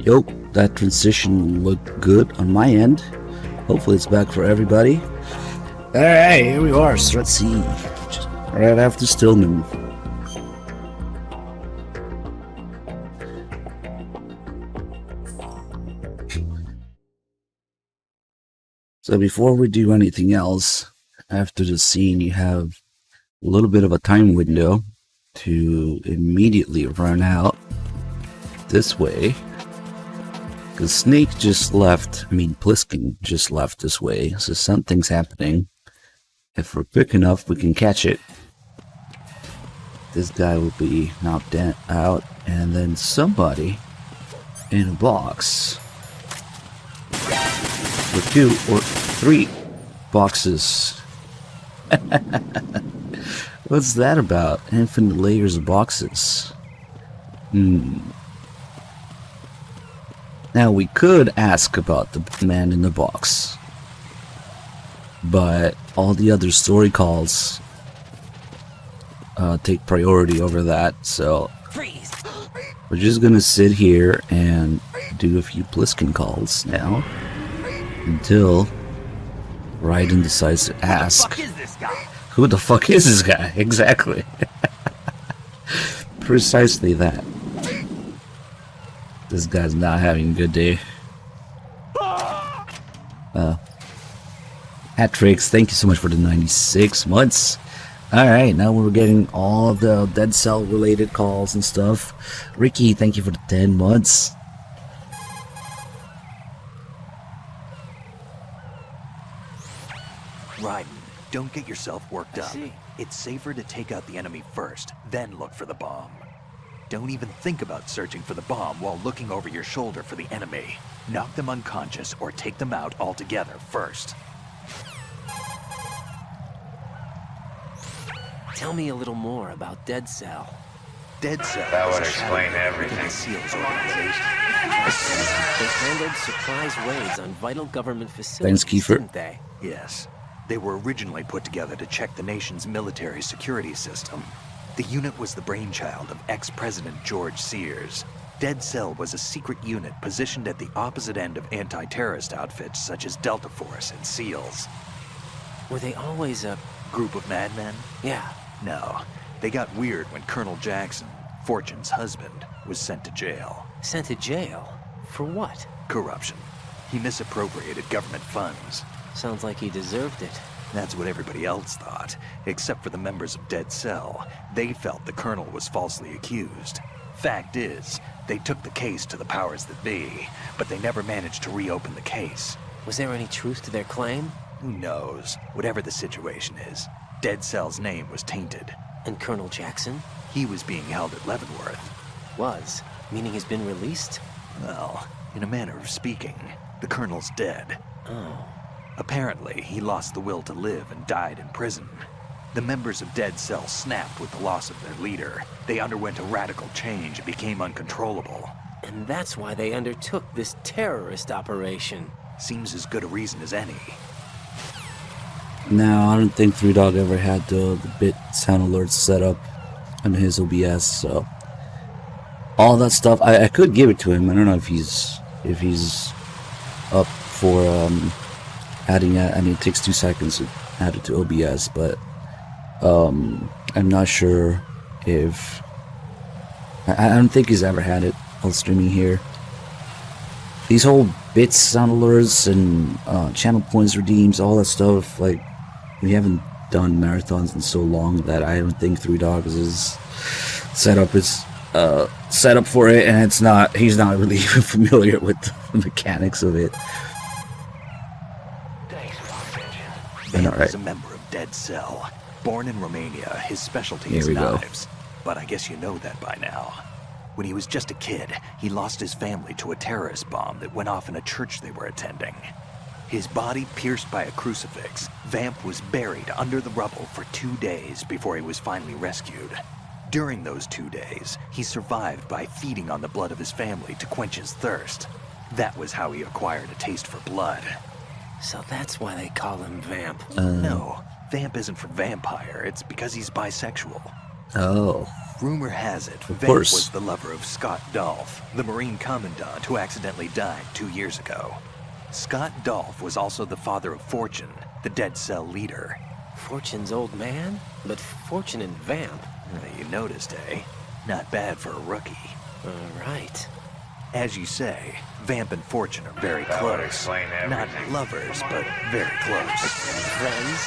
Yo, that transition looked good on my end. Hopefully it's back for everybody. Alright, here we are. So let's see. Just right after Stillman. So before we do anything else, after the scene you have a little bit of a time window to immediately run out this way. Because Snake just left, Pliskin just left this way, so something's happening. If we're quick enough, we can catch it. This guy will be knocked out, and then somebody in a box. Or 2 or 3 boxes. What's that about? Infinite layers of boxes. Now we could ask about the man in the box, but all the other story calls take priority over that, so we're just gonna sit here and do a few Pliskin calls now until Raiden decides to ask, who the fuck is this guy? Exactly. Precisely that. This guy's not having a good day. Hatrix, thank you so much for the 96 months. Alright, now we're getting all the Dead Cell related calls and stuff. Ricky, thank you for the 10 months. Raiden, don't get yourself worked up. It's safer to take out the enemy first, then look for the bomb. Don't even think about searching for the bomb while looking over your shoulder for the enemy. Knock them unconscious or take them out altogether first. Tell me a little more about Dead Cell. Dead Cell That is would a explain shadow everything. within the SEALs organization. They handled surprise raids on vital government facilities, Thanks, Kiefer. didn't they? Yes. They were originally put together to check the nation's military security system. The unit was the brainchild of ex-President George Sears. Dead Cell was a secret unit positioned at the opposite end of anti-terrorist outfits such as Delta Force and SEALs. Were they always a... Group of madmen? Yeah. No. They got weird when Colonel Jackson, Fortune's husband, was sent to jail. Sent to jail? For what? Corruption. He misappropriated government funds. Sounds like he deserved it. That's what everybody else thought, except for the members of Dead Cell. They felt the Colonel was falsely accused. Fact is, they took the case to the powers that be, but they never managed to reopen the case. Was there any truth to their claim? Who knows? Whatever the situation is, Dead Cell's name was tainted. And Colonel Jackson? He was being held at Leavenworth. Was? Meaning he's been released? Well, in a manner of speaking, the Colonel's dead. Oh. Apparently, he lost the will to live and died in prison. The members of Dead Cell snapped with the loss of their leader. They underwent a radical change and became uncontrollable. And that's why they undertook this terrorist operation. Seems as good a reason as any. Now, I don't think 3Dog ever had the bit sound alerts set up on his OBS, so all that stuff, I could give it to him. I don't know if he's up for adding it. I mean, it takes 2 seconds to add it to OBS, but I'm not sure if I don't think he's ever had it while streaming here. These whole bits, sound alerts, and channel points redeems, all that stuff, like, we haven't done marathons in so long that I don't think 3Dogs is set up for it, and he's not really even familiar with the mechanics of it. Vamp is a member of Dead Cell. Born in Romania, his specialty is knives. But I guess you know that by now. When he was just a kid, he lost his family to a terrorist bomb that went off in a church they were attending. His body pierced by a crucifix, Vamp was buried under the rubble for 2 days before he was finally rescued. During those 2 days, he survived by feeding on the blood of his family to quench his thirst. That was how he acquired a taste for blood. So that's why they call him Vamp. No, Vamp isn't for vampire, it's because he's bisexual. Oh. Rumor has it, Vamp course. was the lover of Scott Dolph, the Marine Commandant who accidentally died 2 years ago. Scott Dolph was also the father of Fortune, the Dead Cell leader. Fortune's old man? But Fortune and Vamp? You noticed, eh? Not bad for a rookie. Right. As you say, Vamp and Fortune are very close. Not lovers, but very close. Friends?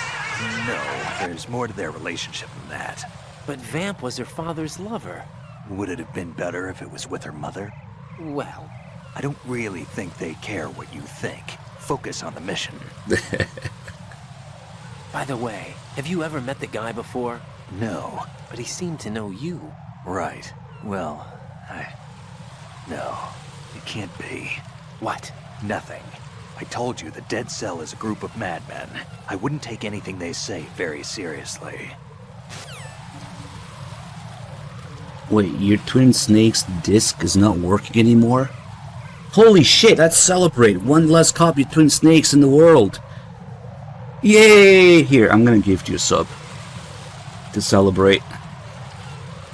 No, there's more to their relationship than that. But Vamp was her father's lover. Would it have been better if it was with her mother? Well, I don't really think they care what you think. Focus on the mission. by the way, have you ever met the guy before? No. But he seemed to know you. Right. Well, No, it can't be. What? Nothing. I told you the Dead Cell is a group of madmen. I wouldn't take anything they say very seriously. Wait, your Twin Snakes disc is not working anymore? Holy shit, let's celebrate! One less copy of Twin Snakes in the world! Yay! Here, I'm gonna gift you a sub. To celebrate.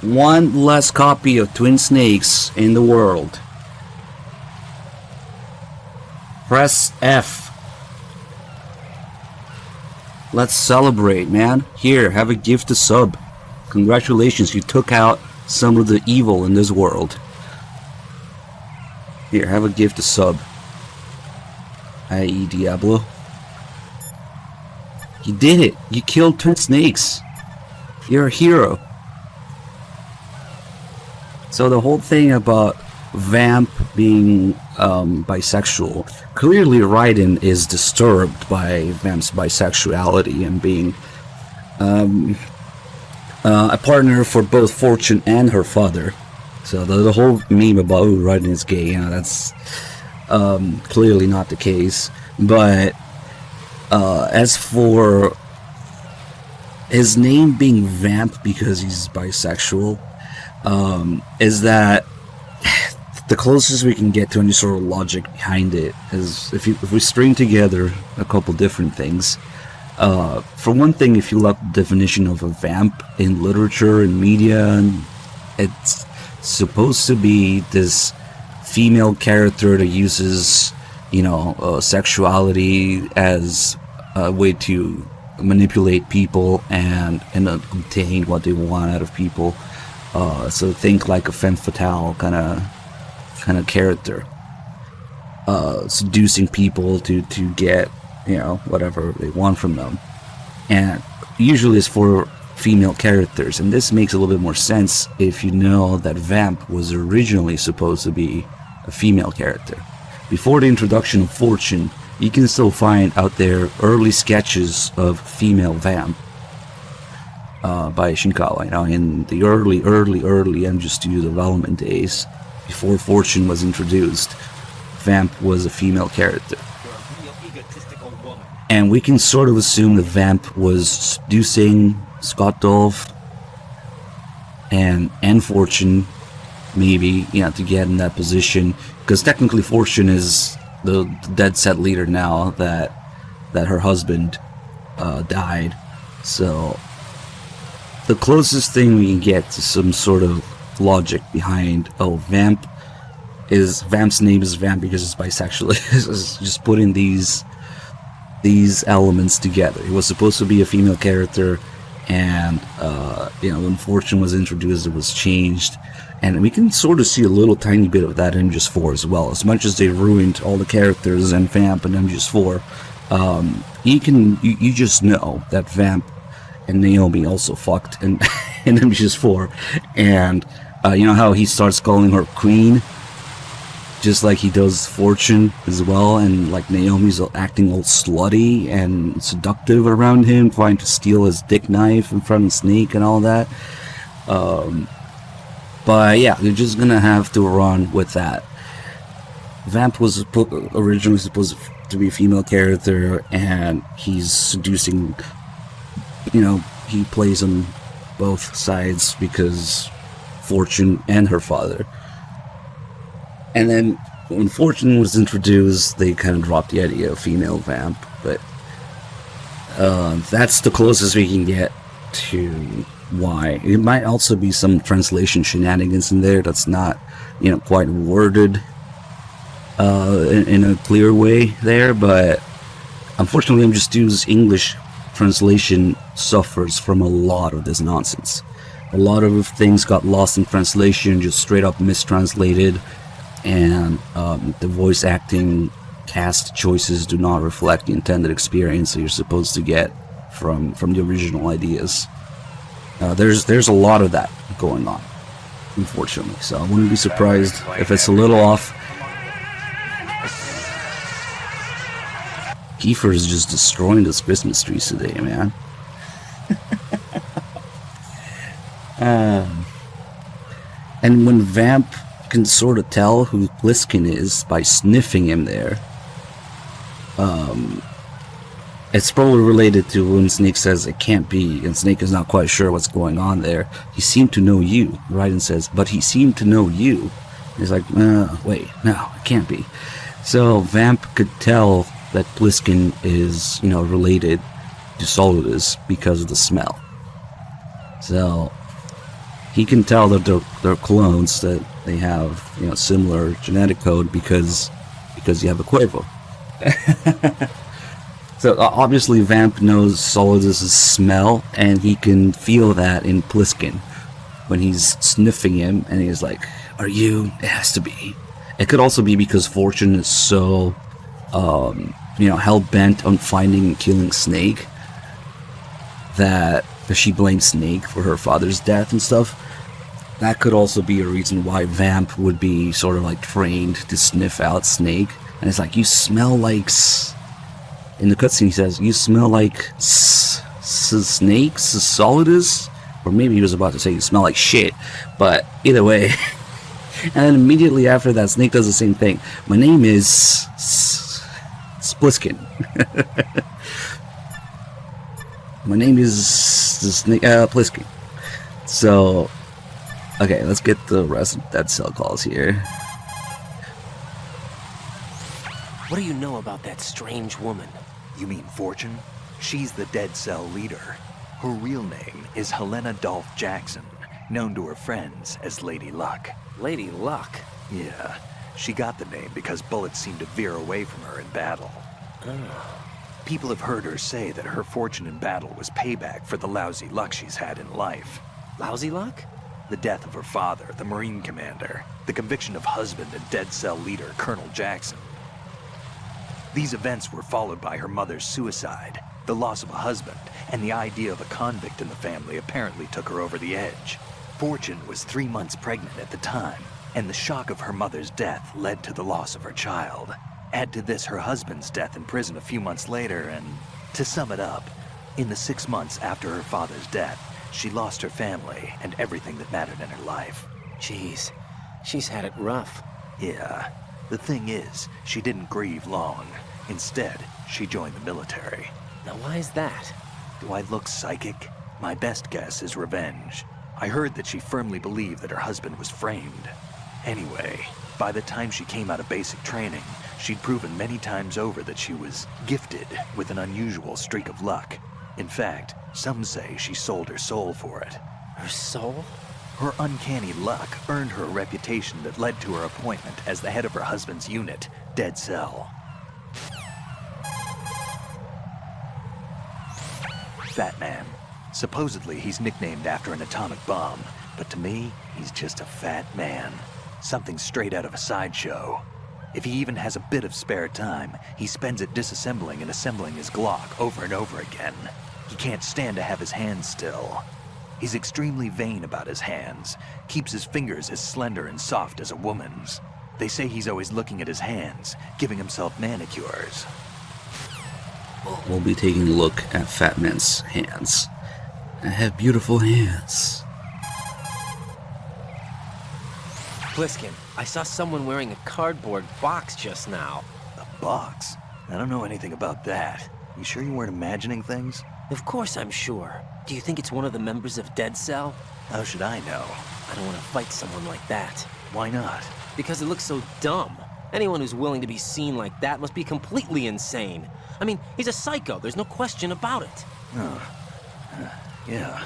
One less copy of Twin Snakes in the world. Press F. Let's celebrate, man. Here, have a gift to sub. Congratulations, you took out some of the evil in this world. Here, have a gift to sub. I.e. Diablo. You did it! You killed Twin Snakes! You're a hero. So the whole thing about Vamp being bisexual, clearly Raiden is disturbed by Vamp's bisexuality and being a partner for both Fortune and her father. So the whole meme about Raiden is gay, that's clearly not the case. But as for his name being Vamp because he's bisexual, is that the closest we can get to any sort of logic behind it is if we string together a couple different things. For one thing, if you look at the definition of a vamp in literature and media, it's supposed to be this female character that uses, sexuality as a way to manipulate people and obtain what they want out of people. So think like a femme fatale kind of character, seducing people to get whatever they want from them, and usually it's for female characters. And this makes a little bit more sense if you know that Vamp was originally supposed to be a female character. Before the introduction of Fortune, you can still find out there early sketches of female Vamp by Shinkawa, in the early MG Studio development days, before Fortune was introduced. Vamp was a female character. And we can sort of assume that Vamp was seducing Scott Dolph and Fortune, maybe, to get in that position. Because technically Fortune is the Dead Set leader now that her husband died. So the closest thing we can get to some sort of logic behind, Vamp's name is Vamp because it's bisexual, is just putting these elements together. It was supposed to be a female character, and when Fortune was introduced, it was changed, and we can sort of see a little tiny bit of that in MGS4 as well. As much as they ruined all the characters and Vamp and MGS4, you just know that Vamp and Naomi also fucked in MGS4, and how he starts calling her Queen, just like he does Fortune as well, and like Naomi's acting all slutty and seductive around him, trying to steal his dick knife in front of Snake and all that. But yeah, you're just gonna have to run with that. Vamp was originally supposed to be a female character, and he's seducing, he plays on both sides because Fortune and her father. And then when Fortune was introduced, they kind of dropped the idea of female Vamp, but that's the closest we can get to why. It might also be some translation shenanigans in there that's not, quite worded in a clear way there, but unfortunately MGS2's English translation suffers from a lot of this nonsense. A lot of things got lost in translation, just straight up mistranslated, and the voice acting cast choices do not reflect the intended experience that you're supposed to get from the original ideas. There's a lot of that going on, unfortunately, so I wouldn't be surprised if it's a little off. Kiefer is just destroying those Christmas trees today, man. And when Vamp can sort of tell who Pliskin is by sniffing him there, it's probably related to when Snake says it can't be, and Snake is not quite sure what's going on there. He seemed to know you. Raiden says, but he seemed to know you. He's like, wait, no, it can't be. So Vamp could tell that Pliskin is, related to Solidus because of the smell. So he can tell that they're clones, that they have, similar genetic code because you have a Cuervo. So obviously Vamp knows Solidus' smell, and he can feel that in Pliskin when he's sniffing him, and he's like, "Are you?" It has to be. It could also be because Fortune is so, hell-bent on finding and killing Snake that she blames Snake for her father's death and stuff. That could also be a reason why Vamp would be sort of like trained to sniff out Snake. And it's like, you smell like... In the cutscene he says, you smell like snakes, Solidus? Or maybe he was about to say you smell like shit. But either way. And then immediately after that, Snake does the same thing. My name is... Pliskin. My name is Snake, Pliskin. So... Okay, let's get the rest of Dead Cell calls here. What do you know about that strange woman? You mean Fortune? She's the Dead Cell leader. Her real name is Helena Dolph Jackson, known to her friends as Lady Luck. Lady Luck? Yeah, she got the name because bullets seemed to veer away from her in battle. People have heard her say that her fortune in battle was payback for the lousy luck she's had in life. Lousy luck? The death of her father, the Marine commander, the conviction of husband and Dead Cell leader Colonel Jackson. These events were followed by her mother's suicide, the loss of a husband, and the idea of a convict in the family apparently took her over the edge. Fortune was 3 months pregnant at the time, and the shock of her mother's death led to the loss of her child. Add to this her husband's death in prison a few months later, and to sum it up, in the 6 months after her father's death, she lost her family and everything that mattered in her life. Jeez, she's had it rough. Yeah. The thing is, she didn't grieve long. Instead, she joined the military. Now why is that? Do I look psychic? My best guess is revenge. I heard that she firmly believed that her husband was framed. Anyway, by the time she came out of basic training, she'd proven many times over that she was gifted with an unusual streak of luck. In fact, some say she sold her soul for it. Her soul? Her uncanny luck earned her a reputation that led to her appointment as the head of her husband's unit, Dead Cell. Fat Man. Supposedly he's nicknamed after an atomic bomb, but to me, he's just a fat man. Something straight out of a sideshow. If he even has a bit of spare time, he spends it disassembling and assembling his Glock over and over again. He can't stand to have his hands still. He's extremely vain about his hands, keeps his fingers as slender and soft as a woman's. They say he's always looking at his hands, giving himself manicures. We'll be taking a look at Fat Man's hands. I have beautiful hands. Pliskin, I saw someone wearing a cardboard box just now. A box? I don't know anything about that. You sure you weren't imagining things? Of course I'm sure. Do you think it's one of the members of Dead Cell? How should I know? I don't want to fight someone like that. Why not? Because it looks so dumb. Anyone who's willing to be seen like that must be completely insane. I mean, he's a psycho, there's no question about it. Yeah.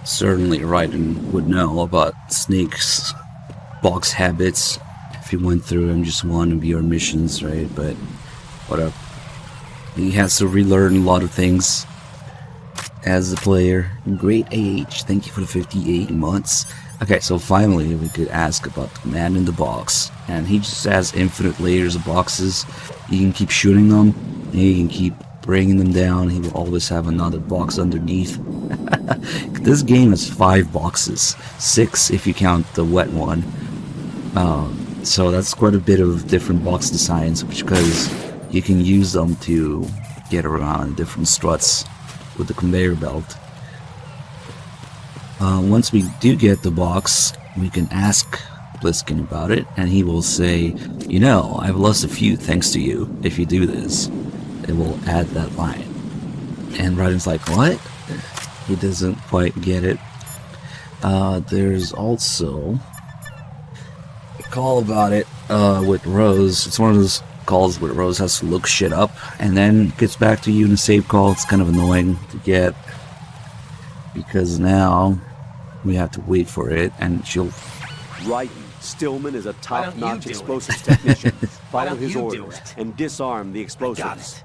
certainly Raiden would know about Snake's box habits if he went through him just one of your missions, right? But whatever. He has to relearn a lot of things as a player. Great age. Thank you for the 58 months. Okay, so finally we could ask about the man in the box. And he just has infinite layers of boxes. You can keep shooting them, and you can keep bringing them down. He will always have another box underneath. This game has 5 boxes. 6 if you count the wet one. So that's quite a bit of different box designs, because you can use them to get around different struts with the conveyor belt. Once we do get the box, we can ask Bliskin about it, and he will say, you know, I've lost a few thanks to you. If you do this, it will add that line. And Raiden's like, what? He doesn't quite get it. There's also a call about it with Rose. It's one of those calls where Rose has to look shit up and then gets back to you in a save call. It's kind of annoying to get, because now we have to wait for it, and she'll... Raiden, Stillman is a top-notch explosives technician. Follow his orders and disarm the explosives.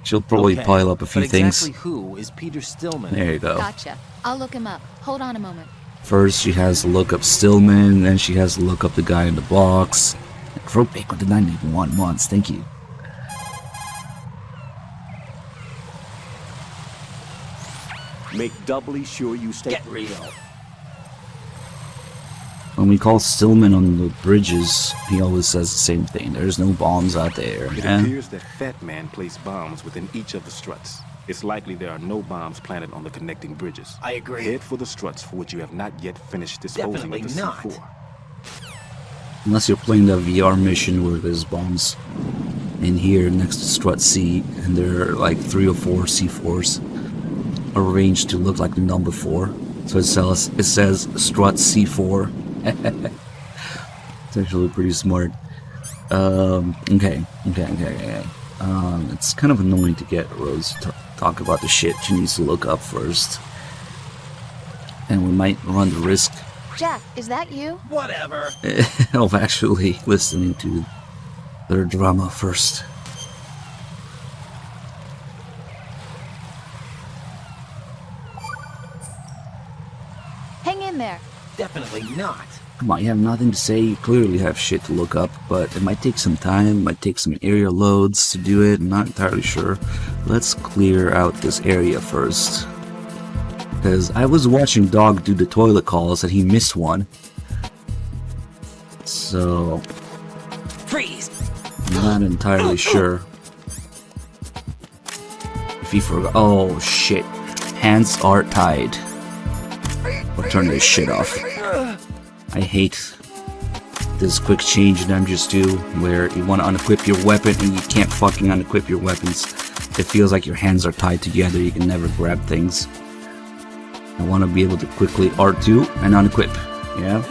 She'll probably pile up a few things. Exactly who is Peter Stillman? There you go. Gotcha. I'll look him up. Hold on a moment. First, she has to look up Stillman, then she has to look up the guy in the box. Croakbake with the 91 months, thank you. Make doubly sure you stay... Get real. When we call Stillman on the bridges, he always says the same thing. There's no bombs out there. It appears that Fat Man placed bombs within each of the struts. It's likely there are no bombs planted on the connecting bridges. I agree. Head for the struts for which you have not yet finished disposing of the C4. Unless you're playing the VR mission where there's bombs in here next to strut C, and there are like 3 or 4 C4s arranged to look like the number 4. So it says strut C4. It's actually pretty smart. Okay. It's kind of annoying to get Rose to talk about the shit she needs to look up first. And we might run the risk... Jack, is that you? Whatever. of actually listening to their drama first. Hang in there. Definitely not. Come on, you have nothing to say. You clearly have shit to look up, but it might take some time. It might take some area loads to do it. I'm not entirely sure. Let's clear out this area first. Because I was watching Dog do the toilet calls and he missed one. So... Freeze! I'm not entirely sure if he forgot. Oh shit. Hands are tied. I'll turn this shit off. I hate this quick change that MGS2 where you want to unequip your weapon and you can't fucking unequip your weapons. It feels like your hands are tied together. You can never grab things. I want to be able to quickly R2 and unequip. Yeah?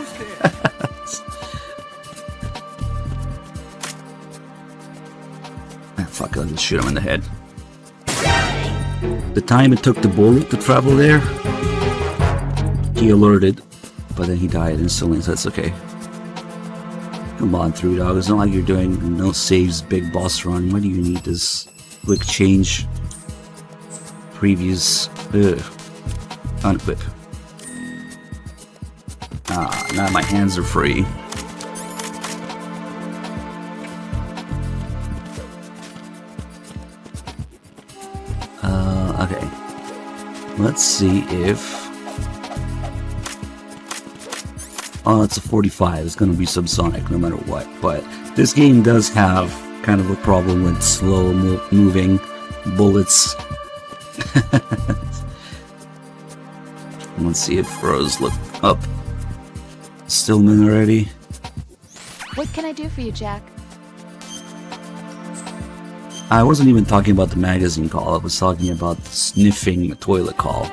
Fuck it, let's shoot him in the head. The time it took the bullet to travel there, he alerted, but then he died instantly, so that's okay. Come on, 3 Dog. It's not like you're doing no saves, big boss run. Why do you need this quick change? Previews. Ugh. Unequip. Ah, now my hands are free. Okay. Let's see if... Oh, it's a 45. It's gonna be subsonic no matter what. But this game does have kind of a problem with slow moving bullets. Let's see if Rose looked up Stillman already. What can I do for you, Jack? I wasn't even talking about the magazine call. I was talking about the sniffing toilet call.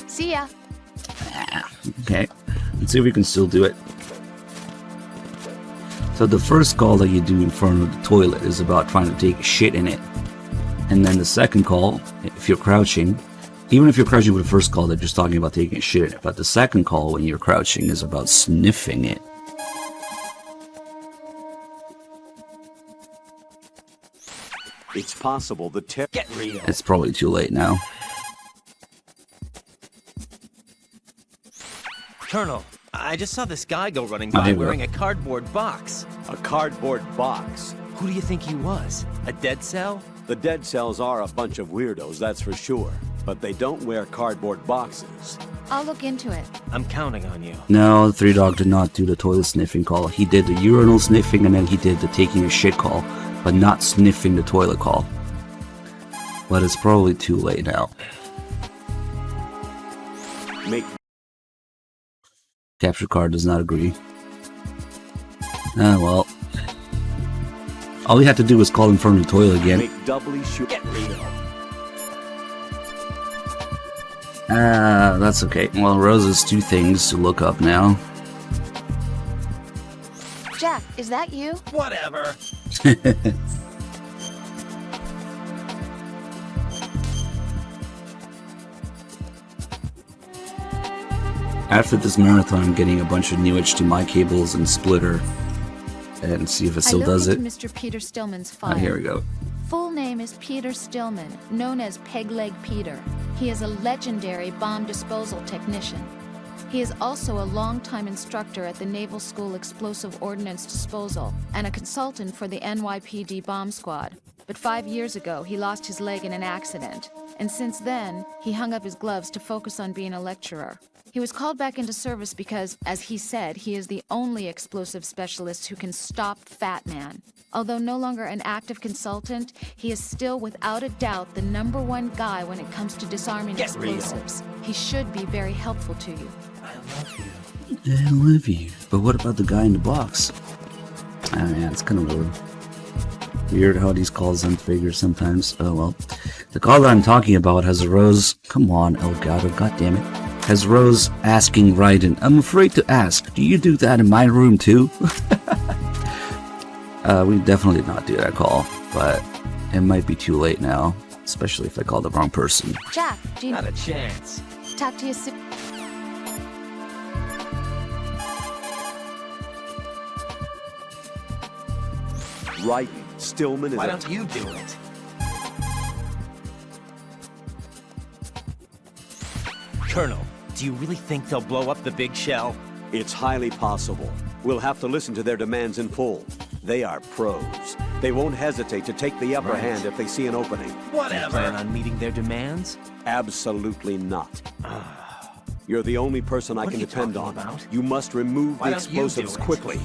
See ya. Okay, let's see if we can still do it. So the first call that you do in front of the toilet is about trying to take a shit in it. And then the second call, if you're crouching, even if you're crouching with the first call, they're just talking about taking a shit. But the second call, when you're crouching, is about sniffing it. It's possible the Get real. It's probably too late now. Colonel, I just saw this guy go running Oh, by here we go. wearing a cardboard box. A cardboard box. Who do you think he was? A dead cell? The dead cells are a bunch of weirdos, that's for sure. But they don't wear cardboard boxes. I'll look into it. I'm counting on you. No, Three Dog did not do the toilet sniffing call. He did the urinal sniffing and then he did the taking a shit call, but not sniffing the toilet call. But it's probably too late now. Make Capture card does not agree. Ah, well. All we had to do was call him from the toilet again. Make doubly sure. Get real. Ah, that's okay. Well, Rose has two things to look up now. Jack, is that you? Whatever. After this marathon, I'm getting a bunch of new HDMI cables and splitter. And see if it still I does looked it. into Mr. Peter Stillman's Ah, file. here we go. Full name is Peter Stillman, known as Pegleg Peter. He is a legendary bomb disposal technician. He is also a longtime instructor at the Naval School Explosive Ordnance Disposal and a consultant for the NYPD bomb squad. But 5 years ago, he lost his leg in an accident, and since then, he hung up his gloves to focus on being a lecturer. He was called back into service because, as he said, he is the only explosive specialist who can stop Fat Man. Although no longer an active consultant, he is still without a doubt the #1 guy when it comes to disarming Get real. explosives. He should be very helpful to you. I love you. I love you. But what about the guy in the box? Ah, man, it's kind of weird. Weird how these calls don't figure sometimes. Oh well. The call that I'm talking about has Rose. Come on, Elgato, goddammit. Has Rose asking Raiden, I'm afraid to ask, do you do that in my room too? We definitely did not do that call, but it might be too late now, especially if I call the wrong person. Jack, do you Not a chance. talk to your si- Right. Stillman is Why a don't you do it? Colonel, do you really think they'll blow up the big shell? It's highly possible. We'll have to listen to their demands in full. They are pros. They won't hesitate to take the upper hand if they see an opening. Whatever. Plan on meeting their demands? Absolutely not. You're the only person I What can are you depend talking on. about? You must remove Why the don't you do explosives it? quickly.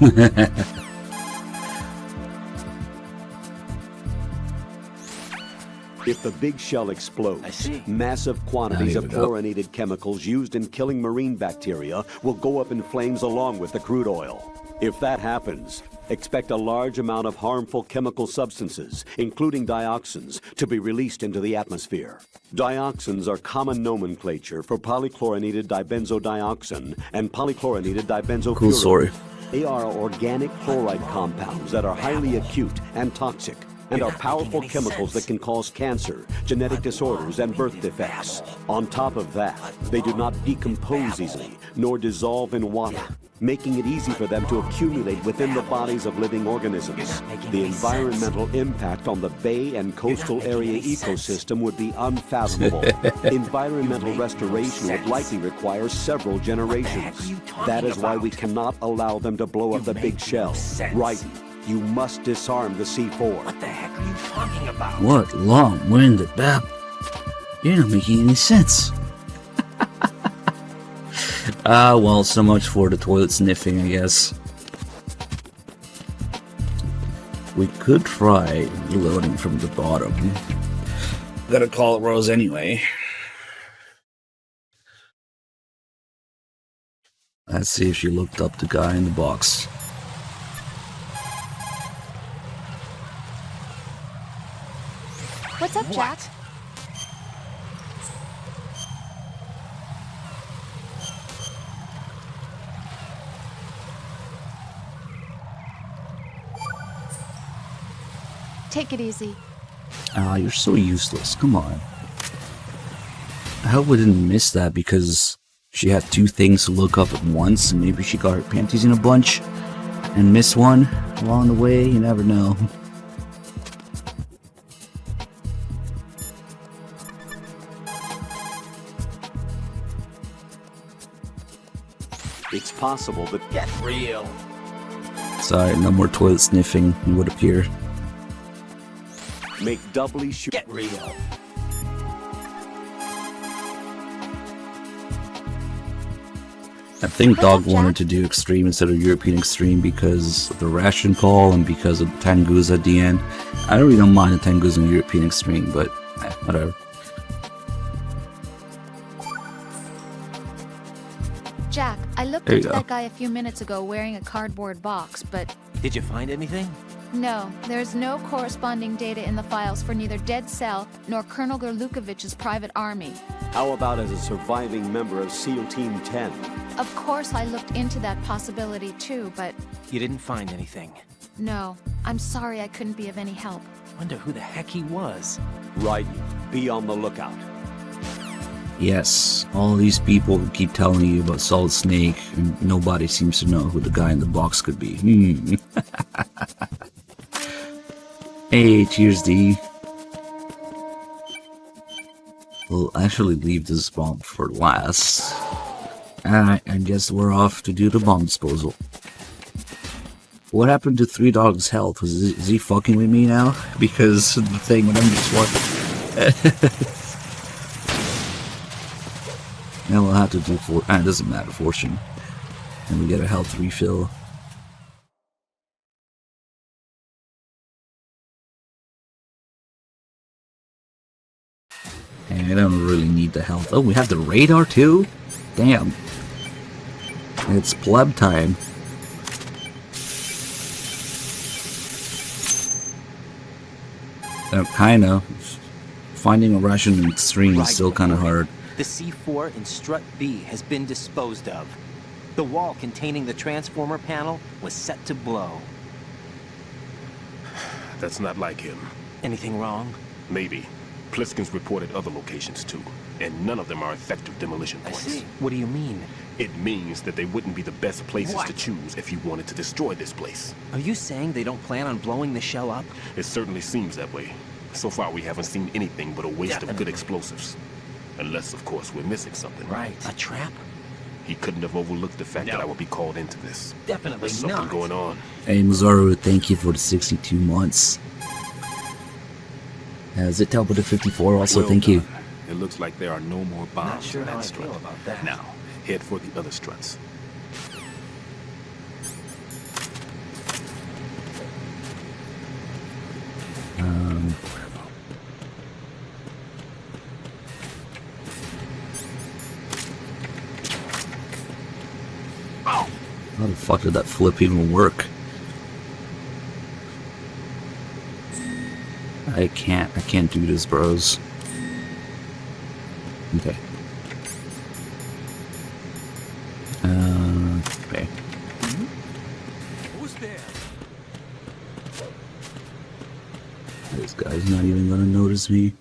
If the big shell I explodes, see. massive quantities here of we go. fluorinated chemicals used in killing marine bacteria will go up in flames along with the crude oil. If that happens, expect a large amount of harmful chemical substances, including dioxins, to be released into the atmosphere. Dioxins are common nomenclature for polychlorinated dibenzodioxin and polychlorinated dibenzofurane. Cool story. They are organic chloride compounds that are highly acute and toxic, and You're are not powerful making any chemicals that sense. can cause cancer, genetic disorders, and birth defects. On top of that, they do not decompose easily, nor dissolve in water, making it easy for them to accumulate within the bodies of living organisms. The environmental impact on the bay and coastal area ecosystem would be unfathomable. Environmental restoration would likely require several generations. That is why we cannot allow them to blow up the big shell. Right. You must disarm the C4. What the heck are you talking about? What long-winded bab? You're not making any sense. Well, so much for the toilet sniffing, I guess. We could try reloading from the bottom. Gotta call it Rose anyway. Let's see if she looked up the guy in the box. What's up, Jack? Take it easy. Ah, you're so useless. Come on. I hope we didn't miss that because she had two things to look up at once, and maybe she got her panties in a bunch and missed one along the way. You never know. It's possible that... Get real. Sorry, no more toilet sniffing, it would appear. Make doubly sure... Get real. I think What's Dog up, wanted Jack? to do Extreme instead of European Extreme because of the ration call and because of the Tangoose at the end. I really don't mind the Tangoose and European Extreme, but whatever. Jack, I looked There you into go. that guy a few minutes ago wearing a cardboard box, but Did you find anything? no, there's no corresponding data in the files for neither Dead Cell nor Colonel Gorlukovich's private army. How about as a surviving member of SEAL Team 10? Of course, I looked into that possibility too, but You didn't find anything. no, I'm sorry I couldn't be of any help. Wonder who the heck he was. Right. Be on the lookout. Yes, all these people keep telling you about Solid Snake, and nobody seems to know who the guy in the box could be. Hey, cheers, D. We'll actually leave this bomb for last. Alright, I guess we're off to do the bomb disposal. What happened to Three Dogs' health? Is he fucking with me now? Because the thing when I'm just watching. Now we'll have to do it doesn't matter, fortune. And we get a health refill. And I don't really need the health. Oh, we have the radar too? Damn. It's pleb time. Kinda. Finding a ration in Extreme is still kinda hard. The C4 in Strut B has been disposed of. The wall containing the transformer panel was set to blow. That's not like him. Anything wrong? Maybe. Pliskin's reported other locations too, and none of them are effective demolition I points. see. What do you mean? It means that they wouldn't be the best places What? to choose if you wanted to destroy this place. Are you saying they don't plan on blowing the shell up? It certainly seems that way. So far, we haven't seen anything but a waste of good Definitely. explosives. Unless, of course, we're missing something. A trap? He couldn't have overlooked the fact that I would be called into this. Definitely There's something not. going on. Hey Mazaru, thank you for the 62 months. Zitel with the 54 also, Well thank you. done. It looks like there are no more bombs Not sure on how that I strut. feel about that. Now, head for the other struts. How the fuck did that flip even work? I can't do this, bros. Okay. Okay. Who's there? This guy's not even gonna notice me.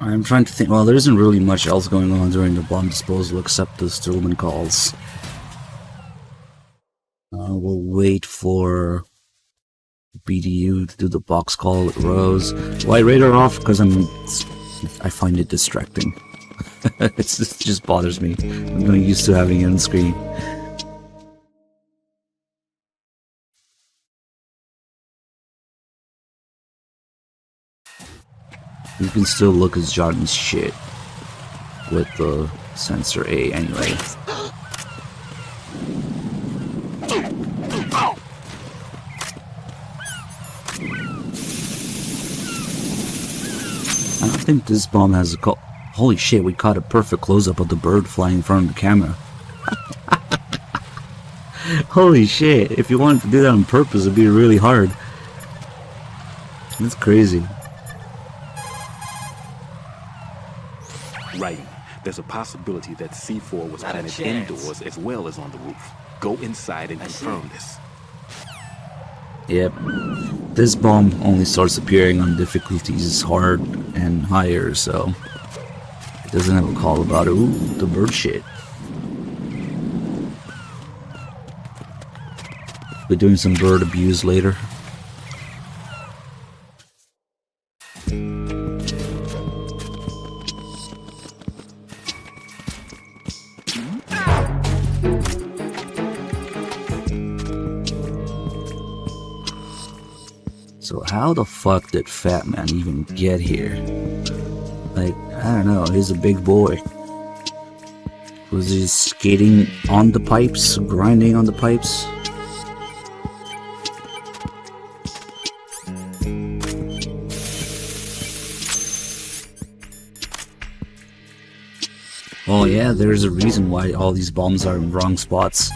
I'm trying to think. Well, there isn't really much else going on during the bomb disposal except the Stillman calls. We'll wait for BDU to do the box call at Rose. Why radar off? Because I find it distracting. It just bothers me. I'm not used to having it on screen. You can still look as Johnny's shit with the sensor A anyway. I don't think this bomb has a holy shit, we caught a perfect close-up of the bird flying in front of the camera. Holy shit, if you wanted to do that on purpose, it'd be really hard. That's crazy. Right. There's a possibility that C4 was Not a planted chance. indoors as well as on the roof. Go inside and confirm this. Yep. This bomb only starts appearing on difficulties hard and higher, so it doesn't have a call about it. Ooh, the bird shit. We're doing some bird abuse later. So how the fuck did Fat Man even get here? Like, I don't know, he's a big boy. Was he skating on the pipes, grinding on the pipes? Oh yeah, there's a reason why all these bombs are in wrong spots.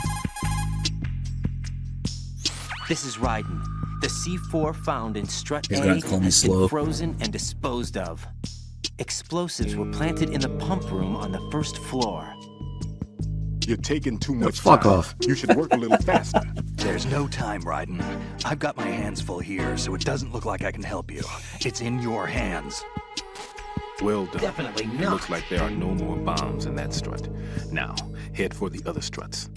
This is Raiden. The C4 found in Strut He's A gonna call me has slow. been frozen and disposed of. Explosives were planted in the pump room on the first floor. You're taking too much fuck time. off. You should work a little faster. There's no time, Raiden. I've got my hands full here, so it doesn't look like I can help you. It's in your hands. Well done. Definitely It not. looks like there are no more bombs in that strut. Now, head for the other struts.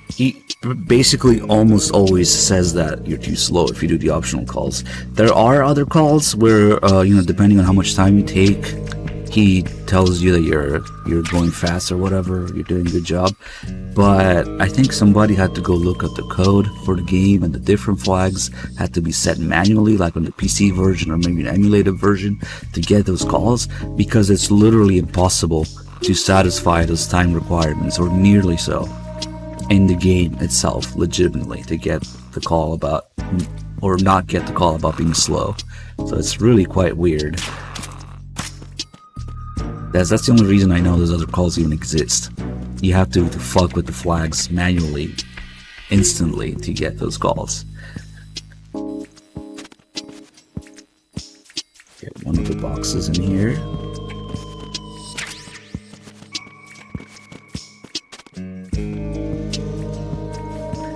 He basically almost always says that you're too slow if you do the optional calls. There are other calls where, you know, depending on how much time you take, he tells you that you're going fast or whatever, you're doing a good job. But I think somebody had to go look at the code for the game, and the different flags had to be set manually, like on the PC version or maybe an emulated version, to get those calls, because it's literally impossible to satisfy those time requirements, or nearly so, in the game itself, legitimately, to get the call about, or not get the call about being slow. So it's really quite weird. That's the only reason I know those other calls even exist. You have to fuck with the flags manually, instantly, to get those calls. Get one of the boxes in here.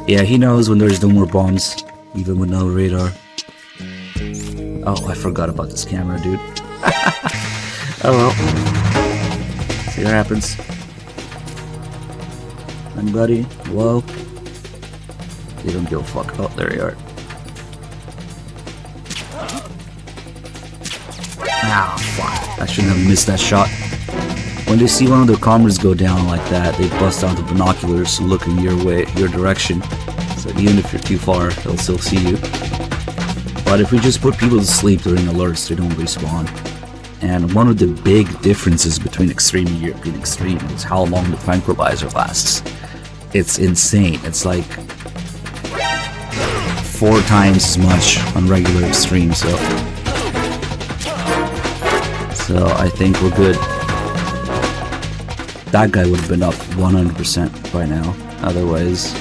Yeah, he knows when there's no more bombs, even with no radar. Oh, I forgot about this camera, dude. Oh well. See what happens. Anybody? Hello? They don't give a fuck. Oh, there you are. Ah, fuck. I shouldn't have missed that shot. When they see one of their comrades go down like that, they bust out the binoculars looking your way, your direction. So even if you're too far, they'll still see you. But if we just put people to sleep during alerts, they don't respawn. And one of the big differences between Extreme and European Extreme is how long the tranquilizer lasts. It's insane. It's like 4 times as much on regular Extreme, so I think we're good. That guy would have been up 100% by now, otherwise.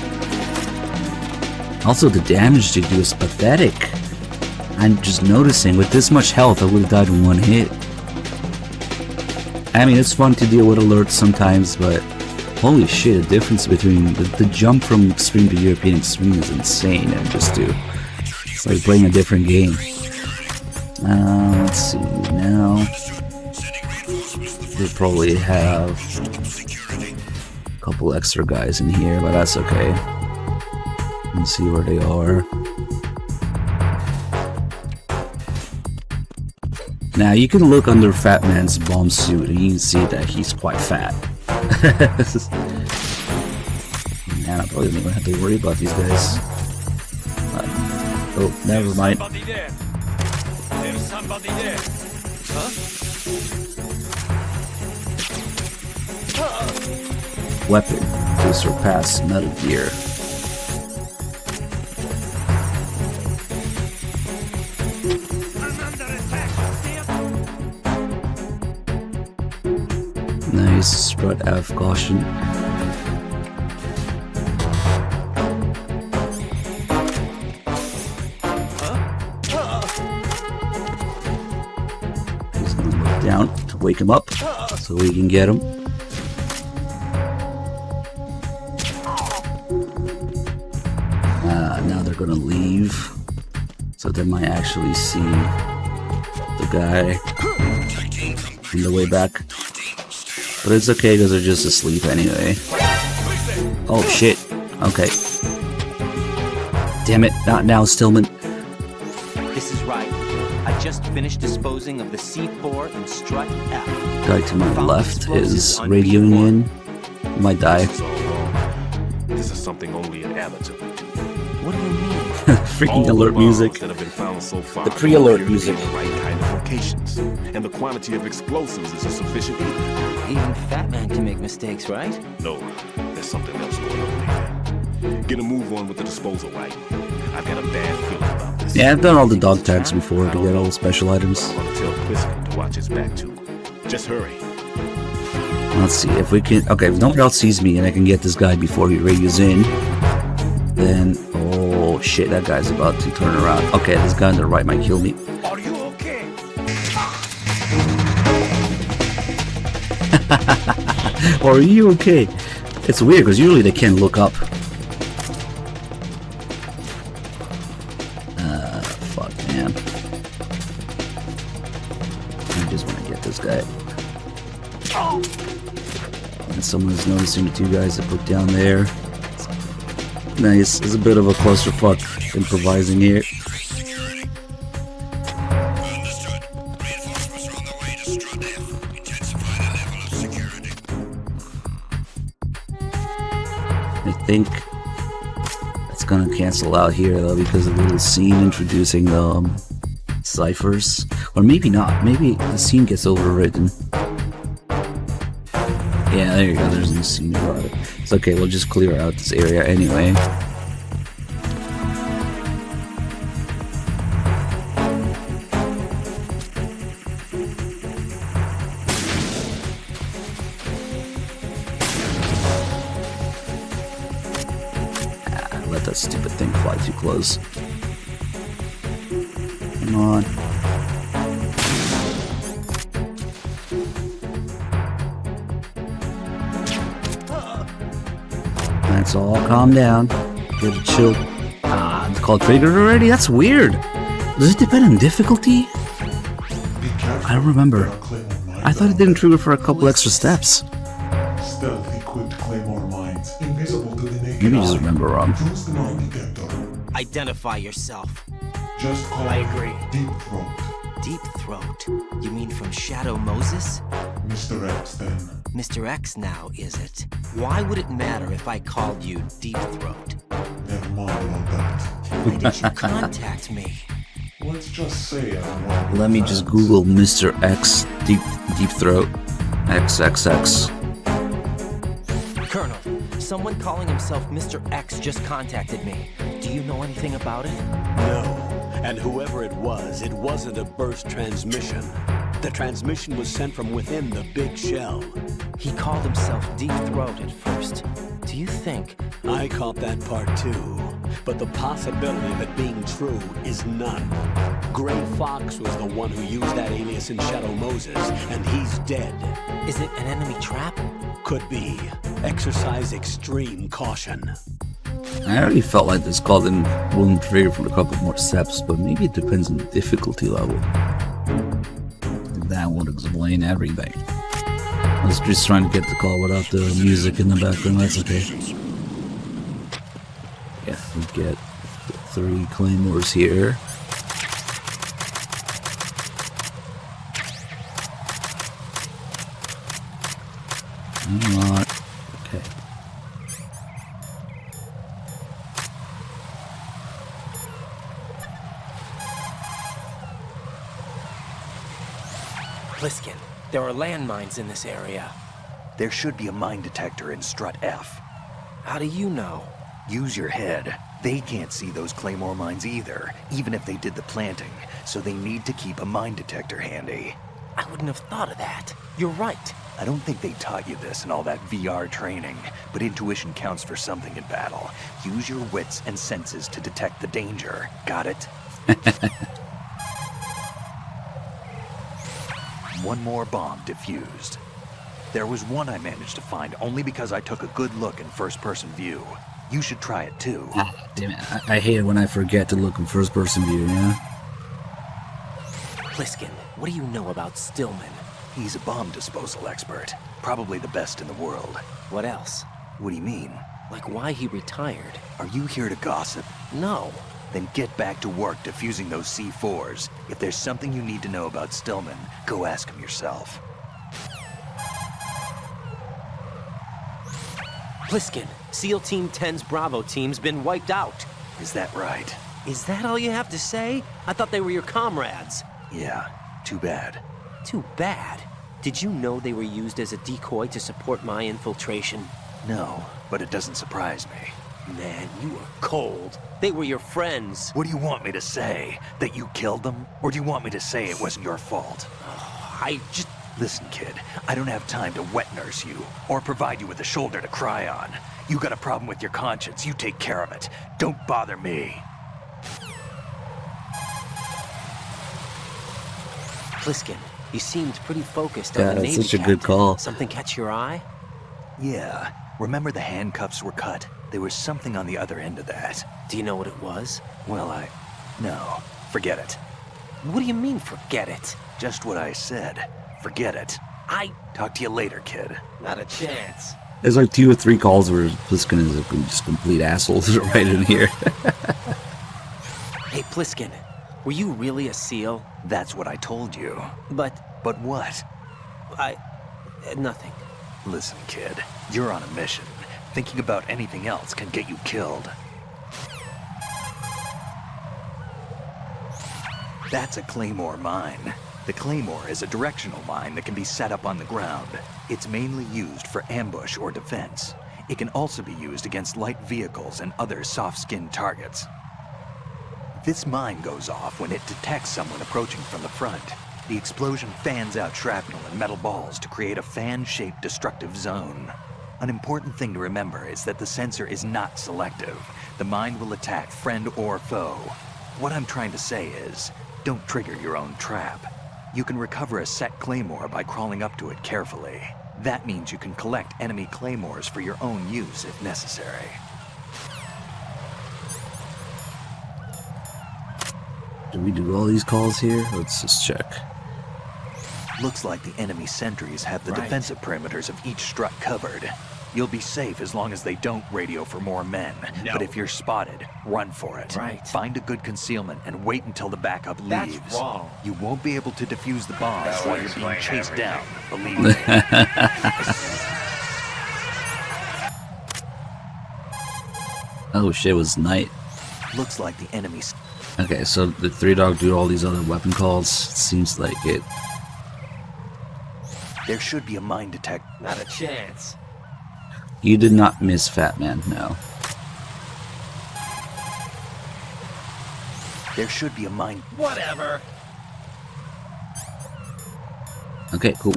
Also, the damage they do is pathetic. I'm just noticing, with this much health, I would have died in 1 hit. I mean, it's fun to deal with alerts sometimes, but holy shit, the difference between the jump from Extreme to European Extreme is insane. And just it's like playing a different game. Let's see, now they probably have a couple extra guys in here, but that's okay. Let's see where they are. Now you can look under Fat Man's bomb suit and you can see that he's quite fat. Man, I probably don't even have to worry about these guys. Oh, never mind. There's somebody there. Huh? Weapon to surpass Metal Gear. Nice, strut F caution. down to wake him up so we can get him. Now they're gonna leave, so they might actually see the guy on the way back. But it's okay because they're just asleep anyway. Oh shit. Okay. Damn it, not now, Stillman. This is right. I just finished disposing of the C4 and strut F. Guy to my Found left explosives is on radioing B4. in. Might die. This is all wrong. This is something only an amateur would do. What do you mean? Freaking All alert the bombs music. that have been found so far The pre-alert appear to be music. in the right kind of locations, and the quantity of explosives isn't sufficient either. Even Fat Man can make mistakes, right? No, there's something else going on there. Get a move on with the disposal, right? I've got a bad feeling about this. Yeah, I've done all the dog tags before to get all the special items. I'm gonna tell Pliskin to watch his back too. Just hurry. Let's see if we can. Okay, if no one else sees me and I can get this guy before he radios in, then. Oh shit, that guy's about to turn around. Okay, this guy on the right might kill me. Are you okay? Or are you okay? It's weird because usually they can't look up. Fuck, man. I just want to get this guy. And someone's noticing the two guys that put down there. Nice. It's a bit of a clusterfuck improvising here. I think it's gonna cancel out here though because of the little scene introducing the ciphers. Or maybe not. Maybe the scene gets overwritten. Yeah, there you go. There's no scene about it. It's okay. We'll just clear out this area anyway. Let that stupid thing fly too close. Come on. Let's all calm down. Get a chill. Ah, it's called triggered already? That's weird. Does it depend on difficulty? I don't remember. I thought it didn't trigger for a couple extra steps. Stealth equipped claymore mines, invisible to the naked Maybe you just eye. remember wrong. Choose the mine detector. Identify yourself. Just call I agree. Deep Throat. Deep Throat. You mean from Shadow Moses? Mr. X, then. Mr. X now, is it? Why would it matter if I called you Deep Throat? Never mind about that. Why did you contact me? Let's just say I'm one of Let me your just fans. Google Mr. X Deep Throat. XXX. Colonel, someone calling himself Mr. X just contacted me. Do you know anything about it? No. And whoever it wasn't a burst transmission. The transmission was sent from within the big shell. He called himself Deep Throat at first. Do you think... I caught that part too. But the possibility of it being true is none. Gray Fox was the one who used that alias in Shadow Moses, and he's dead. Is it an enemy trap? Could be. Exercise extreme caution. I already felt like this call wouldn't trigger for a couple more steps, but maybe it depends on the difficulty level. That would explain everything. I was just trying to get the call without the music in the background, that's okay. Yeah, we get 3 claymores here. Alright, okay. Pliskin, there are landmines in this area. There should be a mine detector in strut F. How do you know? Use your head. They can't see those claymore mines either, even if they did the planting, so they need to keep a mine detector handy. I wouldn't have thought of that. You're right. I don't think they taught you this in all that VR training, but intuition counts for something in battle. Use your wits and senses to detect the danger. Got it? one more bomb defused. There was one I managed to find only because I took a good look in first-person view. You should try it too. Ah, damn it. I hate it when I forget to look in first-person view, yeah? Pliskin, what do you know about Stillman? He's a bomb disposal expert. Probably the best in the world. What else? What do you mean? Like why he retired? Are you here to gossip? No. Then get back to work defusing those C4s. If there's something you need to know about Stillman, go ask him yourself. Pliskin, SEAL Team 10's Bravo team's been wiped out. Is that right? Is that all you have to say? I thought they were your comrades. Yeah, too bad. Too bad. Did you know they were used as a decoy to support my infiltration? No, but it doesn't surprise me. Man, you are cold. They were your friends. What do you want me to say? That you killed them? Or do you want me to say it wasn't your fault? I just... Listen, kid, I don't have time to wet nurse you, or provide you with a shoulder to cry on. You got a problem with your conscience, you take care of it. Don't bother me. Pliskin, you seemed pretty focused Yeah, on the that's Navy such a good captain. call. Something catch your eye? Yeah, remember the handcuffs were cut? There was something on the other end of that. Do you know what it was? Well, no, forget it. What do you mean, forget it? Just what I said. Forget it. Talk to you later, kid. Not a chance. There's like 2 or 3 calls where Pliskin is just complete assholes right in here. Hey, Pliskin, were you really a SEAL? That's what I told you. But But what? nothing. Listen, kid, you're on a mission. Thinking about anything else can get you killed. That's a Claymore mine. The Claymore is a directional mine that can be set up on the ground. It's mainly used for ambush or defense. It can also be used against light vehicles and other soft-skinned targets. This mine goes off when it detects someone approaching from the front. The explosion fans out shrapnel and metal balls to create a fan-shaped destructive zone. An important thing to remember is that the sensor is not selective. The mine will attack friend or foe. What I'm trying to say is, don't trigger your own trap. You can recover a set claymore by crawling up to it carefully. That means you can collect enemy claymores for your own use if necessary. Do we do all these calls here? Let's just check. Looks like the enemy sentries have the Right. defensive perimeters of each strut covered. You'll be safe as long as they don't radio for more men. No. But if you're spotted, run for it. Right. Find a good concealment and wait until the backup leaves. That's wrong. You won't be able to defuse the bombs That while would you're being explain chased everything. down. Believe me. Oh shit, it was night. Looks like the enemy's... Okay, so the 3-Dog do all these other weapon calls. Seems like it. There should be a mine detector. Not a chance. You did not miss Fat Man, no. There should be a mine... Whatever. Okay, cool.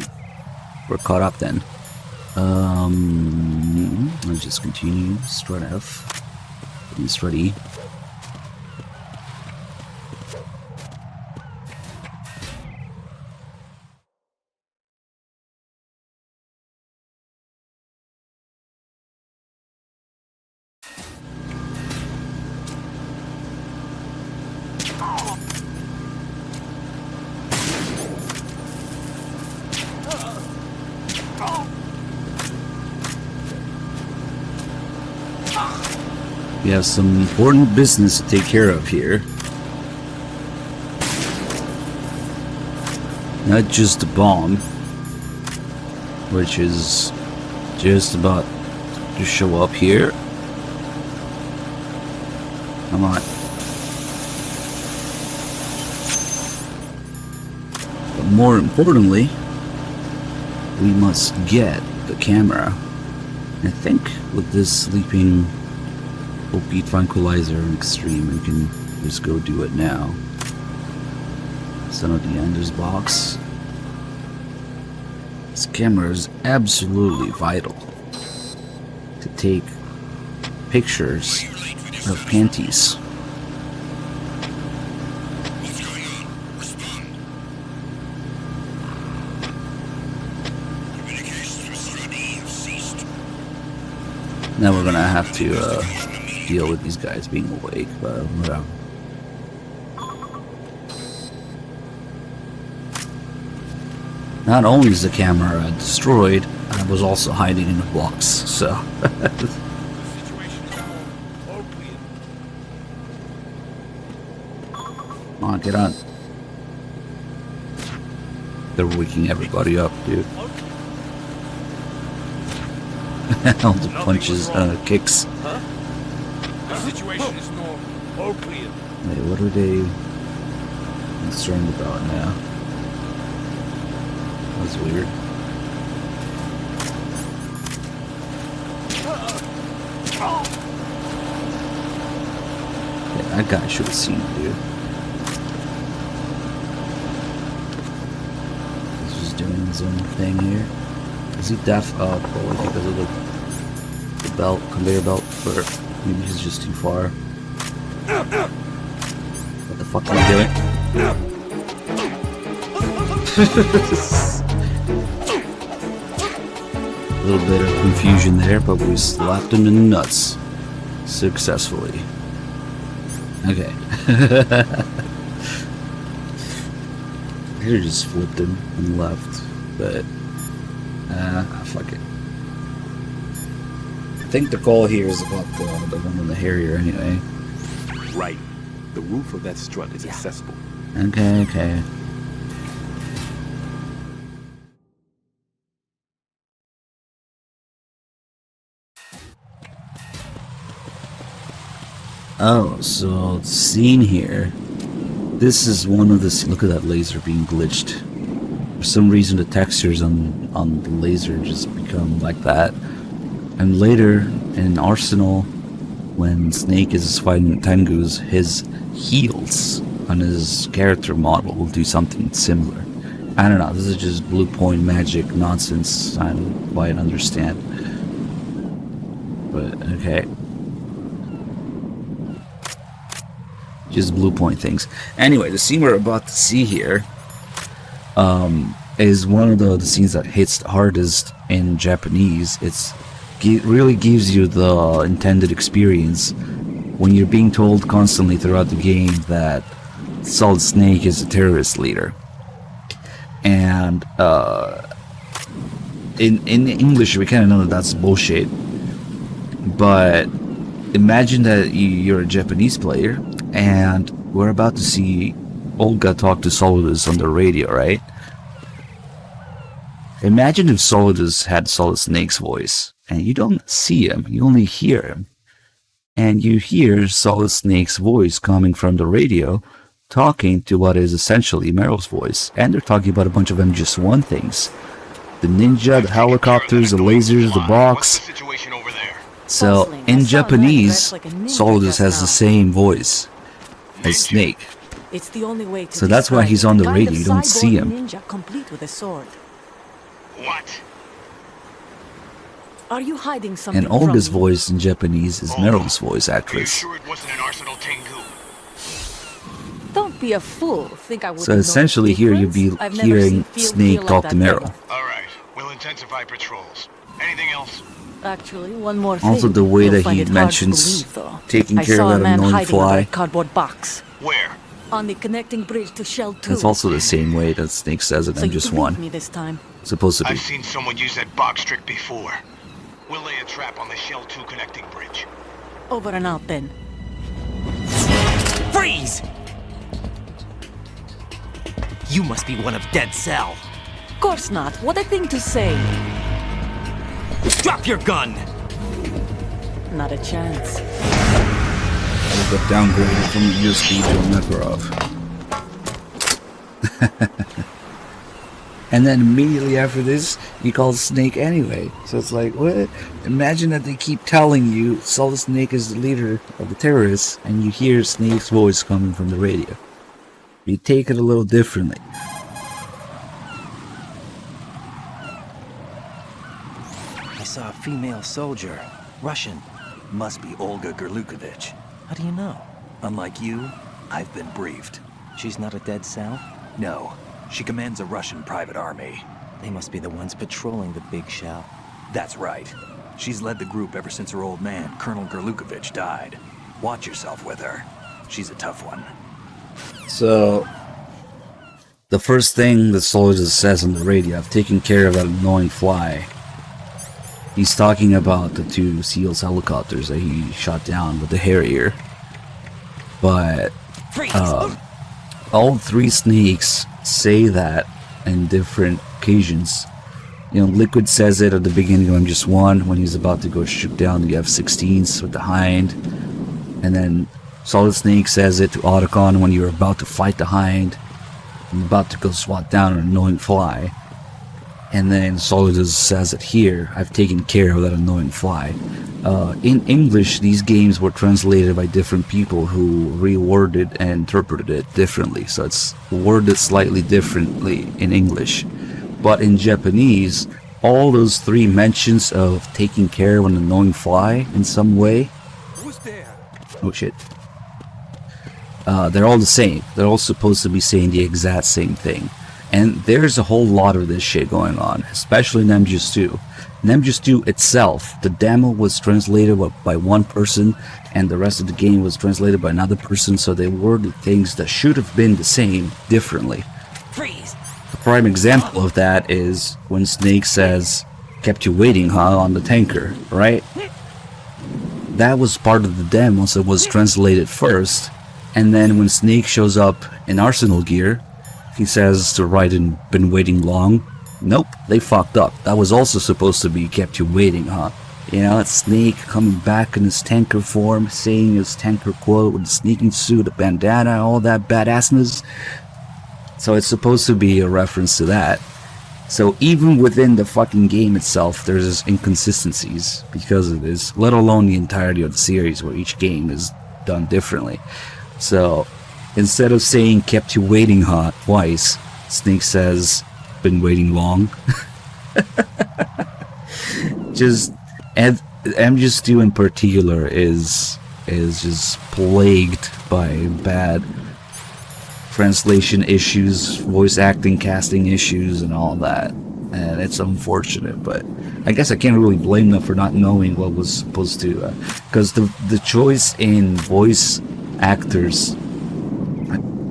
We're caught up then. Let's just continue. Strut F. And strut E. We have some important business to take care of here. Not just a bomb, which is just about to show up here. Come on. But more importantly, we must get the camera. I think with this sleeping opiate tranquilizer and extreme, we can just go do it now. Son of the Anders box. This camera is absolutely vital to take pictures of panties. What's going on? Respond. Now we're gonna have to deal with these guys being awake, but whatever. Not only is the camera destroyed, I was also hiding in a box, so... Come on, get on. They're waking everybody up, dude. All the punches, kicks. Huh? The situation is normal. All clear. Wait, what are they concerned about now? That's weird. Yeah, that guy should have seen it, dude. He's just doing his own thing here. Is he deaf? Oh, probably because of the belt, conveyor belt, or maybe he's just too far. What the fuck are you doing? A little bit of confusion there, but we slapped him in the nuts successfully. Okay. Here just flipped him and left, but fuck it. I think the call here is about the one in the Harrier anyway. Right. The roof of that strut is accessible. Okay. Oh, so the scene here. This is one of the... Look at that laser being glitched. For some reason the textures on the laser just become like that. And later in Arsenal, when Snake is fighting Tengus, his heals on his character model will do something similar. I don't know, this is just Blue Point magic nonsense. I don't quite understand. But okay. Just Blue Point things. Anyway, the scene we're about to see here is one of the scenes that hits the hardest in Japanese. It really gives you the intended experience when you're being told constantly throughout the game that Solid Snake is a terrorist leader. And in English we kind of know that that's bullshit. But imagine that you're a Japanese player and we're about to see Olga talk to Solidus on the radio, right? Imagine if Solidus had Solid Snake's voice, and you don't see him, you only hear him. And you hear Solid Snake's voice coming from the radio, talking to what is essentially Meryl's voice. And they're talking about a bunch of MGS1 things. The ninja, the helicopters, the lasers, the box. So, in Japanese, Solidus has the same voice as Snake. It's the only way to so that's why he's on the radio, you don't see him. Ninja complete with a sword. What? Are you hiding something And Olga's from me? voice in Japanese is Meryl's voice actress. Are you sure it wasn't an Arsenal Tengu? Don't be a fool. Think I would So essentially here you'd be hearing Snake talk to Meryl. Alright, we'll intensify patrols. Anything else? Actually, one more thing. Also the way You'll that find he it hard to mentions believe, though. taking I care saw of a that man annoying hiding under a fly. cardboard box Where? on the connecting bridge to Shell 2. That's also the same way that Snake says it so in you just believe one. me this time. Supposed to be. I've seen someone use that box trick before. We'll lay a trap on the Shell 2 connecting bridge. Over and out then. Freeze! You must be one of Dead Cell. Of course not. What a thing to say. Drop your gun! Not a chance. I got downgraded from a USB to a Makarov. And then immediately after this, he calls Snake anyway. So it's like, what? Imagine that they keep telling you Solid Snake is the leader of the terrorists, and you hear Snake's voice coming from the radio. You take it a little differently. I saw a female soldier. Russian. Must be Olga Gerlukovich. How do you know? Unlike you, I've been briefed. She's not a Dead Cell? No, she commands a Russian private army. They must be the ones patrolling the Big Shell. That's right. She's led the group ever since her old man, Colonel Gerlukovich, died. Watch yourself with her. She's a tough one. So, the first thing the soldier says on the radio, I've taken care of that annoying fly. He's talking about the 2 SEALs helicopters that he shot down with the Harrier. But, all 3 snakes say that in different occasions. You know, Liquid says it at the beginning of MGS1 when he's about to go shoot down the F-16s with the Hind. And then Solid Snake says it to Otacon when you're about to fight the Hind and about to go swat down an annoying fly. And then Solidus says it here, I've taken care of that annoying fly. In English, these games were translated by different people who reworded and interpreted it differently. So it's worded slightly differently in English. But in Japanese, all those 3 mentions of taking care of an annoying fly in some way. Who's there? Oh shit. They're all the same. They're all supposed to be saying the exact same thing. And there's a whole lot of this shit going on, especially in MGS2. In MGS2 itself, the demo was translated by one person, and the rest of the game was translated by another person, so they worded things that should have been the same differently. Freeze! A prime example of that is when Snake says, kept you waiting, huh, on the tanker, right? That was part of the demo, so it was translated first, and then when Snake shows up in Arsenal gear, he says to Raiden, been waiting long? Nope, they fucked up. That was also supposed to be kept you waiting, huh? You know, it's Snake coming back in his tanker form, saying his tanker quote with the sneaking suit, a bandana, all that badassness. So it's supposed to be a reference to that. So even within the fucking game itself, there's inconsistencies because of this, let alone the entirety of the series where each game is done differently. So instead of saying kept you waiting hot twice, Snake says been waiting long. Just MGS2 in particular is just plagued by bad translation issues, voice acting, casting issues, and all that. And it's unfortunate, but I guess I can't really blame them for not knowing what was supposed to, because the choice in voice actors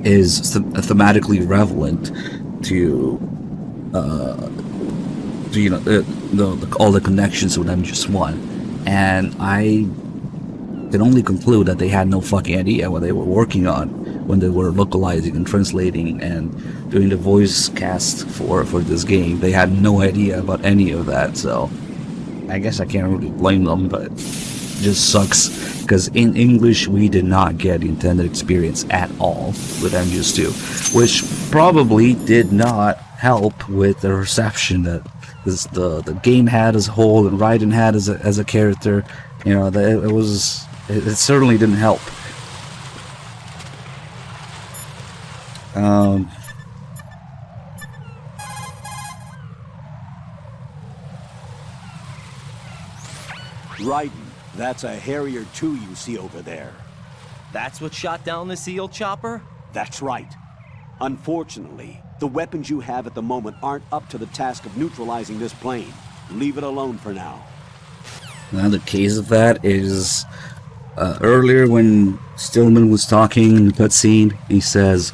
is thematically relevant to you know, all the connections with MGS1, and I can only conclude that they had no fucking idea what they were working on when they were localizing and translating and doing the voice cast for this game. They had no idea about any of that, so I guess I can't really blame them, but it just sucks because in English we did not get the intended experience at all with MGS2, which probably did not help with the reception that the game had as a whole and Raiden had as a character. You know, it certainly didn't help. Raiden, that's a Harrier 2 you see over there. That's what shot down the SEAL chopper? That's right. Unfortunately, the weapons you have at the moment aren't up to the task of neutralizing this plane. Leave it alone for now. Another case of that is earlier when Stillman was talking in the cutscene, he says,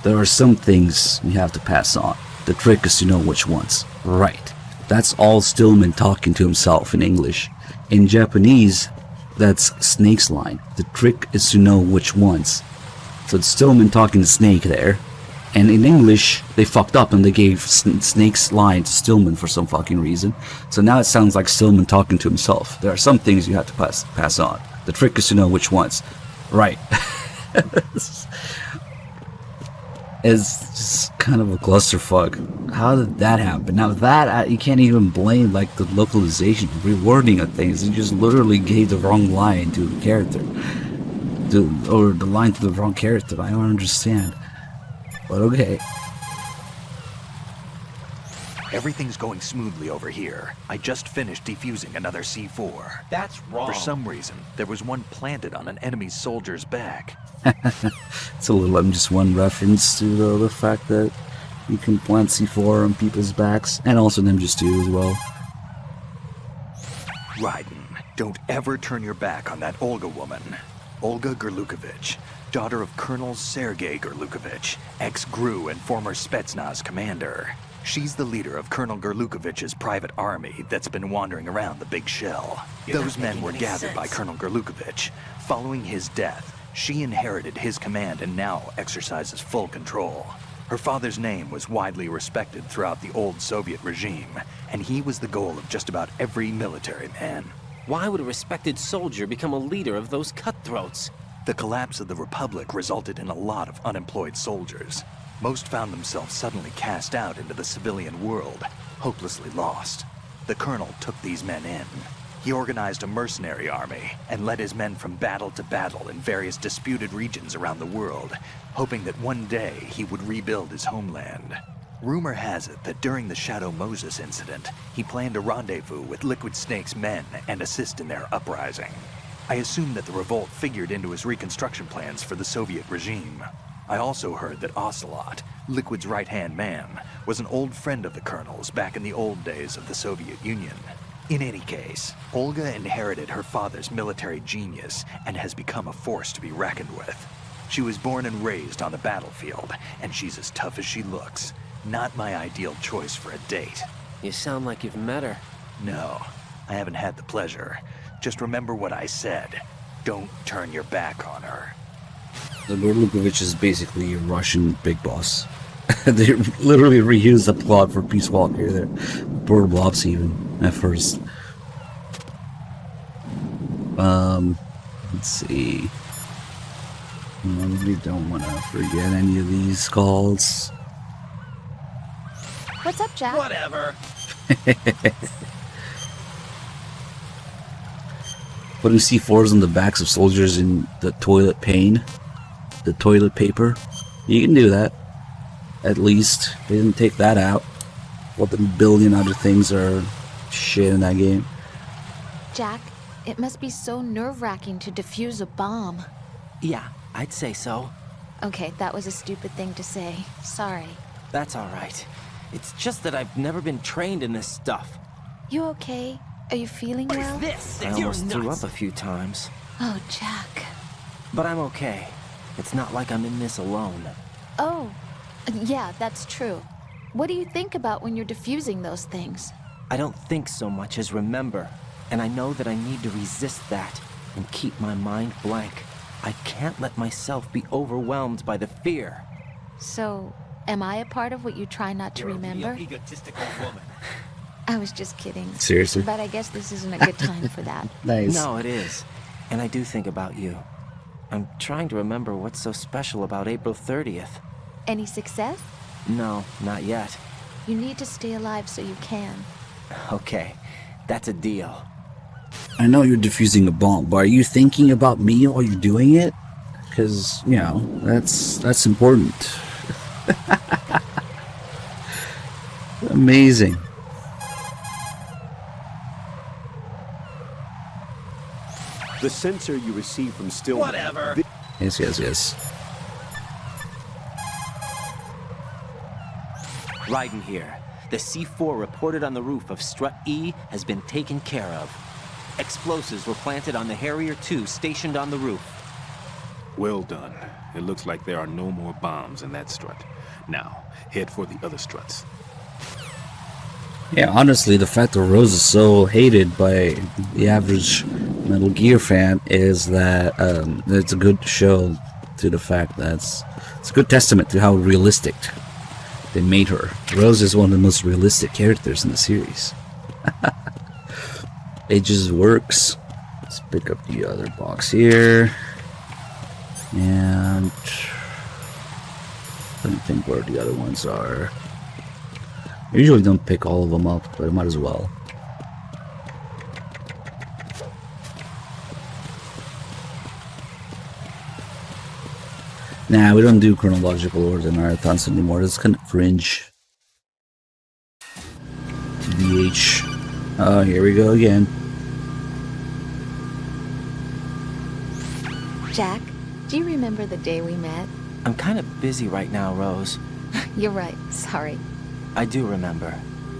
there are some things you have to pass on. The trick is to know which ones. Right. That's all Stillman talking to himself in English. In Japanese, that's Snake's line. The trick is to know which ones. So it's Stillman talking to Snake there. And in English, they fucked up and they gave Snake's line to Stillman for some fucking reason. So now it sounds like Stillman talking to himself. There are some things you have to pass on. The trick is to know which ones. Right. It's just kind of a clusterfuck. How did that happen? Now that, you can't even blame like the localization, rewording of things. You just literally gave the wrong line to the character. Or the line to the wrong character. I don't understand. But okay. Everything's going smoothly over here. I just finished defusing another C4. That's wrong. For some reason, there was one planted on an enemy soldier's back. It's a little MGS1 reference to the fact that you can plant C4 on people's backs, and also in MGS2 as well. Raiden, don't ever turn your back on that Olga woman. Olga Gerlukovich, daughter of Colonel Sergei Gerlukovich, ex-GRU and former Spetsnaz commander. She's the leader of Colonel Gerlukovich's private army that's been wandering around the Big Shell. Those men were gathered by Colonel Gerlukovich. Following his death, she inherited his command and now exercises full control. Her father's name was widely respected throughout the old Soviet regime, and he was the goal of just about every military man. Why would a respected soldier become a leader of those cutthroats? The collapse of the Republic resulted in a lot of unemployed soldiers. Most found themselves suddenly cast out into the civilian world, hopelessly lost. The colonel took these men in. He organized a mercenary army and led his men from battle to battle in various disputed regions around the world, hoping that one day he would rebuild his homeland. Rumor has it that during the Shadow Moses incident, he planned a rendezvous with Liquid Snake's men and assist in their uprising. I assume that the revolt figured into his reconstruction plans for the Soviet regime. I also heard that Ocelot, Liquid's right-hand man, was an old friend of the Colonel's back in the old days of the Soviet Union. In any case, Olga inherited her father's military genius and has become a force to be reckoned with. She was born and raised on the battlefield, and she's as tough as she looks. Not my ideal choice for a date. You sound like you've met her. No, I haven't had the pleasure. Just remember what I said. Don't turn your back on her. The Gerlukovich is basically a Russian big boss. They literally reused the plot for Peace Walker there. Poor Blobs even, at first. Let's see. I really don't want to forget any of these calls. What's up, Jack? Whatever. Putting C4s on the backs of soldiers in the toilet the toilet paper. You can do that. At least. They didn't take that out. What the billion other things are shit in that game. Jack, it must be so nerve-wracking to defuse a bomb. Yeah, I'd say so. Okay, that was a stupid thing to say. Sorry. That's all right. It's just that I've never been trained in this stuff. You okay? Are you feeling well? I almost threw up a few times. Oh, Jack. But I'm okay. It's not like I'm in this alone. Oh, yeah, that's true. What do you think about when you're defusing those things? I don't think so much as remember. And I know that I need to resist that and keep my mind blank. I can't let myself be overwhelmed by the fear. So, am I a part of what you try not to remember? You're a real egotistical woman. I was just kidding. Seriously? But I guess this isn't a good time for that. Nice. No, it is. And I do think about you. I'm trying to remember what's so special about April 30th. Any success? No, not yet. You need to stay alive so you can. Okay, that's a deal. I know you're defusing a bomb, but are you thinking about me while you're doing it? Because, you know, that's important. Amazing. The sensor you receive from Stillman... Whatever. Yes. Raiden here. The C4 reported on the roof of Strut E has been taken care of. Explosives were planted on the Harrier 2 stationed on the roof. Well done. It looks like there are no more bombs in that strut. Now, head for the other struts. Yeah, honestly, the fact that Rose is so hated by the average Metal Gear fan is that it's a good show to the fact that it's a good testament to how realistic they made her. Rose is one of the most realistic characters in the series. It just works. Let's pick up the other box here. And I don't think where the other ones are. I usually don't pick all of them up, but I might as well. Nah, we don't do chronological order marathons anymore. That's kind of cringe. TBH. Oh, here we go again. Jack, do you remember the day we met? I'm kind of busy right now, Rose. You're right, sorry. I do remember.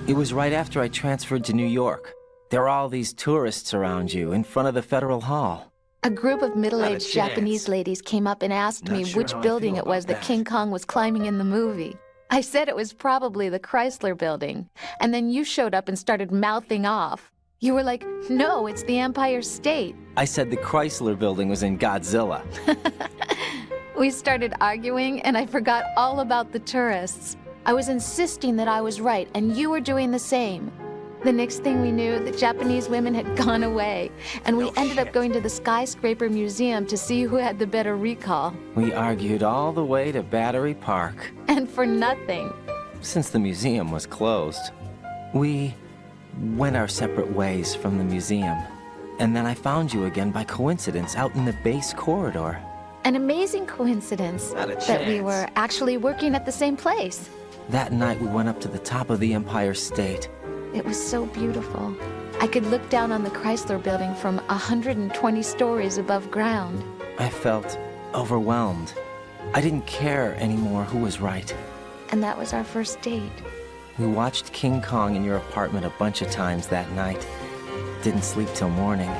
It was right after I transferred to New York. There are all these tourists around you in front of the Federal Hall. A group of middle-aged chance. Japanese ladies came up and asked Not me sure which how I building feel it was about that that. King Kong was climbing in the movie. I said it was probably the Chrysler Building, and then you showed up and started mouthing off. You were like, no, it's the Empire State. I said the Chrysler Building was in Godzilla. We started arguing, and I forgot all about the tourists. I was insisting that I was right, and you were doing the same. The next thing we knew, the Japanese women had gone away, and we ended up going to the Skyscraper Museum to see who had the better recall. We argued all the way to Battery Park. And for nothing. Since the museum was closed, we went our separate ways from the museum. And then I found you again by coincidence out in the base corridor. An amazing coincidence Not a that we chance. were actually working at the same place. That night we went up to the top of the Empire State. It was so beautiful. I could look down on the Chrysler Building from 120 stories above ground. I felt overwhelmed. I didn't care anymore who was right. And that was our first date. We watched King Kong in your apartment a bunch of times that night. Didn't sleep till morning.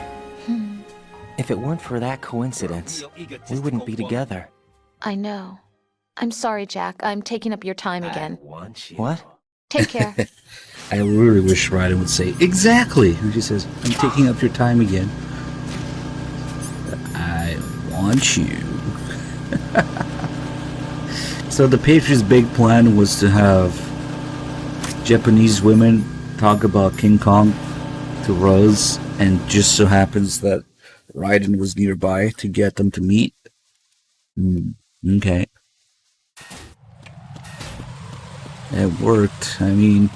If it weren't for that coincidence, we wouldn't be together. I know. I'm sorry, Jack. I'm taking up your time again. What? Take care. I really wish Raiden would say, exactly! And she says, I'm taking up your time again. I want you. So the Patriots' big plan was to have Japanese women talk about King Kong to Rose, and just so happens that Raiden was nearby to get them to meet. Okay. It worked. I mean...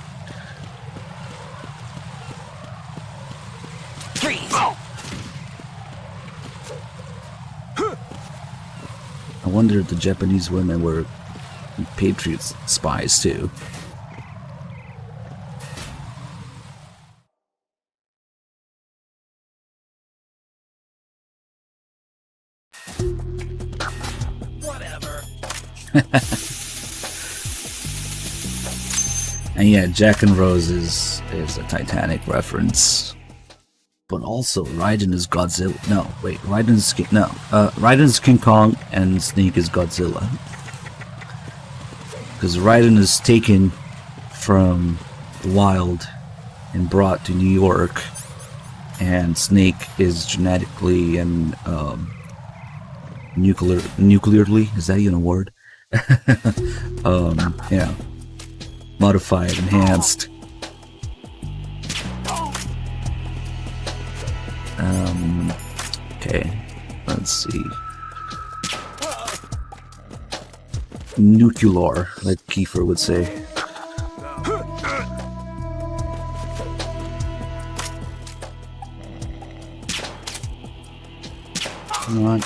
I wonder if the Japanese women were Patriots spies too. Whatever. And yeah, Jack and Rose is a Titanic reference. But also, Raiden is Godzilla. No, wait, Raiden's King Kong and Snake is Godzilla. Because Raiden is taken from the wild and brought to New York, and Snake is genetically and nuclearly, is that even a word? Yeah, modified, enhanced. Okay, let's see. Nuclear, like Kiefer would say. Come on.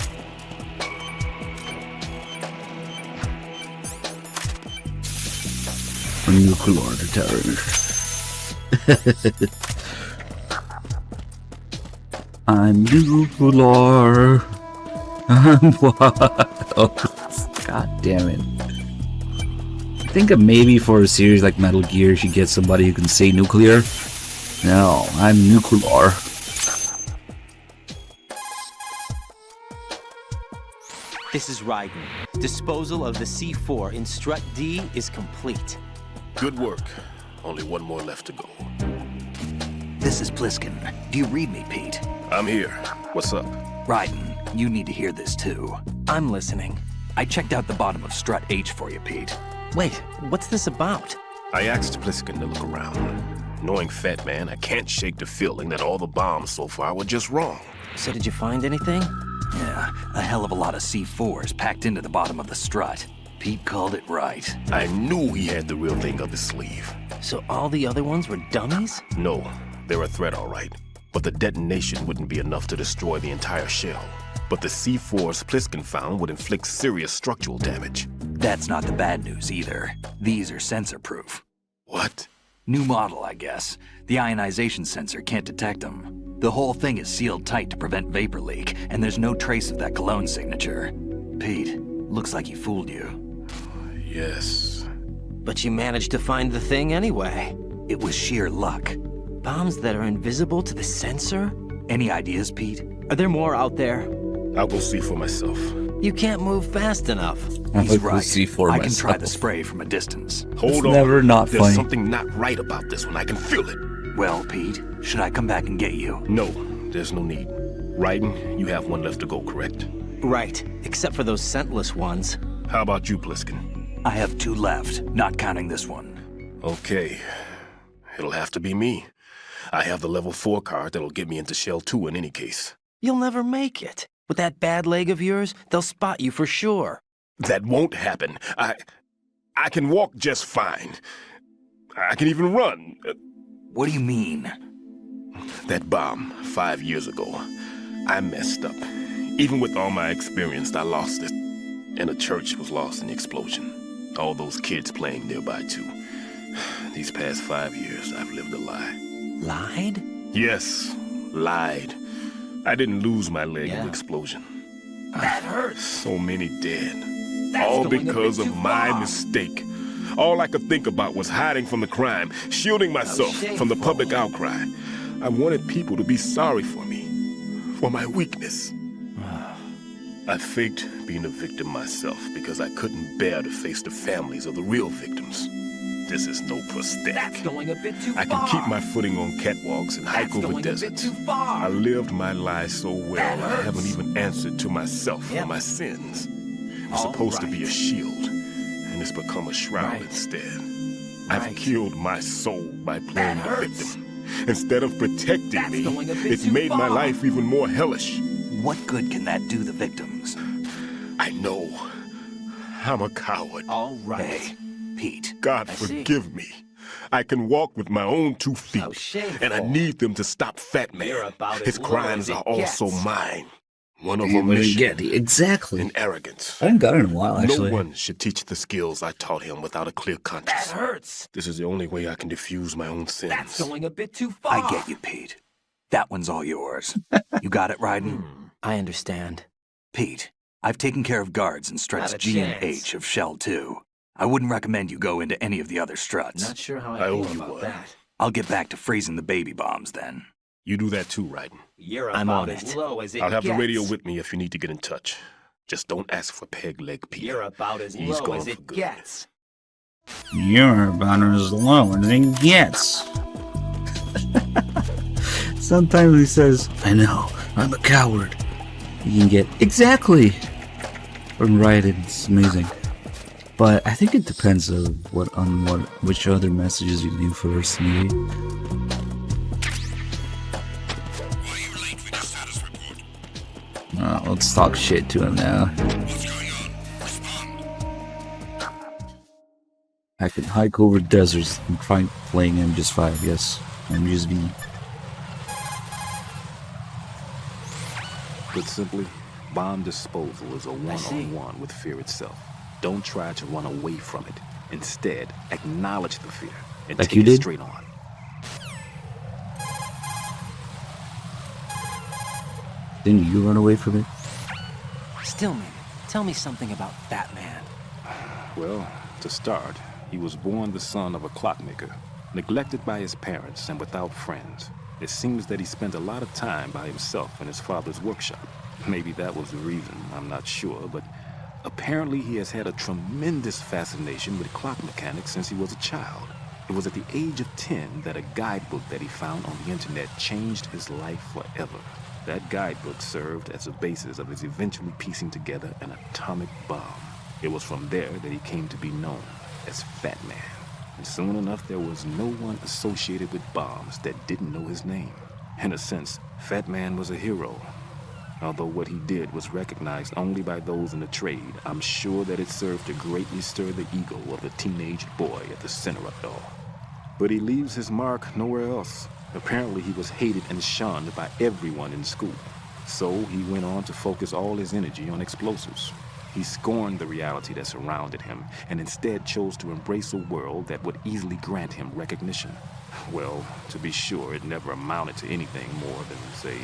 A nuclear terrorist. I'm nuclear. I'm what? Oh, God damn it. I think maybe for a series like Metal Gear, you should get somebody who can say nuclear. No, I'm nuclear. This is Raiden. Disposal of the C4 in Strut D is complete. Good work. Only one more left to go. This is Pliskin. Do you read me, Pete? I'm here. What's up? Raiden, you need to hear this too. I'm listening. I checked out the bottom of Strut H for you, Pete. Wait, what's this about? I asked Pliskin to look around. Knowing Fat Man, I can't shake the feeling that all the bombs so far were just wrong. So did you find anything? Yeah, a hell of a lot of C4s packed into the bottom of the strut. Pete called it right. I knew he had the real thing up his sleeve. So all the other ones were dummies? No, they're a threat, all right. But the detonation wouldn't be enough to destroy the entire shell. But the C4s Pliskin found would inflict serious structural damage. That's not the bad news either. These are sensor-proof. What? New model, I guess. The ionization sensor can't detect them. The whole thing is sealed tight to prevent vapor leak, and there's no trace of that cologne signature. Pete, looks like he fooled you. Yes. But you managed to find the thing anyway. It was sheer luck. Bombs that are invisible to the sensor? Any ideas, Pete? Are there more out there? I'll go see for myself. You can't move fast enough. He's I'll right. see for I can try the myself. spray from a distance. Hold on. never not There's funny. something not right about this one. I can feel it. Well, Pete, should I come back and get you? No, there's no need. Raiden, you have one left to go, correct? Right, except for those scentless ones. How about you, Pliskin? I have 2 left, not counting this one. Okay. It'll have to be me. I have the level 4 card that'll get me into Shell 2 in any case. You'll never make it. With that bad leg of yours, they'll spot you for sure. That won't happen. I can walk just fine. I can even run. What do you mean? That bomb 5 years ago, I messed up. Even with all my experience, I lost it. And the church was lost in the explosion. All those kids playing nearby, too. These past 5 years, I've lived a lie. Lied? Yes, lied. I didn't lose my leg in the explosion. That hurts. So many dead. That's All going a because bit of too my far. mistake. All I could think about was hiding from the crime, shielding myself from the public outcry. I wanted people to be sorry for me, for my weakness. I faked being a victim myself because I couldn't bear to face the families of the real victims. This is no prosthetic. That's going a bit too far. I can keep my footing on catwalks and hike That's over going deserts. a bit too far. I lived my lie so well, That I hurts. haven't even answered to myself Yep. for my sins. It was All supposed to be a right. shield, and it's become a shroud Right. instead. I've Right. killed my soul by playing That the hurts. victim. Instead of protecting That's me, going a bit it's too made my far. life even more hellish. What good can that do the victims? I know. I'm a coward. All right. Hey, Pete. God I see. forgive me. I can walk with my own 2 feet, So shameful. and I need them to stop Fat Man. You're about His as low crimes as are it also gets. mine. One of Yeah, them but is exactly. and arrogance. I haven't got it in a while, actually. No one should teach the skills I taught him without a clear That conscience. hurts. This is the only way I can diffuse my own sins. That's going a bit too far. I get you, Pete. That one's all yours. You got it, Raiden? I understand. Pete, I've taken care of guards in struts Not a G and chance. H of Shell 2. I wouldn't recommend you go into any of the other struts. Not sure how I I owe feel you about one. that. I'll get back to freezing the baby bombs then. You do that too, Raiden. You're I'm about on as it. low as it I'll have gets. the radio with me if you need to get in touch. Just don't ask for Peg Leg Pete. You're about as He's low gone as for it good. gets. You're about as low as it gets. Sometimes he says, I know, I'm a coward. You can get exactly from Raiden. It's amazing. But I think it depends on which other messages you do first, maybe. Let's talk shit to him now. I can hike over deserts and try playing MGS5, yes. MGS-V. Put simply, bomb disposal is a one-on-one with fear itself. Don't try to run away from it. Instead, acknowledge the fear and Like take you it did? straight on. Didn't you run away from it? Stillman, tell me something about Fat Man. Well, to start, he was born the son of a clockmaker, neglected by his parents and without friends. It seems that he spent a lot of time by himself in his father's workshop. Maybe that was the reason, I'm not sure, but apparently he has had a tremendous fascination with clock mechanics since he was a child. It was at the age of 10 that a guidebook that he found on the internet changed his life forever. That guidebook served as the basis of his eventually piecing together an atomic bomb. It was from there that he came to be known as Fat Man. And soon enough, there was no one associated with bombs that didn't know his name. In a sense, Fat Man was a hero. Although what he did was recognized only by those in the trade, I'm sure that it served to greatly stir the ego of the teenage boy at the center of it all. But he leaves his mark nowhere else. Apparently he was hated and shunned by everyone in school. So he went on to focus all his energy on explosives. He scorned the reality that surrounded him and instead chose to embrace a world that would easily grant him recognition. Well, to be sure, it never amounted to anything more than, say,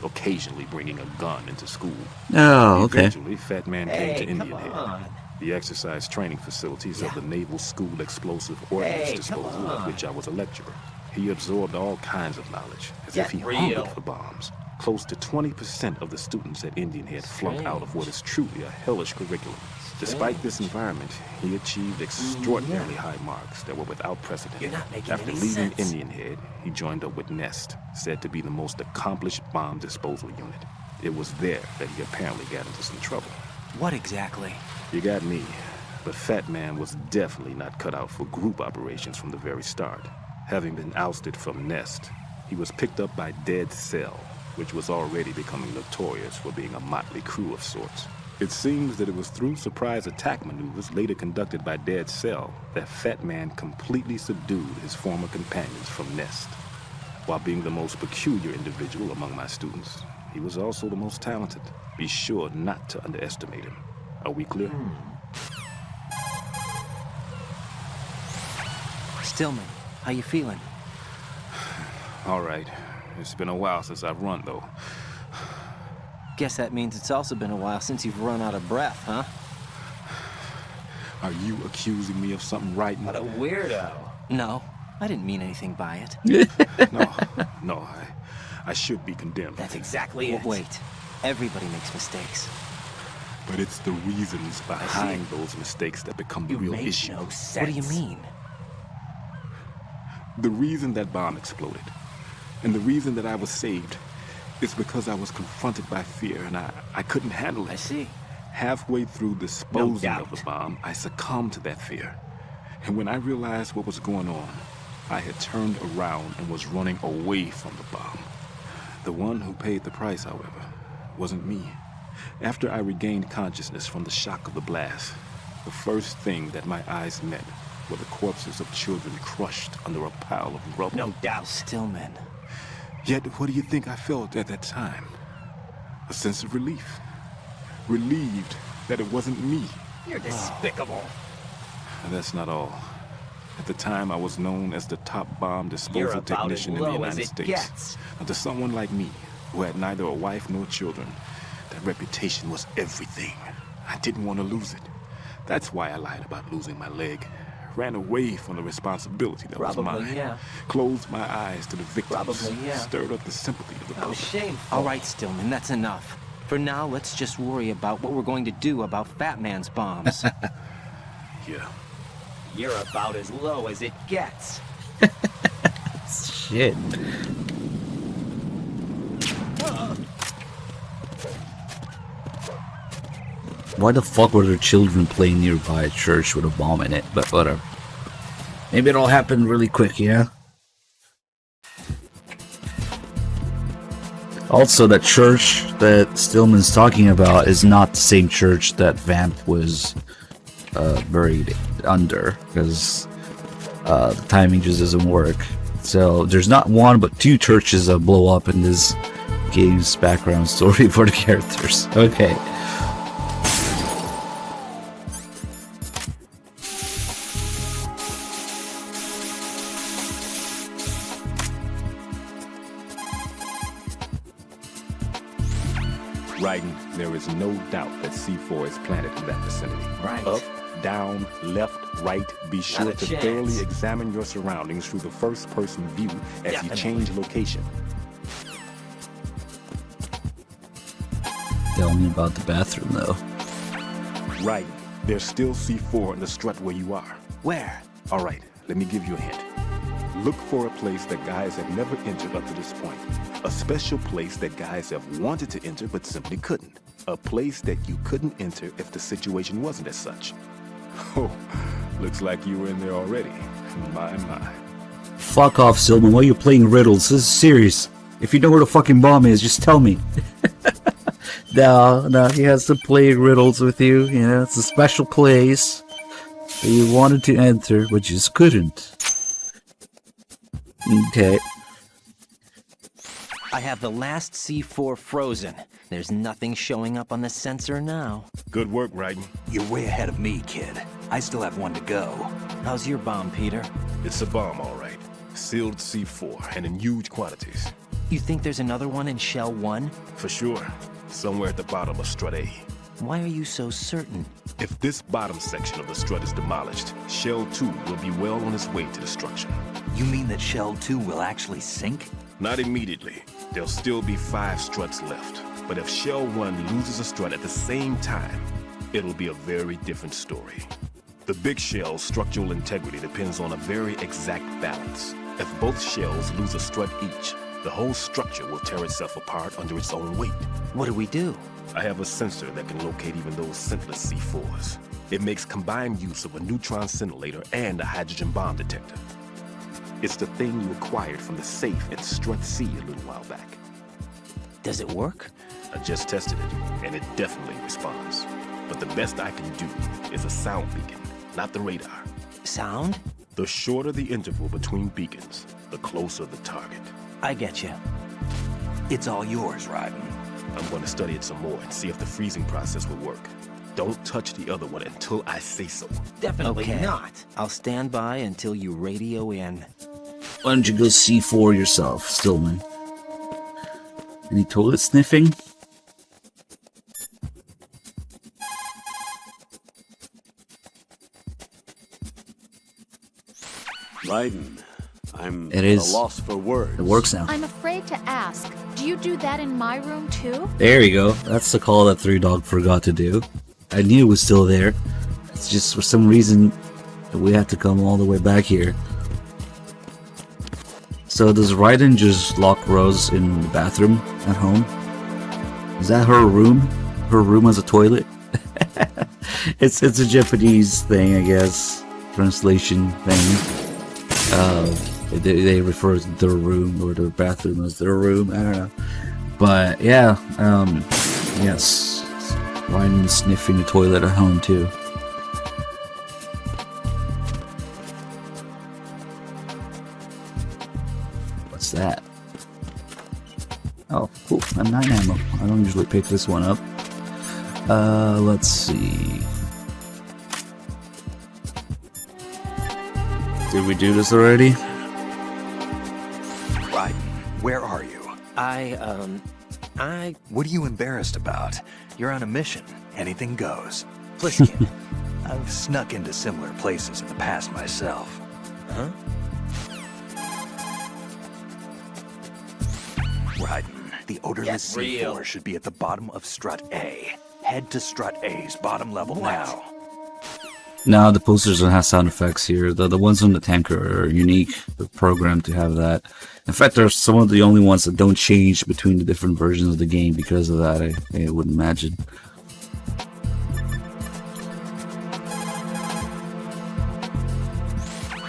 occasionally bringing a gun into school. Oh, okay. Eventually, Fat Man came to Indian Head, on. the exercise training facilities of the Naval School Explosive Ordnance Hey, Disposal, come of on. which I was a lecturer. He absorbed all kinds of knowledge, as if he hungered for bombs. Close to 20% of the students at Indian Head flunked out of what is truly a hellish curriculum. Despite this environment, he achieved extraordinarily high marks that were without precedent. After leaving Indian Head, he joined up with Nest, said to be the most accomplished bomb disposal unit. It was there that he apparently got into some trouble. What exactly? You got me. But Fat Man was definitely not cut out for group operations from the very start. Having been ousted from Nest, he was picked up by Dead Cell, which was already becoming notorious for being a motley crew of sorts. It seems that it was through surprise attack maneuvers later conducted by Dead Cell that Fat Man completely subdued his former companions from Nest. While being the most peculiar individual among my students, he was also the most talented. Be sure not to underestimate him. Are we clear? Stillman, how you feeling? All right. It's been a while since I've run, though. Guess that means it's also been a while since you've run out of breath, huh? Are you accusing me of something right now? What a weirdo. No, I didn't mean anything by it. No, I should be condemned. That's exactly it. Wait, everybody makes mistakes. But it's the reasons behind those mistakes that become the real issue. No sense. What do you mean? The reason that bomb exploded, and the reason that I was saved, is because I was confronted by fear and I couldn't handle it. I see. Halfway through disposing of the bomb, I succumbed to that fear. And when I realized what was going on, I had turned around and was running away from the bomb. The one who paid the price, however, wasn't me. After I regained consciousness from the shock of the blast, the first thing that my eyes met were the corpses of children crushed under a pile of rubble. No doubt. Stillman. Yet, what do you think I felt at that time? A sense of relief. Relieved that it wasn't me. You're despicable. And that's not all. At the time, I was known as the top bomb disposal technician in the United States. And to someone like me, who had neither a wife nor children, that reputation was everything. I didn't want to lose it. That's why I lied about losing my leg. Ran away from the responsibility that was mine. Closed my eyes to the victims. Stirred up the sympathy of the public. Shameful. All right, Stillman, that's enough. For now, let's just worry about what we're going to do about Fat Man's bombs. Yeah. You're about as low as it gets. Shit. Why the fuck were there children playing nearby a church with a bomb in it? But whatever. Maybe it all happened really quick, yeah? Also, that church that Stillman's talking about is not the same church that Vamp was buried under, because the timing just doesn't work. So there's not one but two churches that blow up in this game's background story for the characters. Okay. Raiden, there is no doubt that C4 is planted in that vicinity. Right. Up, down, left, right. Be sure to thoroughly examine your surroundings through the first-person view as you change location. Tell me about the bathroom, though. Right. There's still C4 in the strut where you are. Where? All right, let me give you a hint. Look for a place that guys have never entered up to this point. A special place that guys have wanted to enter but simply couldn't. A place that you couldn't enter if the situation wasn't as such. Oh, looks like you were in there already. My. Fuck off, Stillman. Why are you playing riddles? This is serious. If you know where the fucking bomb is, just tell me. No, he has to play riddles with you. You know, it's a special place that you wanted to enter, but just couldn't. Okay. I have the last C4 frozen. There's nothing showing up on the sensor now. Good work, Raiden. You're way ahead of me, kid. I still have one to go. How's your bomb, Peter? It's a bomb, all right. Sealed C4, and in huge quantities. You think there's another one in Shell 1? For sure. Somewhere at the bottom of Strut A. Why are you so certain? If this bottom section of the strut is demolished, Shell 2 will be well on its way to destruction. You mean that Shell 2 will actually sink? Not immediately. There'll still be 5 struts left. But if Shell 1 loses a strut at the same time, it'll be a very different story. The big shell's structural integrity depends on a very exact balance. If both shells lose a strut each, the whole structure will tear itself apart under its own weight. What do we do? I have a sensor that can locate even those scentless C4s. It makes combined use of a neutron scintillator and a hydrogen bomb detector. It's the thing you acquired from the safe at Strut C a little while back. Does it work? I just tested it, and it definitely responds. But the best I can do is a sound beacon, not the radar. Sound? The shorter the interval between beacons, the closer the target. I get you. It's all yours, Raiden. I'm going to study it some more and see if the freezing process will work. Don't touch the other one until I say so. Definitely not. I'll stand by until you radio in. Why don't you go C4 yourself, Stillman? Any toilet sniffing? Raiden, I'm It is. a loss for words. It works now. I'm afraid to ask. Do you do that in my room too? There you go. That's the call that Three Dog forgot to do. I knew it was still there. It's just for some reason we had to come all the way back here. So does Raiden just lock Rose in the bathroom at home? Is that her room? Her room has a toilet? It's a Japanese thing, I guess. Translation thing. They refer to their room or their bathroom as their room. I don't know. But yeah, yes. Raiden sniffing the toilet at home too. What's that? Oh, cool. A 9 ammo. I don't usually pick this one up. Let's see. Did we do this already? Raiden, where are you? What are you embarrassed about? You're on a mission. Anything goes. Pliskin. I've snuck into similar places in the past myself. Huh? Raiden, the odorless C4 should be at the bottom of Strut A. Head to Strut A's bottom level now. No, the posters don't have sound effects here. The ones on the tanker are unique. They're programmed to have that. In fact, they're some of the only ones that don't change between the different versions of the game because of that, I would imagine.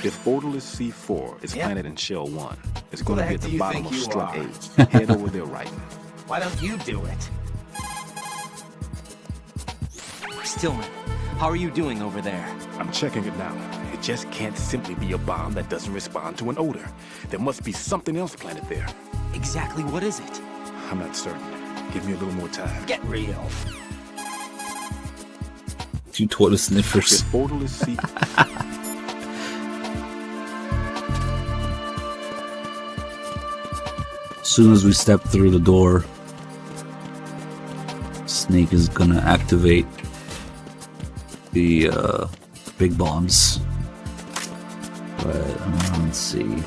If odorless C4 is planted in Shell 1, it's going to be at the bottom of Strut A. Head over there, Raiden. Why don't you do it? Stillman, how are you doing over there? I'm checking it now. It just can't simply be a bomb that doesn't respond to an odor. There must be something else planted there. Exactly what is it? I'm not certain. Give me a little more time. Get real. 2 toilet sniffers. If odorless C4... As soon as we step through the door, Snake is gonna activate the big bombs. But let's see.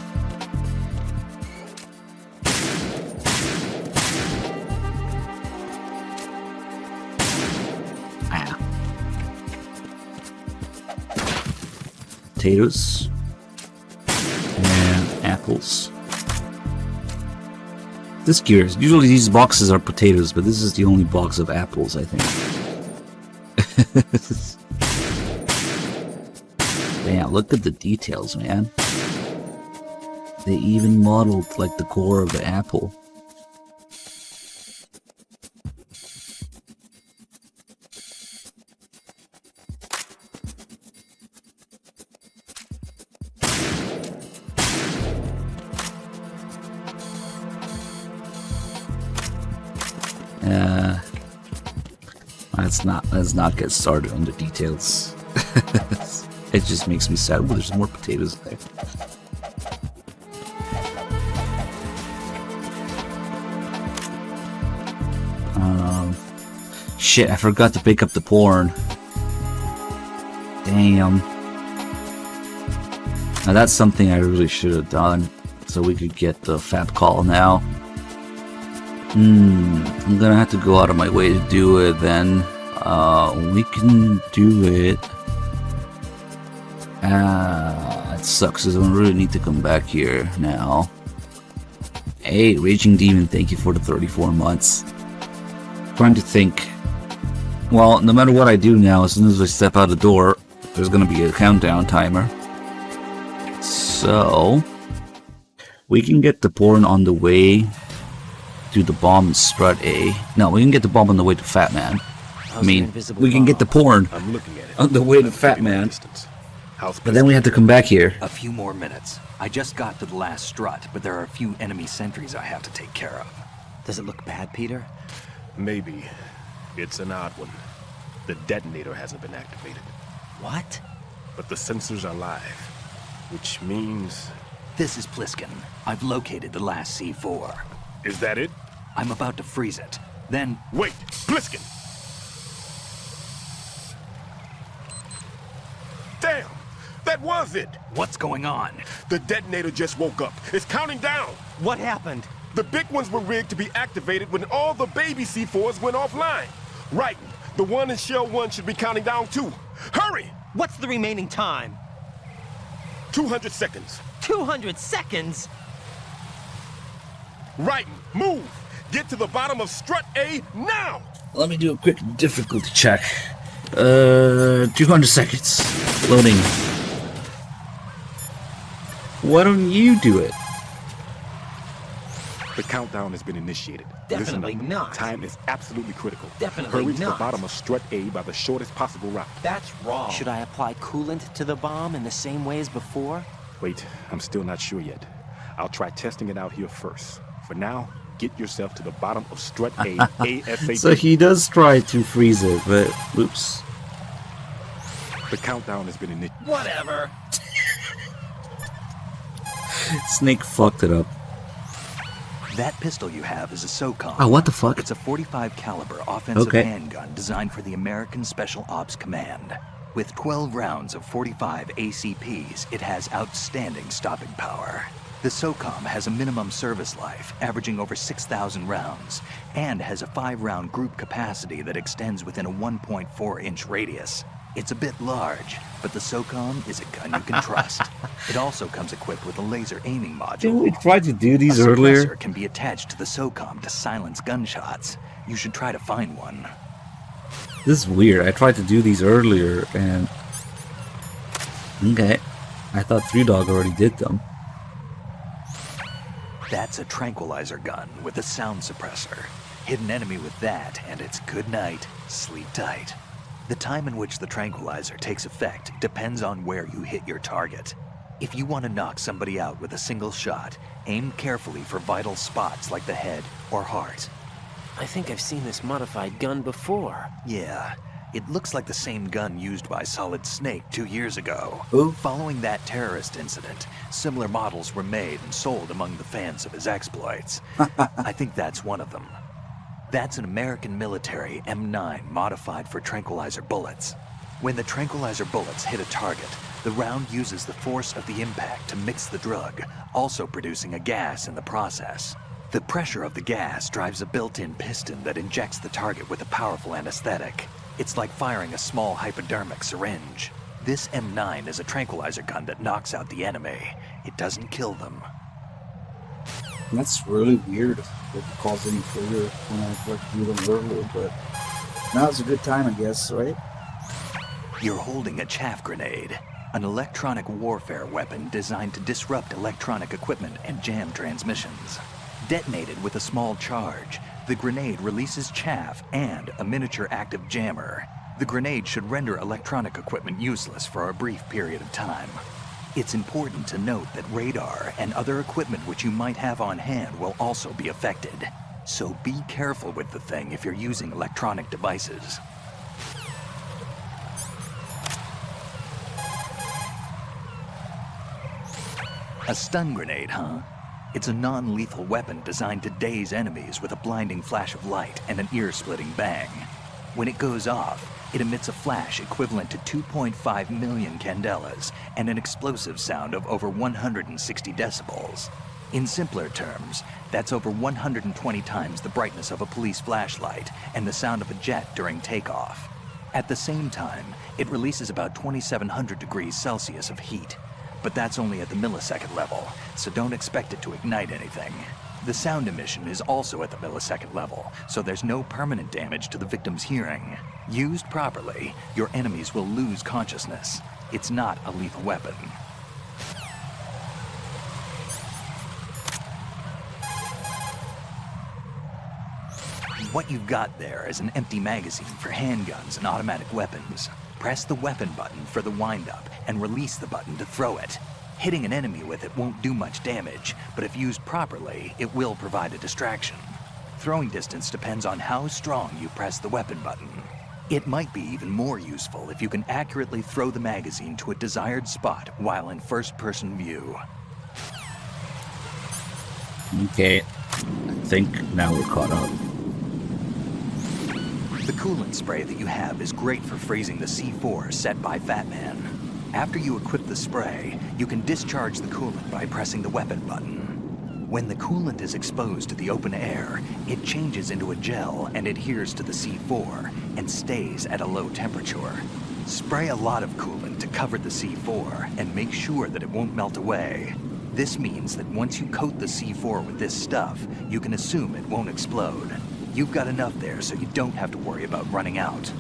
Potatoes and apples. This curious. Usually these boxes are potatoes, but this is the only box of apples, I think. Damn, look at the details, man. They even modeled like the core of the apple. Let's not get started on the details. It just makes me sad. Ooh, there's more potatoes there. Shit, I forgot to pick up the porn. Damn. Now that's something I really should have done, so we could get the FAP call now. I'm gonna have to go out of my way to do it then. We can do it. It sucks because I really need to come back here now. Hey, Raging Demon, thank you for the 34 months. Trying to think. Well, no matter what I do now, as soon as I step out the door, there's gonna be a countdown timer. So, we can get the porn on the way to the bomb and strut A. No, we can get the bomb on the way to Fat Man. I mean, we can get the porn on the way to Fat Man. But then we have to come back here. A few more minutes. I just got to the last strut, but there are a few enemy sentries I have to take care of. Does it look bad, Peter? Maybe. It's an odd one. The detonator hasn't been activated. What? But the sensors are live, which means... This is Pliskin. I've located the last C4. Is that it? I'm about to freeze it. Then... Wait! Pliskin! Damn! That was it! What's going on? The detonator just woke up. It's counting down! What happened? The big ones were rigged to be activated when all the baby C4s went offline. Right. The one in Shell 1 should be counting down too. Hurry! What's the remaining time? 200 seconds. 200 seconds? Right. Move! Get to the bottom of strut A now! Let me do a quick difficulty check. 200 seconds. Loading. Why don't you do it? The countdown has been initiated. Definitely Listen, not. Time is absolutely critical. Definitely Hurry to the not. bottom of strut A by the shortest possible route. That's wrong. Should I apply coolant to the bomb in the same way as before? Wait, I'm still not sure yet. I'll try testing it out here first. For now, get yourself to the bottom of strut A ASAP. So he does try to freeze it, but oops. The countdown has been initiated. Whatever. Snake fucked it up. That pistol you have is a SOCOM. Oh, what the fuck? It's a .45 caliber offensive handgun designed for the American Special Ops Command. With 12 rounds of .45 ACPs, it has outstanding stopping power. The SOCOM has a minimum service life, averaging over 6,000 rounds, and has a 5-round group capacity that extends within a 1.4-inch radius. It's a bit large, but the SOCOM is a gun you can trust. It also comes equipped with a laser aiming module. Didn't we try to do these a earlier? suppressor can be attached to the SOCOM to silence gunshots. You should try to find one. This is weird. I tried to do these earlier and... Okay. I thought 3Dog already did them. That's a tranquilizer gun with a sound suppressor. Hit an enemy with that, and it's good night, sleep tight. The time in which the tranquilizer takes effect depends on where you hit your target. If you want to knock somebody out with a single shot, aim carefully for vital spots like the head or heart. I think I've seen this modified gun before. Yeah, it looks like the same gun used by Solid Snake 2 years ago. Who? Following that terrorist incident, similar models were made and sold among the fans of his exploits. I think that's one of them. That's an American military M9 modified for tranquilizer bullets. When the tranquilizer bullets hit a target, the round uses the force of the impact to mix the drug, also producing a gas in the process. The pressure of the gas drives a built-in piston that injects the target with a powerful anesthetic. It's like firing a small hypodermic syringe. This M9 is a tranquilizer gun that knocks out the enemy. It doesn't kill them. That's really weird that it caused any trigger when I tried to do them earlier, but now's a good time, I guess, right? You're holding a chaff grenade, an electronic warfare weapon designed to disrupt electronic equipment and jam transmissions. Detonated with a small charge, the grenade releases chaff and a miniature active jammer. The grenade should render electronic equipment useless for a brief period of time. It's important to note that radar and other equipment which you might have on hand will also be affected. So be careful with the thing if you're using electronic devices. A stun grenade, huh? It's a non-lethal weapon designed to daze enemies with a blinding flash of light and an ear-splitting bang. When it goes off, it emits a flash equivalent to 2.5 million candelas and an explosive sound of over 160 decibels. In simpler terms, that's over 120 times the brightness of a police flashlight and the sound of a jet during takeoff. At the same time, it releases about 2,700 degrees Celsius of heat. But that's only at the millisecond level, so don't expect it to ignite anything. The sound emission is also at the millisecond level, so there's no permanent damage to the victim's hearing. Used properly, your enemies will lose consciousness. It's not a lethal weapon. What you've got there is an empty magazine for handguns and automatic weapons. Press the weapon button for the wind-up and release the button to throw it. Hitting an enemy with it won't do much damage, but if used properly, it will provide a distraction. Throwing distance depends on how strong you press the weapon button. It might be even more useful if you can accurately throw the magazine to a desired spot while in first-person view. Okay, I think now we're caught up. The coolant spray that you have is great for freezing the C4 set by Fat Man. After you equip the spray, you can discharge the coolant by pressing the weapon button. When the coolant is exposed to the open air, it changes into a gel and adheres to the C4 and stays at a low temperature. Spray a lot of coolant to cover the C4 and make sure that it won't melt away. This means that once you coat the C4 with this stuff, you can assume it won't explode. You've got enough there so you don't have to worry about running out.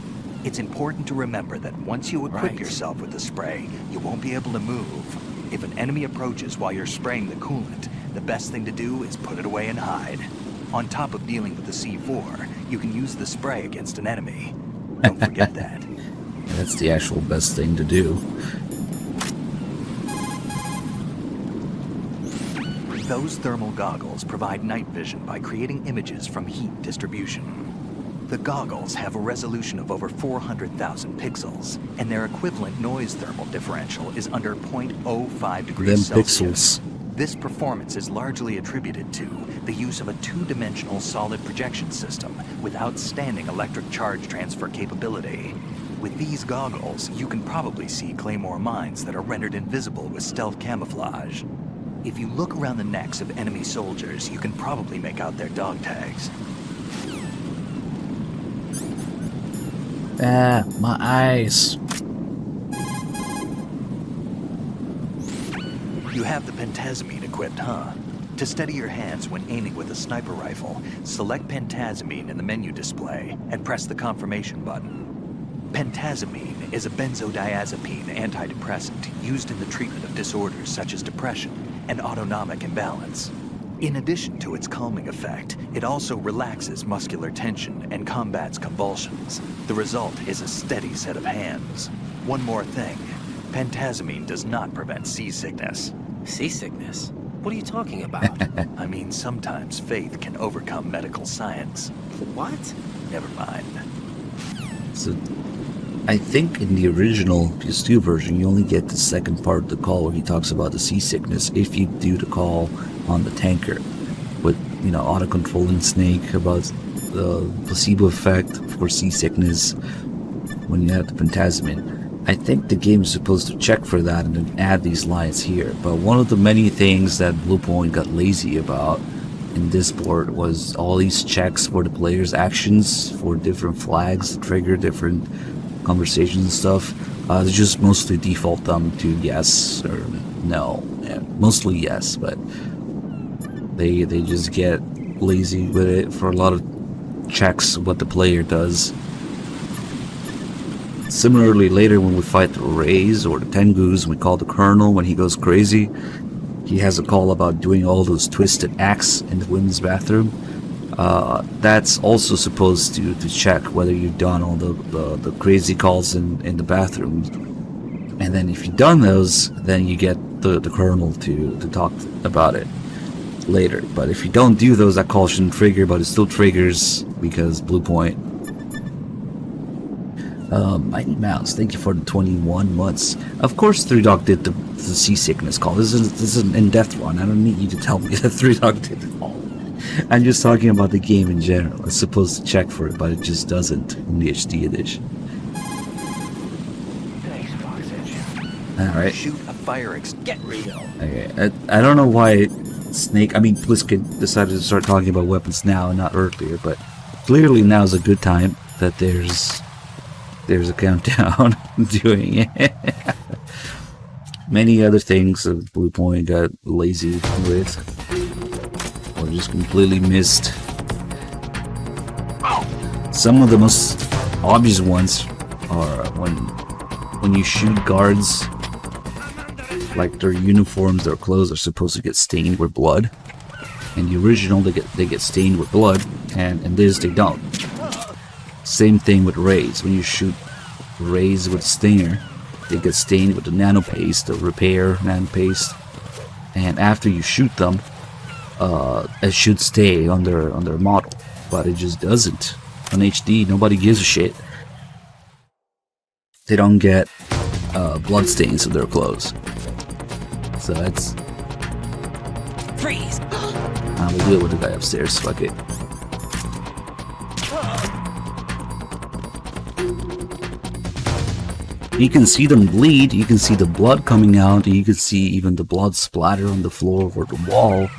It's important to remember that once you equip yourself with the spray, you won't be able to move. If an enemy approaches while you're spraying the coolant, the best thing to do is put it away and hide. On top of dealing with the C4, you can use the spray against an enemy. Don't forget that. That's the actual best thing to do. Those thermal goggles provide night vision by creating images from heat distribution. The goggles have a resolution of over 400,000 pixels, and their equivalent noise thermal differential is under 0.05 degrees Celsius. This performance is largely attributed to the use of a two-dimensional solid projection system with outstanding electric charge transfer capability. With these goggles, you can probably see Claymore mines that are rendered invisible with stealth camouflage. If you look around the necks of enemy soldiers, you can probably make out their dog tags. Ah, my eyes. You have the pentazamine equipped, huh? To steady your hands when aiming with a sniper rifle, select pentazamine in the menu display and press the confirmation button. Pentazamine is a benzodiazepine antidepressant used in the treatment of disorders such as depression and autonomic imbalance. In addition to its calming effect, it also relaxes muscular tension and combats convulsions. The result is a steady set of hands. One more thing, pentazamine does not prevent seasickness. Seasickness? What are you talking about? I mean, sometimes faith can overcome medical science. What? Never mind. So, I think in the original PS2 version, you only get the second part of the call where he talks about the seasickness if you do the call on the tanker with, you know, auto-controlling Snake about the placebo effect for seasickness when you have the pentazamine. I think the game is supposed to check for that and then add these lines here, but one of the many things that Bluepoint got lazy about in this port was all these checks for the player's actions for different flags to trigger different conversations and stuff. They just mostly default them to yes or no. Yeah, mostly yes, but they just get lazy with it for a lot of checks what the player does. Similarly, later when we fight the Rays or the Tengus, we call the Colonel when he goes crazy. He has a call about doing all those twisted acts in the women's bathroom. That's also supposed to check whether you've done all the crazy calls in the bathroom. And then if you've done those, then you get the Colonel to talk about it later. But if you don't do those, that call shouldn't trigger, but it still triggers because Bluepoint. Mighty Mouse, thank you for the 21 months. Of course, Three Dog did the seasickness call. This is an in-depth one. I don't need you to tell me that Three Dog did it all. I'm just talking about the game in general. It's supposed to check for it, but it just doesn't in the HD edition. Alright. Shoot a fire get real. Okay. I don't know why Bliskin decided to start talking about weapons now and not earlier, but clearly now is a good time that there's a countdown doing it. Many other things that Blue Point got lazy with, or just completely missed. Some of the most obvious ones are when you shoot guards, like their uniforms, their clothes are supposed to get stained with blood. In the original, they get stained with blood, and in this they don't. Same thing with rays. When you shoot rays with Stinger, they get stained with the nano paste, the repair nano paste, and after you shoot them, it should stay on their model, but it just doesn't. On HD, nobody gives a shit. They don't get blood stains of their clothes, so that's. Freeze. We'll deal with the guy upstairs. Fuck it. You can see them bleed, you can see the blood coming out, you can see even the blood splatter on the floor or the wall,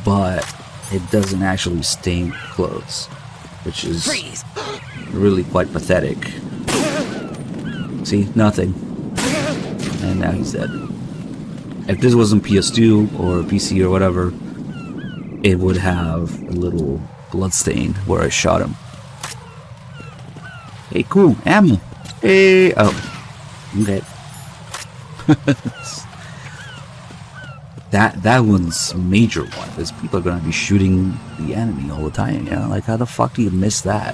but it doesn't actually stain clothes, which is really quite pathetic. See, nothing. And now he's dead. If this wasn't PS2 or PC or whatever, it would have a little blood stain where I shot him. Hey, cool, ammo. Hey, oh. Okay. that one's a major one, because people are gonna be shooting the enemy all the time, you know? Like, how the fuck do you miss that?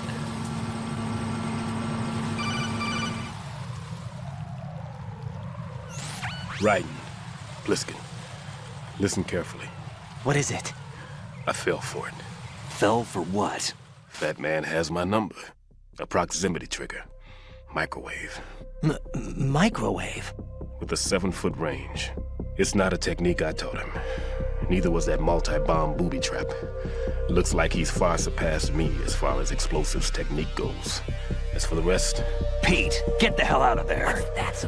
Right. Bliskin, listen carefully. What is it? I fell for it. Fell for what? That man has my number. A proximity trigger. Microwave. Microwave? With a 7-foot range. It's not a technique I taught him. Neither was that multi-bomb booby trap. Looks like he's far surpassed me as far as explosives technique goes. As for the rest... Pete, get the hell out of there.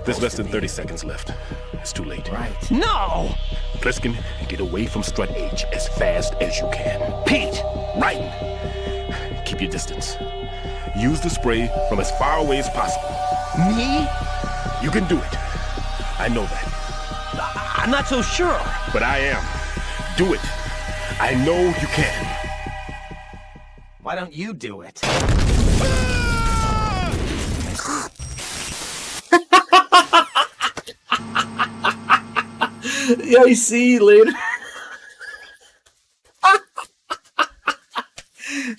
There's less than 30 seconds left. It's too late. Right. No! Pliskin, get away from Strut Edge as fast as you can. Pete! Right! Keep your distance. Use the spray from as far away as possible. Me? You can do it. I know that. I'm not so sure. But I am. Do it. I know you can. Why don't you do it? Yeah, I see you later.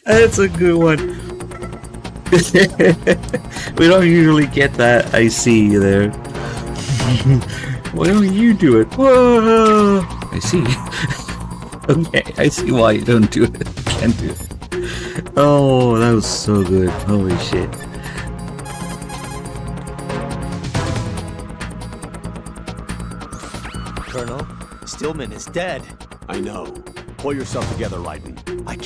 That's a good one. We don't usually get that. I see you there. Why don't you do it? Whoa! I see. Okay, I see why you don't do it. Can't do it. Oh, that was so good. Holy shit. Colonel, Stillman is dead. I know. Pull yourself together, Raiden. I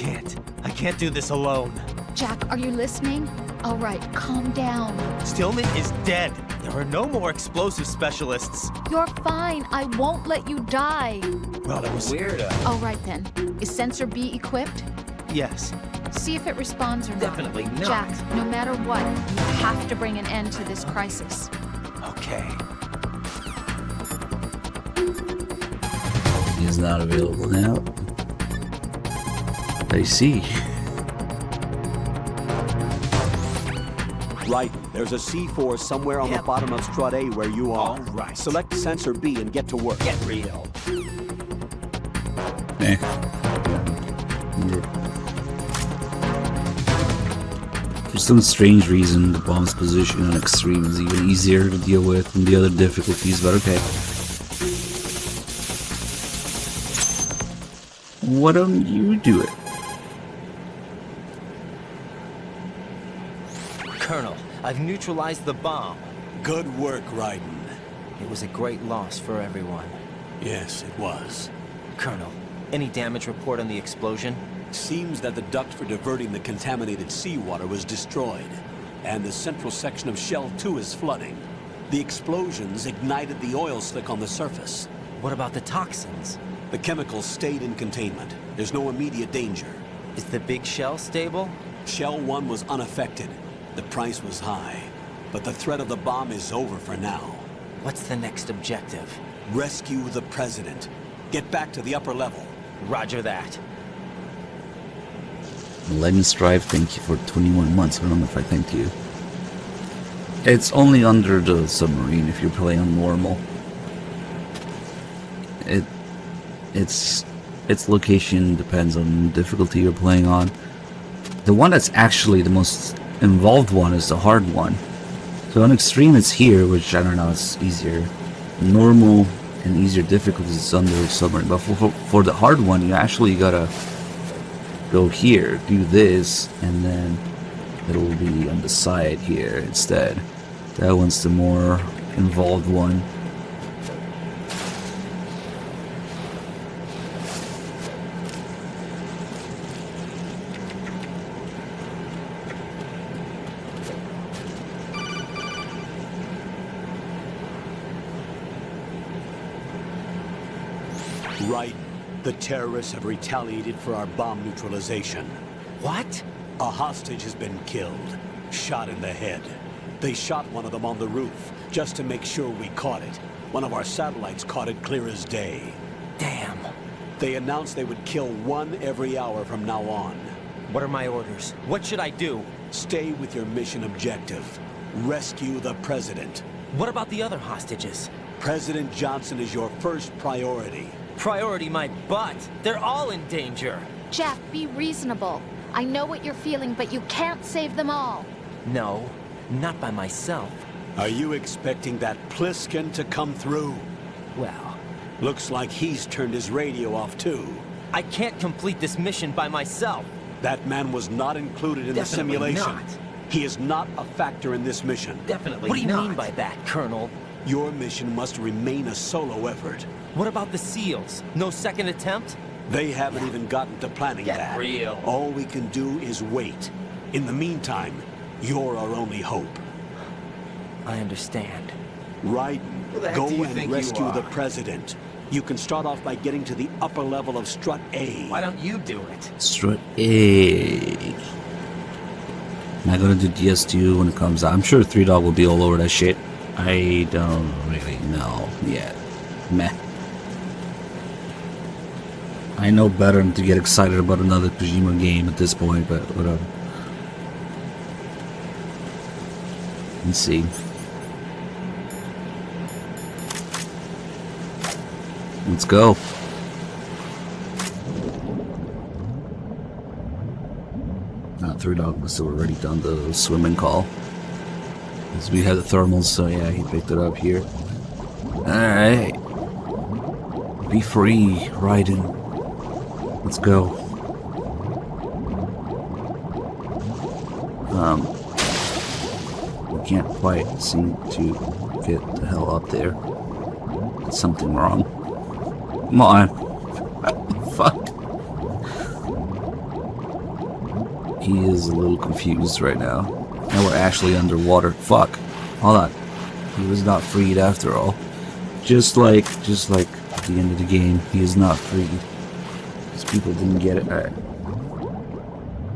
can't do this alone. Jack, are you listening? All right, calm down. Stillman is dead. There are no more explosive specialists. You're fine. I won't let you die. Well, that was weird. All right then. Is Sensor B equipped? Yes. See if it responds or not. Definitely not. Jack, no matter what, you have to bring an end to this crisis. Okay. He's not available now. I see. Right, there's a C4 somewhere on the bottom of Strut A where you are. All right. Select Sensor B and get to work. Get real. Eh. For some strange reason, the bomb's position on extreme is even easier to deal with than the other difficulties, but okay. Why don't you do it? Colonel, I've neutralized the bomb. Good work, Raiden. It was a great loss for everyone. Yes, it was. Colonel, Any damage report on the explosion? Seems that the duct for diverting the contaminated seawater was destroyed, and the central section of Shell 2 is flooding. The explosions ignited the oil slick on the surface. What about the toxins? The chemicals stayed in containment. There's no immediate danger. Is the big shell stable? Shell 1 was unaffected. The price was high, but the threat of the bomb is over for now. What's the next objective? Rescue the President. Get back to the upper level. Roger that. Legend Strive, thank you for 21 months. I don't know if I thanked you. It's only under the submarine if you're playing on normal. Its location depends on the difficulty you're playing on. The one that's actually the most involved one is the hard one. So on extreme it's here, which I don't know, it's easier. Normal and easier difficulties is under the submarine. But for the hard one, you actually gotta go here, do this, and then it'll be on the side here instead. That one's the more involved one. Right. The terrorists have retaliated for our bomb neutralization. What? A hostage has been killed, shot in the head. They shot one of them on the roof, just to make sure we caught it. One of our satellites caught it clear as day. Damn. They announced they would kill one every hour from now on. What are my orders? What should I do? Stay with your mission objective. Rescue the President. What about the other hostages? President Johnson is your first priority. Priority my butt. They're all in danger. Jeff, be reasonable. I know what you're feeling, but you can't save them all. No, not by myself. Are you expecting that Pliskin to come through? Well, looks like he's turned his radio off too. I can't complete this mission by myself. That man was not included in the simulation. Not. He is not a factor in this mission. Definitely. What do you mean by that, Colonel? Your mission must remain a solo effort. What about the SEALs? No second attempt? They haven't even gotten to planning that. Get real. All we can do is wait. In the meantime, you're our only hope. I understand. Raiden, go and rescue the President. You can start off by getting to the upper level of Strut A. Why don't you do it? Strut A. Not gonna do DS2 when it comes out. I'm sure 3 Dog will be all over that shit. I don't really know yet. Meh. I know better than to get excited about another Kojima game at this point, but whatever. Let's see. Let's go. Not 3 Dog must have already done the swimming call. Because we had the thermals, so yeah, he picked it up here. Alright. Be free, Raiden. Let's go. We can't quite seem to get the hell up there. There's something wrong. Come on. Fuck. He is a little confused right now. Now we're actually underwater. Fuck. Hold on. He was not freed after all. Just like at the end of the game, he is not freed. These people didn't get it. Alright.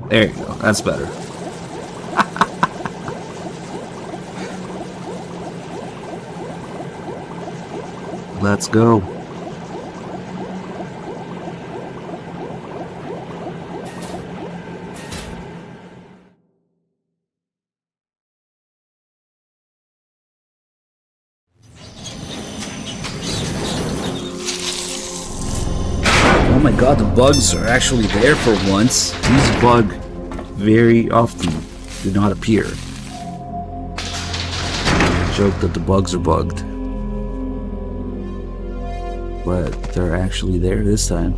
There you go. That's better. Let's go. Oh my god, the bugs are actually there for once. These bugs very often do not appear. Joke that the bugs are bugged. But they're actually there this time.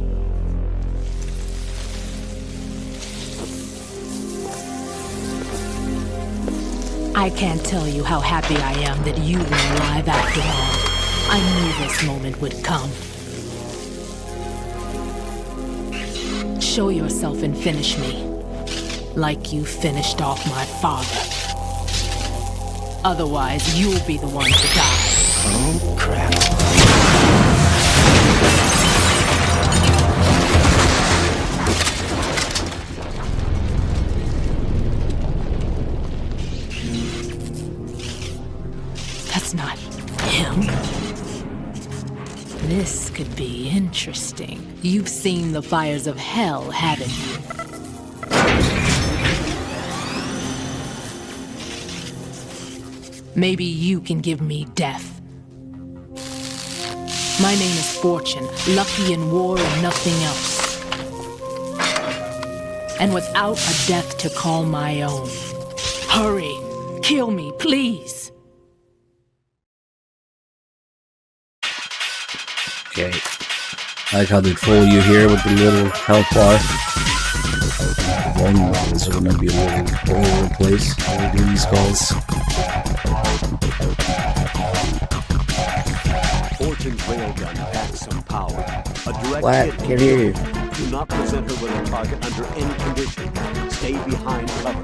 I can't tell you how happy I am that you were alive after all. I knew this moment would come. Show yourself and finish me. Like you finished off my father. Otherwise, you'll be the one to die. Oh, crap. That's not him. This could be interesting. You've seen the fires of hell, haven't you? Maybe you can give me death. My name is Fortune, lucky in war and nothing else. And without a death to call my own. Hurry, kill me, please. Okay. I like how they troll you here with the little health bar. Volume levels are gonna be a little all over the place while we do these calls. Fortune's railgun packs some power. A direct What? hit. Get here. Do not present her with a target under any condition. Stay behind cover.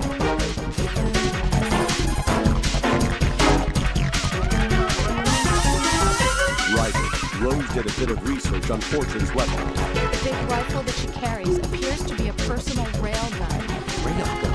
Rose did a bit of research on Fortune's weapon. The big rifle that she carries appears to be a personal railgun. Railgun?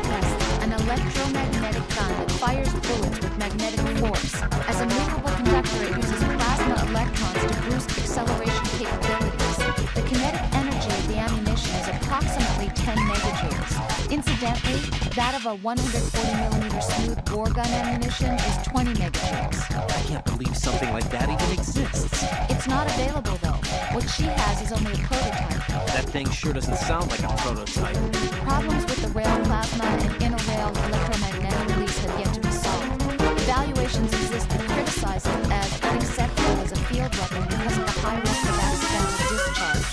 Yes, an electromagnetic gun that fires bullets with magnetic force. As a movable conductor, it uses plasma electrons to boost acceleration capabilities. The kinetic energy of the ammunition is approximately 10 megajoules. Incidentally, that of a 140mm smooth bore gun ammunition is 20 megajoules. I can't believe something like that even exists. It's not available, though. What she has is only a prototype. That thing sure doesn't sound like a prototype. Problems with the rail plasma and inter-rail electromagnetic release have yet to be solved. Evaluations exist that criticize it as unacceptable as a field weapon because of the high risk of accidental discharge.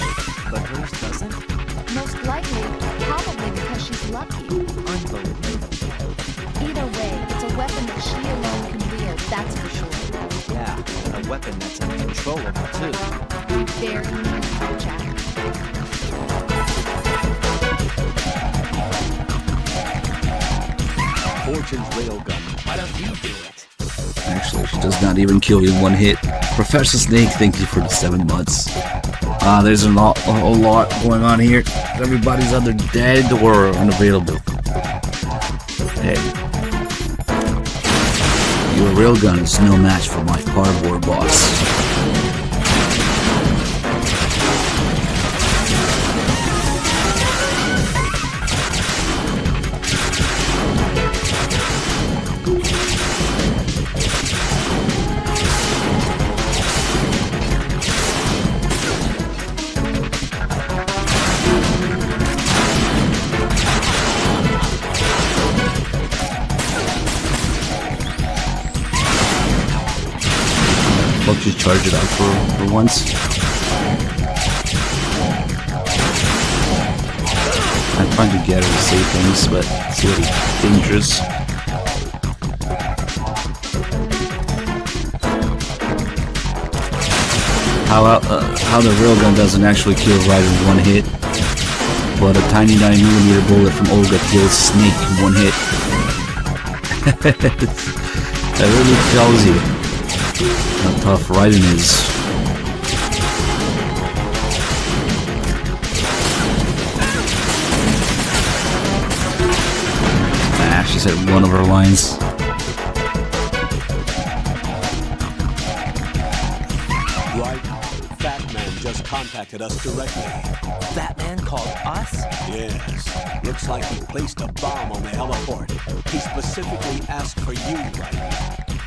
But hers doesn't? Most likely, probably because she's lucky. Unbelievable. Either way, it's a weapon that she alone can wield, that's for sure. Yeah, and a weapon that's uncontrollable, too. Very meaningful, Jack. Fortune's railgun. Why don't you do it? Actually, she does not even kill you in one hit. Professor Snake, thank you for the 7 months. There's a lot going on here. Everybody's either dead or unavailable. Hey. Your railgun is no match for my cardboard boss. Let's just charge it up for once. I'm trying to get her to say things, but it's really dangerous. How the railgun doesn't actually kill right in one hit, but a tiny 9mm bullet from Olga kills Snake in one hit. That really tells you how tough Raiden is. She said one of her lines. Right. Fat Man just contacted us directly. That man called us? Yes. Looks like he placed a bomb on the heliport. He specifically asked for you, right?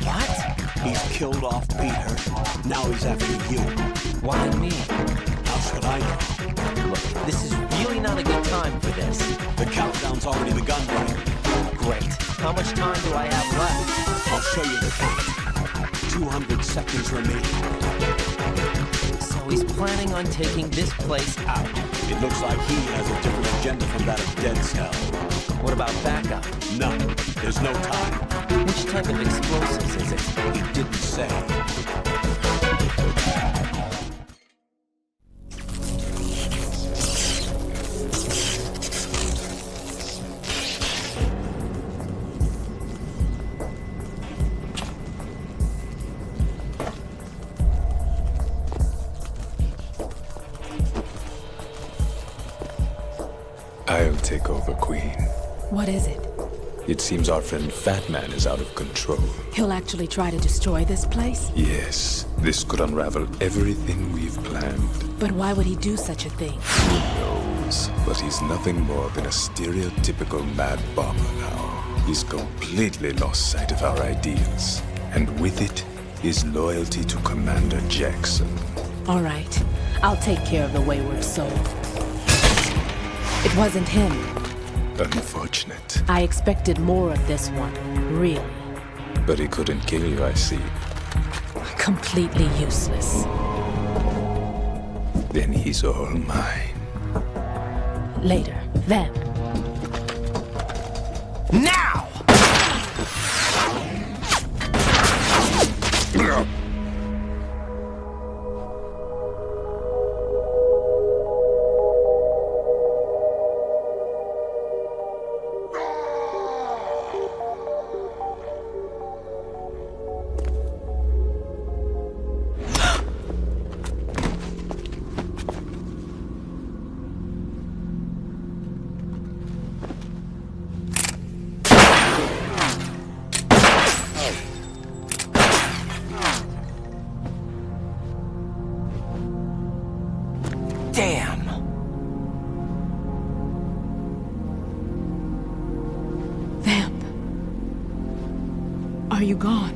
What? He's killed off Peter. Now he's after you. Why me? How should I know? Look, this is really not a good time for this. The countdown's already begun, right? Great. How much time do I have left? I'll show you the count. 200 seconds remaining. So he's planning on taking this place out. It looks like he has a different agenda from that of Dead Cell. What about backup? None. There's no time. Which type of explosives is it? He didn't say. I'll take over, Queen. What is it? It seems our friend Fat Man is out of control. He'll actually try to destroy this place? Yes, this could unravel everything we've planned. But why would he do such a thing? Who knows? But he's nothing more than a stereotypical mad bomber now. He's completely lost sight of our ideals. And with it, his loyalty to Commander Jackson. All right. I'll take care of the wayward soul. It wasn't him. Unfortunate. I expected more of this one, really. But he couldn't kill you, I see. Completely useless. Then he's all mine. Later, then. Now! Damn! Vamp. Are you gone?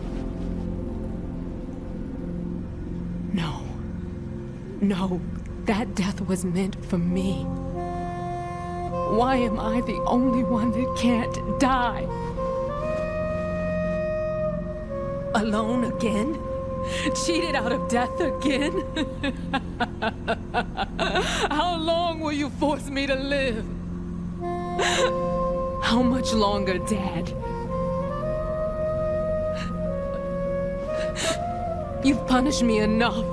No. No, that death was meant for me. Why am I the only one that can't die? Alone again? Cheated out of death again? How long will you force me to live? How much longer, Dad? You've punished me enough.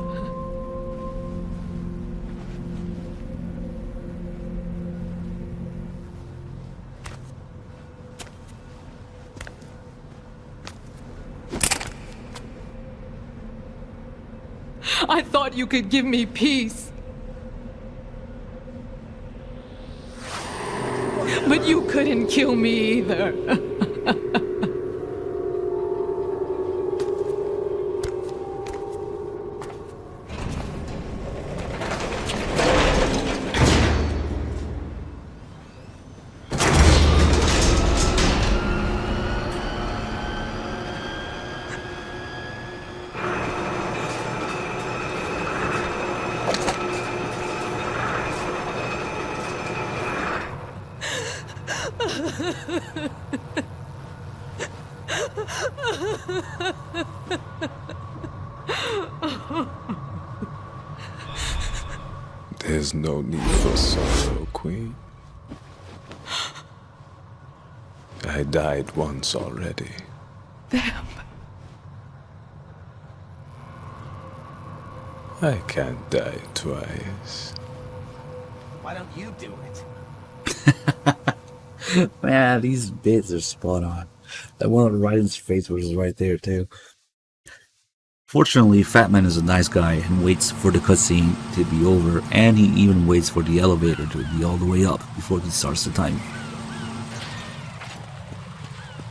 I thought you could give me peace. But you couldn't kill me either. There's no need for sorrow, Queen. I died once already. Vamp. I can't die twice. Why don't you do it? Man, these bits are spot on. That one on Raiden's face was right there too. Fortunately, Fat Man is a nice guy and waits for the cutscene to be over, and he even waits for the elevator to be all the way up before he starts the time.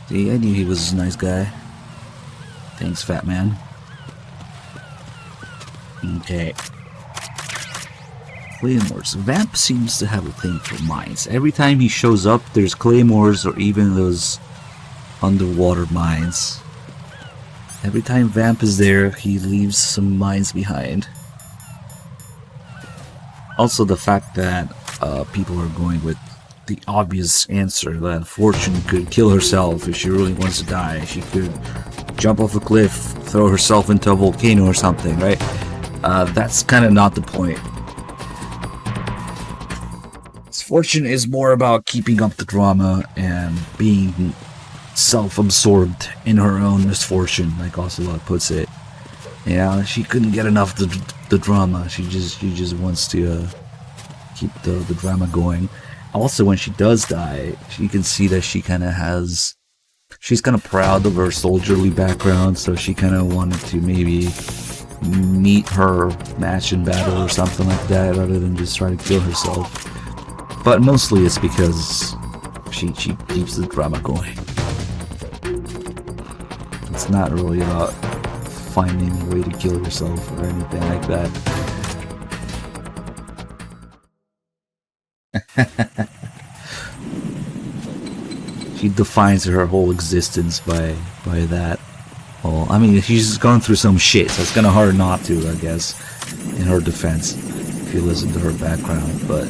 See, I knew he was a nice guy. Thanks, Fat Man. Okay. Claymores. Vamp seems to have a thing for mines. Every time he shows up, there's claymores or even those underwater mines. Every time Vamp is there, he leaves some mines behind. Also, the fact that people are going with the obvious answer that Fortune could kill herself if she really wants to die. She could jump off a cliff, throw herself into a volcano or something, right? That's kind of not the point. Fortune is more about keeping up the drama and being self-absorbed in her own misfortune, like Ocelot puts it. Yeah, she couldn't get enough of the drama. She just wants to keep the drama going. Also, when she does die, you can see that she kind of has... She's kind of proud of her soldierly background, so she kind of wanted to maybe meet her match in battle or something like that, rather than just try to kill herself. But mostly it's because she keeps the drama going. It's not really about finding a way to kill yourself or anything like that. She defines her whole existence by that. Well, I mean, she's gone through some shit, so it's kind of hard not to, I guess, in her defense, if you listen to her background. But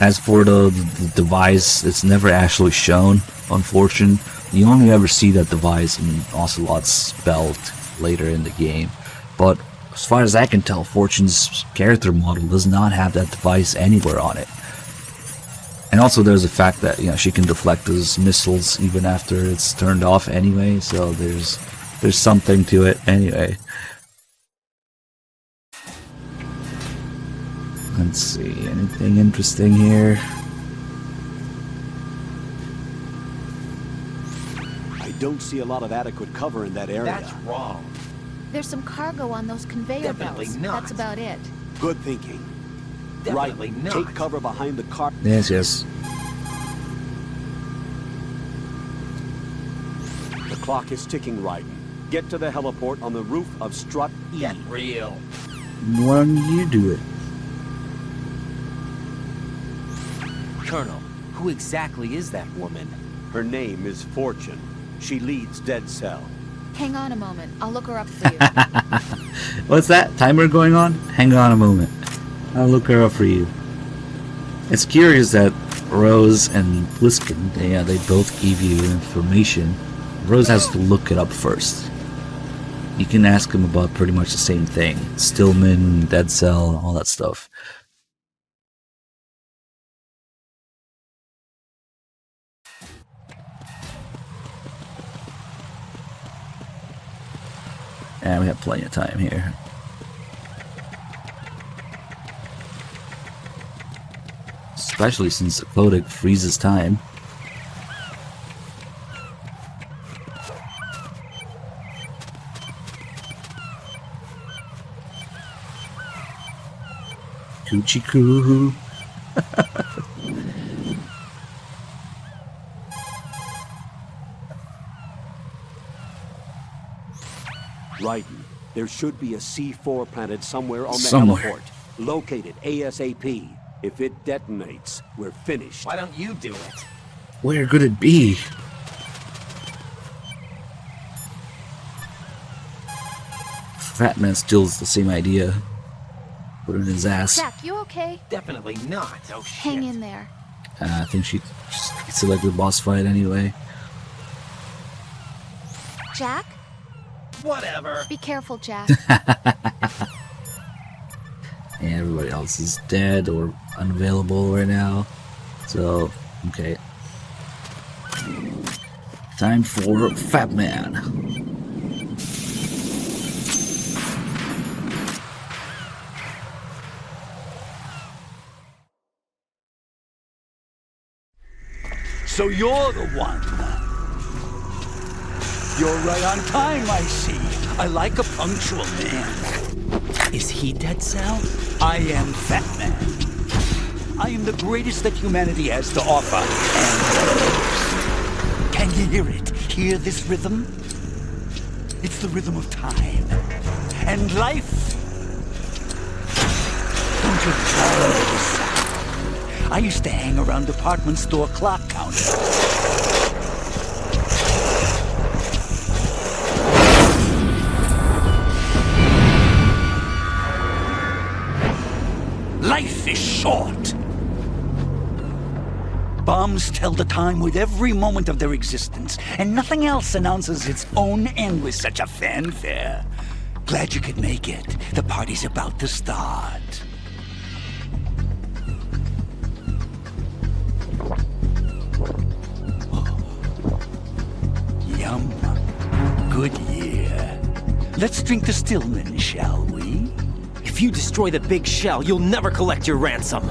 as for the device, it's never actually shown, unfortunately. You only ever see that device in Ocelot's belt later in the game. But as far as I can tell, Fortune's character model does not have that device anywhere on it. And also there's the fact that, you know, she can deflect those missiles even after it's turned off anyway, so there's something to it anyway. Let's see, anything interesting here? I don't see a lot of adequate cover in that area. That's wrong. There's some cargo on those conveyor Definitely belts. not. That's about it. Good thinking. Definitely Right, not. take cover behind the car. Yes, yes. The clock is ticking, Raiden. Get to the heliport on the roof of Strut E. Get real. Why don't you do it? Colonel, who exactly is that woman? Her name is Fortune. She leads Dead Cell. Hang on a moment. I'll look her up for you. What's that? Timer going on? Hang on a moment. I'll look her up for you. It's curious that Rose and Pliskin, they both give you information. Rose has to look it up first. You can ask him about pretty much the same thing. Stillman, Dead Cell, all that stuff. And we have plenty of time here. Especially since the codec freezes time. Coochie coo. Raiden, there should be a C4 planted somewhere on the Somewhere. heliport. Locate it ASAP. If it detonates, we're finished. Why don't you do it? Where could it be? Fat Man steals the same idea. Put it in his ass. Jack, you okay? Definitely not. Oh shit. Hang in there. I think she selected the boss fight anyway. Jack? Whatever. Be careful, Jack. And everybody else is dead or unavailable right now. So, okay. Time for Fat Man. So you're the one. You're right on time, I see. I like a punctual man. Is he Dead Cell? I am Fat Man. I am the greatest that humanity has to offer, and the most. Can you hear it? Hear this rhythm? It's the rhythm of time. And life. Don't you love this sound? I used to hang around department store clock counters. Life is short. Bombs tell the time with every moment of their existence, and nothing else announces its own end with such a fanfare. Glad you could make it. The party's about to start. Yum. Good year. Let's drink to Stillman, shall we? If you destroy the big shell, you'll never collect your ransom.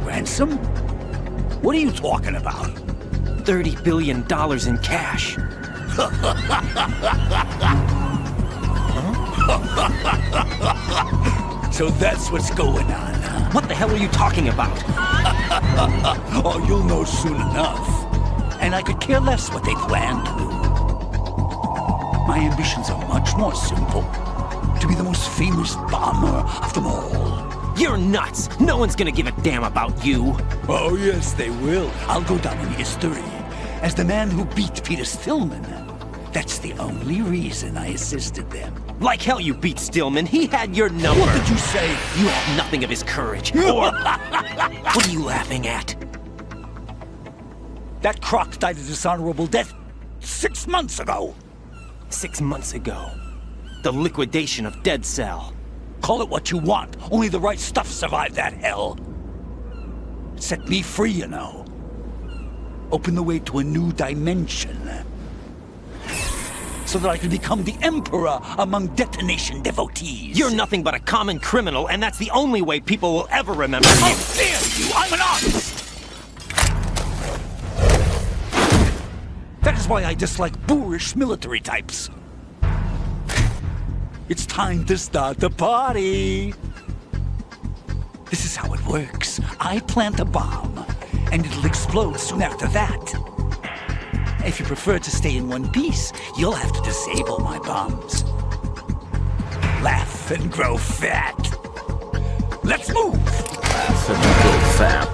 Ransom? What are you talking about? $30 billion in cash. So that's what's going on, huh? What the hell are you talking about? Oh, you'll know soon enough. And I could care less what they plan to do. My ambitions are much more simple. To be the most famous bomber of them all. You're nuts! No one's gonna give a damn about you! Oh, yes, they will. I'll go down in history as the man who beat Peter Stillman. That's the only reason I assisted them. Like hell you beat Stillman. He had your number. What did you say? You have nothing of his courage. Or... What are you laughing at? That croc died a dishonorable death 6 months ago. 6 months ago. The liquidation of Dead Cell. Call it what you want. Only the right stuff survived that hell. It set me free, you know. Open the way to a new dimension. So that I can become the Emperor among detonation devotees. You're nothing but a common criminal, and that's the only way people will ever remember you. How dare you! I'm an artist! That is why I dislike boorish military types. It's time to start the party. This is how it works. I plant a bomb, and it'll explode soon after that. If you prefer to stay in one piece, you'll have to disable my bombs. Laugh and grow fat. Let's move! Laugh and grow fat.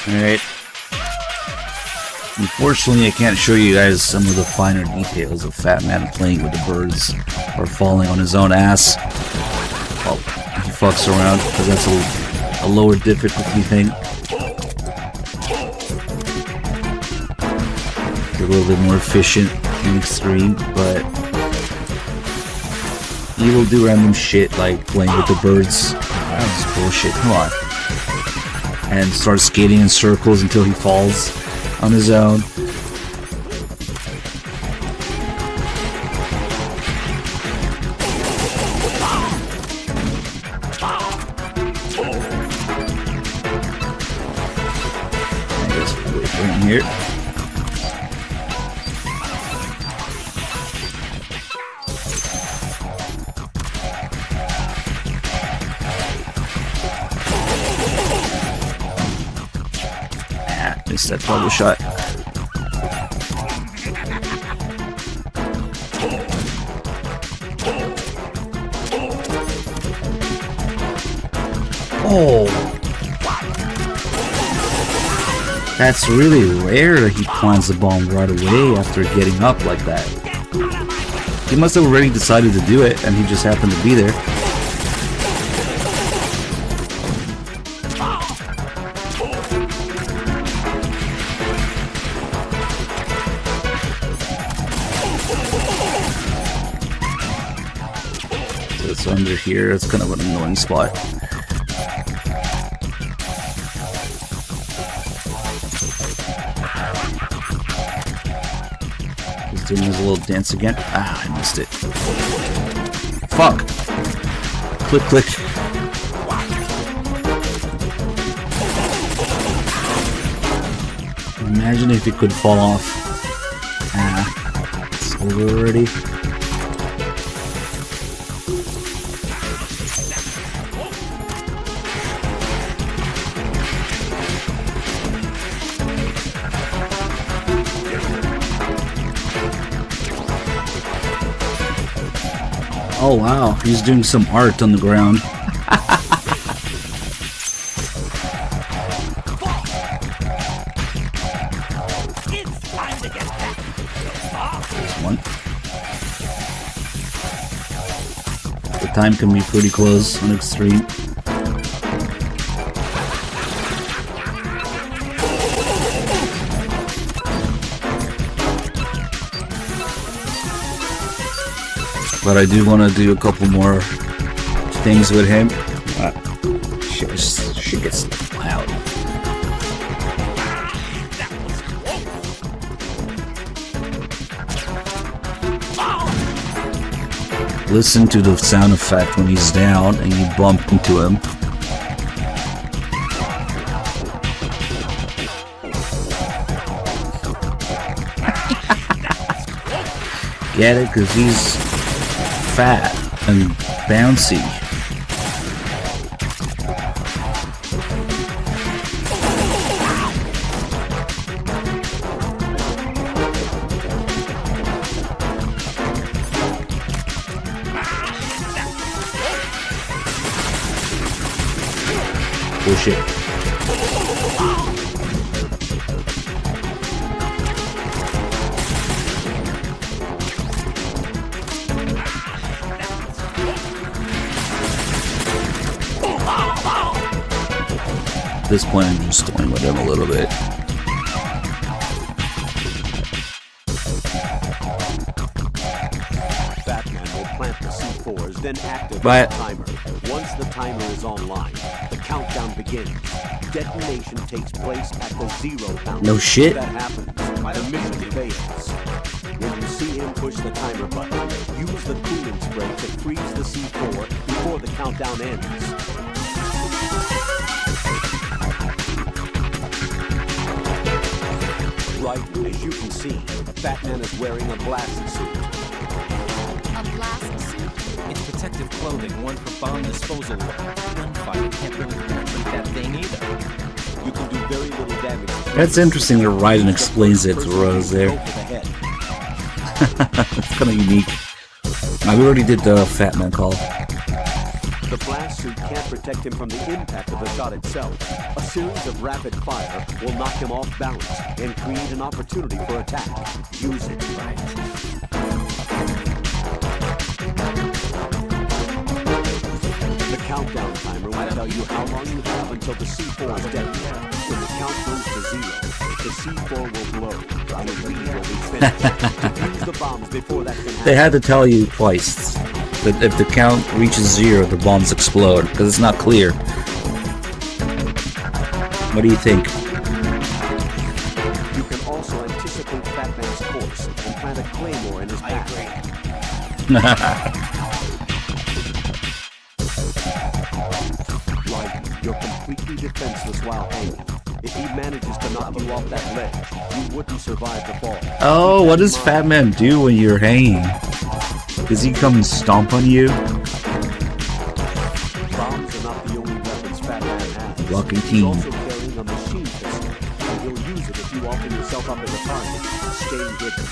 Alright. Unfortunately, I can't show you guys some of the finer details of Fat Man playing with the birds or falling on his own ass. Well, he fucks around because that's a lower difficulty thing. Get a little bit more efficient in extreme, but he will do random shit like playing with the birds. That's bullshit. Come on. And start skating in circles until he falls on his own. I guess we'll wait for him here. Missed that bubble shot. Oh, that's really rare that he plants the bomb right away after getting up like that. He must have already decided to do it and he just happened to be there. It's under here, it's kind of an annoying spot. He's doing his little dance again. Ah, I missed it. Fuck! Click, click. Imagine if it could fall off. Ah, it's over already. Oh wow, he's doing some art on the ground. There's one. The time can be pretty close on extreme. But I do want to do a couple more things with him. Shit gets loud. Listen to the sound effect when he's down and you bump into him. Get it? Because he's fat and bouncy. Oh shit. At this point, I'm just toying with him a little bit. Batman will plant the C4s, then activate But the timer. Once the timer is online, the countdown begins. Detonation takes place at the 0 count. No shit. If that happens, the mission fails. When you see him push the timer button, use the cooling spray to freeze the C4 before the countdown ends. Right, as you can see, Batman is wearing a blast suit. A blast suit? It's protective clothing, one for bomb disposal work. Gunfire can't really penetrate that thing either. You can do very little damage. That's interesting that Raiden explains it to Rose there. It's kind of unique. We already did the Fat Man call. The blast suit can't protect him from the impact of the shot itself. A series of rapid fire will knock him off balance and create an opportunity for attack. Use it right. The countdown timer will tell you how long you have until the C4 is dead. When the count goes to 0, the C4 will blow and the read will be finished. Use the bombs before that can happen. They had to tell you twice that if the count reaches 0, the bombs explode, because it's not clear. What do you think? You can also anticipate Batman's course and plant a claymore in his path. Raiden, you're completely defenseless while hanging. If he manages to knock you off that ledge, you wouldn't survive the fall. Oh, what does Fat Man do when you're hanging? Does he come and stomp on you? Bombs are not the only weapons Fat Man has. Blocking He's team. also carrying a machine pistol, and he'll use it if you offer yourself up as a target. Stay hidden.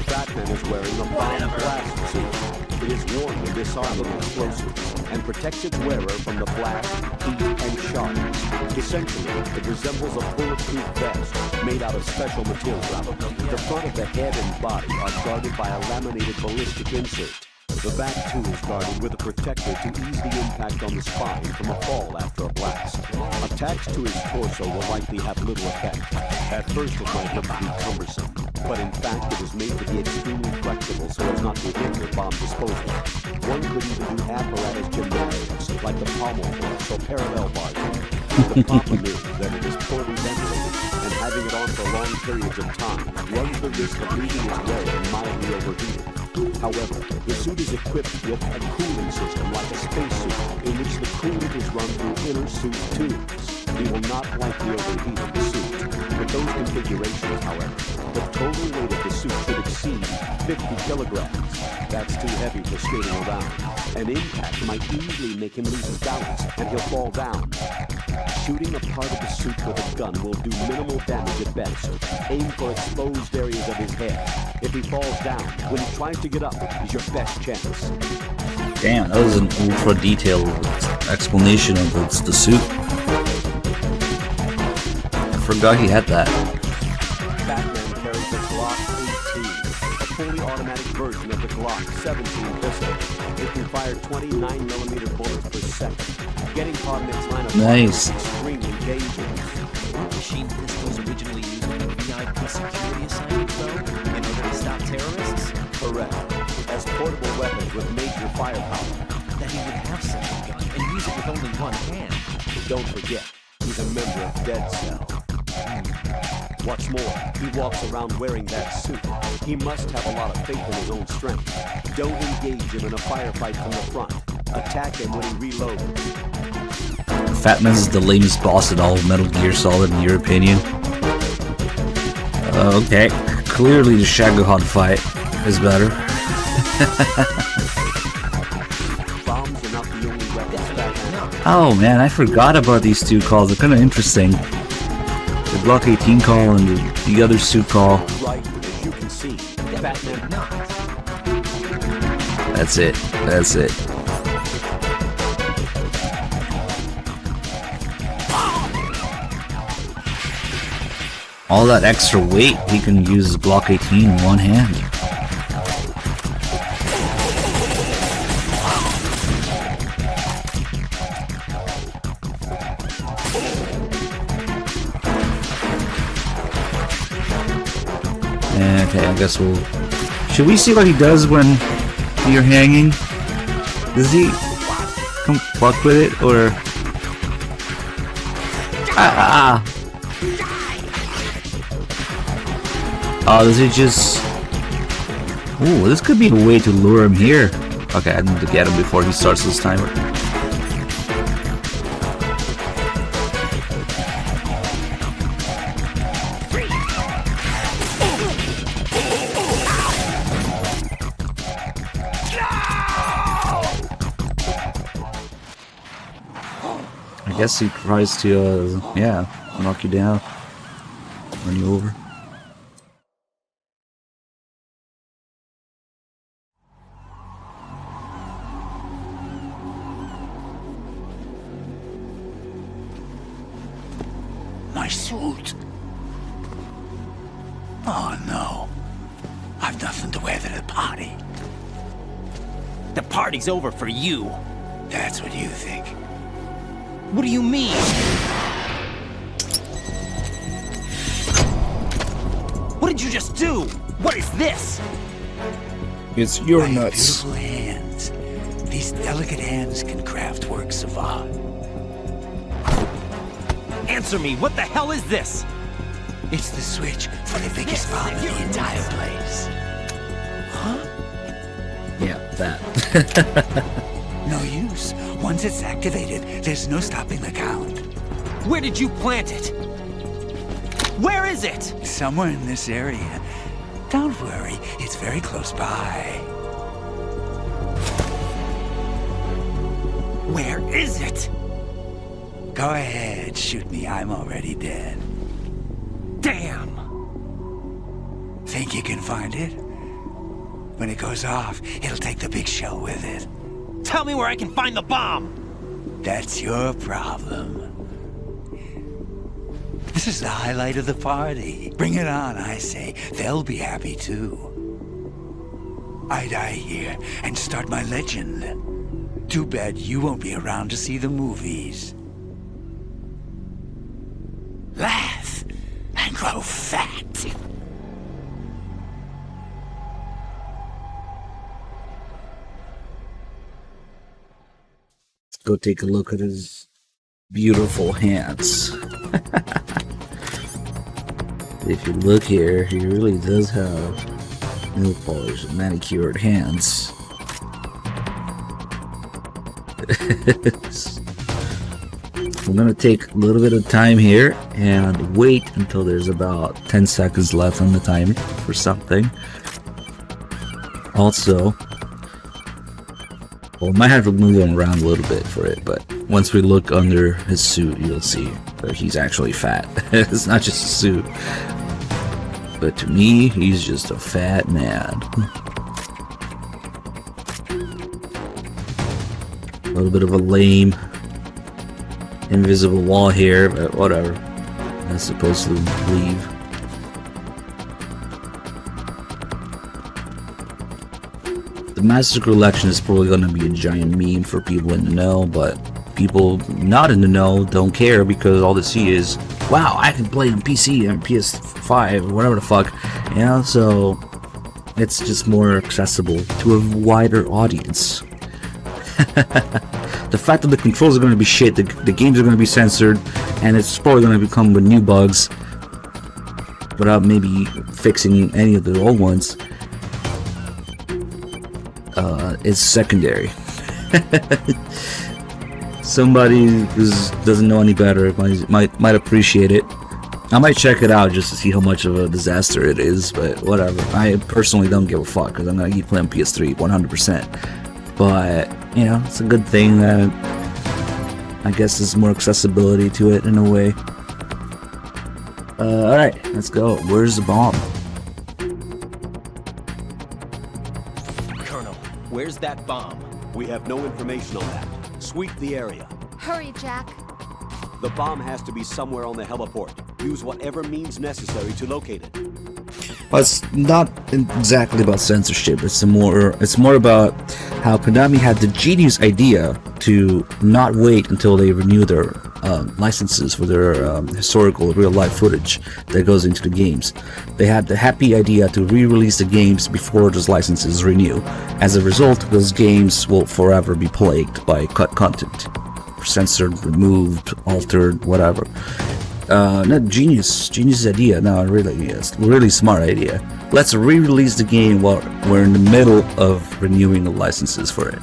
Batman is wearing a bomb blast suit. It is worn with disarming explosives and protects its wearer from the blast, heat, and shards. Essentially, it resembles a bulletproof vest made out of special material. The front of the head and body are guarded by a laminated ballistic insert. The back, too, is guarded with a protector to ease the impact on the spine from a fall after a blast. Attached to his torso will likely have little effect. At first, it might look to be cumbersome, but in fact, it is made to be extremely flexible so as not to hinder bomb disposal. One could even do apparatus gymnastics, like the pommel horse or parallel bars. The problem is that it is poorly ventilated, and having it on for long periods of time runs the risk of leaving its wearer mildly overheated. However, the suit is equipped with a cooling system like a spacesuit, in which the coolant is run through inner suit tubes. He will not likely overheat in the suit. With those configurations, however, the total weight of the suit should exceed 50 kilograms. That's too heavy for skating around. An impact might easily make him lose his balance, and he'll fall down. Shooting a part of the suit with a gun will do minimal damage at best. Aim for exposed areas of his head. If he falls down, when he tries to get up, is your best chance. Damn, that was an ultra detailed explanation of the suit. I forgot he had that. Batman carries a Glock 18, a fully automatic version of the Glock 17 pistol. It can fire 29mm bullets per second. Getting caught in its line of fire Nice. is extremely dangerous. Weren't machine pistols originally used for VIP security assignments, though, in order to stop terrorists? Correct. As portable weapons with major firepower. That he would have such a gun and use it with only one hand. Don't forget, he's a member of Dead Cell. What's more, he walks around wearing that suit. He must have a lot of faith in his own strength. Don't engage him in a firefight from the front. Attack him when he reloads. Fat Man's is the lamest boss in all of Metal Gear Solid, in your opinion? Okay, clearly the Shagohod fight is better. Oh man, I forgot about these two calls. They're kind of interesting. The Block 18 call and the other suit call. That's it. That's it. All that extra weight, he can use Block 18 in one hand. Okay, I guess we'll... Should we see what he does when you're hanging? Does he come fuck with it, or... Oh, does he just... Ooh, this could be a way to lure him here. Okay, I need to get him before he starts this timer. I guess he tries to, yeah, knock you down, run you over. My suit. Oh no. I've nothing to wear to the party. The party's over for you. That's what you think. What do you mean? What did you just do? What is this? It's your My nuts. beautiful hands. These delicate hands can craft works of art. Answer me, what the hell is this? It's the switch for the biggest bomb in the entire place. Huh? Yeah, that. No use. Once it's activated, there's no stopping the count. Where did you plant it? Where is it? Somewhere in this area. Don't worry, it's very close by. Where is it? Go ahead, shoot me. I'm already dead. Damn! Think you can find it? When it goes off, it'll take the big shell with it. Tell me where I can find the bomb! That's your problem. This is the highlight of the party. Bring it on, I say. They'll be happy too. I die here and start my legend. Too bad you won't be around to see the movies. Laugh and grow fat. Go take a look at his beautiful hands. If you look here, he really does have nail polish and manicured hands. I'm gonna take a little bit of time here and wait until there's about 10 seconds left on the timer for something. Also, well, might have to move him around a little bit for it, but once we look under his suit, you'll see that he's actually fat. It's not just a suit. But to me, he's just a fat man. A little bit of a lame invisible wall here, but whatever. That's supposed to leave. The Master Collection is probably going to be a giant meme for people in the know, but people not in the know don't care because all they see is, wow, I can play on PC and PS5 or whatever the fuck. You know, so it's just more accessible to a wider audience. The fact that the controls are going to be shit, the games are going to be censored, and it's probably going to become with new bugs without maybe fixing any of the old ones. Is secondary. somebody who doesn't know any better might appreciate it. I might check it out just to see how much of a disaster it is, but whatever. I personally don't give a fuck because I'm gonna keep playing PS3 100%. But you know, it's a good thing that I guess there's more accessibility to it in a way. All right, let's go. Where's the bomb? Colonel, where's that bomb? We have no information on that. Sweep the area. Hurry, Jack. The bomb has to be somewhere on the heliport. Use whatever means necessary to locate it. Well, it's not exactly about censorship. It's more about how Konami had the genius idea to not wait until they renew their licenses for their historical real-life footage that goes into the games. They had the happy idea to re-release the games before those licenses renew. As a result, those games will forever be plagued by cut content. Censored, removed, altered, whatever. Not genius idea. No, really, yes, really smart idea. Let's re-release the game while we're in the middle of renewing the licenses for it.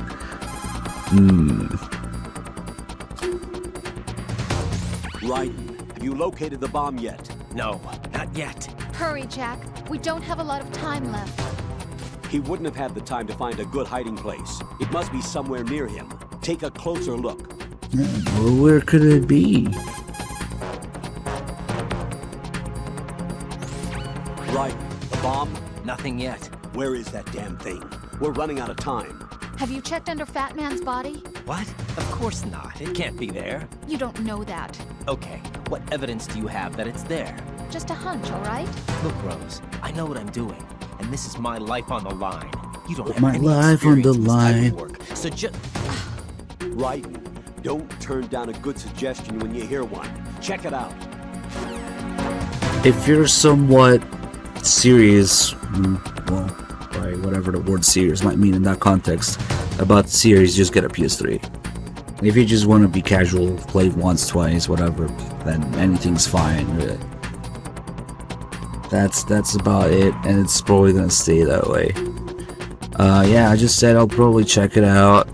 Right. Have you located the bomb yet? No, not yet. Hurry, Jack. We don't have a lot of time left. He wouldn't have had the time to find a good hiding place. It must be somewhere near him. Take a closer look. Well, where could it be? Right. The bomb? Nothing yet. Where is that damn thing? We're running out of time. Have you checked under Fat Man's body? What? Of course not. It can't be there. You don't know that. Okay, what evidence do you have that it's there? Just a hunch, all right? Look, Rose, I know what I'm doing, and this is my life on the line. You don't have my any life on the experience in this line. type of work, so just... Right. Don't turn down a good suggestion when you hear one. Check it out. If you're somewhat serious, well, by whatever the word serious might mean in that context, about the series, just get a PS3. If you just want to be casual, play once, twice, whatever, then anything's fine. Really. That's about it, and it's probably gonna stay that way. Yeah, I just said I'll probably check it out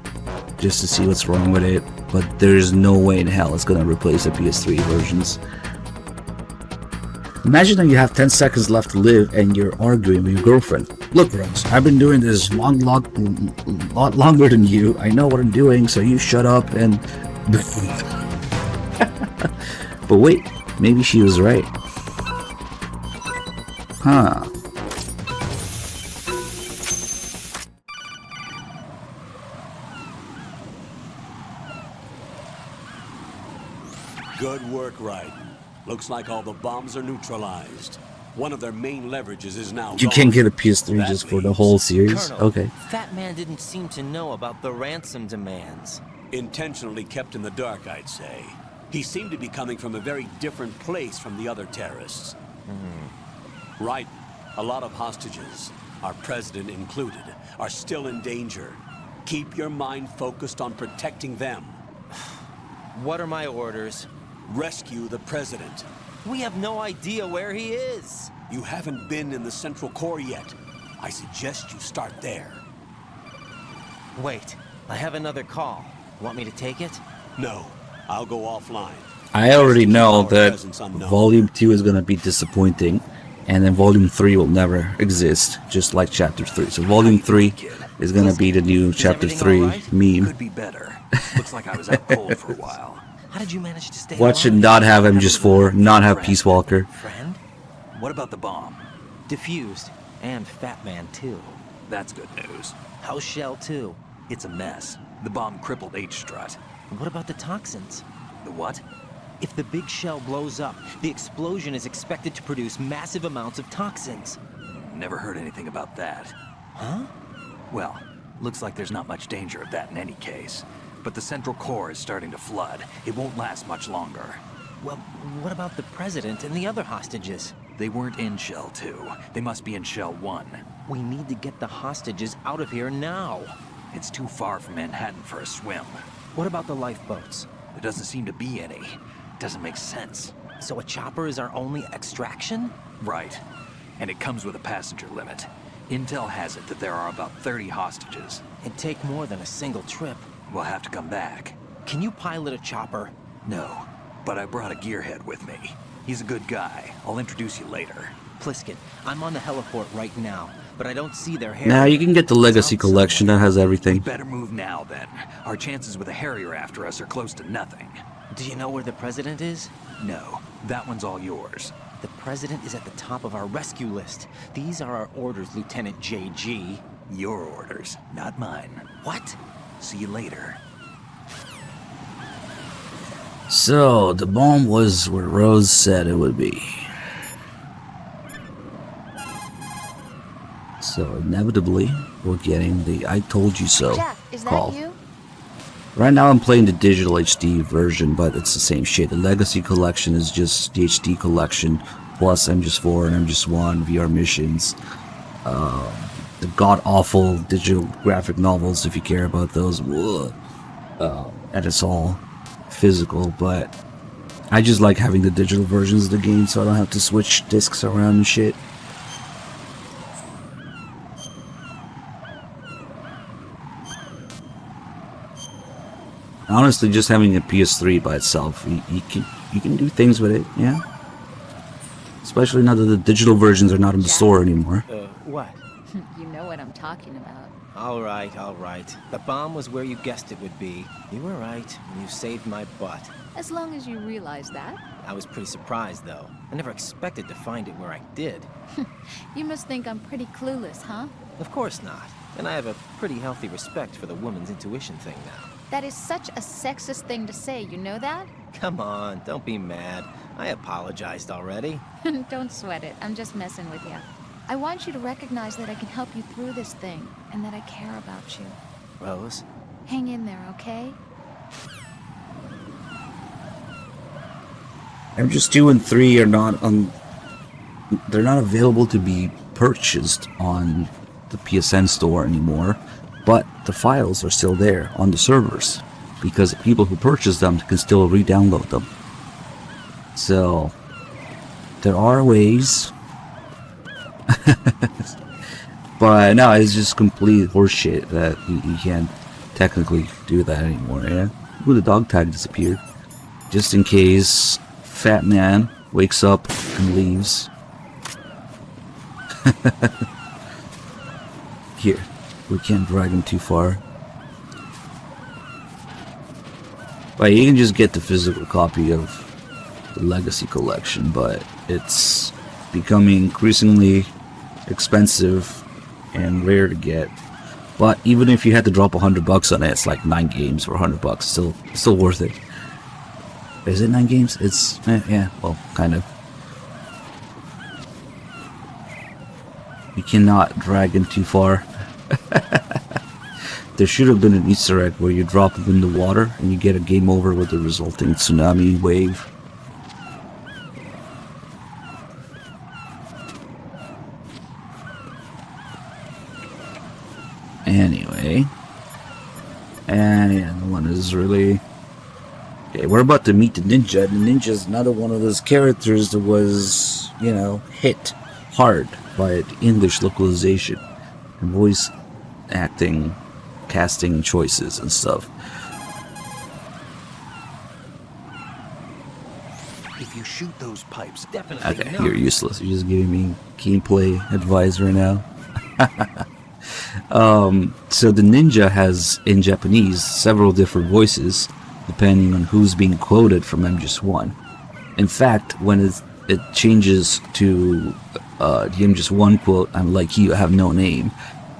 just to see what's wrong with it, but there's no way in hell it's gonna replace the PS3 versions. Imagine that you have 10 seconds left to live and you're arguing with your girlfriend. Look, Rose, I've been doing this lot longer than you. I know what I'm doing, so you shut up and... But wait, maybe she was right. Huh. Good work, Wright. Looks like all the bombs are neutralized. One of their main leverages is now You gone. can't get a PS3 just for the whole series? Colonel, Okay. Fat Man didn't seem to know about the ransom demands. Intentionally kept in the dark, I'd say. He seemed to be coming from a very different place from the other terrorists. Right. A lot of hostages, our president included, are still in danger. Keep your mind focused on protecting them. What are my orders? Rescue the president. We have no idea where he is. You haven't been in the Central Core yet. I suggest you start there. Wait, I have another call. Want me to take it? No, I'll go offline. I already know that presence unknown. Volume 2 is gonna be disappointing, and then Volume 3 will never exist, just like Chapter 3. So Volume 3 is gonna be the new Chapter 3 meme. Could be better. Looks like I was out cold for a while. How did you manage to stay Watch it alive? not have MGS4, not have Peace Walker. Friend? What about the bomb? Diffused. And Fat Man, too. That's good news. How's Shell, too? It's a mess. The bomb crippled H-Strut. What about the toxins? The what? If the big shell blows up, the explosion is expected to produce massive amounts of toxins. Never heard anything about that. Huh? Well, looks like there's not much danger of that in any case. But the Central Core is starting to flood. It won't last much longer. Well, what about the president and the other hostages? They weren't in Shell 2. They must be in Shell 1. We need to get the hostages out of here now. It's too far from Manhattan for a swim. What about the lifeboats? There doesn't seem to be any. Doesn't make sense. So a chopper is our only extraction? Right. And it comes with a passenger limit. Intel has it that there are about 30 hostages. It'd take more than a single trip. We'll have to come back. Can you pilot a chopper? No, but I brought a gearhead with me. He's a good guy. I'll introduce you later. Pliskin, I'm on the heliport right now, but I don't see their Harrier. Now you can get the Legacy Collection that has everything. Better move now, then. Our chances with a Harrier after us are close to nothing. Do you know where the president is? No, that one's all yours. The president is at the top of our rescue list. These are our orders, Lieutenant JG. Your orders, not mine. What? See you later. So, the bomb was where Rose said it would be. So, inevitably, we're getting the I told you so Jack, is that call. you? Right now I'm playing the digital HD version, but it's the same shit. The Legacy Collection is just the HD collection, plus MGS4 and MGS1 VR missions. The god-awful digital graphic novels, if you care about those. And it's all physical, but I just like having the digital versions of the game so I don't have to switch discs around and shit. Honestly, just having a PS3 by itself, you can do things with it, yeah? Especially now that the digital versions are not in the store anymore. What? You know what I'm talking about. All right. The bomb was where you guessed it would be. You were right. You saved my butt. As long as you realize that. I was pretty surprised, though. I never expected to find it where I did. You must think I'm pretty clueless, huh? Of course not. And I have a pretty healthy respect for the woman's intuition thing now. That is such a sexist thing to say, you know that? Come on, don't be mad. I apologized already. Don't sweat it. I'm just messing with you. I want you to recognize that I can help you through this thing, and that I care about you. Rose? Hang in there, okay? MGS2 and 3 are not they're not available to be purchased on the PSN store anymore, but the files are still there on the servers because people who purchase them can still re-download them. So there are ways. But no, it's just complete horseshit that you can't technically do that anymore, yeah? Ooh, the dog tag disappeared. Just in case Fat Man wakes up and leaves. Here, we can't drag him too far. But you can just get the physical copy of the Legacy Collection, but it's becoming increasingly expensive and rare to get. But even if you had to drop $100 on it, it's like 9 games for $100. Still worth it. Is it 9 games? It's yeah, well, kind of. You cannot drag him too far. There should have been an Easter egg where you drop him in the water and you get a game over with the resulting tsunami wave. Anyway, and yeah, the one is really okay. We're about to meet the ninja. The ninja's another one of those characters that was, you know, hit hard by the English localization and voice acting, casting choices and stuff. If you shoot those pipes, definitely. Okay, you're useless. You're just giving me gameplay advice right now. So the ninja has, in Japanese, several different voices depending on who's being quoted from MGS1. In fact, when it changes to the MGS1 quote, "I'm like you, I have no name,"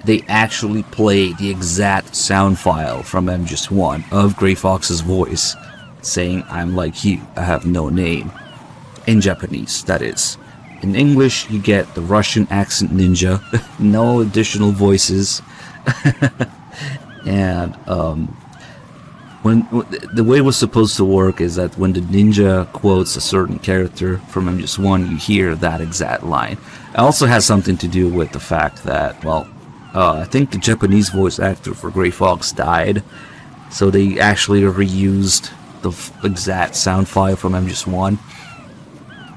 they actually play the exact sound file from MGS1 of Gray Fox's voice saying, "I'm like you, I have no name," in Japanese, that is. In English, you get the Russian accent ninja, no additional voices, and when the way it was supposed to work is that when the ninja quotes a certain character from MGS1, you hear that exact line. It also has something to do with the fact that, well, I think the Japanese voice actor for Gray Fox died, so they actually reused the exact sound file from MGS1.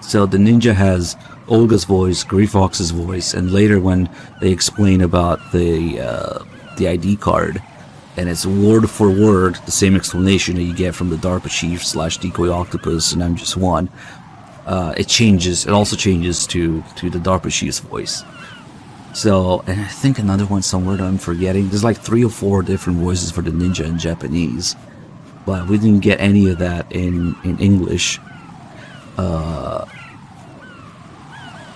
So the ninja has Olga's voice, Gray Fox's voice, and later when they explain about the ID card, and it's word for word the same explanation that you get from the DARPA chief / decoy octopus and MGS1. It also changes to the DARPA chief's voice. So, and I think another one somewhere that I'm forgetting. There's like 3 or 4 different voices for the ninja in Japanese, but we didn't get any of that in English.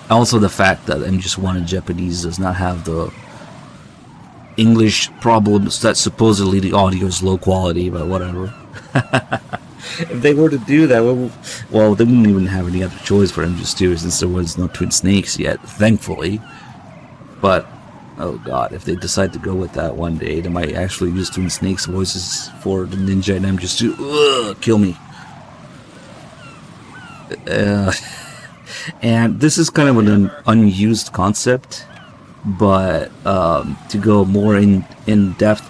Also the fact that MGS1 in Japanese does not have the English problems that supposedly the audio is low quality, but whatever. If they were to do that, well, they wouldn't even have any other choice for MGS2 since there was no Twin Snakes yet, thankfully. But, oh god, if they decide to go with that one day, they might actually use Twin Snakes voices for the ninja and MGS2. Ugh, kill me. And this is kind of an unused concept, but to go more in depth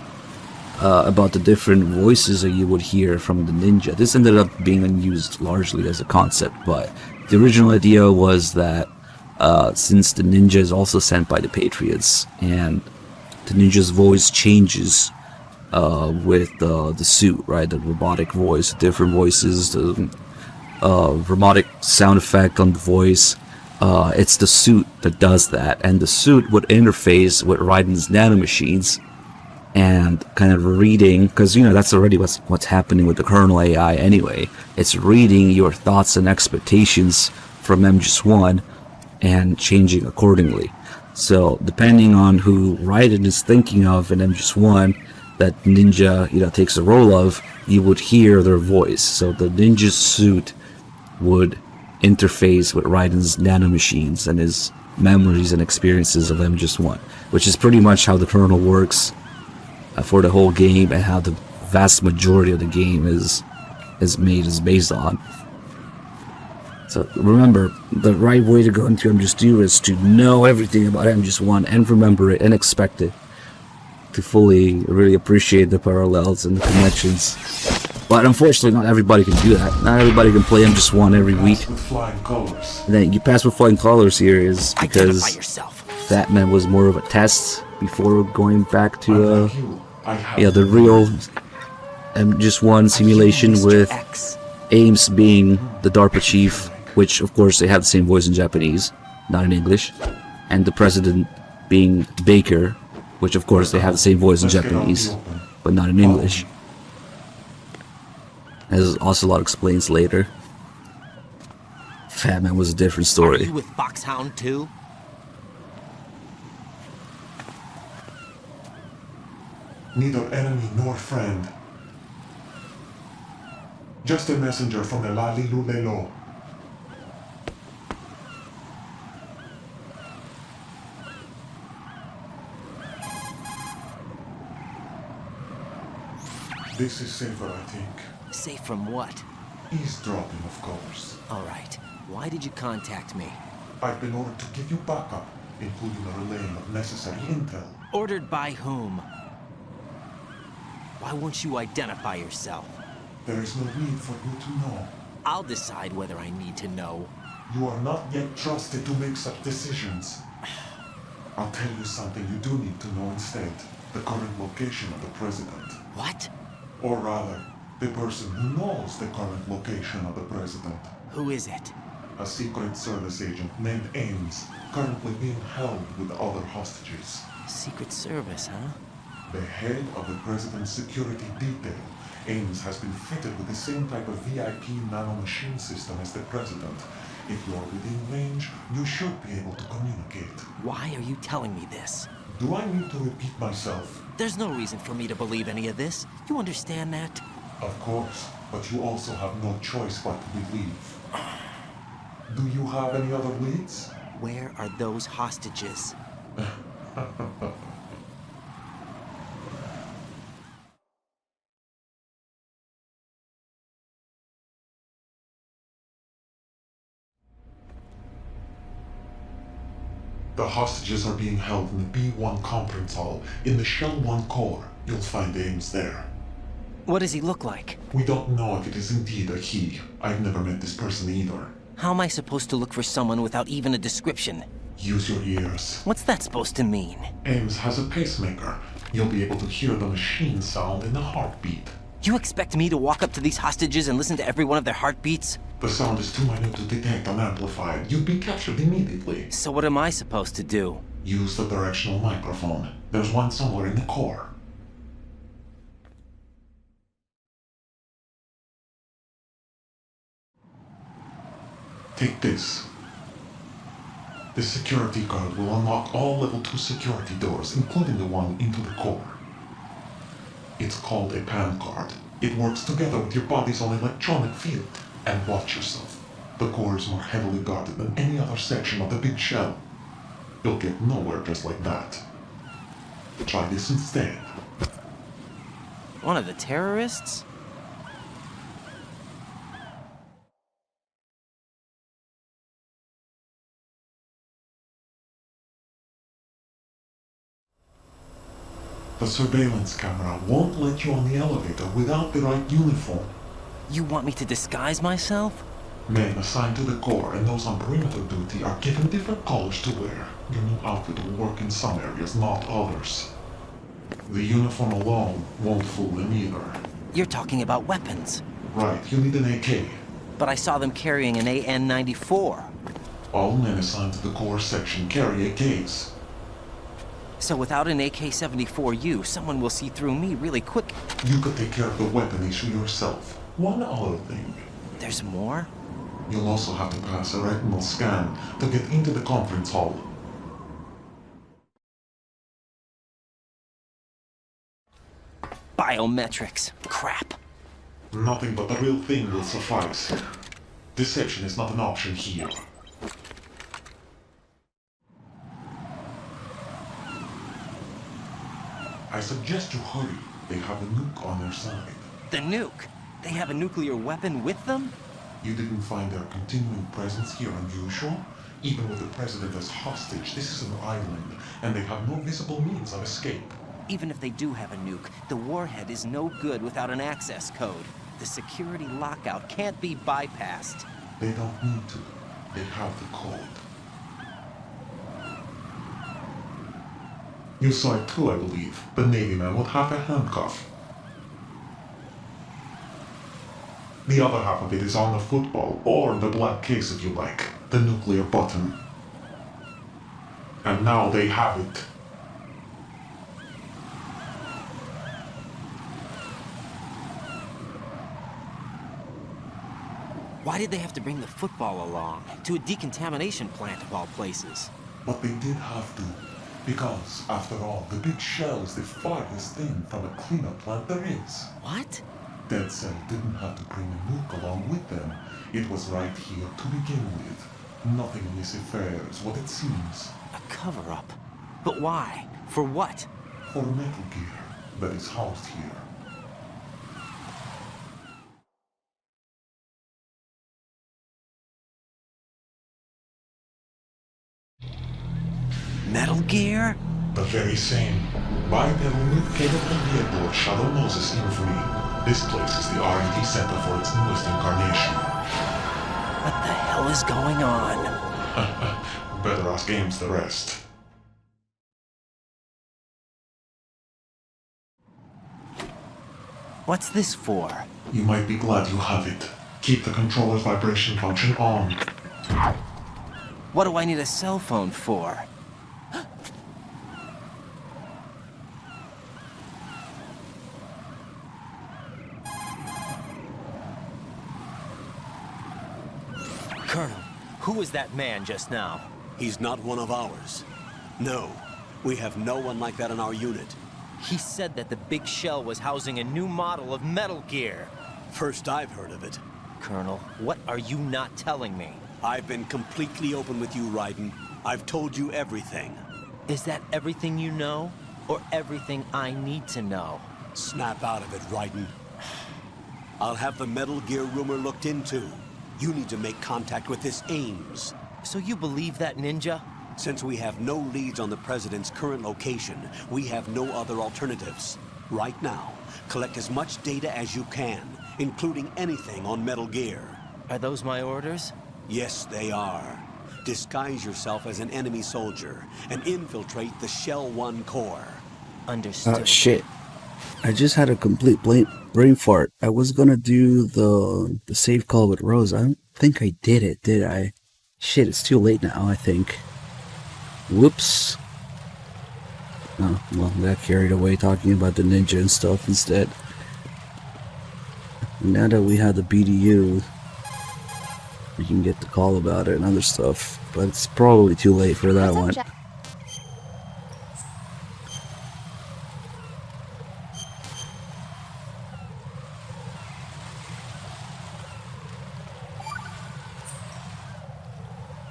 about the different voices that you would hear from the ninja, this ended up being unused largely as a concept, but the original idea was that since the ninja is also sent by the Patriots, and the ninja's voice changes with the suit, right, the robotic voice, different voices, the robotic sound effect on the voice, it's the suit that does that, and the suit would interface with Raiden's nanomachines and kind of reading, because that's already what's happening with the kernel AI anyway. It's reading your thoughts and expectations from MGS1 and changing accordingly. So depending on who Raiden is thinking of in MGS1 that ninja takes the role of, you would hear their voice. So the ninja's suit would interface with Raiden's nanomachines and his memories and experiences of MGS1, which is pretty much how the kernel works for the whole game, and how the vast majority of the game is based on. So remember, the right way to go into MGS2 is to know everything about MGS1 and remember it and expect it, to fully really appreciate the parallels and the connections. But unfortunately, not everybody can do that. Not everybody can play MGS1 every week. And then you pass with flying colors here is because Fat Man was more of a test before going back to the real MGS1 simulation with Ames being the DARPA chief, which of course they have the same voice in Japanese, not in English, and the president being Baker, which of course they have the same voice in Japanese, but not in English. As Ocelot explains later, Fat Man was a different story. Are you with Foxhound too? Neither enemy nor friend. Just a messenger from Elali Lulelo. This is safer, I think. Safe from what? Eavesdropping, of course. Alright. Why did you contact me? I've been ordered to give you backup, including a relaying of necessary intel. Ordered by whom? Why won't you identify yourself? There is no need for you to know. I'll decide whether I need to know. You are not yet trusted to make such decisions. I'll tell you something you do need to know instead. The current location of the president. What? Or rather, the person who knows the current location of the president. Who is it? A Secret Service agent named Ames, currently being held with other hostages. Secret Service, huh? The head of the president's security detail, Ames, has been fitted with the same type of VIP nanomachine system as the president. If you're within range, you should be able to communicate. Why are you telling me this? Do I need to repeat myself? There's no reason for me to believe any of this. You understand that? Of course, but you also have no choice but to believe. Do you have any other leads? Where are those hostages? The hostages are being held in the B1 conference hall in the Shell 1 core. You'll find Ames there. What does he look like? We don't know if it is indeed a he. I've never met this person either. How am I supposed to look for someone without even a description? Use your ears. What's that supposed to mean? Ames has a pacemaker. You'll be able to hear the machine sound in the heartbeat. You expect me to walk up to these hostages and listen to every one of their heartbeats? The sound is too minute to detect and amplify it. You'd be captured immediately. So what am I supposed to do? Use the directional microphone. There's one somewhere in the core. Take this. This security card will unlock all level 2 security doors, including the one into the core. It's called a PAN card. It works together with your body's own electronic field. And watch yourself. The core is more heavily guarded than any other section of the big shell. You'll get nowhere just like that. Try this instead. One of the terrorists? The surveillance camera won't let you on the elevator without the right uniform. You want me to disguise myself? Men assigned to the core and those on perimeter duty are given different colors to wear. Your new outfit will work in some areas, not others. The uniform alone won't fool them either. You're talking about weapons. Right, you need an AK. But I saw them carrying an AN-94. All men assigned to the core section carry AKs. So without an AK-74U, someone will see through me really quick. You could take care of the weapon issue yourself. One other thing. There's more? You'll also have to pass a retinal scan to get into the conference hall. Biometrics. Crap. Nothing but the real thing will suffice. Deception is not an option here. I suggest you hurry. They have a nuke on their side. The nuke? They have a nuclear weapon with them? You didn't find their continuing presence here unusual? Even with the president as hostage, this is an island, and they have no visible means of escape. Even if they do have a nuke, the warhead is no good without an access code. The security lockout can't be bypassed. They don't need to. They have the code. You saw it too, I believe. The Navy man would have a handcuff. The other half of it is on the football, or the black case if you like, the nuclear button. And now they have it. Why did they have to bring the football along? To a decontamination plant of all places. But they did have to. Because, after all, the big shell is the farthest thing from a cleanup plant there is. What? Dead Cell didn't have to bring a nuke along with them. It was right here to begin with. Nothing in this affair is what it seems. A cover-up? But why? For what? For Metal Gear that is housed here. Metal Gear? The very same. Bipedal nuke-capable vehicle of Shadow Moses infamy. This place is the R&D center for its newest incarnation. What the hell is going on? Better ask Ames the rest. What's this for? You might be glad you have it. Keep the controller's vibration function on. What do I need a cell phone for? Colonel, who was that man just now? He's not one of ours. No, we have no one like that in our unit. He said that the big shell was housing a new model of Metal Gear. First I've heard of it. Colonel, what are you not telling me? I've been completely open with you, Raiden. I've told you everything. Is that everything you know? Or everything I need to know? Snap out of it, Raiden. I'll have the Metal Gear rumor looked into. You need to make contact with this Ames. So you believe that ninja? Since we have no leads on the President's current location, we have no other alternatives. Right now, collect as much data as you can, including anything on Metal Gear. Are those my orders? Yes, they are. Disguise yourself as an enemy soldier and infiltrate the Shell 1 core. Understood. Shit. I just had a complete brain fart. I was gonna do the save call with Rose. I don't think I did it, did I? Shit, it's too late now, I think. Whoops. Oh, well, got carried away talking about the ninja and stuff instead. Now that we have the BDU, we can get the call about it and other stuff. But it's probably too late for that one.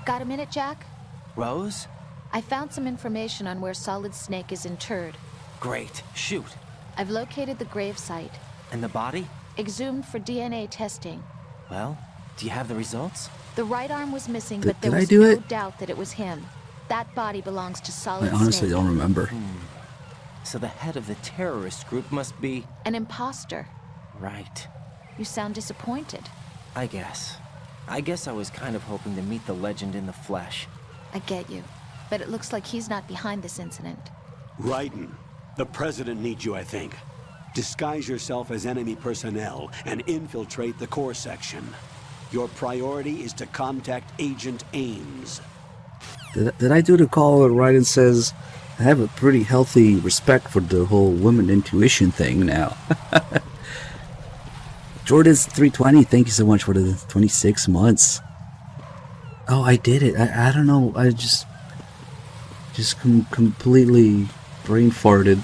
Got a minute, Jack? Rose? I found some information on where Solid Snake is interred. Great. Shoot. I've located the grave site. And the body? Exhumed for DNA testing. Well, do you have the results? The right arm was missing, but there did I was do no it? doubt that it was him. That body belongs to Solid I Snake. honestly don't remember. So the head of the terrorist group must be... An imposter. Right. You sound disappointed. I guess I was kind of hoping to meet the legend in the flesh. I get you. But it looks like he's not behind this incident. Raiden, the president needs you, I think. Disguise yourself as enemy personnel and infiltrate the core section. Your priority is to contact Agent Ames. Did I do the call where Raiden says, I have a pretty healthy respect for the whole women intuition thing now? Jordan's 320, thank you so much for the 26 months. Oh, I did it. I don't know. I just completely brain farted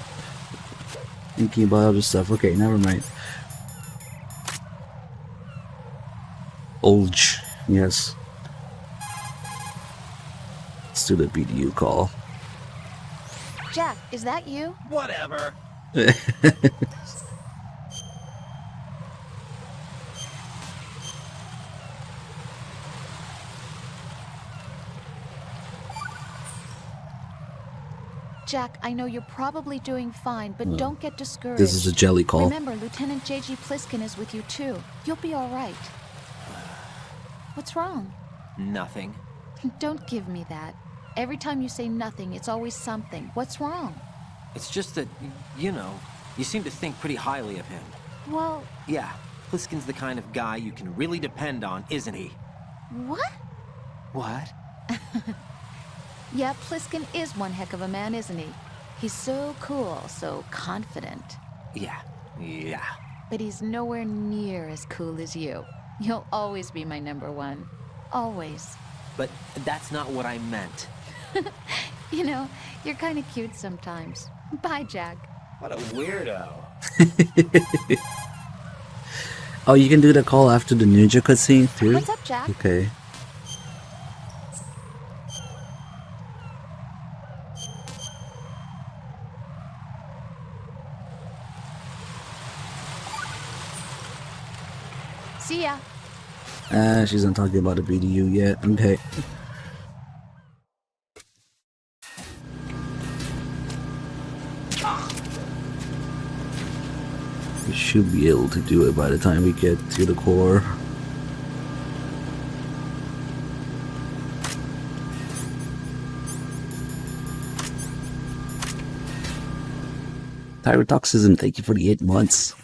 thinking about other stuff. Okay, never mind. Olge, yes. Let's do the BDU call. Jack, is that you? Whatever. Jack, I know you're probably doing fine, but don't get discouraged. This is a jelly call. Remember, Lieutenant J.G. Pliskin is with you too. You'll be all right. What's wrong? Nothing. Don't give me that. Every time you say nothing, it's always something. What's wrong? It's just that, you know, you seem to think pretty highly of him. Well... Yeah, Pliskin's the kind of guy you can really depend on, isn't he? What? What? Yeah, Pliskin is one heck of a man, isn't he? He's so cool, so confident. Yeah. But he's nowhere near as cool as you. You'll always be my number one. Always. But that's not what I meant. You know, you're kind of cute sometimes. Bye, Jack. What a weirdo. Oh, you can do the call after the ninja cutscene too? What's up, Jack? Okay. See ya. She's not talking about the BDU yet. Okay. We should be able to do it by the time we get to the core. Tyrotoxism, thank you for the 8 months.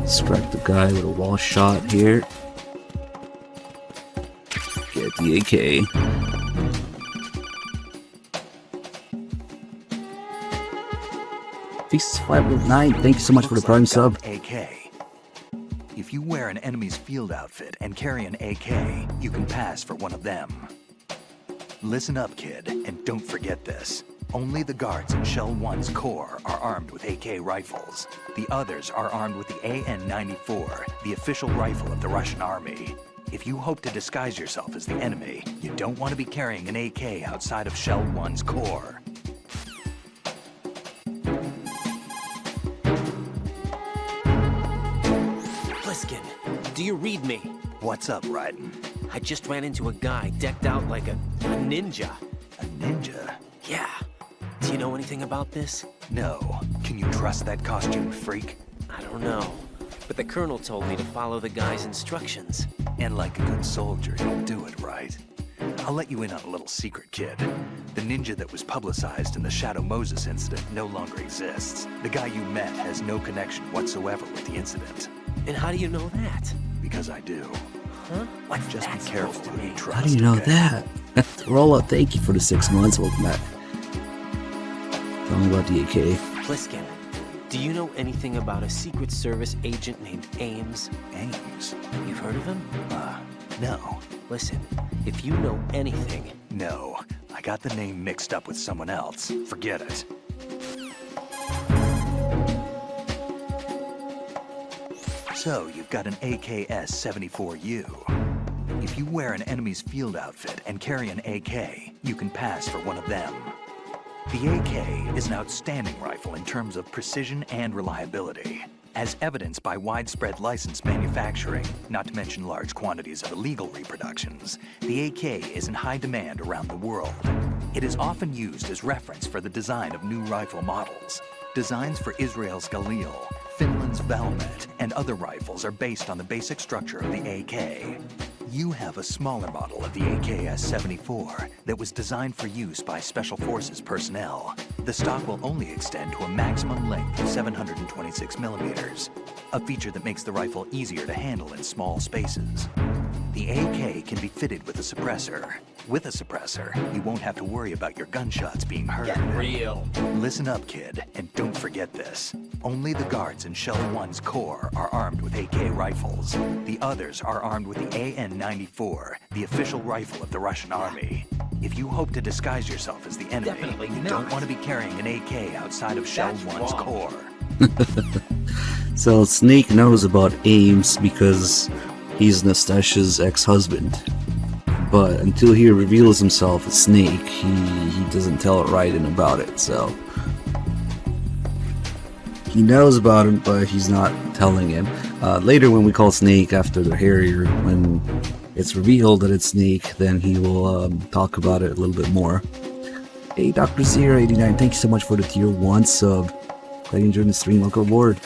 Strike the guy with a wall shot here. Get the AK. Feast 509, thank you so much for the prime sub. AK. If you wear an enemy's field outfit and carry an AK, you can pass for one of them. Listen up, kid, and don't forget this. Only the guards in Shell 1's core are armed with AK rifles. The others are armed with the AN-94, the official rifle of the Russian army. If you hope to disguise yourself as the enemy, you don't want to be carrying an AK outside of Shell 1's core. Pliskin, Do you read me? What's up, Raiden? I just ran into a guy decked out like a ninja. A ninja? Yeah. Do you know anything about this? No. Can you trust that costume freak? I don't know. But the colonel told me to follow the guy's instructions. And like a good soldier, you'll do it right. I'll let you in on a little secret, kid. The ninja that was publicized in the Shadow Moses incident no longer exists. The guy you met has no connection whatsoever with the incident. And how do you know that? Because I do. Huh? Like, just be careful who you trust. How do you know okay? that? Rolla, thank you for the 6 months. Welcome back. Tell me about the AK. Pliskin, do you know anything about a Secret Service agent named Ames? Ames? You've heard of him? No. Listen, if you know anything... No. I got the name mixed up with someone else. Forget it. So, you've got an AKS-74U. If you wear an enemy's field outfit and carry an AK, you can pass for one of them. The AK is an outstanding rifle in terms of precision and reliability. As evidenced by widespread licensed manufacturing, not to mention large quantities of illegal reproductions, the AK is in high demand around the world. It is often used as reference for the design of new rifle models. Designs for Israel's Galil, Finland's Valmet, and other rifles are based on the basic structure of the AK. You have a smaller model of the AKS-74 that was designed for use by Special Forces personnel. The stock will only extend to a maximum length of 726 millimeters, a feature that makes the rifle easier to handle in small spaces. The AK can be fitted with a suppressor. With a suppressor, you won't have to worry about your gunshots being heard. Get real. Listen up, kid, and don't forget this. Only the guards in Shell 1's Corps are armed with AK rifles. The others are armed with the AN-94, the official rifle of the Russian army. If you hope to disguise yourself as the enemy, you don't want to be carrying an AK outside of Shell 1's Corps. So Snake knows about Ames because he's Nastasia's ex-husband. But until he reveals himself as Snake, he doesn't tell Raiden about it, so... He knows about him, but he's not telling him. Later when we call Snake after the Harrier, when it's revealed that it's Snake, then he will talk about it a little bit more. Hey, Dr. Zero89, thank you so much for the tier 1 sub. Glad you enjoyed the stream, welcome aboard.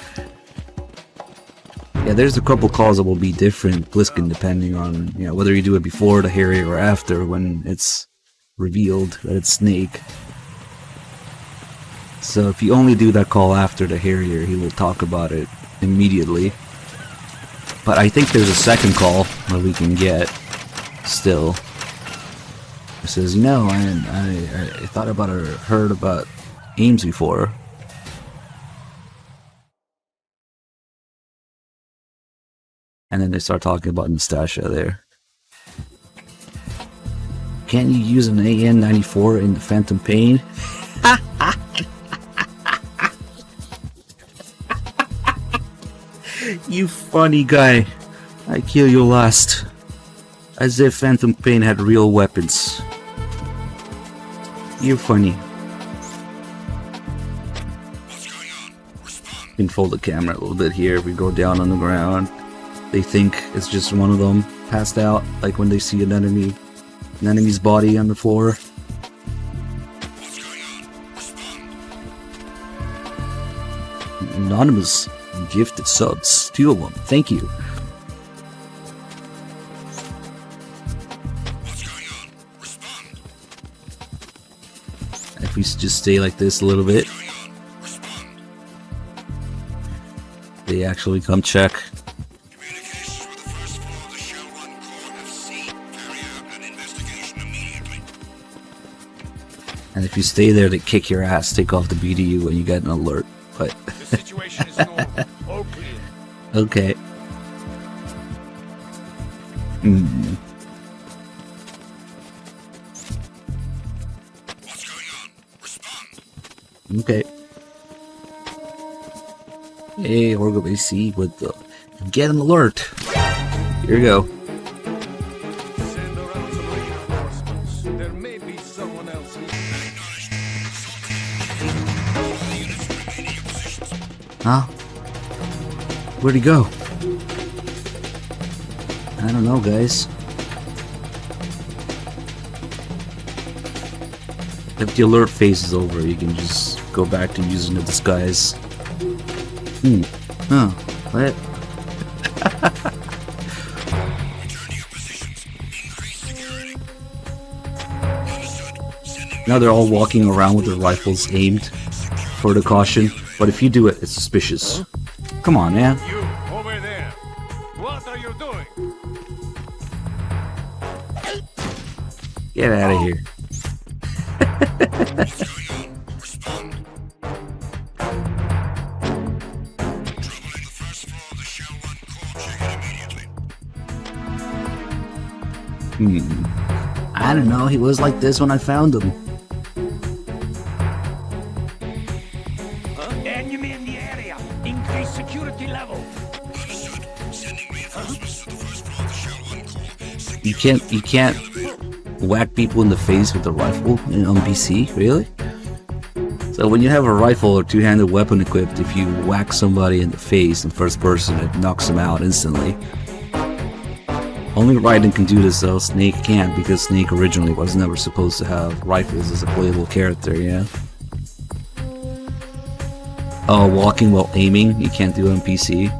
Yeah, there's a couple calls that will be different, Pliskin, depending on, you know, whether you do it before the Harrier or after, when it's revealed that it's Snake. So if you only do that call after the Harrier, he will talk about it immediately. But I think there's a second call that we can get still. It says, you know, I thought about or heard about Ames before. And then they start talking about Nastasia there. Can you use an AN-94 in the Phantom Pain? You funny guy. I kill you last. As if Phantom Pain had real weapons. You're funny. You can fold the camera a little bit here if we go down on the ground. They think it's just one of them passed out, like when they see an enemy's body on the floor. Anonymous gifted subs, 2 of them. Thank you. If we just stay like this a little bit, they actually come check. And if you stay there, they kick your ass, take off the BDU, and you get an alert. But The situation is normal. All clear. okay. What's going on? Respond. Okay. Hey, Orgo AC with the get an alert. Here we go. Send around some reinforcements. There may be someone else. Huh? Where'd he go? I don't know, guys. If the alert phase is over, you can just go back to using the disguise. Oh, what? Now they're all walking around with their rifles aimed for the caution, but if you do it, it's suspicious. Come on, man. You, over there. What are you doing? Get out of here. I don't know, he was like this when I found him. Enemy in the area. Increase security level. You can't whack people in the face with a rifle on PC, really? So when you have a rifle or two-handed weapon equipped, if you whack somebody in the face in first person, it knocks them out instantly. Only Raiden can do this though, Snake can't, because Snake originally was never supposed to have rifles as a playable character, yeah? Oh, walking while aiming, you can't do it on PC?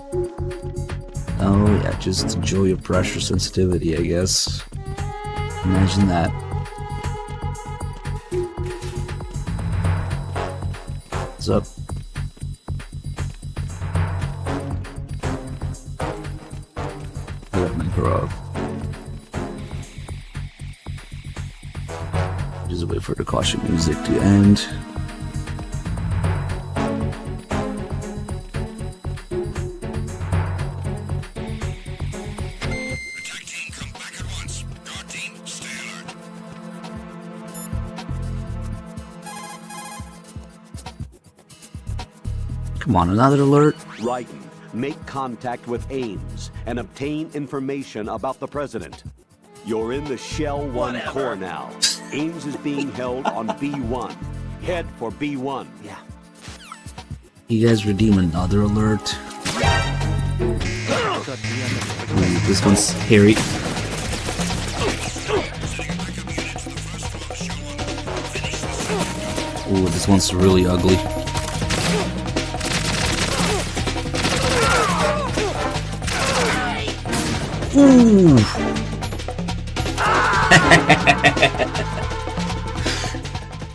Oh yeah, just enjoy your pressure sensitivity, I guess. Imagine that. What's up? Let me grow. Just wait for the caution music to end. Come on, another alert. Raiden, make contact with Ames and obtain information about the president. You're in the Shell 1 core now. Ames is being held on B1. Head for B1. Yeah. You guys redeem another alert. Ooh, this one's hairy. Ooh, this one's really ugly. Ooh.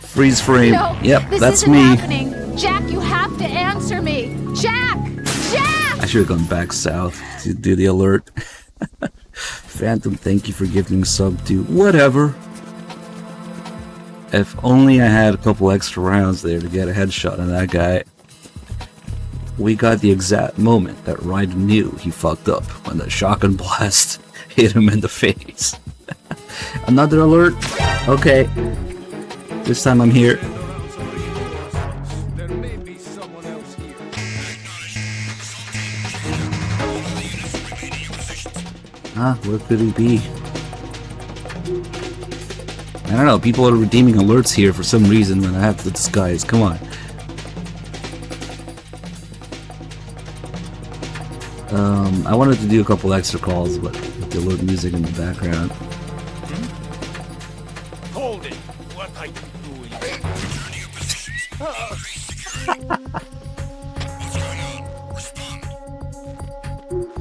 Freeze frame. No, yep, this that's isn't me. happening. Jack, you have to answer me. Jack! Jack! I should have gone back south to do the alert. Phantom, thank you for giving sub to whatever. If only I had a couple extra rounds there to get a headshot on that guy. We got the exact moment that Raiden knew he fucked up when the shotgun blast hit him in the face. Another alert? Okay. This time I'm here. There may be someone else here. Ah, where could he be? I don't know, people are redeeming alerts here for some reason when I have the disguise. Come on. I wanted to do a couple extra calls, but with the alert music in the background. Hold it. What are you doing?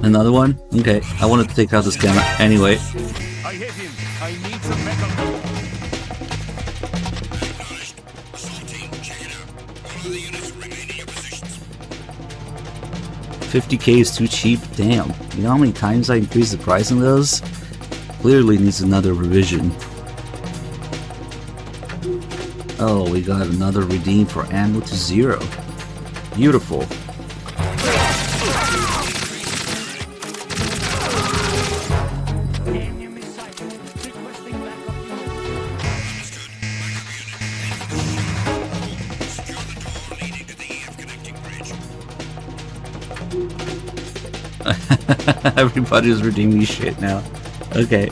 Another one? Okay, I wanted to take out this camera anyway. I hit him. I need some metal. 50k is too cheap? Damn. You know how many times I increased the price on those? Clearly needs another revision. Oh, we got another redeem for ammo to 0. Beautiful. Everybody's redeeming shit now. Okay.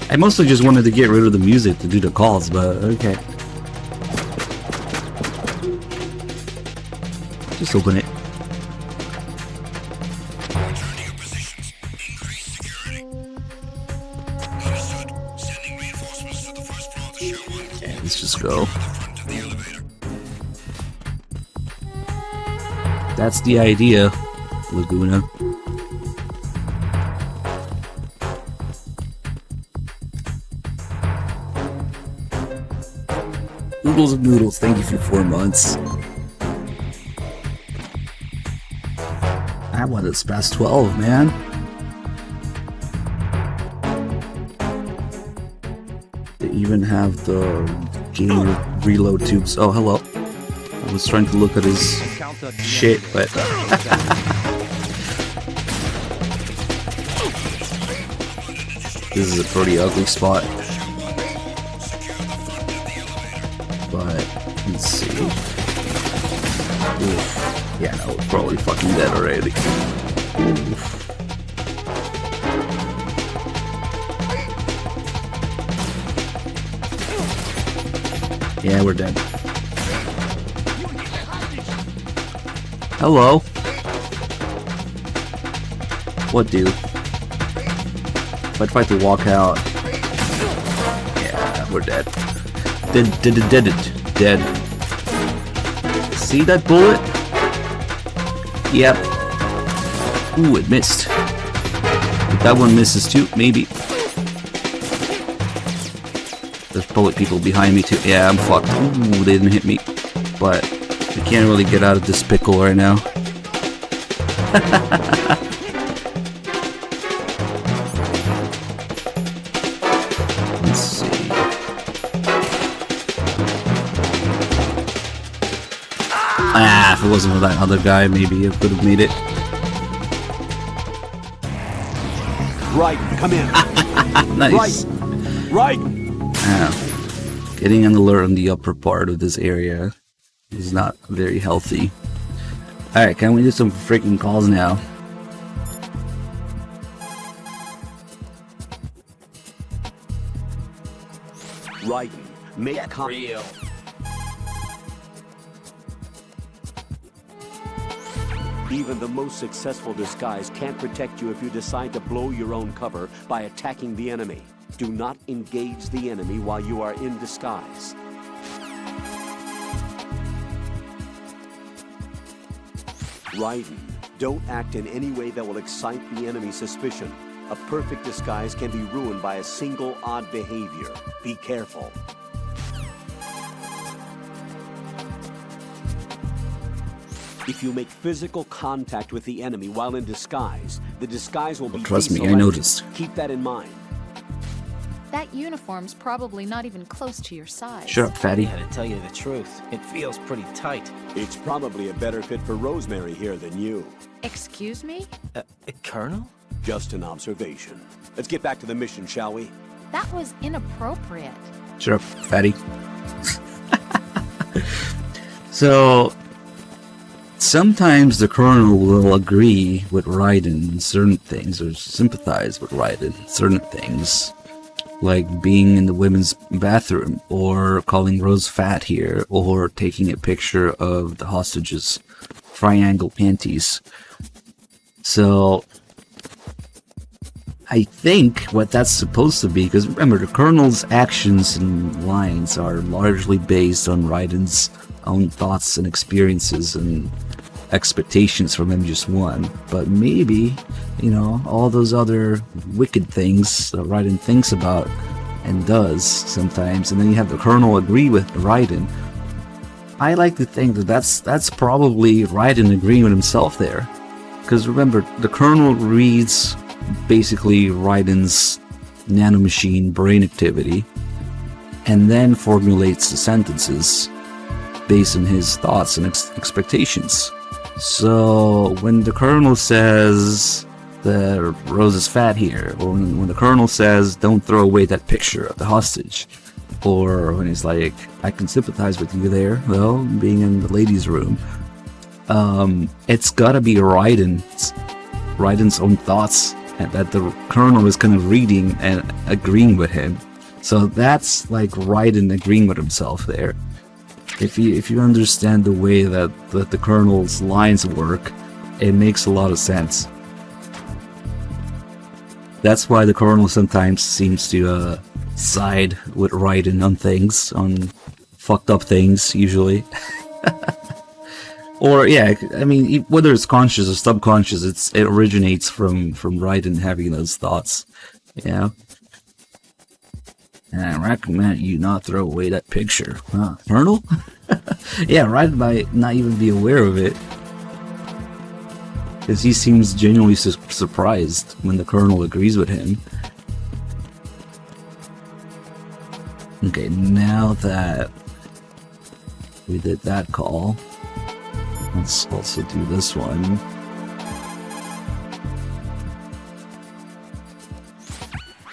I mostly just wanted to get rid of the music to do the calls, but okay. Just open it. That's the idea, Laguna. Oodles of Noodles, thank you for 4 months. I want this past 12, man. They even have the game reload tubes. Oh, hello. I was trying to look at his shit, but... This is a pretty ugly spot. But, let's see. Oof. Yeah, no, we're probably fucking dead already. Oof. Yeah, we're dead. Hello. What, dude? If I tried to walk out... Yeah, we're dead. Dead. See that bullet? Yep. Ooh, it missed. If that one misses too, maybe. There's probably people behind me too. Yeah, I'm fucked. Ooh, they didn't hit me. But I can't really get out of this pickle right now. Let's see. Ah, if it wasn't for that other guy, maybe I could have made it. Right, come in. Nice. Right. Getting an alert on the upper part of this area is not very healthy. Alright, can we do some freaking calls now? Right. Make real. Even the most successful disguise can't protect you if you decide to blow your own cover by attacking the enemy. Do not engage the enemy while you are in disguise. Raiden, don't act in any way that will excite the enemy's suspicion. A perfect disguise can be ruined by a single odd behavior. Be careful. If you make physical contact with the enemy while in disguise, the disguise will be trust me, I deselected. noticed. Keep that in mind. That uniform's probably not even close to your size. Shut up, fatty. Yeah, to tell you the truth, it feels pretty tight. It's probably a better fit for Rosemary here than you. Excuse me? Colonel? Just an observation. Let's get back to the mission, shall we? That was inappropriate. Shut up, fatty. So, sometimes the Colonel will agree with Raiden in certain things, or sympathize with Raiden in certain things. Like being in the women's bathroom, or calling Rose fat here, or taking a picture of the hostages' triangle panties. So, I think what that's supposed to be, because remember, the Colonel's actions and lines are largely based on Raiden's own thoughts and experiences and expectations from MGS1, but maybe, you know, all those other wicked things that Raiden thinks about and does sometimes, and then you have the Colonel agree with Raiden. I like to think that that's probably Raiden agreeing with himself there, because remember, the Colonel reads basically Raiden's nanomachine brain activity and then formulates the sentences based on his thoughts and expectations. So when the Colonel says that Rose is fat here, or when the Colonel says don't throw away that picture of the hostage, or when he's like, I can sympathize with you there, well, being in the ladies' room, it's gotta be Raiden's own thoughts, and that the Colonel is kind of reading and agreeing with him. So that's like Raiden agreeing with himself there. If you understand the way that the Colonel's lines work, it makes a lot of sense. That's why the Colonel sometimes seems to side with Raiden on things, on fucked up things, usually. Or yeah, I mean, whether it's conscious or subconscious, it originates from Raiden having those thoughts. Yeah. And I recommend you not throw away that picture. Huh? Colonel? Yeah, Raiden might not even be aware of it. Because he seems genuinely surprised when the Colonel agrees with him. Okay, now that we did that call, let's also do this one.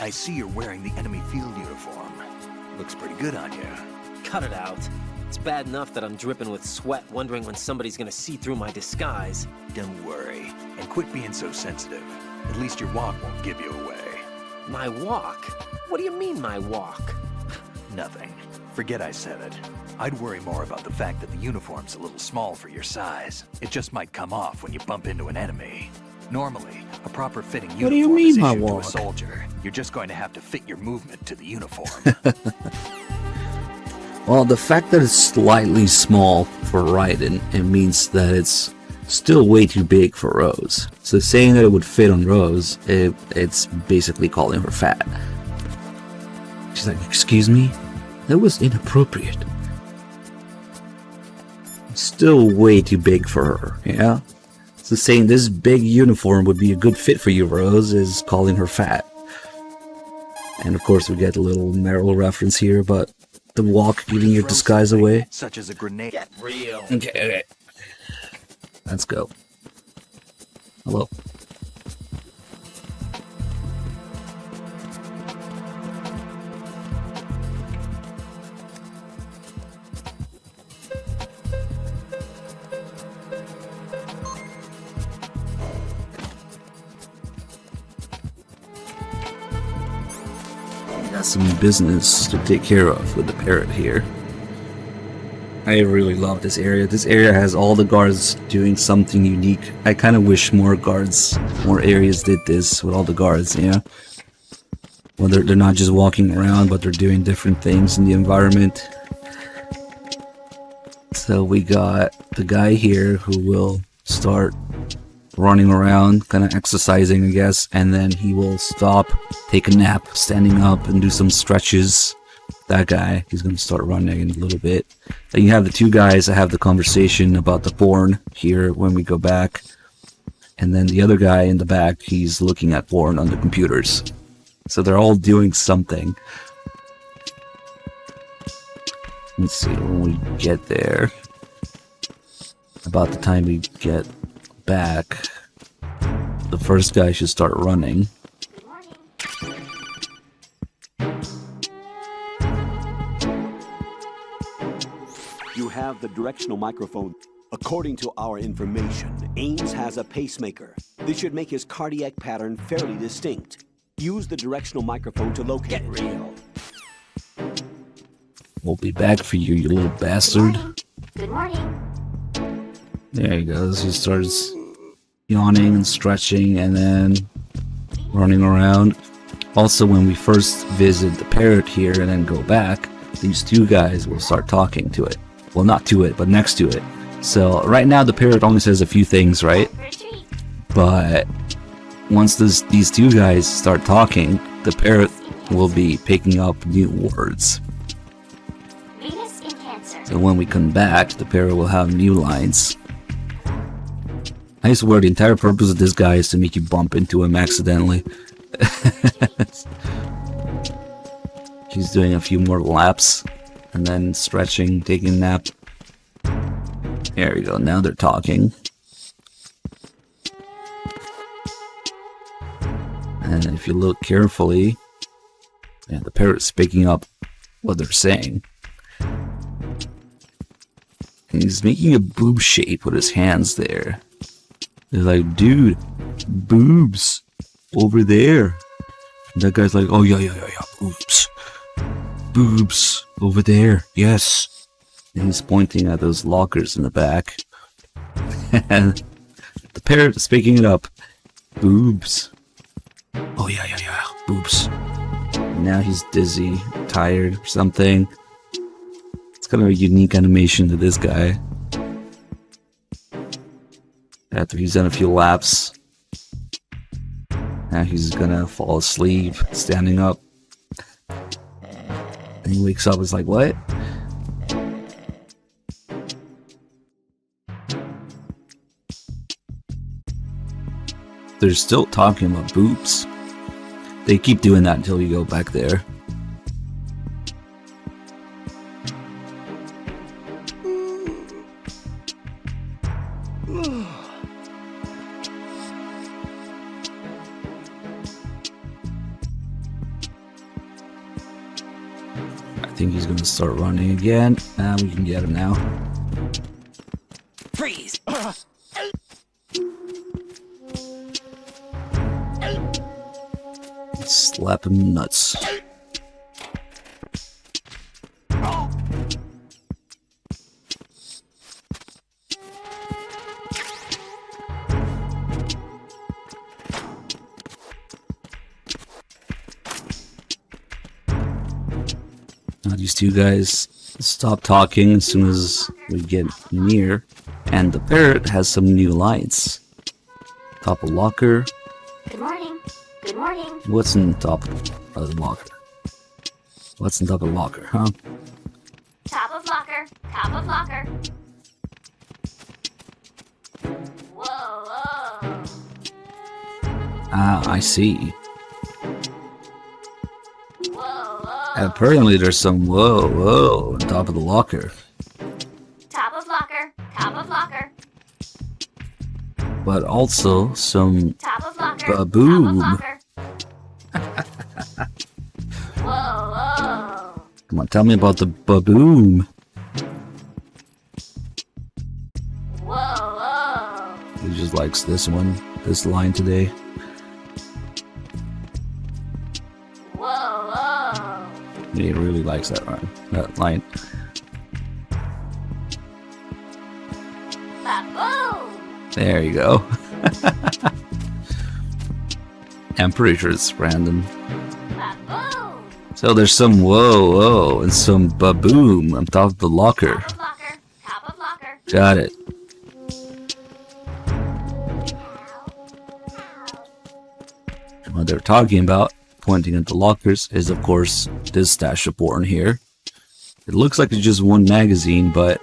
I see you're wearing the enemy field uniform. Looks pretty good on you. Cut it out. It's bad enough that I'm dripping with sweat, wondering when somebody's gonna see through my disguise. Don't worry. And quit being so sensitive. At least your walk won't give you away. My walk? What do you mean, my walk? Nothing. Forget I said it. I'd worry more about the fact that the uniform's a little small for your size. It just might come off when you bump into an enemy. Normally, a proper fitting uniform What do you mean, is my issued to a walk? soldier. You're just going to have to fit your movement to the uniform. Well, the fact that it's slightly small for Raiden, it means that it's still way too big for Rose. So saying that it would fit on Rose, it's basically calling her fat. She's like, excuse me? That was inappropriate. It's still way too big for her, yeah? So saying this big uniform would be a good fit for you, Rose, is calling her fat. And of course we get a little Meryl reference here, but the walk giving your disguise away. Such as a grenade. Get real. Okay. Let's go. Hello. Got some business to take care of with the parrot here. I really love this area. This area has all the guards doing something unique. I kind of wish more areas did this with all the guards, yeah? Well, they're not just walking around, but they're doing different things in the environment. So we got the guy here who will start running around, kind of exercising, I guess, and then he will stop, take a nap, standing up, and do some stretches. That guy, he's going to start running in a little bit. Then you have the two guys that have the conversation about the porn here when we go back. And then the other guy in the back, he's looking at porn on the computers. So they're all doing something. Let's see, when we get there, about the time we get back, the first guy should start running. You have the directional microphone. According to our information, Ames has a pacemaker. This should make his cardiac pattern fairly distinct. Use the directional microphone to locate it. Real. We'll be back for you, you little bastard. Good morning. There he goes. He starts yawning and stretching and then running around. Also, when we first visit the parrot here and then go back, these two guys will start talking to it. Well, not to it, but next to it. So right now the parrot only says a few things, right? But once these two guys start talking, the parrot will be picking up new words. Venus in Cancer. So when we come back, the parrot will have new lines. I swear the entire purpose of this guy is to make you bump into him accidentally. He's doing a few more laps and then stretching, taking a nap. There we go, now they're talking. And if you look carefully, yeah, the parrot's picking up what they're saying. And he's making a boob shape with his hands there. They're like, dude, boobs over there. And that guy's like, oh yeah, boobs. Boobs over there, yes. And he's pointing at those lockers in the back. And the parrot is picking it up. Boobs. Oh yeah, boobs. And now he's dizzy, tired, or something. It's kind of a unique animation to this guy. After he's done a few laps. Now he's gonna fall asleep, standing up. And he wakes up, it's like, what? They're still talking about boobs. They keep doing that until you go back there. I think he's gonna start running again. We can get him now. Freeze! Slap him nuts. Now these two guys stop talking as soon as we get near, and the parrot has some new lights. Top of locker. Good morning. Good morning. What's in top of the locker? What's in top of the locker, huh? Top of locker. Top of locker. Whoa, whoa. Ah, I see. Whoa, whoa. And apparently there's some whoa on top of the locker. Top of locker. Top of locker. But also some Top of locker. baboom. Top of locker. Whoa, whoa. Come on, tell me about the baboom. Whoa, whoa. He just likes this one, this line today. Whoa, whoa. He really likes that line. Baboom. There you go. I'm pretty sure it's random. Baboom. So there's some whoa and some baboom on top of the locker. Top of locker. Top of locker. Got it. And what they're talking about, pointing at the lockers, is of course this stash of porn here. It looks like it's just one magazine, but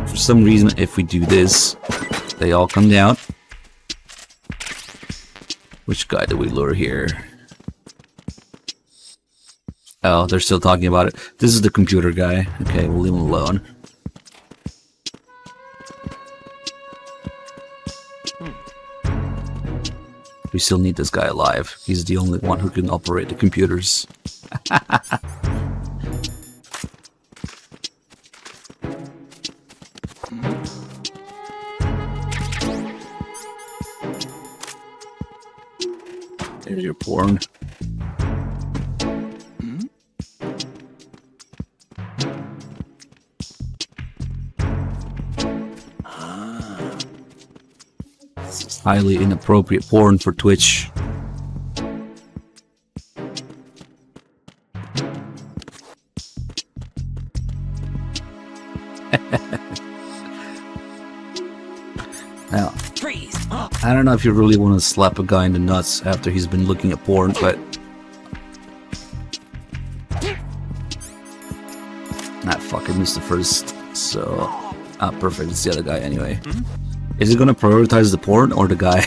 for some reason, if we do this, they all come down. Which guy do we lure here? Oh, they're still talking about it. This is the computer guy. Okay, we'll leave him alone. We still need this guy alive. He's the only one who can operate the computers. There's your porn. This is highly inappropriate porn for Twitch. Now, I don't know if you really want to slap a guy in the nuts after he's been looking at porn, but fuck, I missed the first, so perfect, it's the other guy anyway. Is it gonna prioritize the porn or the guy?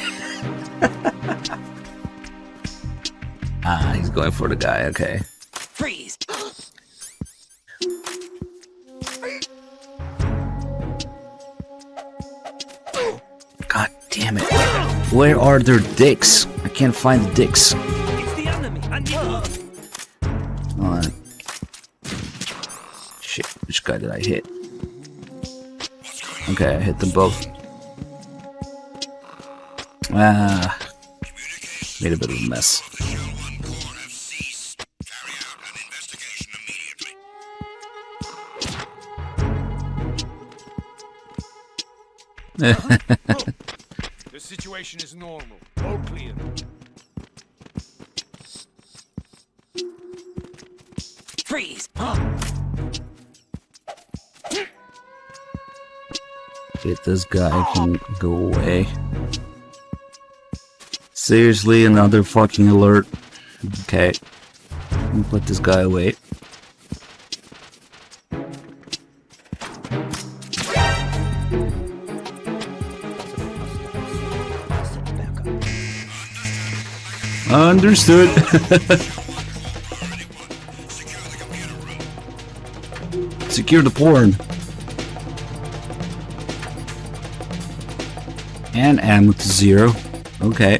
He's going for the guy, okay. Freeze! God damn it. Where are their dicks? I can't find the dicks. It's the enemy! Hold on. Shit, which guy did I hit? Okay, I hit them both. Made a bit of a mess. The situation is normal. All clear. Freeze! If this guy can go away. Seriously, another fucking alert. Okay. Let me put this guy away. Understood. Secure the porn. And ammo to 0. Okay.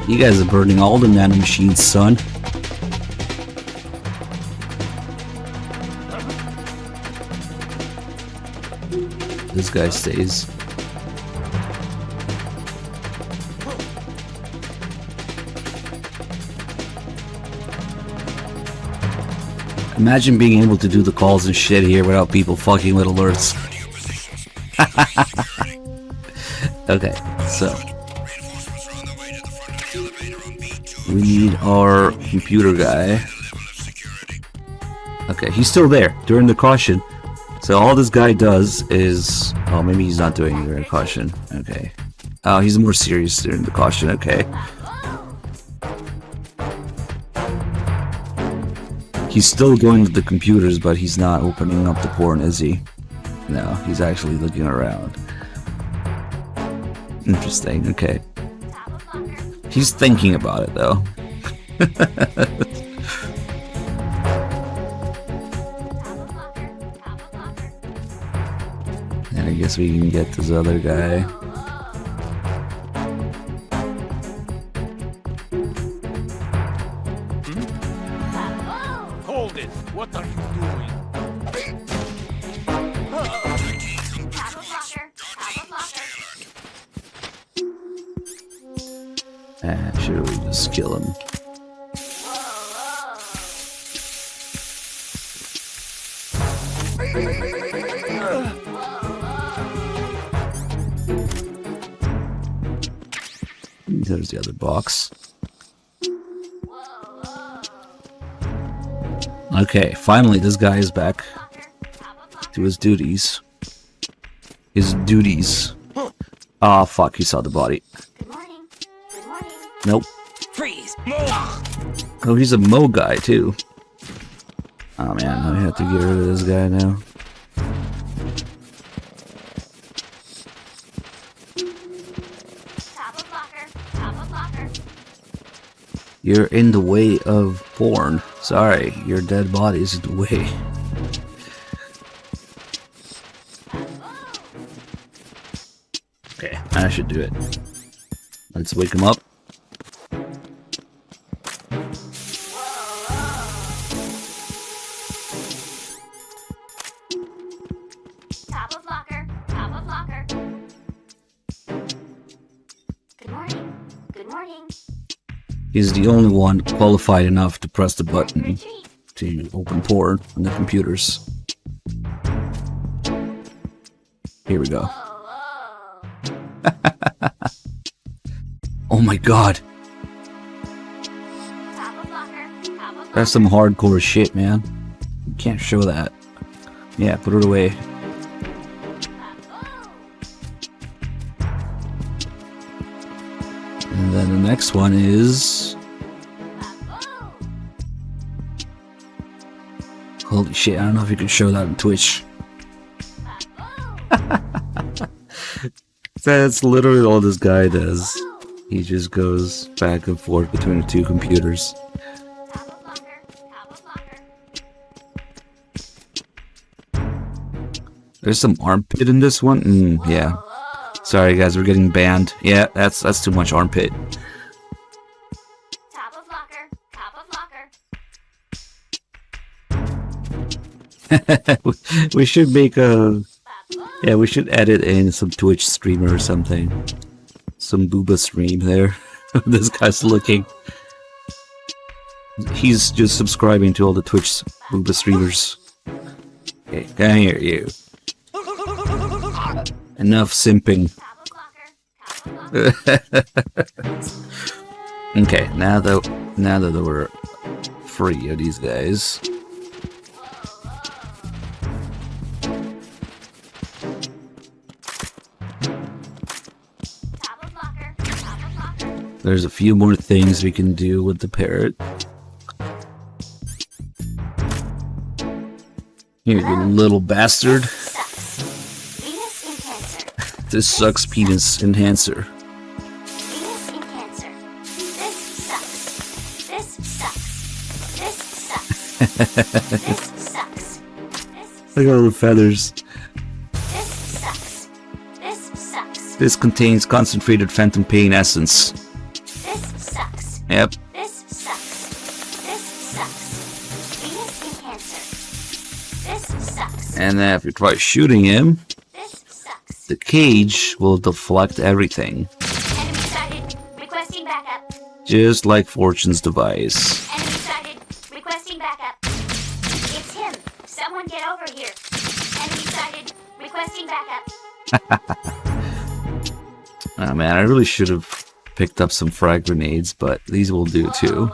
You guys are burning all the nanomachines, son. This guy stays. Imagine being able to do the calls and shit here without people fucking with alerts. Okay, so we need our computer guy. Okay, he's still there during the caution. So all this guy does is... Oh, maybe he's not doing it during the caution. Okay. Oh, he's more serious during the caution. Okay. He's still going to the computers, but he's not opening up the porn, is he? No, he's actually looking around. Interesting, okay. He's thinking about it, though. And I guess we can get this other guy. Hold it! What are you doing? Should we just kill him? There's the other box. Okay, finally this guy is back to his duties. Ah, fuck, he saw the body. Nope. Freeze! Oh, he's a Mo guy, too. Oh, man, I have to get rid of this guy now. You're in the way of porn. Sorry, your dead body is in the way. Okay, I should do it. Let's wake him up. Top of locker. Top of locker. Good morning. Good morning. He's the only one qualified enough to press the button to open porn on the computers. Here we go. Oh my god. That's some hardcore shit, man. You can't show that. Yeah, put it away. And then the next one is... Holy shit, I don't know if you can show that on Twitch. That's literally all this guy does. He just goes back and forth between the two computers. There's some armpit in this one? Yeah. Sorry guys, we're getting banned. Yeah, that's too much armpit. Top of locker. Top of locker. We should make a... Yeah, we should edit in some Twitch streamer or something. Some booba stream there. This guy's looking. He's just subscribing to all the Twitch booba streamers. Okay, come here, you. Enough simping. Okay, now that we're free of these guys. There's a few more things we can do with the parrot. Here, you little bastard. This sucks, penis enhancer. Venus in Cancer. This sucks. This sucks. This sucks. This sucks. Look at all the feathers. This sucks. This sucks. This contains concentrated phantom pain essence. This sucks. Yep. This sucks. This sucks. Venus in Cancer. This sucks. And then if you try shooting him, This sucks. the cage will deflect everything. Enemy sighted. Requesting backup. Just like Fortune's device. Enemy sighted. Requesting backup. It's him. Someone get over here. Enemy sighted. Requesting backup. Oh man, I really should have picked up some frag grenades, but these will do too.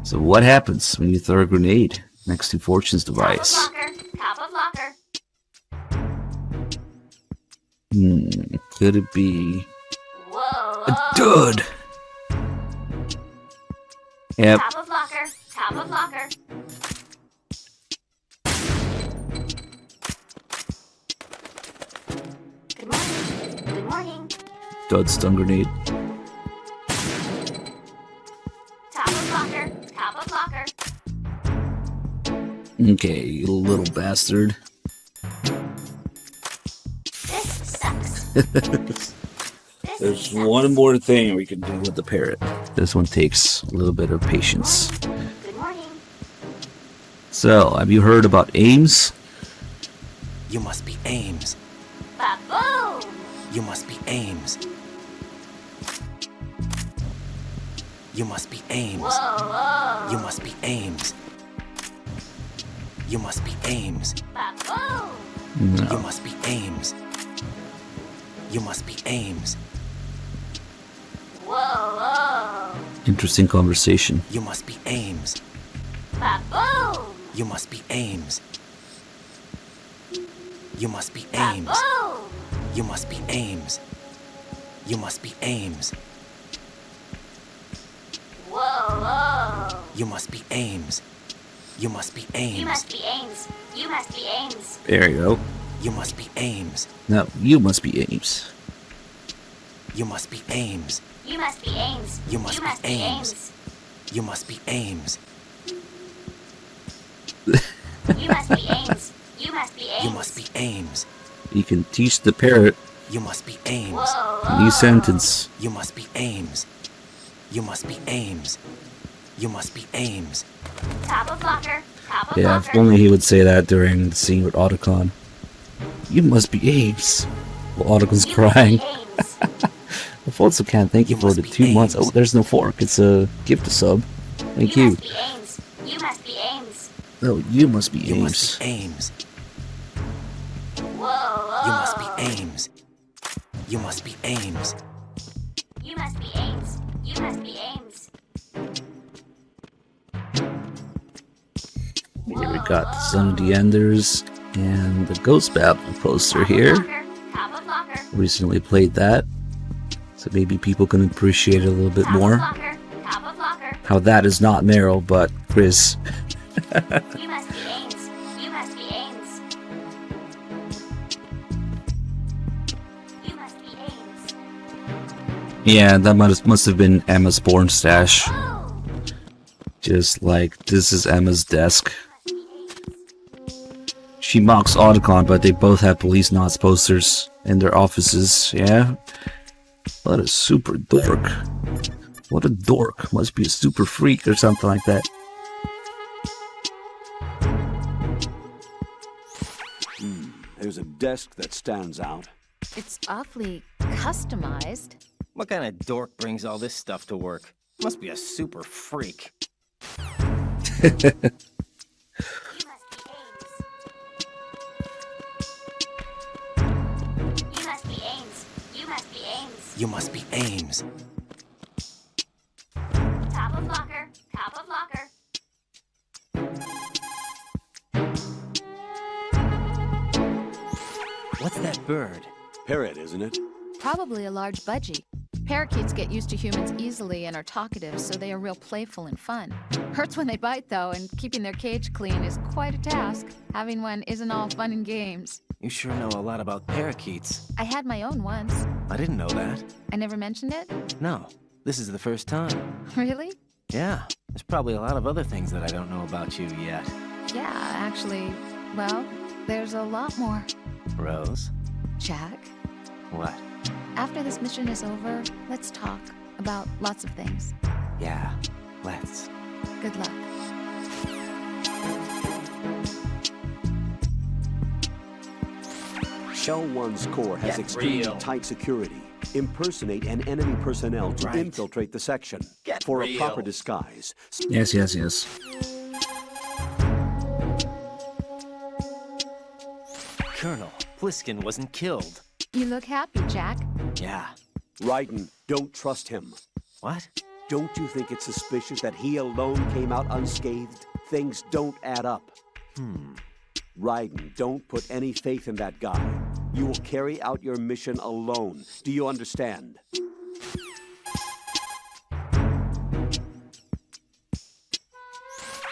So what happens when you throw a grenade next to Fortune's device? Top of locker. Could it be a dud? Yep. Top of locker. Top of locker. Good morning. Good morning. Dud stun grenade. Top of locker. Top of locker. Okay, you little bastard. This sucks. There's one more thing we can do with the parrot. This one takes a little bit of patience. Good morning. So, have you heard about Ames? You must be Ames. Ba-boom! You must be Ames. You must be Ames. Whoa! You must be Ames. You must be Ames. Ba-boom! You must be Ames. You must be Ames. Whoa! Interesting conversation. You must be Ames. Ba-boom! You must be Ames. You must be Ames. Ba-boom! You must be Ames. You must be Ames. Whoa! You must be Ames. You must be Ames. You must be Ames. You must be Ames. There you go. You must be Ames. No, you must be Ames. You must be Ames. You must be Ames. You must You be must be Ames. Ames. You must be Ames. You must be Ames. You must be Ames. You must be Ames. You can teach the parrot You must be Ames. a new sentence. You must be Ames. You must be Ames. You must be Ames. Top of locker. Top of Yeah, locker. if only he would say that during the scene with Otacon. You must be Ames. Well, Otacon's crying. Alfonso can't thank you for the 2 months. Oh, there's no fork. It's a gift sub. Thank you. You must be Ames. You must be Ames. No, you must be You Ames. must be Ames. Whoa! You must be Ames. You must be Ames. You must be Ames. You must be Ames. Here we got the Son of the Enders and the Ghost Babylon poster here. Top of locker. Recently played that, so maybe people can appreciate it a little bit more. Locker. Top of locker. How that is not Meryl, but Chris. You must be Ames. You must be Ames. You must be Ames. Yeah, that must have been Emma's porn stash. Just like, this is Emma's desk. She mocks Otacon, but they both have Police Knots posters in their offices, yeah? What a super dork. What a dork. Must be a super freak or something like that. There's a desk that stands out. It's awfully customized. What kind of dork brings all this stuff to work? Must be a super freak. You must be Ames. You must be Ames. You must be Ames. Top of locker. Top of locker. What's that bird? Parrot, isn't it? Probably a large budgie. Parakeets get used to humans easily and are talkative, so they are real playful and fun. Hurts when they bite, though, and keeping their cage clean is quite a task. Having one isn't all fun and games. You sure know a lot about parakeets. I had my own once. I didn't know that. I never mentioned it? No, this is the first time. Really? Yeah, there's probably a lot of other things that I don't know about you yet. Yeah, actually, well, there's a lot more. Rose? Jack, What? after this mission is over, let's talk about lots of things. Yeah, let's. Good luck. Shell 1's core has extremely tight security. Impersonate an enemy personnel to infiltrate the section for a proper disguise. Yes, yes, yes. Colonel, Pliskin wasn't killed. You look happy, Jack. Yeah. Raiden, don't trust him. What? Don't you think it's suspicious that he alone came out unscathed? Things don't add up. Raiden, don't put any faith in that guy. You will carry out your mission alone. Do you understand?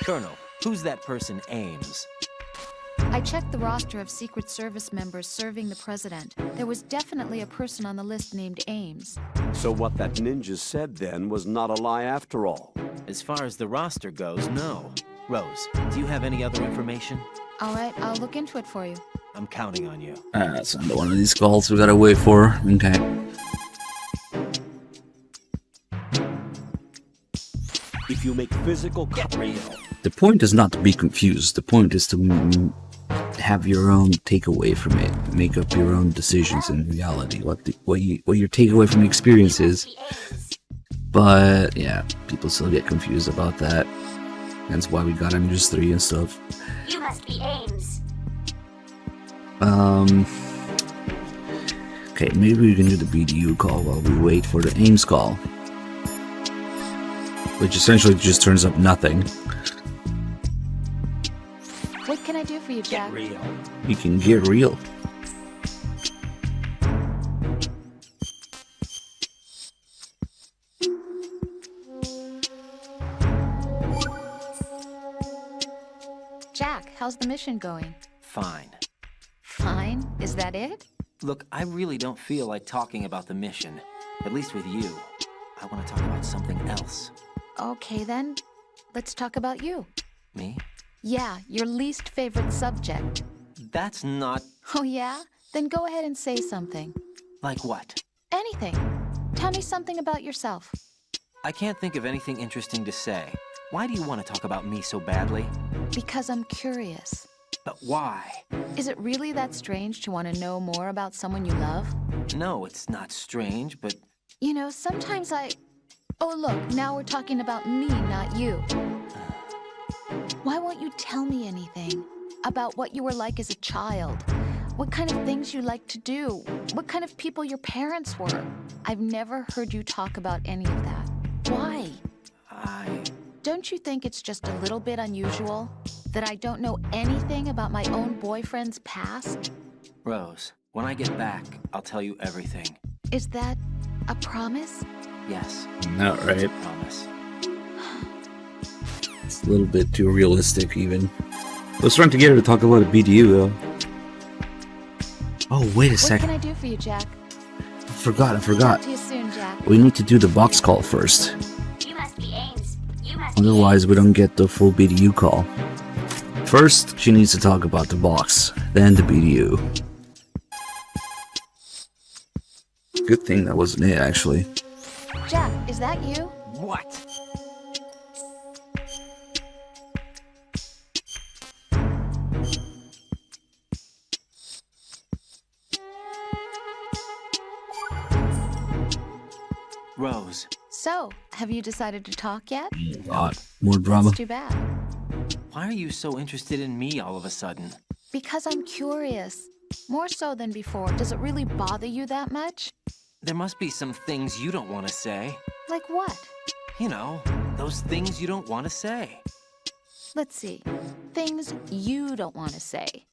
Colonel, who's that person, Ames? I checked the roster of Secret Service members serving the president. There was definitely a person on the list named Ames. So what that ninja said then was not a lie after all. As far as the roster goes, no. Rose, do you have any other information? All right, I'll look into it for you. I'm counting on you. That's another one of these calls we gotta wait for. Okay. If you make physical The point is not to be confused. The point is to have your own takeaway from it. Make up your own decisions in reality. What your takeaway from the experience is. But yeah, people still get confused about that. That's why we got Avengers 3 and stuff. You must be Ames. Okay, maybe we can do the BDU call while we wait for the Ames call. Which essentially just turns up nothing. What can I do for you, Jack? You can get real. Jack, how's the mission going? Fine. Fine? Is that it? Look, I really don't feel like talking about the mission. At least with you. I want to talk about something else. Okay then, let's talk about you. Me? Yeah, your least favorite subject. That's not... Oh yeah? Then go ahead and say something. Like what? Anything. Tell me something about yourself. I can't think of anything interesting to say. Why do you want to talk about me so badly? Because I'm curious. But why? Is it really that strange to want to know more about someone you love? No, it's not strange, but... You know, sometimes Oh look, now we're talking about me, not you. Why won't you tell me anything? About what you were like as a child? What kind of things you like to do? What kind of people your parents were? I've never heard you talk about any of that. Why? Don't you think it's just a little bit unusual? That I don't know anything about my own boyfriend's past? Rose, when I get back, I'll tell you everything. Is that a promise? Yes. Not It's a right. promise. It's a little bit too realistic, even. Let's run together to talk about a BDU, though. Oh, wait a What sec. can I do for you, Jack? I forgot. Talk to you soon, Jack. We need to do the box call first. You must be Ames. You must be Otherwise, we don't get the full BDU call. First, she needs to talk about the box, then the BDU. Good thing that wasn't it, actually. Jack, is that you? What? Rose. So, have you decided to talk yet? More drama. That's too bad. Why are you so interested in me all of a sudden? Because I'm curious. More so than before. Does it really bother you that much? There must be some things you don't want to say. Like what? You know, those things you don't want to say. Let's see. Things you don't want to say.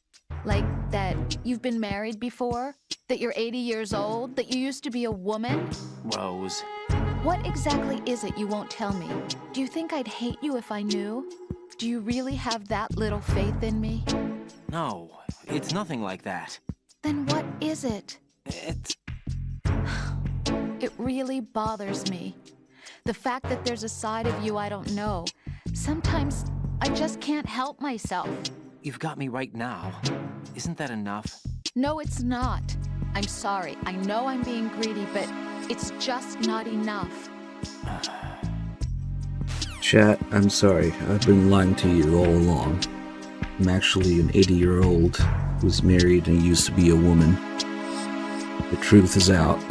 Like that you've been married before? That you're 80 years old? That you used to be a woman? Rose. What exactly is it you won't tell me? Do you think I'd hate you if I knew? Do you really have that little faith in me? No, it's nothing like that. Then what is it? It really bothers me. The fact that there's a side of you I don't know. Sometimes I just can't help myself. You've got me right now. Isn't that enough? No, it's not. I'm sorry. I know I'm being greedy, but it's just not enough. Chat, I'm sorry. I've been lying to you all along. I'm actually an 80-year-old who's married and used to be a woman. The truth is out.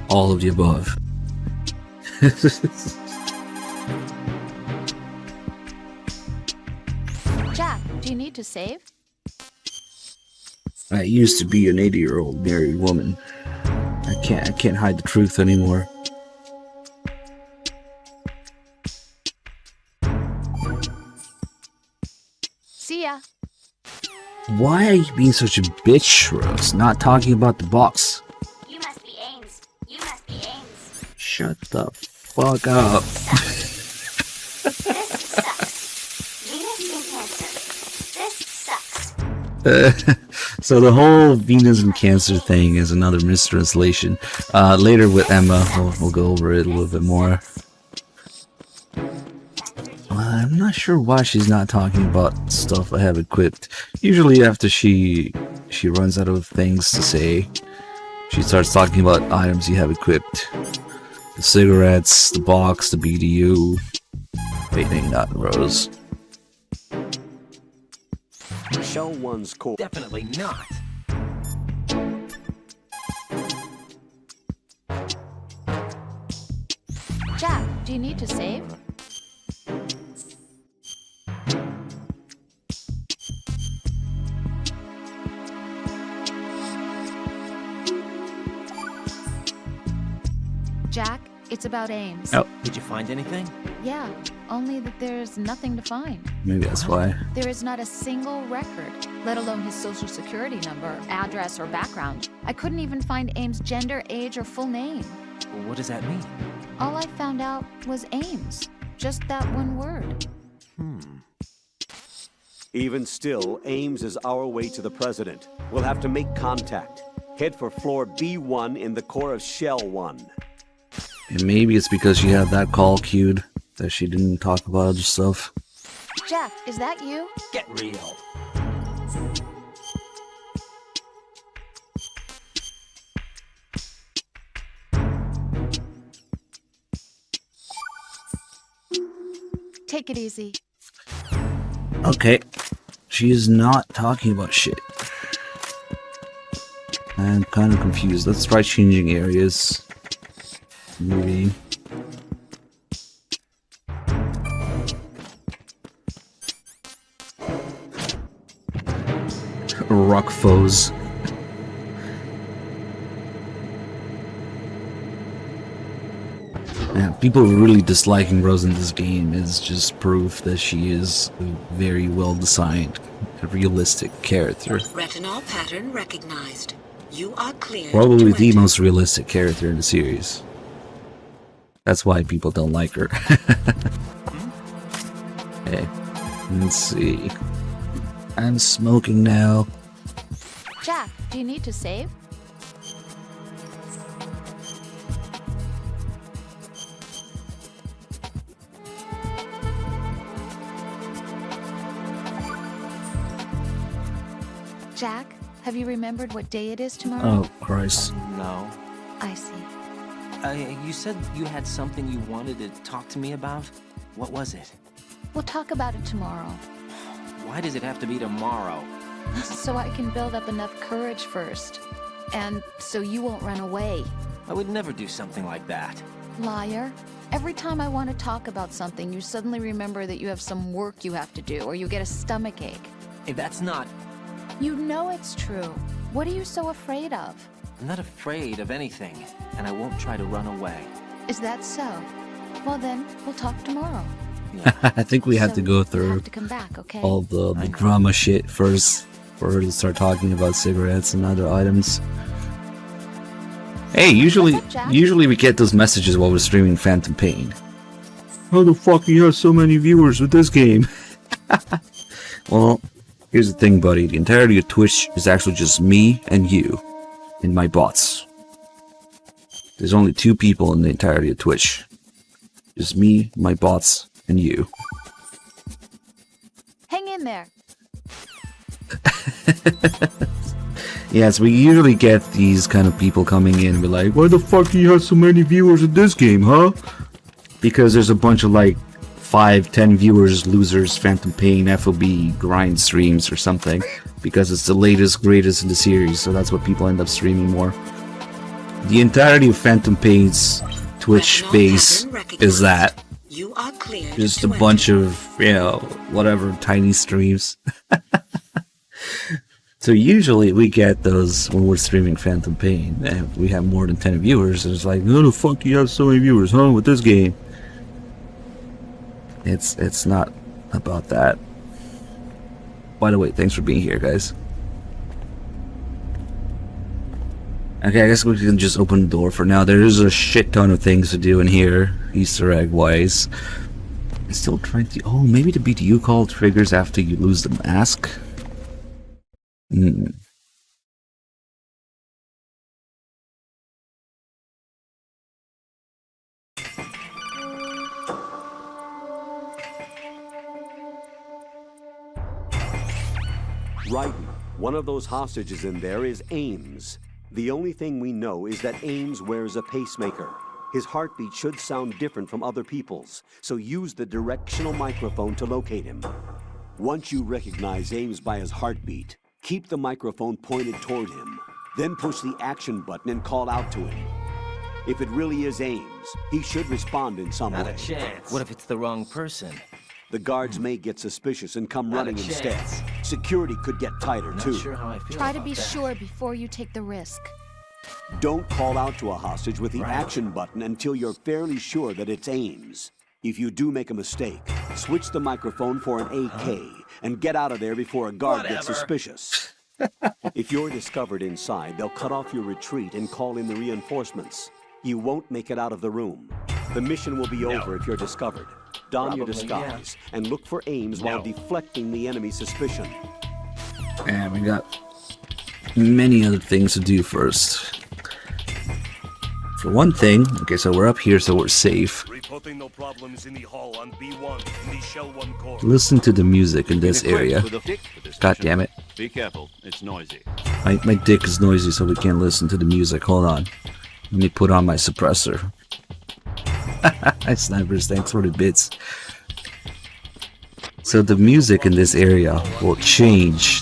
All of the above. Jack, do you need to save? I used to be an 80-year-old married woman. I can't hide the truth anymore. See ya. Why are you being such a bitch, Rose? Not talking about the box. You must be Ames. You must be Ames. Shut the fuck up. This sucks. Venus in Cancer. This sucks. So the whole Venus and Cancer thing is another mistranslation. Later with Emma, we'll go over it a little bit more. I'm not sure why she's not talking about stuff I have equipped. Usually after she runs out of things to say, she starts talking about items you have equipped. The cigarettes, the box, the BDU. Wait, no, not Rose. Shell 1's core. Definitely not. Jack, do you need to save? Jack, it's about Ames. Oh. Did you find anything? Yeah, only that there's nothing to find. Maybe that's why. There is not a single record, let alone his social security number, address, or background. I couldn't even find Ames' gender, age, or full name. Well, what does that mean? All I found out was Ames. Just that one word. Even still, Ames is our way to the president. We'll have to make contact. Head for floor B1 in the core of Shell 1. And maybe it's because she had that call queued that she didn't talk about other stuff. Jack, is that you? Get real. Take it easy. Okay. She is not talking about shit. I'm kind of confused. Let's try changing areas. Maybe. Rock foes. Yeah, people really disliking Rose in this game is just proof that she is a very well designed, realistic character. Retinol pattern recognized. You are clear. Probably the most realistic character in the series. That's why people don't like her. Okay, let's see. I'm smoking now. Jack, do you need to save? Jack, have you remembered what day it is tomorrow? Oh, Christ. No. I see. You said you had something you wanted to talk to me about? What was it? We'll talk about it tomorrow. Why does it have to be tomorrow? So I can build up enough courage first. And so you won't run away. I would never do something like that. Liar. Every time I want to talk about something, you suddenly remember that you have some work you have to do, or you get a stomachache. If that's not... You know it's true. What are you so afraid of? I'm not afraid of anything, and I won't try to run away. Is that so? Well then, we'll talk tomorrow. I think we have to go You through have to come back, okay? all the drama shit first. for her to start talking about cigarettes and other items. Hey, usually we get those messages while we're streaming Phantom Pain. How the fuck do you have so many viewers with this game? Well, here's the thing, buddy. The entirety of Twitch is actually just me and you and my bots. There's only 2 people in the entirety of Twitch. Just me, my bots, and you. Hang in there. Yes, we usually get these kind of people coming in and be like, why the fuck do you have so many viewers in this game, huh? Because there's a bunch of like 5-10 viewers, losers, Phantom Pain, FOB, grind streams or something. Because it's the latest, greatest in the series, so that's what people end up streaming more. The entirety of Phantom Pain's Twitch base is that. You are clear. Just a bunch of, you know, whatever, tiny streams. So usually we get those when we're streaming Phantom Pain, and we have more than 10 viewers, and it's like, how the fuck do you have so many viewers, huh, with this game? It's not about that. By the way, thanks for being here, guys. Okay, I guess we can just open the door for now. There is a shit ton of things to do in here, Easter egg wise. I'm still trying to... Oh, maybe the BTU call triggers after you lose the mask? Raiden, one of those hostages in there is Ames. The only thing we know is that Ames wears a pacemaker. His heartbeat should sound different from other people's, so use the directional microphone to locate him. Once you recognize Ames by his heartbeat, keep the microphone pointed toward him. Then push the action button and call out to him. If it really is Ames, he should respond in some way. Not a chance. What if it's the wrong person? The guards may get suspicious and come running instead. Security could get tighter, too. Not sure how I feel Try to about be that. sure before you take the risk. Don't call out to a hostage with the action button until you're fairly sure that it's Ames. If you do make a mistake, switch the microphone for an AK and get out of there before a guard gets suspicious. If you're discovered inside, they'll cut off your retreat and call in the reinforcements. You won't make it out of the room. The mission will be over if you're discovered. Don your disguise and look for Ames while deflecting the enemy's suspicion. And we got many other things to do first. For one thing, okay, so we're up here, so we're safe. Reporting no problems in the hall on B1 in the Shell 1 core. Listen to the music in this area. God damn it. Be careful, it's noisy. My dick is noisy, so we can't listen to the music. Hold on. Let me put on my suppressor. Hi, Snipers, thanks for the bits. So the music in this area will change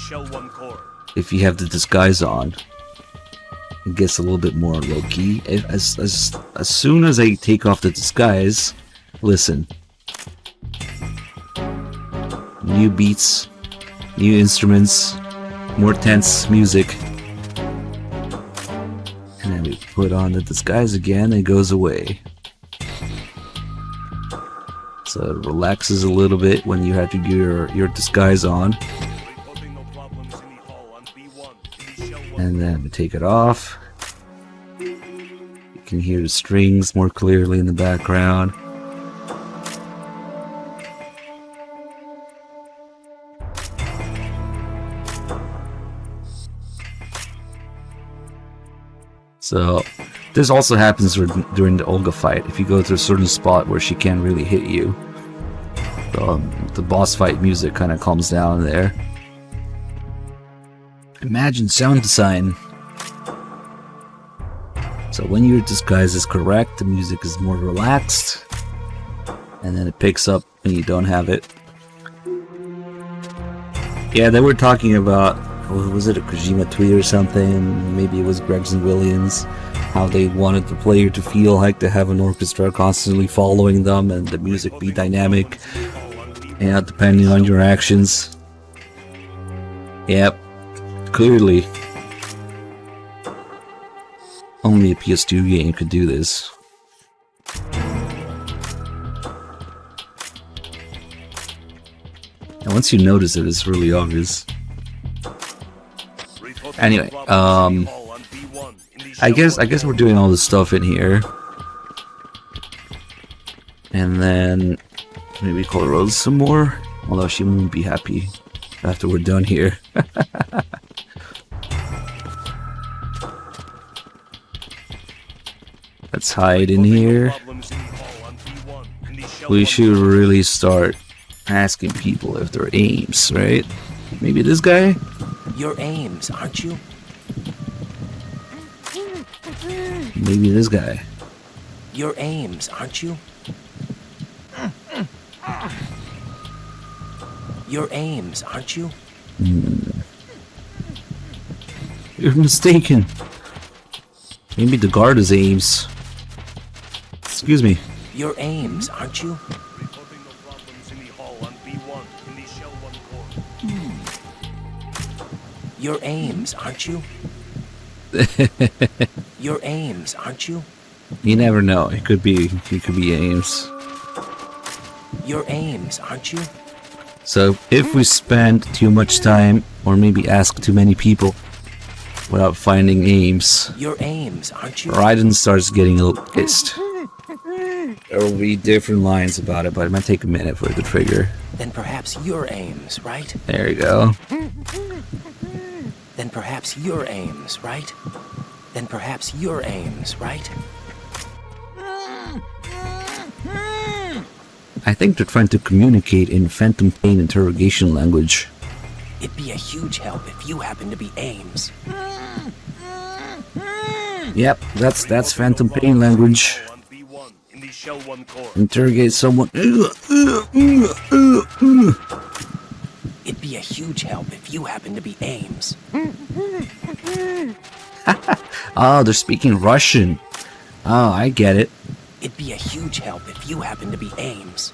if you have the disguise on. It gets a little bit more low-key. As soon as I take off the disguise, listen. New beats, new instruments, more tense music. And then we put on the disguise again, it goes away. So it relaxes a little bit when you have your disguise on. And then we take it off. You can hear the strings more clearly in the background. So this also happens during the Olga fight. If you go to a certain spot where she can't really hit you, the boss fight music kind of calms down there. Imagine sound design. So when your disguise is correct, the music is more relaxed, and then it picks up when you don't have it. Yeah, they were talking about, was it a Kojima tweet or something? Maybe it was Gregson Williams. How they wanted the player to feel like they have an orchestra constantly following them, and the music be dynamic, and depending on your actions. Yep. Clearly, only a PS2 game could do this. And once you notice it, it's really obvious. Anyway, I guess we're doing all this stuff in here. And then maybe call Rose some more. Although she won't be happy after we're done here. Let's hide in here. We should really start asking people if they're Ames, right? Maybe this guy? You're Ames, aren't you? Maybe this guy. You're Ames, aren't you? You're Ames, aren't you? You're mistaken. Maybe the guard is Ames. Excuse me. You're Ames, aren't you? You're Ames, aren't you? You're Ames, aren't you? You never know. He could be Ames. You're Ames, aren't you? So if we spend too much time, or maybe ask too many people, without finding Ames, you're Ames, aren't you? Raiden starts getting a little pissed. There will be different lines about it, but it might take a minute for it to trigger. Then perhaps you're Ames, right? There you go. Then perhaps you're Ames, right? Then perhaps you're Ames, right? I think they're trying to communicate in Phantom Pain interrogation language. It'd be a huge help if you happen to be Ames. Yep, that's Phantom Pain language. Interrogate someone. It'd be a huge help if you happen to be Ames. Oh, they're speaking Russian. Oh, I get it. It'd be a huge help if you happen to be Ames.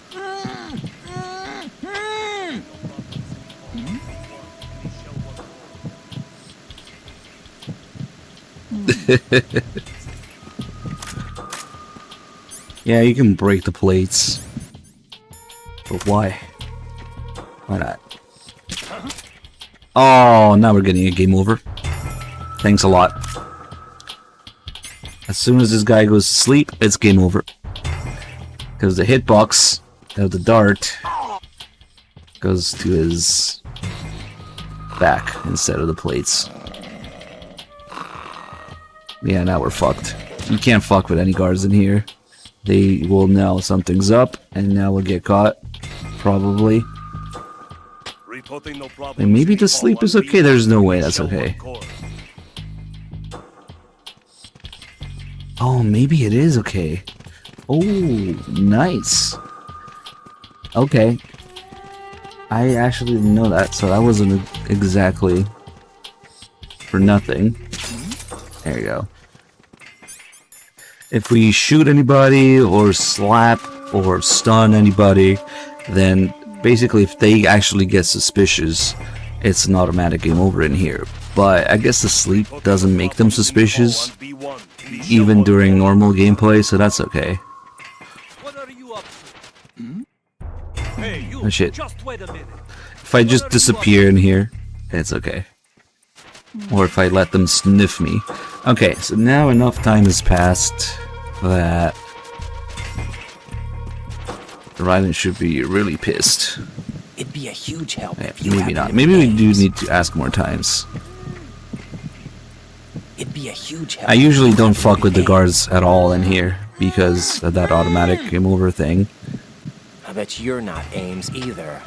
Yeah, you can break the plates. But why? Why not? Oh, now we're getting a game over. Thanks a lot. As soon as this guy goes to sleep, it's game over. Because the hitbox of the dart goes to his back instead of the plates. Yeah, now we're fucked. You can't fuck with any guards in here. They will know something's up, and now we'll get caught. Probably. And maybe the sleep is okay. There's no way that's okay. Oh, maybe it is okay. Oh, nice. Okay. I actually didn't know that, so that wasn't exactly for nothing. There you go. If we shoot anybody, or slap, or stun anybody, then basically if they actually get suspicious, it's an automatic game over in here. But I guess the sleep doesn't make them suspicious, even during normal gameplay, so that's okay. Oh shit. If I just disappear in here, it's okay. Or if I let them sniff me. Okay, so now enough time has passed that Raiden should be really pissed. It'd be a huge help if you maybe not. Maybe we do need to ask more times. It'd be a huge help. I usually don't fuck with the guards at all in here because of that automatic game over thing. I bet you're not Ames either.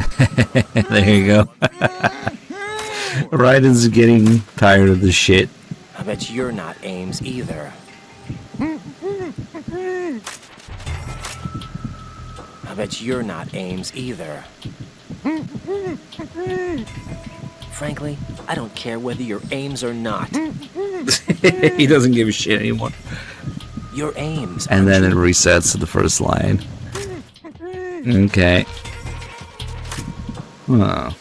There you go. Raiden's getting tired of this shit. I bet you're not Ames either. I bet you're not Ames either. Frankly, I don't care whether you're Ames or not. He doesn't give a shit anymore. You're Ames. And then it resets to the first line. Okay. Huh.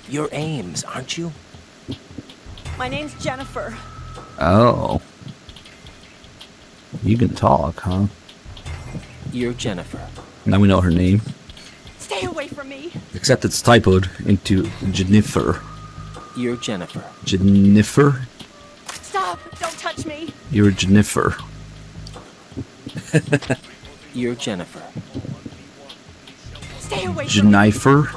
You're Ames, aren't you? My name's Jennifer. Oh. You can talk, huh? You're Jennifer. Now we know her name. Stay away from me. Except it's typoed into Jennifer. You're Jennifer. Jennifer? Stop! Don't touch me! You're Jennifer. You're Jennifer. Stay away from me! Jennifer?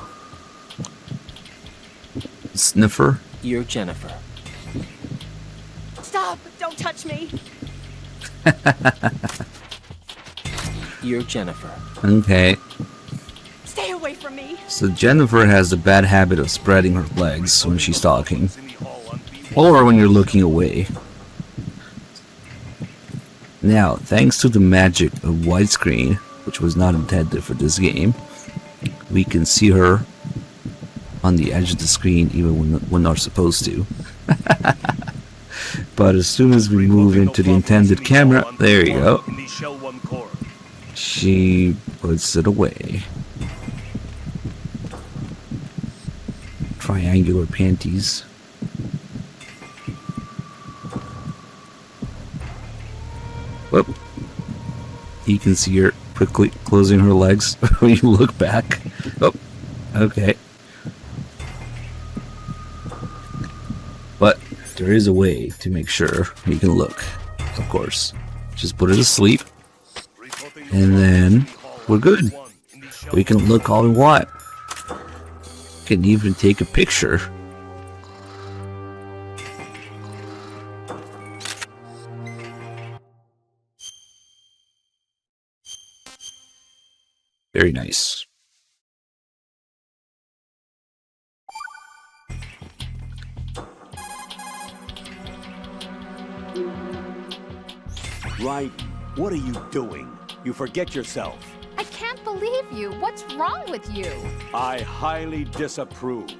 Sniffer? You're Jennifer. Stop! Don't touch me! You're Jennifer. Okay. Stay away from me! So Jennifer has the bad habit of spreading her legs when she's talking. Or when you're looking away. Now, thanks to the magic of widescreen, which was not intended for this game, we can see her on the edge of the screen even when we're not supposed to. But as soon as we move into the intended camera, there you go, she puts it away. Triangular panties. Whoop. You can see her quickly closing her legs when you look back. Oh, okay. But there is a way to make sure you can look, of course. Just put it asleep, and then we're good. We can look all we want. Can even take a picture. Very nice. Right. What are you doing? You forget yourself. I can't believe you. What's wrong with you? I highly disapprove.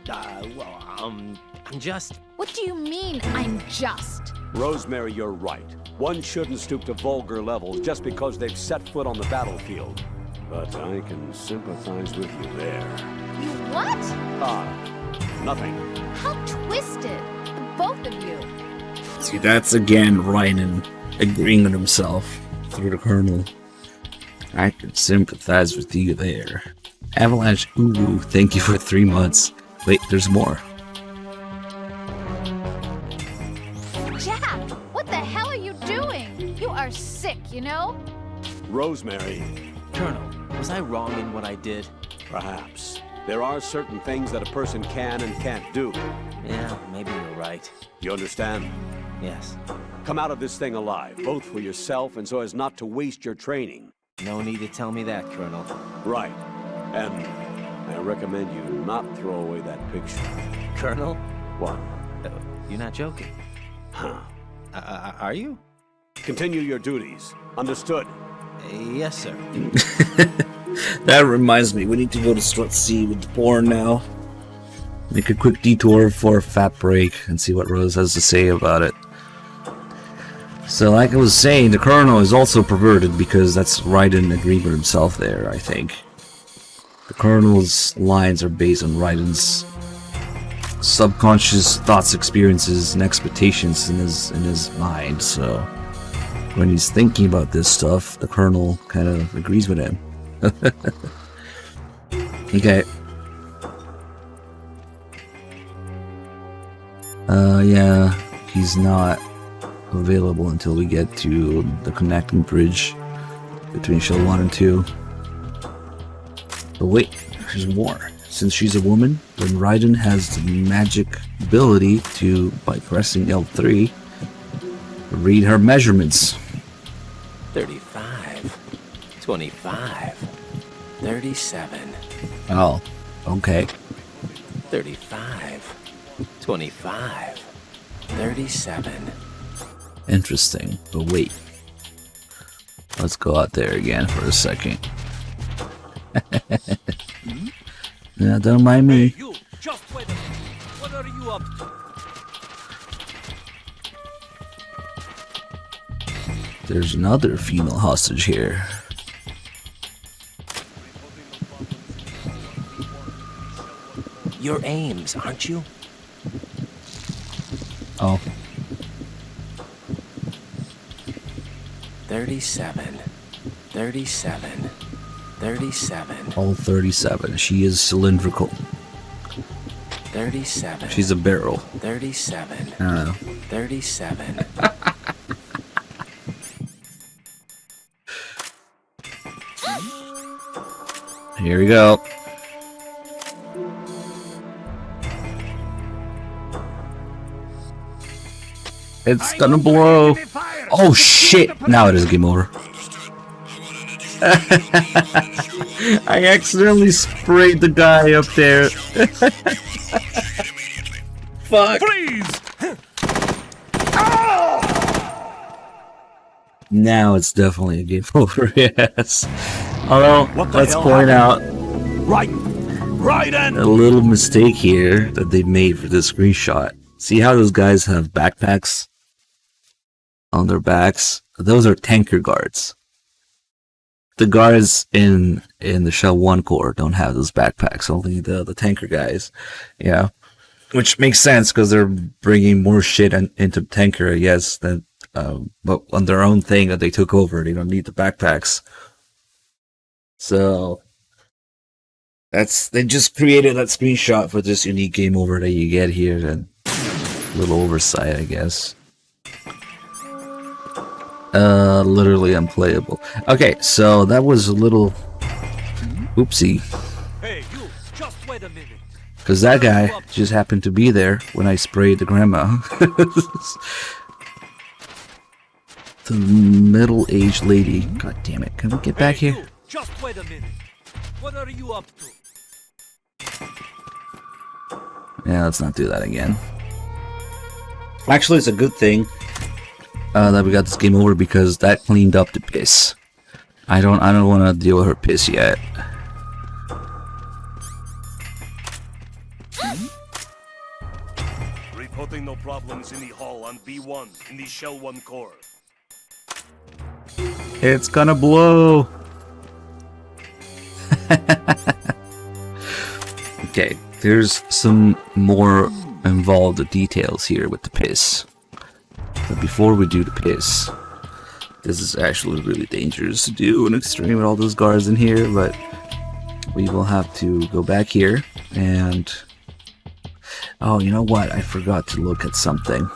I'm just... What do you mean, I'm just? Rosemary, you're right. One shouldn't stoop to vulgar levels just because they've set foot on the battlefield. But I can sympathize with you there. You what? Nothing. How twisted. The both of you. See, that's again Ryan agreeing with himself through the Colonel. I can sympathize with you there. Avalanche Uru, thank you for 3 months. Wait, there's more. Jack, what the hell are you doing? You are sick, you know? Rosemary. Colonel, was I wrong in what I did? Perhaps. There are certain things that a person can and can't do. Yeah, maybe you're right. You understand? Yes. Come out of this thing alive, both for yourself and so as not to waste your training. No need to tell me that, Colonel. Right. And I recommend you not throw away that picture. Colonel? What? You're not joking. Huh. Are you? Continue your duties. Understood? Yes, sir. That reminds me, we need to go to Strut C with the porn now. Make a quick detour for a fat break and see what Rose has to say about it. So like I was saying, the Colonel is also perverted because that's Raiden agreed with himself there, I think. The Colonel's lines are based on Raiden's subconscious thoughts, experiences, and expectations in his mind, so when he's thinking about this stuff, the Colonel kind of agrees with him. Okay. Yeah, he's not available until we get to the connecting bridge between Shell 1 and 2. But wait, there's more. Since she's a woman, then Raiden has the magic ability to, by pressing L3, read her measurements. 35, 25, 37. Oh, okay. 35, 25, 37. Interesting, but wait. Let's go out there again for a second. Yeah, don't mind me. Hey, you! Just wait a minute. What are you up to? There's another female hostage here. You're Ames, aren't you? Oh. 37, 37, 37. All 37. She is cylindrical. 37. She's a barrel. 37. I don't know. 37. Here we go. It's gonna blow. Oh shit! Now it is game over. I accidentally sprayed the guy up there. Fuck. Freeze! Now it's definitely a game over, yes. Although, let's point out Right a little mistake here that they made for this screenshot. See how those guys have backpacks on their backs? Those are tanker guards. The guards in the Shell 1 core don't have those backpacks, only the tanker guys. Yeah. Which makes sense because they're bringing more shit into tanker, I guess, than, but on their own thing that they took over. They don't need the backpacks. So they just created that screenshot for this unique game over that you get here, and a little oversight, I guess. Literally unplayable. Okay, so that was a little oopsie. Hey, you, just wait a minute. Because that guy just happened to be there when I sprayed the grandma. The middle-aged lady. God damn it. Can we get back here? Just wait a minute. What are you up to? Yeah, let's not do that again. Actually, it's a good thing that we got this game over because that cleaned up the piss. I don't want to deal with her piss yet. Reporting no problems in the hall on B1 in the Shell 1 core. It's gonna blow. Okay, there's some more involved details here with the piss. But before we do the piss, this is actually really dangerous to do in extreme with all those guards in here, but we will have to go back here and... Oh, you know what? I forgot to look at something.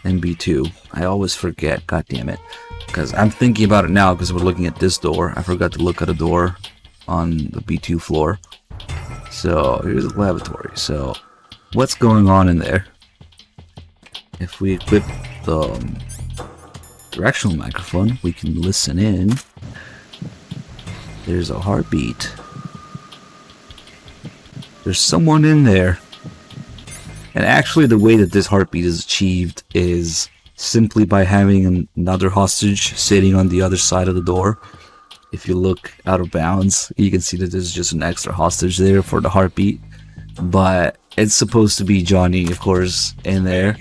In B2. I always forget, god damn it. Because I'm thinking about it now because we're looking at this door. I forgot to look at a door on the B2 floor. So, here's the lavatory. So, what's going on in there? If we equip the directional microphone, we can listen in. There's a heartbeat. There's someone in there. And actually the way that this heartbeat is achieved is simply by having another hostage sitting on the other side of the door. If you look out of bounds, you can see that there's just an extra hostage there for the heartbeat. But it's supposed to be Johnny, of course, in there.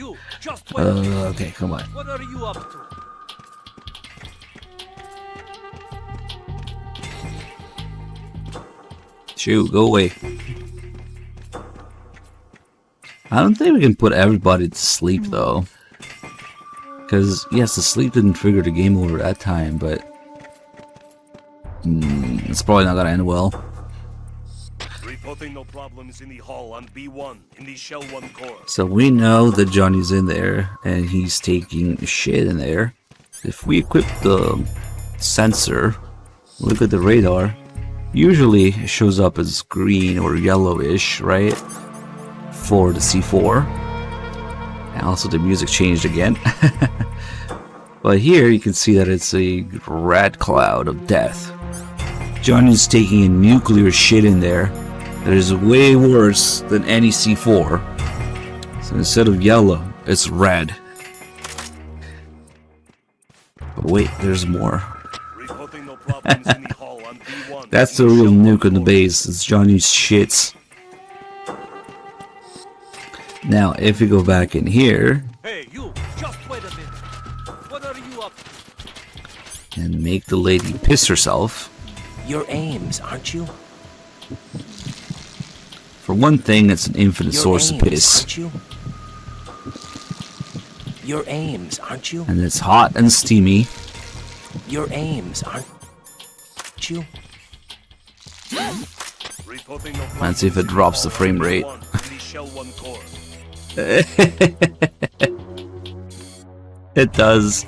Okay, come on. What are you up to? Shoot, go away. I don't think we can put everybody to sleep, though. Because, yes, the sleep didn't trigger the game over that time, but... it's probably not gonna end well. Reporting no problems in the hall on B1 in the Shell 1 core. So we know that Johnny's in there, and he's taking shit in there. If we equip the sensor, look at the radar, usually it shows up as green or yellowish, right? For the C4. And also the music changed again. But here you can see that it's a red cloud of death. Johnny's taking a nuclear shit in there that is way worse than any C4. So instead of yellow, it's red. But wait, there's more. That's the real nuke on the base. It's Johnny's shits. Now, if we go back in here... Hey, you! Just wait a minute. What are you up to? And make the lady piss herself. You're Ames, aren't you? For one thing, it's an infinite source of piss. Aren't you? You're Ames, aren't you? And it's hot and steamy. You're Ames, aren't you? Let's see if it drops the frame rate. It does.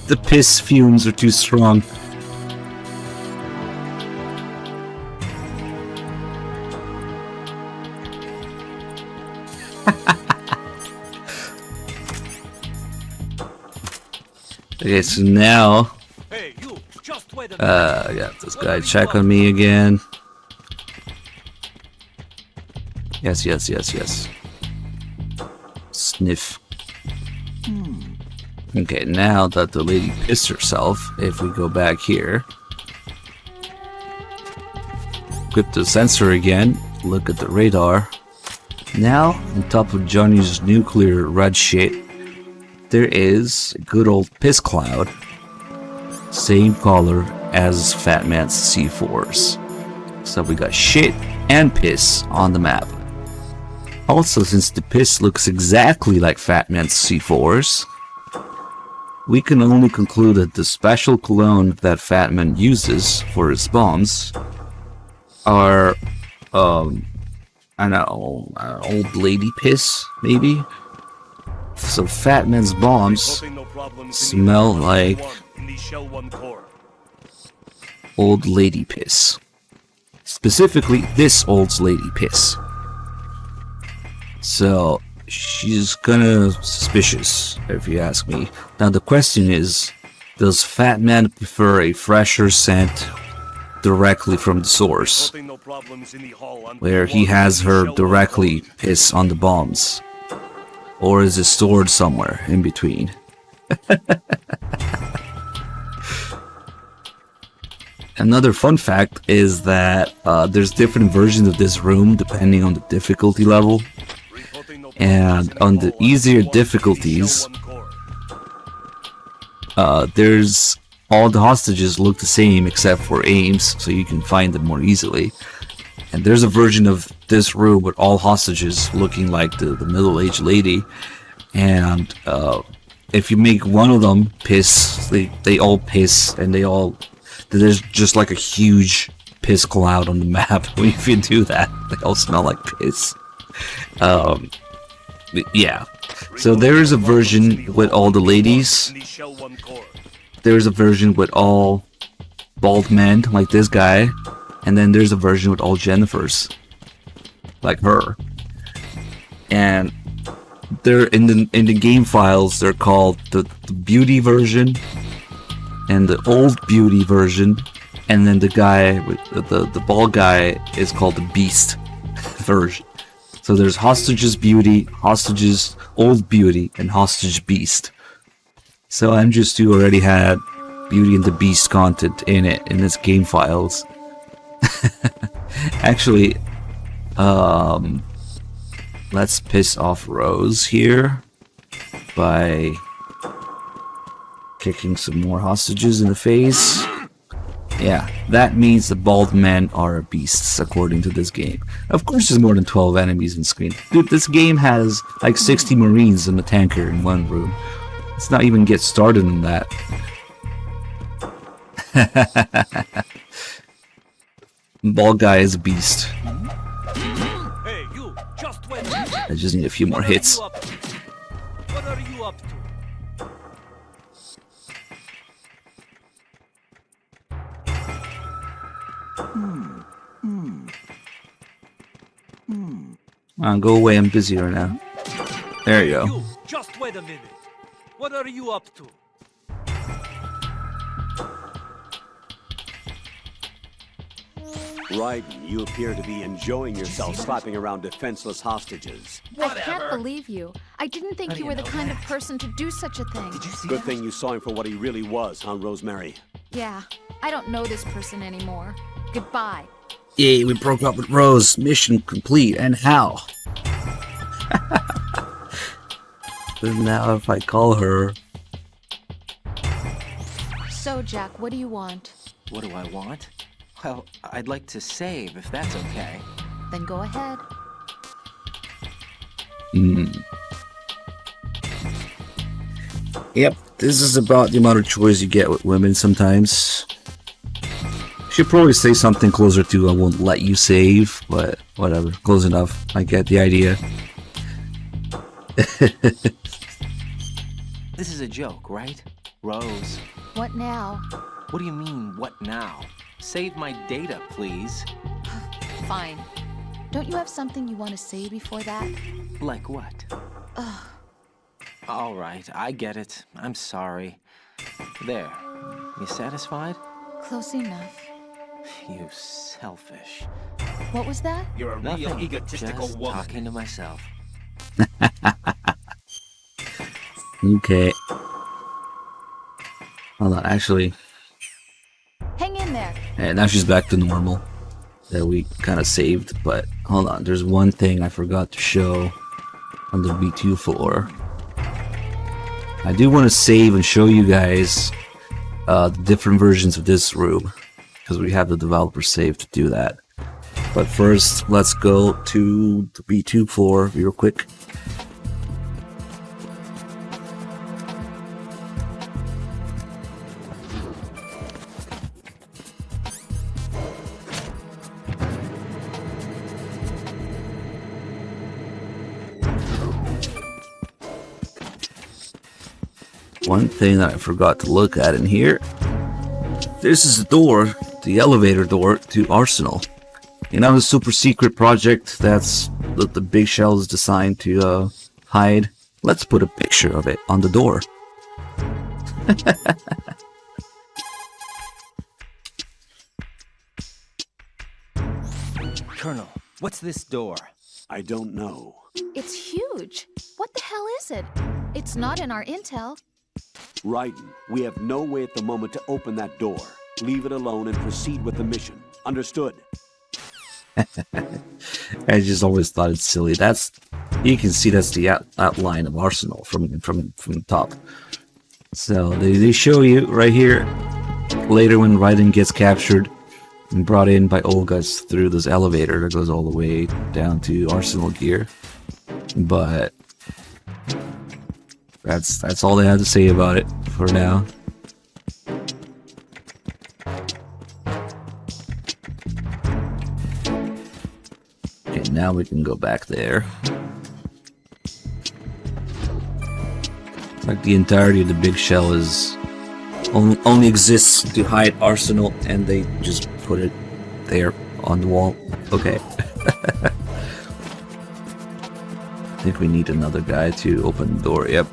The piss fumes are too strong. Okay, so now yeah, this guy check on me again. Yes. Sniff. Okay, now that the lady pissed herself, if we go back here, equip the sensor again, look at the radar. Now, on top of Johnny's nuclear red shit, there is a good old piss cloud. Same color as Fat Man's C4s. So we got shit and piss on the map. Also, since the piss looks exactly like Fat Man's C4s, we can only conclude that the special cologne that Fat Man uses for his bombs are, I don't know, old lady piss, maybe? So Fat Man's bombs smell like old lady piss. Specifically, this old lady piss. So, she's kinda suspicious, if you ask me. Now the question is, does Fat Man prefer a fresher scent directly from the source, where he has her directly piss on the bombs? Or is it stored somewhere in between? Another fun fact is that there's different versions of this room depending on the difficulty level. And on the easier difficulties, there's all the hostages look the same except for aims, so you can find them more easily. And there's a version of this room with all hostages looking like the middle-aged lady. And if you make one of them piss, they all piss, and there's just like a huge piss cloud on the map. If you do that, they all smell like piss. Yeah, so there is a version with all the ladies. There's a version with all bald men, like this guy. And then there's a version with all Jennifers, like her. And they're in the game files, they're called the beauty version and the old beauty version. And then the guy with the bald guy is called the beast version. So there's Hostages Beauty, Hostages Old Beauty, and Hostage Beast. So MGS2 already had Beauty and the Beast content in it, in its game files. Actually, let's piss off Rose here by kicking some more hostages in the face. Yeah, that means the bald men are beasts, according to this game. Of course there's more than 12 enemies in screen. Dude, this game has like 60 Marines and a tanker in one room. Let's not even get started on that. Bald guy is a beast. Hey, you, just wait. I just need a few more hits. What are you up to? Go away, I'm busy right now. There you go. You, just wait a minute. What are you up to? Raiden, you appear to be enjoying yourself slapping around defenseless hostages. I can't believe you. I didn't think you were the kind of person to do such a thing. Good thing you saw him for what he really was, huh, Rosemary? Yeah, I don't know this person anymore. Goodbye. Yay, we broke up with Rose. Mission complete. And how? But now if I call her... So, Jack, what do you want? What do I want? Well, I'd like to save, if that's okay. Then go ahead. Yep, this is about the amount of choice you get with women sometimes. should probably say something closer to I won't let you save, but whatever. Close enough. I get the idea. This is a joke, right? Rose. What now? What do you mean, what now? Save my data, please. Fine. Don't you have something you want to say before that? Like what? Ugh. All right, I get it. I'm sorry. There. You satisfied? Close enough. You selfish. What was that? You're a Nothing. real egotistical Just woman. talking to myself. Okay. Hold on, actually. Hang in there. And now she's back to normal. That we kind of saved, but hold on. There's one thing I forgot to show on the B2 floor. I do want to save and show you guys the different versions of this room, because we have the developer save to do that. But first, let's go to the B2 floor real quick. One thing that I forgot to look at in here. This is the door, the elevator door to Arsenal. You know, the super secret project that's the Big Shell is designed to hide. Let's put a picture of it on the door. Colonel, what's this door? I don't know. It's huge. What the hell is it? It's not in our intel. Raiden, we have no way at the moment to open that door. Leave it alone and proceed with the mission. Understood? I just always thought it's silly. That's, you can see that's the outline of Arsenal from the top. So they show you right here later when Raiden gets captured and brought in by Olga's through this elevator that goes all the way down to Arsenal gear. But that's all they have to say about it for now. Okay, now we can go back there. Like the entirety of the Big Shell is only exists to hide Arsenal, and they just put it there on the wall. Okay. I think we need another guy to open the door. Yep.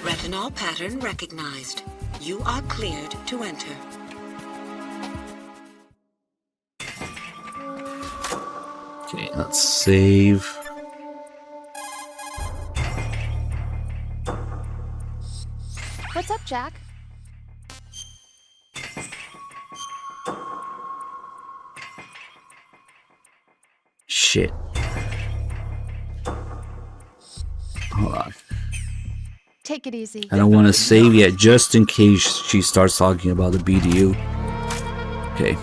Retinol pattern recognized. You are cleared to enter. Okay, let's save. What's up, Jack? Shit. Hold on. Take it easy. I don't want to save yet, just in case she starts talking about the BDU. Okay.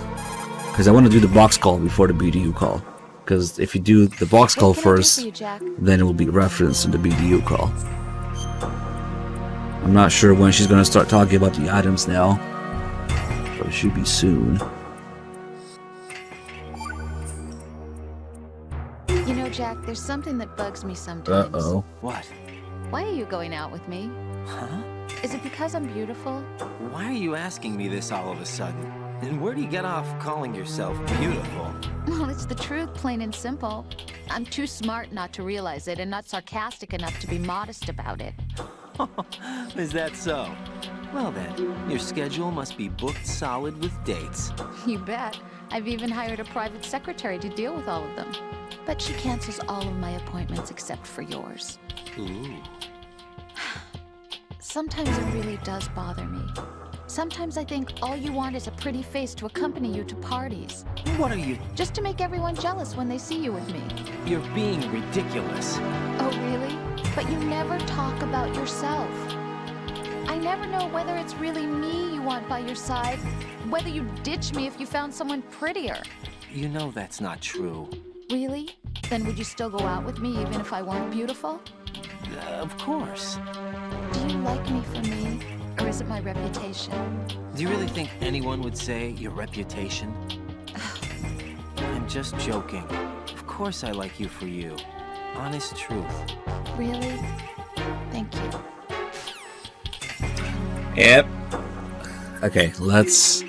Because I want to do the box call before the BDU call. Because if you do the box call first, then it will be referenced in the BDU call. I'm not sure when she's going to start talking about the items now. But it should be soon. You know, Jack, there's something that bugs me sometimes. Uh-oh. What? Why are you going out with me? Huh? Is it because I'm beautiful? Why are you asking me this all of a sudden? And where do you get off calling yourself beautiful? Well, it's the truth, plain and simple. I'm too smart not to realize it and not sarcastic enough to be modest about it. Is that so? Well then, your schedule must be booked solid with dates. You bet. I've even hired a private secretary to deal with all of them. But she cancels all of my appointments except for yours. Ooh. Sometimes it really does bother me. Sometimes I think all you want is a pretty face to accompany you to parties. What are you? Just to make everyone jealous when they see you with me. You're being ridiculous. Oh, really? But you never talk about yourself. I never know whether it's really me you want by your side, whether you'd ditch me if you found someone prettier. You know that's not true. Really? Then would you still go out with me even if I weren't beautiful? Of course. Do you like me for me, or is it my reputation? Do you really think anyone would say your reputation? I'm just joking. Of course I like you for you. Honest truth. Really? Thank you. Yep. Okay, let's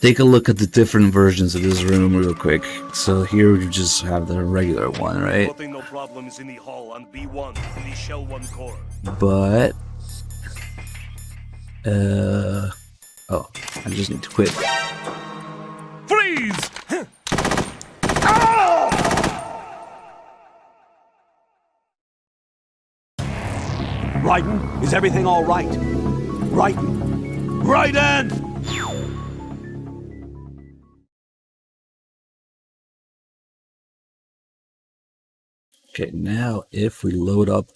take a look at the different versions of this room real quick. So here we just have the regular one, right? Reporting no problems in the hall on B1 in the Shell 1 core. But oh, I just need to quit. Freeze! Raiden, is everything all right? Raiden! Raiden! Okay, now if we load up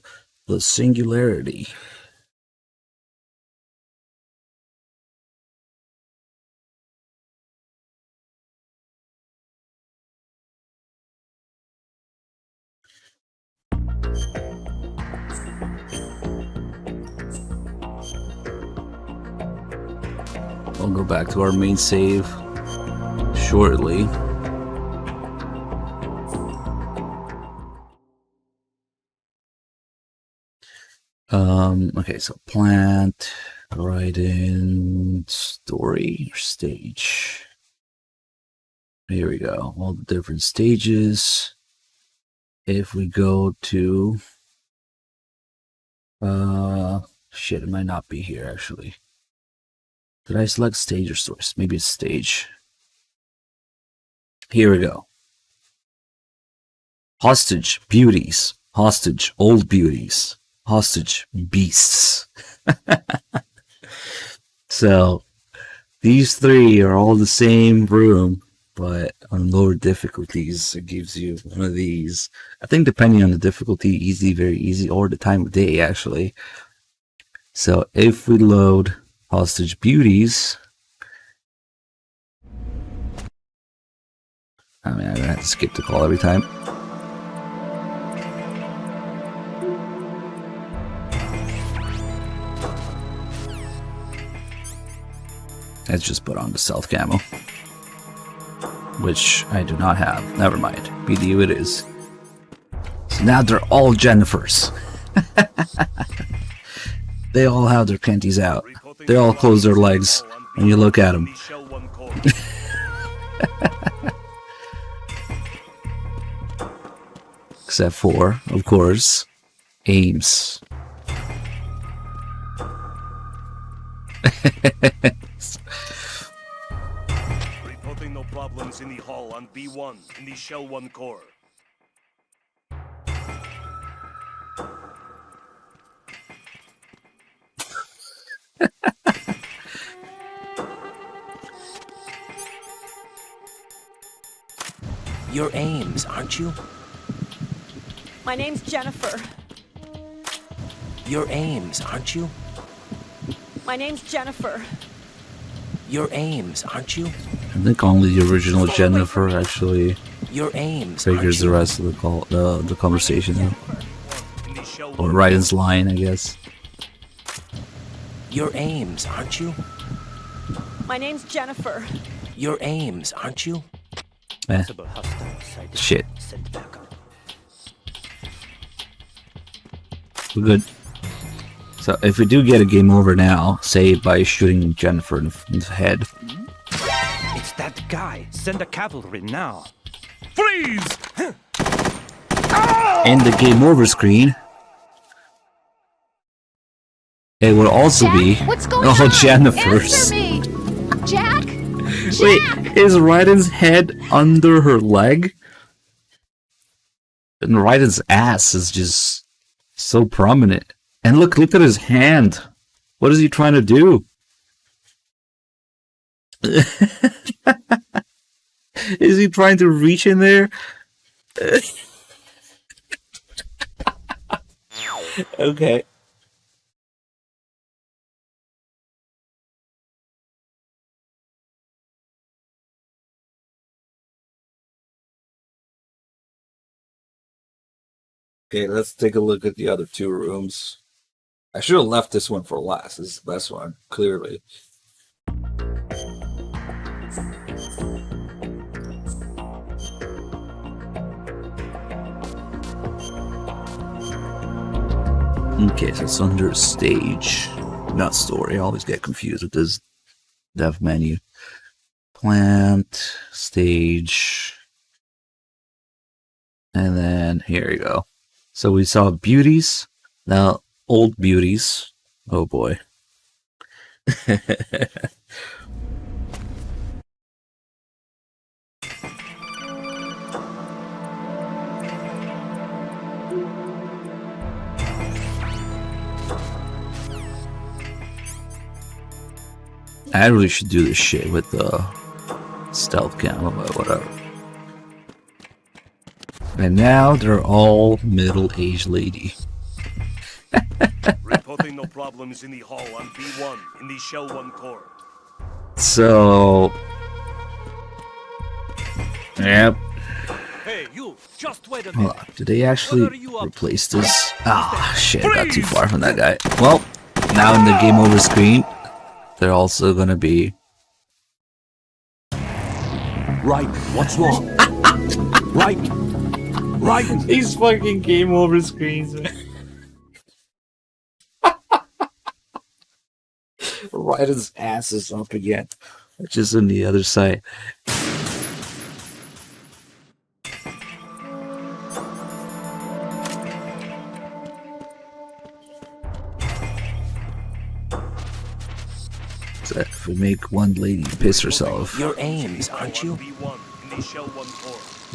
the Singularity. We'll go back to our main save shortly. Okay, so plant, right in story or stage. Here we go, all the different stages. If we go to, shit, it might not be here actually. Did I select stage or source? Maybe it's stage. Here we go. Hostage beauties, hostage old beauties. Hostage beasts. So these three are all the same room, but on lower difficulties it gives you one of these. I think depending on the difficulty, easy, very easy, or the time of day actually. So if we load hostage beauties, I mean, I'm gonna have to skip the call every time. Let's just put on the stealth camo, which I do not have. Never mind. BDU it is. So now they're all Jennifers. They all have their panties out. They all close their legs when you look at them. Except for, of course, Ames. Reporting no problems in the hall on B1 in the Shell 1 core. You're Ames, aren't you? My name's Jennifer. You're Ames, aren't you? My name's Jennifer. You're Ames, aren't you? I think only the original Jennifer actually You're Ames, figures the rest of the call, the conversation out. Or Raiden's line, I guess. You're Ames, aren't you? My name's Jennifer. You're Ames, aren't you? Eh. Shit. We're good. So if we do get a game over now, say by shooting Jennifer in the head. It's that guy. Send the cavalry now. Freeze! In the game over screen, it will also Jack? be What's going on? Jennifer's. Answer me! Jack? Wait, is Raiden's head under her leg? And Raiden's ass is just so prominent. And look at his hand. What is he trying to do? Is he trying to reach in there? Okay. Okay, let's take a look at the other two rooms. I should have left this one for last. This is the best one, clearly. Okay, so it's under stage, not story. I always get confused with this dev menu. Plant, stage, and then here you go. So we saw beauties, now old beauties. Oh boy. I really should do this shit with the stealth cam, but whatever. And now they're all middle-aged lady. Reporting no problems in the hall on B1 in the Shell 1 core. So, yep. Hey, you! Just wait a Hold minute. on. Did they actually replace this? Ah, shit! I got too far from that guy. Well, now in the game over screen, they're also gonna be. Right. What's wrong? Right. Right. These fucking game over screens, man. Right, his ass is up again, which is on the other side. So if we make one lady piss herself. Your aims, aren't you?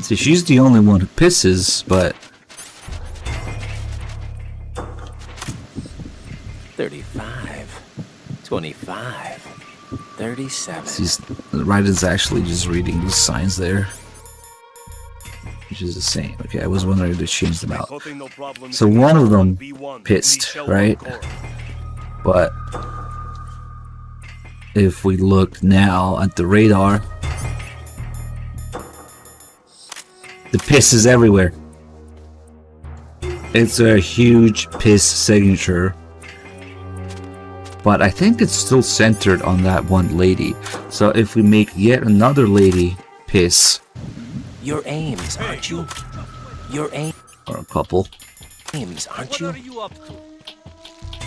See, she's the only one who pisses, but 35, 25, 37. she's Raiden's actually just reading the signs there, which is the same. Okay, I was wondering if they changed them out. So one of them pissed, right? But if we look now at the radar, the piss is everywhere. It's a huge piss signature. But I think it's still centered on that one lady. So if we make yet another lady piss. Your aims, aren't you? Your aim. Or a couple. Aims, aren't you?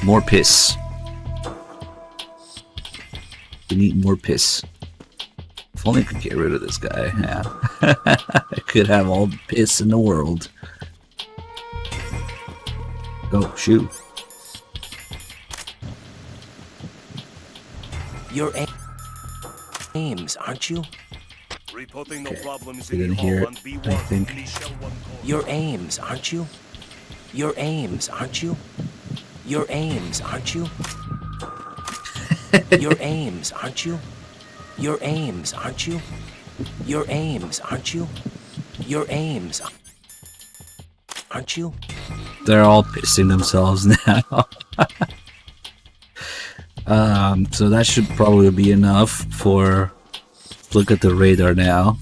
More piss. We need more piss. If only I could get rid of this guy. Yeah. I could have all the piss in the world. Oh, shoot. Your aims, aren't you? Reporting no problems We in didn't the hear hall it, on I B1 think. in the Shell 1 core. Your aims, aren't you? Your aims, aren't you? Your aims, aren't you? Your aims, aren't you? Your aims, aren't you? Your aims, aren't you? Your aims, aren't you? They're all pissing themselves now. So that should probably be enough for. Look at the radar now.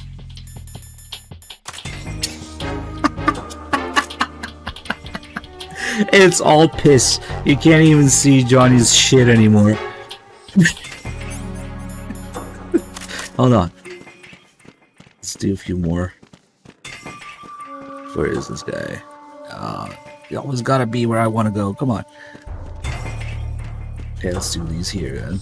It's all piss. You can't even see Johnny's shit anymore. Hold on. Let's do a few more. Where is this guy? You always gotta be where I want to go. Come on. Okay, let's do these here, then.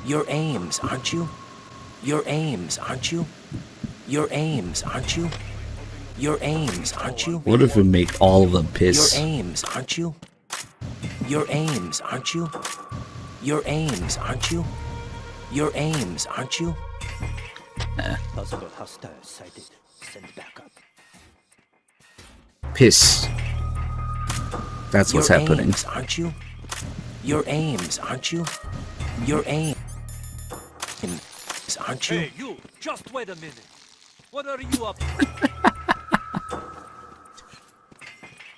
Your aims, aren't you? Your aims, aren't you? Your aims, aren't you? Your aims, aren't you? What if we make all of them piss? Your aims, aren't you? Your aims, aren't you? Your aims, aren't you? Your aims, aren't you? Possible hostiles sighted. Send backup. Piss. That's what's Your happening. Aims, aren't you? Your aims, aren't you? Your aims, aren't you? Hey, you! Just wait a minute. What are you up to?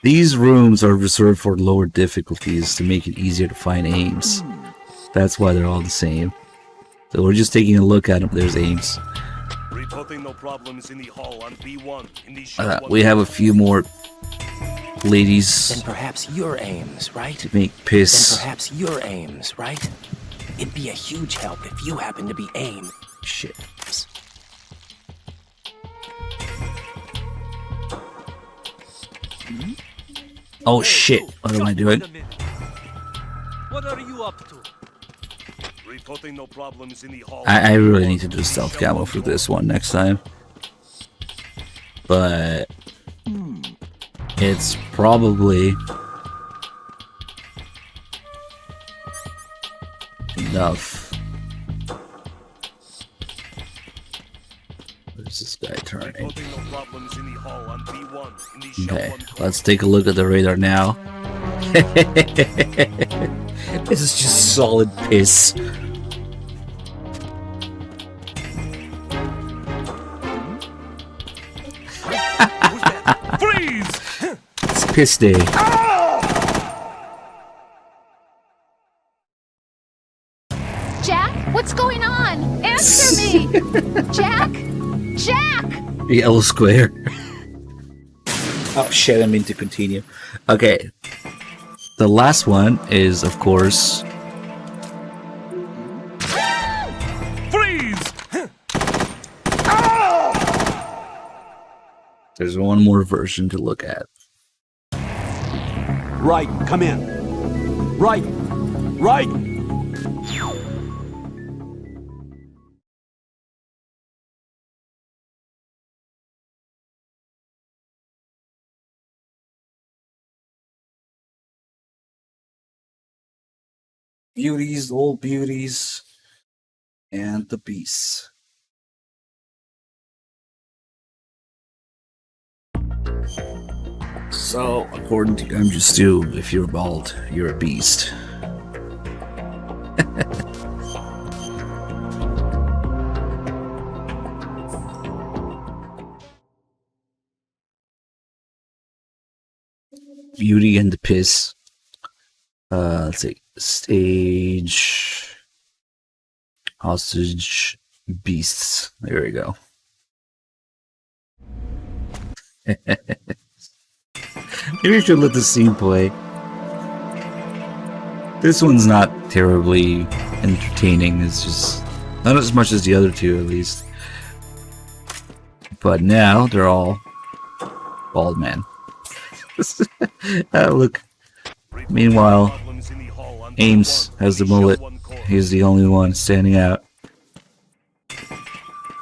These rooms are reserved for lower difficulties to make it easier to find aims. That's why they're all the same. So we're just taking a look at them. There's aims. Reporting no problems in the hall on B1 in the We have a few more ladies. Then perhaps you're Ames, right? To make piss. Then perhaps you're Ames, right? It'd be a huge help if you happen to be Ames. Shit. Oh shit! What am I doing? What are you up to? Reporting no problems in the hall. I really need to do stealth camo for this one next time. But it's probably enough. Where's this guy turning? Okay, let's take a look at the radar now. This is just solid piss. Freeze! It's piss day. Jack, what's going on? Answer me! Jack! Jack! Yellow square. Oh shit, I mean to continue. Okay. The last one is, of course... Freeze! There's one more version to look at. Right, come in. Right! Right! Beauties, old beauties, and the beasts. So, according to MJ2, if you're bald, you're a beast. Beauty and the piss. Let's see. Stage. Hostage. Beasts. There we go. Maybe we should let the scene play. This one's not terribly entertaining. It's just not as much as the other two, at least. But now they're all bald man. Look. Meanwhile, Ames has the mullet. He's the only one standing out.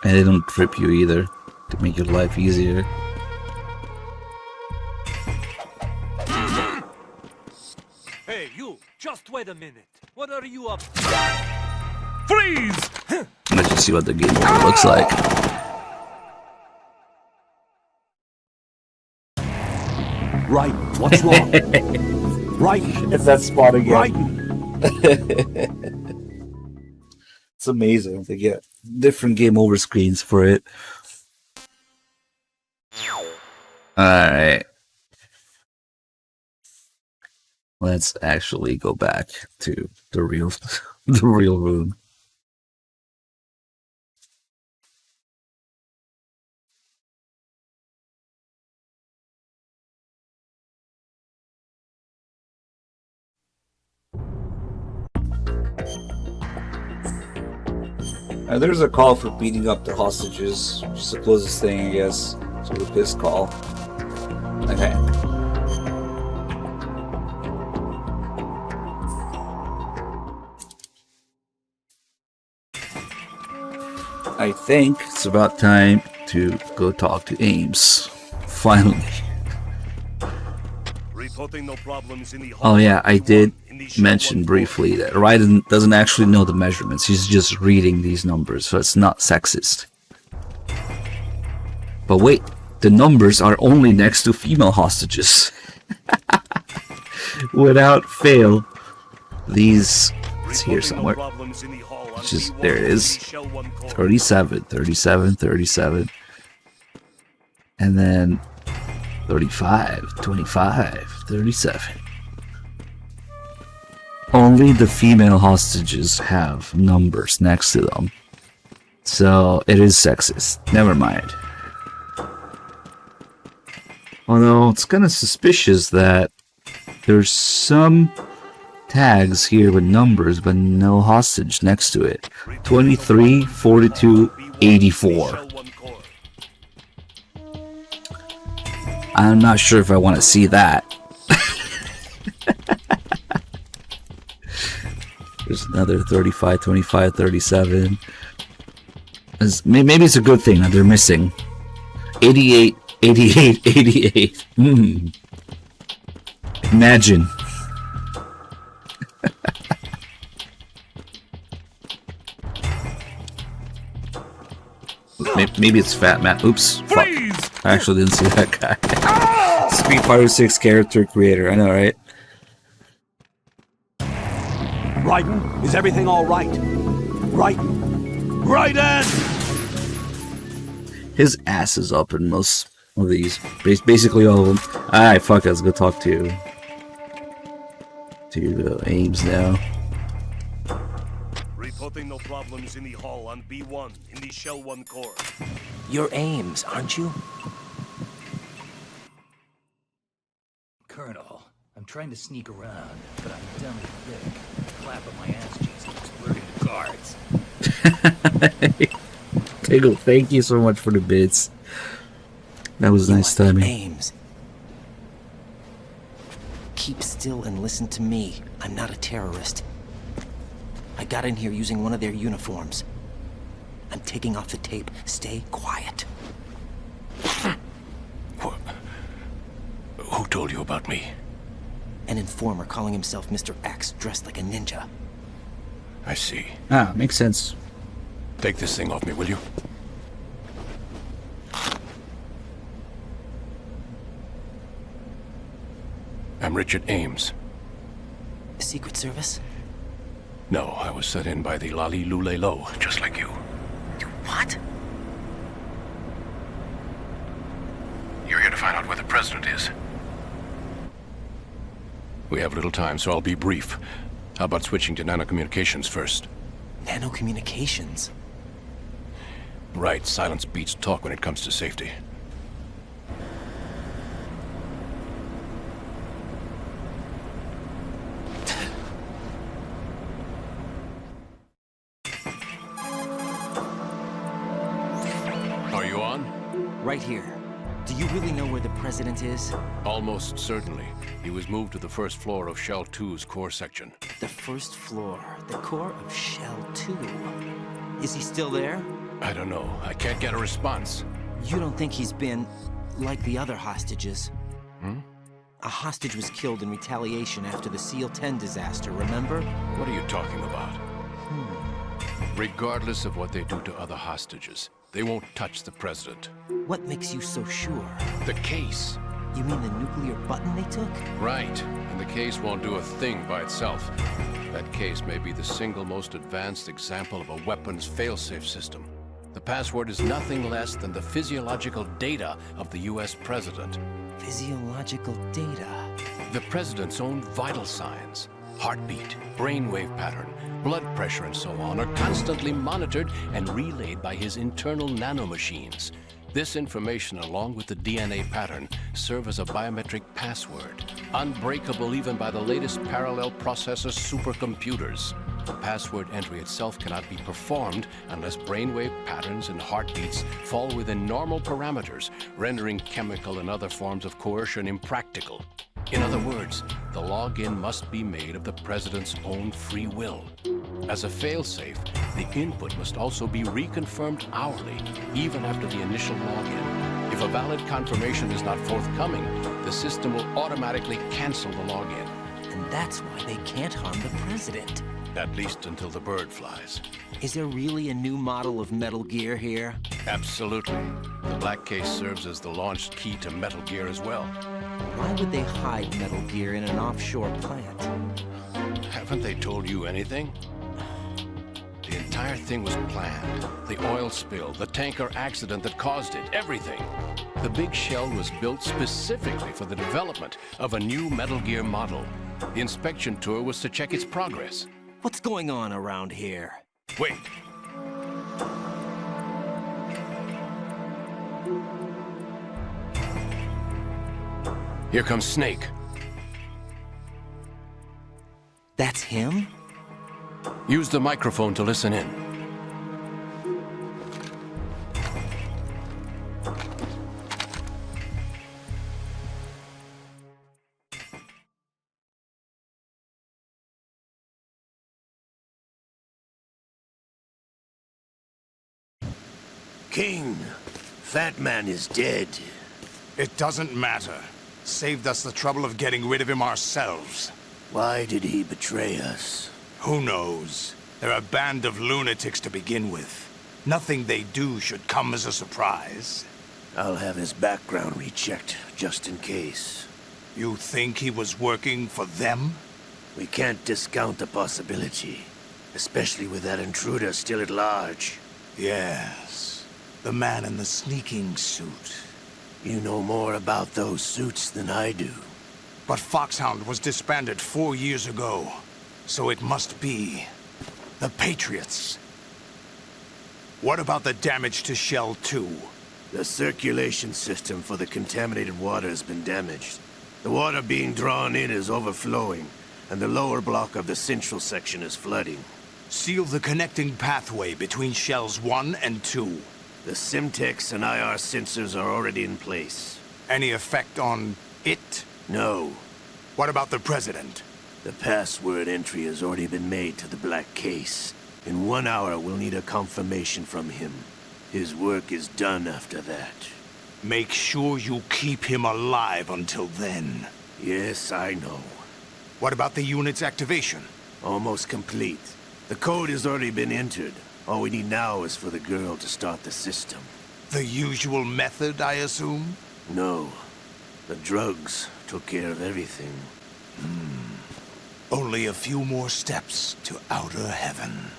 And they don't trip you either to make your life easier. Hey, you! Just wait a minute. What are you up to? Freeze! Let's just see what the game over looks like. Right, what's wrong? Right! It's that spot again. Right! It's amazing. They get different game over screens for it. Alright. Let's actually go back to the real room. There's a call for beating up the hostages, which is the closest thing, I guess, to the piss call. Okay. I think it's about time to go talk to Ames. Finally. No problems in the Oh yeah, I did mention briefly that Raiden doesn't actually know the measurements. He's just reading these numbers, so it's not sexist. But wait, the numbers are only next to female hostages. Without fail, these... It's here somewhere. It's just, there it is. 37, 37, 37. And then 35, 25, 37. Only the female hostages have numbers next to them. So it is sexist. Never mind. Although it's kind of suspicious that there's some tags here with numbers but no hostage next to it. 23, 42, 84. I'm not sure if I want to see that. There's another 35, 25, 37. Maybe it's a good thing that they're missing. 88, 88, 88. Imagine. Maybe it's Fat Man. Oops. Fuck. I actually didn't see that guy. Street Fighter 6 character creator. I know, right? Raiden, is everything all right? Raiden! Raiden! His ass is up in most of these. Basically all of them. Alright, fuck it. Let's go talk to Ames now. Reporting no problems in the hall on B1 in the Shell 1 core. You're Ames, aren't you? Colonel, I'm trying to sneak around, but I'm dummy thick. Clap on my ass cheeks keeps alerting the guards. Tiggle, thank you so much for the bits. That was nice timing. Ames. Keep still and listen to me. I'm not a terrorist. I got in here using one of their uniforms. I'm taking off the tape. Stay quiet. Who told you about me? An informer calling himself Mr. X, dressed like a ninja. I see. Ah, makes sense. Take this thing off me, will you? I'm Richard Ames. Secret Service? No, I was set in by the Lali Lule Lo, just like you. What? You're here to find out where the president is. We have little time, so I'll be brief. How about switching to nanocommunications first? Nanocommunications? Right, silence beats talk when it comes to safety. Are you on? Right here. Do you really know where the president is? Almost certainly. He was moved to the first floor of Shell 2's core section. The first floor? The core of Shell 2? Is he still there? I don't know. I can't get a response. You don't think he's been like the other hostages? Hmm? A hostage was killed in retaliation after the SEAL 10 disaster, remember? What are you talking about? Regardless of what they do to other hostages, they won't touch the president. What makes you so sure? The case. You mean the nuclear button they took? Right. And the case won't do a thing by itself. That case may be the single most advanced example of a weapons failsafe system. The password is nothing less than the physiological data of the US president. Physiological data? The president's own vital signs, heartbeat, brainwave pattern, blood pressure and so on, are constantly monitored and relayed by his internal nanomachines. This information, along with the DNA pattern, serve as a biometric password, unbreakable even by the latest parallel processor supercomputers. The password entry itself cannot be performed unless brainwave patterns and heartbeats fall within normal parameters, rendering chemical and other forms of coercion impractical. In other words, the login must be made of the president's own free will. As a failsafe, the input must also be reconfirmed hourly, even after the initial login. If a valid confirmation is not forthcoming, the system will automatically cancel the login. And that's why they can't harm the president. At least until the bird flies. Is there really a new model of Metal Gear here? Absolutely. The black case serves as the launch key to Metal Gear as well. Why would they hide Metal Gear in an offshore plant? Haven't they told you anything? The entire thing was planned. The oil spill, the tanker accident that caused it, everything. The big shell was built specifically for the development of a new Metal Gear model. The inspection tour was to check its progress. What's going on around here? Wait. Here comes Snake. That's him? Use the microphone to listen in. King, Fat Man is dead. It doesn't matter. Saved us the trouble of getting rid of him ourselves. Why did he betray us? Who knows? They're a band of lunatics to begin with. Nothing they do should come as a surprise. I'll have his background rechecked, just in case. You think he was working for them? We can't discount the possibility, especially with that intruder still at large. Yes, the man in the sneaking suit. You know more about those suits than I do. But Foxhound was disbanded 4 years ago, so it must be the Patriots. What about the damage to Shell 2? The circulation system for the contaminated water has been damaged. The water being drawn in is overflowing, and the lower block of the central section is flooding. Seal the connecting pathway between Shells 1 and 2. The Simtex and IR sensors are already in place. Any effect on it? No. What about the President? The password entry has already been made to the black case. In 1 hour, we'll need a confirmation from him. His work is done after that. Make sure you keep him alive until then. Yes, I know. What about the unit's activation? Almost complete. The code has already been entered. All we need now is for the girl to start the system. The usual method, I assume? No. The drugs took care of everything. Only a few more steps to outer heaven.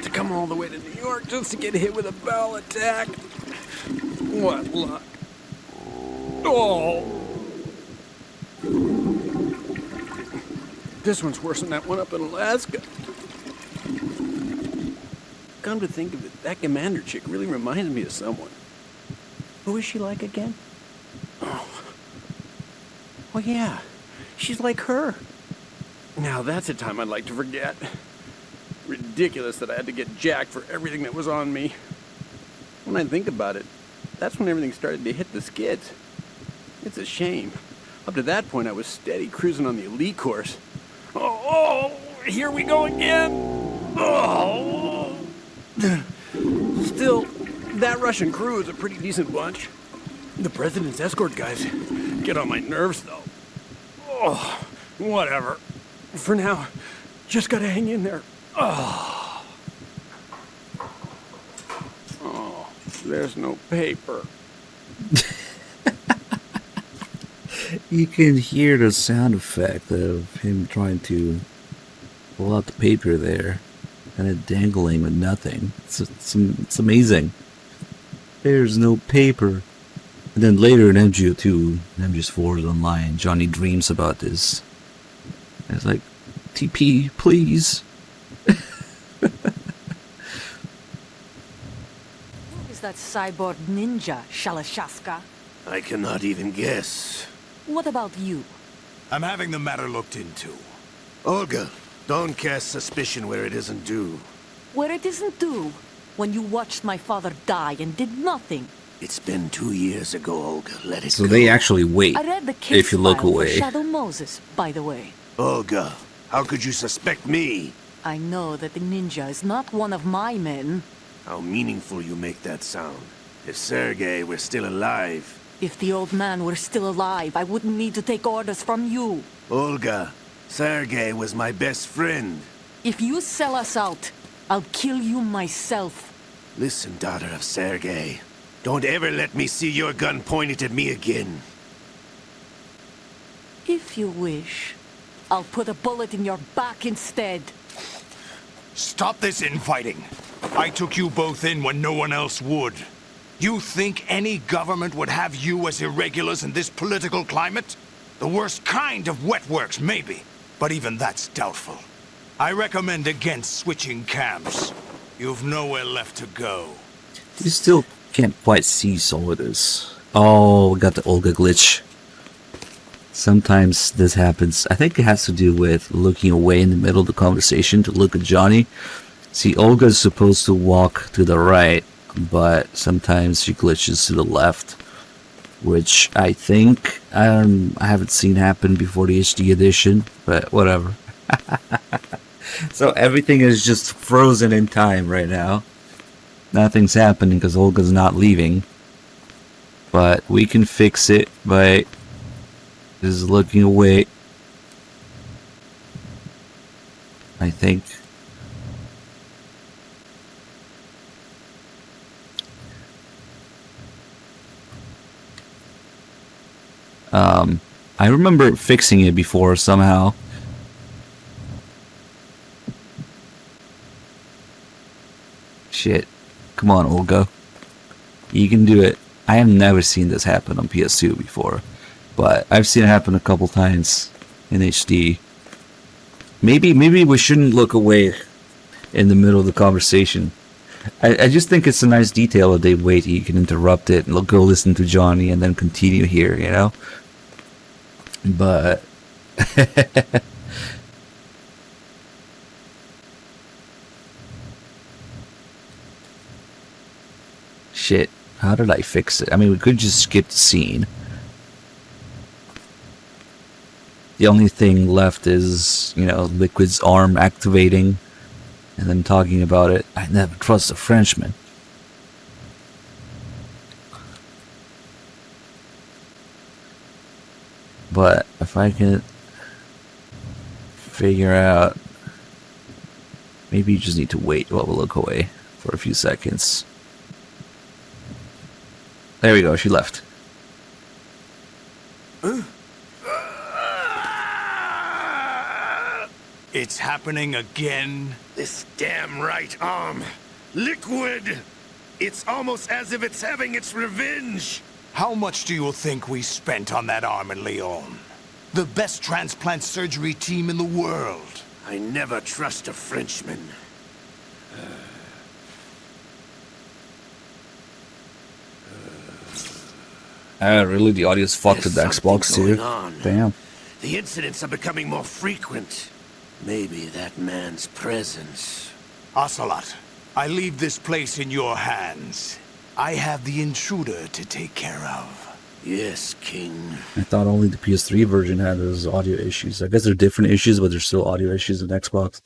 To come all the way to New York just to get hit with a bowel attack. What luck. Oh! This one's worse than that one up in Alaska. Come to think of it, that commander chick really reminds me of someone. Who is she like again? Oh yeah, she's like her. Now that's a time I'd like to forget. Ridiculous that I had to get jacked for everything that was on me. When I think about it, that's when everything started to hit the skids. It's a shame. Up to that point, I was steady cruising on the elite course. Oh, here we go again. Oh. Still, that Russian crew is a pretty decent bunch. The President's escort guys get on my nerves, though. Oh, whatever. For now, just gotta hang in there. Oh, there's no paper. You can hear the sound effect of him trying to pull out the paper there and it dangling with nothing. It's amazing. There's no paper. And then later in MGO2, MGS4 is online, Johnny dreams about this. And it's like, TP, please. Who is that cyborg ninja, Shalashaska? I cannot even guess. What about you? I'm having the matter looked into. Olga, don't cast suspicion where it isn't due. Where it isn't due? When you watched my father die and did nothing. It's been 2 years ago, Olga. Let it So go. they actually wait I read the case if you look file for away. Shadow Moses, by the way. Olga, how could you suspect me? I know that the ninja is not one of my men. How meaningful you make that sound. If Sergei were still alive... If the old man were still alive, I wouldn't need to take orders from you. Olga, Sergei was my best friend. If you sell us out, I'll kill you myself. Listen, daughter of Sergei. Don't ever let me see your gun pointed at me again. If you wish, I'll put a bullet in your back instead. Stop this infighting. I took you both in when no one else would. You think any government would have you as irregulars in this political climate? The worst kind of wet works, maybe. But even that's doubtful. I recommend against switching camps. You've nowhere left to go. You still can't quite see Solidus. Oh, we got the Olga glitch. Sometimes this happens. I think it has to do with looking away in the middle of the conversation to look at Johnny. See, Olga's supposed to walk to the right, but sometimes she glitches to the left, which I think I haven't seen happen before the HD edition, but whatever. So everything is just frozen in time right now. Nothing's happening because Olga's not leaving, but we can fix it by just looking away, I think. I remember fixing it before somehow. Shit. Come on, Olga. You can do it. I have never seen this happen on PS2 before, but I've seen it happen a couple times in HD. Maybe we shouldn't look away in the middle of the conversation. I just think it's a nice detail that they wait. You can interrupt it and go listen to Johnny and then continue here, you know? But shit, how did I fix it? I mean, we could just skip the scene. The only thing left is, you know, Liquid's arm activating and then talking about it. I never trust a Frenchman. But if I can figure out, maybe you just need to wait while we look away for a few seconds. There we go, she left. It's happening again. This damn right arm. Liquid! It's almost as if it's having its revenge. How much do you think we spent on that arm in Lyon? The best transplant surgery team in the world. I never trust a Frenchman. Really? The audio's fucked with the Xbox too? Damn. The incidents are becoming more frequent. Maybe that man's presence. Ocelot, I leave this place in your hands. I have the intruder to take care of. Yes, King. I thought only the PS3 version had those audio issues. I guess they're different issues, but there's still audio issues in Xbox.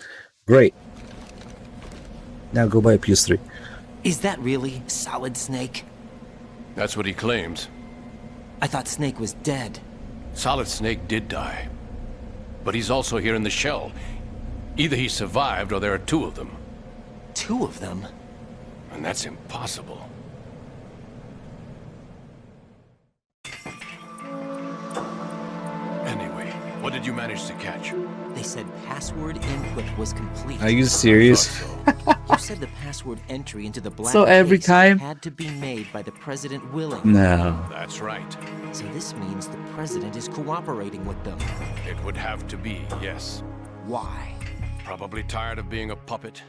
Great. Now go buy a PS3. Is that really Solid Snake? That's what he claims. I thought Snake was dead. Solid Snake did die. But he's also here in the shell. Either he survived or there are two of them. Two of them? And that's impossible. Anyway, what did you manage to catch? They said password input was complete. Are you serious? You said the password entry into the black So every case time? had to be made by the president willing. No. That's right. So this means the president is cooperating with them. It would have to be, yes. Why? Probably tired of being a puppet,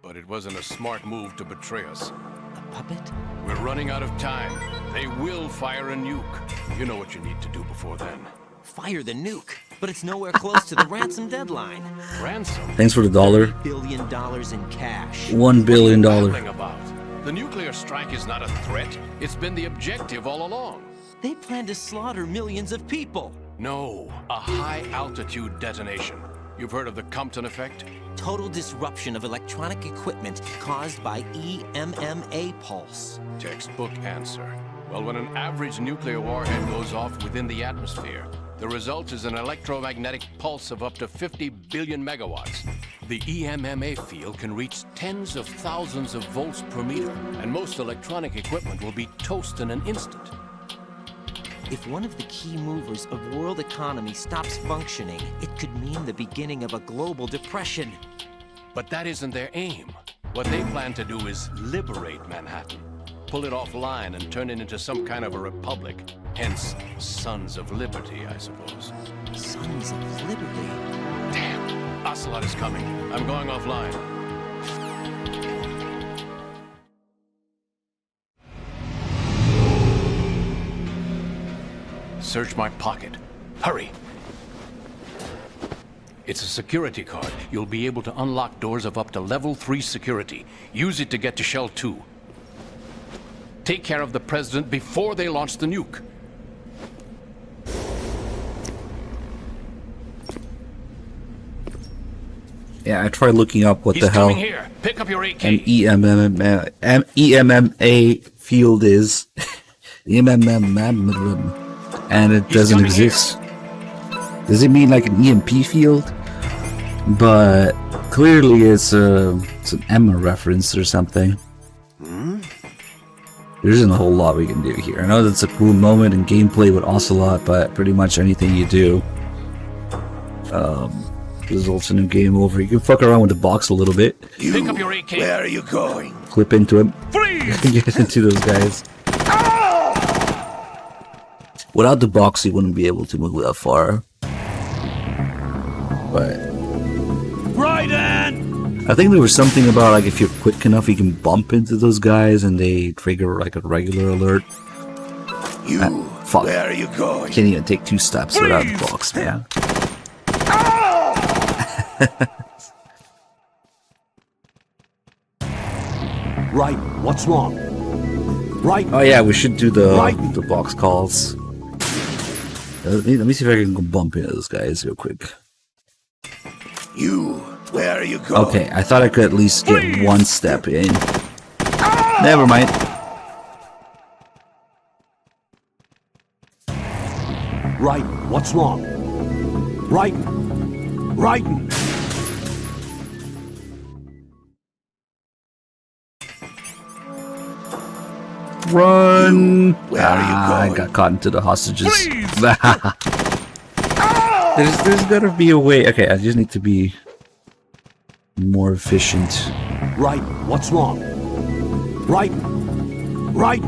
but it wasn't a smart move to betray us. A puppet? We're running out of time. They will fire a nuke. You know what you need to do before then. Fire the nuke, but it's nowhere close to the ransom deadline. Ransom? Thanks for the dollar. $1 billion in cash. $1 billion. What are you babbling about? The nuclear strike is not a threat. It's been the objective all along. They plan to slaughter millions of people. No, a high-altitude detonation. You've heard of the Compton effect? Total disruption of electronic equipment caused by EMMA pulse. Textbook answer. Well, when an average nuclear warhead goes off within the atmosphere, the result is an electromagnetic pulse of up to 50 billion megawatts. The EMMA field can reach tens of thousands of volts per meter, and most electronic equipment will be toast in an instant. If one of the key movers of world economy stops functioning, it could mean the beginning of a global depression. But that isn't their aim. What they plan to do is liberate Manhattan. Pull it offline and turn it into some kind of a republic. Hence, Sons of Liberty, I suppose. Sons of Liberty? Damn! A Ocelot is coming. I'm going offline. Search my pocket. Hurry! It's a security card. You'll be able to unlock doors of up to level 3 security. Use it to get to Shell 2. Take care of the President before they launch the nuke. Yeah, I tried looking up what He's the hell coming here. Pick up your AK. an EMMA field is. And it doesn't exist. Does it mean like an EMP field? But clearly it's an Emma reference or something. There isn't a whole lot we can do here. I know that's a cool moment in gameplay with Ocelot, but pretty much anything you do results in a game over. You can fuck around with the box a little bit. Pick up your AK. Where are you going? Clip into him. Get into those guys. Without the box, you wouldn't be able to move that far. But I think there was something about like if you're quick enough, you can bump into those guys and they trigger like a regular alert. Fuck. Where are you going? Can't even take 2 steps without the box, man. Right, what's wrong? Right. Oh yeah, we should do the box calls. Let me see if I can go bump into those guys real quick. Where are you going? Okay, I thought I could at least get 1 step in. Never mind. Right, what's wrong? Right. Right. Run! Where are you going? I got caught into the hostages. There's gotta be a way. Okay, I just need to be more efficient. Right, what's wrong? Right. Right.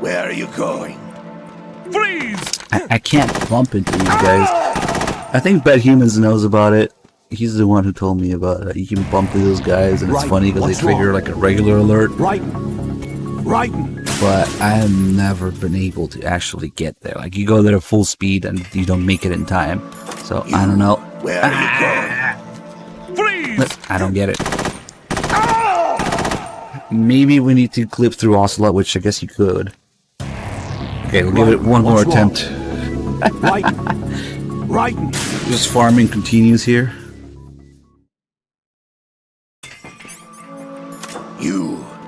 Where are you going? Freeze! I can't bump into these guys. I think Bad Humans knows about it. He's the one who told me about it. You can bump into those guys, and it's funny because they trigger like a regular alert. Right. Right. But I have never been able to actually get there. Like, you go there at full speed and you don't make it in time. So, I don't know. Where are you going? Freeze! I don't get it. Maybe we need to clip through Ocelot, which I guess you could. Okay, we'll give it one more attempt. Right. Right. Just farming continues here.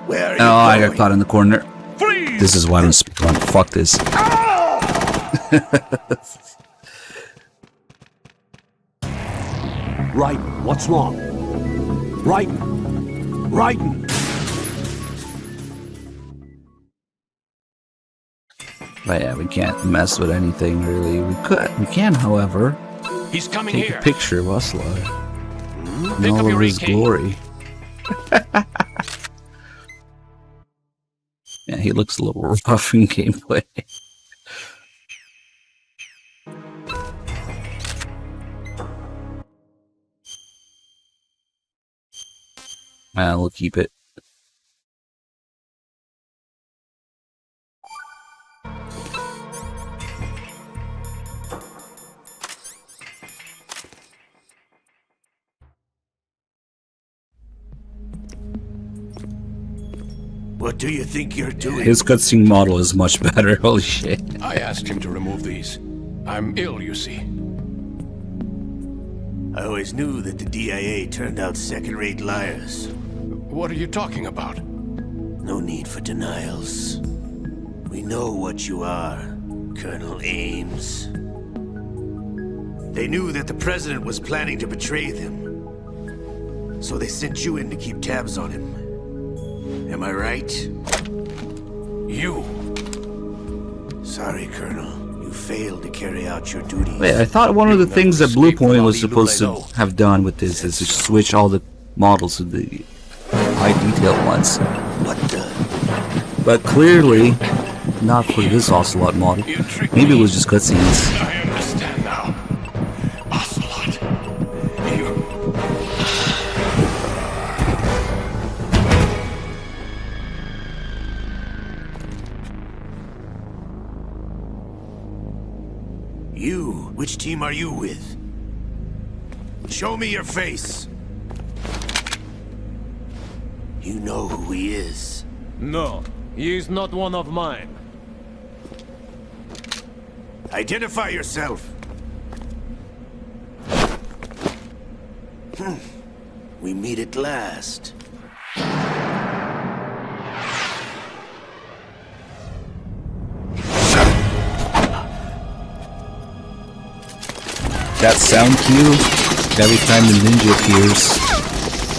Where are you Oh, I going? got caught in the corner. Freeze! This is why I don't speedrun. Fuck this. Right, what's wrong? Right. Right. But yeah, we can't mess with anything really. We can, however, He's coming take here. a picture of Ocelot in Pick up all of your his AK. glory. Yeah, he looks a little rough in gameplay. We'll keep it. What do you think you're doing? His cutscene model is much better. Holy shit. I asked him to remove these. I'm ill, you see. I always knew that the DIA turned out second-rate liars. What are you talking about? No need for denials. We know what you are, Colonel Ames. They knew that the President was planning to betray them. So they sent you in to keep tabs on him. Am I right? You. Sorry, Colonel. You failed to carry out your duties. Wait, I thought one of the things that Bluepoint was supposed to have done with this is to switch all the models to the high detail ones. What the? But clearly, not for this Ocelot mod. Maybe it was just cutscenes. I understand now. Ocelot. You, which team are you with? Show me your face. You know who he is. No, he is not one of mine. Identify yourself. We meet at last. That sound cue, every time the ninja appears,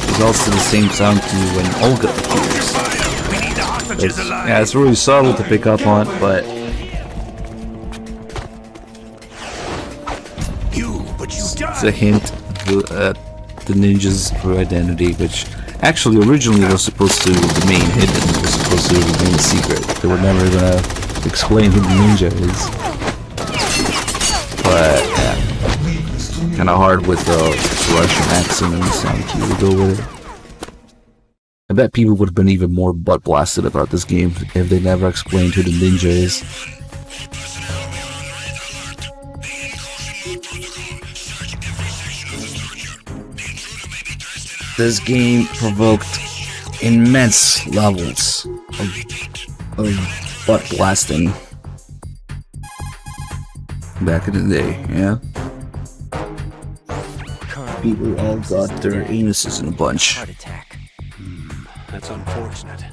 is also the same sound cue when Olga appears. It's really subtle to pick up on, but it's a hint at the ninja's true identity, which actually originally was supposed to remain hidden, was supposed to remain secret. They were never gonna explain who the ninja is. But yeah, kind of hard with the Russian accent and the sound cue to go with it. I bet people would have been even more butt blasted about this game if they never explained who the ninja is. This game provoked immense levels of butt blasting back in the day, yeah? People all got their anuses in a bunch. That's unfortunate.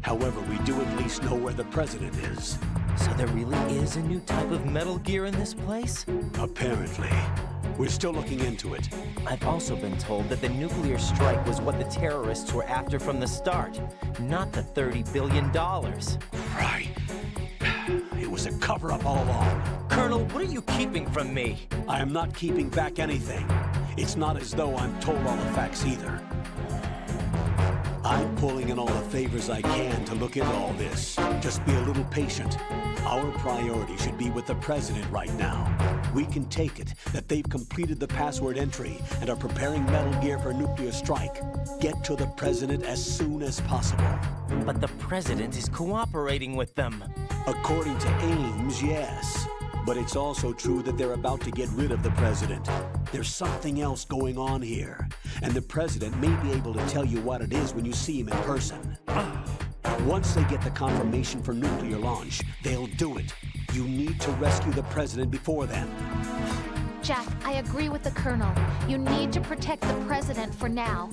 However, we do at least know where the president is. So there really is a new type of Metal Gear in this place? Apparently. We're still looking into it. I've also been told that the nuclear strike was what the terrorists were after from the start, not the $30 billion. Right. It was a cover-up all along. Colonel, what are you keeping from me? I am not keeping back anything. It's not as though I'm told all the facts either. I'm pulling in all the favors I can to look into all this. Just be a little patient. Our priority should be with the president right now. We can take it that they've completed the password entry and are preparing Metal Gear for nuclear strike. Get to the president as soon as possible. But the president is cooperating with them. According to Ames, yes. But it's also true that they're about to get rid of the president. There's something else going on here, and the president may be able to tell you what it is when you see him in person. Once they get the confirmation for nuclear launch, they'll do it. You need to rescue the president before then. Jack, I agree with the Colonel. You need to protect the president for now.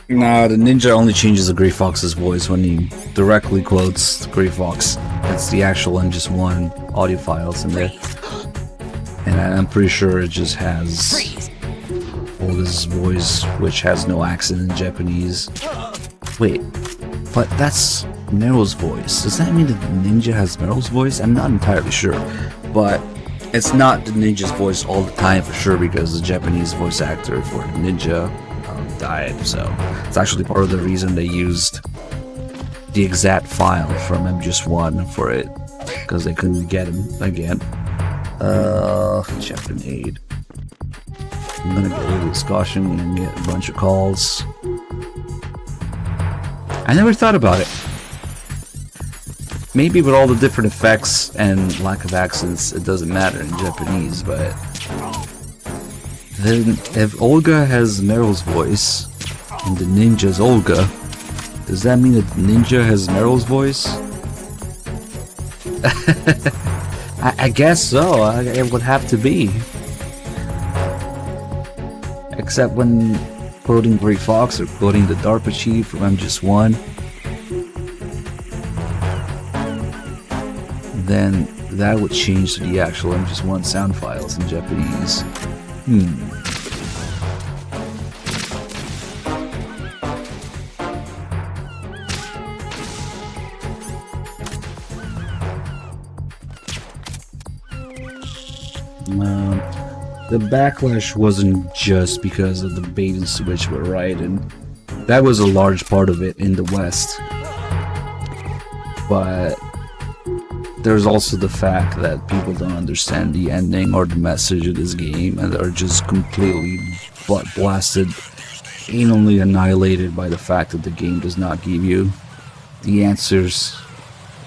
Nah, the ninja only changes the Grey Fox's voice when he directly quotes Grey Fox. It's the actual MGS1 audio files in there. And I'm pretty sure it just has Olga's voice, which has no accent in Japanese. Wait, but that's Meryl's voice. Does that mean that the ninja has Meryl's voice? I'm not entirely sure, but it's not the ninja's voice all the time for sure, because the Japanese voice actor for the ninja died, so it's actually part of the reason they used the exact file from MGS1 for it, because they couldn't get him again. Chapter 8. I'm gonna get rid of this caution and get a bunch of calls. I never thought about it. Maybe with all the different effects and lack of accents, it doesn't matter in Japanese, but then if Olga has Meryl's voice and the ninja's Olga, does that mean that the ninja has Meryl's voice? I guess so. It would have to be. Except when quoting Grey Fox or quoting the DARPA chief from MGS1, then that would change to the actual MGS1 sound files in Japanese. The backlash wasn't just because of the bait and switch with Raiden. That was a large part of it in the West. But there's also the fact that people don't understand the ending or the message of this game and are just completely blasted, anally annihilated by the fact that the game does not give you the answers,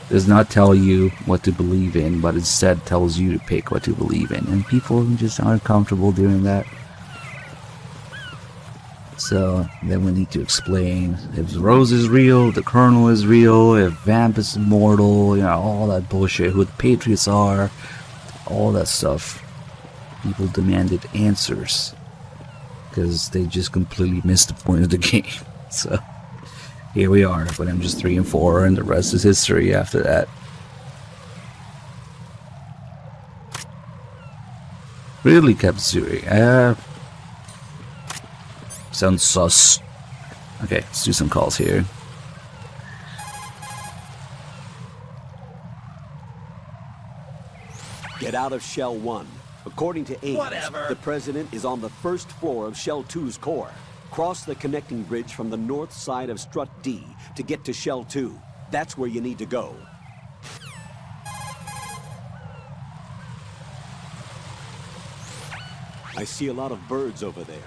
does not tell you what to believe in, but instead tells you to pick what to believe in, and people just aren't comfortable doing that. So then we need to explain if Rose is real, the Colonel is real, if Vamp is immortal, you know, all that bullshit, who the Patriots are, all that stuff. People demanded answers because they just completely missed the point of the game. So here we are, but I'm just 3 and 4, and the rest is history after that. Really, Kapsuri? Sounds sus. Okay, let's do some calls here. Get out of Shell 1. According to Ames, the President is on the first floor of Shell 2's core. Cross the connecting bridge from the north side of Strut D to get to Shell 2. That's where you need to go. I see a lot of birds over there.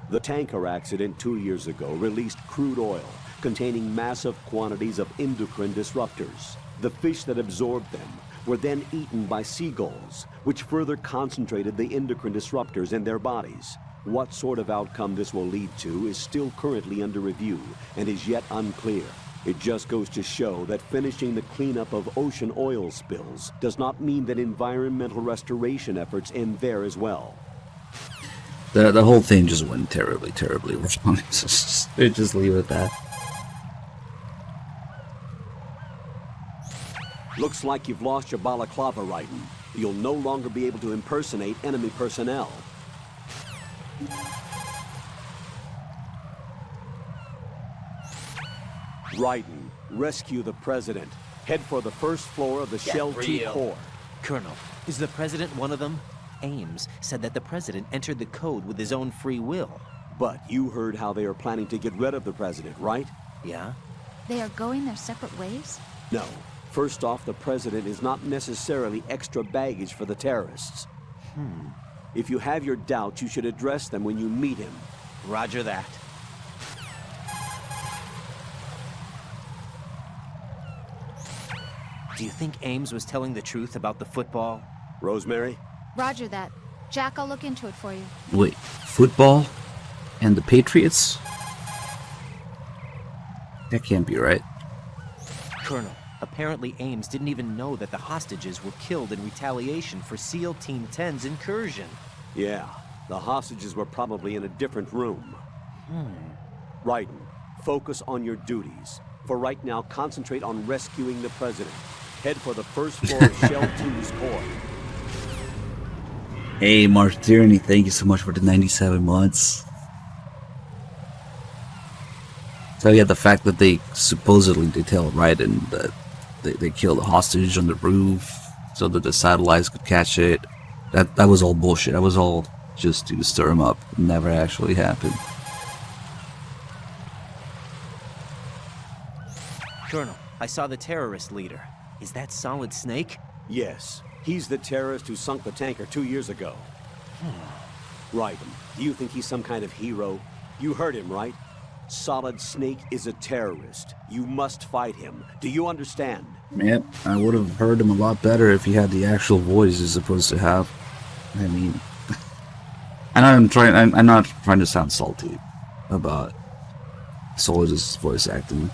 The tanker accident 2 years ago released crude oil containing massive quantities of endocrine disruptors. The fish that absorbed them were then eaten by seagulls, which further concentrated the endocrine disruptors in their bodies. What sort of outcome this will lead to is still currently under review and is yet unclear. It just goes to show that finishing the cleanup of ocean oil spills does not mean that environmental restoration efforts end there as well. The whole thing just went terribly, terribly wrong. Just leave it at that. Looks like you've lost your balaclava, Raiden. You'll no longer be able to impersonate enemy personnel. Raiden, rescue the President. Head for the first floor of the Shell 2 core. Colonel, is the President one of them? Ames said that the President entered the code with his own free will. But you heard how they are planning to get rid of the President, right? Yeah? They are going their separate ways? No. First off, the President is not necessarily extra baggage for the terrorists. If you have your doubts, you should address them when you meet him. Roger that. Do you think Ames was telling the truth about the football? Rosemary? Roger that. Jack, I'll look into it for you. Wait, football? And the Patriots? That can't be right. Colonel, apparently Ames didn't even know that the hostages were killed in retaliation for SEAL Team 10's incursion. Yeah, the hostages were probably in a different room. Raiden, focus on your duties. For right now, concentrate on rescuing the President. Head for the first floor of Shell 2's core. Hey, Mark Tierney, thank you so much for the 97 months. So yeah, the fact that they supposedly tell Raiden that they killed a hostage on the roof so that the satellites could catch it, that was all bullshit. That was all just to stir him up. It never actually happened. Colonel, I saw the terrorist leader. Is that Solid Snake? Yes. He's the terrorist who sunk the tanker 2 years ago. Raiden, do you think he's some kind of hero? You heard him, right? Solid Snake is a terrorist. You must fight him. Do you understand? Yep, I would have heard him a lot better if he had the actual voice he's supposed to have. I mean, I'm not trying to sound salty about Solid's voice acting.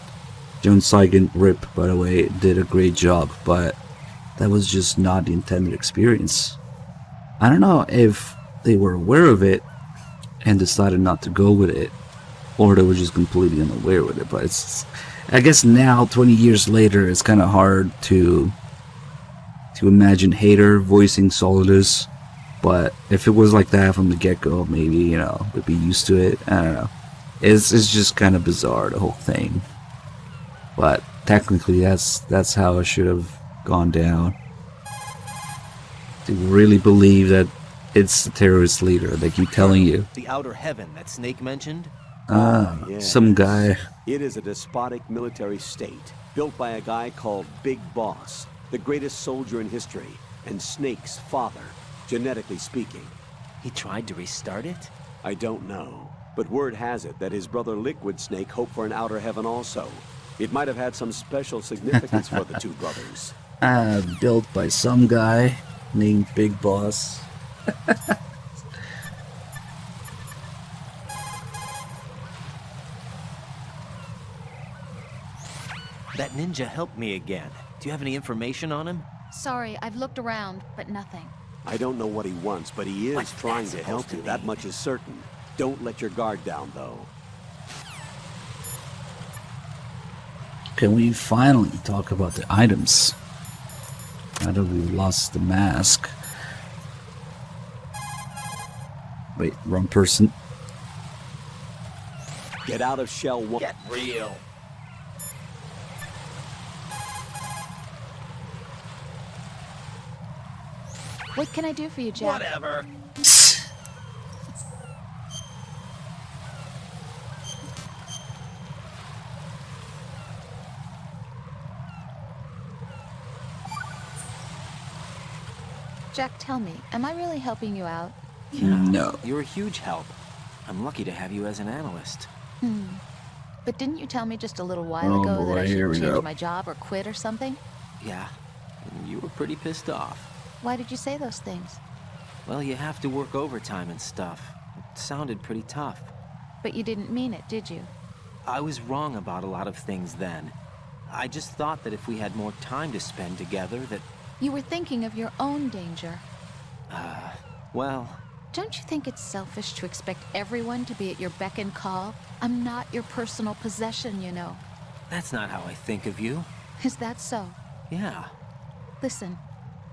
Joan Seigen, RIP, by the way, did a great job, but that was just not the intended experience. I don't know if they were aware of it and decided not to go with it, or they were just completely unaware with it. But it's, I guess now, 20 years later, it's kind of hard to imagine Hader voicing Solidus. But if it was like that from the get-go, maybe, you know, they'd be used to it. I don't know. It's just kind of bizarre, the whole thing. But technically, that's how it should have gone down. To really believe that it's the terrorist leader, they keep telling you. The outer heaven that Snake mentioned? Yes. Some guy. It is a despotic military state, built by a guy called Big Boss, the greatest soldier in history, and Snake's father, genetically speaking. He tried to restart it? I don't know, but word has it that his brother Liquid Snake hoped for an outer heaven also. It might have had some special significance for the two brothers. Built by some guy named Big Boss. That ninja helped me again. Do you have any information on him? Sorry, I've looked around, but nothing. I don't know what he wants, but he is trying to help you. That much is certain. Don't let your guard down, though. Can we finally talk about the items? Now that we lost the mask. Wait, wrong person. Get out of Shell 1. Get real. What can I do for you, Jack? Whatever. Jack, tell me, am I really helping you out? Yeah, no. You're a huge help. I'm lucky to have you as an analyst. But didn't you tell me just a little while ago that I should change my job or quit or something? Yeah, and you were pretty pissed off. Why did you say those things? Well, you have to work overtime and stuff. It sounded pretty tough. But you didn't mean it, did you? I was wrong about a lot of things then. I just thought that if we had more time to spend together, that... You were thinking of your own danger. Well... Don't you think it's selfish to expect everyone to be at your beck and call? I'm not your personal possession, you know. That's not how I think of you. Is that so? Yeah. Listen,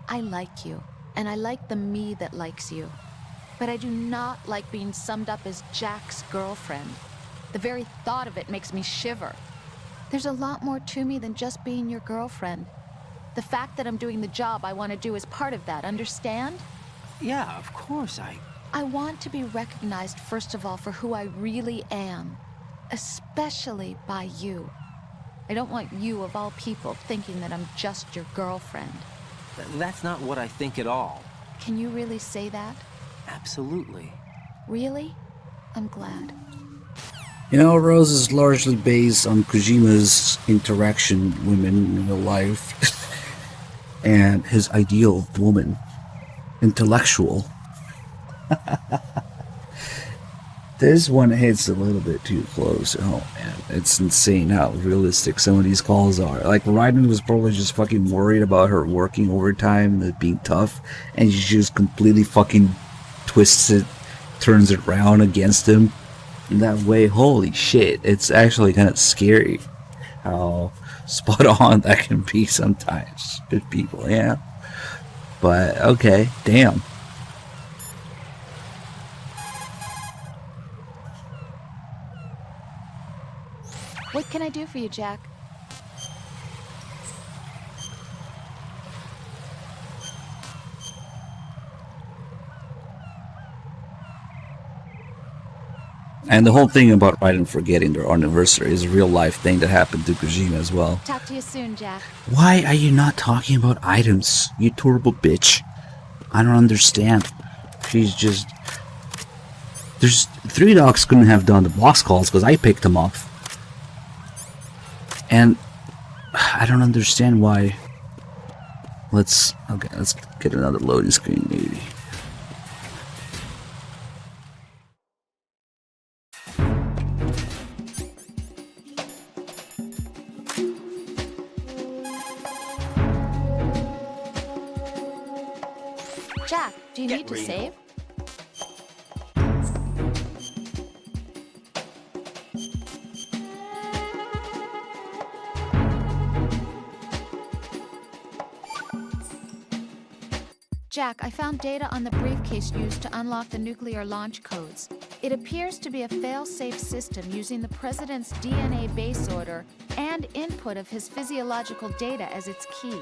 I like you, and I like the me that likes you. But I do not like being summed up as Jack's girlfriend. The very thought of it makes me shiver. There's a lot more to me than just being your girlfriend. The fact that I'm doing the job I want to do is part of that, understand? Yeah, of course, I want to be recognized, first of all, for who I really am. Especially by you. I don't want you, of all people, thinking that I'm just your girlfriend. That's not what I think at all. Can you really say that? Absolutely. Really? I'm glad. You know, Rose is largely based on Kojima's interaction with women in real life and his ideal woman. Intellectual. This one hits a little bit too close. Oh man, it's insane how realistic some of these calls are. Like, Raiden was probably just fucking worried about her working overtime and it being tough, and she just completely fucking twists it, turns it around against him in that way. Holy shit, it's actually kind of scary how spot on that can be sometimes with people, yeah. But okay, damn. What can I do for you, Jack? And the whole thing about Raiden forgetting their anniversary is a real life thing that happened to Kojima as well. Talk to you soon, Jack. Why are you not talking about items, you turbo bitch? I don't understand. She's just... There's... Three Dogs couldn't have done the box calls because I picked them up. And... I don't understand why... Let's get another loading screen, maybe. Jack, do you need to save? Jack, I found data on the briefcase used to unlock the nuclear launch codes. It appears to be a fail-safe system using the President's DNA base order and input of his physiological data as its key.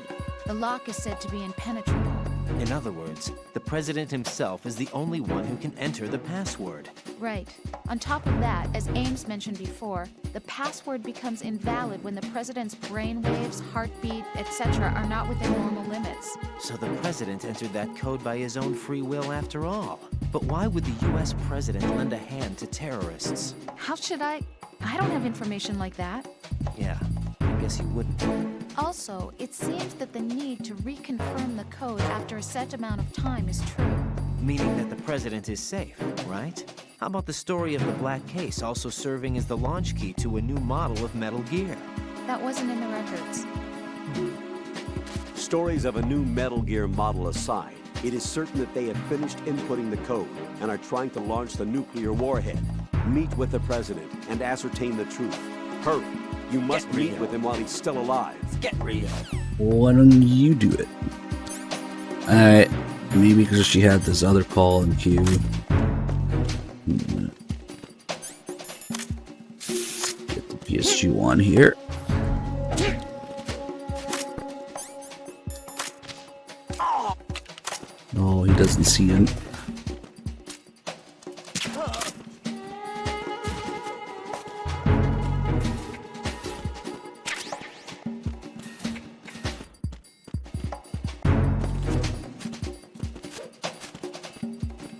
The lock is said to be impenetrable. In other words, the President himself is the only one who can enter the password. Right. On top of that, as Ames mentioned before, the password becomes invalid when the president's brainwaves, heartbeat, etc. are not within normal limits. So the president entered that code by his own free will after all. But why would the US president lend a hand to terrorists? How should I don't have information like that. Yeah, I guess you wouldn't. Also, it seems that the need to reconfirm the code after a set amount of time is true. Meaning that the president is safe, right? How about the story of the Black Case also serving as the launch key to a new model of Metal Gear? That wasn't in the records. Stories of a new Metal Gear model aside, it is certain that they have finished inputting the code and are trying to launch the nuclear warhead. Meet with the president and ascertain the truth. Hurry. You must meet with him while he's still alive. Get real. Why don't you do it? Alright. Maybe because she had this other call in queue. Get the PSG one here. Oh, he doesn't see him.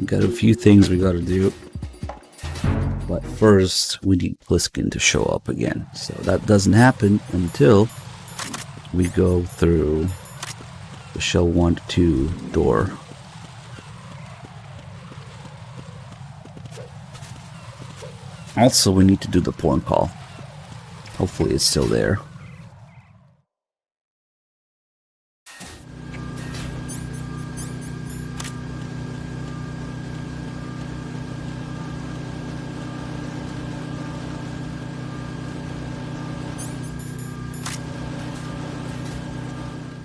Got a few things we gotta do. But first, we need Pliskin to show up again. So that doesn't happen until we go through the Shell 1 to 2 door. Also, we need to do the porn call. Hopefully it's still there.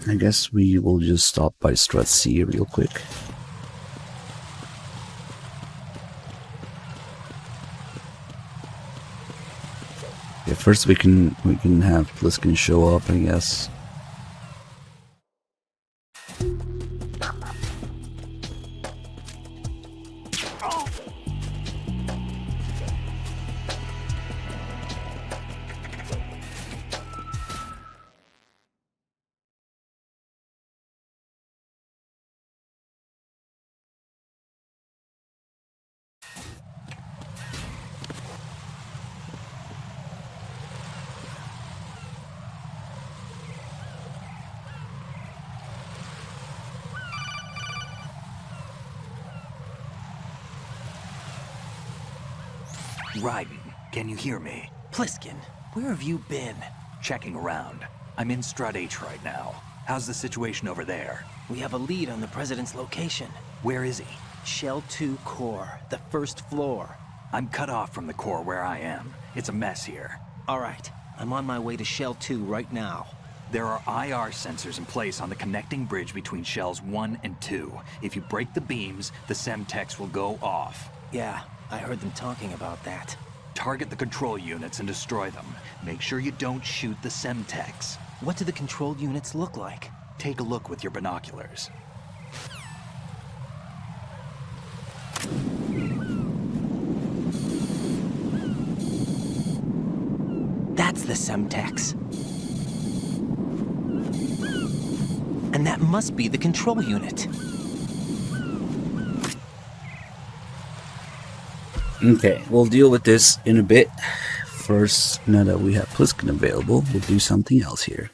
I guess we will just stop by Strut C real quick. Yeah, first we can have Pliskin show up, I guess. Raiden, can you hear me? Pliskin, where have you been? Checking around. I'm in Strut H right now. How's the situation over there? We have a lead on the president's location. Where is he? Shell 2 core, the first floor. I'm cut off from the core where I am. It's a mess here. All right, I'm on my way to Shell 2 right now. There are IR sensors in place on the connecting bridge between Shells 1 and 2. If you break the beams, the Semtex will go off. Yeah, I heard them talking about that. Target the control units and destroy them. Make sure you don't shoot the Semtex. What do the control units look like? Take a look with your binoculars. That's the Semtex. And that must be the control unit. Okay, we'll deal with this in a bit. First, now that we have Pliskin available, we'll do something else here.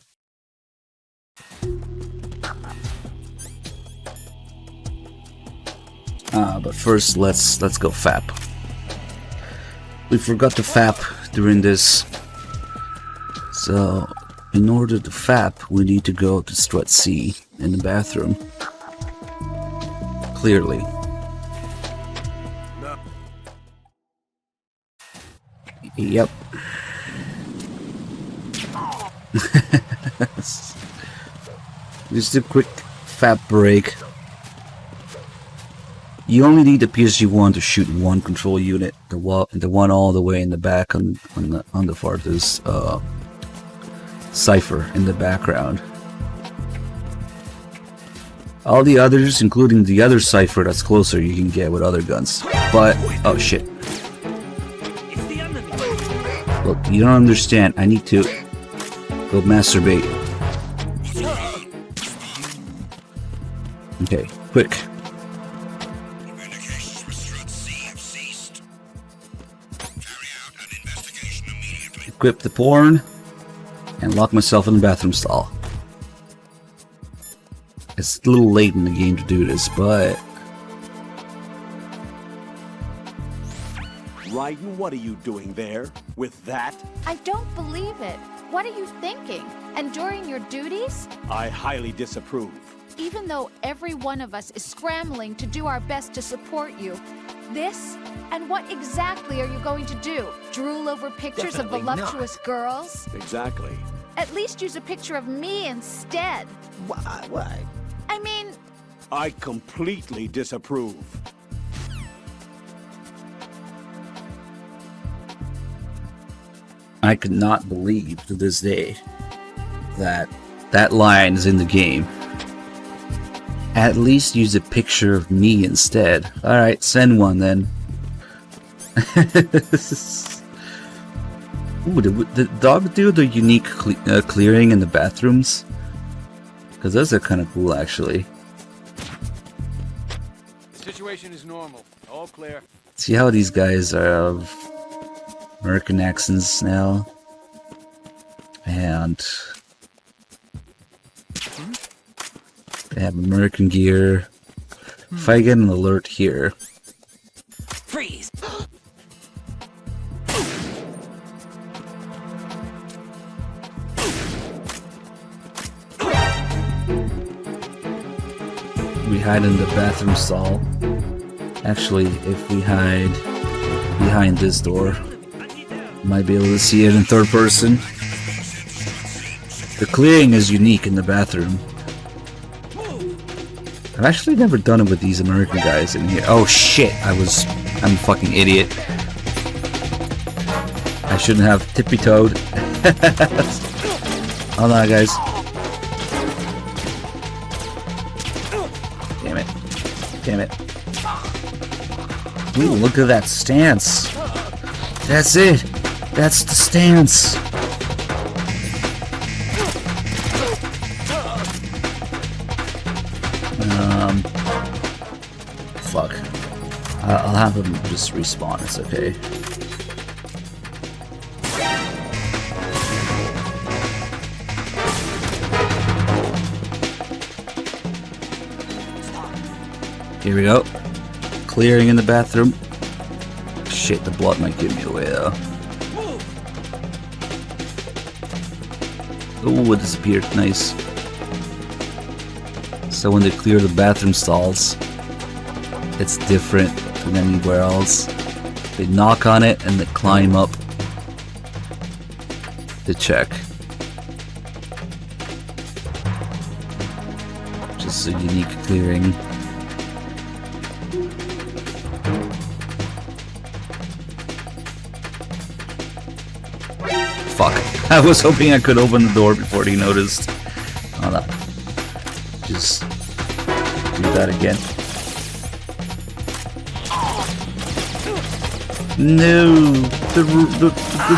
But first, let's go FAP. We forgot to FAP during this. So, in order to FAP, we need to go to Strut C in the bathroom. Clearly. Yep. Just a quick FAP break. You only need the PSG-1 to shoot one control unit, the one all the way in the back on the farthest cipher in the background. All the others, including the other cipher that's closer, you can get with other guns. But oh shit. You don't understand. I need to go masturbate. Okay, quick. Equip the porn and lock myself in the bathroom stall. It's a little late in the game to do this, but... Raiden, what are you doing there? With that? I don't believe it. What are you thinking? Enduring your duties? I highly disapprove. Even though every one of us is scrambling to do our best to support you, this? And what exactly are you going to do? Drool over pictures Definitely of voluptuous girls? Exactly. At least use a picture of me instead. Why? I mean... I completely disapprove. I could not believe to this day that that line is in the game. At least use a picture of me instead. Alright, send one then. Ooh, did the dog do the unique clearing in the bathrooms? Because those are kind of cool, actually. Situation is normal. All clear. See how these guys are of American accents now? And they have American gear. If I get an alert here... Freeze! We hide in the bathroom stall. Actually, if we hide behind this door, might be able to see it in third person. The clearing is unique in the bathroom. I've actually never done it with these American guys in here. Oh shit, I'm a fucking idiot. I shouldn't have tippy-toed. Hold on, guys. Damn it. Damn it. Ooh, look at that stance. That's it. That's the stance. Fuck. I'll have them just respawn, it's okay. Here we go. Clearing in the bathroom. Shit, the blood might give me away though. Ooh, it disappeared. Nice. So when they clear the bathroom stalls, it's different than anywhere else. They knock on it and they climb up to check. Just a unique clearing. Fuck. I was hoping I could open the door before he noticed. Hold on. Just do that again. No! The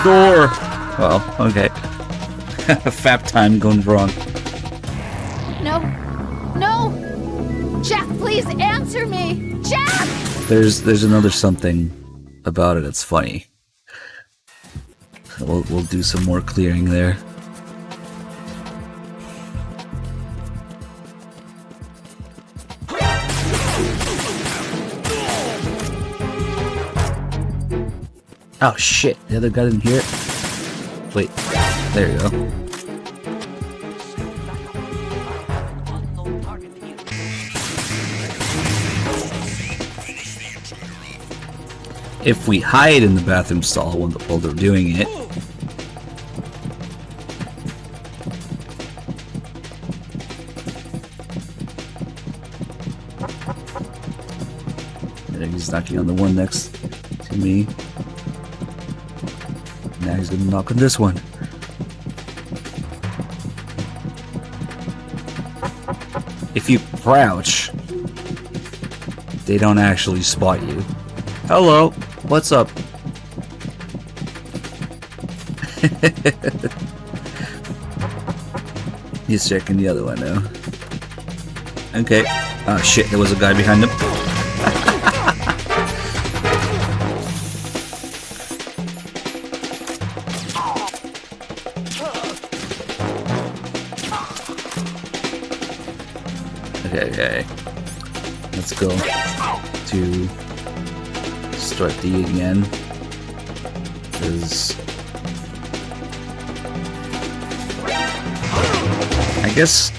door! Well, okay. Fap time going wrong. No! No! Jack, please answer me! Jack! There's another something about it that's funny. We'll do some more clearing there. Oh shit, the other guy didn't hear it. Wait, there you go. If we hide in the bathroom stall while they're doing it, and he's knocking on the one next to me. Now he's gonna knock on this one. If you crouch, they don't actually spot you. Hello, what's up? He's checking the other one now. Okay. Oh shit, there was a guy behind him. Okay. Let's go to Strut D again. Because I guess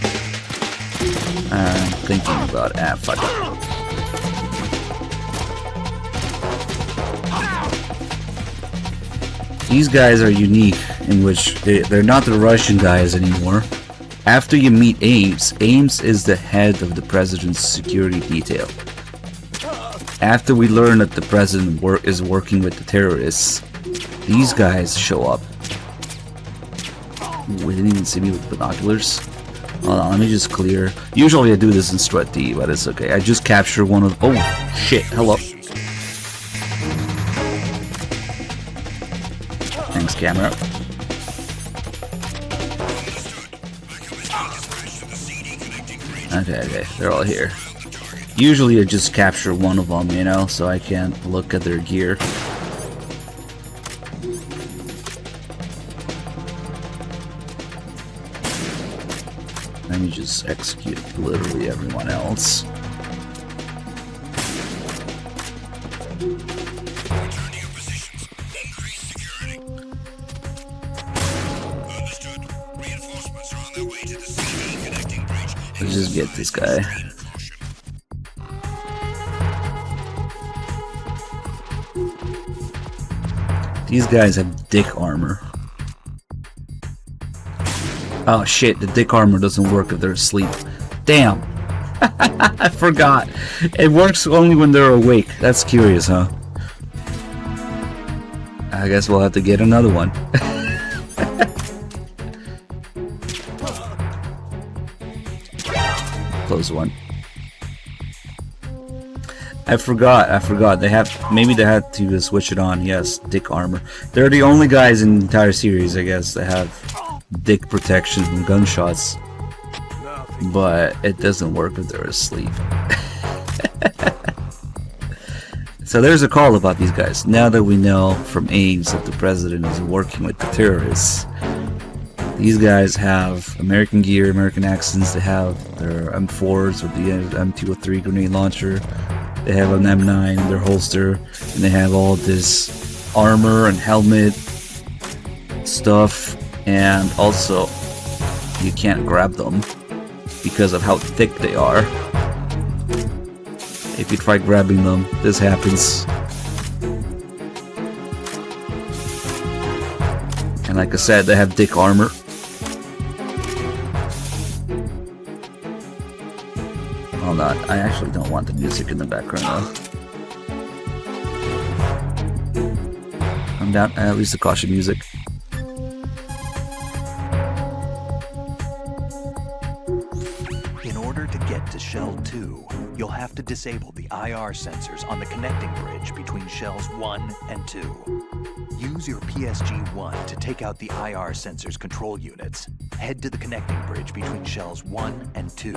I'm thinking about fuck it. These guys are unique in which they're not the Russian guys anymore. After you meet Ames, Ames is the head of the president's security detail. After we learn that the president is working with the terrorists, these guys show up. We didn't even see me with binoculars. Hold on, let me just clear. Usually I do this in Strut D, but it's okay. I just capture one of... Oh, shit. Hello. Thanks, camera. Okay. They're all here. Usually I just capture one of them, you know, so I can't look at their gear. Let me just execute literally everyone else. Let's just get this guy. These guys have dick armor. Oh shit, the dick armor doesn't work if they're asleep. Damn! I forgot. It works only when they're awake. That's curious, huh? I guess we'll have to get another one. Close one. I forgot. Maybe they had to switch it on. Yes, dick armor. They're the only guys in the entire series, I guess, that have dick protection from gunshots. But it doesn't work if they're asleep. So there's a call about these guys. Now that we know from Ames that the president is working with the terrorists, these guys have American gear, American accents. They have their M4s with the M203 grenade launcher. They have an M9 in their holster, and they have all this armor and helmet stuff, and also you can't grab them because of how thick they are. If you try grabbing them, this happens. And like I said, they have dick armor. Hold on, I actually don't want the music in the background though. I'm down, at least the caution music. In order to get to Shell 2, you'll have to disable the IR sensors on the connecting bridge between Shells 1 and 2. Use your PSG-1 to take out the IR sensors control units. Head to the connecting bridge between Shells 1 and 2.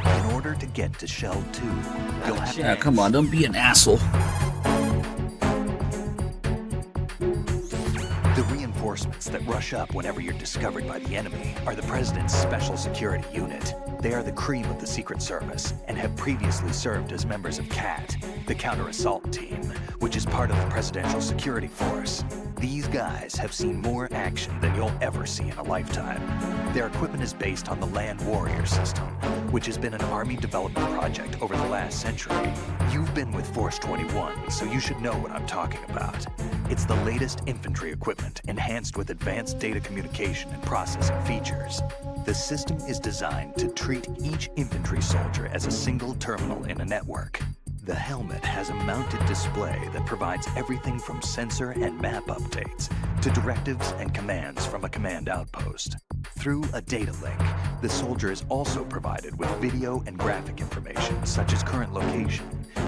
In order to get to Shell 2, you'll have to... Come on, don't be an asshole. The reinforcements that rush up whenever you're discovered by the enemy are the President's Special Security Unit. They are the cream of the Secret Service and have previously served as members of CAT, the Counter-Assault Team, which is part of the Presidential Security Force. These guys have seen more action than you'll ever see in a lifetime. Their equipment is based on the Land Warrior system, which has been an Army development project over the last century. You've been with Force 21, so you should know what I'm talking about. It's the latest infantry equipment enhanced with advanced data communication and processing features. The system is designed to treat each infantry soldier as a single terminal in a network. The helmet has a mounted display that provides everything from sensor and map updates to directives and commands from a command outpost. Through a data link, the soldier is also provided with video and graphic information such as current location,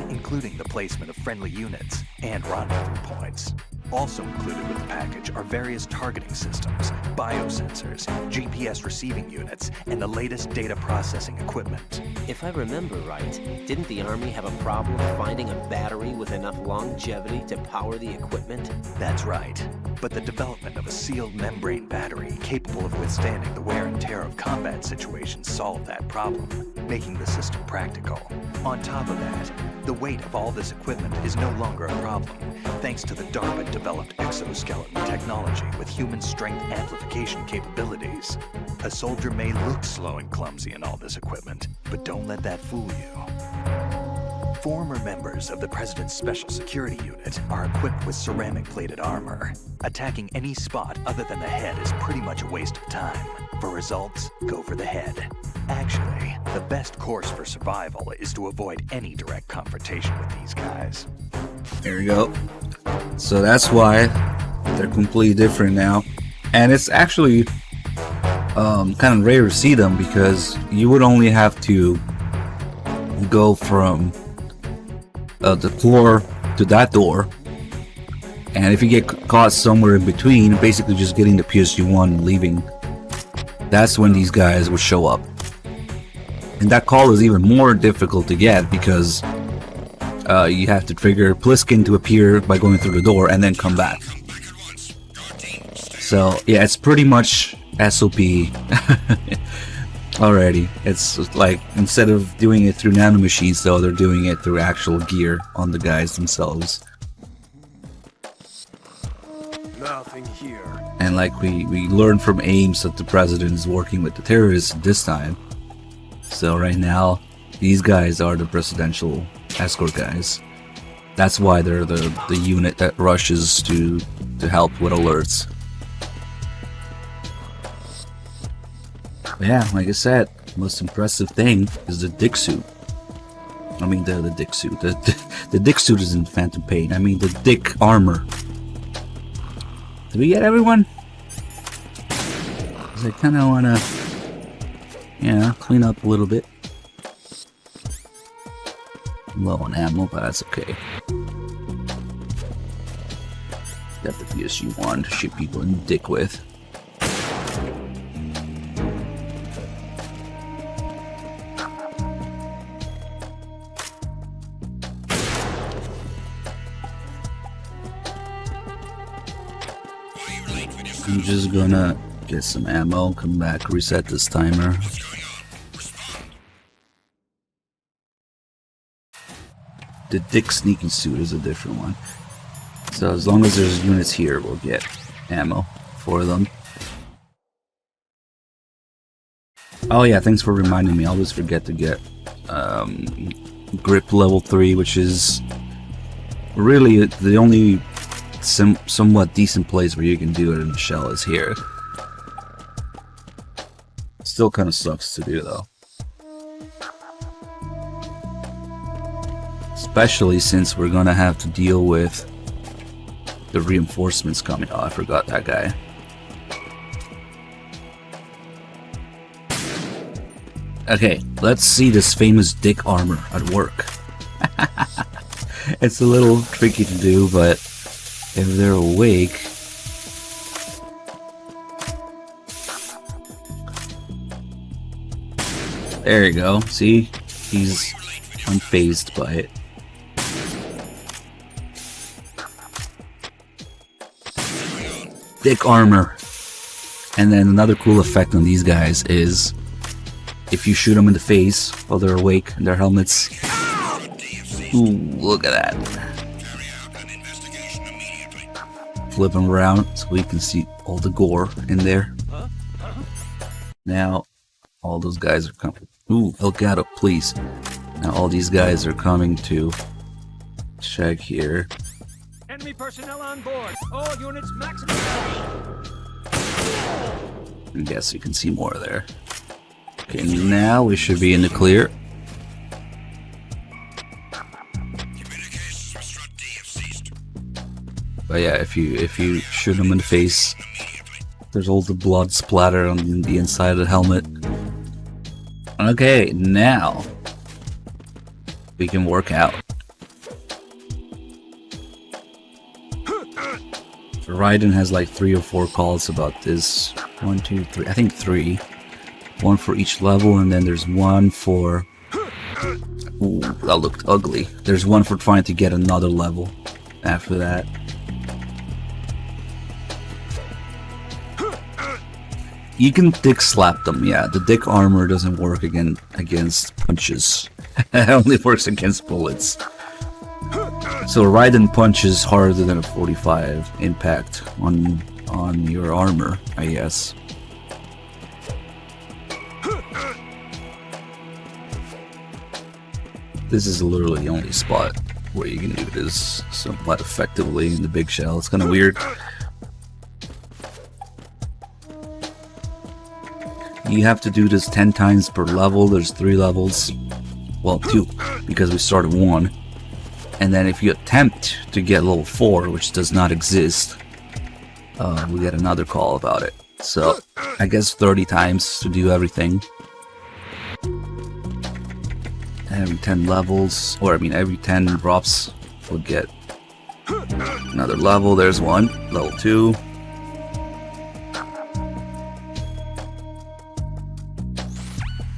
including the placement of friendly units and rendezvous points. Also included with the package are various targeting systems, biosensors, GPS receiving units, and the latest data processing equipment. If I remember right, didn't the Army have a problem finding a battery with enough longevity to power the equipment? That's right. But the development of a sealed membrane battery capable of withstanding the wear and tear of combat situations solved that problem, making the system practical. On top of that, the weight of all this equipment is no longer a problem, thanks to the DARPA-developed exoskeleton technology with human strength amplification capabilities. A soldier may look slow and clumsy in all this equipment, but don't let that fool you. Former members of the President's Special Security Unit are equipped with ceramic-plated armor. Attacking any spot other than the head is pretty much a waste of time. For results, go for the head. Actually, the best course for survival is to avoid any direct confrontation with these guys. There we go. So that's why they're completely different now. And it's actually kind of rare to see them, because you would only have to go from the floor to that door, and if you get caught somewhere in between, basically just getting the PSG-1 and leaving, that's when these guys would show up. And that call is even more difficult to get, because you have to trigger Pliskin to appear by going through the door and then come back. So yeah, it's pretty much SOP already. It's like, instead of doing it through nanomachines though, they're doing it through actual gear on the guys themselves. Nothing here. And like we learned from Ames that the president is working with the terrorists this time. So right now, these guys are the presidential escort guys. That's why they're the unit that rushes to help with alerts. But yeah, like I said, most impressive thing is the dick suit. I mean the dick suit. The dick suit is in Phantom Pain. I mean the dick armor. Did we get everyone? 'Cause I kind of want to, clean up a little bit. Low on ammo, but that's okay. Got the PSG-1 to shoot people in the dick with. I'm just gonna get some ammo, come back, reset this timer. The dick sneaking suit is a different one. So as long as there's units here, we'll get ammo for them. Oh yeah, thanks for reminding me. I always forget to get grip level 3, which is really the only somewhat decent place where you can do it in the shell is here. Still kind of sucks to do though. Especially since we're gonna have to deal with the reinforcements coming. Oh, I forgot that guy. Okay, let's see this famous dick armor at work. It's a little tricky to do, but if they're awake... There you go, see? He's unfazed by it. Dick armor. And then another cool effect on these guys is if you shoot them in the face while they're awake in their helmets. Ooh, look at that. Flip them around so we can see all the gore in there. Now, all those guys are coming. Ooh, Elgato, please. Now all these guys are coming to check here. Enemy personnel on board. All units maximum. I guess you can see more there. Okay, now we should be in the clear. But yeah, if you shoot them in the face, There's all the blood splatter on the inside of the helmet. Okay, now we can work out. Raiden has like 3 or 4 calls about this. 1, 2, 3. I think 3. 1 for each level, and then there's 1 for... Ooh, that looked ugly. There's 1 for trying to get another level after that. You can dick slap them, yeah. The dick armor doesn't work against punches. It only works against bullets. So Raiden punches harder than a 45 impact on your armor, I guess. This is literally the only spot where you can do this somewhat effectively in the big shell. It's kind of weird. You have to do this 10 times per level. There's 3 levels. Well, 2, because we started 1. And then if you attempt to get level 4, which does not exist, we get another call about it. So, I guess 30 times to do everything. Every 10 levels, or I mean every 10 drops, we'll get another level. There's 1, level 2.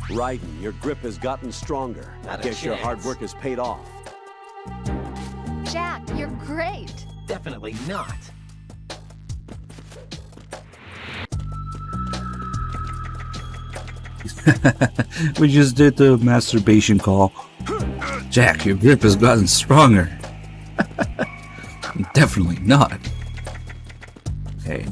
Raiden, your grip has gotten stronger. Not a Guess your hard chance. work has paid off. Jack, you're great. Definitely not. We just did the masturbation call. Jack, your grip has gotten stronger. Definitely not. Okay.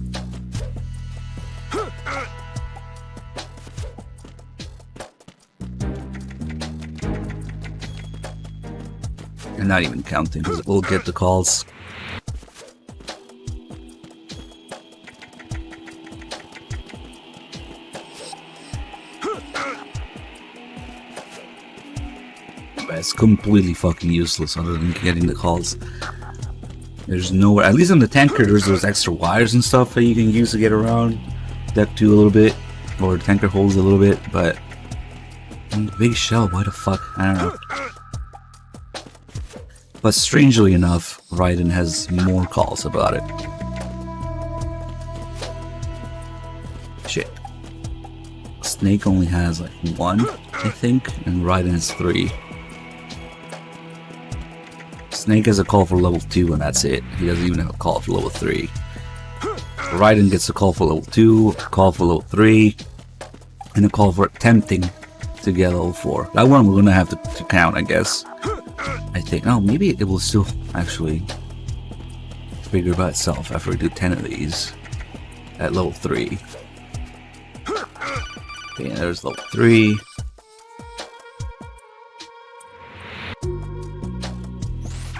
I'm not even counting because we'll get the calls. It's completely fucking useless other than getting the calls. There's nowhere, at least on the tanker, there's those extra wires and stuff that you can use to get around Deck 2 a little bit, or tanker holds a little bit, but on the big shell, why the fuck? I don't know. But strangely enough, Raiden has more calls about it. Shit. Snake only has like 1, I think, and Raiden has 3. Snake has a call for level 2 and that's it. He doesn't even have a call for level 3. Raiden gets a call for level 2, a call for level 3, and a call for attempting to get level 4. That one we're gonna have to count, I guess. I think. Oh, maybe it will still actually figure by itself after we do 10 of these at level 3. Okay, there's level 3.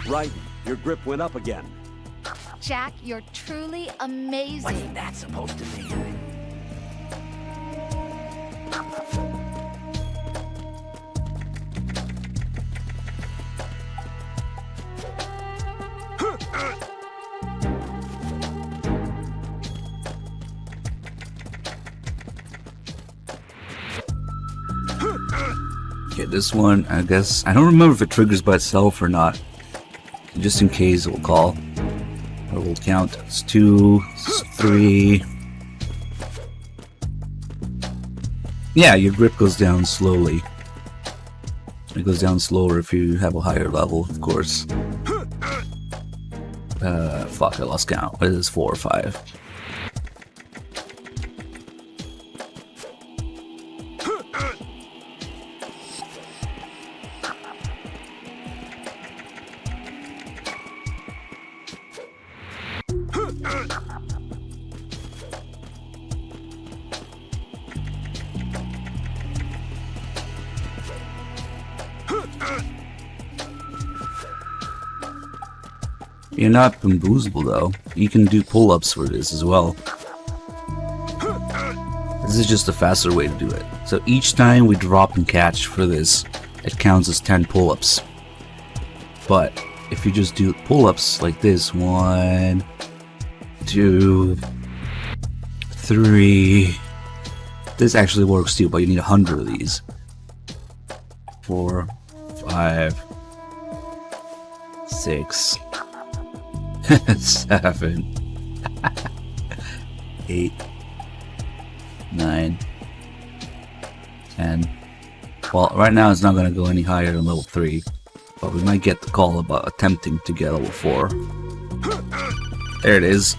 Raiden, your grip went up again. Jack, you're truly amazing. What's that supposed to mean? Okay, this one, I guess, I don't remember if it triggers by itself or not. Just in case, we'll call. Or we'll count. It's 2, it's 3. Yeah, your grip goes down slowly. It goes down slower if you have a higher level, of course. Fuck, I lost count. What is this, 4 or 5? You're not bamboozlable though. You can do pull-ups for this as well. This is just a faster way to do it. So each time we drop and catch for this, it counts as 10 pull-ups. But if you just do pull-ups like this, 1, 2, 3. This actually works too, but you need 100 of these. 4, 5, 6, 7, 8, 9, 10. Well, right now it's not going to go any higher than level 3, but we might get the call about attempting to get level 4. There it is.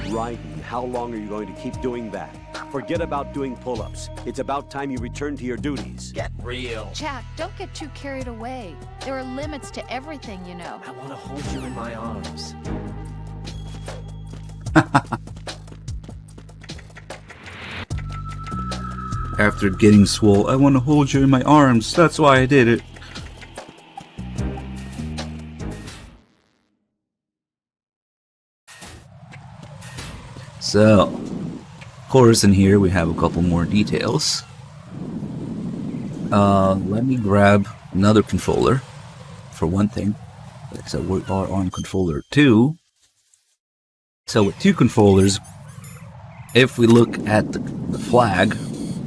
Raiden, how long are you going to keep doing that? Forget about doing pull-ups. It's about time you return to your duties. Get real. Jack, don't get too carried away. There are limits to everything, you know. I want to hold you in my arms. After getting swole, I want to hold you in my arms. That's why I did it. So, of course, in here we have a couple more details. Let me grab another controller, for one thing. So we are on controller 2. So with 2 controllers, if we look at the flag,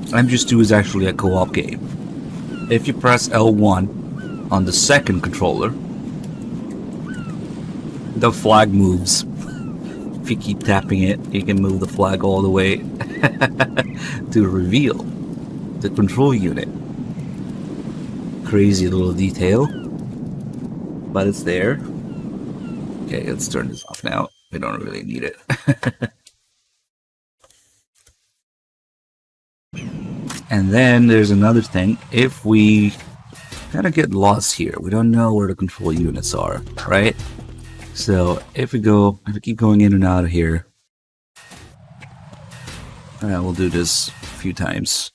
MGS2 is actually a co-op game. If you press L1 on the second controller, the flag moves. If you keep tapping it, you can move the flag all the way to reveal the control unit. Crazy little detail, but it's there. Okay, let's turn this off now. We don't really need it. And then there's another thing. If we kind of get lost here, we don't know where the control units are, right? So if we keep going in and out of here, we'll do this a few times.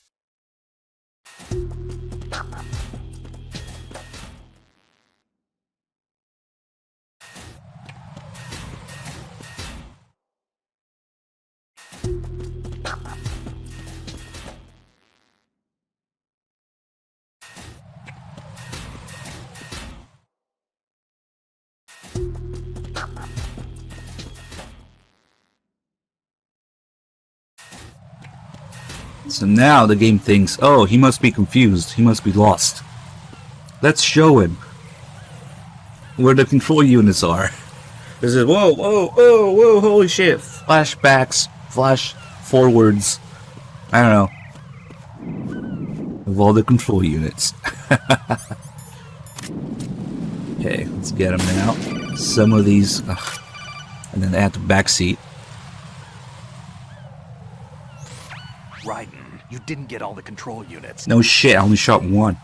So now the game thinks, oh, he must be confused. He must be lost. Let's show him where the control units are. This is, whoa, whoa, whoa, whoa, holy shit. Flashbacks, flash forwards. I don't know. Of all the control units. Okay, let's get them now. Some of these, and then add the back seat. Raiden, you didn't get all the control units. No shit, I only shot one.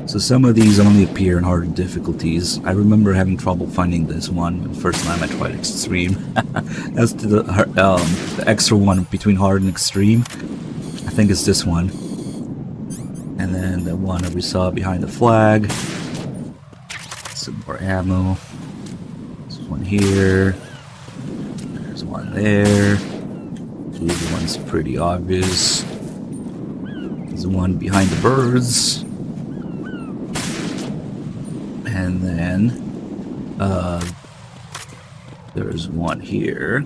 So some of these only appear in harder difficulties. I remember having trouble finding this one the first time I tried Extreme. That's the extra one between hard and extreme. I think it's this one. And then the one that we saw behind the flag. Some more ammo. One here, there's one there, the one's pretty obvious, there's one behind the birds, and then there's one here,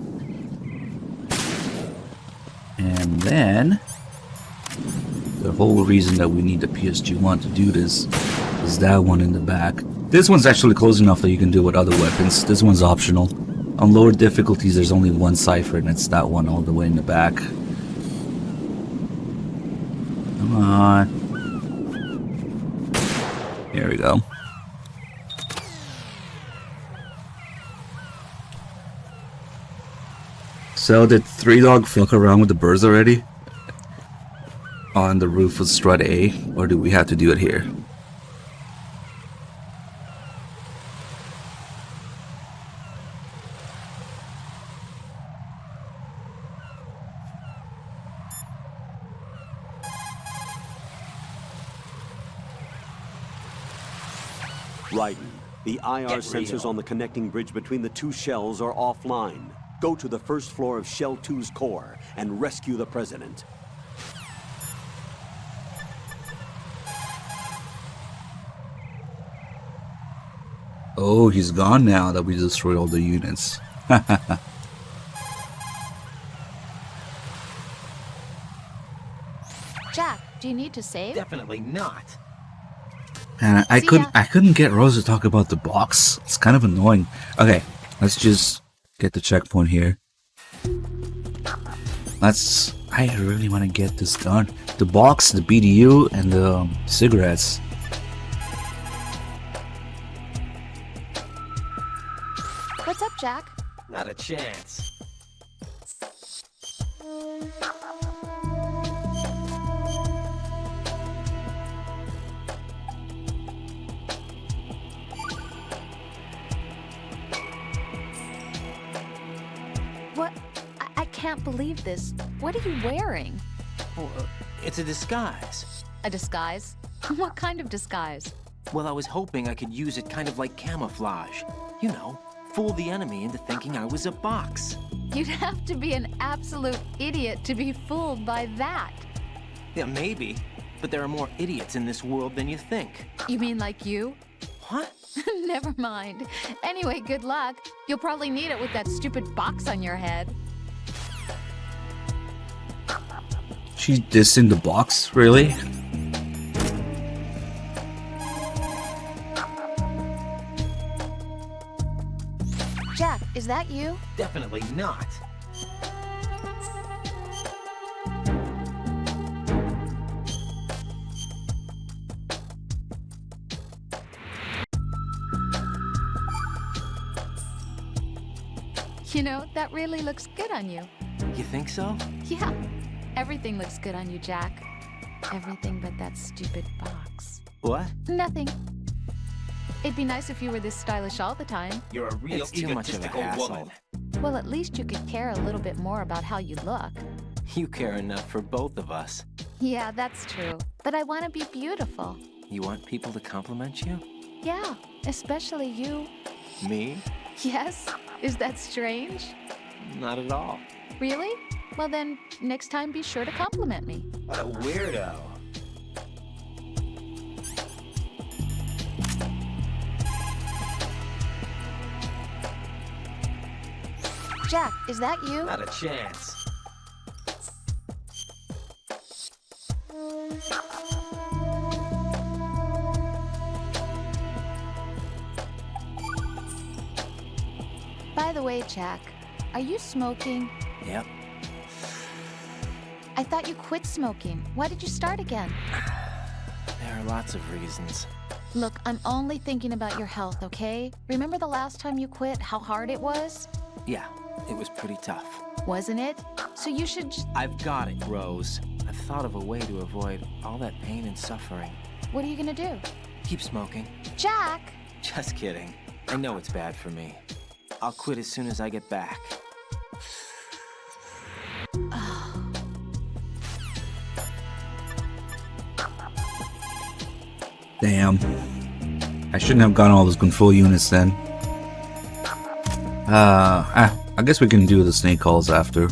and then the whole reason that we need the PSG-1 to do this is that one in the back. This one's actually close enough that you can do with other weapons. This one's optional. On lower difficulties, there's only one cipher, and it's that one all the way in the back. Come on. Here we go. So did Three Dog fuck around with the birds already? On the roof of Strut A, or do we have to do it here? Raiden, the IR sensors on the connecting bridge between the 2 shells are offline. Go to the first floor of Shell 2's core and rescue the President. Oh, he's gone now that we destroyed all the units. Jack, do you need to save? Definitely not. And I couldn't get Rose to talk about the box. It's kind of annoying. Okay, let's just get the checkpoint here. I really want to get this done. The box, the BDU, and the cigarettes. What's up, Jack? Not a chance. What? I can't believe this. What are you wearing? Well, it's a disguise. A disguise? What kind of disguise? Well, I was hoping I could use it kind of like camouflage. You know, fool the enemy into thinking I was a box. You'd have to be an absolute idiot to be fooled by that. Yeah, maybe. But there are more idiots in this world than you think. You mean like you? What? Never mind. Anyway, good luck. You'll probably need it with that stupid box on your head. She's dissing the box, really? Jack, is that you? Definitely not. You know, that really looks good on you. You think so? Yeah. Everything looks good on you, Jack. Everything but that stupid box. What? Nothing. It'd be nice if you were this stylish all the time. You're a real egotistical woman. Well, at least you could care a little bit more about how you look. You care enough for both of us. Yeah, that's true. But I want to be beautiful. You want people to compliment you? Yeah, especially you. Me? Yes? Is that strange? Not at all. Really? Well then, next time be sure to compliment me. What a weirdo. Jack, is that you? Not a chance. By the way, Jack, are you smoking? Yep. I thought you quit smoking. Why did you start again? There are lots of reasons. Look, I'm only thinking about your health, okay? Remember the last time you quit, how hard it was? Yeah, it was pretty tough. Wasn't it? So you should I've got it, Rose. I've thought of a way to avoid all that pain and suffering. What are you gonna do? Keep smoking. Jack! Just kidding. I know it's bad for me. I'll quit as soon as I get back. Damn. I shouldn't have gotten all those control units then. I guess we can do the snake calls after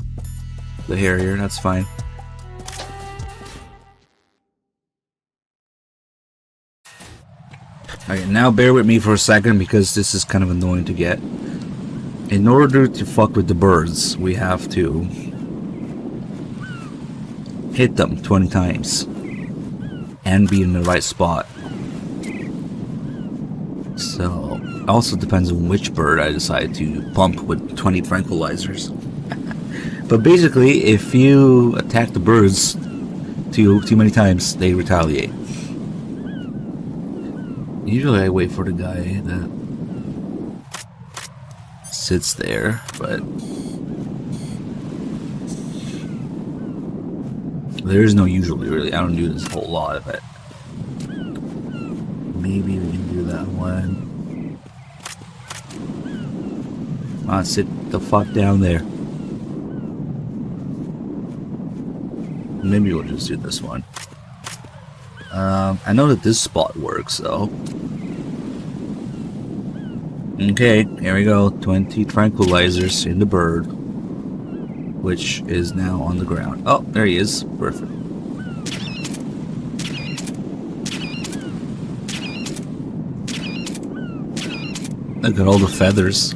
the Harrier, that's fine. Alright, now bear with me for a second because this is kind of annoying to get. In order to fuck with the birds, we have to hit them 20 times and be in the right spot. So, it also depends on which bird I decide to pump with 20 tranquilizers. But basically, if you attack the birds too many times, they retaliate. Usually I wait for the guy that sits there, but there is no usually, really. I don't do this a whole lot of it. Maybe we can do that one. Sit the fuck down there. Maybe we'll just do this one. I know that this spot works though. Okay, here we go. 20 tranquilizers in the bird, which is now on the ground. Oh, there he is. Perfect. Look at all the feathers.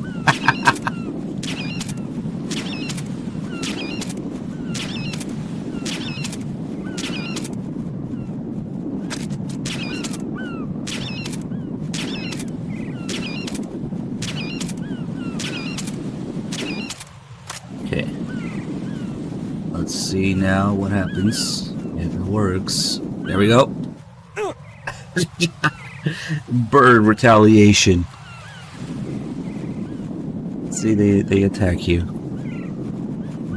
Okay. Let's see now what happens if it works. There we go. Bird retaliation. See, they attack you.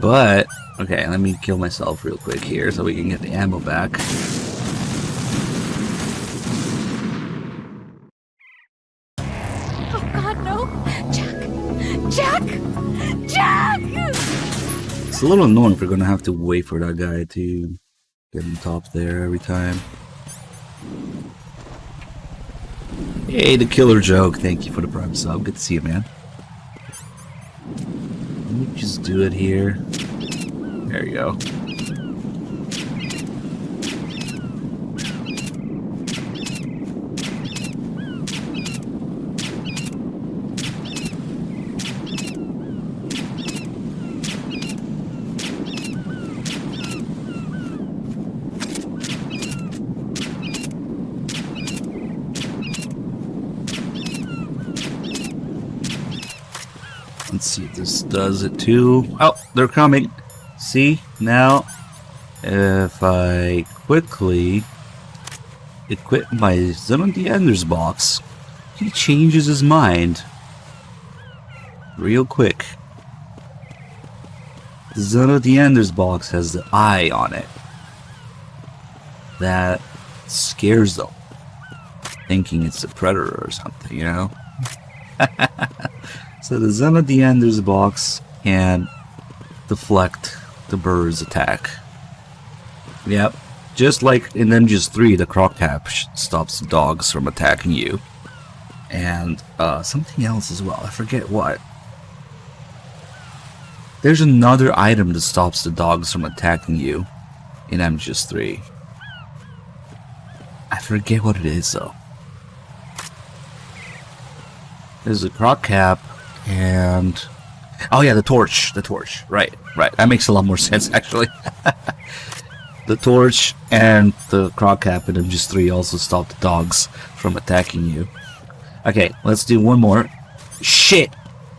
But, okay, let me kill myself real quick here so we can get the ammo back. Oh God, no! Jack! Jack! Jack! It's a little annoying if we're gonna have to wait for that guy to get on top there every time. Hey, the killer joke. Thank you for the prime sub. Good to see you, man. Let me just do it here. There you go. Let's see if this does it too. Oh, they're coming. See, now if I quickly equip my Son of the Enders box, he changes his mind real quick. The Son of the Enders box has the eye on it. That scares them, thinking it's a predator or something, you know? So the Son of the Enders box can deflect the bird's attack. Yep. Just like in MGS3, the Croc Cap stops the dogs from attacking you. And something else as well. I forget what. There's another item that stops the dogs from attacking you in MGS3. I forget what it is though. There's a Croc Cap. And oh yeah, the torch, right, that makes a lot more sense actually. The torch and the Croc Cap in MGS3 also stop the dogs from attacking you. Okay, let's do one more. Shit,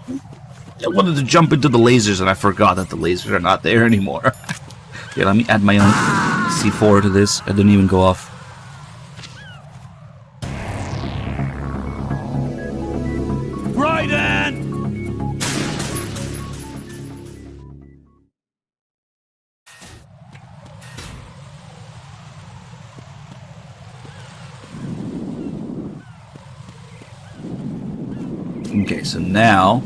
I wanted to jump into the lasers and I forgot that the lasers are not there anymore. Yeah, let me add my own C4 to this. I didn't even go off. Okay, so now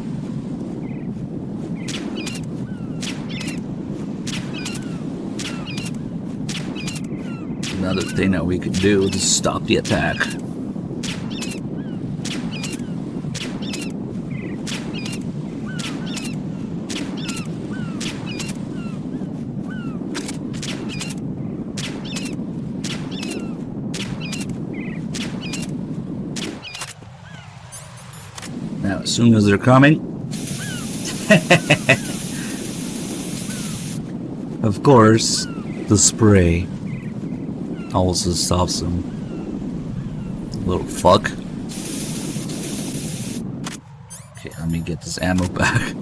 another thing that we could do is stop the attack. Now, as soon as they're coming, of course, the spray also stops them. Little fuck. Okay, let me get this ammo back.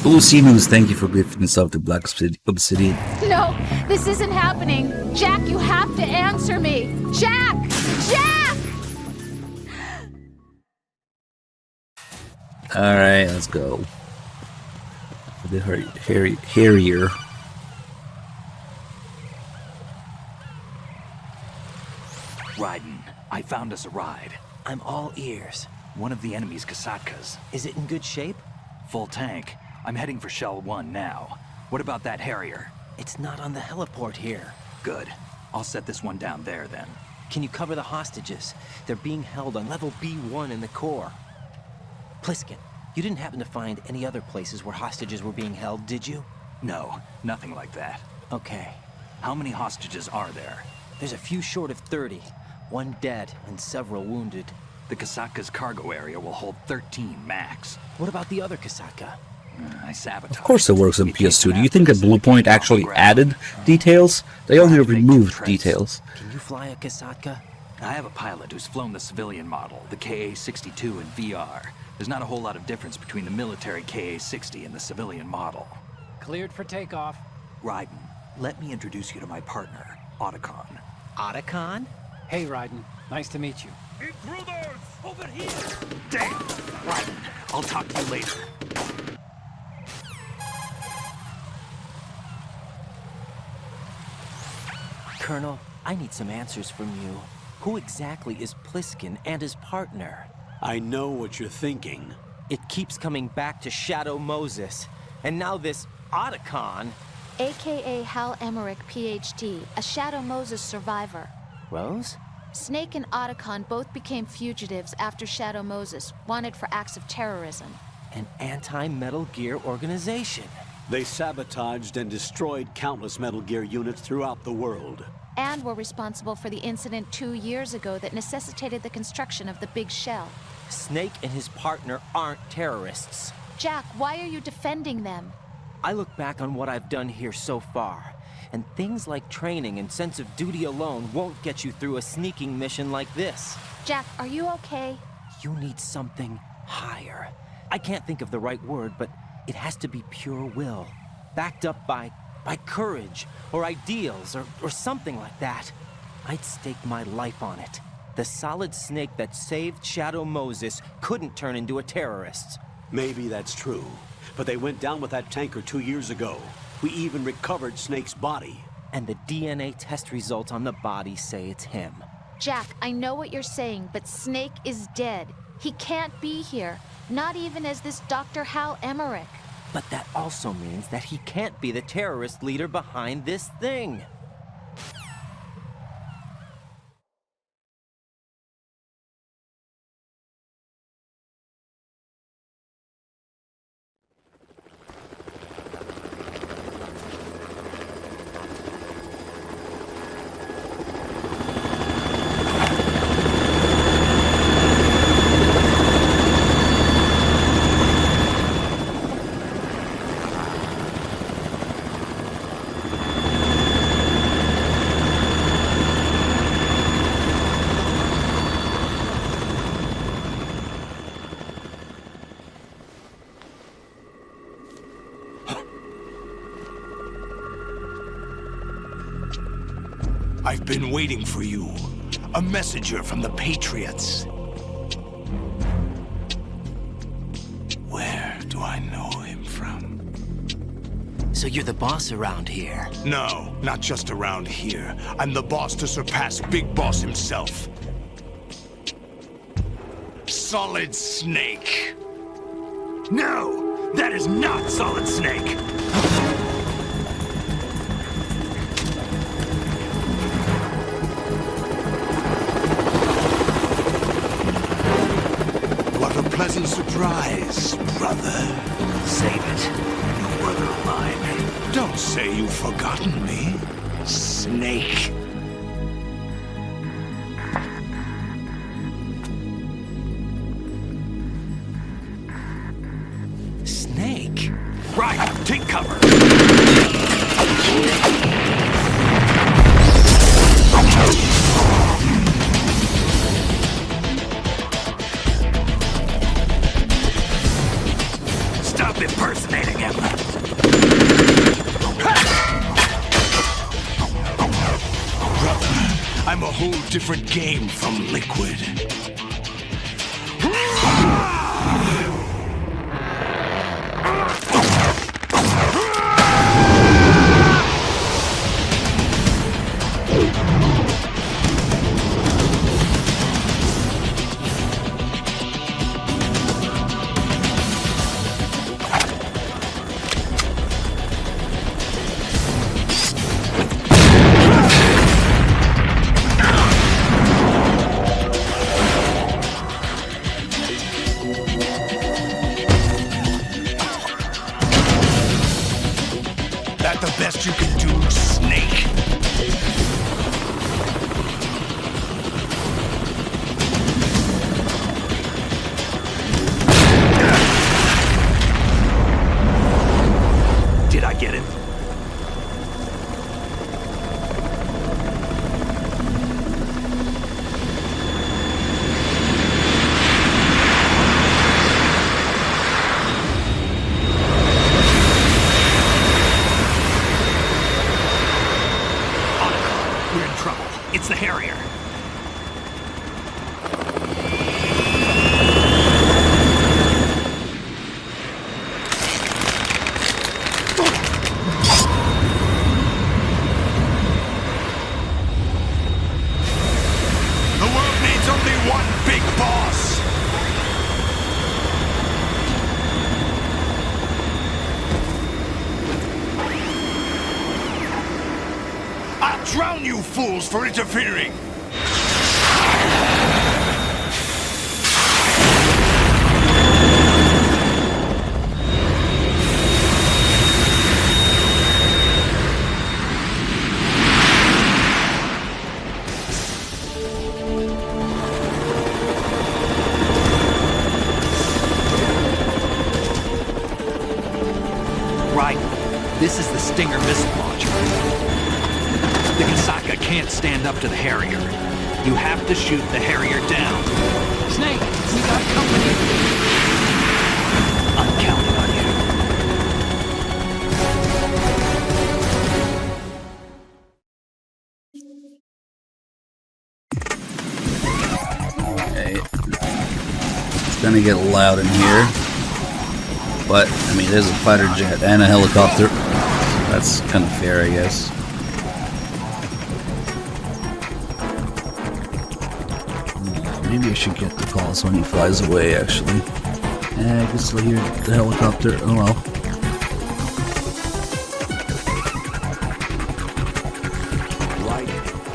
Blue Sea News, thank you for gifting this up to Black Obsidian. No, this isn't happening. Jack, you have to answer me. Jack! Jack! Alright, let's go. The Harrier. Raiden, I found us a ride. I'm all ears. One of the enemy's Kasatkas. Is it in good shape? Full tank. I'm heading for Shell 1 now. What about that Harrier? It's not on the heliport here. Good. I'll set this one down there then. Can you cover the hostages? They're being held on level B1 in the core. Pliskin, you didn't happen to find any other places where hostages were being held, did you? No, nothing like that. Okay. How many hostages are there? There's a few short of 30. 1 dead and several wounded. The Kasatka's cargo area will hold 13 max. What about the other Kasatka? I sabotaged. Of course it works on PS2. Do you think that Bluepoint actually added details? They only removed details. Can you fly a Kasatka? I have a pilot who's flown the civilian model, the KA-62 in VR. There's not a whole lot of difference between the military KA-60 and the civilian model. Cleared for takeoff. Raiden, let me introduce you to my partner, Otacon. Otacon? Hey, Raiden. Nice to meet you. Intruders! Over here! Damn! Raiden, I'll talk to you later. Colonel, I need some answers from you. Who exactly is Pliskin and his partner? I know what you're thinking. It keeps coming back to Shadow Moses. And now this Otacon. AKA Hal Emmerich, PhD, a Shadow Moses survivor. Rose? Snake and Otacon both became fugitives after Shadow Moses, wanted for acts of terrorism. An anti-Metal Gear organization. They sabotaged and destroyed countless Metal Gear units throughout the world. And were responsible for the incident 2 years ago that necessitated the construction of the Big Shell. Snake and his partner aren't terrorists. Jack, why are you defending them? I look back on what I've done here so far, and things like training and sense of duty alone won't get you through a sneaking mission like this. Jack, are you okay? You need something higher. I can't think of the right word, but it has to be pure will, backed up by courage, or ideals, or something like that. I'd stake my life on it. The Solid Snake that saved Shadow Moses couldn't turn into a terrorist. Maybe that's true, but they went down with that tanker 2 years ago. We even recovered Snake's body. And the DNA test results on the body say it's him. Jack, I know what you're saying, but Snake is dead. He can't be here, not even as this Dr. Hal Emmerich. But that also means that he can't be the terrorist leader behind this thing. I've been waiting for you. A messenger from the Patriots. Where do I know him from? So you're the boss around here? No, not just around here. I'm the boss to surpass Big Boss himself. Solid Snake. No, that is not Solid Snake. Pleasant surprise, brother. Save it. You brother of mine. Don't say you've forgotten me, Snake. Snake? Right, take cover. Stop impersonating him. Brother, I'm a whole different game from Liquid. Harrier. The world needs only one big boss. I'll drown you fools for interfering! Right. This is the Stinger missile launcher. The Kasaka can't stand up to the Harrier. You have to shoot the Harrier down. Snake, we got company. I'm counting on you. Okay. It's gonna get loud in here. But, I mean, there's a fighter jet and a helicopter. That's kind of fair, I guess. Maybe I should get the calls when he flies away, actually. I can still hear the helicopter. Oh well. Right.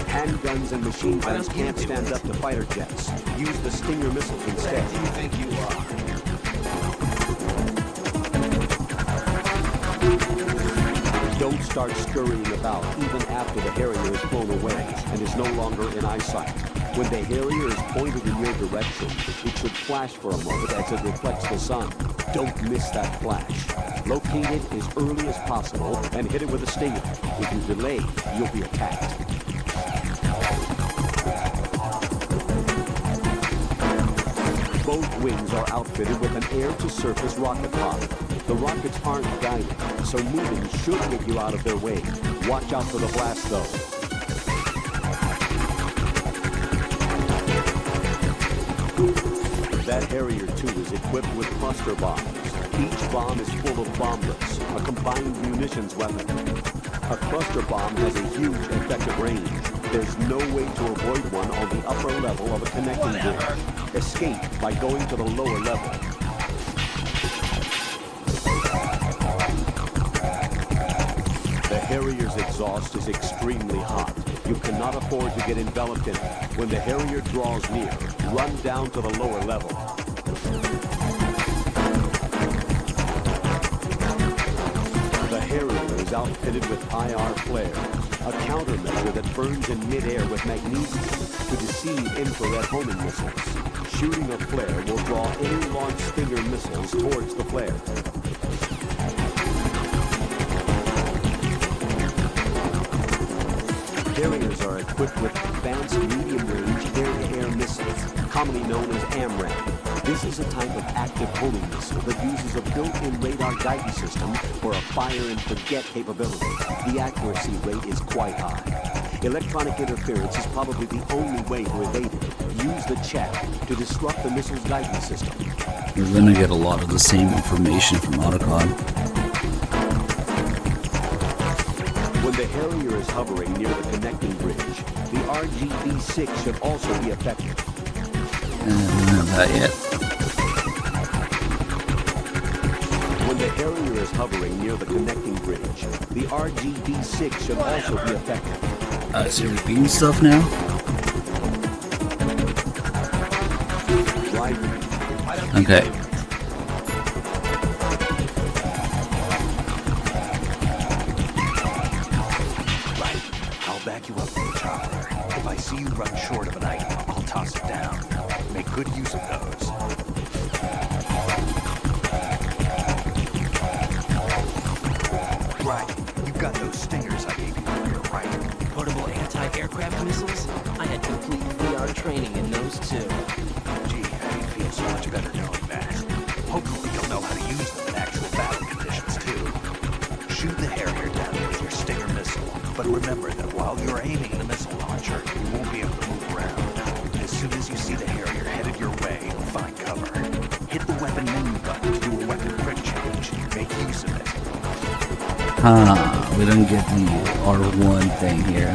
Handguns and machine guns can't stand up to fighter jets. Use the Stinger missiles instead. Who do you think you are? Don't start scurrying about even after the Harrier is flown away and is no longer in eyesight. When the Harrier is pointed in your direction, it should flash for a moment as it reflects the sun. Don't miss that flash. Locate it as early as possible and hit it with a Stinger. If you delay, you'll be attacked. Both wings are outfitted with an air-to-surface rocket pod. The rockets aren't guided, so moving should get you out of their way. Watch out for the blast, though. That Harrier 2 is equipped with cluster bombs. Each bomb is full of bomblets, a combined munitions weapon. A cluster bomb has a huge effective range. There's no way to avoid one on the upper level of a connecting bridge. Escape by going to the lower level. The Harrier's exhaust is extremely hot. You cannot afford to get enveloped in it. When the Harrier draws near, run down to the lower level. The Harrier is outfitted with IR flares, a countermeasure that burns in midair with magnesium to deceive infrared homing missiles. Shooting a flare will draw any launched Stinger missiles towards the flare. Harriers are equipped with advanced medium-range air-to-air missiles, commonly known as AMRAAM. This is a type of active homing missile that uses a built-in radar guidance system for a fire-and-forget capability. The accuracy rate is quite high. Electronic interference is probably the only way to evade it. Use the chat to disrupt the missile's guidance system. We're gonna get a lot of the same information from Otacon. When the Harrier is hovering near the connecting bridge, the RGB-6 should also be effective. We don't have that yet. When the Harrier is hovering near the connecting bridge, the RGB-6 should also be effective. So you're repeating stuff now? Right. Okay. Back you up with the chopper. If I see you run short of an item, I'll toss it down. Make good use of those. Right. You've got those Stingers I gave you earlier, right? Portable anti-aircraft missiles? I had complete VR training in those too. Gee, I feel so much better knowing that. Hopefully you'll know how to use them in actual battle conditions too. Shoot the Harrier down with your Stinger missile, but remember that while you're aiming the missile launcher, you won't be able to We don't get the R1 thing here.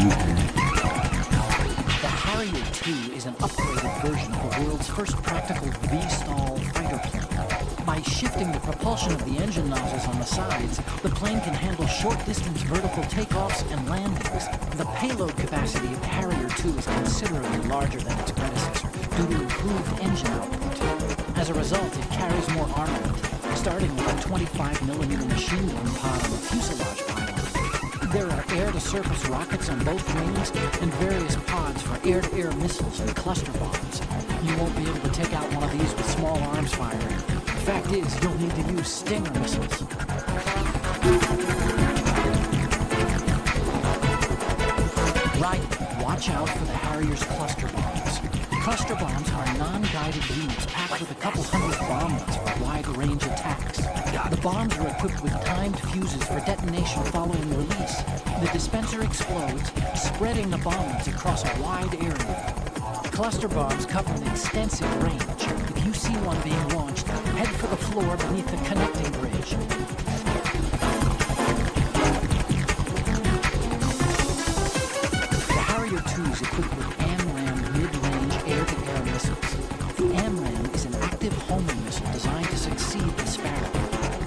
The Harrier II is an upgraded version of the world's first practical V-stall fighter plane. By shifting the propulsion of the engine nozzles on the sides, the plane can handle short-distance vertical takeoffs and landings. The payload capacity of the Harrier II is considerably larger than its predecessor due to improved engine output. As a result, it carries more armament, starting with a 25mm machine gun pod on the fuselage pylon. There are air-to-surface rockets on both wings and various pods for air-to-air missiles and cluster bombs. You won't be able to take out one of these with small arms firing. The fact is, you'll need to use Stinger missiles. Right, watch out for the Harrier's cluster bombs. Cluster bombs are non-guided units packed with a couple hundred bomb nuts for wide-range attacks. The bombs are equipped with timed fuses for detonation following release. The dispenser explodes, spreading the bomb nuts across a wide area. Cluster bombs cover an extensive range. If you see one being launched, head for the floor beneath the connecting bridge. The Harrier II is equipped with AMRAAM mid-range air-to-air missiles. The AMRAAM is an active homing missile designed to succeed the Sparrow.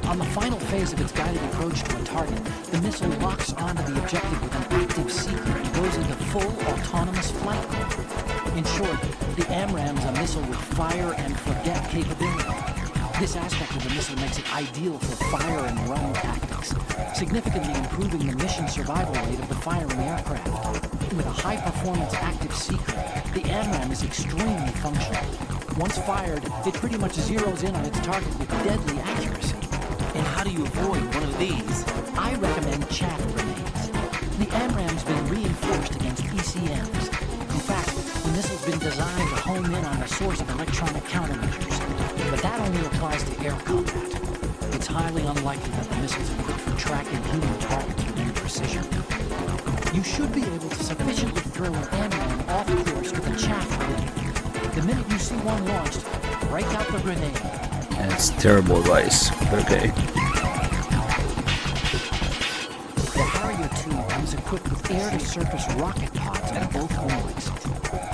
On the final phase of its guided approach to a target, the missile locks onto the objective with an active seeker and goes into full autonomous flight mode. In short, the AMRAAM is a missile with fire-and-forget capability. This aspect of the missile makes it ideal for fire-and-run tactics, significantly improving the mission survival rate of the firing aircraft. With a high-performance active seeker, the AMRAAM is extremely functional. Once fired, it pretty much zeroes in on its target with deadly accuracy. And how do you avoid one of these? I recommend chaff grenades. The AMRAAM's been reinforced against ECMs. In fact, the missile's been designed to home in on the source of electronic countermeasures. But that only applies to air combat. It's highly unlikely that the missile's equipped for tracking human targets with any precision. You should be able to sufficiently throw an AMRAAM off course with a chaff grenade. The minute you see one launched, break out the grenade. That's terrible advice, but okay. The Harrier II comes equipped with air-to-surface rocket pods on both wings.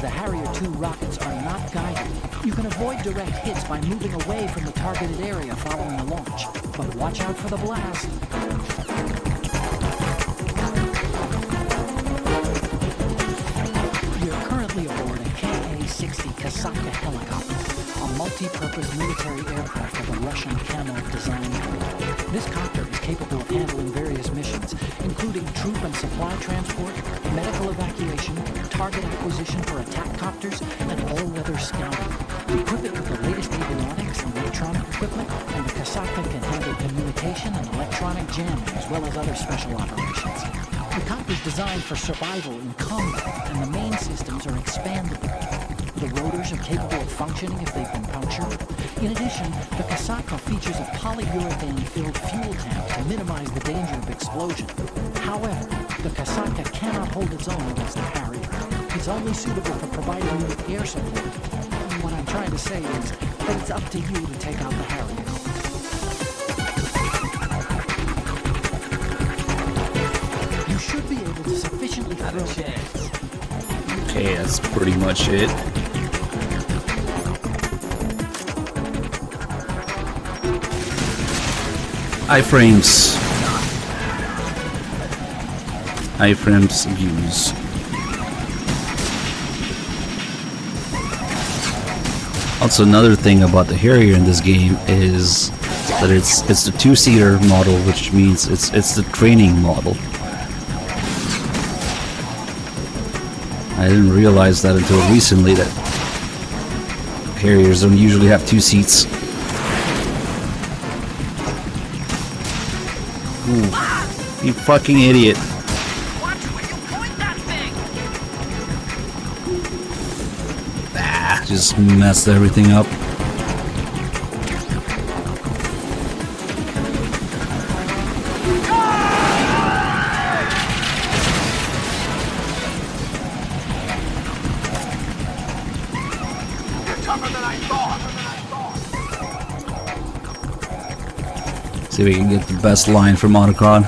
The Harrier II rockets are not guided. You can avoid direct hits by moving away from the targeted area following the launch, but watch out for the blast. You're currently aboard a Ka-60 Kasaka helicopter, a multi-purpose military aircraft of the Russian Kamov design group. This copter is capable of handling various missions, including troop and supply transport, medical evacuation, target acquisition for attack copters, and all-weather scouting. Equip it with the latest avionics and electronic equipment, and the Kasaka can handle communication and electronic jamming, as well as other special operations. The copter is designed for survival in combat, and the main systems are expandable. The rotors are capable of functioning if they've been punctured. In addition, the Kasaka features a polyurethane-filled fuel tank to minimize the danger of explosion. However, the Kasaka cannot hold its own against the Harrier. It's only suitable for providing you with air support. What I'm trying to say is that it's up to you to take out the Harrier. You should be able to sufficiently throw it. Okay, that's pretty much it. Iframes. Iframes views. Also, another thing about the Harrier in this game is that it's the two-seater model, which means it's the training model. I didn't realize that until recently, that Harriers don't usually have two seats. Ooh, you fucking idiot. Ah, just messed everything up. See if we can get the best line from Otacon.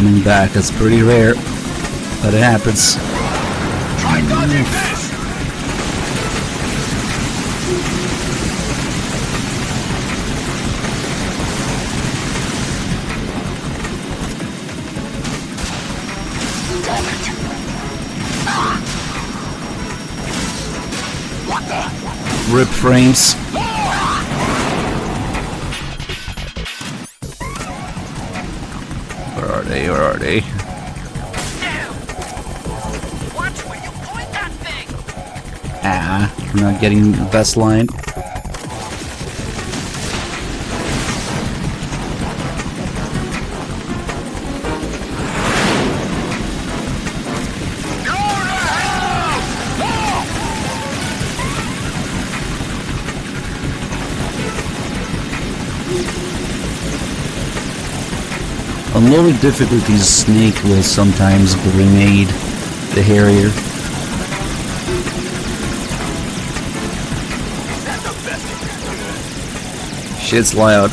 coming back. That's pretty rare, but it happens. Try dodging this! Damn it! What the? Rip frames. Where are they? Where are they? Watch where you point that thing! Ah, we're not getting the best line. On lower difficulties, Snake will sometimes grenade the Harrier. Shit's loud.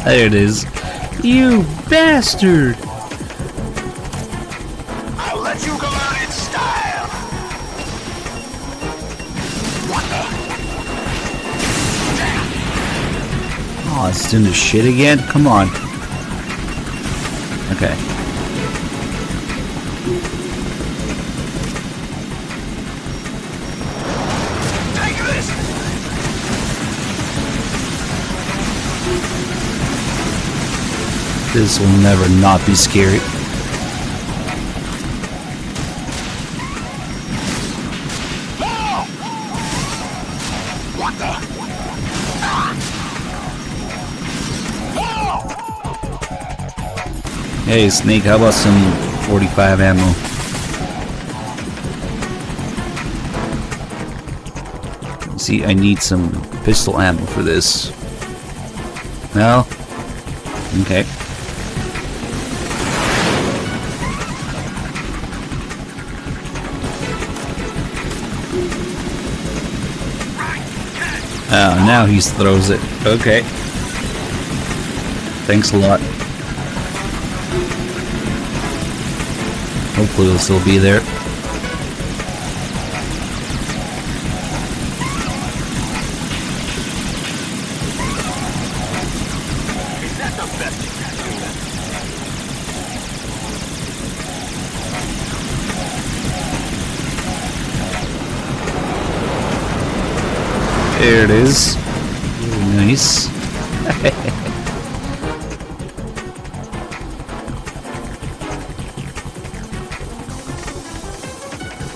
There it is. You bastard! I'll let you go out in style! What the? Oh, it's doing the shit again? Come on. Okay. Take this! This will never not be scary. What the? Hey, Snake, how about some 45 ammo? See, I need some pistol ammo for this. No? Okay. Oh, now he throws it. Okay. Thanks a lot. Hopefully it'll still be there. Is that the best you can do? There it is. Really nice.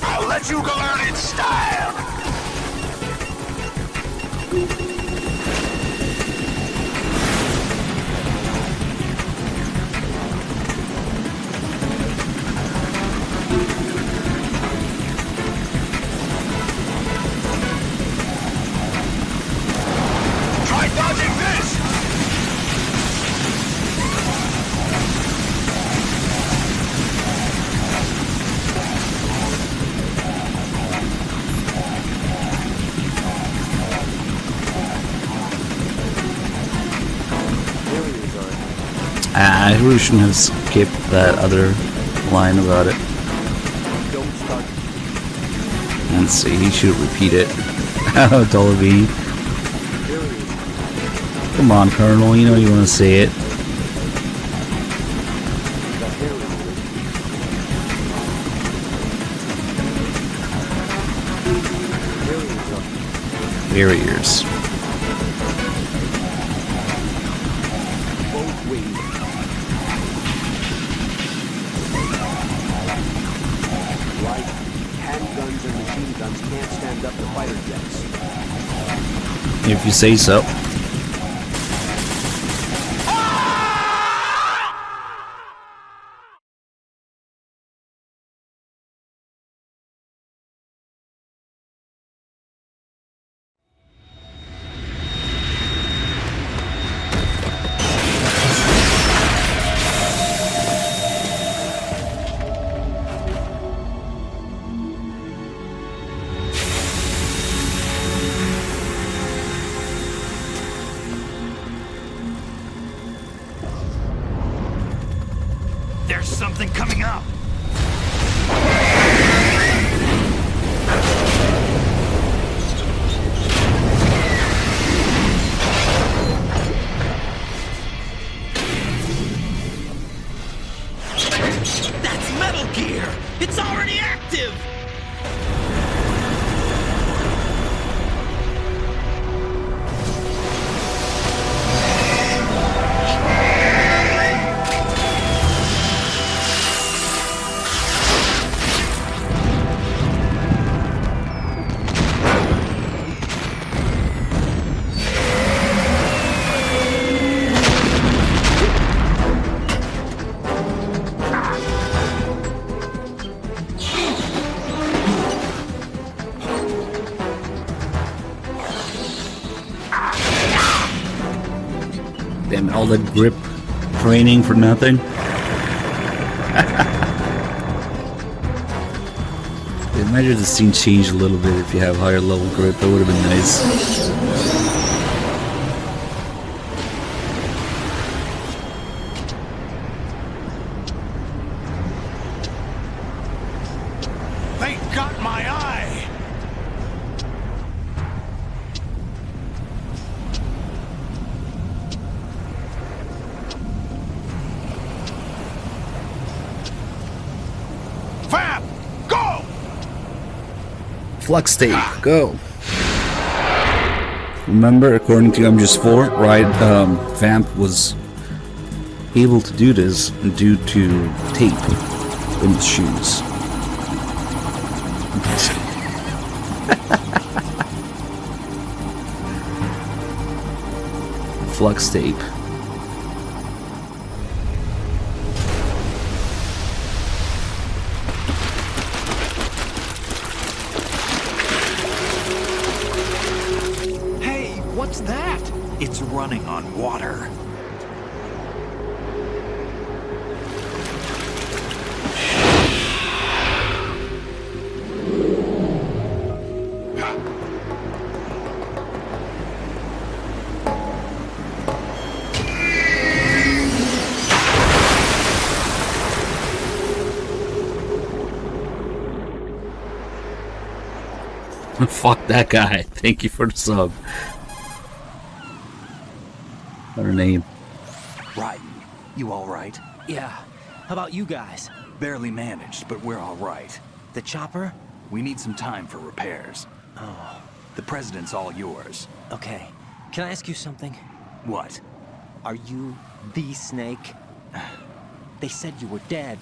I'll let you go out in style! Try dodging this! I really shouldn't have skipped that other line about it. Let's see, he should repeat it. Oh, Dolby. Come on, Colonel, you know you want to say it. Barriers. Handguns and machine guns can't stand up to fighter jets. If you say so. something coming up! That's Metal Gear! It's already active! Damn, all the grip training for nothing. Imagine the scene changed a little bit if you have higher level grip. That would have been nice. They got my eye! Vamp, go! Flux tape, go! Remember, according to MGS4, right, Vamp was able to do this due to tape in his shoes. Flux tape. Hey, what's that? It's running on water. Fuck that guy. Thank you for the sub. What her name? Right. You alright? Yeah. How about you guys? Barely managed, but we're alright. The chopper? We need some time for repairs. Oh. The president's all yours. Okay. Can I ask you something? What? Are you the Snake? They said you were dead.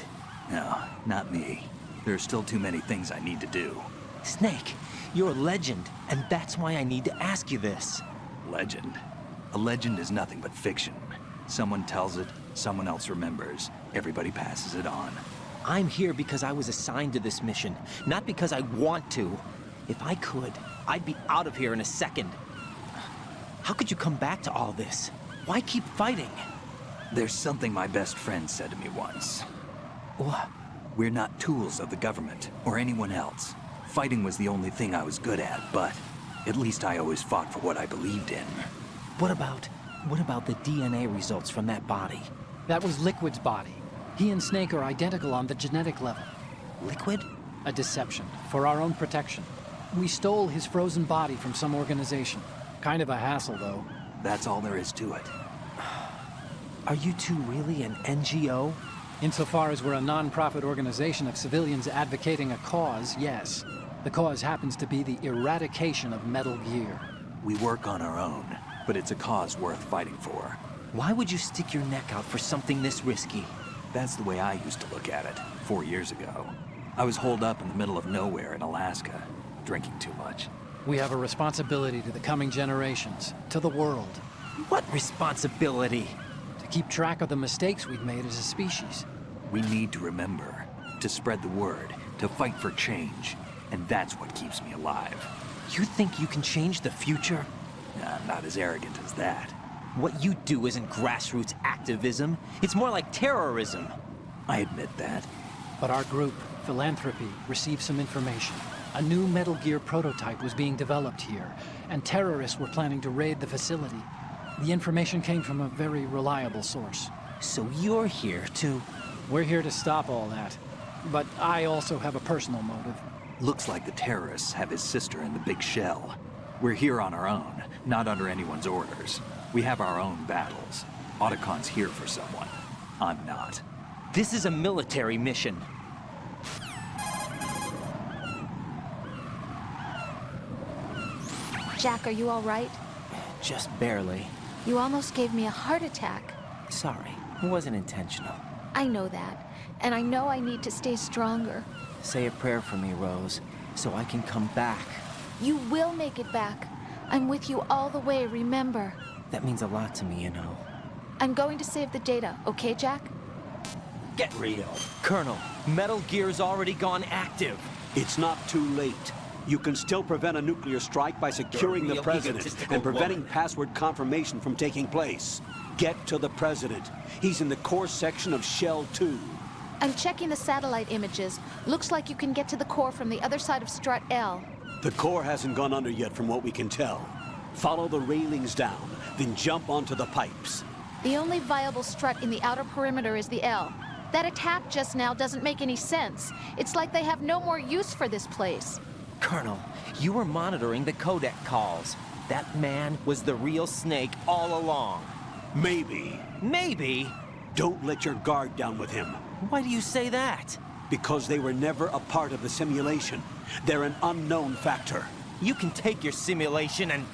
No, not me. There are still too many things I need to do. Snake, you're a legend, and that's why I need to ask you this. Legend? A legend is nothing but fiction. Someone tells it, someone else remembers. Everybody passes it on. I'm here because I was assigned to this mission, not because I want to. If I could, I'd be out of here in a second. How could you come back to all this? Why keep fighting? There's something my best friend said to me once. What? We're not tools of the government or anyone else. Fighting was the only thing I was good at, but at least I always fought for what I believed in. What about the DNA results from that body? That was Liquid's body. He and Snake are identical on the genetic level. Liquid? A deception, for our own protection. We stole his frozen body from some organization. Kind of a hassle, though. That's all there is to it. Are you two really an NGO? Insofar as we're a non-profit organization of civilians advocating a cause, yes. The cause happens to be the eradication of Metal Gear. We work on our own, but it's a cause worth fighting for. Why would you stick your neck out for something this risky? That's the way I used to look at it 4 years ago. I was holed up in the middle of nowhere in Alaska, drinking too much. We have a responsibility to the coming generations, to the world. What responsibility? To keep track of the mistakes we've made as a species. We need to remember, to spread the word, to fight for change. And that's what keeps me alive. You think you can change the future? I'm not as arrogant as that. What you do isn't grassroots activism. It's more like terrorism. I admit that. But our group, Philanthropy, received some information. A new Metal Gear prototype was being developed here, and terrorists were planning to raid the facility. The information came from a very reliable source. So you're here to... We're here to stop all that. But I also have a personal motive. Looks like the terrorists have his sister in the big shell. We're here on our own, not under anyone's orders. We have our own battles. Otacon's here for someone. I'm not. This is a military mission. Jack, are you all right? Just barely. You almost gave me a heart attack. Sorry, it wasn't intentional. I know that, and I know I need to stay stronger. Say a prayer for me, Rose, so I can come back. You will make it back. I'm with you all the way, remember? That means a lot to me, you know. I'm going to save the data, okay, Jack? Get real. Colonel, Metal Gear's already gone active. It's not too late. You can still prevent a nuclear strike by securing the president and preventing password confirmation from taking place. Get to the president. He's in the core section of Shell 2. I'm checking the satellite images. Looks like you can get to the core from the other side of Strut L. The core hasn't gone under yet from what we can tell. Follow the railings down, then jump onto the pipes. The only viable strut in the outer perimeter is the L. That attack just now doesn't make any sense. It's like they have no more use for this place. Colonel, you were monitoring the codec calls. That man was the real Snake all along. Maybe. Maybe? Don't let your guard down with him. Why do you say that? Because they were never a part of the simulation. They're an unknown factor. You can take your simulation and...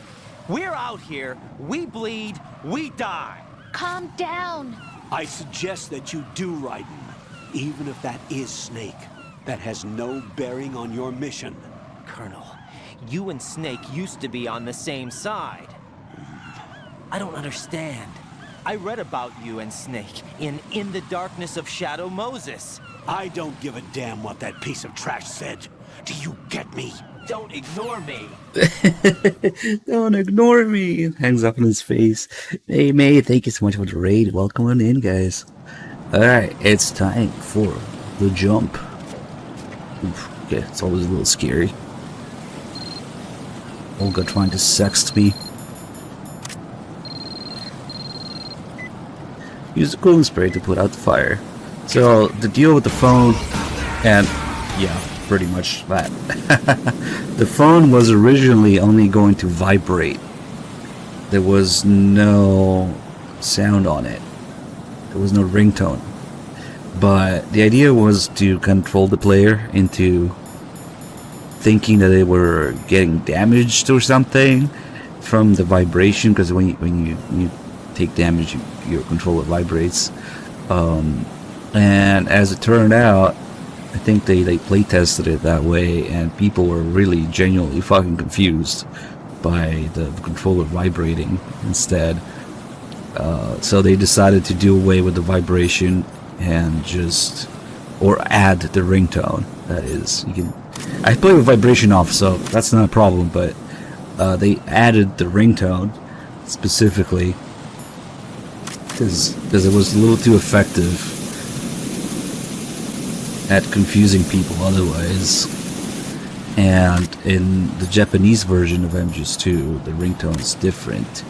We're out here, we bleed, we die. Calm down. I suggest that you do, Raiden. Even if that is Snake. That has no bearing on your mission. Colonel, you and Snake used to be on the same side. I don't understand. I read about you and Snake in the Darkness of Shadow Moses. I don't give a damn what that piece of trash said. Do you get me? Don't ignore me. Don't ignore me. Hangs up in his face. Hey, May, thank you so much for the raid. Welcome on in, guys. Alright, it's time for the jump. Oof, okay, it's always a little scary. Olga trying to sext me. Use the cooling spray to put out the fire. So, the deal with the phone, and yeah, pretty much that. The phone was originally only going to vibrate. There was no sound on it. There was no ringtone. But the idea was to control the player into thinking that they were getting damaged or something from the vibration, because when you take damage, your controller vibrates. And as it turned out, I think they play tested it that way, and people were really genuinely fucking confused by the controller vibrating instead. So they decided to do away with the vibration and or add the ringtone. That is, I play with vibration off, so that's not a problem, but they added the ringtone specifically because it was a little too effective at confusing people otherwise. And in the Japanese version of MGS2, the ringtone is different.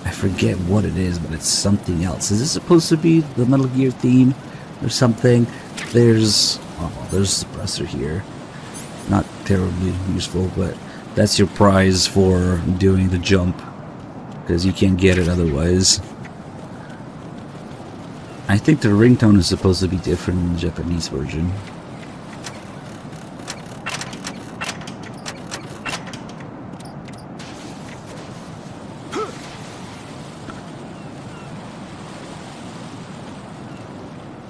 I forget what it is, but it's something else. Is this supposed to be the Metal Gear theme or something? There's a suppressor here. Not terribly useful, but that's your prize for doing the jump, because you can't get it otherwise. I think the ringtone is supposed to be different in the Japanese version.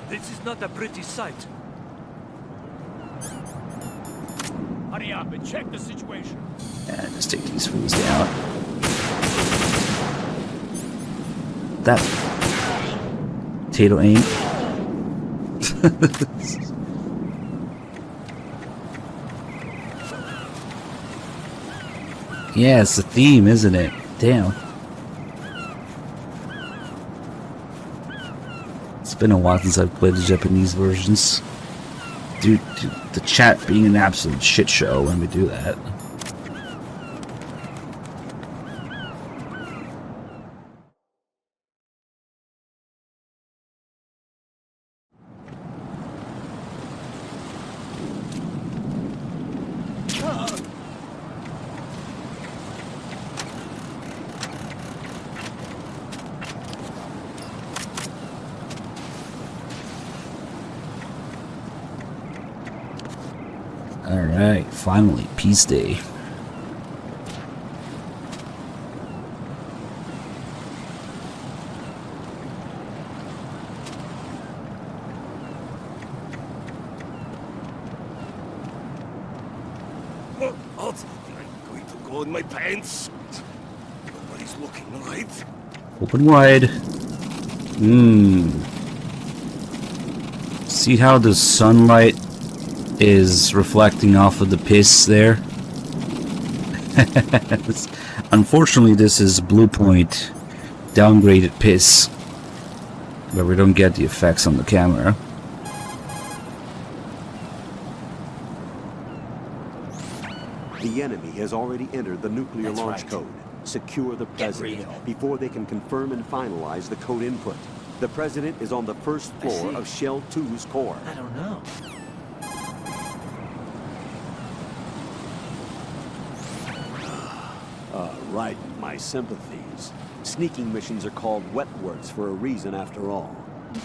This is not a pretty sight. Hurry up and check the situation. And just take these fools down. That potato aim. Yeah, it's the theme, isn't it? Damn. It's been a while since I've played the Japanese versions. Due to the chat being an absolute shit show when we do that. Alright, finally, peace day. I'm going to go in my pants. Nobody's looking, right? Open wide. See how the sunlight is reflecting off of the piss there? Unfortunately, this is Blue Point downgraded piss, but we don't get the effects on the camera. The enemy has already entered the nuclear launch code. Secure the president before they can confirm and finalize the code input. The president is on the first floor of Shell 2's core. I don't know. Right, my sympathies. Sneaking missions are called wet works for a reason after all.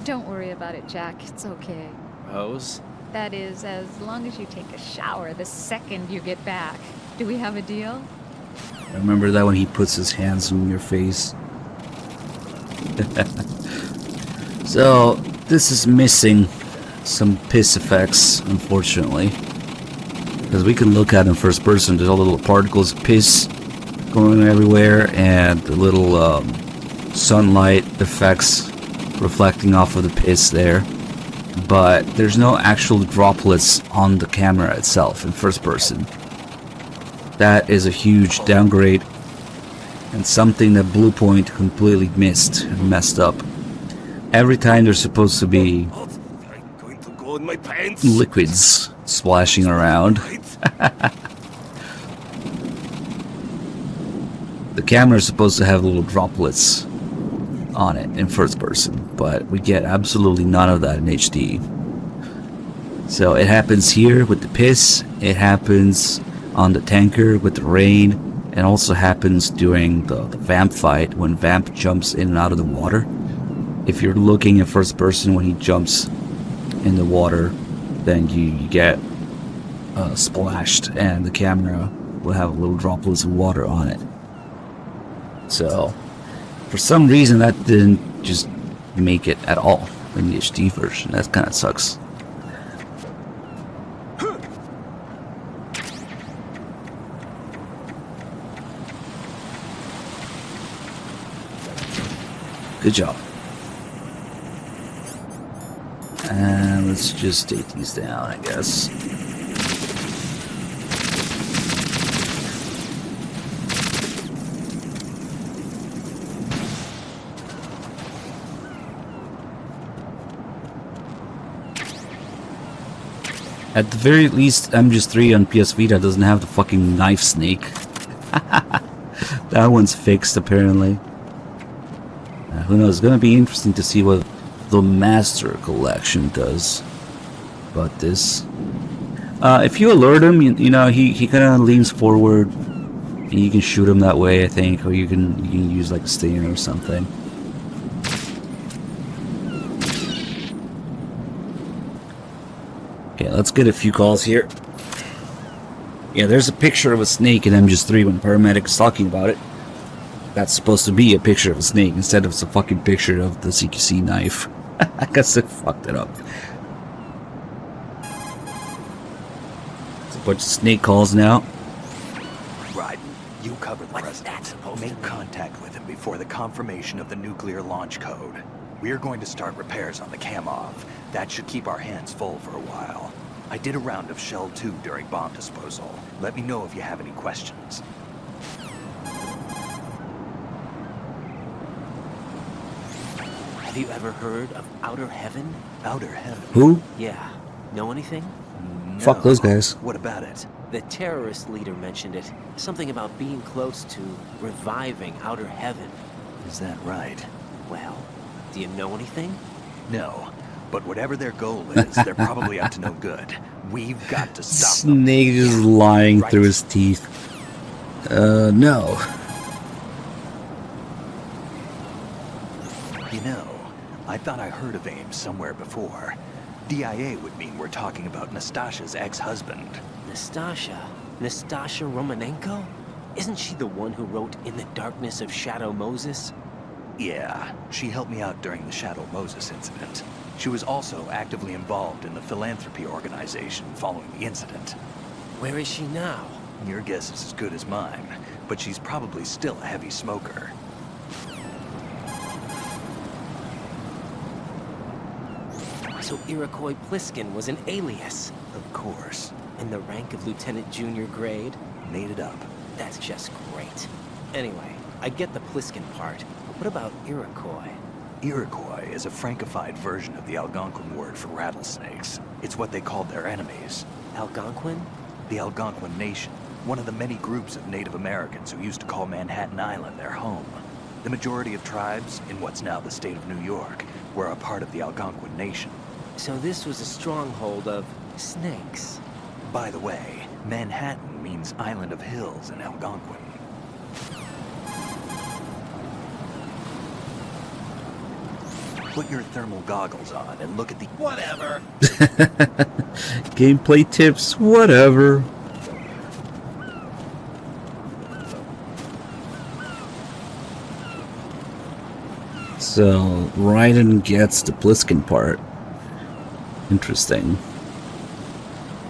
Don't worry about it, Jack. It's okay. Rose? That is, as long as you take a shower the second you get back. Do we have a deal? Remember that when he puts his hands on your face? So, this is missing some piss effects, unfortunately. Because we can look at it in first person, there's all the little particles of piss going everywhere, and the little sunlight effects reflecting off of the piss there. But there's no actual droplets on the camera itself in first person. That is a huge downgrade, and something that Blue Point completely missed and messed up. Every time there's supposed to be liquids splashing around, the camera is supposed to have little droplets on it in first person, but we get absolutely none of that in HD. So it happens here with the piss, it happens on the tanker with the rain, and also happens during the Vamp fight when Vamp jumps in and out of the water. If you're looking in first person when he jumps in the water, then you get splashed, and the camera will have little droplets of water on it. So for some reason that didn't just make it at all in the HD version. That kind of sucks. Good job. And let's just take these down, I guess. At the very least, MGS3 on PS Vita doesn't have the fucking knife snake. That one's fixed, apparently. Who knows? It's gonna be interesting to see what the Master Collection does about this. If you alert him, you know, he kind of leans forward, and you can shoot him that way, I think, or you can use like a stinger or something. Okay, let's get a few calls here. Yeah, there's a picture of a snake in MGS3 when the paramedic is talking about it. That's supposed to be a picture of a snake instead of a fucking picture of the CQC knife. I guess they fucked it up. It's a bunch of snake calls now. Right, you cover the president. Make contact with him before the confirmation of the nuclear launch code. We're going to start repairs on the Kamov. That should keep our hands full for a while. I did a round of Shell 2 during bomb disposal. Let me know if you have any questions. Have you ever heard of Outer Heaven? Outer Heaven? Who? Yeah. Know anything? No. Fuck those guys. What about it? The terrorist leader mentioned it. Something about being close to reviving Outer Heaven. Is that right? Well, do you know anything? No. But whatever their goal is, they're probably up to no good. We've got to stop them. Snake is lying through his teeth. No. You know, I thought I heard of AIM somewhere before. DIA would mean we're talking about Nastasha's ex-husband. Nastasha? Nastasha Romanenko? Isn't she the one who wrote In the Darkness of Shadow Moses? Yeah, she helped me out during the Shadow Moses incident. She was also actively involved in the philanthropy organization following the incident. Where is she now? Your guess is as good as mine, but she's probably still a heavy smoker. So Iroquois Pliskin was an alias? Of course. In the rank of Lieutenant Junior grade? Made it up. That's just great. Anyway, I get the Pliskin part. What about Iroquois? Iroquois is a Frankified version of the Algonquin word for rattlesnakes. It's what they called their enemies. Algonquin? The Algonquin Nation, one of the many groups of Native Americans who used to call Manhattan Island their home. The majority of tribes in what's now the state of New York were a part of the Algonquin Nation. So this was a stronghold of snakes. By the way, Manhattan means Island of Hills in Algonquin. Put your thermal goggles on and look at the... Whatever! Gameplay tips, whatever. So, Raiden gets the Pliskin part. Interesting.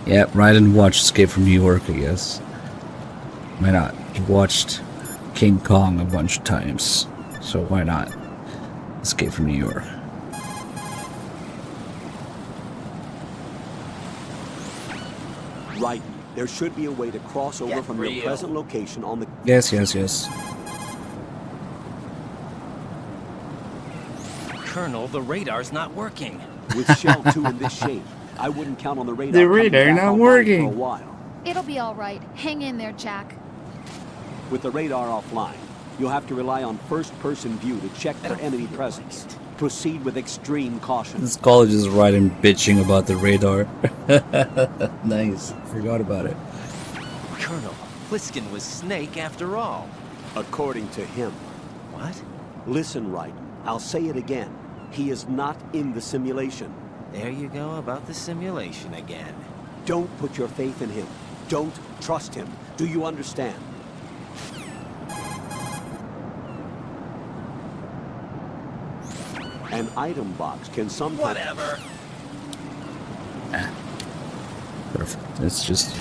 Yeah, Raiden watched Escape from New York, I guess. Why not? He watched King Kong a bunch of times. So why not Escape from New York? Right. There should be a way to cross over from your present location on the... Yes. Colonel, the radar's not working. With Shell 2 in this shape, I wouldn't count on the radar. The radar not working. For a while. It'll be all right. Hang in there, Jack. With the radar offline, you'll have to rely on first-person view to check for enemy presence. Proceed with extreme caution. This college is Raiden bitching about the radar. Nice. Forgot about it. Colonel, Pliskin was Snake after all. According to him. What? Listen, Raiden. I'll say it again. He is not in the simulation. There you go about the simulation again. Don't put your faith in him. Don't trust him. Do you understand? An item box can sometimes... Whatever. Perfect. It's just...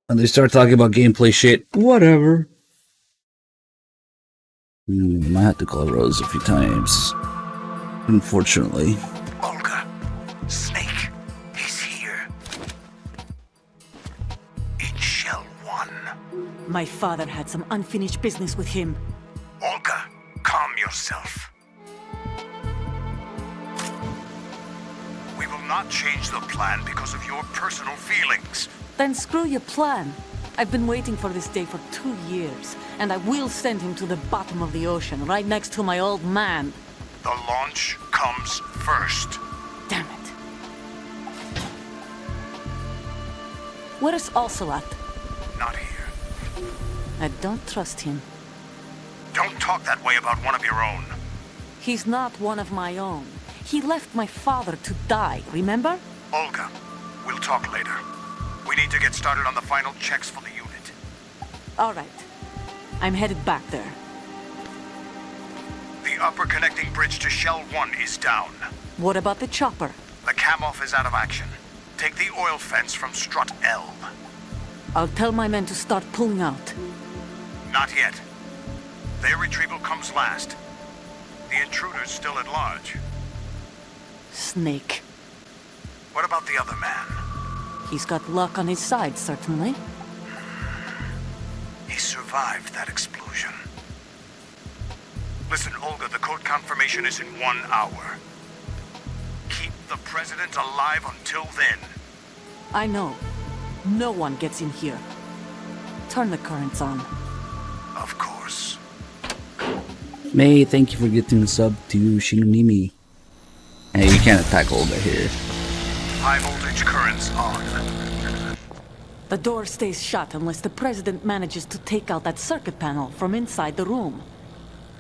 when they start talking about gameplay shit, whatever. Might have to call Rose a few times. Unfortunately. Olga, Snake is here. In Shell 1. My father had some unfinished business with him. Olga, calm yourself. We will not change the plan because of your personal feelings. Then screw your plan. I've been waiting for this day for 2 years, and I will send him to the bottom of the ocean, right next to my old man. The launch comes first. Damn it. Where is Ocelot? Not here. I don't trust him. Don't talk that way about one of your own. He's not one of my own. He left my father to die, remember? Olga, we'll talk later. We need to get started on the final checks for the unit. All right. I'm headed back there. The upper connecting bridge to Shell 1 is down. What about the chopper? The cam-off is out of action. Take the oil fence from strut L. I'll tell my men to start pulling out. Not yet. Their retrieval comes last. The intruder's still at large. Snake. What about the other man? He's got luck on his side, certainly. He survived that explosion. Listen, Olga, the code confirmation is in 1 hour. Keep the president alive until then. I know. No one gets in here. Turn the currents on. Of course. May, thank you for getting the sub to Shinonimi. Hey, you can't attack Olga here. High voltage currents on. The door stays shut unless the president manages to take out that circuit panel from inside the room.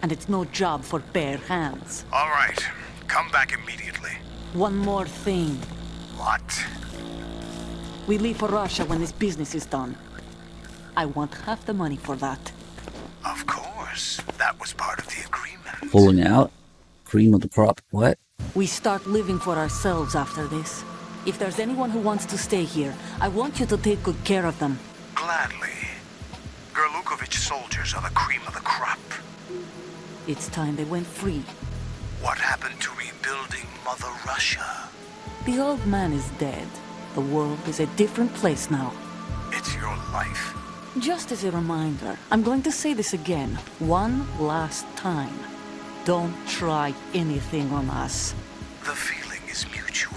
And it's no job for bare hands. All right. Come back immediately. One more thing. What? We leave for Russia when this business is done. I want half the money for that. Of course. That was part of the agreement. Pulling out? Cream of the crop. What? We start living for ourselves after this. If there's anyone who wants to stay here, I want you to take good care of them. Gladly. Gerlukovich soldiers are the cream of the crop. It's time they went free. What happened to rebuilding Mother Russia? The old man is dead. The world is a different place now. It's your life. Just as a reminder, I'm going to say this again, one last time. Don't try anything on us. The feeling is mutual.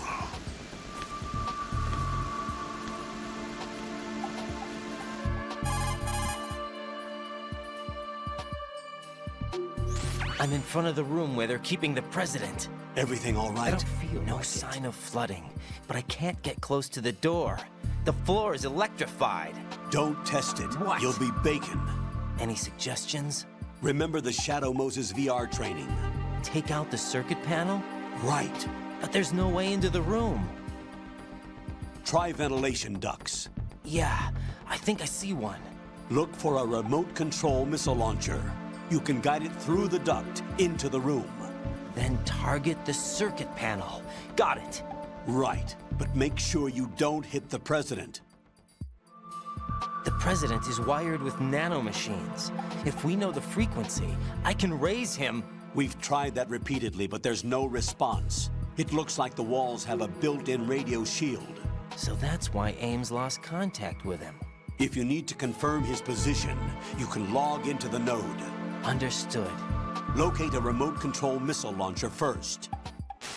I'm in front of the room where they're keeping the president. Everything all right? I don't feel no sign of flooding, but I can't get close to the door. The floor is electrified. Don't test it. What? You'll be bacon. Any suggestions? Remember the Shadow Moses VR training. Take out the circuit panel? Right. But there's no way into the room. Try ventilation ducts. Yeah, I think I see one. Look for a remote control missile launcher. You can guide it through the duct into the room. Then target the circuit panel. Got it. Right, but make sure you don't hit the president. The president is wired with nanomachines. If we know the frequency, I can raise him. We've tried that repeatedly, but there's no response. It looks like the walls have a built-in radio shield. So that's why Ames lost contact with him. If you need to confirm his position, you can log into the node. Understood. Locate a remote control missile launcher first.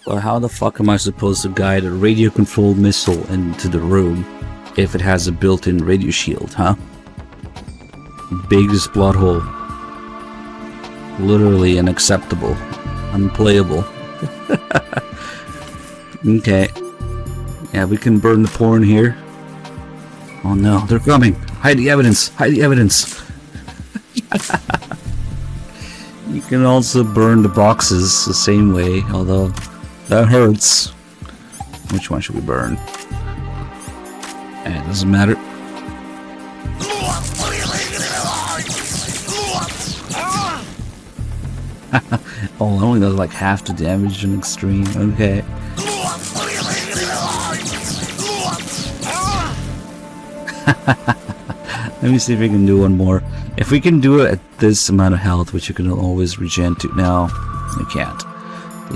Well, how the fuck am I supposed to guide a radio-controlled missile into the room if it has a built-in radio shield, huh? Biggest plot hole. Literally unacceptable. Unplayable. Okay. Yeah, we can burn the porn here. Oh no, they're coming! Hide the evidence! Hide the evidence! You can also burn the boxes the same way, although that hurts. Which one should we burn? Eh, it doesn't matter. Oh, it only does like half the damage in extreme. Okay. Let me see if we can do one more. If we can do it at this amount of health, which you can always regen to. No, we can't.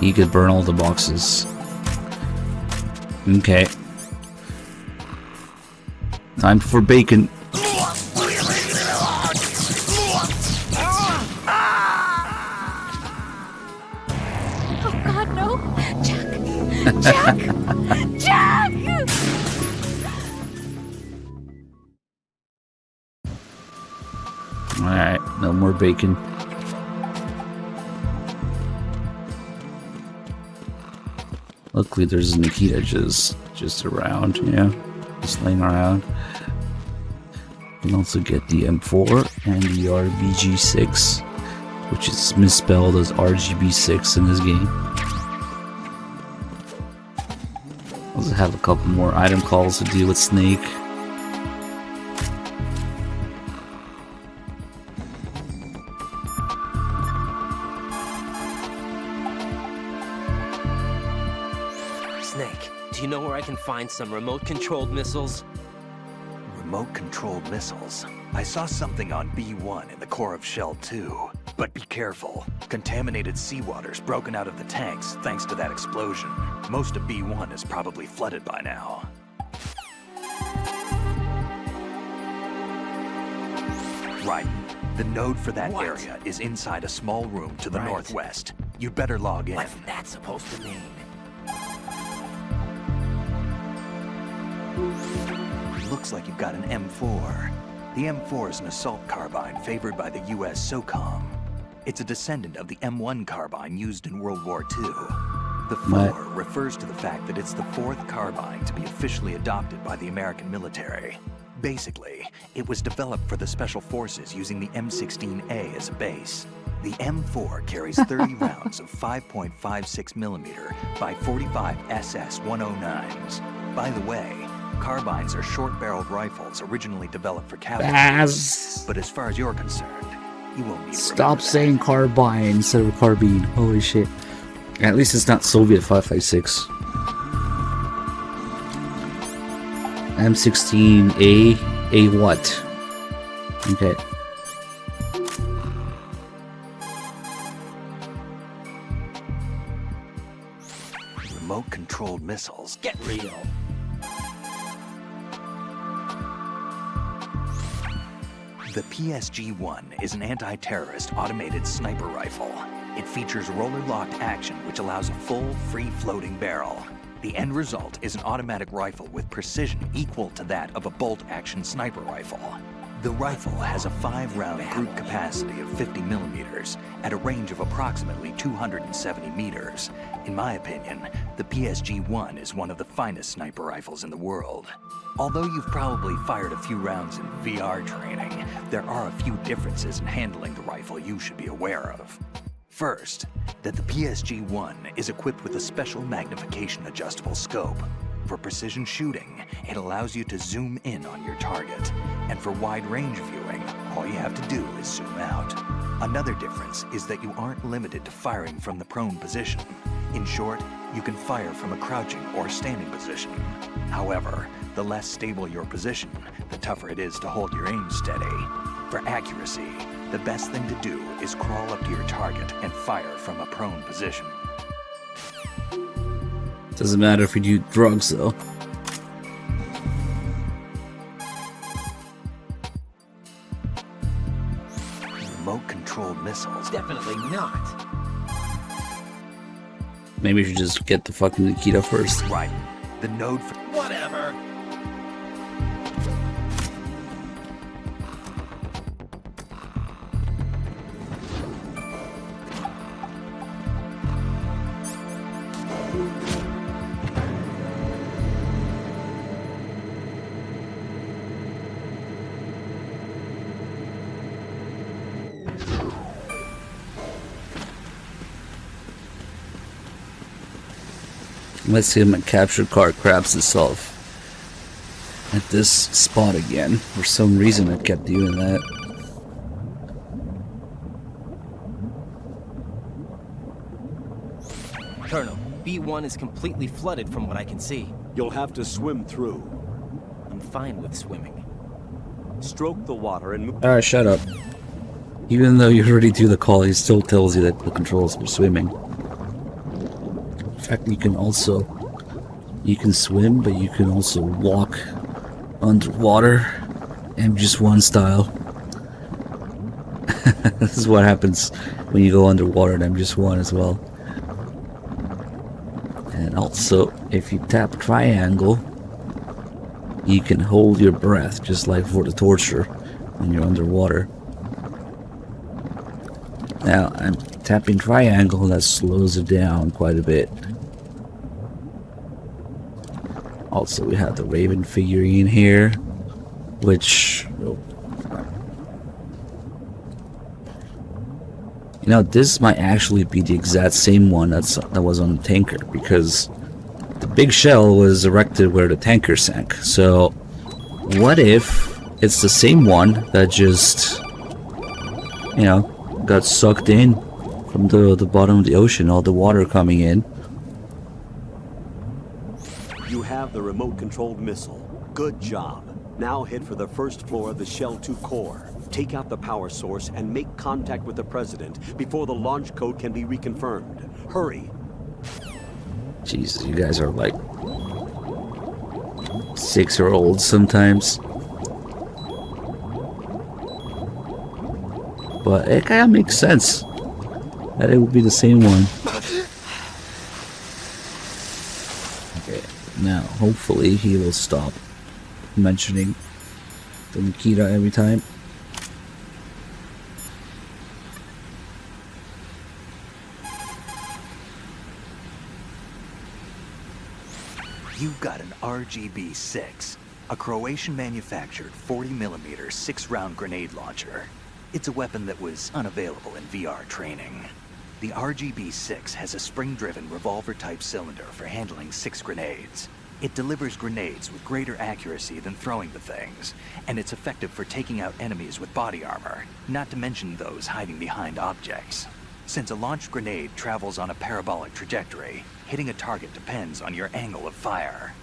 You could burn all the boxes. Okay. Time for bacon. Oh God, no! Jack! Jack! Jack! Alright, no more bacon. Luckily there's Nikita just around, yeah. Just laying around. You can also get the M4 and the RBG6, which is misspelled as RGB6 in this game. Also have a couple more item calls to deal with Snake. Snake, do you know where I can find some remote-controlled missiles? Remote-controlled missiles? I saw something on B1 in the core of Shell 2. But be careful. Contaminated seawater's broken out of the tanks thanks to that explosion. Most of B1 is probably flooded by now. Right. The node for that area is inside a small room to the northwest. You'd better log in. What's that supposed to mean? Looks like you've got an M4. The M4 is an assault carbine favored by the US SOCOM. It's a descendant of the M1 carbine used in World War II. The 4 refers to the fact that it's the 4th carbine to be officially adopted by the American military. Basically, it was developed for the Special Forces using the M16A as a base. The M4 carries 30 rounds of 5.56mm by 45 SS-109s. By the way, Carbines are short-barreled rifles originally developed for cavalry. But as far as you're concerned, you won't need to Stop saying carbine instead of carbine. Holy shit. At least it's not Soviet 5.56. M16A. A what? Okay. Remote-controlled missiles. Get real. The PSG-1 is an anti-terrorist automated sniper rifle. It features roller-locked action, which allows a full, free-floating barrel. The end result is an automatic rifle with precision equal to that of a bolt-action sniper rifle. The rifle has a 5-round group capacity of 50 millimeters at a range of approximately 270 meters. In my opinion, the PSG-1 is one of the finest sniper rifles in the world. Although you've probably fired a few rounds in VR training, there are a few differences in handling the rifle you should be aware of. First, that the PSG-1 is equipped with a special magnification adjustable scope. For precision shooting, it allows you to zoom in on your target. And for wide range viewing, all you have to do is zoom out. Another difference is that you aren't limited to firing from the prone position. In short, you can fire from a crouching or standing position. However, the less stable your position, the tougher it is to hold your aim steady. For accuracy, the best thing to do is crawl up to your target and fire from a prone position. Doesn't matter if you do drugs, though. Remote-controlled missiles. Definitely not. Maybe you should just get the fucking Nikita first. Right. The node for... Whatever. Let's see if my captured car crabs itself at this spot again. For some reason it kept doing that. Colonel, B1 is completely flooded from what I can see. You'll have to swim through. I'm fine with swimming. Stroke the water and move. Alright, shut up. Even though you already do the call, he still tells you that the controls for swimming. In fact, you can swim, but you can also walk underwater, MGS1 style. This is what happens when you go underwater in MGS1 as well. And also, if you tap triangle, you can hold your breath, just like for the torture when you're underwater. Now, I'm tapping triangle, that slows it down quite a bit. Also, we have the Raven figurine here, which... You know, this might actually be the exact same one that was on the tanker, because the big shell was erected where the tanker sank. So, what if it's the same one that just, you know, got sucked in from the bottom of the ocean, all the water coming in? You have the remote-controlled missile. Good job. Now head for the first floor of the Shell 2 core. Take out the power source and make contact with the President before the launch code can be reconfirmed. Hurry. Jesus, you guys are like 6-year-olds sometimes. But it kind of makes sense that it would be the same one. Okay, now hopefully he will stop mentioning the Nikita every time. You've got an RGB-6, a Croatian-manufactured 40mm 6-round grenade launcher. It's a weapon that was unavailable in VR training. The RGB-6 has a spring-driven revolver-type cylinder for handling 6 grenades. It delivers grenades with greater accuracy than throwing the things, and it's effective for taking out enemies with body armor, not to mention those hiding behind objects. Since a launched grenade travels on a parabolic trajectory, hitting a target depends on your angle of fire.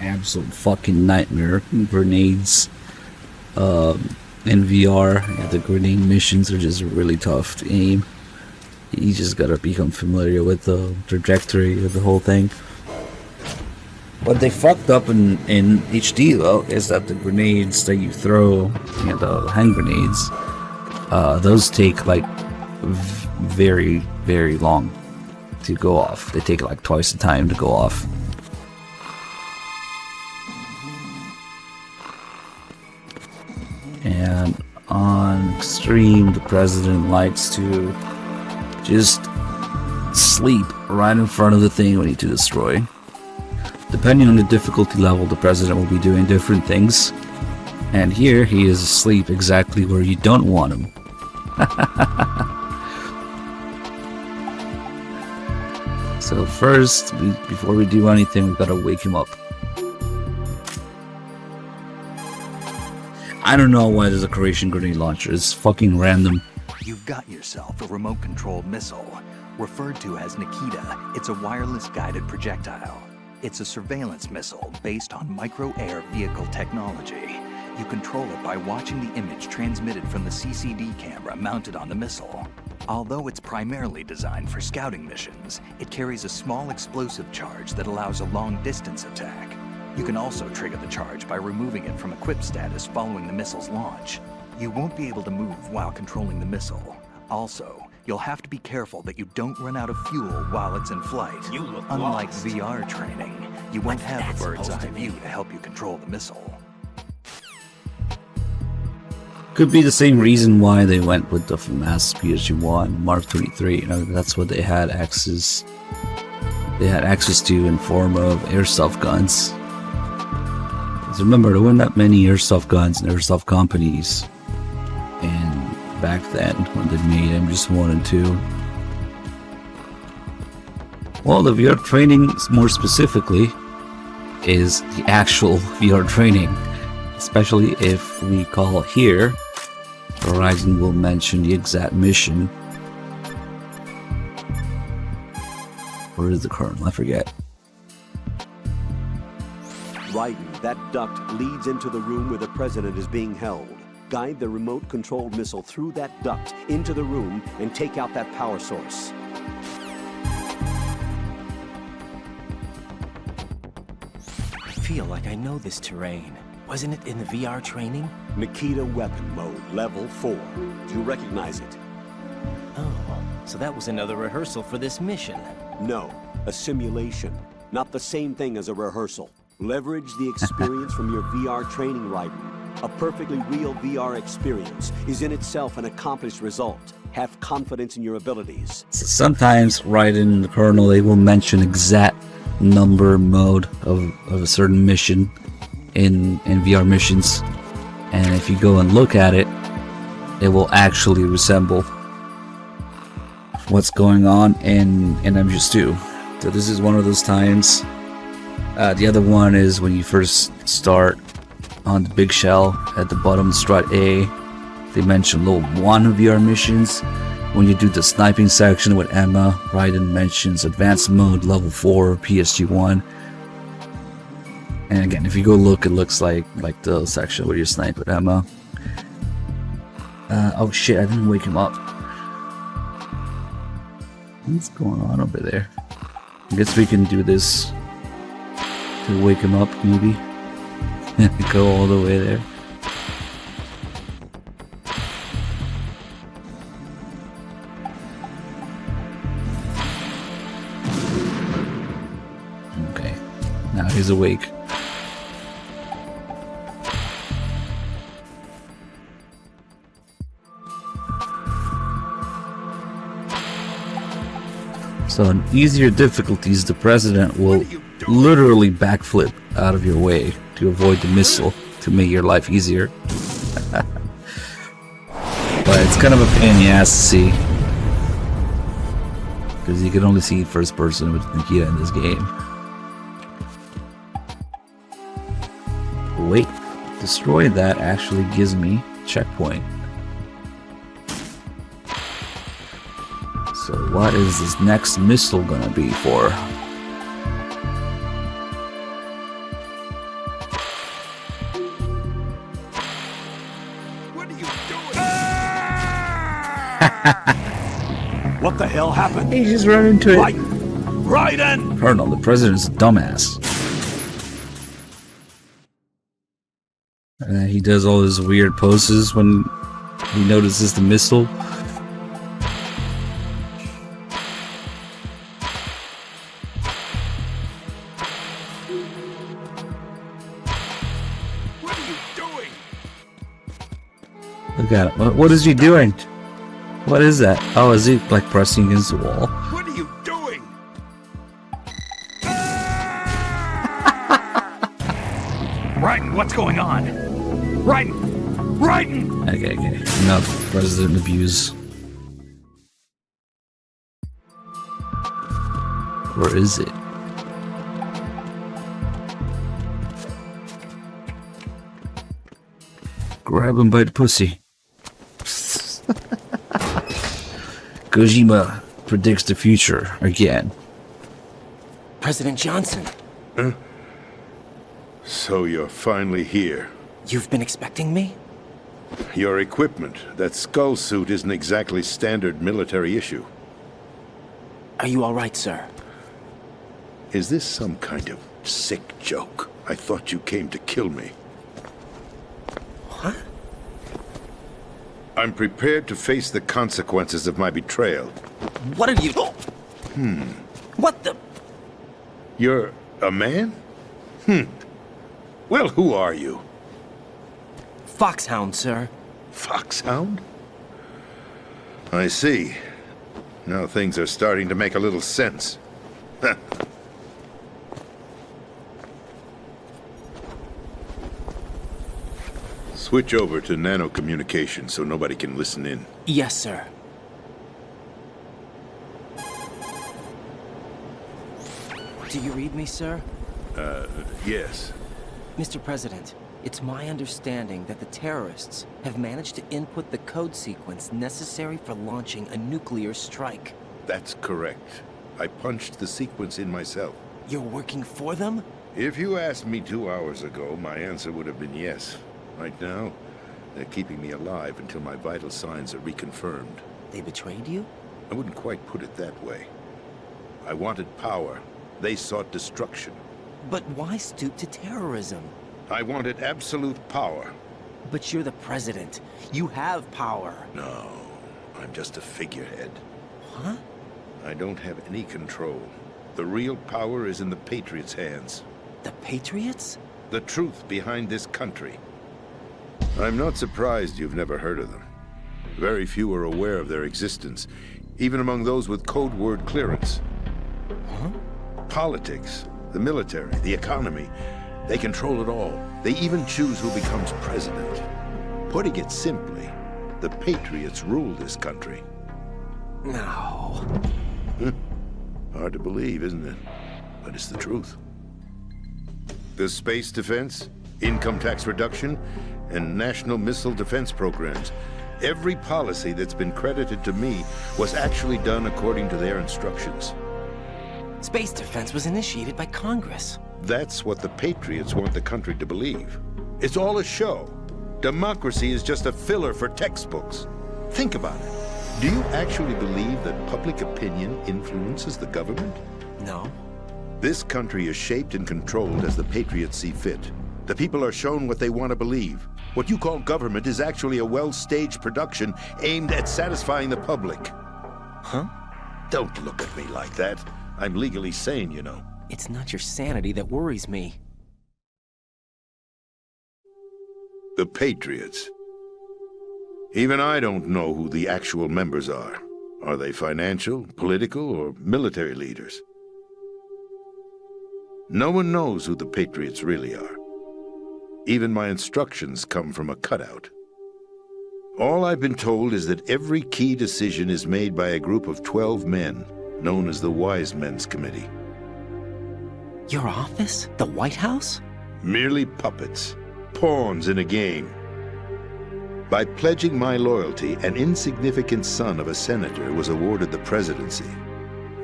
Absolute fucking nightmare. Grenades in VR, the grenade missions are just really tough to aim. You just gotta become familiar with the trajectory of the whole thing. What they fucked up in HD though is that the grenades that you throw, the hand grenades, those take like very, very long to go off. They take like twice the time to go off. And on stream, the president likes to just sleep right in front of the thing we need to destroy. Depending on the difficulty level, the president will be doing different things. And here, he is asleep exactly where you don't want him. So first, before we do anything, we've got to wake him up. I don't know why there's a Croatian grenade launcher. It's fucking random. You've got yourself a remote-controlled missile. Referred to as Nikita, it's a wireless guided projectile. It's a surveillance missile based on micro-air vehicle technology. You control it by watching the image transmitted from the CCD camera mounted on the missile. Although it's primarily designed for scouting missions, it carries a small explosive charge that allows a long-distance attack. You can also trigger the charge by removing it from equipped status following the missile's launch. You won't be able to move while controlling the missile. Also, you'll have to be careful that you don't run out of fuel while it's in flight. Unlike VR training, you won't have a bird's eye view to help you control the missile. Could be the same reason why they went with the FAMAS PSG-1 Mark 23. That's what they had access. They had access to in form of airsoft guns. Because remember, there weren't that many airsoft guns and airsoft companies. And back then, when they made MGS1 and 2. Well, the VR training, more specifically, is the actual VR training. Especially if we call here, Horizon will mention the exact mission. Where is the kernel? I forget. Raiden, that duct leads into the room where the president is being held. Guide the remote-controlled missile through that duct into the room and take out that power source. I feel like I know this terrain. Wasn't it in the VR training? Nikita weapon mode, level 4. Do you recognize it? Oh, so that was another rehearsal for this mission. No, a simulation. Not the same thing as a rehearsal. Leverage the experience from your VR training, Raiden. A perfectly real VR experience is in itself an accomplished result. Have confidence in your abilities. Sometimes, right in the kernel, they will mention exact number mode of a certain mission in VR missions. And if you go and look at it, it will actually resemble what's going on in MGS2. So this is one of those times. The other one is when you first start on the big shell at the bottom, strut A. They mention level 1 VR missions. When you do the sniping section with Emma, Raiden mentions advanced mode level 4 PSG-1. And again, if you go look, it looks like the section where you snipe with Emma. Oh shit, I didn't wake him up. What's going on over there? I guess we can do this to wake him up, maybe. Go all the way there. Okay, now he's awake. So on easier difficulties, the president will literally backflip out of your way to avoid the missile to make your life easier. But it's kind of a pain in the ass to see, because you can only see first person with Nikita in this game. wait. Destroy that actually gives me checkpoint. So what is this next missile gonna be for? What the hell happened? He just ran into it. Raiden! Colonel, the president's a dumbass. And then he does all his weird poses when he notices the missile. What are you doing? Look at it. What is he doing? What is that? Oh, is he like pressing against the wall? What are you doing? Raiden, what's going on? Raiden! Raiden! Okay. Enough president abuse. Where is it? Grab him by the pussy. Kojima predicts the future again. President Johnson. Huh? So you're finally here. You've been expecting me? Your equipment, that skull suit, isn't exactly standard military issue. Are you all right, sir? Is this some kind of sick joke? I thought you came to kill me. What? I'm prepared to face the consequences of my betrayal. What are you... What the... You're a man? Well, who are you? Foxhound, sir. Foxhound? I see. Now things are starting to make a little sense. Switch over to nano-communication so nobody can listen in. Yes, sir. Do you read me, sir? Yes. Mr. President, it's my understanding that the terrorists have managed to input the code sequence necessary for launching a nuclear strike. That's correct. I punched the sequence in myself. You're working for them? If you asked me 2 hours ago, my answer would have been yes. Right now, they're keeping me alive until my vital signs are reconfirmed. They betrayed you? I wouldn't quite put it that way. I wanted power. They sought destruction. But why stoop to terrorism? I wanted absolute power. But you're the president. You have power. No, I'm just a figurehead. Huh? I don't have any control. The real power is in the Patriots' hands. The Patriots? The truth behind this country. I'm not surprised you've never heard of them. Very few are aware of their existence, even among those with code word clearance. Huh? Politics, the military, the economy, they control it all. They even choose who becomes president. Putting it simply, the Patriots rule this country. No. Hard to believe, isn't it? But it's the truth. The space defense, income tax reduction, and national missile defense programs. Every policy that's been credited to me was actually done according to their instructions. Space defense was initiated by Congress. That's what the Patriots want the country to believe. It's all a show. Democracy is just a filler for textbooks. Think about it. Do you actually believe that public opinion influences the government? No. This country is shaped and controlled as the Patriots see fit. The people are shown what they want to believe. What you call government is actually a well-staged production aimed at satisfying the public. Huh? Don't look at me like that. I'm legally sane, you know. It's not your sanity that worries me. The Patriots. Even I don't know who the actual members are. Are they financial, political, or military leaders? No one knows who the Patriots really are. Even my instructions come from a cutout. All I've been told is that every key decision is made by a group of 12 men, known as the Wise Men's Committee. Your office? The White House? Merely puppets. pawns in a game. By pledging my loyalty, an insignificant son of a senator was awarded the presidency.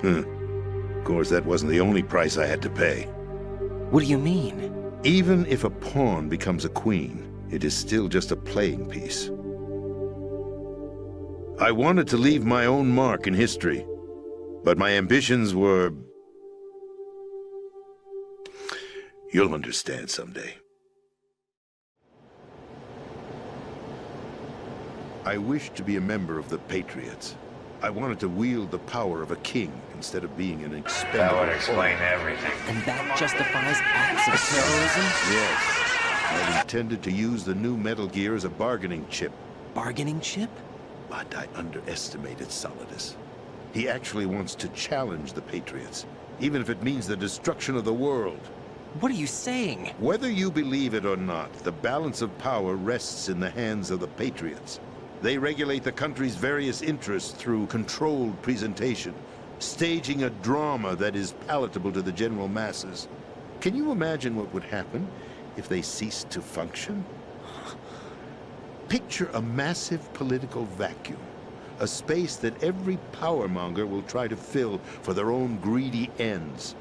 Of course, that wasn't the only price I had to pay. What do you mean? Even if a pawn becomes a queen, it is still just a playing piece. I wanted to leave my own mark in history, but my ambitions were... You'll understand someday. I wished to be a member of the Patriots. I wanted to wield the power of a king instead of being an expendable... That would explain everything. And that justifies acts of terrorism? Yes. I intended to use the new Metal Gear as a bargaining chip. Bargaining chip? But I underestimated Solidus. He actually wants to challenge the Patriots, even if it means the destruction of the world. What are you saying? Whether you believe it or not, the balance of power rests in the hands of the Patriots. They regulate the country's various interests through controlled presentation, staging a drama that is palatable to the general masses. Can you imagine what would happen if they ceased to function? Picture a massive political vacuum, a space that every powermonger will try to fill for their own greedy ends.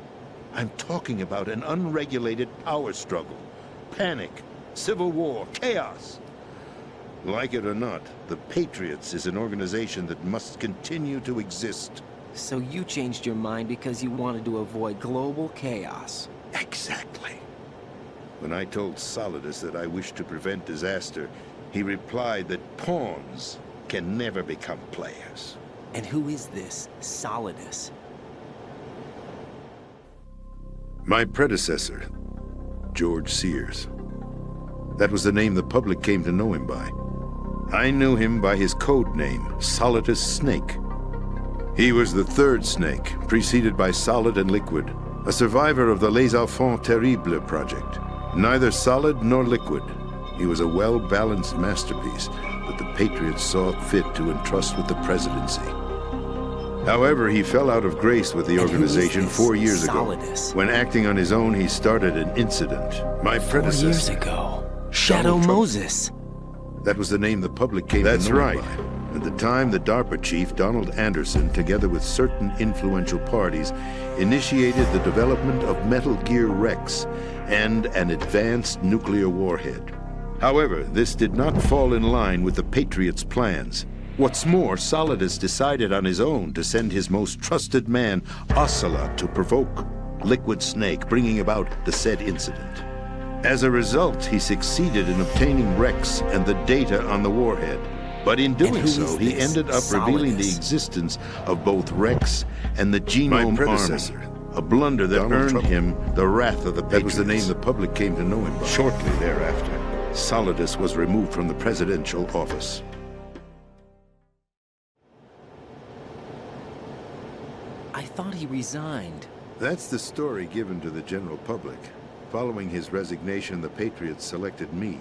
I'm talking about an unregulated power struggle, panic, civil war, chaos. Like it or not, the Patriots is an organization that must continue to exist. So you changed your mind because you wanted to avoid global chaos. Exactly. When I told Solidus that I wished to prevent disaster, he replied that pawns can never become players. And who is this Solidus? My predecessor, George Sears. That was the name the public came to know him by. I knew him by his code name, Solidus Snake. He was the third Snake, preceded by Solid and Liquid, a survivor of the Les Enfants Terribles project. Neither solid nor liquid, he was a well-balanced masterpiece that the Patriots saw fit to entrust with the presidency. However, he fell out of grace with the organization 4 years ago. When acting on his own, he started an incident. My predecessor... 4 years ago. Shadow Moses. That was the name the public came to know. That's right. At the time, the DARPA chief, Donald Anderson, together with certain influential parties, initiated the development of Metal Gear Rex and an advanced nuclear warhead. However, this did not fall in line with the Patriots' plans. What's more, Solidus decided on his own to send his most trusted man, Ocelot, to provoke Liquid Snake, bringing about the said incident. As a result, he succeeded in obtaining Rex and the data on the warhead. But in doing so, he ended up revealing the existence of both Rex and the Genome Army, a blunder that earned him the wrath of the Patriots. That was the name the public came to know him by. Shortly thereafter, Solidus was removed from the presidential office. I thought he resigned. That's the story given to the general public. Following his resignation, the Patriots selected me,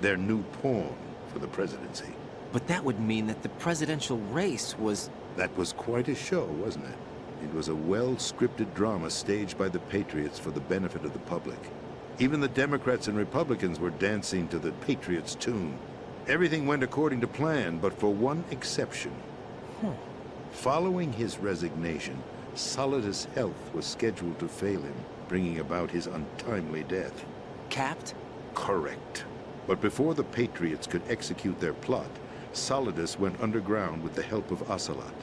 their new pawn, for the presidency. But that would mean that the presidential race was... That was quite a show, wasn't it? It was a well-scripted drama staged by the Patriots for the benefit of the public. Even the Democrats and Republicans were dancing to the Patriots' tune. Everything went according to plan, but for one exception. Following his resignation, Solidus' health was scheduled to fail him, bringing about his untimely death. Capped? Correct. But before the Patriots could execute their plot, Solidus went underground with the help of Ocelot.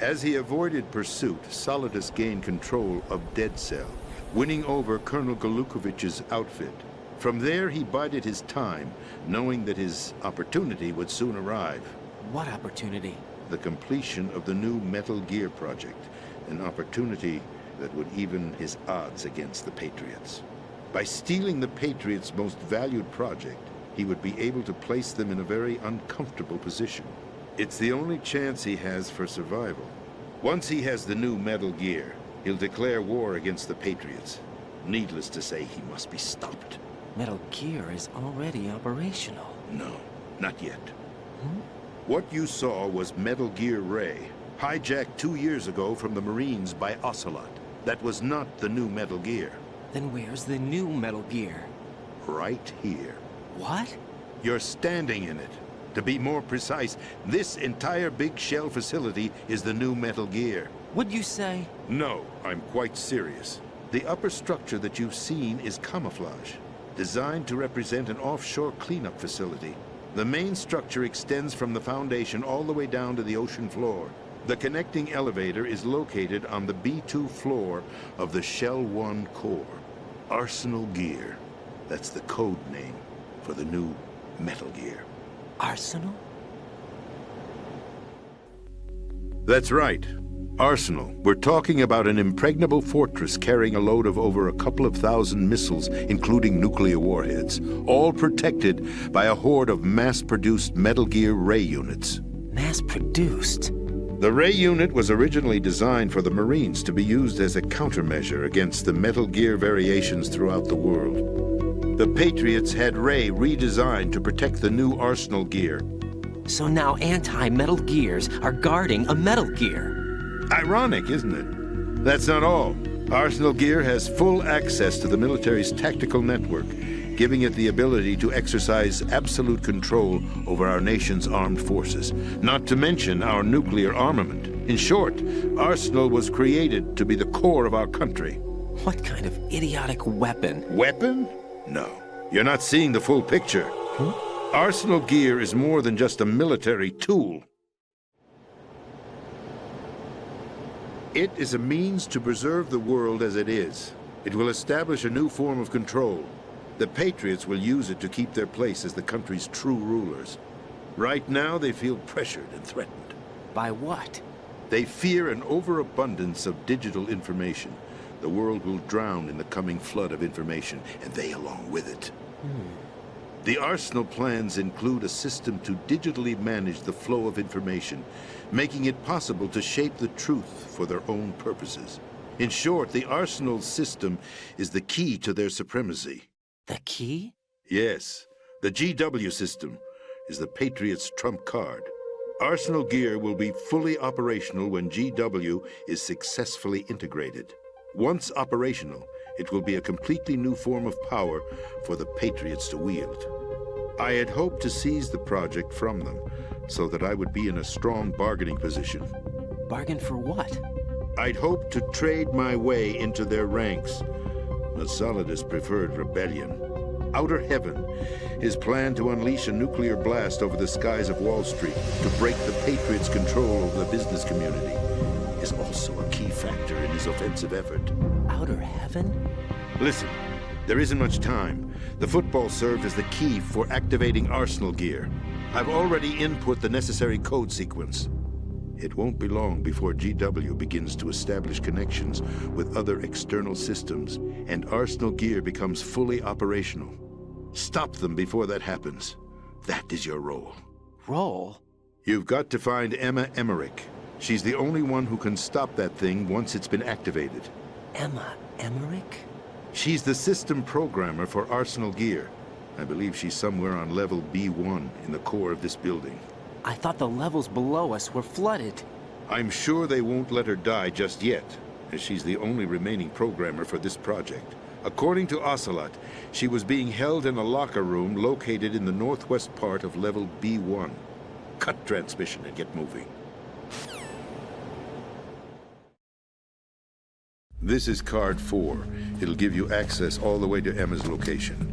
As he avoided pursuit, Solidus gained control of Dead Cell, winning over Colonel Golukovich's outfit. From there, he bided his time, knowing that his opportunity would soon arrive. What opportunity? The completion of the new Metal Gear project, an opportunity that would even his odds against the Patriots. By stealing the Patriots' most valued project, he would be able to place them in a very uncomfortable position. It's the only chance he has for survival. Once he has the new Metal Gear, he'll declare war against the Patriots. Needless to say, he must be stopped. Metal Gear is already operational. No, not yet. What you saw was Metal Gear Ray, hijacked 2 years ago from the Marines by Ocelot. That was not the new Metal Gear. Then where's the new Metal Gear? Right here. What? You're standing in it. To be more precise, this entire big shell facility is the new Metal Gear. What'd you say? No, I'm quite serious. The upper structure that you've seen is camouflage, designed to represent an offshore cleanup facility. The main structure extends from the foundation all the way down to the ocean floor. The connecting elevator is located on the B2 floor of the Shell 1 core. Arsenal Gear. That's the code name for the new Metal Gear. Arsenal? That's right. Arsenal. We're talking about an impregnable fortress carrying a load of over a couple of thousand missiles, including nuclear warheads, all protected by a horde of mass-produced Metal Gear Ray units. Mass-produced? The Ray unit was originally designed for the Marines to be used as a countermeasure against the Metal Gear variations throughout the world. The Patriots had Ray redesigned to protect the new Arsenal Gear. So now anti-Metal Gears are guarding a Metal Gear. Ironic, isn't it? That's not all. Arsenal Gear has full access to the military's tactical network, giving it the ability to exercise absolute control over our nation's armed forces, not to mention our nuclear armament. In short, Arsenal was created to be the core of our country. What kind of idiotic weapon? Weapon? No. You're not seeing the full picture. Arsenal Gear is more than just a military tool. It is a means to preserve the world as it is. It will establish a new form of control. The Patriots will use it to keep their place as the country's true rulers. Right now, they feel pressured and threatened. By what? They fear an overabundance of digital information. The world will drown in the coming flood of information, and they along with it. The Arsenal plans include a system to digitally manage the flow of information, making it possible to shape the truth for their own purposes. In short, the Arsenal system is the key to their supremacy. The key? Yes. The GW system is the Patriots' trump card. Arsenal Gear will be fully operational when GW is successfully integrated. Once operational, it will be a completely new form of power for the Patriots to wield. I had hoped to seize the project from them, so that I would be in a strong bargaining position. Bargain for what? I'd hoped to trade my way into their ranks. But Solidus preferred rebellion. Outer Heaven, his plan to unleash a nuclear blast over the skies of Wall Street to break the Patriots' control over the business community, is also a key factor in his offensive effort. Outer Heaven? Listen, there isn't much time. The football served as the key for activating Arsenal Gear. I've already input the necessary code sequence. It won't be long before GW begins to establish connections with other external systems, and Arsenal Gear becomes fully operational. Stop them before that happens. That is your role. Role? You've got to find Emma Emmerich. She's the only one who can stop that thing once it's been activated. Emma Emmerich? She's the system programmer for Arsenal Gear. I believe she's somewhere on level B1 in the core of this building. I thought the levels below us were flooded. I'm sure they won't let her die just yet, as she's the only remaining programmer for this project. According to Ocelot, she was being held in a locker room located in the northwest part of level B1. Cut transmission and get moving. This is card 4. It'll give you access all the way to Emma's location.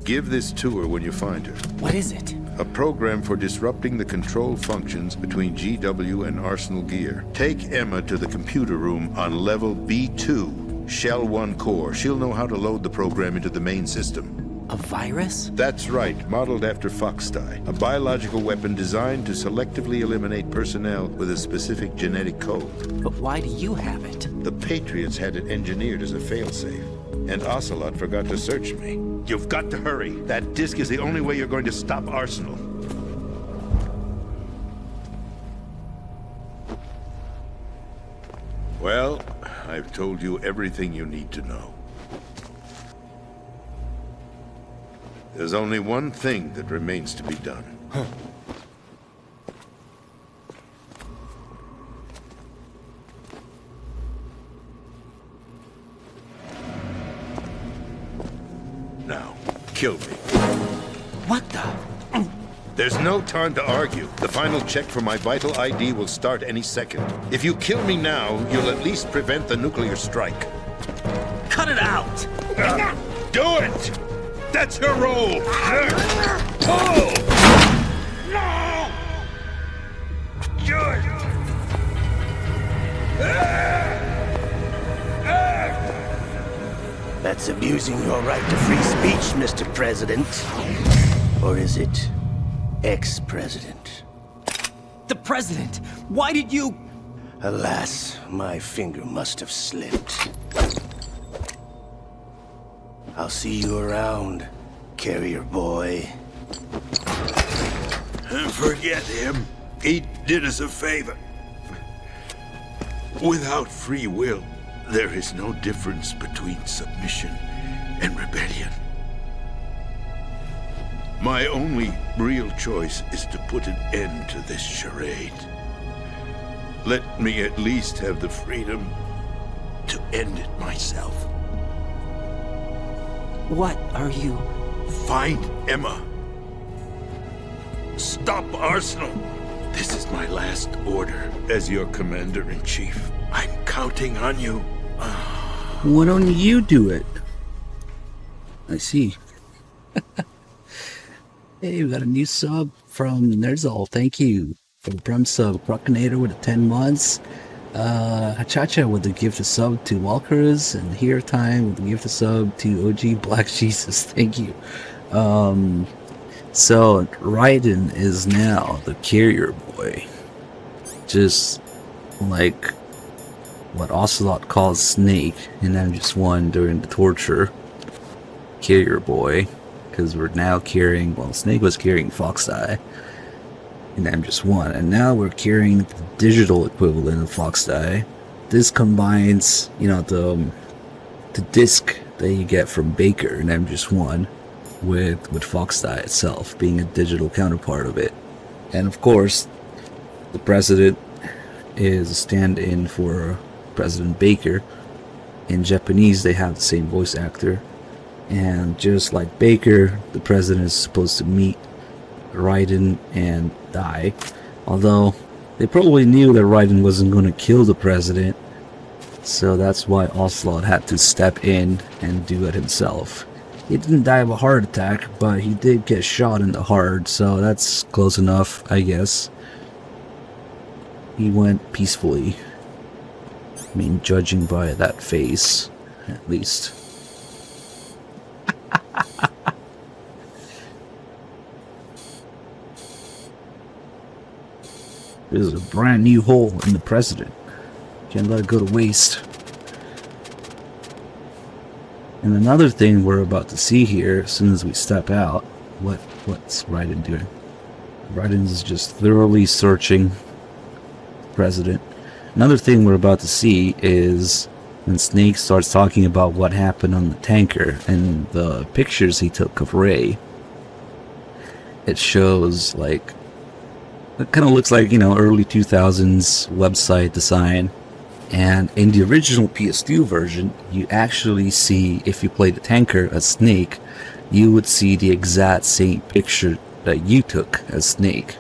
Give this to her when you find her. What is it? A program for disrupting the control functions between GW and Arsenal Gear. Take Emma to the computer room on level B2, Shell 1 core. She'll know how to load the program into the main system. A virus? That's right, modeled after Foxdie, a biological weapon designed to selectively eliminate personnel with a specific genetic code. But why do you have it? The Patriots had it engineered as a failsafe, and Ocelot forgot to search me. You've got to hurry. That disk is the only way you're going to stop Arsenal. Well, I've told you everything you need to know. There's only one thing that remains to be done. Now, kill me. What the? There's no time to argue. The final check for my vital ID will start any second. If you kill me now, you'll at least prevent the nuclear strike. Cut it out! Do it! That's your role! Oh! No! Do it! That's abusing your right to free speech, Mr. President. Or is it ex-president? The president! Why did you... Alas, my finger must have slipped. I'll see you around, carrier boy. Forget him. He did us a favor. Without free will, there is no difference between submission and rebellion. My only real choice is to put an end to this charade. Let me at least have the freedom to end it myself. What are you... Find Emma. Stop Arsenal. This is my last order as your commander-in-chief. I'm counting on you. Why don't you do it? I see. Hey, we got a new sub from Nerdzol. Thank you for the Prem sub. Procrastinator with the 10 months. Hachacha with the gift of sub to Walkers, and Here Time with the gift of sub to OG Black Jesus. Thank you. So Raiden is now the carrier boy, just like what Ocelot calls Snake in MGS1 during the torture. Carrier boy, because we're now carrying, well, Snake was carrying Foxeye in MGS1, and now we're carrying the digital equivalent of Foxeye. This combines, you know, the disc that you get from Baker in MGS1 with Foxeye itself being a digital counterpart of it. And of course, the president is a stand-in for President Baker. In Japanese, they have the same voice actor, and just like Baker, the president is supposed to meet Raiden and die, although they probably knew that Raiden wasn't going to kill the president, so that's why Ocelot had to step in and do it himself. He didn't die of a heart attack, but he did get shot in the heart, so that's close enough, I guess. He went peacefully. I mean, judging by that face, at least. There's a brand new hole in the president. Can't let it go to waste. And another thing we're about to see here, as soon as we step out, what's Raiden doing? Raiden is just thoroughly searching the president. Another thing we're about to see is when Snake starts talking about what happened on the tanker and the pictures he took of Rey. It shows, like, it kind of looks like, you know, early 2000s website design. And in the original PS2 version, you actually see, if you play the tanker as Snake, you would see the exact same picture that you took as Snake.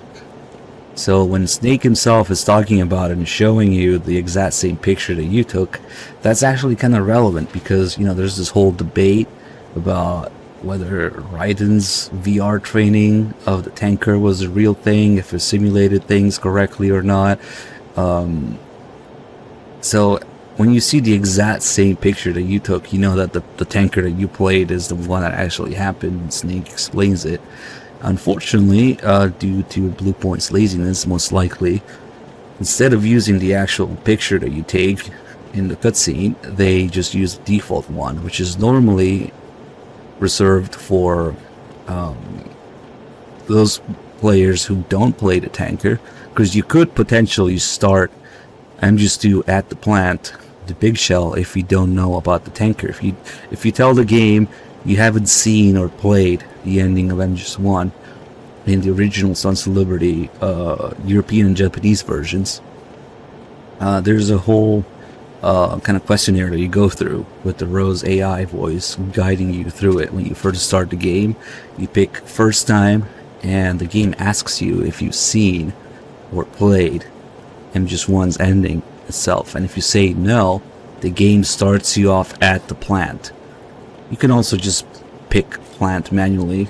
So when Snake himself is talking about it and showing you the exact same picture that you took, that's actually kind of relevant because, you know, there's this whole debate about whether Raiden's VR training of the tanker was a real thing, if it simulated things correctly or not. So when you see the exact same picture that you took, you know that the tanker that you played is the one that actually happened, and Snake explains it. Unfortunately, due to Bluepoint's laziness, most likely, instead of using the actual picture that you take in the cutscene, they just use the default one, which is normally reserved for those players who don't play the tanker, because you could potentially start MGS2 at the plant, the Big Shell, if you don't know about the tanker. If you tell the game you haven't seen or played the ending of MGS1 in the original Sons of Liberty European and Japanese versions, there's a whole kind of questionnaire that you go through with the Rose AI voice guiding you through it when you first start the game. You pick first time, and the game asks you if you've seen or played MGS1's ending itself. And if you say no, the game starts you off at the plant. You can also just pick plant manually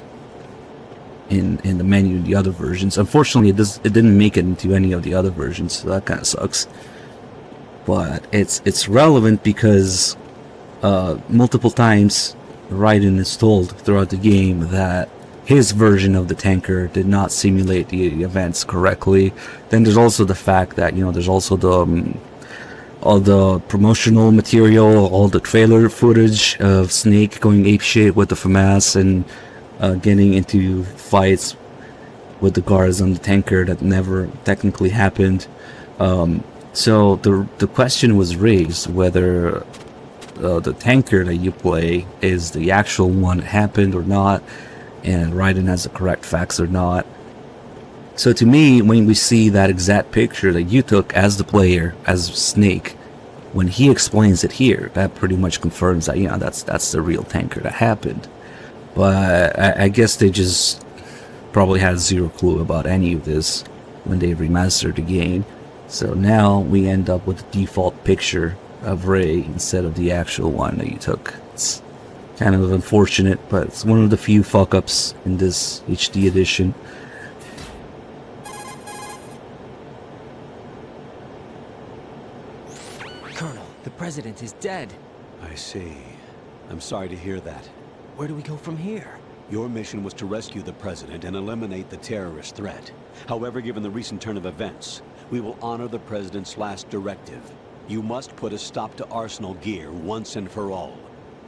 in the menu in the other versions. Unfortunately, it didn't make it into any of the other versions, so that kind of sucks. But it's relevant because multiple times Raiden is told throughout the game that his version of the tanker did not simulate the events correctly. Then there's also the fact that, you know, there's also the all the promotional material, all the trailer footage of Snake going apeshit with the FAMAS and getting into fights with the guards on the tanker that never technically happened. So the question was raised whether the tanker that you play is the actual one that happened or not, and Raiden has the correct facts or not. So to me, when we see that exact picture that you took as the player, as Snake, when he explains it here, that pretty much confirms that, you know, that's the real tanker that happened. But I guess they just probably had zero clue about any of this when they remastered the game. So now we end up with the default picture of Ray instead of the actual one that you took. It's kind of unfortunate, but it's one of the few fuck-ups in this HD edition. Colonel, the president is dead. I see. I'm sorry to hear that. Where do we go from here? Your mission was to rescue the president and eliminate the terrorist threat. However, given the recent turn of events, we will honor the president's last directive. You must put a stop to Arsenal Gear once and for all.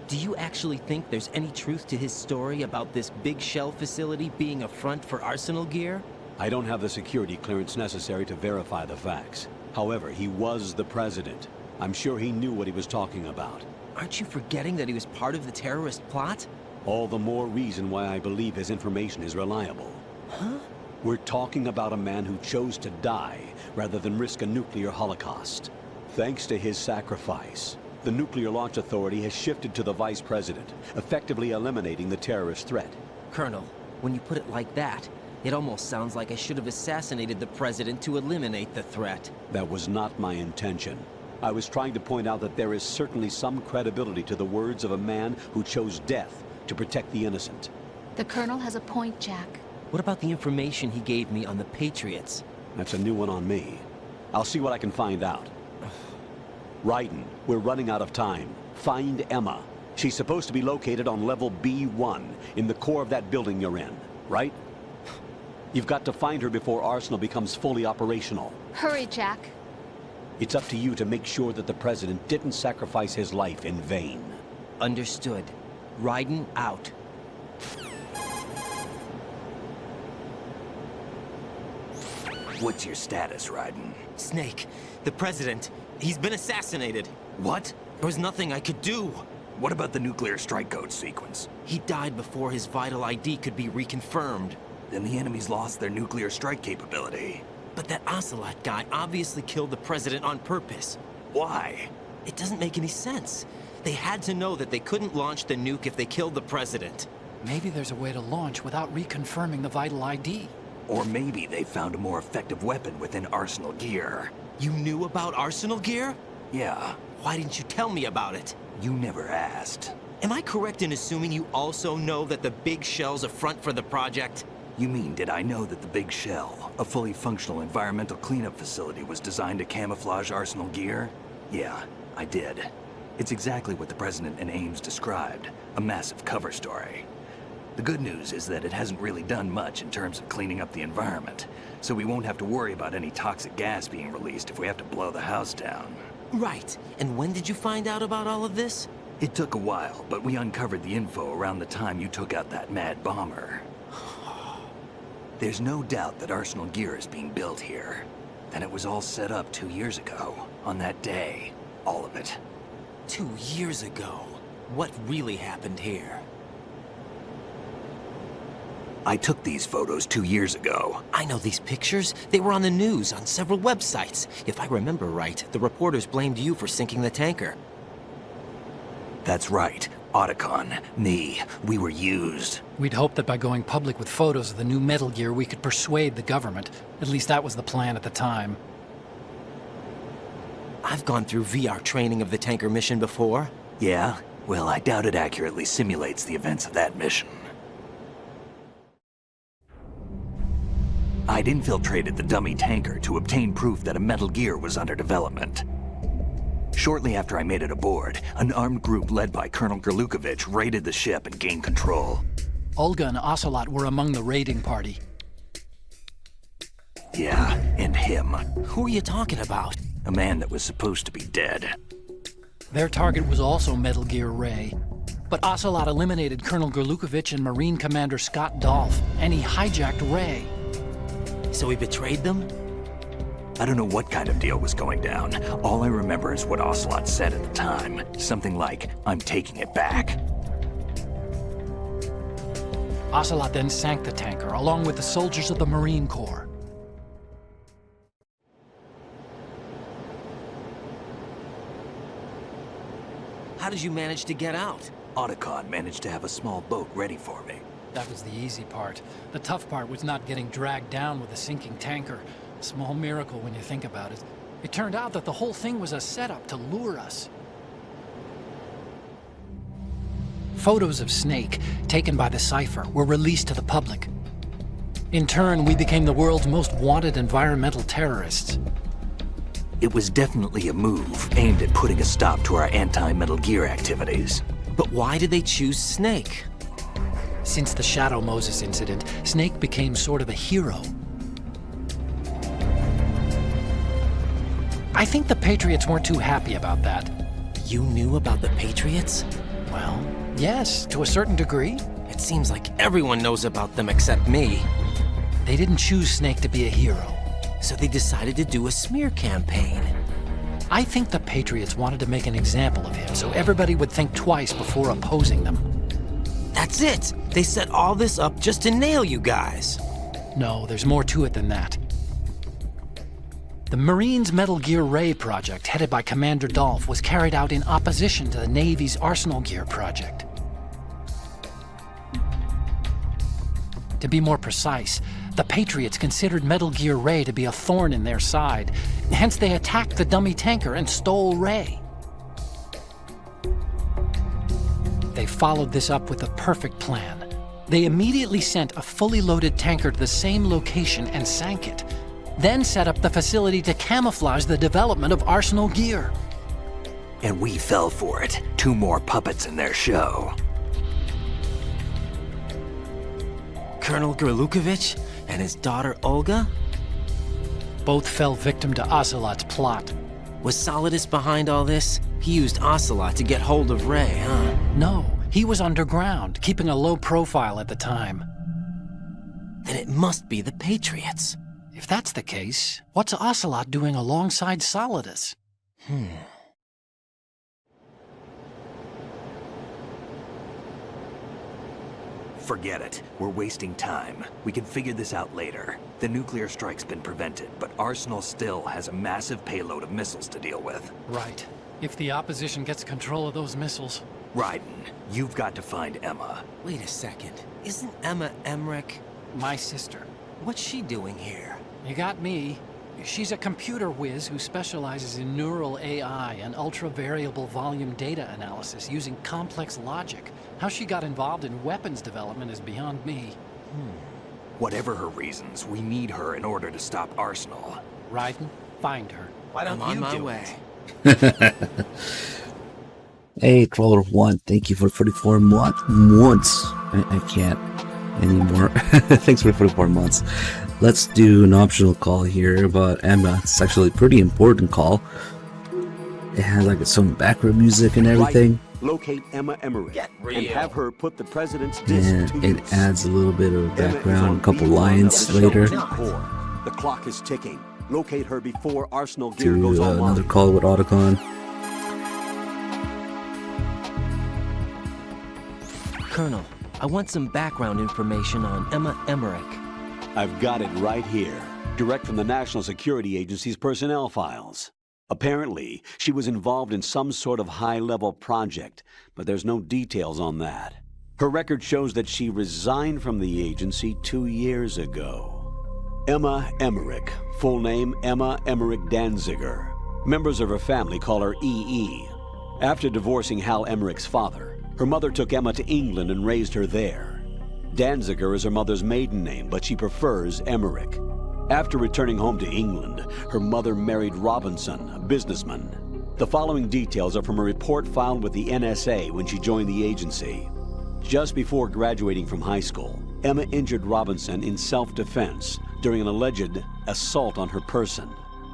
Do you actually think there's any truth to his story about this big shell facility being a front for Arsenal Gear? I don't have the security clearance necessary to verify the facts. However, he was the president. I'm sure he knew what he was talking about. Aren't you forgetting that he was part of the terrorist plot? All the more reason why I believe his information is reliable. Huh? We're talking about a man who chose to die rather than risk a nuclear holocaust. Thanks to his sacrifice, the Nuclear Launch Authority has shifted to the Vice President, effectively eliminating the terrorist threat. Colonel, when you put it like that, it almost sounds like I should have assassinated the President to eliminate the threat. That was not my intention. I was trying to point out that there is certainly some credibility to the words of a man who chose death to protect the innocent. The Colonel has a point, Jack. What about the information he gave me on the Patriots? That's a new one on me. I'll see what I can find out. Raiden, we're running out of time. Find Emma. She's supposed to be located on level B1, in the core of that building you're in, right? You've got to find her before Arsenal becomes fully operational. Hurry, Jack. It's up to you to make sure that the President didn't sacrifice his life in vain. Understood. Raiden out. What's your status, Raiden? Snake, the President, he's been assassinated. What? There was nothing I could do. What about the nuclear strike code sequence? He died before his vital ID could be reconfirmed. Then the enemy's lost their nuclear strike capability. But that Ocelot guy obviously killed the President on purpose. Why? It doesn't make any sense. They had to know that they couldn't launch the nuke if they killed the President. Maybe there's a way to launch without reconfirming the vital ID. Or maybe they found a more effective weapon within Arsenal Gear. You knew about Arsenal Gear? Yeah. Why didn't you tell me about it? You never asked. Am I correct in assuming you also know that the Big Shell's a front for the project? You mean, did I know that the Big Shell, a fully functional environmental cleanup facility, was designed to camouflage Arsenal Gear? Yeah, I did. It's exactly what the President and Ames described, a massive cover story. The good news is that it hasn't really done much in terms of cleaning up the environment, so we won't have to worry about any toxic gas being released if we have to blow the house down. Right. And when did you find out about all of this? It took a while, but we uncovered the info around the time you took out that mad bomber. There's no doubt that Arsenal Gear is being built here. And it was all set up 2 years ago, on that day. All of it. 2 years ago? What really happened here? I took these photos 2 years ago. I know these pictures. They were on the news on several websites. If I remember right, the reporters blamed you for sinking the tanker. That's right. Otacon, me, we were used. We'd hoped that by going public with photos of the new Metal Gear, we could persuade the government. At least that was the plan at the time. I've gone through VR training of the tanker mission before. Yeah? Well, I doubt it accurately simulates the events of that mission. I'd infiltrated the dummy tanker to obtain proof that a Metal Gear was under development. Shortly after I made it aboard, an armed group led by Colonel Gerlukovich raided the ship and gained control. Olga and Ocelot were among the raiding party. Yeah, and him. Who are you talking about? A man that was supposed to be dead. Their target was also Metal Gear Ray. But Ocelot eliminated Colonel Gerlukovich and Marine Commander Scott Dolph, and he hijacked Ray. So he betrayed them? I don't know what kind of deal was going down. All I remember is what Ocelot said at the time. Something like, "I'm taking it back." Ocelot then sank the tanker, along with the soldiers of the Marine Corps. How did you manage to get out? Otacon managed to have a small boat ready for me. That was the easy part. The tough part was not getting dragged down with a sinking tanker. A small miracle when you think about it. It turned out that the whole thing was a setup to lure us. Photos of Snake, taken by the Cypher, were released to the public. In turn, we became the world's most wanted environmental terrorists. It was definitely a move aimed at putting a stop to our anti-Metal Gear activities. But why did they choose Snake? Since the Shadow Moses incident, Snake became sort of a hero. I think the Patriots weren't too happy about that. You knew about the Patriots? Well, yes, to a certain degree. It seems like everyone knows about them except me. They didn't choose Snake to be a hero. So they decided to do a smear campaign. I think the Patriots wanted to make an example of him so everybody would think twice before opposing them. That's it! They set all this up just to nail you guys. No, there's more to it than that. The Marines' Metal Gear Ray project, headed by Commander Dolph, was carried out in opposition to the Navy's Arsenal Gear project. To be more precise, the Patriots considered Metal Gear Ray to be a thorn in their side. Hence, they attacked the dummy tanker and stole Ray. They followed this up with a perfect plan. They immediately sent a fully loaded tanker to the same location and sank it, then set up the facility to camouflage the development of Arsenal Gear. And we fell for it. 2 more puppets in their show. Colonel Gerlukovich and his daughter Olga? Both fell victim to Ocelot's plot. Was Solidus behind all this? He used Ocelot to get hold of Ray, huh? No, he was underground, keeping a low profile at the time. Then it must be the Patriots. If that's the case, what's Ocelot doing alongside Solidus? Forget it. We're wasting time. We can figure this out later. The nuclear strike's been prevented, but Arsenal still has a massive payload of missiles to deal with. Right. If the opposition gets control of those missiles... Raiden, you've got to find Emma. Wait a second. Isn't Emma Emmerich my sister? What's she doing here? You got me. She's a computer whiz who specializes in neural AI and ultra-variable volume data analysis using complex logic. How she got involved in weapons development is beyond me. Whatever her reasons, we need her in order to stop Arsenal. Raiden, find her. Why don't you do it? Hey, Crawler1, thank you for 44 months. I can't anymore. Thanks for 44 months. Let's do an optional call here about Emma. It's actually a pretty important call. It has like some background music and everything. Locate Emma Emmerich and have her put the president's disc And to it use. adds a little bit of background, a couple lines later. The clock is ticking. Locate her before Arsenal Gear goes To online. another call with Otacon. Colonel, I want some background information on Emma Emmerich. I've got it right here, direct from the National Security Agency's personnel files. Apparently, she was involved in some sort of high-level project, but there's no details on that. Her record shows that she resigned from the agency 2 years ago. Emma Emmerich, full name Emma Emmerich Danziger. Members of her family call her EE. After divorcing Hal Emmerich's father, her mother took Emma to England and raised her there. Danziger is her mother's maiden name, but she prefers Emmerich. After returning home to England, her mother married Robinson, a businessman. The following details are from a report filed with the NSA when she joined the agency. Just before graduating from high school, Emma injured Robinson in self-defense during an alleged assault on her person.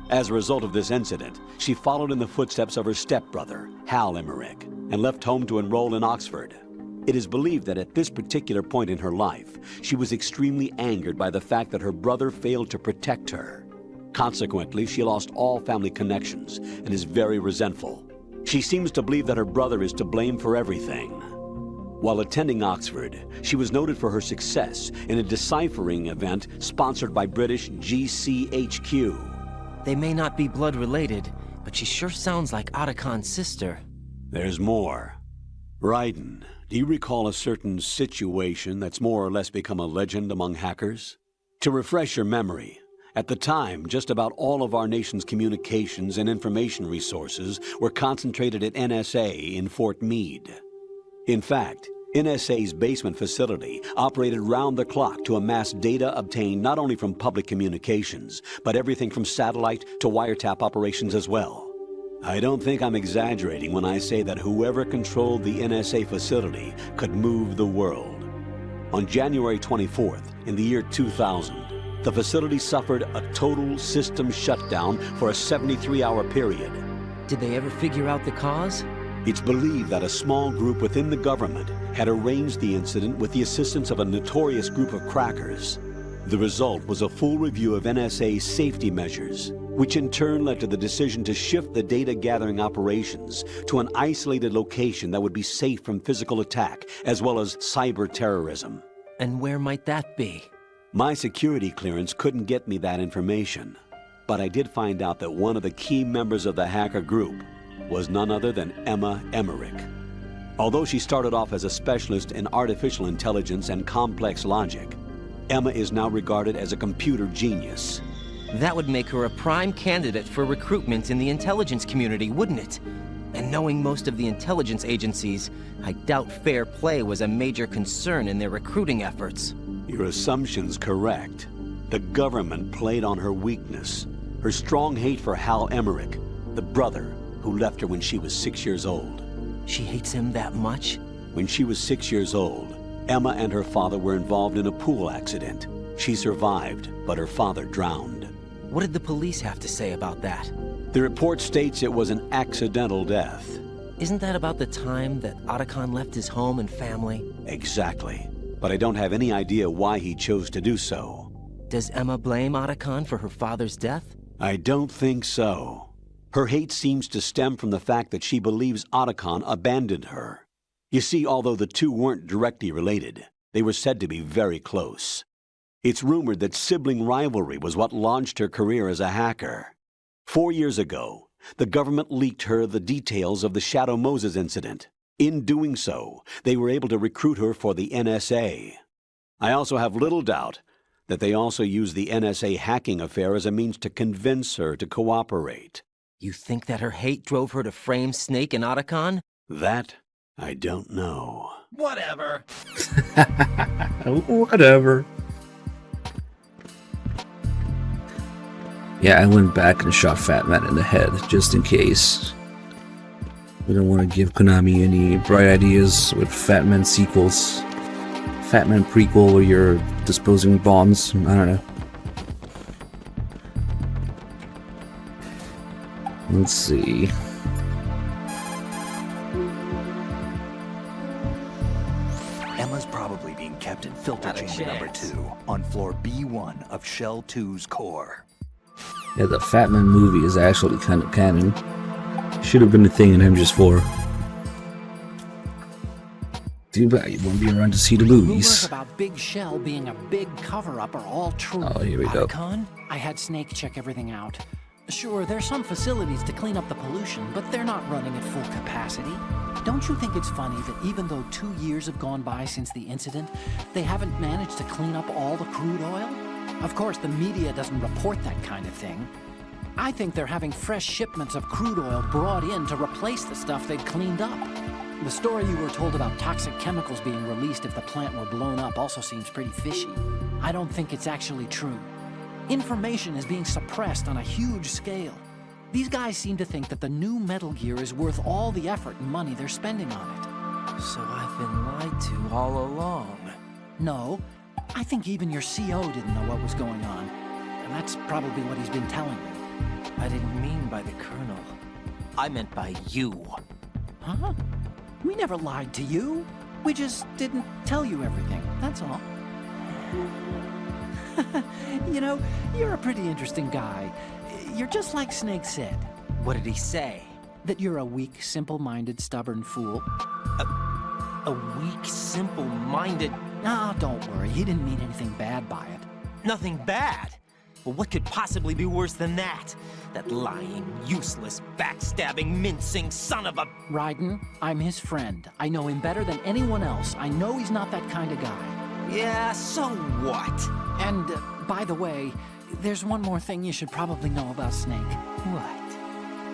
As a result of this incident, she followed in the footsteps of her stepbrother, Hal Emmerich, and left home to enroll in Oxford. It is believed that at this particular point in her life, she was extremely angered by the fact that her brother failed to protect her. Consequently, she lost all family connections and is very resentful. She seems to believe that her brother is to blame for everything. While attending Oxford, she was noted for her success in a deciphering event sponsored by British GCHQ. They may not be blood related, but she sure sounds like Otacon's sister. There's more. Raiden, do you recall a certain situation that's more or less become a legend among hackers? To refresh your memory, at the time, just about all of our nation's communications and information resources were concentrated at NSA in Fort Meade. In fact, NSA's basement facility operated round the clock to amass data obtained not only from public communications, but everything from satellite to wiretap operations as well. I don't think I'm exaggerating when I say that whoever controlled the NSA facility could move the world. On January 24th, in the year 2000, the facility suffered a total system shutdown for a 73-hour period. Did they ever figure out the cause? It's believed that a small group within the government had arranged the incident with the assistance of a notorious group of crackers. The result was a full review of NSA's safety measures, which in turn led to the decision to shift the data-gathering operations to an isolated location that would be safe from physical attack, as well as cyber terrorism. And where might that be? My security clearance couldn't get me that information, but I did find out that one of the key members of the hacker group was none other than Emma Emmerich. Although she started off as a specialist in artificial intelligence and complex logic, Emma is now regarded as a computer genius. That would make her a prime candidate for recruitment in the intelligence community, wouldn't it? And knowing most of the intelligence agencies, I doubt fair play was a major concern in their recruiting efforts. Your assumption's correct. The government played on her weakness, her strong hate for Hal Emmerich, the brother who left her when she was 6 years old. She hates him that much? When she was 6 years old, Emma and her father were involved in a pool accident. She survived, but her father drowned. What did the police have to say about that? The report states it was an accidental death. Isn't that about the time that Otacon left his home and family? Exactly. But I don't have any idea why he chose to do so. Does Emma blame Otacon for her father's death? I don't think so. Her hate seems to stem from the fact that she believes Otacon abandoned her. You see, although the two weren't directly related, they were said to be very close. It's rumored that sibling rivalry was what launched her career as a hacker. 4 years ago, the government leaked her the details of the Shadow Moses incident. In doing so, they were able to recruit her for the NSA. I also have little doubt that they also used the NSA hacking affair as a means to convince her to cooperate. You think that her hate drove her to frame Snake and Otacon? That, I don't know. Whatever. Whatever. Yeah, I went back and shot Fat Man in the head, just in case. We don't want to give Konami any bright ideas with Fat Man sequels. Fat Man prequel where you're disposing bombs, I don't know. Let's see. Emma's probably being kept in filter chamber number 2 on floor B1 of Shell 2's core. Yeah, the Fat Man movie is actually kind of canon. Should have been a thing in MGS4. Too bad you won't be around to see the Rumors movies. about Big Shell being a big cover-up are all true. Oh, here we go. Otacon, I had Snake check everything out. Sure, there's some facilities to clean up the pollution, but they're not running at full capacity. Don't you think it's funny that even though 2 years have gone by since the incident, they haven't managed to clean up all the crude oil? Of course, the media doesn't report that kind of thing. I think they're having fresh shipments of crude oil brought in to replace the stuff they'd cleaned up. The story you were told about toxic chemicals being released if the plant were blown up also seems pretty fishy. I don't think it's actually true. Information is being suppressed on a huge scale. These guys seem to think that the new Metal Gear is worth all the effort and money they're spending on it. So I've been lied to all along. No, I think even your CO didn't know what was going on. And that's probably what he's been telling you. I didn't mean by the Colonel. I meant by you. Huh? We never lied to you. We just didn't tell you everything, that's all. You know, you're a pretty interesting guy. You're just like Snake said. What did he say? That you're a weak, simple-minded, stubborn fool. A weak, simple-minded... Ah, don't worry. He didn't mean anything bad by it. Nothing bad? Well, what could possibly be worse than that? That lying, useless, backstabbing, mincing son of a... Raiden, I'm his friend. I know him better than anyone else. I know he's not that kind of guy. Yeah, so what? And, by the way, there's one more thing you should probably know about Snake. What?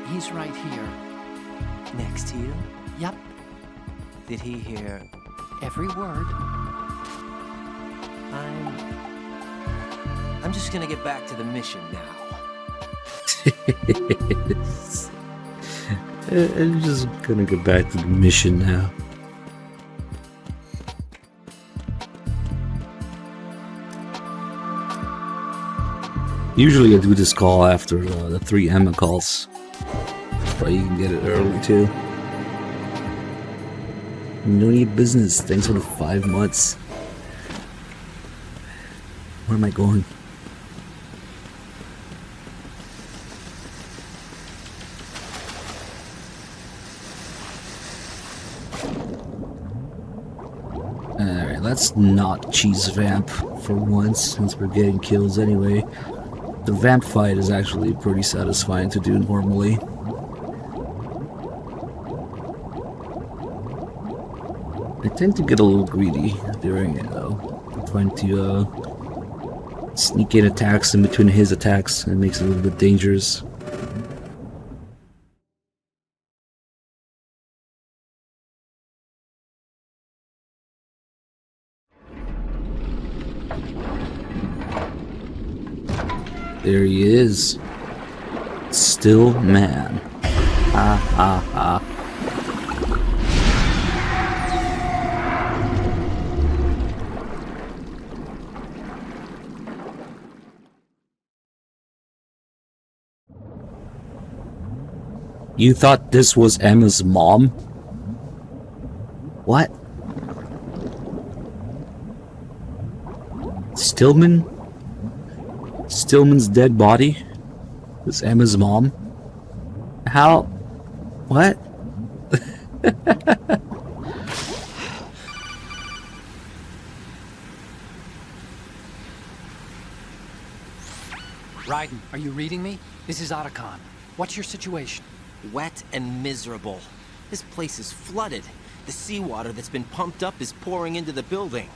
He's right here. Next to you? Yep. Did he hear... every word? I'm just gonna get back to the mission now. I'm just gonna get back to the mission now. Usually I do this call after the 3 Emma calls, but you can get it early too. No need business. Thanks for the 5 months. Where am I going? Alright, let's not cheese vamp for once, since we're getting kills anyway. The vamp fight is actually pretty satisfying to do normally. I tend to get a little greedy during it though. I'm trying to sneak in attacks in between his attacks, and it makes it a little bit dangerous. There he is. Still man. Ha ha ha. You thought this was Emma's mom? What? Stillman? Stillman's dead body was Emma's mom? How? What? Raiden, are you reading me? This is Otacon. What's your situation? Wet and miserable. This place is flooded. The seawater that's been pumped up is pouring into the building.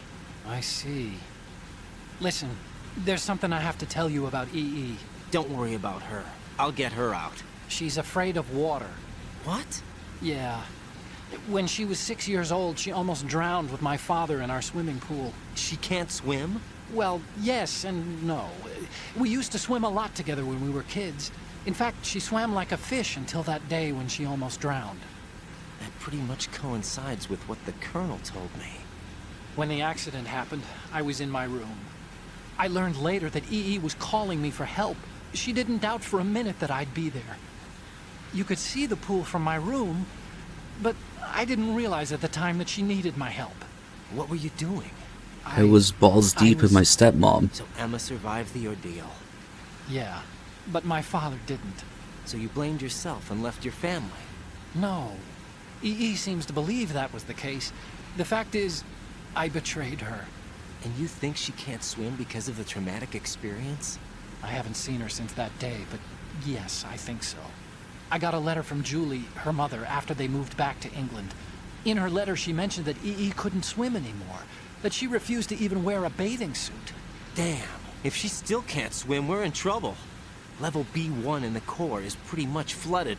I see. Listen, there's something I have to tell you about EE. Don't worry about her. I'll get her out. She's afraid of water. What? Yeah. When she was 6 years old, she almost drowned with my father in our swimming pool. She can't swim? Well, yes and no. We used to swim a lot together when we were kids. In fact, she swam like a fish until that day when she almost drowned. That pretty much coincides with what the Colonel told me. When the accident happened, I was in my room. I learned later that EE was calling me for help. She didn't doubt for a minute that I'd be there. You could see the pool from my room, but I didn't realize at the time that she needed my help. What were you doing? I was balls deep in my stepmom. So Emma survived the ordeal. Yeah, but my father didn't. So you blamed yourself and left your family? No. EE seems to believe that was the case, The fact is, I betrayed her. And you think she can't swim because of the traumatic experience? I haven't seen her since that day, but yes, I think so. I got a letter from Julie, her mother, after they moved back to England. In her letter, she mentioned that EE couldn't swim anymore, that she refused to even wear a bathing suit. Damn, if she still can't swim, we're in trouble. Level B1 in the core is pretty much flooded.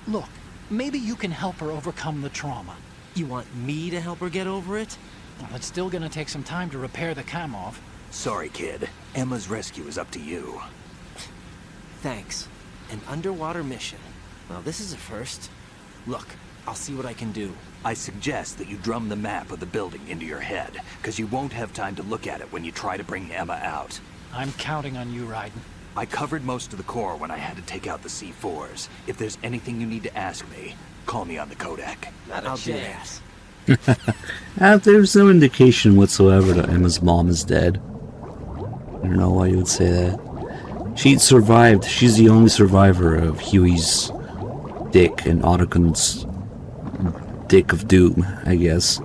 Look, maybe you can help her overcome the trauma. You want me to help her get over it? Well, it's still gonna take some time to repair the Kamov. Sorry, kid. Emma's rescue is up to you. Thanks. An underwater mission. Well, this is a first. Look, I'll see what I can do. I suggest that you drum the map of the building into your head, because you won't have time to look at it when you try to bring Emma out. I'm counting on you, Raiden. I covered most of the core when I had to take out the C4s. If there's anything you need to ask me, call me on the Kodak. I'll do that. There's no indication whatsoever that Emma's mom is dead. I don't know why you would say that. She survived. She's the only survivor of Huey's dick and Ottokun's dick of doom, I guess.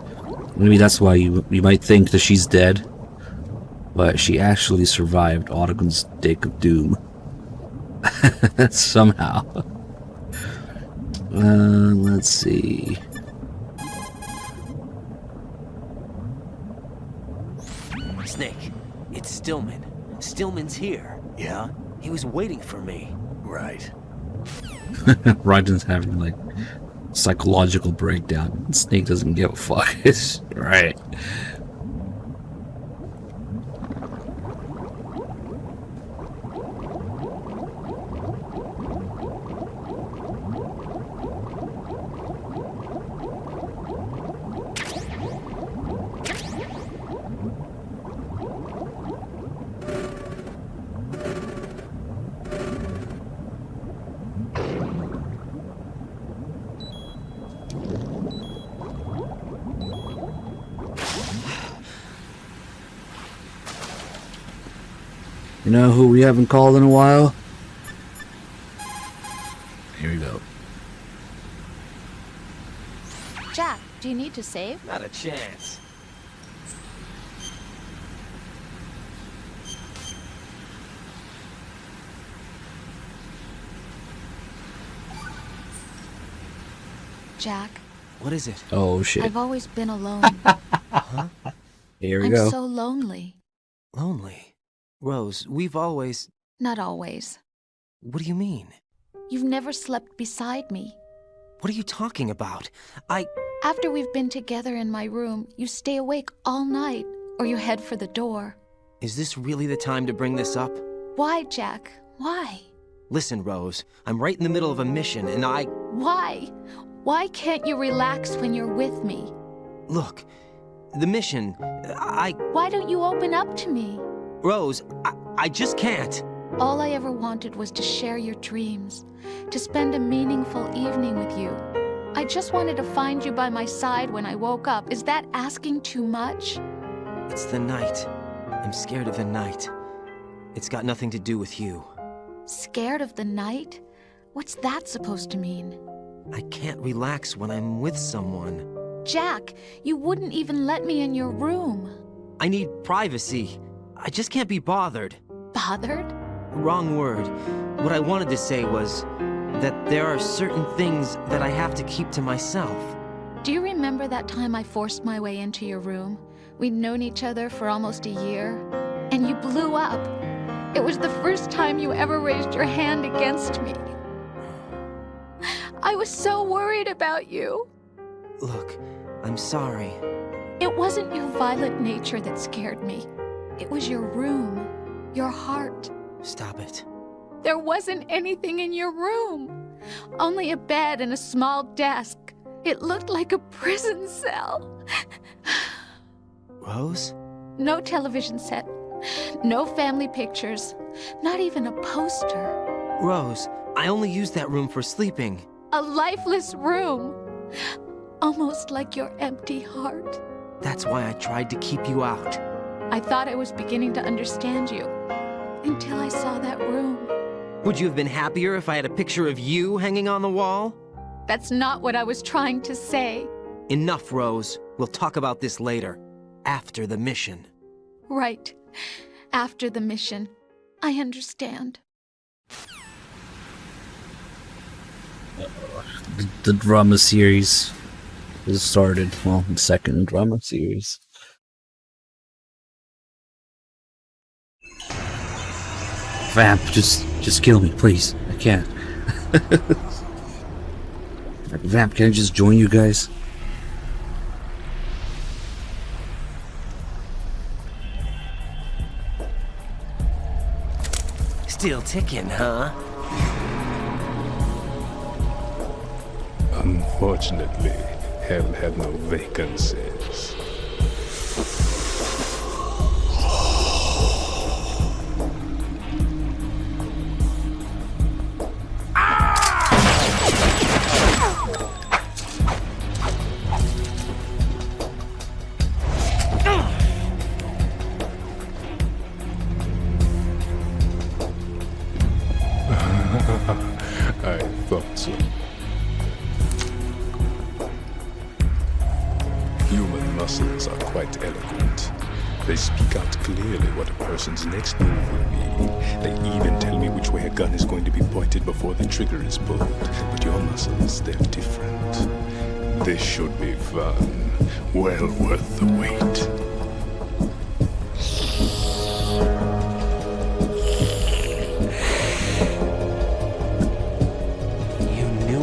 Maybe that's why you might think that she's dead. But she actually survived Ottokun's dick of doom. Somehow. Let's see. Snake, it's Stillman. Stillman's here. Yeah? He was waiting for me. Right. Raiden's having, like, psychological breakdown. Snake doesn't give a fuck. It's right. You know who we haven't called in a while? Here we go. Jack, do you need to save? Not a chance. Jack. What is it? Oh shit. I've always been alone. Huh? Here we go. I'm so lonely. Lonely? Rose, we've always... Not always. What do you mean? You've never slept beside me. What are you talking about? After we've been together in my room, you stay awake all night, or you head for the door. Is this really the time to bring this up? Why, Jack? Why? Listen, Rose, I'm right in the middle of a mission, and Why? Why can't you relax when you're with me? Look, the mission, Why don't you open up to me? Rose, I just can't. All I ever wanted was to share your dreams, to spend a meaningful evening with you. I just wanted to find you by my side when I woke up. Is that asking too much? It's the night. I'm scared of the night. It's got nothing to do with you. Scared of the night? What's that supposed to mean? I can't relax when I'm with someone. Jack, you wouldn't even let me in your room. I need privacy. I just can't be bothered. Bothered? Wrong word. What I wanted to say was that there are certain things that I have to keep to myself. Do you remember that time I forced my way into your room? We'd known each other for almost a year, and you blew up. It was the first time you ever raised your hand against me. I was so worried about you. Look, I'm sorry. It wasn't your violent nature that scared me. It was your room, your heart. Stop it. There wasn't anything in your room. Only a bed and a small desk. It looked like a prison cell. Rose? No television set. No family pictures. Not even a poster. Rose, I only use that room for sleeping. A lifeless room. Almost like your empty heart. That's why I tried to keep you out. I thought I was beginning to understand you. Until I saw that room. Would you have been happier if I had a picture of you hanging on the wall? That's not what I was trying to say. Enough, Rose. We'll talk about this later. After the mission. Right. After the mission. I understand. The drama series has started. Well, the second drama series. Vamp, just kill me, please. I can't. Vamp, can I just join you guys? Still ticking, huh? Unfortunately, Hell had no vacancies. I thought so. Human muscles are quite eloquent. They speak out clearly what a person's next move will be. They even tell me which way a gun is going to be pointed before the trigger is pulled. But your muscles, they're different. This should be fun. Well worth the wait.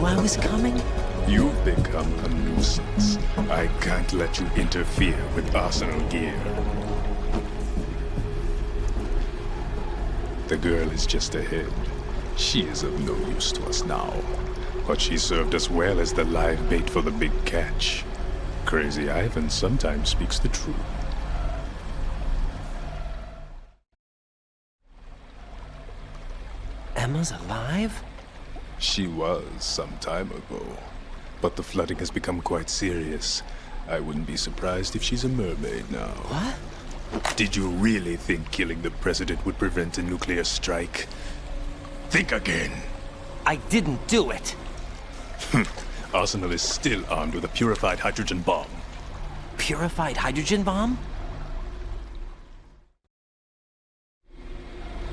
I was coming? You've become a nuisance. I can't let you interfere with Arsenal gear. The girl is just ahead. She is of no use to us now. But she served us well as the live bait for the big catch. Crazy Ivan sometimes speaks the truth. Emma's alive? She was some time ago, but the flooding has become quite serious. I wouldn't be surprised if she's a mermaid now. What? Did you really think killing the president would prevent a nuclear strike? Think again. I didn't do it. Arsenal is still armed with a purified hydrogen bomb. Purified hydrogen bomb?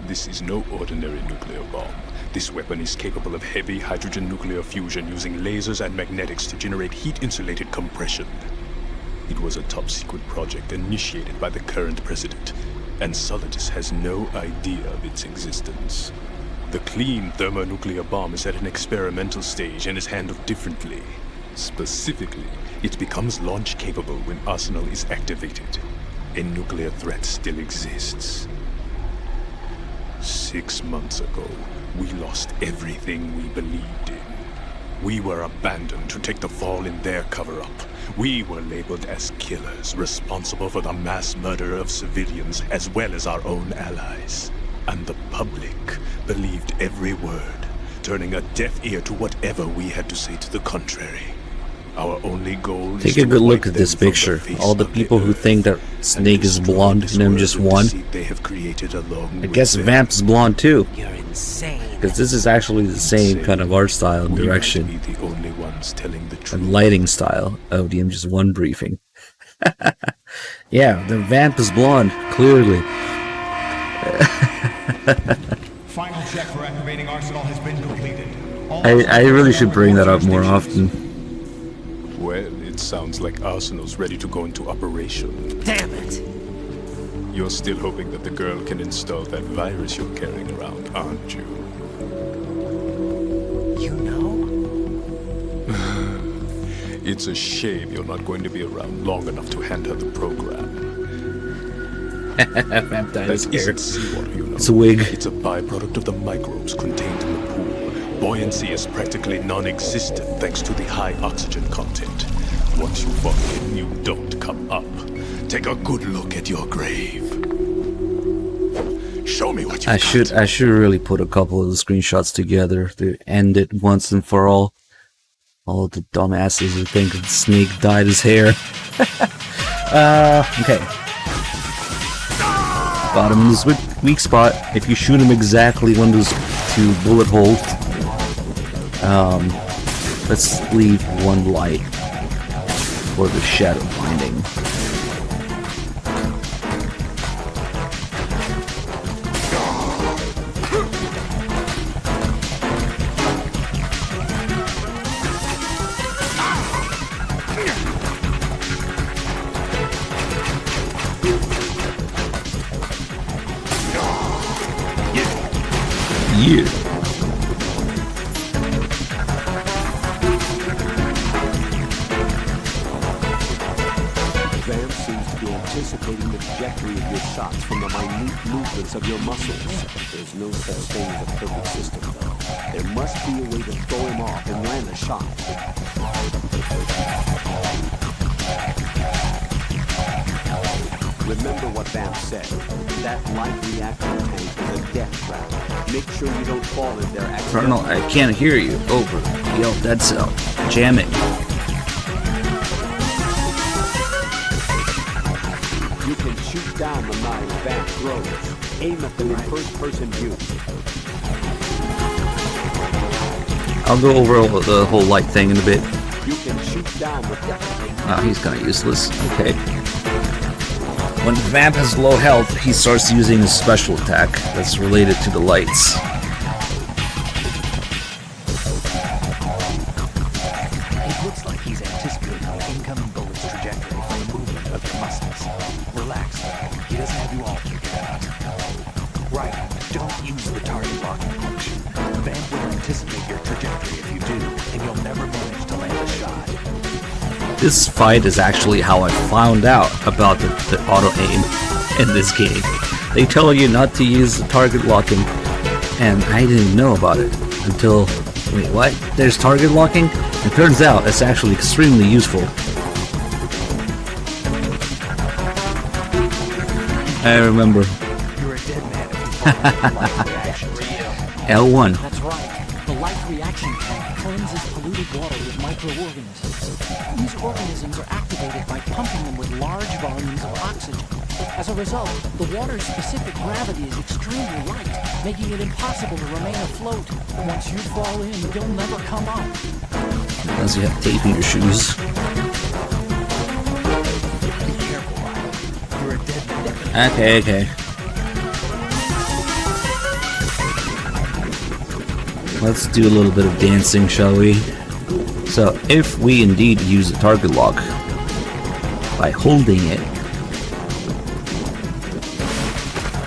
This is no ordinary nuclear bomb. This weapon is capable of heavy hydrogen nuclear fusion using lasers and magnetics to generate heat-insulated compression. It was a top-secret project initiated by the current president, and Solidus has no idea of its existence. The clean thermonuclear bomb is at an experimental stage and is handled differently. Specifically, it becomes launch-capable when Arsenal is activated. A nuclear threat still exists. 6 months ago, we lost everything we believed in. We were abandoned to take the fall in their cover-up. We were labeled as killers, responsible for the mass murder of civilians as well as our own allies. And the public believed every word, turning a deaf ear to whatever we had to say to the contrary. Our only goal is Take a good look at this picture. All the people who think that Snake is blonde and I'm just one. They have created along I guess Vamp's blonde too. You're insane. Because this is actually the same kind of art style and direction. We might be the only ones telling the truth. And lighting style of the MGS1 briefing. Yeah, the Vamp is blonde, clearly. Final check for activating Arsenal has been completed. I really should bring that up more often. Well, it sounds like Arsenal's ready to go into operation. Damn it! You're still hoping that the girl can install that virus you're carrying around, aren't you? You know? It's a shame you're not going to be around long enough to hand her the program. Vamp dyed his That hair. isn't seawater, you know. It's a wig. It's a byproduct of the microbes contained in the pool. Buoyancy is practically non-existent thanks to the high oxygen content. Once you fall in, you don't come up. Take a good look at your grave. Show me what you I should really put a couple of the screenshots together to end it once and for all. All the dumbasses who think that Snake dyed his hair. Okay. Got him in this weak spot. If you shoot him exactly when those two bullet holes. Let's leave one light. for the shadow binding. Yeah. Vamp seems to be anticipating the trajectory of your shots from the minute movements of your muscles. There's no such thing as a perfect system, though. There must be a way to throw him off and land a shot. Remember what Vamp said. That light reactor tank is a death trap. Make sure you don't fall in there accidentally. Colonel, I can't hear you. Over. Yo, Dead Cell. Jam it. You can shoot down the knives Vamp throws. Aim at them in first-person view. I'll go over the whole light thing in a bit. You can shoot down the Oh, he's kind of useless. Okay. When Vamp has low health, he starts using a special attack that's related to the lights. It looks like he's anticipating the incoming bullet's trajectory from the movement of your muscles. Relax, though. He doesn't have you all figured out. Right, don't use the target locking function. Vamp will anticipate your trajectory if you do, and you'll never manage to land a shot. This fight is actually how I found out about the auto-aim in this game. They tell you not to use the target locking, and I didn't know about it until... Wait, what? There's target locking? It turns out it's actually extremely useful. I remember. You're a dead man if you L1. That's right. The light reaction tank cleanses polluted water with microorganisms. These organisms are activated by pumping them with large volumes of oxygen. As a result, the water's specific gravity is extremely light, making it impossible to remain afloat. Once you fall in, you'll never come up. Unless you have tape in your shoes. Okay. Let's do a little bit of dancing, shall we? So, if we indeed use the target lock by holding it,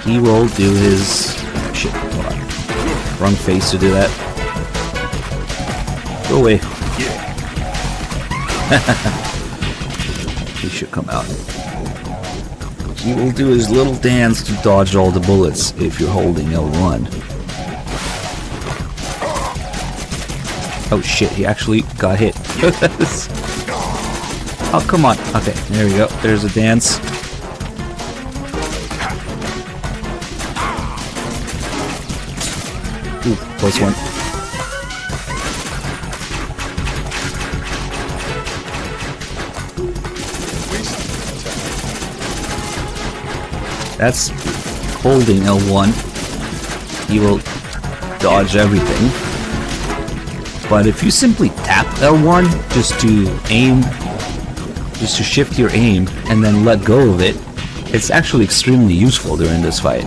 he will do his... Shit, hold on. Wrong face to do that. Go away. He should come out. He will do his little dance to dodge all the bullets if you're holding L1. Oh shit, he actually got hit. Oh, come on. Okay, there we go. There's a dance. Ooh, close one. That's holding L1. He will dodge everything. But if you simply tap L1 just to aim, just to shift your aim and then let go of it, it's actually extremely useful during this fight.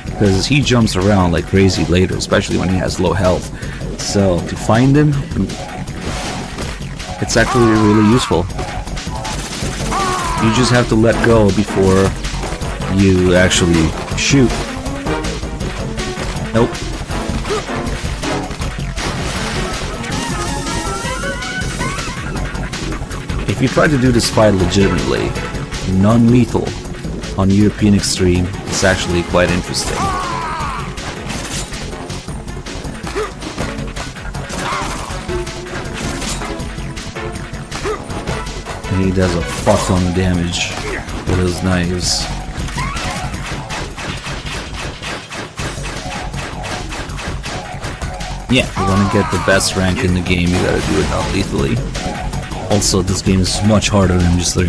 Because he jumps around like crazy later, especially when he has low health. So to find him, it's actually really useful. You just have to let go before you actually shoot. Nope. If you try to do this fight legitimately, non-lethal, on European Extreme, it's actually quite interesting. And he does a fuck ton of damage with his knives. Yeah, if you want to get the best rank in the game, you gotta do it non-lethally. Also, this game is much harder than just 3.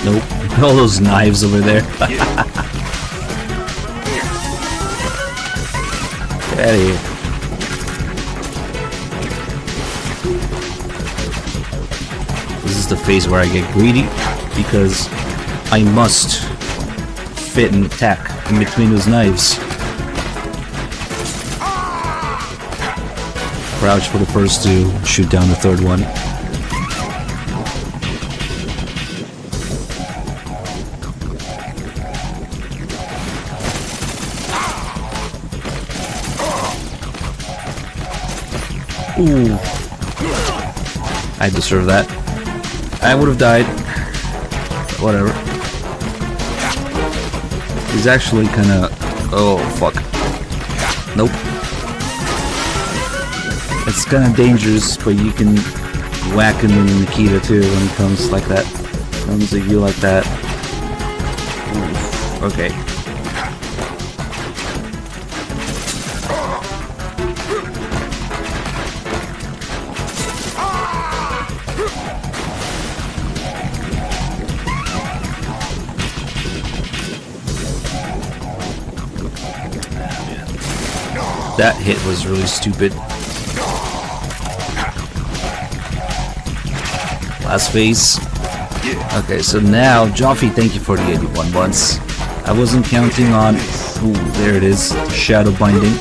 Nope. All those knives over there. Get out of here. This is the phase where I get greedy because I must fit and attack in between those knives. Crouch for the first two, shoot down the third one. Ooh. I deserve that. I would have died. Whatever. He's actually kinda... Oh, fuck. Nope. It's kinda dangerous, but you can whack him in Nikita too when he comes like that. Comes at you like that. Oof. Okay. That hit was really stupid. Last phase. Okay, so now, Joffy, thank you for the 81 months. I wasn't counting on... Ooh, there it is. Shadow binding.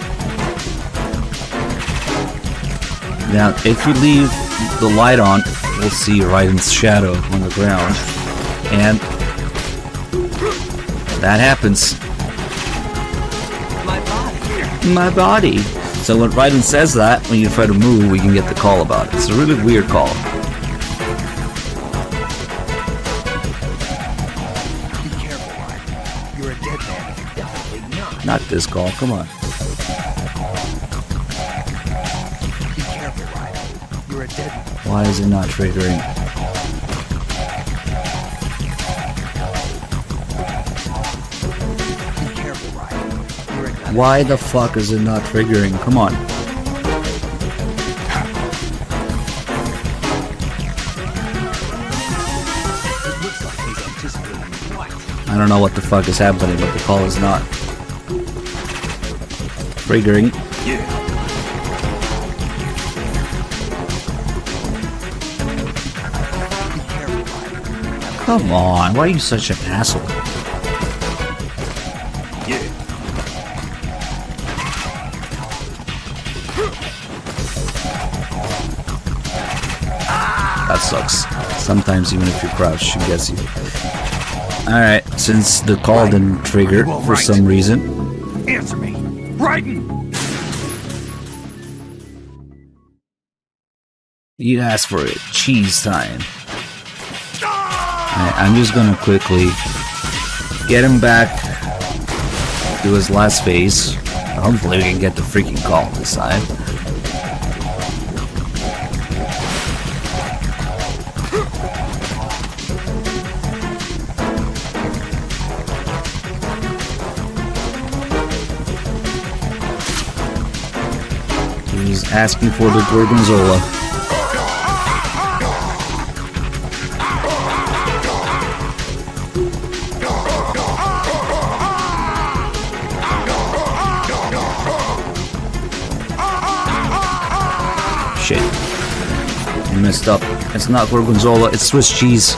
Now, if we leave the light on, we'll see Raiden's shadow on the ground. And... that happens. My body. So when Raiden says that, when you try to move, we can get the call about it. It's a really weird call. Be careful, Raiden. You're a dead man if you're definitely not. Not this call, come on. Be careful, Raiden. You're a dead man. Why is it not triggering? Why the fuck is it not triggering? Come on. I don't know what the fuck is happening, but the call is not triggering. Come on, why are you such an asshole? That sucks. Sometimes even if you crouch, she gets you. Alright, since the call didn't trigger for some reason. Answer me! Raiden! You asked for it. Cheese time. Alright, I'm just gonna quickly get him back to his last phase. Hopefully we can get the freaking call this time. He's asking for the Gorgonzola. Shit. I messed up. It's not Gorgonzola, it's Swiss cheese.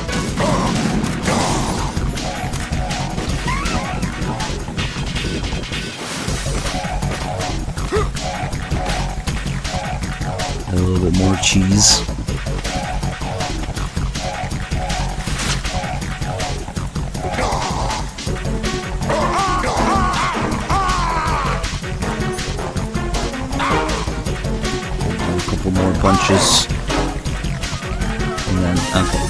A little bit more cheese. More punches, and then okay,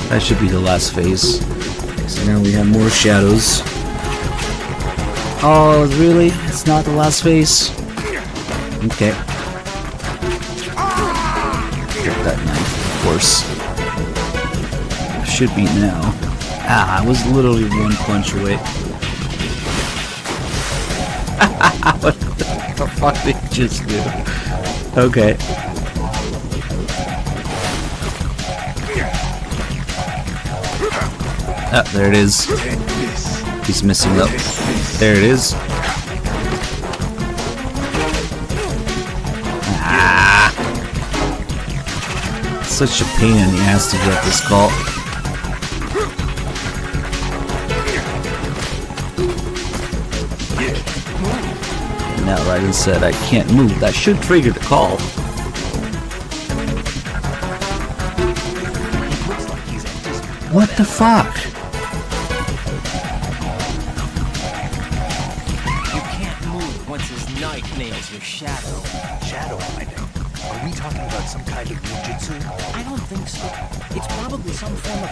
that should be the last phase. So now we have more shadows. Oh, really? It's not the last phase? Okay. Get that knife, of course. Should be now. Ah, I was literally one punch away. What the fuck did you just do? Okay. Ah, there it is. He's missing up. There it is. Ah. Such a pain in the ass to get this call. Now Raiden said I can't move. That should trigger the call. What the fuck? You can't move once his knife nails your shadow. Shadow binding? Are we talking about some kind of ninjutsu? I don't think so. It's probably some form of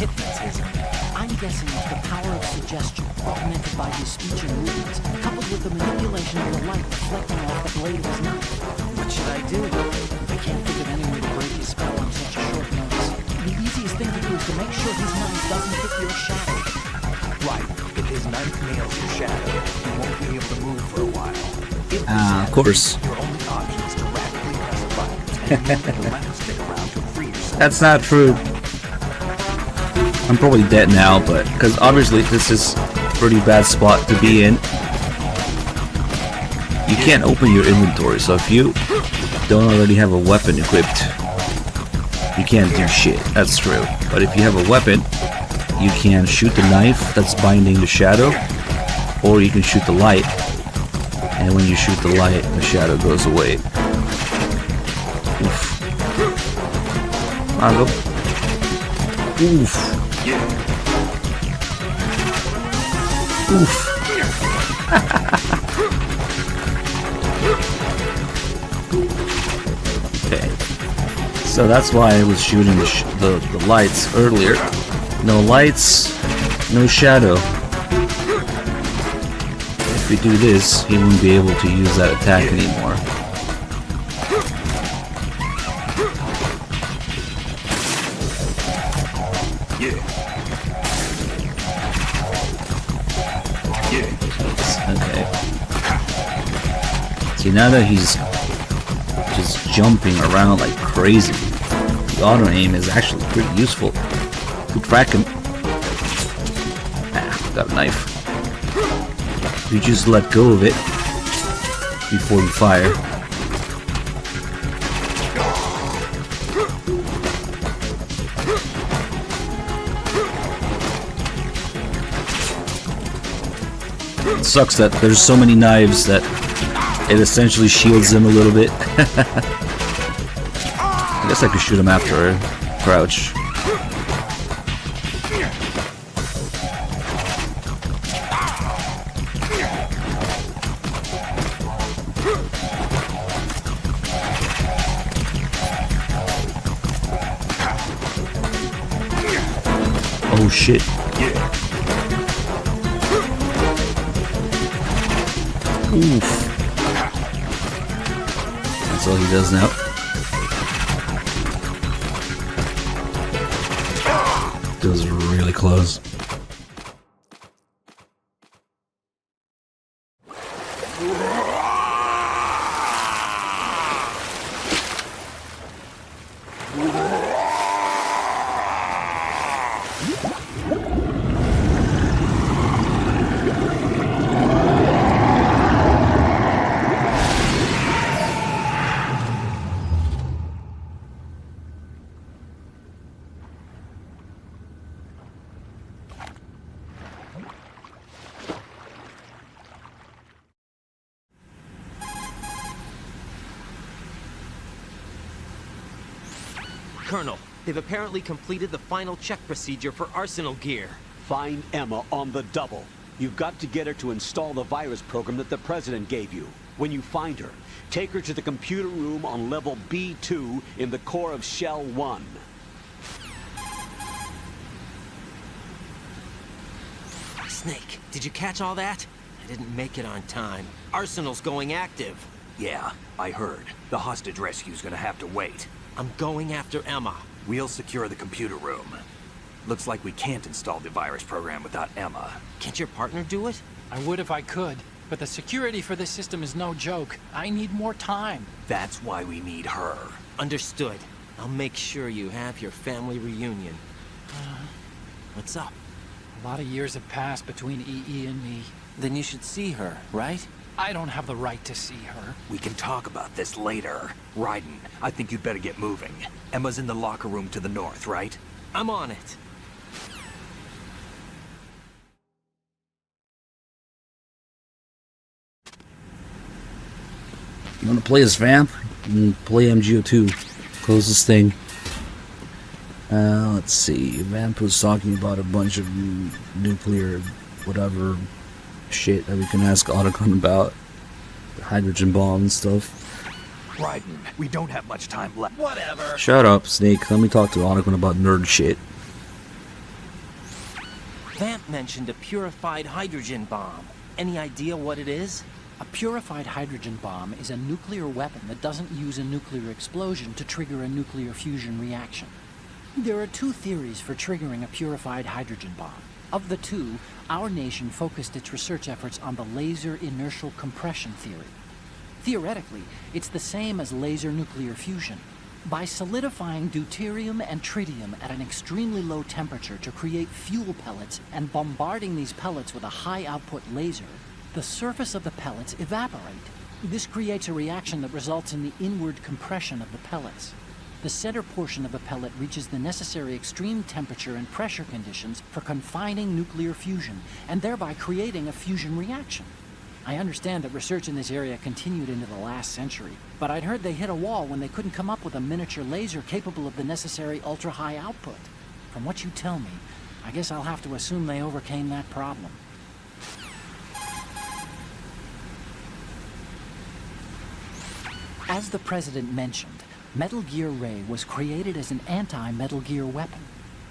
hypnotism. I'm guessing it's the power of suggestion, augmented by his speech and movements, coupled with the manipulation of the light reflecting off the blade of his knife. What should I do? I can't think of any way to break his spell on such a short notice. The easiest thing to do is to make sure his knife doesn't hit your shadow. Right. If his knife nails your shadow, you won't be able to move for a while. Of course. Your only option is to rapidly press a button and use the left stick around to free yourself. That's not true. I'm probably dead now, but because obviously this is a pretty bad spot to be in. You can't open your inventory, so if you don't already have a weapon equipped, you can't do shit. That's true. But if you have a weapon, you can shoot the knife that's binding the shadow, or you can shoot the light. And when you shoot the light, the shadow goes away. Oof. Margo. Oof. Oof. Okay. So that's why I was shooting the lights earlier. No lights, no shadow. If we do this, he won't be able to use that attack anymore. Okay. See, now that he's just jumping around like crazy, the auto aim is actually pretty useful to track him. Ah, got a knife. You just let go of it before you fire. It sucks that there's so many knives that it essentially shields them a little bit. I guess I could shoot him after a crouch. Oh shit. Oof. That's all he does now. It was really close. Colonel, they've apparently completed the final check procedure for arsenal gear. Find Emma on the double. You've got to get her to install the virus program that the President gave you. When you find her, take her to the computer room on level B2 in the core of Shell 1. Snake, did you catch all that? I didn't make it on time. Arsenal's going active. Yeah, I heard. The hostage rescue's gonna have to wait. I'm going after Emma. We'll secure the computer room. Looks like we can't install the virus program without Emma. Can't your partner do it? I would if I could, but the security for this system is no joke. I need more time. That's why we need her. Understood. I'll make sure you have your family reunion. What's up? A lot of years have passed between EE and me. Then you should see her, right? I don't have the right to see her. We can talk about this later. Raiden, I think you'd better get moving. Emma's in the locker room to the north, right? I'm on it. You want to play as Vamp? You can play MGO2. Close this thing. Let's see. Vamp was talking about a bunch of nuclear, whatever shit that we can ask Otacon about. The hydrogen bomb and stuff. Raiden, we don't have much time left. Whatever. Shut up, Snake. Let me talk to Otacon about nerd shit. Vamp mentioned a purified hydrogen bomb. Any idea what it is? A purified hydrogen bomb is a nuclear weapon that doesn't use a nuclear explosion to trigger a nuclear fusion reaction. There are two theories for triggering a purified hydrogen bomb. Of the two, our nation focused its research efforts on the laser inertial compression theory. Theoretically, it's the same as laser nuclear fusion. By solidifying deuterium and tritium at an extremely low temperature to create fuel pellets and bombarding these pellets with a high output laser, the surface of the pellets evaporate. This creates a reaction that results in the inward compression of the pellets. The center portion of a pellet reaches the necessary extreme temperature and pressure conditions for confining nuclear fusion, and thereby creating a fusion reaction. I understand that research in this area continued into the last century, but I'd heard they hit a wall when they couldn't come up with a miniature laser capable of the necessary ultra-high output. From what you tell me, I guess I'll have to assume they overcame that problem. As the President mentioned, Metal Gear Ray was created as an anti-Metal Gear weapon.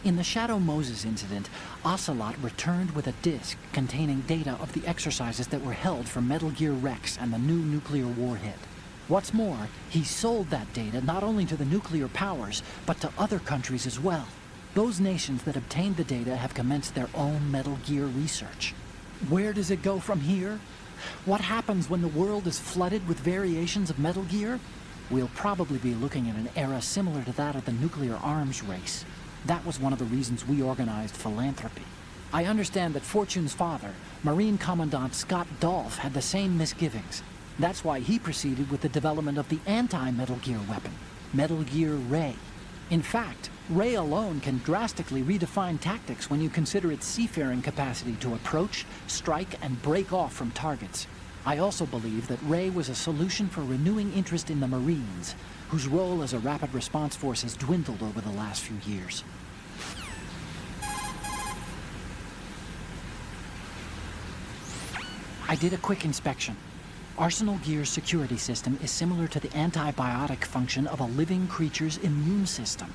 In the Shadow Moses incident, Ocelot returned with a disc containing data of the exercises that were held for Metal Gear Rex and the new nuclear warhead. What's more, he sold that data not only to the nuclear powers, but to other countries as well. Those nations that obtained the data have commenced their own Metal Gear research. Where does it go from here? What happens when the world is flooded with variations of Metal Gear? We'll probably be looking at an era similar to that of the nuclear arms race. That was one of the reasons we organized philanthropy. I understand that Fortune's father, Marine Commandant Scott Dolph, had the same misgivings. That's why he proceeded with the development of the anti-Metal Gear weapon, Metal Gear Ray. In fact, Ray alone can drastically redefine tactics when you consider its seafaring capacity to approach, strike, and break off from targets. I also believe that Ray was a solution for renewing interest in the Marines, whose role as a rapid response force has dwindled over the last few years. I did a quick inspection. Arsenal Gear's security system is similar to the antibiotic function of a living creature's immune system.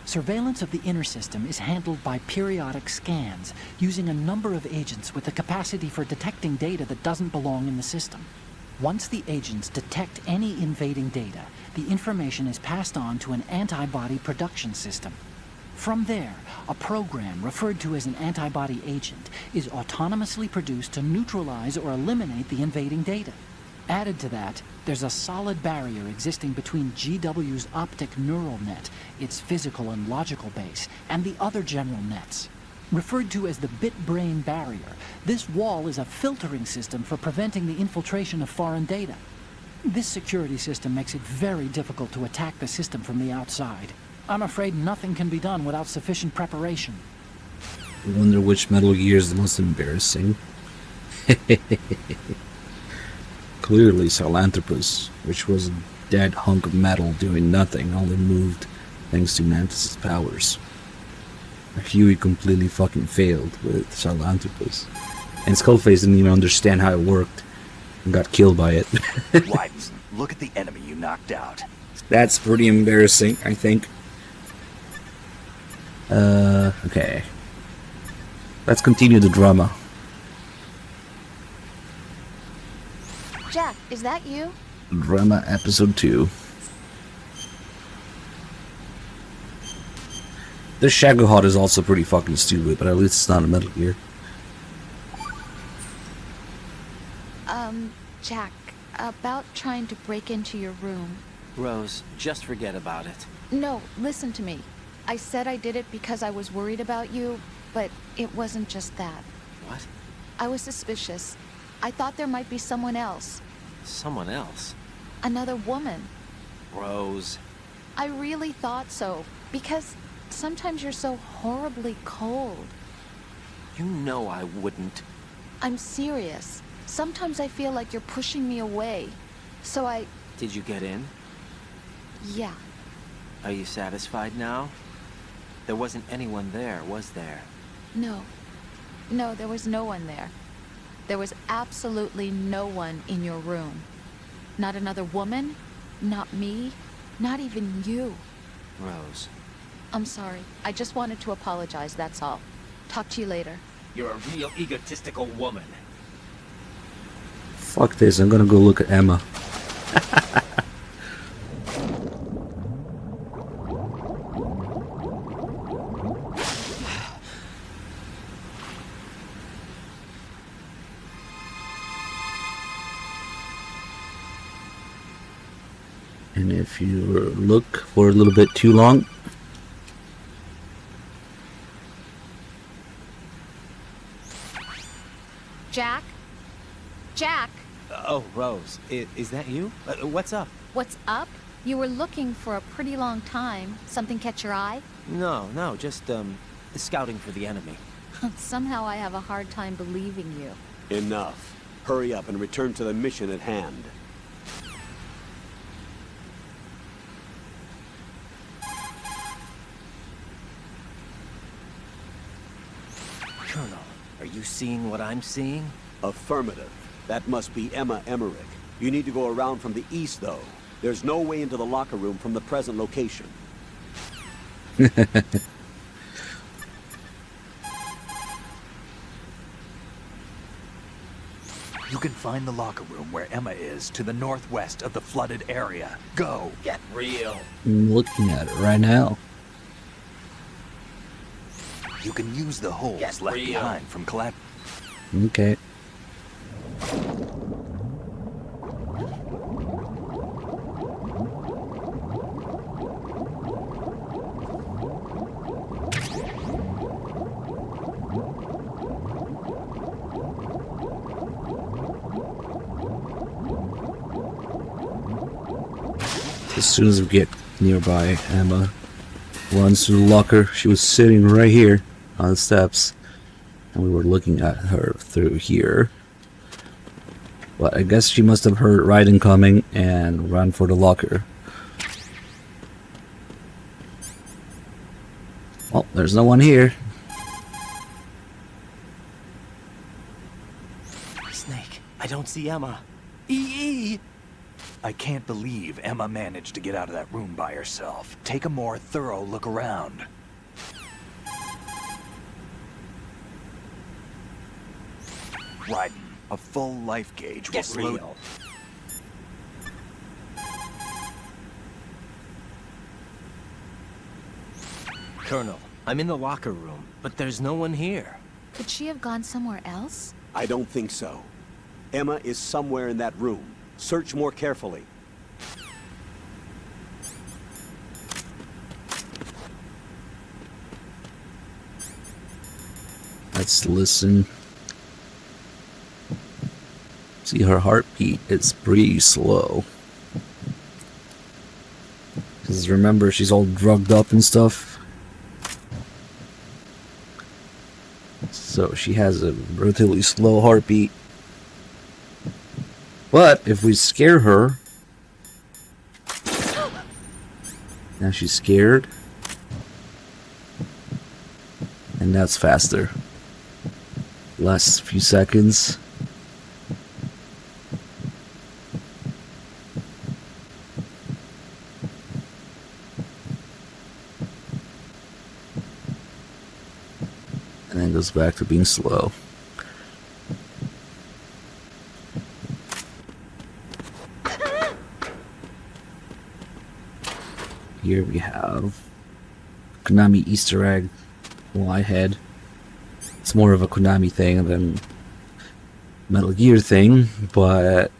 Surveillance of the inner system is handled by periodic scans, using a number of agents with the capacity for detecting data that doesn't belong in the system. Once the agents detect any invading data, the information is passed on to an antibody production system. From there, a program referred to as an antibody agent is autonomously produced to neutralize or eliminate the invading data. Added to that, there's a solid barrier existing between GW's optic neural net, its physical and logical base, and the other general nets. Referred to as the bit-brain barrier, this wall is a filtering system for preventing the infiltration of foreign data. This security system makes it very difficult to attack the system from the outside. I'm afraid nothing can be done without sufficient preparation. I wonder which Metal Gear is the most embarrassing. Clearly Sahelanthropus, which was a dead hunk of metal doing nothing, only moved thanks to Mantis' powers. Huey completely fucking failed with Sahelanthropus. And Skullface didn't even understand how it worked and got killed by it. Wyden, look at the enemy you knocked out. That's pretty embarrassing, I think. Okay. Let's continue the drama. Jack, is that you? Drama episode 2. This Shagohod is also pretty fucking stupid, but at least it's not a Metal Gear. Jack, about trying to break into your room. Rose, just forget about it. No, listen to me. I said I did it because I was worried about you, but it wasn't just that. What? I was suspicious. I thought there might be someone else. Someone else? Another woman. Rose. I really thought so, because sometimes you're so horribly cold. You know I wouldn't. I'm serious. Sometimes I feel like you're pushing me away. So I... Did you get in? Yeah. Are you satisfied now? There wasn't anyone there, was there? No. No, there was no one there. There was absolutely no one in your room. Not another woman, not me, not even you. Rose. I'm sorry. I just wanted to apologize, that's all. Talk to you later. You're a real egotistical woman. Fuck this, I'm gonna go look at Emma. And if you look for a little bit too long, Jack? Jack? Oh, Rose, is that you? What's up? What's up? You were looking for a pretty long time. Something catch your eye? No, just, scouting for the enemy. Somehow I have a hard time believing you. Enough. Hurry up and return to the mission at hand. Colonel, are you seeing what I'm seeing? Affirmative. That must be Emma Emmerich. You need to go around from the east, though. There's no way into the locker room from the present location. You can find the locker room where Emma is to the northwest of the flooded area. Go! Get real! I'm looking at it right now. You can use the holes left behind from collapse. Okay. As soon as we get nearby, Emma runs to the locker. She was sitting right here on the steps, and we were looking at her through here. But I guess she must have heard Raiden coming and ran for the locker. Well, there's no one here. Snake, I don't see Emma. EE! I can't believe Emma managed to get out of that room by herself. Take a more thorough look around. Raiden, a full life gauge will slow... real. Colonel, I'm in the locker room, but there's no one here. Could she have gone somewhere else? I don't think so. Emma is somewhere in that room. Search more carefully. Let's listen. See, her heartbeat is pretty slow. Because remember, she's all drugged up and stuff. So she has a relatively slow heartbeat. But if we scare her... Now she's scared. And that's faster. Last few seconds. And then goes back to being slow. Here we have Konami Easter egg. Y head. It's more of a Konami thing than Metal Gear thing, but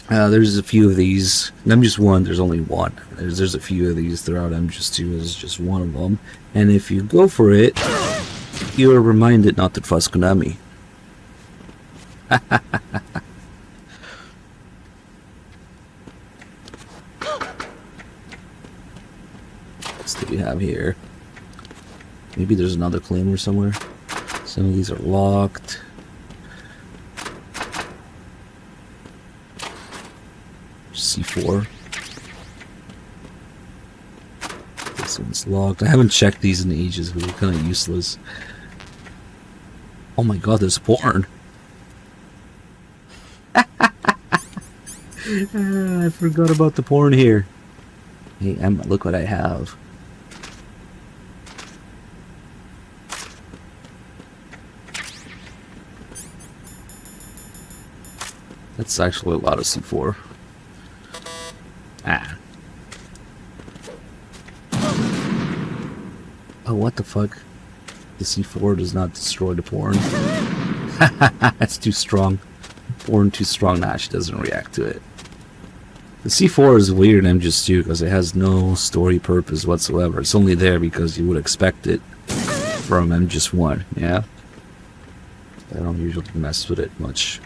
There's a few of these. MGS1, there's only one. There's a few of these throughout. MGS2 is just one of them. And if you go for it, you are reminded not to trust Konami. What do we have here? Maybe there's another claimer somewhere. Some of these are locked. C4. This one's locked. I haven't checked these in ages, but they're kind of useless. Oh my god, there's porn. I forgot about the porn here. Hey, Emma, look what I have. That's actually a lot of C4. Ah. Oh, what the fuck? The C4 does not destroy the porn. That's too strong. Porn too strong. Nah, she doesn't react to it. The C4 is weird in MGS2 because it has no story purpose whatsoever. It's only there because you would expect it from MGS1, yeah? I don't usually mess with it much.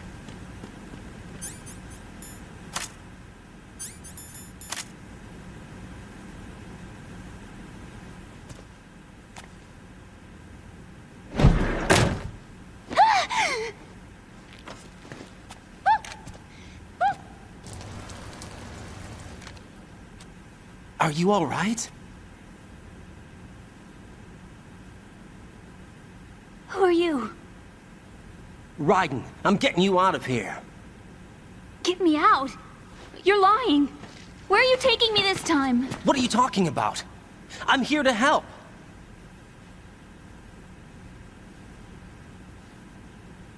Are you all right? Who are you? Raiden, I'm getting you out of here. Get me out. You're lying. Where are you taking me this time? What are you talking about? I'm here to help.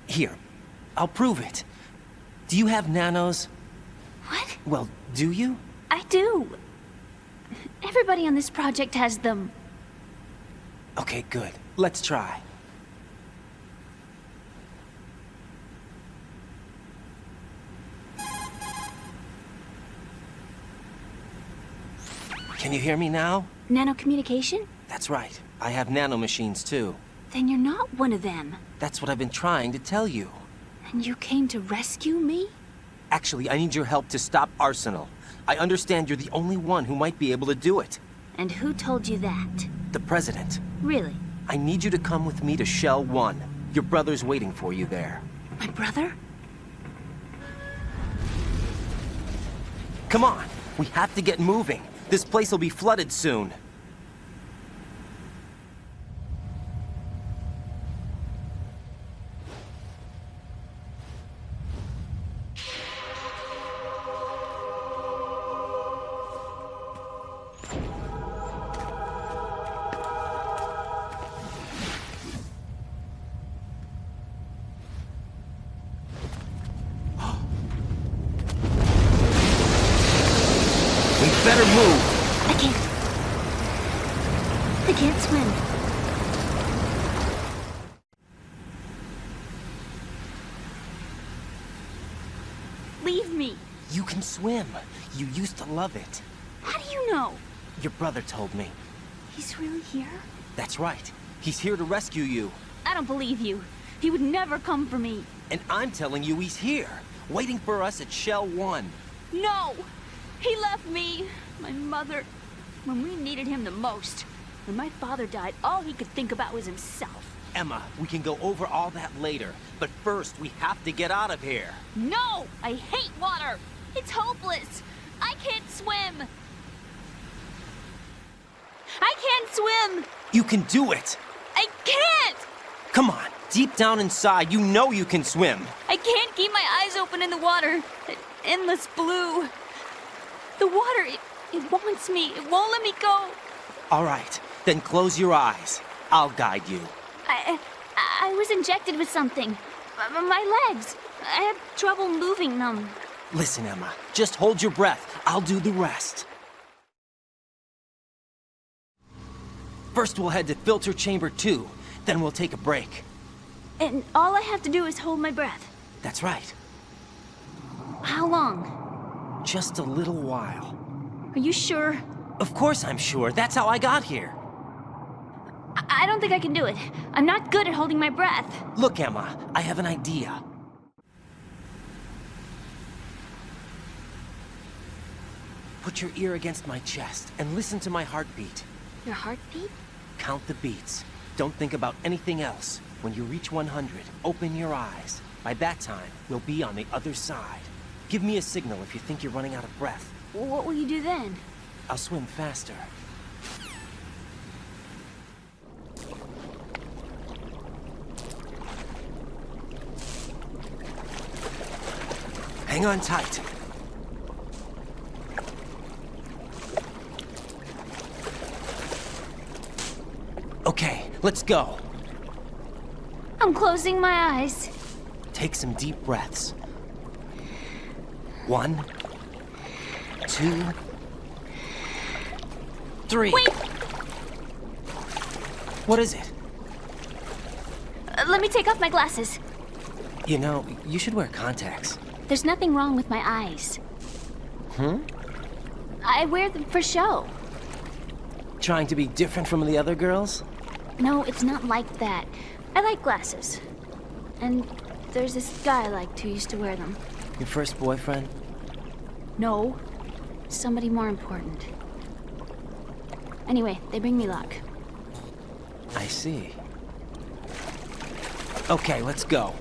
Here, I'll prove it. Do you have nanos? What? Well, do you? I do. Everybody on this project has them. Okay, good. Let's try. Can you hear me now? Nanocommunication? That's right. I have nanomachines too. Then you're not one of them. That's what I've been trying to tell you. And you came to rescue me? Actually, I need your help to stop Arsenal. I understand you're the only one who might be able to do it. And who told you that? The President. Really? I need you to come with me to Shell 1. Your brother's waiting for you there. My brother? Come on! We have to get moving. This place will be flooded soon. Better move. I can't swim. Leave me. You can swim. You used to love it. How do you know? Your brother told me. He's really here? That's right. He's here to rescue you. I don't believe you. He would never come for me. And I'm telling you he's here, waiting for us at Shell 1. No! He left me, my mother, when we needed him the most. When my father died, all he could think about was himself. Emma, we can go over all that later, but first we have to get out of here. No! I hate water! It's hopeless! I can't swim! I can't swim! You can do it! I can't! Come on, deep down inside, you know you can swim. I can't keep my eyes open in the water. That endless blue. The water, it wants me. It won't let me go. All right, then close your eyes. I'll guide you. I was injected with something. My legs. I have trouble moving them. Listen, Emma, just hold your breath. I'll do the rest. First, we'll head to filter chamber 2. Then we'll take a break. And all I have to do is hold my breath. That's right. How long? just a little while. Are you sure? Of course I'm sure. That's how I got here. I don't think I can do it. I'm not good at holding my breath. Look, Emma, I have an idea. Put your ear against my chest and listen to my heartbeat. Your heartbeat? Count the beats. Don't think about anything else. When you reach 100, open your eyes. By that time, we'll be on the other side. Give me a signal if you think you're running out of breath. What will you do then? I'll swim faster. Hang on tight. Okay, let's go. I'm closing my eyes. Take some deep breaths. 1, 2, 3. Wait! What is it? Let me take off my glasses. You know, you should wear contacts. There's nothing wrong with my eyes. I wear them for show. Trying to be different from the other girls? No, it's not like that. I like glasses. And there's this guy I liked who used to wear them. Your first boyfriend? No. Somebody more important. Anyway, they bring me luck. I see. Okay, let's go.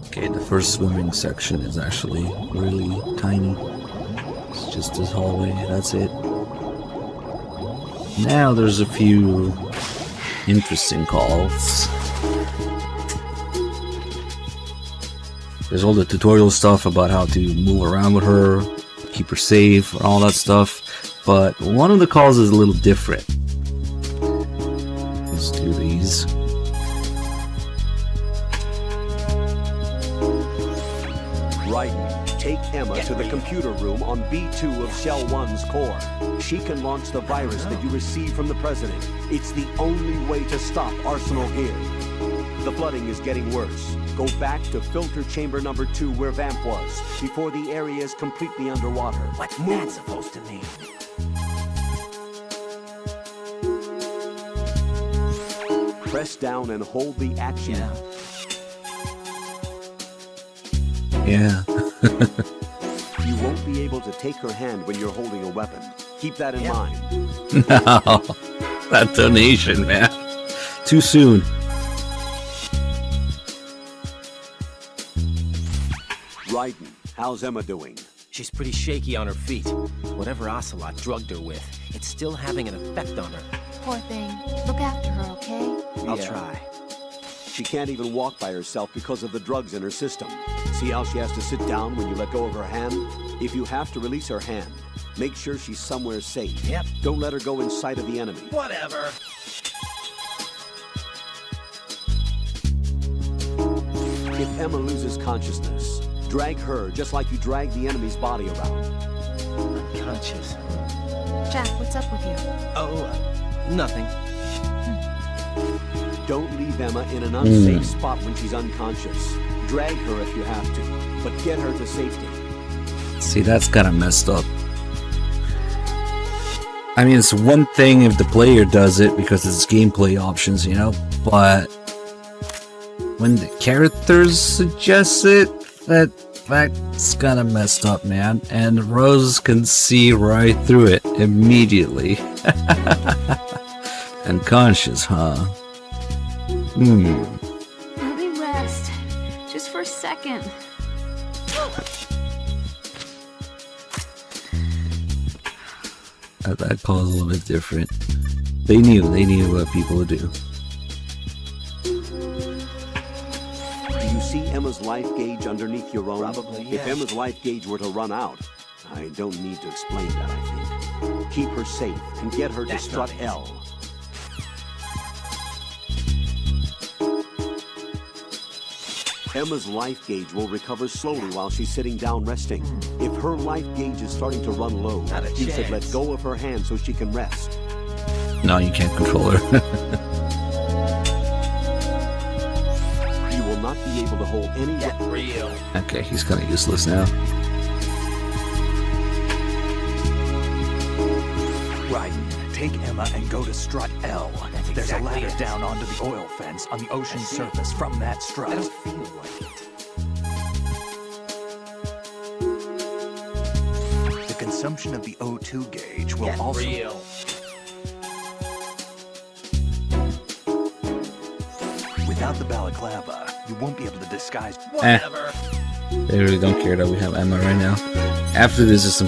Okay, the first swimming section is actually really tiny. It's just this hallway, that's it. Now there's a few interesting calls. There's all the tutorial stuff about how to move around with her, keep her safe, and all that stuff. But one of the calls is a little different. Let's do these. Raiden, take Emma to the computer room on B2 of Shell 1's core. She can launch the virus that you received from the President. It's the only way to stop Arsenal here. The flooding is getting worse. Go back to filter chamber number 2 where Vamp was, before the area is completely underwater. What's that supposed to mean? Press down and hold the action. Yeah. You won't be able to take her hand when you're holding a weapon. Keep that in mind. No, that donation, man. Too soon. Raiden, how's Emma doing? She's pretty shaky on her feet. Whatever Ocelot drugged her with, it's still having an effect on her. Poor thing. Look after her, okay? I'll try. She can't even walk by herself because of the drugs in her system. See how she has to sit down when you let go of her hand? If you have to release her hand, make sure she's somewhere safe. Yep. Don't let her go in sight of the enemy. Whatever. If Emma loses consciousness, drag her just like you drag the enemy's body around. Unconscious. Jack, what's up with you? Oh, nothing. Don't leave Emma in an unsafe spot when she's unconscious. Drag her if you have to, but get her to safety. See, that's kind of messed up. I mean, it's one thing if the player does it because it's gameplay options, you know, but when the characters suggest it, that's kind of messed up, man. And Rose can see right through it immediately. Unconscious, huh? Let me rest. Just for a second. That call is a little bit different. They knew what people would do. Do you see Emma's life gauge underneath your own? Probably, yeah. If Emma's life gauge were to run out, I don't need to explain that, I think. Keep her safe and get her to strut L. Emma's life gauge will recover slowly while she's sitting down resting. If her life gauge is starting to run low, you should let go of her hand so she can rest. No, you can't control her. You will not be able to hold any... Get real. Okay, he's kind of useless now. Raiden, take Emma and go to strut L. There's a ladder down onto the oil fence on the ocean surface from that strut. I don't feel like it. The consumption of the O2 gauge will Get also... real. Without the balaclava, you won't be able to disguise... Whatever. They really don't care that we have Emma right now. After this is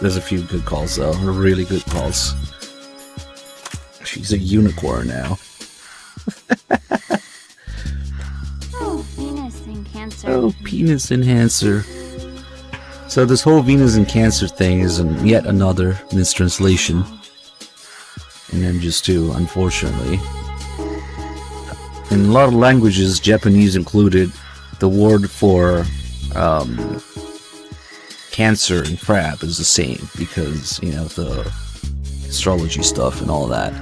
there's a few good calls though, really good calls. She's a unicorn now. Oh, Venus in Cancer. Oh, penis enhancer. So this whole Venus and Cancer thing is yet another mistranslation in MGS2, unfortunately. In a lot of languages, Japanese included, the word for Cancer and crab is the same because, you know, the astrology stuff and all that.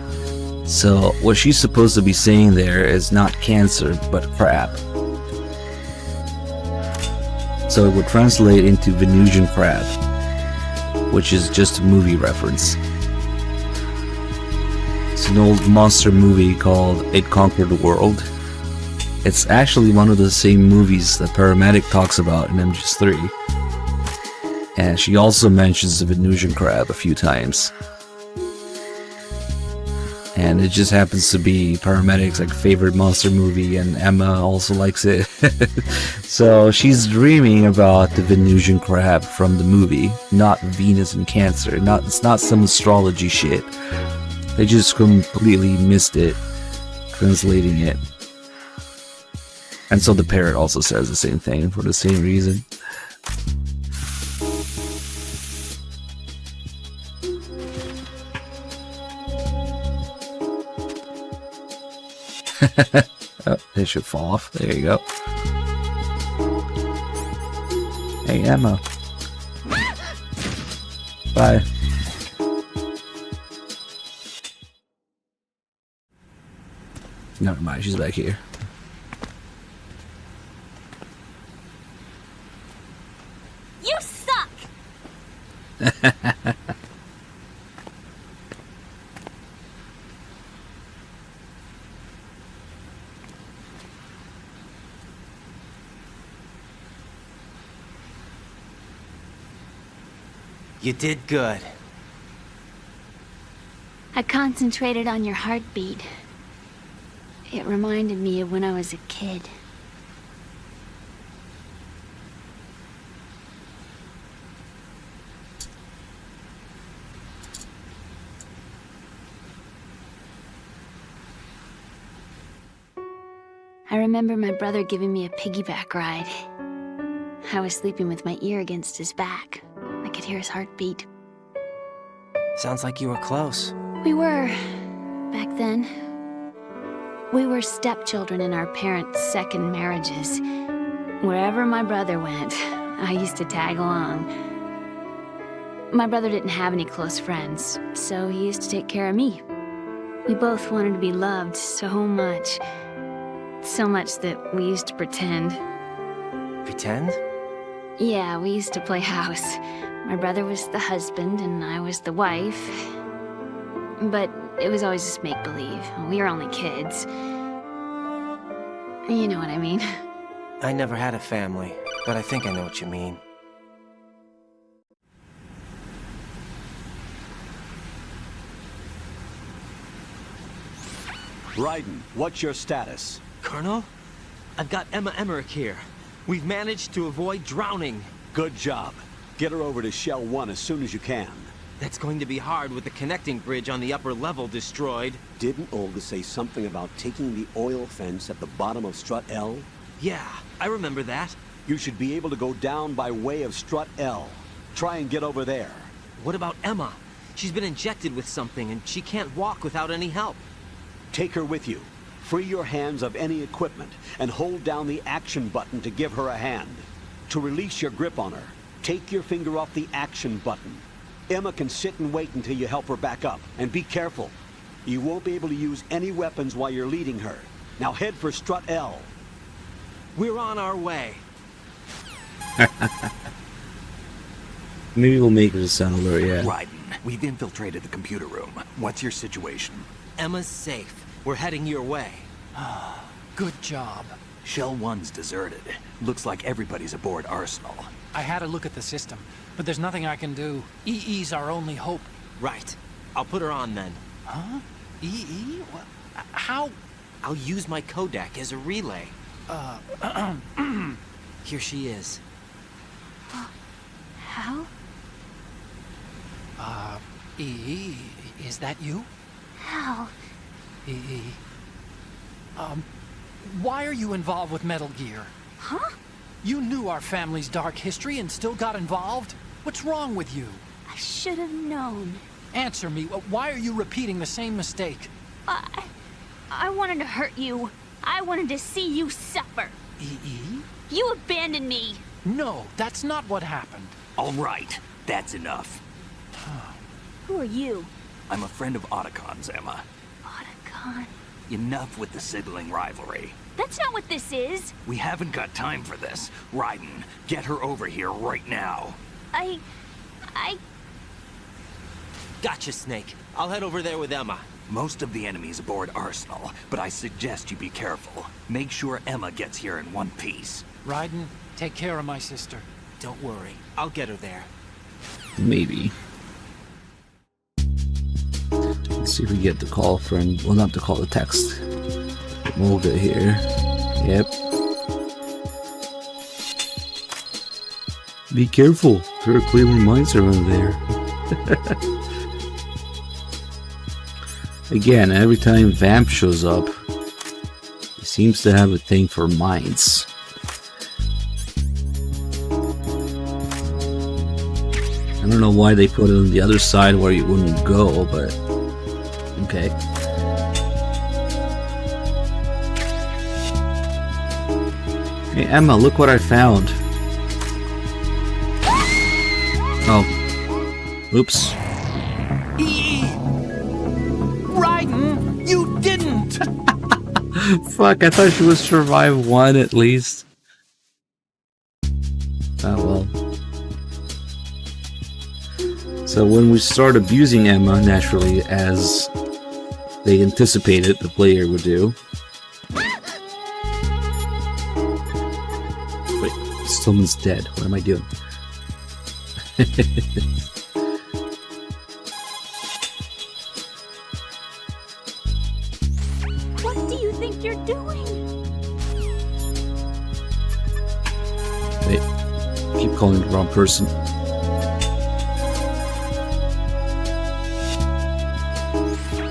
So what she's supposed to be saying there is not Cancer, but crab. So it would translate into Venusian crab, which is just a movie reference. It's an old monster movie called It Conquered the World. It's actually one of the same movies that Paramedic talks about in MGS3. And she also mentions the Venusian crab a few times. And it just happens to be Paramedic's like favorite monster movie, and Emma also likes it. So she's dreaming about the Venusian crab from the movie, not Venus and Cancer. It's not some astrology shit. They just completely missed it, translating it. And so the parrot also says the same thing for the same reason. Oh, it should fall off. There you go. Hey, Emma. Bye. Never mind, she's back here. You suck! You did good. I concentrated on your heartbeat. It reminded me of when I was a kid. I remember my brother giving me a piggyback ride. I was sleeping with my ear against his back. I could hear his heartbeat. Sounds like you were close. We were, back then. We were stepchildren in our parents' second marriages. Wherever my brother went, I used to tag along. My brother didn't have any close friends, so he used to take care of me. We both wanted to be loved so much. So much that we used to pretend. Pretend? Yeah, we used to play house. My brother was the husband and I was the wife. But it was always just make-believe. We were only kids. You know what I mean. I never had a family, but I think I know what you mean. Raiden, what's your status? Colonel, I've got Emma Emmerich here. We've managed to avoid drowning. Good job. Get her over to Shell 1 as soon as you can. That's going to be hard with the connecting bridge on the upper level destroyed. Didn't Olga say something about taking the oil fence at the bottom of Strut L? Yeah, I remember that. You should be able to go down by way of Strut L. Try and get over there. What about Emma? She's been injected with something and she can't walk without any help. Take her with you. Free your hands of any equipment and hold down the action button to give her a hand. To release your grip on her, take your finger off the action button. Emma can sit and wait until you help her back up. And be careful. You won't be able to use any weapons while you're leading her. Now head for Strut L. We're on our way. Maybe we'll make it a sound alert, yeah. Raiden, we've infiltrated the computer room. What's your situation? Emma's safe. We're heading your way. Good job. Shell 1's deserted. Looks like everybody's aboard Arsenal. I had a look at the system, but there's nothing I can do. EE's our only hope. Right. I'll put her on then. Huh? EE? What? How? I'll use my Kodak as a relay. Here she is. How? EE, is that you? How? EE. Why are you involved with Metal Gear? Huh? You knew our family's dark history and still got involved? What's wrong with you? I should have known. Answer me. Why are you repeating the same mistake? I wanted to hurt you. I wanted to see you suffer. EE? You abandoned me. No, that's not what happened. All right, that's enough. Who are you? I'm a friend of Otacon's, Emma. Otacon? Enough with the sibling rivalry. That's not what this is. We haven't got time for this. Raiden, get her over here right now. I... Gotcha, Snake. I'll head over there with Emma. Most of the enemy's aboard Arsenal, but I suggest you be careful. Make sure Emma gets here in one piece. Raiden, take care of my sister. Don't worry. I'll get her there. Maybe. Let's see if we get the call from... Well, not the call, the text. We'll get here. Yep. Be careful. There are Cleveland mines around there. Again, every time Vamp shows up, he seems to have a thing for mines. I don't know why they put it on the other side where you wouldn't go, but okay. Hey Emma, look what I found. Oh. Oops. Raiden, you didn't! Fuck, I thought she would survive one at least. Oh well. So when we start abusing Emma, naturally, as they anticipated the player would do. Wait, Stillman's dead. What am I doing? What do you think you're doing? Wait, keep calling the wrong person.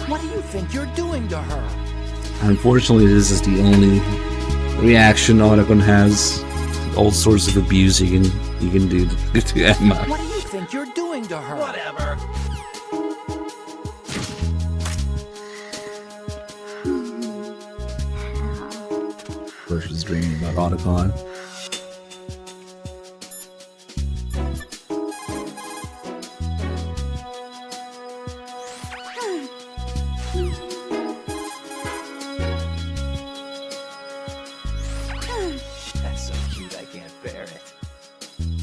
What do you think you're doing to her? Unfortunately, this is the only reaction Otacon has. All sorts of abuse you can do to Emma. What do you think you're doing to her? Whatever. First was dreaming about Otacon. That's so cute, I can't bear it.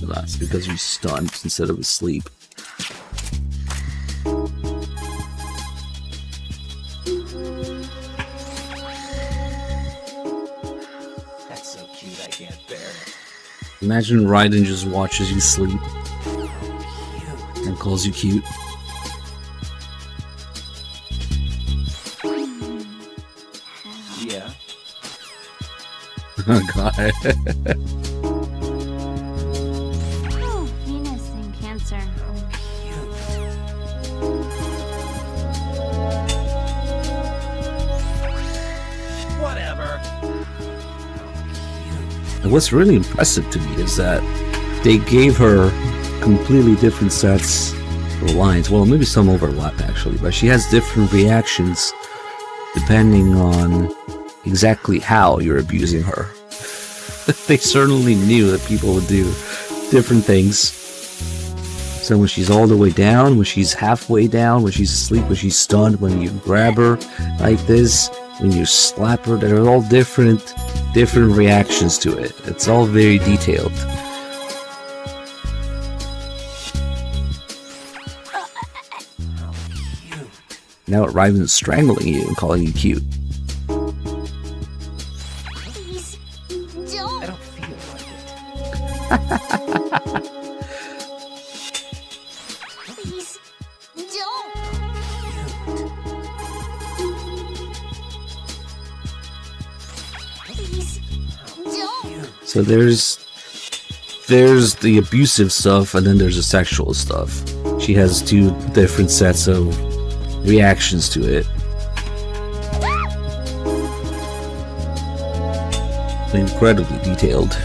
That's because you're stunned instead of asleep. That's so cute, I can't bear it. Imagine Raiden just watches you sleep and calls you cute. Yeah. Oh god. Oh, Venus and Cancer. Whatever. And what's really impressive to me is that they gave her completely different sets of lines. Well, maybe some overlap actually, but she has different reactions depending on exactly how you're abusing her. They certainly knew that people would do different things So when she's all the way down, when she's halfway down, when she's asleep, when she's stunned, when you grab her like this, when you slap her, they're all different reactions to it. It's all very detailed. Now Raven's strangling you and calling you cute. Please, don't. I don't feel like it. Please, don't. Please, don't. So there's the abusive stuff, and then there's the sexual stuff. She has two different sets of reactions to it. Incredibly detailed.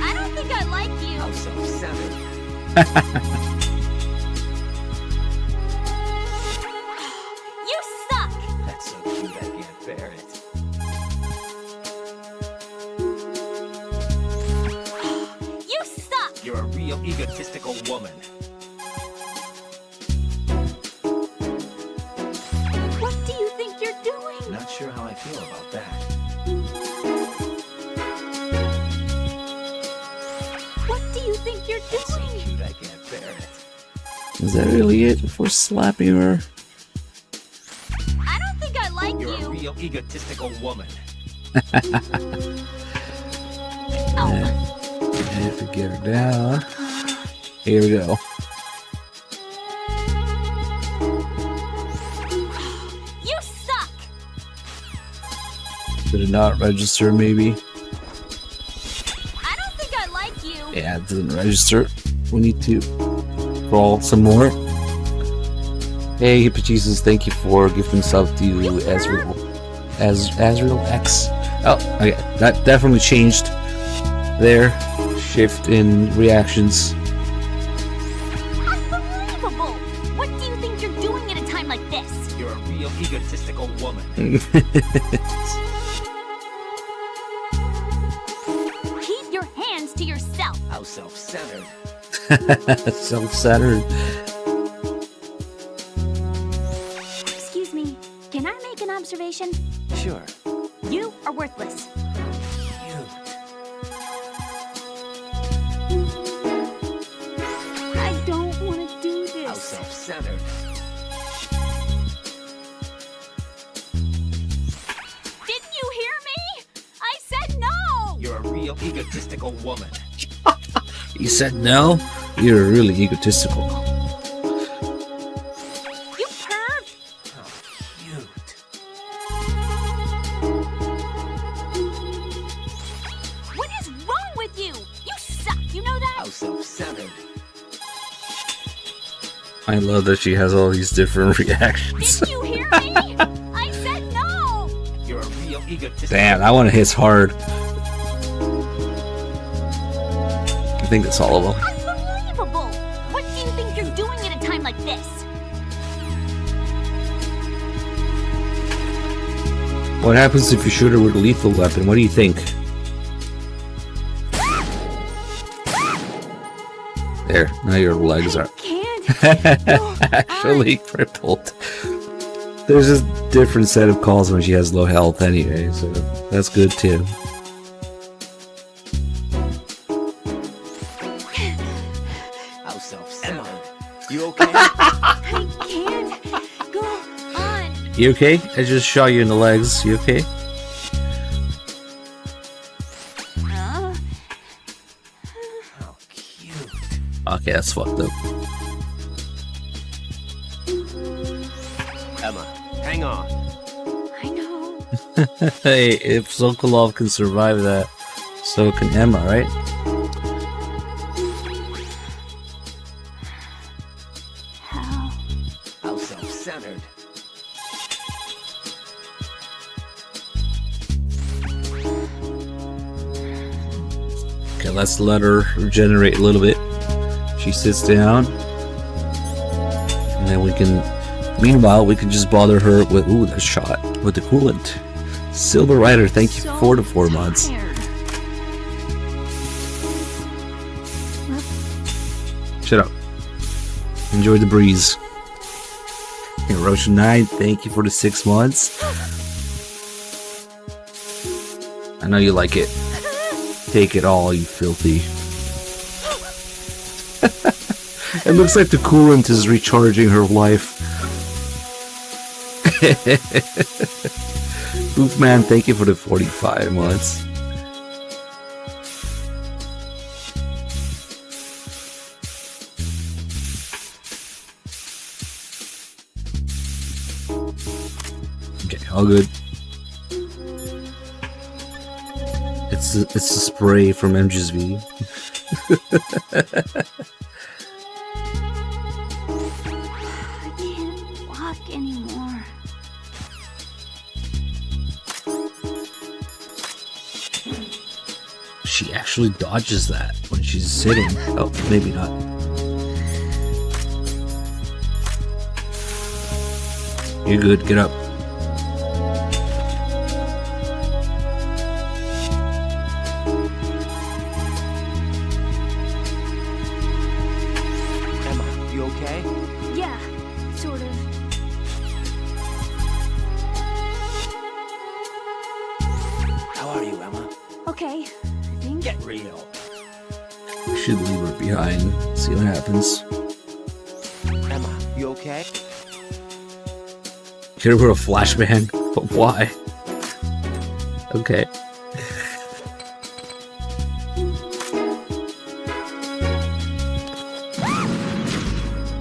I don't think I like you. How self-centered. You suck. That's so cute, I can't bear it. You suck. You're a real egotistical woman. What do you think you're doing? Not sure how I feel about that. What do you think you're That's so doing? cute, I can't bear it. Is that really it before slapping her? I don't think I like You're a you. real egotistical woman. If we get her down. Here we go. You suck. Did it not register, maybe? I don't think I like you. Yeah, it didn't register. We need to crawl some more. Hey, Jesus, thank you for gifting sub to Azrael. Azrael X. Oh, okay. That definitely changed there. Shift in reactions. Unbelievable. What do you think you're doing at a time like this? You're a real egotistical woman. Keep your hands to yourself. How self-centered. Self-centered. Excuse me. Can I make an observation? Sure. You are worthless. I don't want to do How this. self-centered. Didn't you hear me? I said no. You're a real egotistical woman. You said no? You're really egotistical. You perv. How cute. What is wrong with you? You suck. You know that? How self-centered. I love that she has all these different reactions. Didn't you hear me? I said no. You're a real egotistical Damn, that one hits hard. I think that's all of them. Unbelievable. What do you think you're doing at a time like this? What happens if you shoot her with a lethal weapon? What do you think? There, now your legs are actually crippled. There's a different set of calls when she has low health anyway, so that's good too. How self-centered. You okay? I can't. Go on. You okay? I just shot you in the legs. You okay? How cute. Okay, that's fucked up. Emma, hang on. I know. Hey, if Sokolov can survive that, so can Emma, right? How self-centered. Okay, let's let her regenerate a little bit. She sits down. And then we can... Meanwhile, we can just bother her with... Ooh, that shot. With the coolant. Silver Rider, thank you for the 4 months. Tired. Shut up. Enjoy the breeze. Roshan 9, thank you for the 6 months. I know you like it. Take it all, you filthy. It looks like the coolant is recharging her life. Boofman, thank you for the 45 months. Okay, all good. It's the spray from MGSV. I can't walk anymore. She actually dodges that when she's sitting. Oh, maybe not. You're good, get up. Emma, you okay? Yeah, sort of. How are you, Emma? Okay, I think. Get real. We should leave her behind, see what happens. Emma, you okay? Hit her with a flashbang? But why? Okay.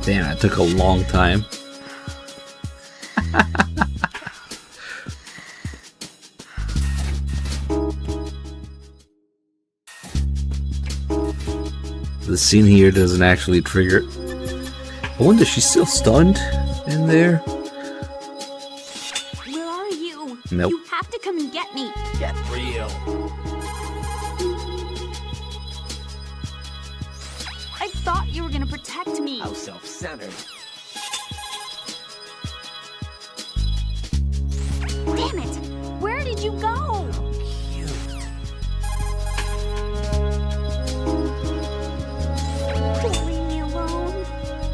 Damn, that took a long time. The scene here doesn't actually trigger. I wonder, she's still stunned in there? Where are you? Nope. You have to come and get me. Get real. I thought you were gonna protect me. How self-centered. Damn it! Where did you go? Don't leave me alone.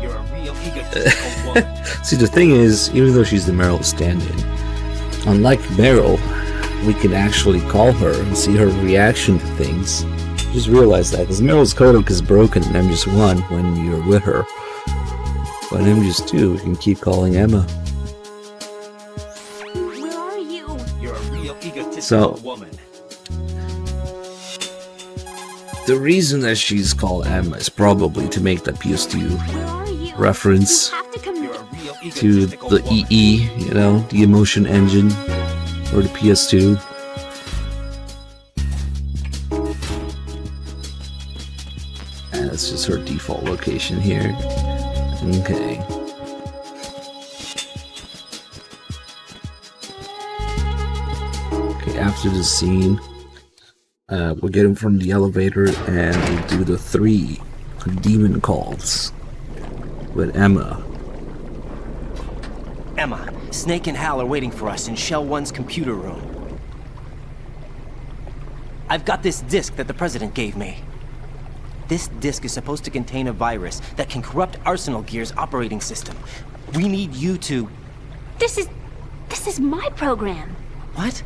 You're a real egotistical woman. See, the thing is, even though she's the Meryl stand-in, unlike Meryl, we can actually call her and see her reaction to things. Just realize that, because Meryl's codec is broken in MGS1 when you're with her. But in MGS2, we can keep calling Emma. Where are you? You're a real egotistical woman. The reason that she's called Emma is probably to make the PS2 reference to the EE, you know, the emotion engine for the PS2. And that's just her default location here. Okay. Okay, after the scene, we'll get him from the elevator and we'll do the 3 demon calls with Emma. Emma, Snake and Hal are waiting for us in Shell 1's computer room. I've got this disk that the President gave me. This disk is supposed to contain a virus that can corrupt Arsenal Gear's operating system. We need you to... This is my program. What?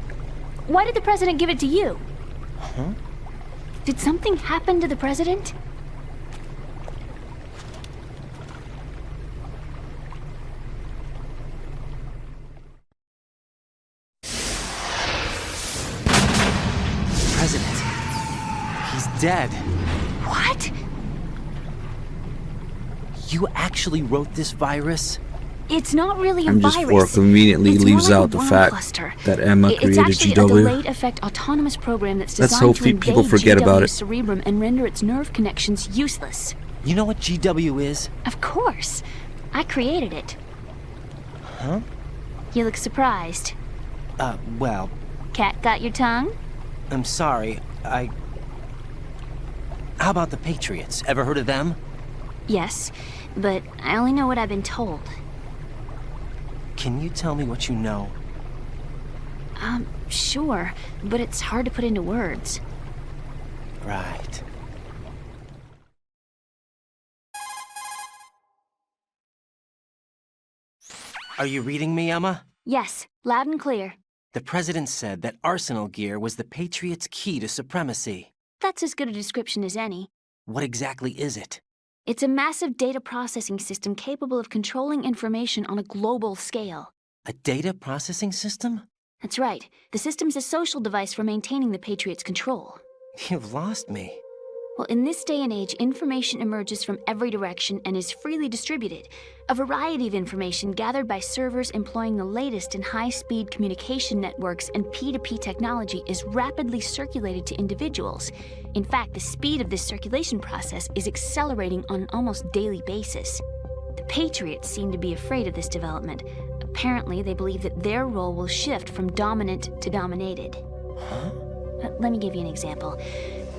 Why did the President give it to you? Huh? Did something happen to the President? President. He's dead. What? You actually wrote this virus? It's not really a MGS4 virus. conveniently It's leaves more like out a the worm fact cluster. that Emma It's created actually a GW. delayed effect autonomous program that's Let's designed hope to invade people forget about it. GW's cerebrum and render its nerve connections useless. You know what GW is? Of course. I created it. Huh? You look surprised. Well, Cat got your tongue? I'm sorry. How about the Patriots? Ever heard of them? Yes, but I only know what I've been told. Can you tell me what you know? Sure, but it's hard to put into words. Right. Are you reading me, Emma? Yes, loud and clear. The President said that Arsenal gear was the Patriots' key to supremacy. That's as good a description as any. What exactly is it? It's a massive data processing system capable of controlling information on a global scale. A data processing system? That's right. The system's a social device for maintaining the Patriots' control. You've lost me. Well, in this day and age, information emerges from every direction and is freely distributed. A variety of information gathered by servers employing the latest in high-speed communication networks and P2P technology is rapidly circulated to individuals. In fact, the speed of this circulation process is accelerating on an almost daily basis. The Patriots seem to be afraid of this development. Apparently, they believe that their role will shift from dominant to dominated. Huh? Let me give you an example.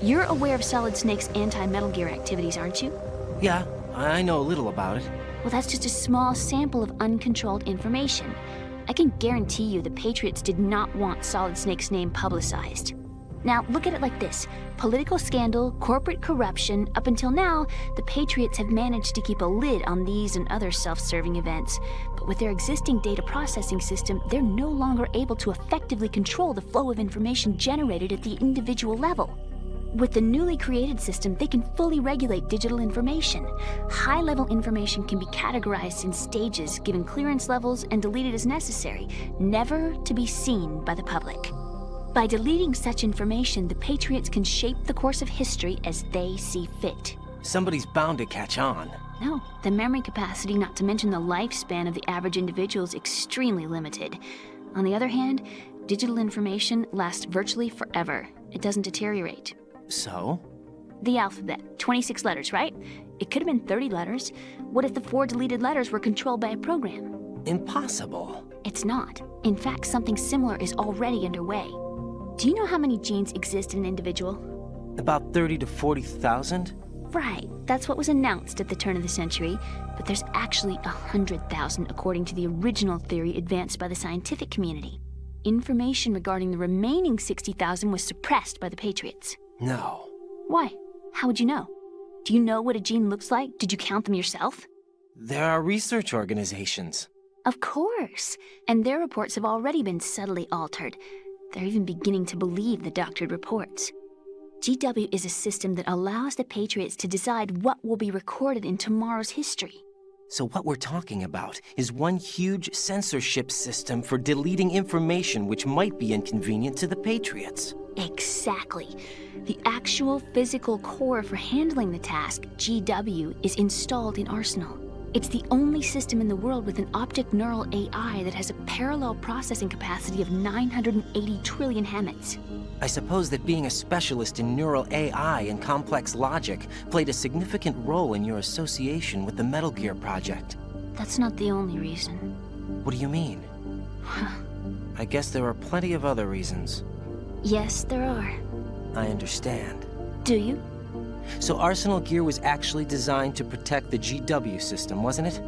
You're aware of Solid Snake's anti-Metal Gear activities, aren't you? Yeah, I know a little about it. Well, that's just a small sample of uncontrolled information. I can guarantee you the Patriots did not want Solid Snake's name publicized. Now, look at it like this. Political scandal, corporate corruption, up until now, the Patriots have managed to keep a lid on these and other self-serving events. But with their existing data processing system, they're no longer able to effectively control the flow of information generated at the individual level. With the newly created system, they can fully regulate digital information. High-level information can be categorized in stages, given clearance levels, and deleted as necessary, never to be seen by the public. By deleting such information, the Patriots can shape the course of history as they see fit. Somebody's bound to catch on. No, the memory capacity, not to mention the lifespan of the average individual, is extremely limited. On the other hand, digital information lasts virtually forever. It doesn't deteriorate. So? The alphabet, 26 letters, right? It could have been 30 letters. What if the 4 deleted letters were controlled by a program? Impossible. It's not. In fact, something similar is already underway. Do you know how many genes exist in an individual? About 30 to 40,000? Right, that's what was announced at the turn of the century, but there's actually 100,000 according to the original theory advanced by the scientific community. Information regarding the remaining 60,000 was suppressed by the Patriots. No. Why? How would you know? Do you know what a gene looks like? Did you count them yourself? There are research organizations. Of course. And their reports have already been subtly altered. They're even beginning to believe the doctored reports. GW is a system that allows the Patriots to decide what will be recorded in tomorrow's history. So what we're talking about is one huge censorship system for deleting information which might be inconvenient to the Patriots. Exactly. The actual physical core for handling the task, GW, is installed in Arsenal. It's the only system in the world with an optic neural AI that has a parallel processing capacity of 980 trillion Hammets. I suppose that being a specialist in neural AI and complex logic played a significant role in your association with the Metal Gear project. That's not the only reason. What do you mean? I guess there are plenty of other reasons. Yes, there are. I understand. Do you? So Arsenal gear was actually designed to protect the GW system, wasn't it?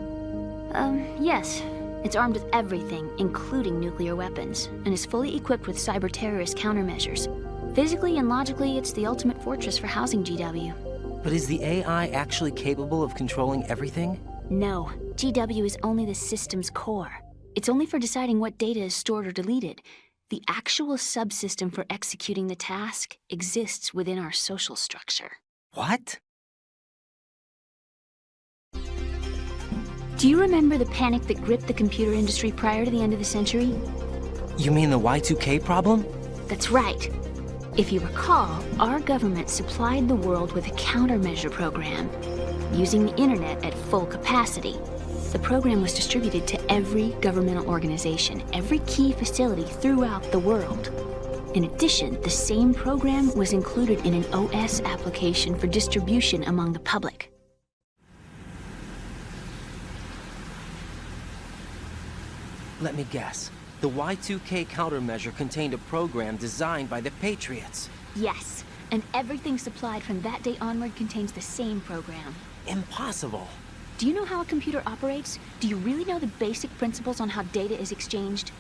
Yes. It's armed with everything, including nuclear weapons, and is fully equipped with cyber-terrorist countermeasures. Physically and logically, it's the ultimate fortress for housing GW. But is the AI actually capable of controlling everything? No. GW is only the system's core. It's only for deciding what data is stored or deleted. The actual subsystem for executing the task exists within our social structure. What? Do you remember the panic that gripped the computer industry prior to the end of the century? You mean the Y2K problem? That's right. If you recall, our government supplied the world with a countermeasure program, using the internet at full capacity. The program was distributed to every governmental organization, every key facility throughout the world. In addition, the same program was included in an OS application for distribution among the public. Let me guess. The Y2K countermeasure contained a program designed by the Patriots. Yes, and everything supplied from that day onward contains the same program. Impossible. Do you know how a computer operates? Do you really know the basic principles on how data is exchanged?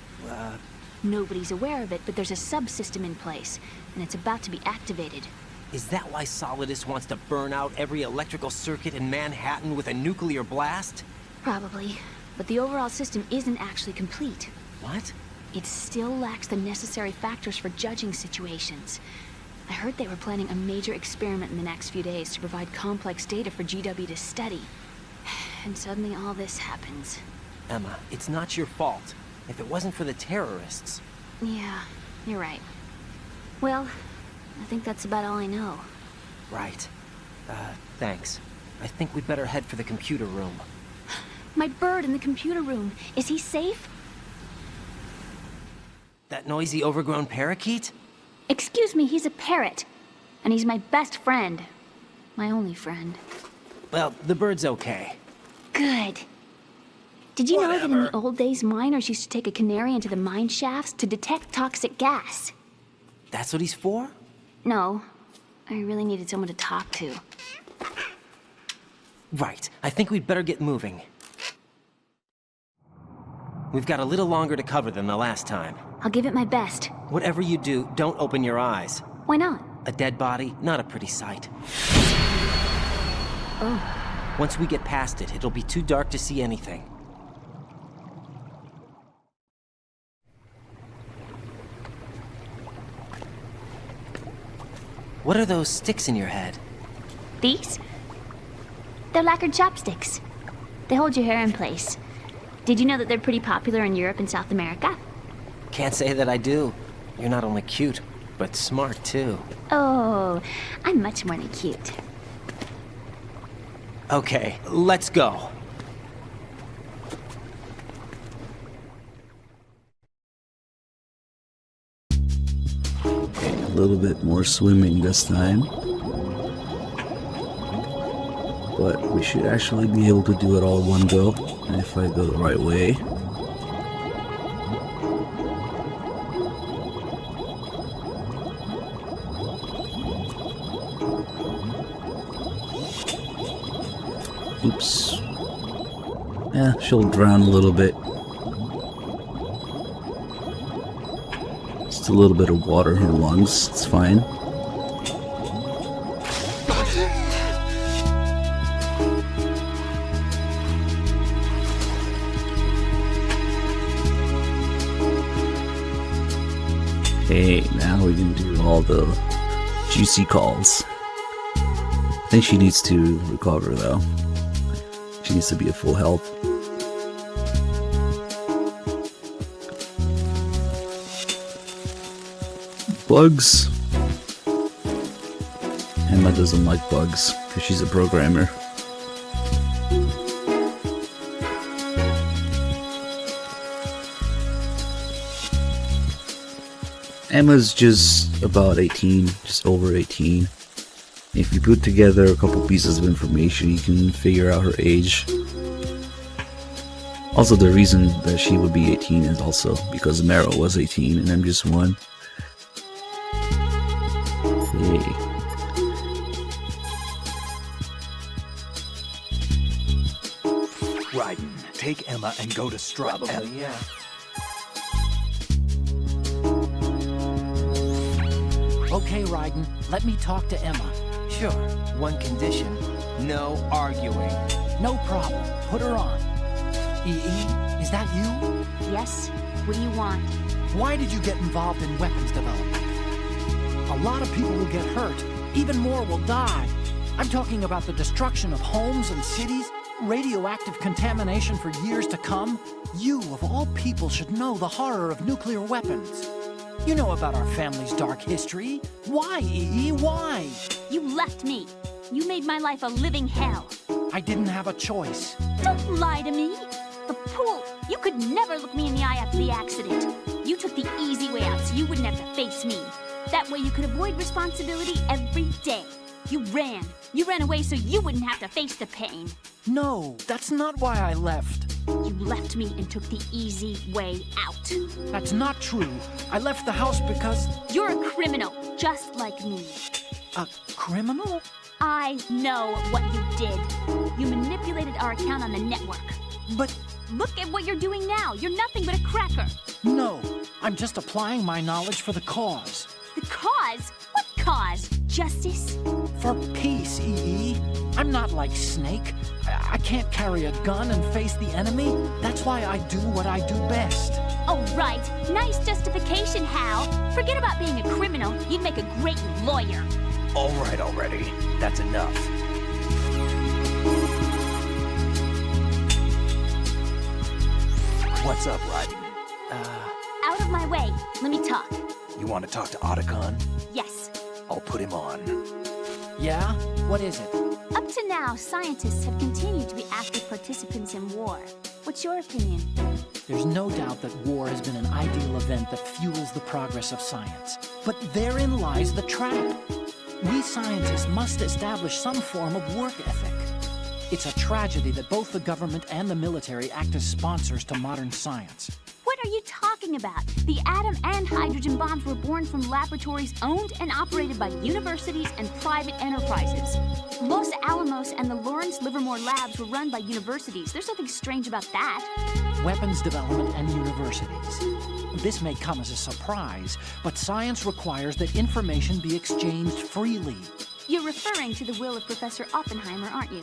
Nobody's aware of it, but there's a subsystem in place, and it's about to be activated. Is that why Solidus wants to burn out every electrical circuit in Manhattan with a nuclear blast? Probably. but the overall system isn't actually complete. What? It still lacks the necessary factors for judging situations. I heard they were planning a major experiment in the next few days to provide complex data for GW to study. And suddenly all this happens. Emma, it's not your fault. If it wasn't for the terrorists... Yeah, you're right. Well, I think that's about all I know. Right. Thanks. I think we'd better head for the computer room. My bird in the computer room. Is he safe? That noisy, overgrown parakeet? Excuse me, he's a parrot. And he's my best friend. My only friend. Well, the bird's okay. Good. Did you know that in the old days, miners used to take a canary into the mine shafts to detect toxic gas? That's what he's for? No. I really needed someone to talk to. Right. I think we'd better get moving. We've got a little longer to cover than the last time. I'll give it my best. Whatever you do, don't open your eyes. Why not? A dead body, not a pretty sight. Oh. Once we get past it, it'll be too dark to see anything. What are those sticks in your head? These? They're lacquered chopsticks. They hold your hair in place. Did you know that they're pretty popular in Europe and South America? Can't say that I do. You're not only cute, but smart too. Oh, I'm much more than cute. Okay, let's go. Okay, a little bit more swimming this time. But we should actually be able to do it all in one go, if I go the right way. Oops. Yeah, she'll drown a little bit. Just a little bit of water in her lungs, it's fine. Okay, now we can do all the juicy calls. I think she needs to recover though. She needs to be at full health. Bugs. Emma doesn't like bugs because she's a programmer. Emma's just about 18, just over 18. If you put together a couple pieces of information, you can figure out her age. Also, the reason that she would be 18 is also because Meryl was 18 and I'm just 1. Yay. Raiden, take Emma and go to Strut. Probably, yeah. Okay, Raiden, let me talk to Emma. Sure. One condition. No arguing. No problem. Put her on. EE, is that you? Yes? What do you want? Why did you get involved in weapons development? A lot of people will get hurt. Even more will die. I'm talking about the destruction of homes and cities, radioactive contamination for years to come. You, of all people, should know the horror of nuclear weapons. You know about our family's dark history. Why, EE? Why? You left me. You made my life a living hell. I didn't have a choice. Don't lie to me. The pool. You could never look me in the eye after the accident. You took the easy way out so you wouldn't have to face me. That way you could avoid responsibility every day. You ran. You ran away so you wouldn't have to face the pain. No, that's not why I left. You left me and took the easy way out. That's not true. I left the house because... You're a criminal, just like me. A criminal? I know what you did. You manipulated our account on the network. But... Look at what you're doing now. You're nothing but a cracker. No, I'm just applying my knowledge for the cause. The cause? What cause? justice? For peace, EE. I'm not like Snake. I can't carry a gun and face the enemy. That's why I do what I do best. Oh, right. Nice justification, Hal. Forget about being a criminal. You'd make a great lawyer. All right already. That's enough. What's up, Raiden? Out of my way. Let me talk. You want to talk to Otacon? Yes. I'll put him on. Yeah? What is it? Up to now, scientists have continued to be active participants in war. What's your opinion? There's no doubt that war has been an ideal event that fuels the progress of science. But therein lies the trap. We scientists must establish some form of work ethic. It's a tragedy that both the government and the military act as sponsors to modern science. What are you talking about? The atom and hydrogen bombs were born from laboratories owned and operated by universities and private enterprises. Los Alamos and the Lawrence Livermore labs were run by universities. There's nothing strange about that. Weapons development and universities. This may come as a surprise, but science requires that information be exchanged freely. You're referring to the will of Professor Oppenheimer, aren't you?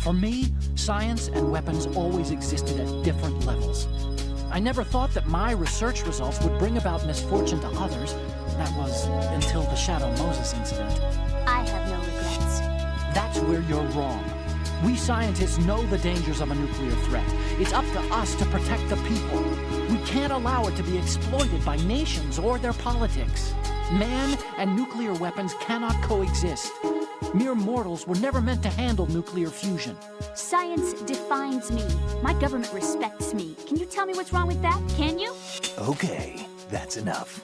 For me, science and weapons always existed at different levels. I never thought that my research results would bring about misfortune to others. That was until the Shadow Moses incident. I have no regrets. That's where you're wrong. We scientists know the dangers of a nuclear threat. It's up to us to protect the people. We can't allow it to be exploited by nations or their politics. Man and nuclear weapons cannot coexist. Mere mortals were never meant to handle nuclear fusion. Science defines me. My government respects me. Can you tell me what's wrong with that? Can you? Okay, that's enough.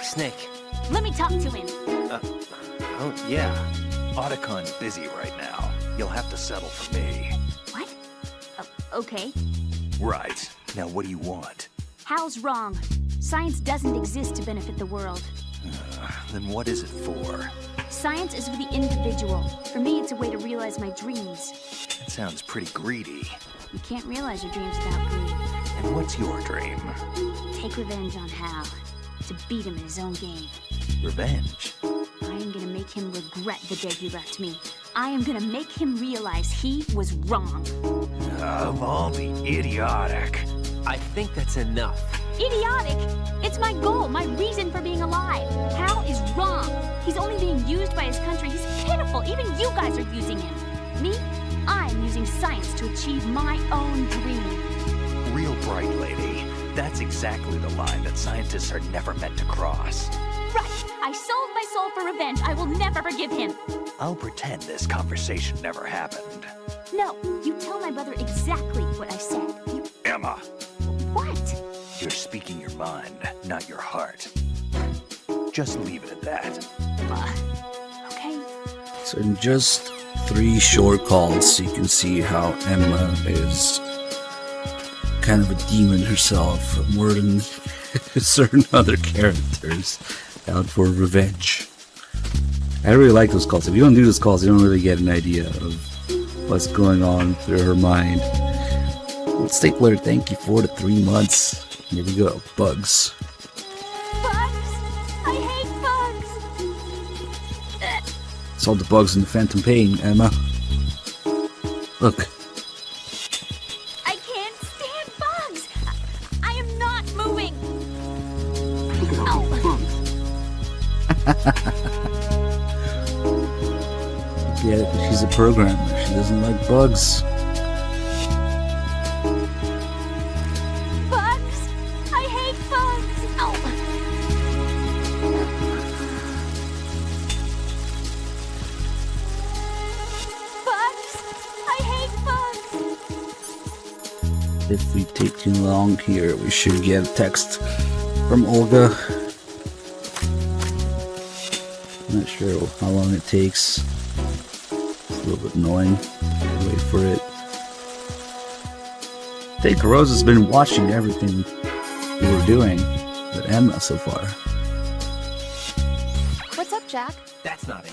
Snake. Let me talk to him. Oh, yeah. Otacon's busy right now. You'll have to settle for me. What? Okay. Right. Now what do you want? Hal's wrong. Science doesn't exist to benefit the world. Then what is it for? Science is for the individual. For me, it's a way to realize my dreams. That sounds pretty greedy. You can't realize your dreams without greed. And what's your dream? Take revenge on Hal. To beat him in his own game. Revenge? I am gonna make him regret the day he left me. I am gonna make him realize he was wrong. Of all the idiotic. I think that's enough. Idiotic! It's my goal, my reason for being alive. Hal is wrong. He's only being used by his country. He's pitiful. Even you guys are using him. Me? I'm using science to achieve my own dream. Real bright lady. That's exactly the line that scientists are never meant to cross. Right. I sold my soul for revenge. I will never forgive him. I'll pretend this conversation never happened. No, you tell my brother exactly what I said. Emma! What? You're speaking your mind, not your heart. Just leave it at that. Okay. So in just 3 short calls, you can see how Emma is kind of a demon herself, more than certain other characters, out for revenge. I really like those calls. If you don't do those calls, you don't really get an idea of what's going on through her mind. Stapler, thank you for the 3 months. Here we go. Bugs. Bugs? I hate bugs! Solve the bugs in the Phantom Pain, Emma. Look. I can't stand bugs! I am not moving! Get it, but she's a programmer. She doesn't like bugs. Bugs? I hate bugs! Ow! Bugs? I hate bugs! If we take too long here, we should get a text from Olga. I'm not sure how long it takes. It's a little bit annoying. Wait for it. I think Rose has been watching everything we were doing with Emma so far. What's up, Jack? That's not it.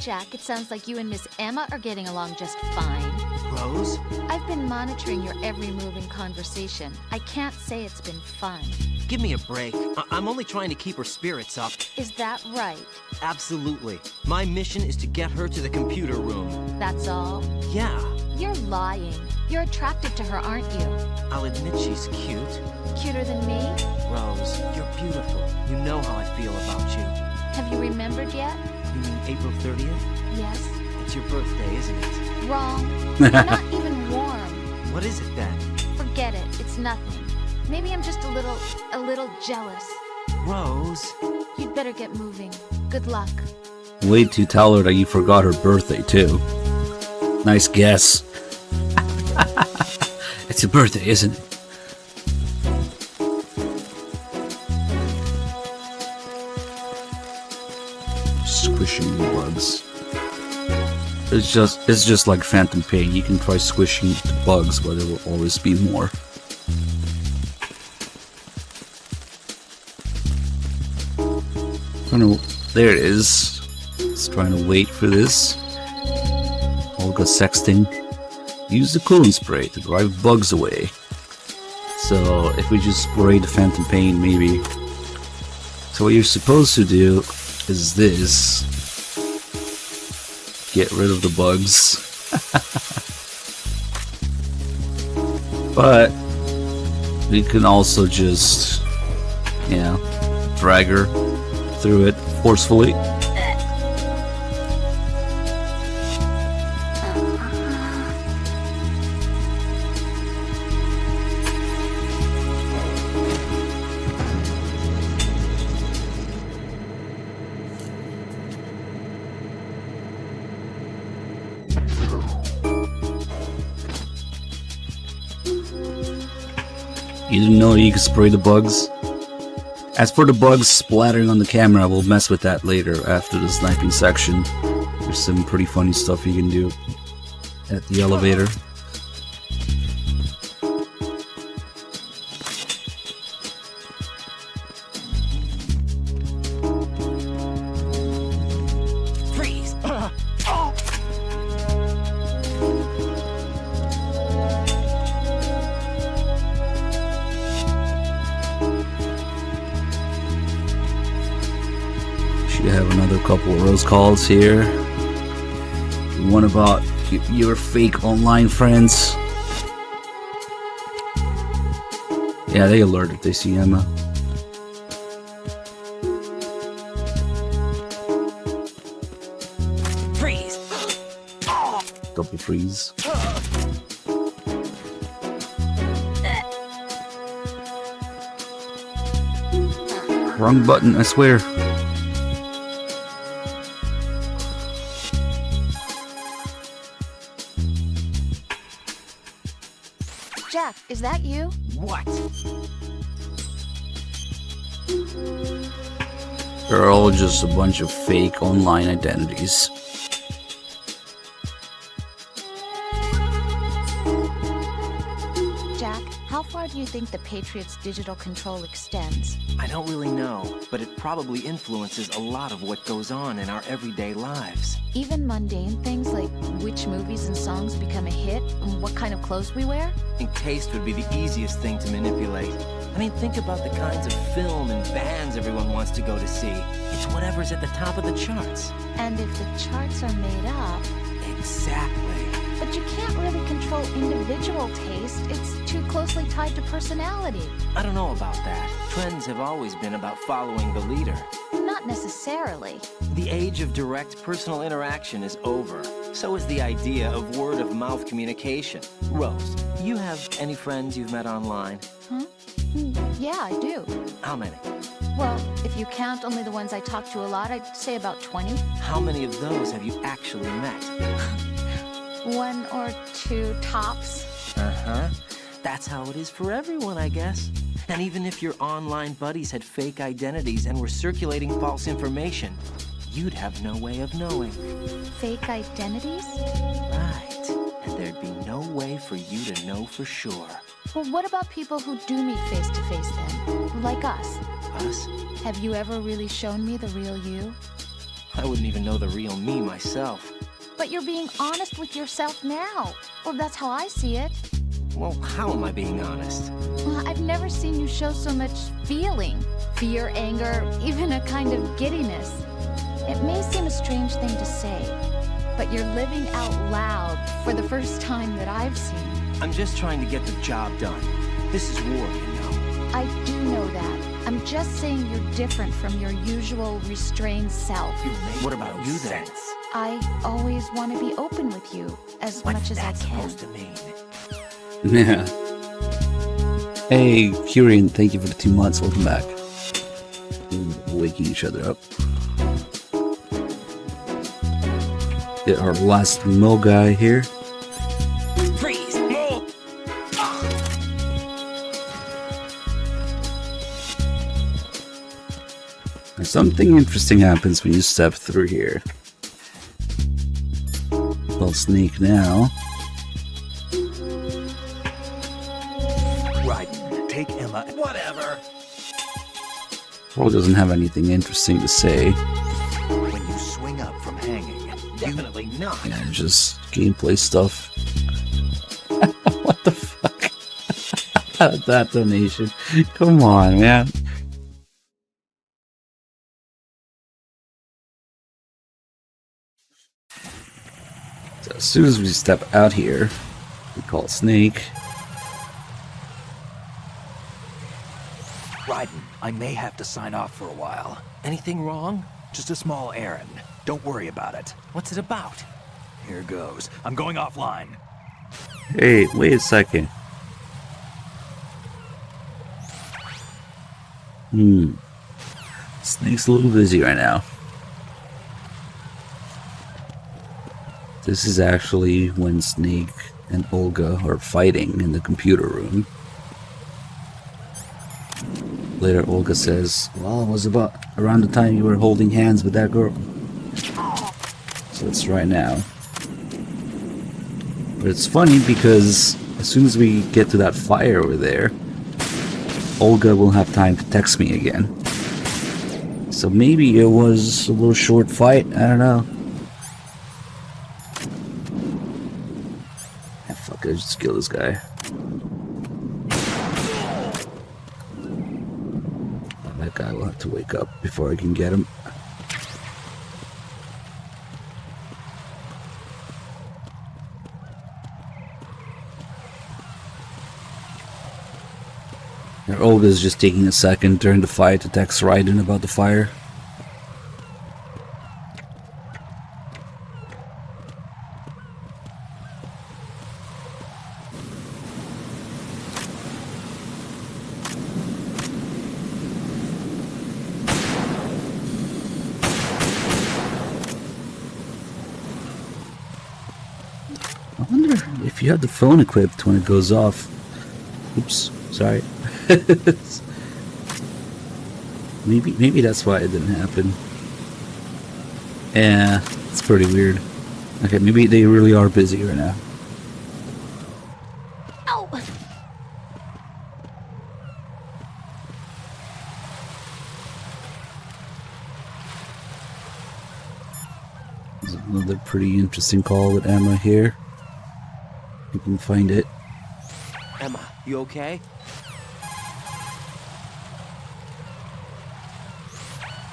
Jack, it sounds like you and Miss Emma are getting along just fine. Rose? I've been monitoring your every move and conversation. I can't say it's been fun. Give me a break. I'm only trying to keep her spirits up. Is that right? Absolutely. My mission is to get her to the computer room. That's all? Yeah. You're lying. You're attracted to her, aren't you? I'll admit she's cute. Cuter than me? Rose, you're beautiful. You know how I feel about you. Have you remembered yet? You mean April 30th? Yes. It's your birthday, isn't it? Wrong. You're not even warm. What is it then? Forget it. It's nothing. Maybe I'm just a little jealous. Rose. You'd better get moving. Good luck. Wait to tell her that you forgot her birthday, too. Nice guess. It's your birthday, isn't it? Squishing the bugs. It's just like Phantom Pain. You can try squishing the bugs, but there will always be more. There it is. Just trying to wait for this. Olga sexting. Use the coolant spray to drive bugs away. So if we just spray the Phantom Pain, maybe. So what you're supposed to do is this. Get rid of the bugs. But we can also just, drag her through it forcefully. You didn't know you could spray the bugs? As for the bugs splattering on the camera, we'll mess with that later after the sniping section. There's some pretty funny stuff you can do at the elevator. Freeze! You have another couple of rose calls here. One about your fake online friends. Yeah, they alert if they see Emma. Freeze! Double freeze. Wrong button, I swear. Jack, is that you? What? They're all just a bunch of fake online identities. Jack, how far do you think the Patriots' digital control extends? I don't really know, but it probably influences a lot of what goes on in our everyday lives. Even mundane things like which movies and songs become a hit and what kind of clothes we wear? I think taste would be the easiest thing to manipulate. I mean, think about the kinds of film and bands everyone wants to go to see. It's whatever's at the top of the charts. And if the charts are made up... Exactly. But you can't really control individual taste. It's too closely tied to personality. I don't know about that. Trends have always been about following the leader. Not necessarily. The age of direct personal interaction is over. So is the idea of word-of-mouth communication. Rose, you have any friends you've met online? Huh? Yeah, I do. How many? Well, if you count only the ones I talk to a lot, I'd say about 20. How many of those have you actually met? 1 or 2 tops. Uh-huh. That's how it is for everyone, I guess. And even if your online buddies had fake identities and were circulating false information, you'd have no way of knowing. Fake identities? Right. And there'd be no way for you to know for sure. Well, what about people who do meet face-to-face then? Like us. Us? Have you ever really shown me the real you? I wouldn't even know the real me myself. But you're being honest with yourself now. Well, that's how I see it. Well, how am I being honest? Well, I've never seen you show so much feeling. Fear, anger, even a kind of giddiness. It may seem a strange thing to say, but you're living out loud for the first time that I've seen. I'm just trying to get the job done. This is war, you know. I do know that. I'm just saying you're different from your usual restrained self. What about you then? I always want to be open with you as much as I can. What's that supposed to mean? Yeah. Hey, Curian, thank you for the 2 months. Welcome back. We're waking each other up. Get our last Mo guy here. Freeze! Mo! Something interesting happens when you step through here. I'll sneak now. Raiden, take Emma. Whatever. Paul doesn't have anything interesting to say. When you swing up from hanging, definitely not. Yeah, just gameplay stuff. What the fuck? That donation. Come on, man. So as soon as we step out here, we call Snake. Raiden, I may have to sign off for a while. Anything wrong? Just a small errand. Don't worry about it. What's it about? Here goes. I'm going offline. Hey, wait a second. Snake's a little busy right now. This is actually when Snake and Olga are fighting in the computer room. Later, Olga says, well, it was about around the time you were holding hands with that girl. So it's right now. But it's funny because as soon as we get to that fire over there, Olga will have time to text me again. So maybe it was a little short fight, I don't know. Ah, fuck, I just kill this guy. That guy will have to wake up before I can get him. And Olga's just taking a second during the fight to text Raiden about the fire. I wonder if you have the phone equipped when it goes off. Oops, sorry. Maybe that's why it didn't happen. Yeah, it's pretty weird. Okay, maybe they really are busy right now. Ow! There's another pretty interesting call with Emma here. You can find it. Emma, you okay?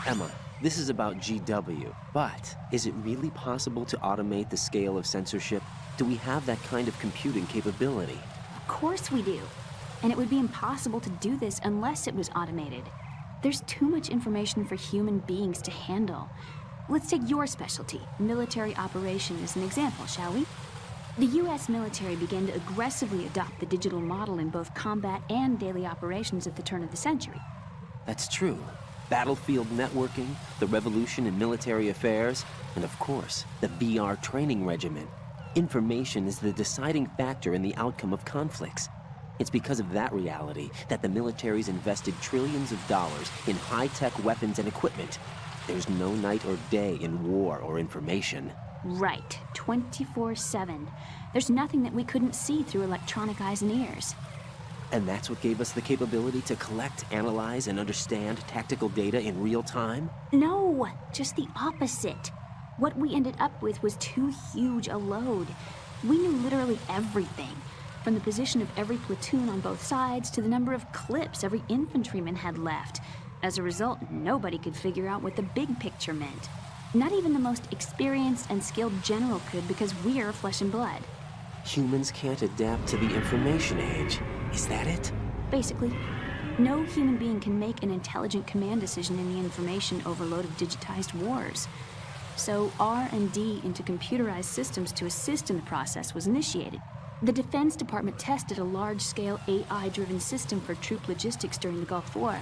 Emma, this is about GW, but is it really possible to automate the scale of censorship? Do we have that kind of computing capability? Of course we do. And it would be impossible to do this unless it was automated. There's too much information for human beings to handle. Let's take your specialty, military operation, as an example, shall we? The US military began to aggressively adopt the digital model in both combat and daily operations at the turn of the century. That's true. Battlefield networking, the revolution in military affairs, and of course, the BR training regimen. Information is the deciding factor in the outcome of conflicts. It's because of that reality that the military's invested trillions of dollars in high-tech weapons and equipment. There's no night or day in war or information. Right, 24/7. There's nothing that we couldn't see through electronic eyes and ears. And that's what gave us the capability to collect, analyze, and understand tactical data in real time? No, just the opposite. What we ended up with was too huge a load. We knew literally everything, from the position of every platoon on both sides to the number of clips every infantryman had left. As a result, nobody could figure out what the big picture meant. Not even the most experienced and skilled general could, because we're flesh and blood. Humans can't adapt to the information age. Is that it? Basically, no human being can make an intelligent command decision in the information overload of digitized wars. So R&D into computerized systems to assist in the process was initiated. The Defense Department tested a large-scale AI-driven system for troop logistics during the Gulf War.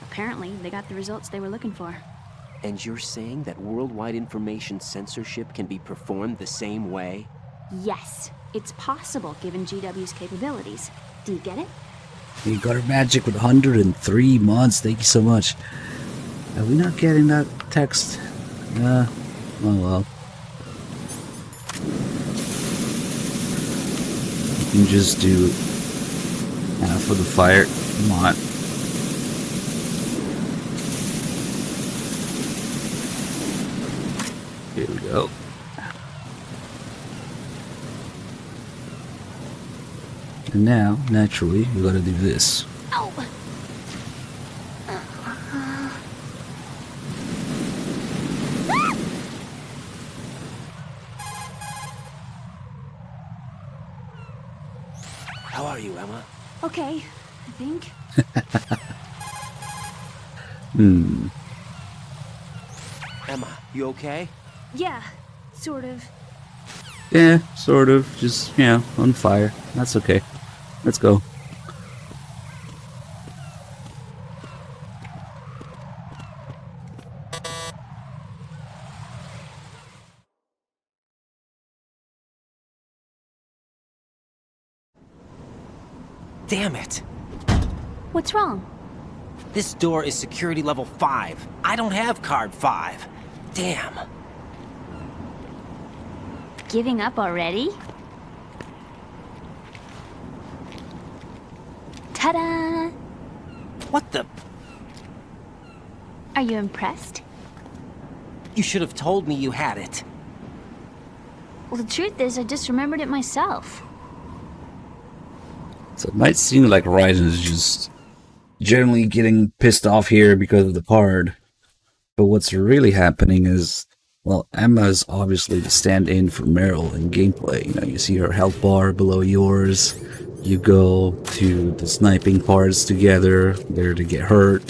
Apparently, they got the results they were looking for. And you're saying that worldwide information censorship can be performed the same way? Yes, it's possible given GW's capabilities. Do you get it? You got her magic with 103 mods. Thank you so much. Are we not getting that text? Oh well. You can just do for the fire. Come on. Here we go. And now, naturally, we gotta do this. Ow! How are you, Emma? Okay, I think. Emma, you okay? Yeah, sort of. Yeah, sort of. Just, on fire. That's okay. Let's go. Damn it! What's wrong? This door is security level 5. I don't have card 5. Damn. Giving up already? Ta-da! What the? Are you impressed? You should have told me you had it. Well, the truth is, I just remembered it myself. So it might seem like Raiden is just generally getting pissed off here because of the card. But what's really happening is, well, Emma is obviously the stand-in for Meryl in gameplay. You see her health bar below yours. You go to the sniping parts together. They're to get hurt.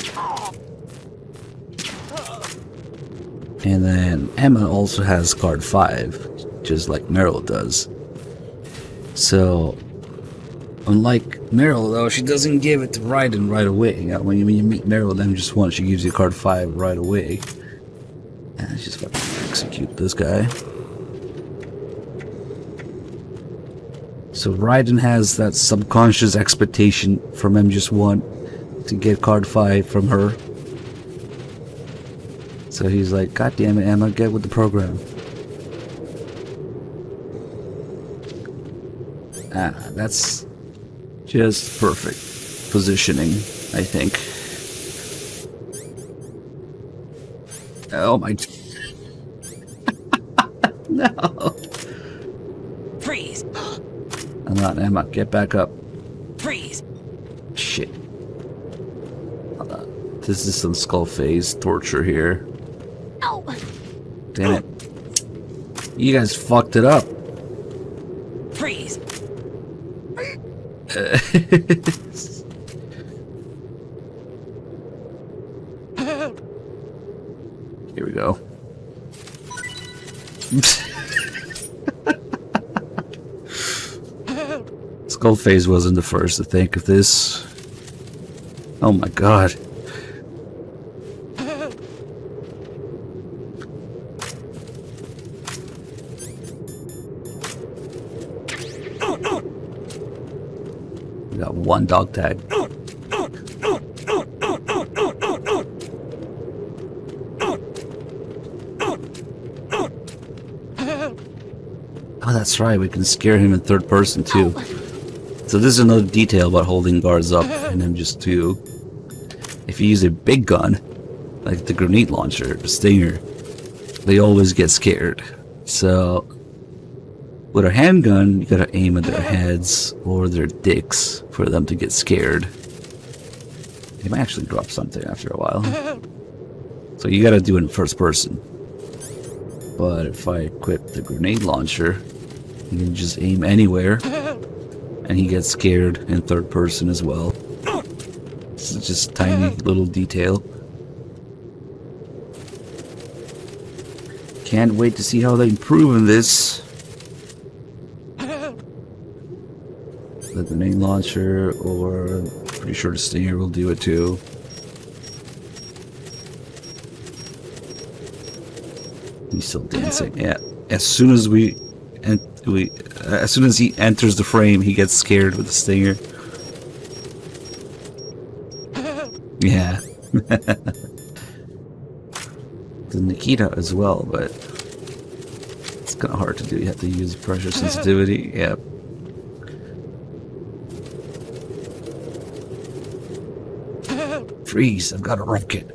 And then Emma also has card 5, just like Meryl does. So, unlike Meryl, though, she doesn't give it to Raiden right away. When you meet Meryl, then just once, she gives you card 5 right away. And let's just fucking execute this guy. So Raiden has that subconscious expectation from M1 to get card 5 from her. So he's like, God damn it, Emma, get with the program. That's just perfect positioning, I think. Oh my... No! Freeze! I'm not, Emma, get back up. Freeze! Shit. This is some skull phase torture here. No! Damn it. You guys fucked it up. Freeze! Here we go. Skull phase wasn't the first to think of this. Oh my god. We got one dog tag. Oh, that's right. We can scare him in third person too. So this is another detail about holding guards up in MGS2. If you use a big gun, like the grenade launcher, the Stinger, they always get scared. So with a handgun, you gotta aim at their heads or their dicks for them to get scared. They might actually drop something after a while. So you gotta do it in first person. But if I equip the grenade launcher, you can just aim anywhere, and he gets scared in third person as well. This is just a tiny little detail. Can't wait to see how they improve in this. The grenade launcher, or pretty sure the Stinger will do it too. He's still dancing. Yeah. As soon as he enters the frame, he gets scared with the Stinger. Yeah. The Nikita as well, but it's kind of hard to do. You have to use pressure sensitivity. Yeah. Freeze! I've got a rocket.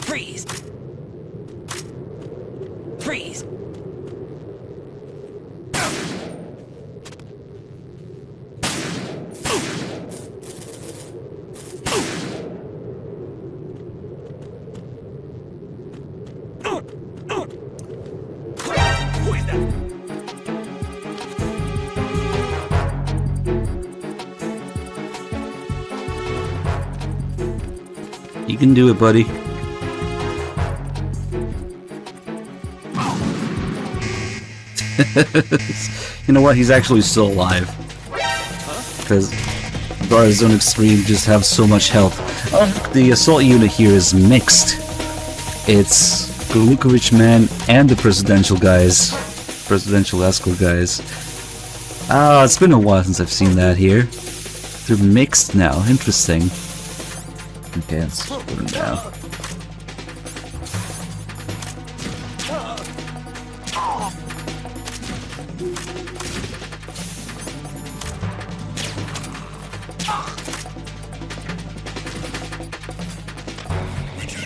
Freeze! Freeze! You can do it, buddy. You know what? He's actually still alive. Because Guards Zone Extreme just have so much health. The assault unit here is mixed. It's Golukovich man and the presidential guys. Presidential escort guys. It's been a while since I've seen that here. They're mixed now. Interesting. Okay, let's put them down.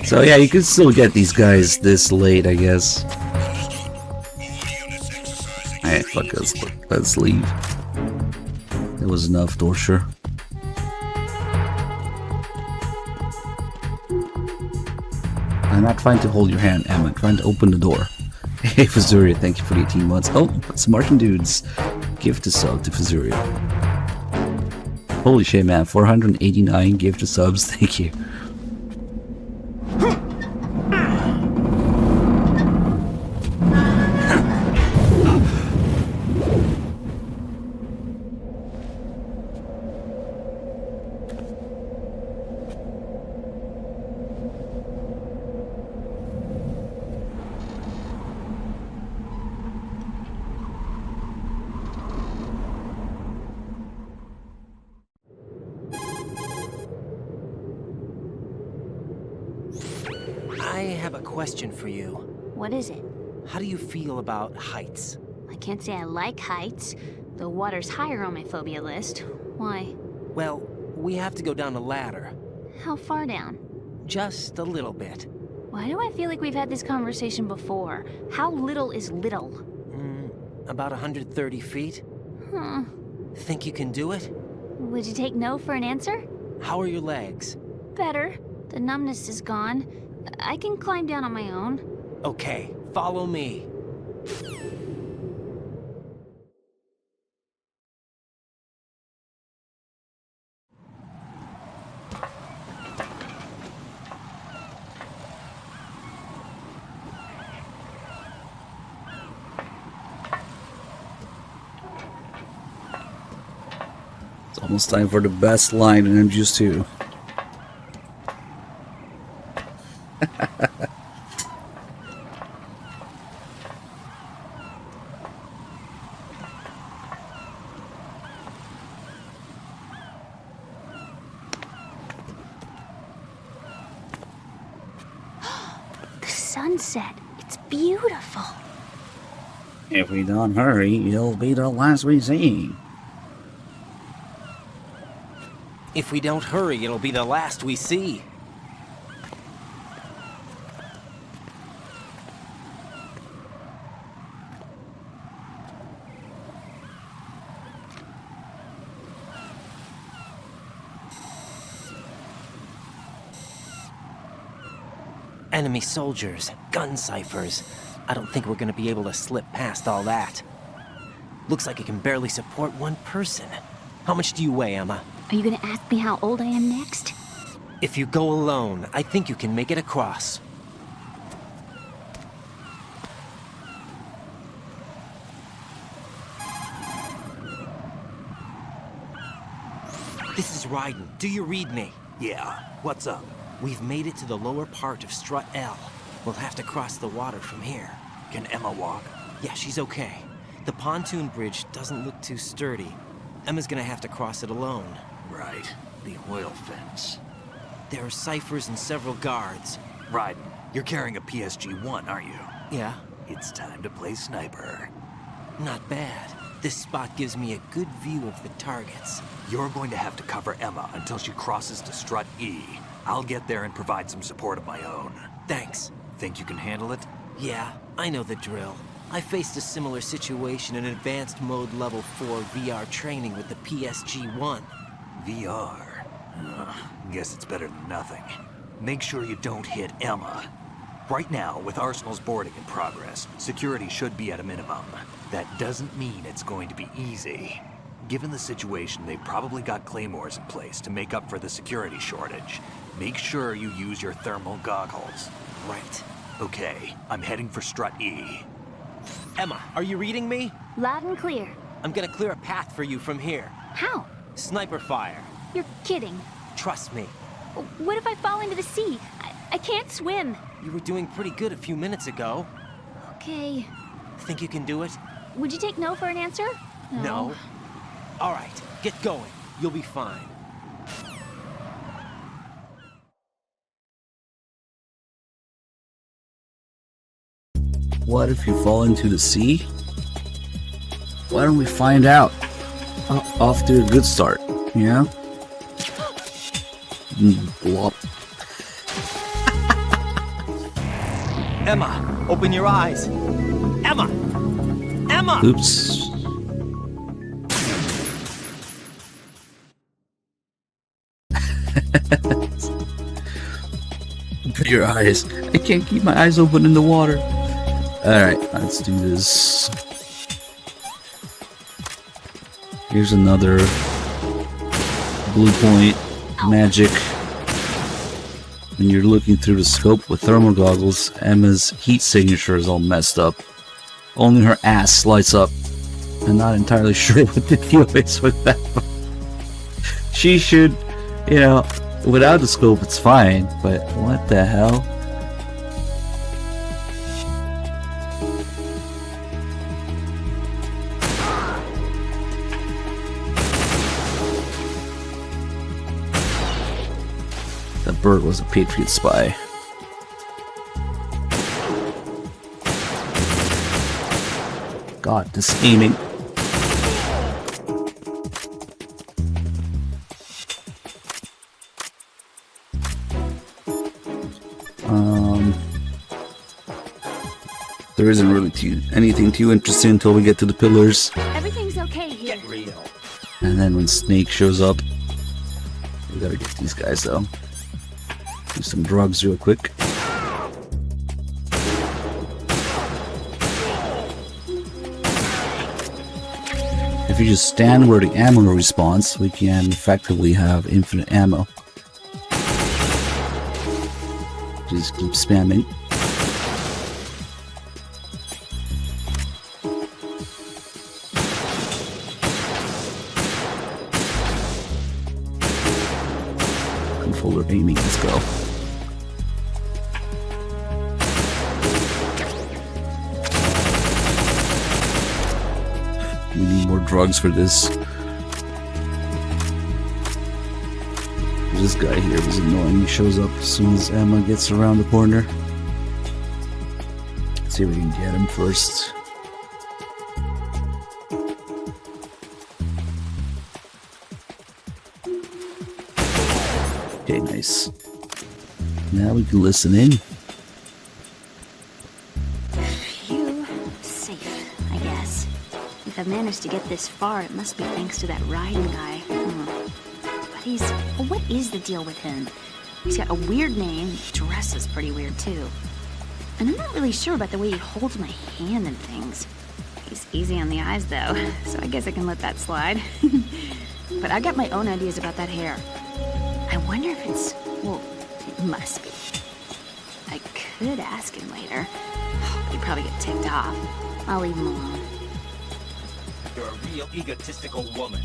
So yeah, you can still get these guys this late, I guess. Alright, fuck us. Let's leave. That was enough torture. I'm not trying to hold your hand, Emma. I'm trying to open the door. Hey, Fuzuria, thank you for the 18 months. Oh, some Martian dudes. Gift a sub to Fuzuria. Holy shit, man. 489 gift subs. Thank you. I have a question for you. What is it? How do you feel about heights? I can't say I like heights. The water's higher on my phobia list. Why? Well, we have to go down a ladder. How far down? Just a little bit. Why do I feel like we've had this conversation before? How little is little? About 130 feet. Huh. Think you can do it? Would you take no for an answer? How are your legs? Better. The numbness is gone. I can climb down on my own. Okay, follow me. It's almost time for the best line in MGS2. sunset. It's beautiful. If we don't hurry, it'll be the last we see. If we don't hurry, it'll be the last we see. Enemy soldiers, gun ciphers. I don't think we're gonna be able to slip past all that. Looks like it can barely support one person. How much do you weigh, Emma? Are you gonna ask me how old I am next? If you go alone, I think you can make it across. This is Raiden. Do you read me? Yeah. What's up? We've made it to the lower part of Strut L. We'll have to cross the water from here. Can Emma walk? Yeah, she's okay. The pontoon bridge doesn't look too sturdy. Emma's gonna have to cross it alone. Right. The oil fence. There are ciphers and several guards. Raiden, you're carrying a PSG-1, aren't you? Yeah. It's time to play sniper. Not bad. This spot gives me a good view of the targets. You're going to have to cover Emma until she crosses to Strut E. I'll get there and provide some support of my own. Thanks. Think you can handle it? Yeah, I know the drill. I faced a similar situation in advanced mode level 4 VR training with the PSG-1. VR? Guess it's better than nothing. Make sure you don't hit Emma. Right now, with Arsenal's boarding in progress, security should be at a minimum. That doesn't mean it's going to be easy. Given the situation, they've probably got claymores in place to make up for the security shortage. Make sure you use your thermal goggles. Right. Okay, I'm heading for Strut E. Emma, are you reading me? Loud and clear. I'm gonna clear a path for you from here. How? Sniper fire. You're kidding. Trust me. What if I fall into the sea? I can't swim. You were doing pretty good a few minutes ago. Okay. Think you can do it? Would you take no for an answer? No. All right, get going. You'll be fine. What if you fall into the sea? Why don't we find out? Off to a good start, yeah? Blop. Emma, open your eyes. Emma! Emma! Oops. Open your eyes. I can't keep my eyes open in the water. Alright, let's do this. Here's another blue point magic. When you're looking through the scope with thermal goggles, Emma's heat signature is all messed up. Only her ass lights up. I'm not entirely sure what the deal is with that. She should, you know, without the scope it's fine, but what the hell? That bird was a Patriot spy. God, this aiming. There isn't really anything too interesting until we get to the pillars. Everything's okay here. Get real. And then when Snake shows up, we gotta get these guys though. Do some drugs real quick. If you just stand where the ammo respawns, we can effectively have infinite ammo. Just keep spamming. Controller aiming, let's go. We need more drugs for this. This guy here is annoying. He shows up as soon as Emma gets around the corner. see if we can get him first. Okay, nice. Now we can listen in. Phew, safe, I guess. If I've managed to get this far, it must be thanks to that riding guy. But what is the deal with him? He's got a weird name, he dresses pretty weird too. And I'm not really sure about the way he holds my hand and things. He's easy on the eyes though, so I guess I can let that slide. But I got my own ideas about that hair. I wonder if it's, well, it must be. I could ask him later. He'd probably get ticked off. I'll leave him alone. You're a real egotistical woman.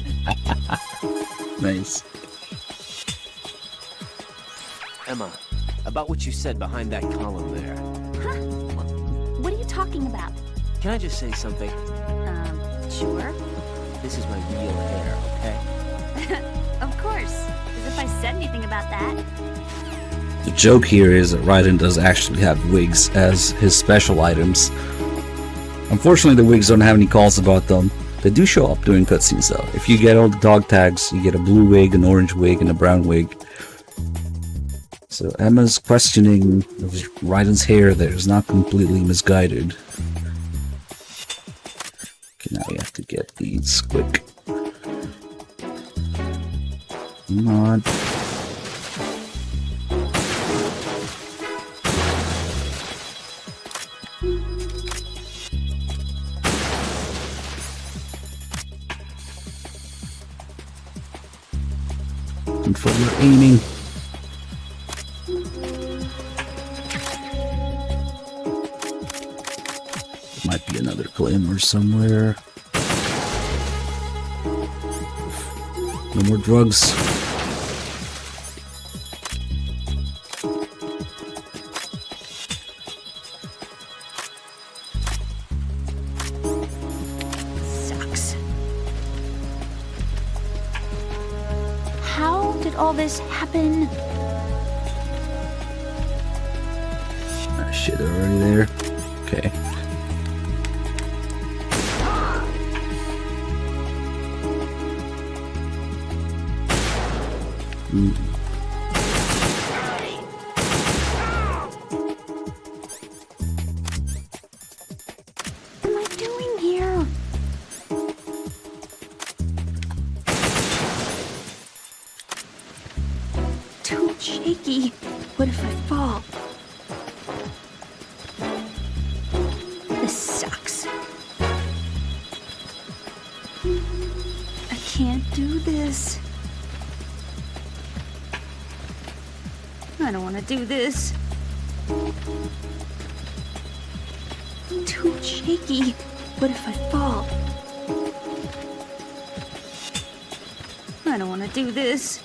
Nice. Emma, about what you said behind that column there. Huh? What are you talking about? Can I just say something? Sure. This is my real hair, okay? Of course. As if I said anything about that. The joke here is that Raiden does actually have wigs as his special items. Unfortunately, the wigs don't have any calls about them. They do show up during cutscenes though. If you get all the dog tags, you get a blue wig, an orange wig, and a brown wig. So Emma's questioning of Raiden's hair there is not completely misguided. Okay, now we have to get these quick. Come on. And for your aiming. Might be another glimmer somewhere. No more drugs. Sucks. How did all this happen? Ah, shit, already there? Okay. What am I doing here? Too shaky. What if I fall? This sucks. I can't do this. I don't want to do this. Too shaky. What if I fall? I don't want to do this.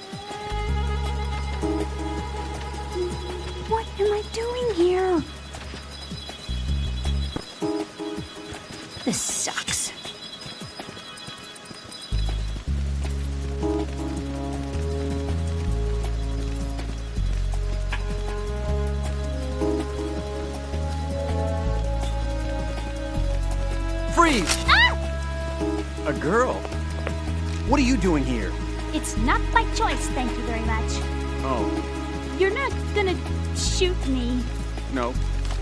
What am I doing here? This sucks. Freeze! Ah! A girl? What are you doing here? It's not by choice, thank you very much. Oh, You're not gonna shoot me. no.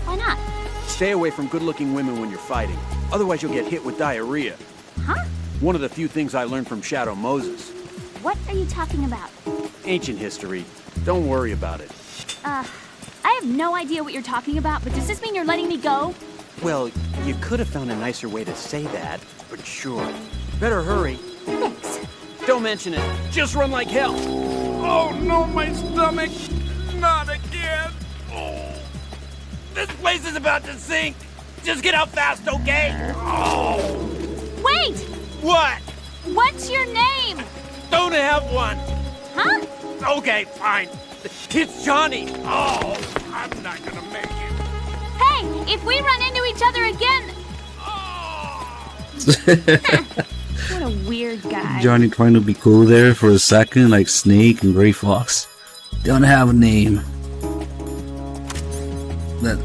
Why not? Stay away from good-looking women when you're fighting. Otherwise you'll get hit with diarrhea. Huh? One of the few things I learned from Shadow Moses. What are you talking about? Ancient history. Don't worry about it. I have no idea what you're talking about, but does this mean you're letting me go? Well, you could have found a nicer way to say that, but sure. Better hurry. Thanks. Don't mention it. Just run like hell. Oh no, my stomach! Not again! Oh. This place is about to sink! Just get out fast, okay? Oh. Wait! What? What's your name? Don't have one! Huh? Okay, fine. It's Johnny! Oh, I'm not gonna make it. Hey, if we run into each other again... What a weird guy. Johnny trying to be cool there for a second, like Snake and Gray Fox. Don't have a name. That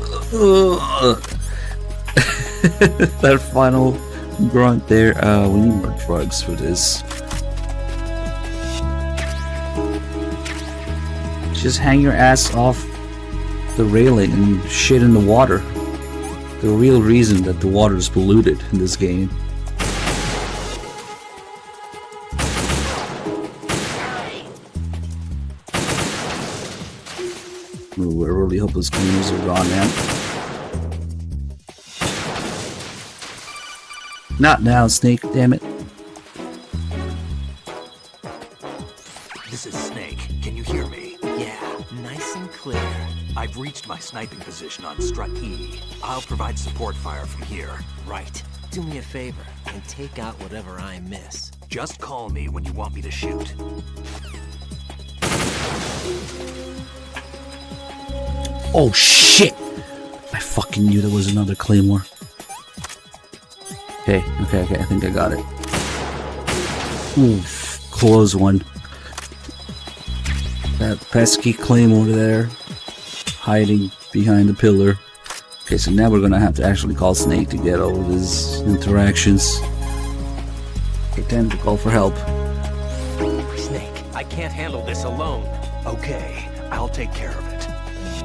That final grunt there. We need more drugs for this. Just hang your ass off the railing and shit in the water. The real reason that the water is polluted in this game. Ooh, I really hope those cleaners are gone, man. Not now, Snake, damn it. This is Snake. Can you hear me? Yeah, nice and clear. I've reached my sniping position on Strut E. I'll provide support fire from here. Right. Do me a favor and take out whatever I miss. Just call me when you want me to shoot. Oh shit! I fucking knew there was another claymore. Okay, I think I got it. Oof, close one. That pesky claymore there, hiding behind the pillar. Okay, so now we're gonna have to actually call Snake to get all of his interactions. Pretend to call for help. Snake, I can't handle this alone. Okay, I'll take care of it.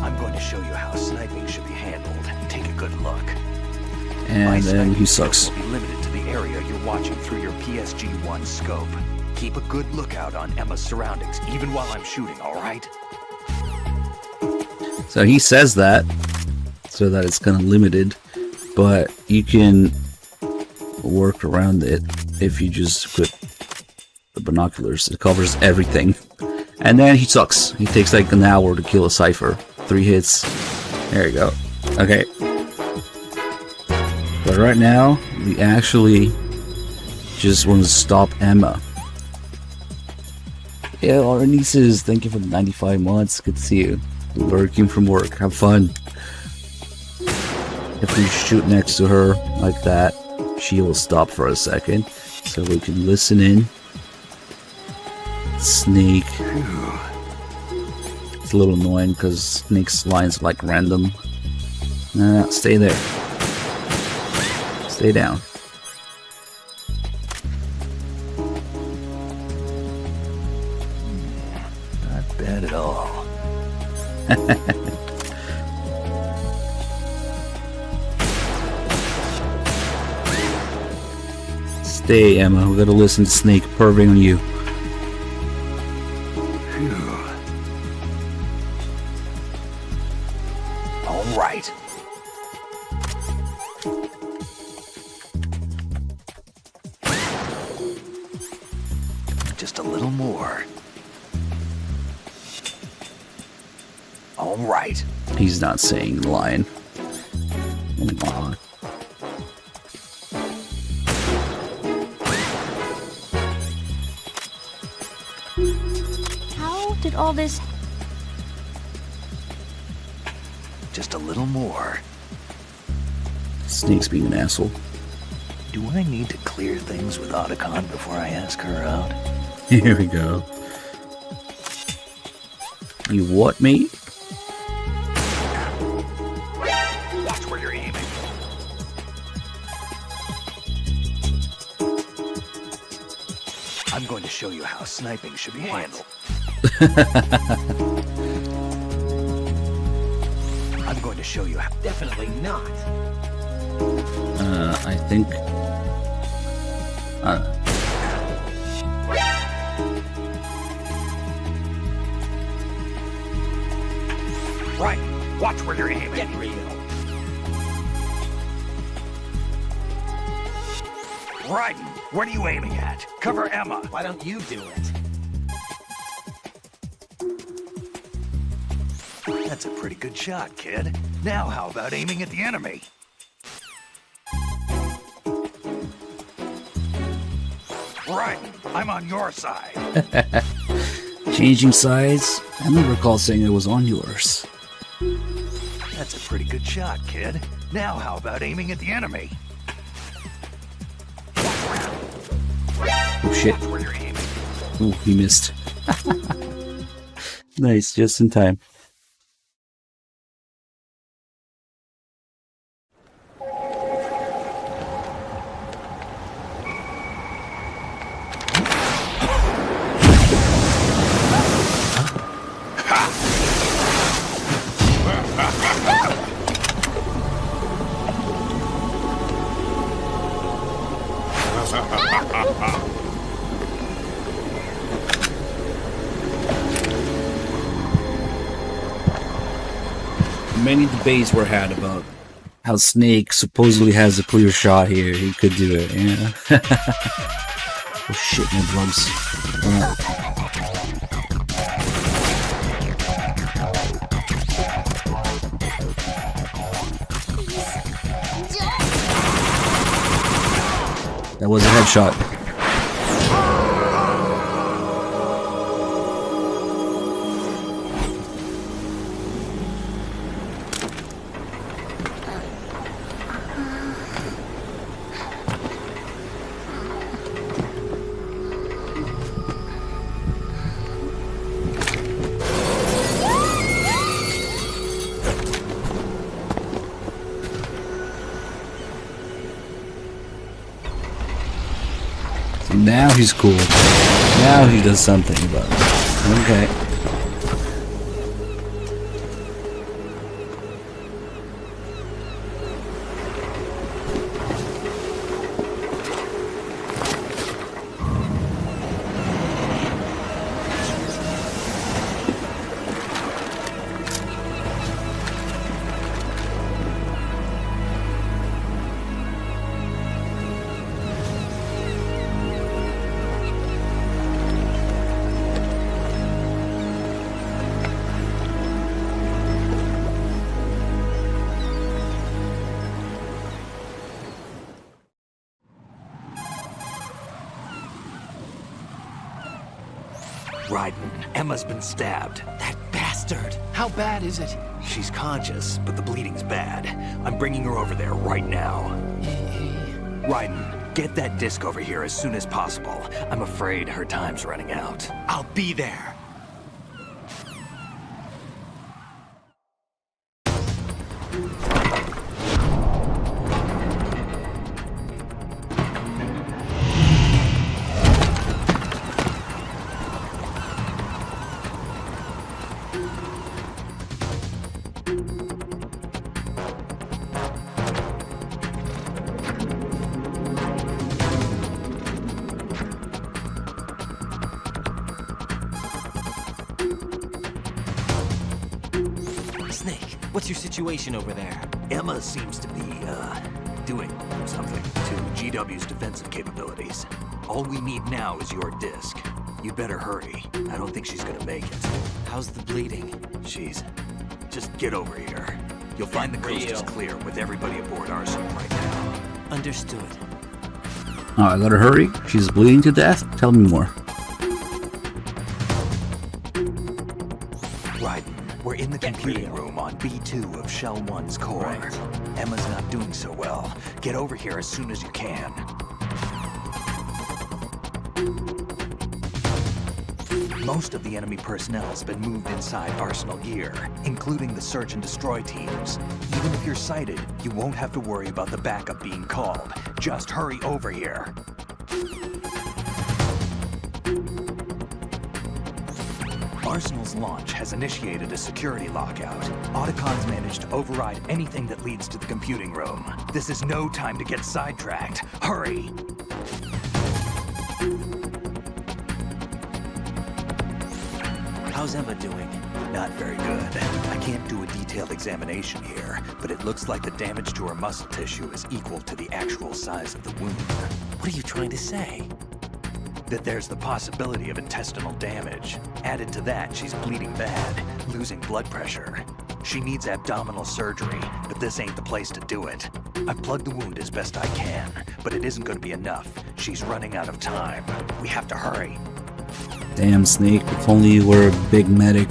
I'm going to show you how sniping should be handled. Take a good look. And then he sucks. Will be limited to the area you're watching through your PSG-1 scope. Keep a good lookout on Emma's surroundings, even while I'm shooting, alright? So he says that, so that it's kind of limited, but you can work around it if you just equip the binoculars. It covers everything. And then he sucks. He takes like an hour to kill a Cypher. 3 hits. There you go. Okay. But right now, we actually just want to stop Emma. Yeah, Arnices, thank you for the 95 months. Good to see you. Working from work. Have fun. If we shoot next to her like that, she will stop for a second. So we can listen in. Snake. It's a little annoying because Snake's lines are like random. Nah, stay there. Stay down. Not bad at all. Stay, Emma. We gotta listen to Snake perving on you. All right. Just a little more. All right. He's not saying the line. Come on. How did all this... Just a little more. Snake's being an asshole. Do I need to clear things with Otacon before I ask her out? Here we go. You what, mate? Watch where you're aiming. I'm going to show you how sniping should be handled. I'm going to show you how. Definitely not. I think. Right. Watch where you're aiming. Get real. Raiden, what are you aiming at? Cover Emma. Why don't you do it? That's a pretty good shot, kid. Now how about aiming at the enemy? Raiden, I'm on your side. Changing sides? I don't recall saying I was on yours. That's a pretty good shot, kid. Now how about aiming at the enemy? Oh shit. Ooh, he missed. Nice, just in time. Many debates were had about how Snake supposedly has a clear shot here. He could do it, yeah. Oh shit, no drugs. That was a headshot. Now he's cool. Now he does something about it. Okay. Raiden, Emma's been stabbed. That bastard! How bad is it? She's conscious, but the bleeding's bad. I'm bringing her over there right now. Raiden, get that disc over here as soon as possible. I'm afraid her time's running out. I'll be there. Snake, what's your situation over there? Emma seems to be, doing something to GW's defensive capabilities. All we need now is your disc. You'd better hurry. I don't think she's gonna make it. How's the bleeding? Just get over here. You'll find the coast is clear with everybody aboard Arsenal right now. Understood. Alright, let her hurry. She's bleeding to death. Tell me more. Raiden, we're in the computing room on B2 of Shell 1's core. Right. Emma's not doing so well. Get over here as soon as you can. Most of the enemy personnel has been moved inside Arsenal gear, including the search and destroy teams. Even if you're sighted, you won't have to worry about the backup being called. Just hurry over here. Arsenal's launch has initiated a security lockout. Otacons managed to override anything that leads to the computing room. This is no time to get sidetracked. Hurry! How's Emma doing? Not very good. I can't do a detailed examination here, but it looks like the damage to her muscle tissue is equal to the actual size of the wound. What are you trying to say? That there's the possibility of intestinal damage. Added to that, she's bleeding bad, losing blood pressure. She needs abdominal surgery, but this ain't the place to do it. I've plugged the wound as best I can, but it isn't going to be enough. She's running out of time. We have to hurry. Damn, Snake, if only you were a big medic.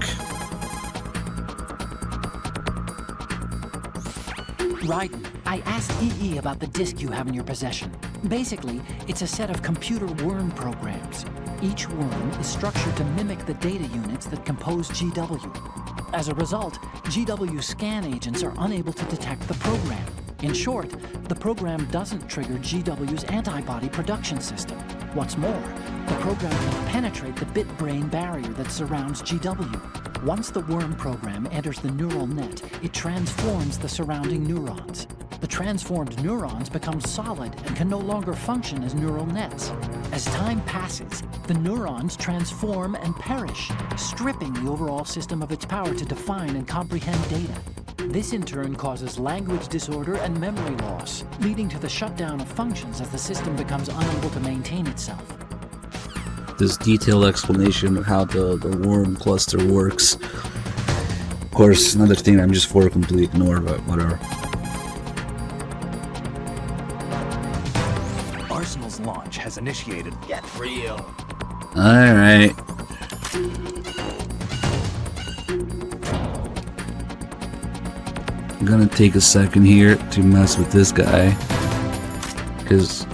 Raiden, I asked EE about the disk you have in your possession. Basically, it's a set of computer worm programs. Each worm is structured to mimic the data units that compose GW. As a result, GW scan agents are unable to detect the program. In short, the program doesn't trigger GW's antibody production system. What's more, the program can penetrate the bit-brain barrier that surrounds GW. Once the worm program enters the neural net, it transforms the surrounding neurons. The transformed neurons become solid and can no longer function as neural nets. As time passes, the neurons transform and perish, stripping the overall system of its power to define and comprehend data. This in turn causes language disorder and memory loss, leading to the shutdown of functions as the system becomes unable to maintain itself. This detailed explanation of how the worm cluster works. Of course, another thing I'm just for completely ignore, but whatever. Arsenal's launch has initiated. Get real. Alright. I'm gonna take a second here to mess with this guy. Because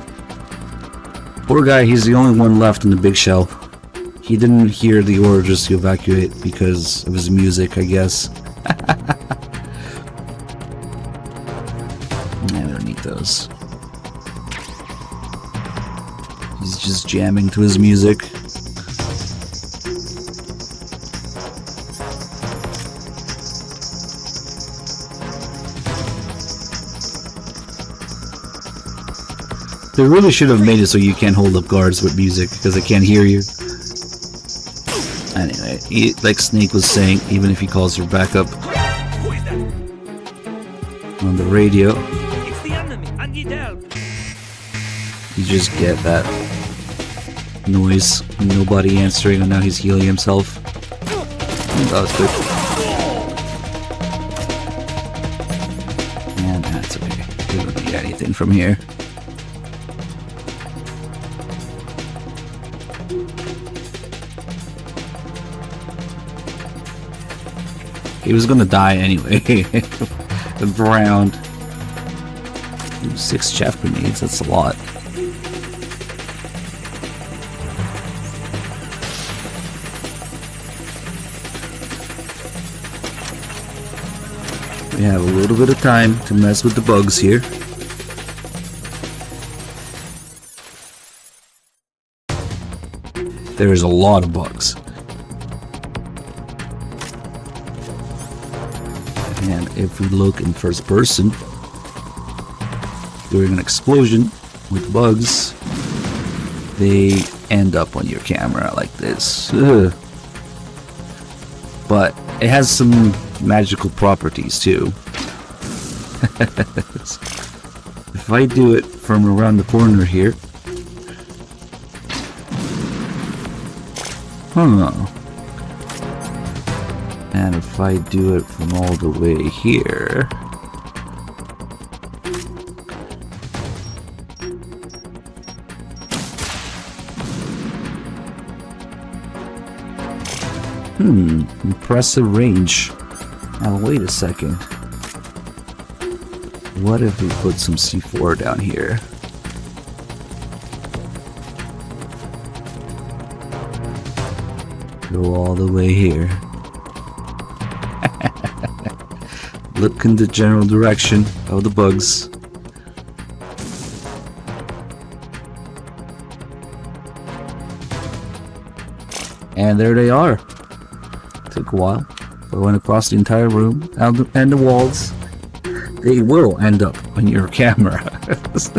poor guy, he's the only one left in the big shell. He didn't hear the orders to evacuate because of his music, I guess. I don't need those. He's just jamming to his music. They really should have made it so you can't hold up guards with music because they can't hear you. Anyway, like Snake was saying, even if he calls your backup on the radio, you just get that noise. Nobody answering, and now he's healing himself. That was good. And that's okay. We don't need anything from here. He was gonna die anyway. Drowned. 6 chaff grenades, that's a lot. We have a little bit of time to mess with the bugs here. There is a lot of bugs. And if we look in first person, during an explosion with bugs, they end up on your camera like this. Ugh. But it has some magical properties too. If I do it from around the corner here, and if I do it from all the way here, impressive range. Now wait a second. What if we put some C4 down here? Go all the way here. Look in the general direction of the bugs. And there they are. Took a while. I went across the entire room and the walls. They will end up on your camera. It's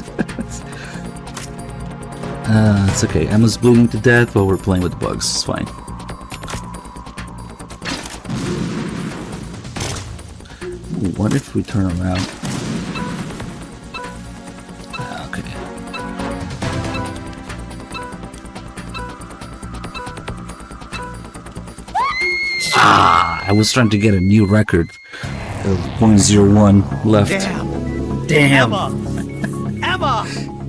okay. Emma's bleeding to death while we're playing with the bugs. It's fine. Ooh, what if we turn around? Okay. I was trying to get a new record of 0.01 left. Damn. Emma!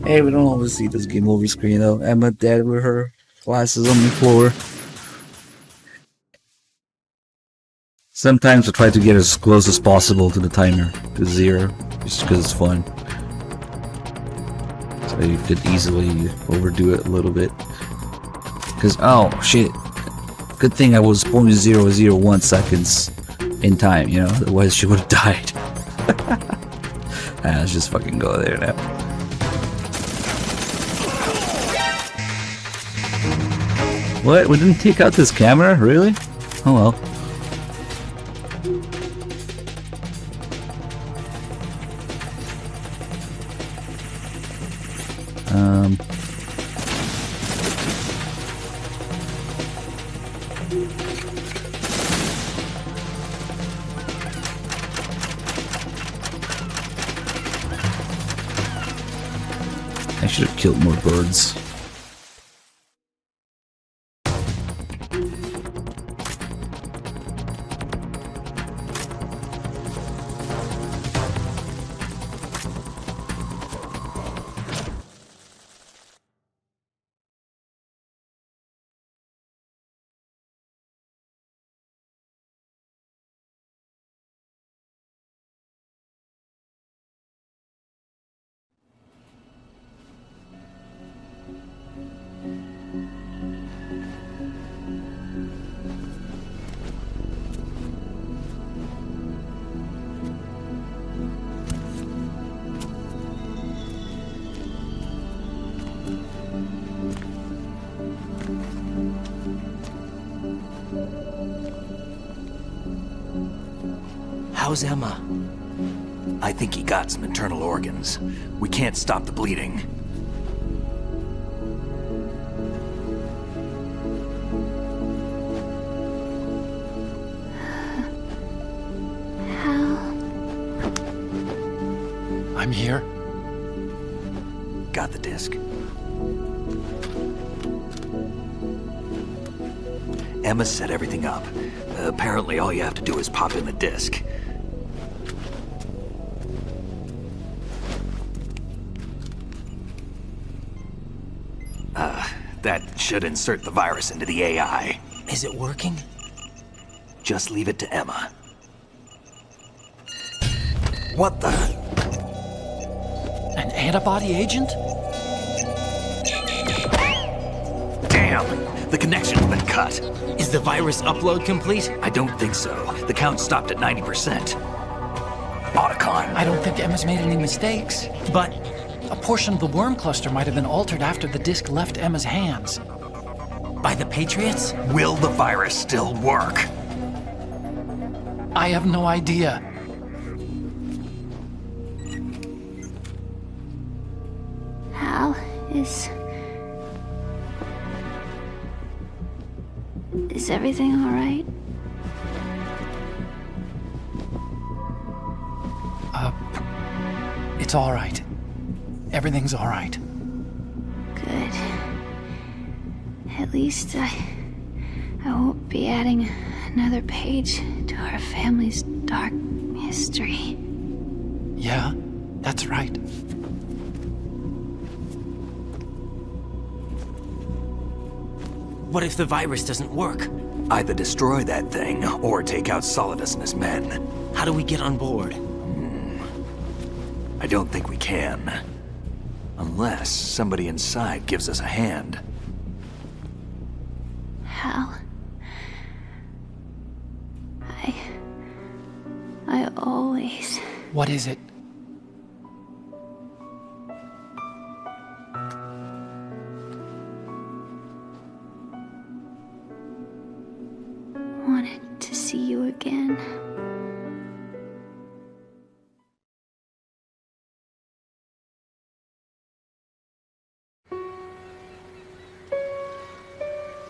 Hey, we don't always see this game over screen though. Emma dead with her glasses on the floor. Sometimes I try to get as close as possible to the timer, to 0, just because it's fun. So you could easily overdo it a little bit. Because, oh shit. Good thing I was 0.001 seconds in time, you know, otherwise she would have died. Let's just fucking go there now. What? We didn't take out this camera? Really? Oh well. Should have killed more birds. How's Emma? I think he got some internal organs. We can't stop the bleeding. I'm here. Got the disc. Emma set everything up. Apparently all you have to do is pop in the disc. That should insert the virus into the AI. Is it working? Just leave it to Emma. What the? An antibody agent? Damn! The connection's been cut. Is the virus upload complete? I don't think so. The count stopped at 90%. Otacon. I don't think Emma's made any mistakes. But a portion of the worm cluster might have been altered after the disc left Emma's hands. By the Patriots? Will the virus still work? I have no idea. Hal, is everything all right? It's all right. Everything's all right. Good. At least I won't be adding another page to our family's dark history. Yeah, that's right. What if the virus doesn't work? Either destroy that thing, or take out Solidus and his men. How do we get on board? I don't think we can. Unless somebody inside gives us a hand. Hal, I always... What is it? wanted to see you again.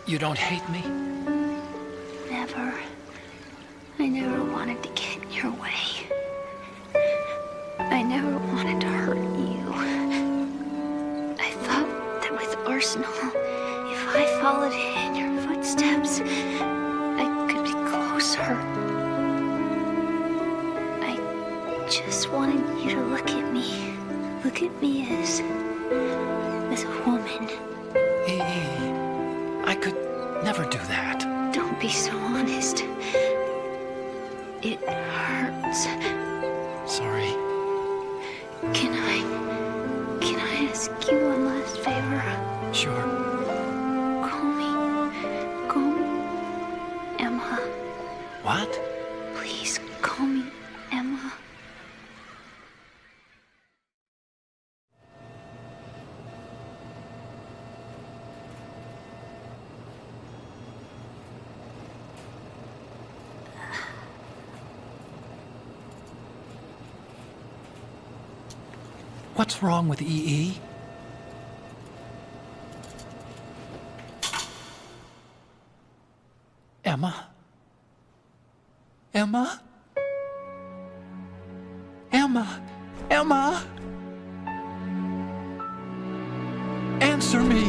You don't hate me? Never. I never wanted to get in your way. I never wanted to hurt you. I thought that with Arsenal, if I followed in your footsteps, I could be closer. I just wanted you to look at me. Look at me as a woman. I could never do that. Don't be so honest. It hurts. Sorry. Can I ask you one last favor? Sure. Call me Emma. What? Please call me Emma. What's wrong with EE? Emma? Emma? Emma? Emma? Answer me!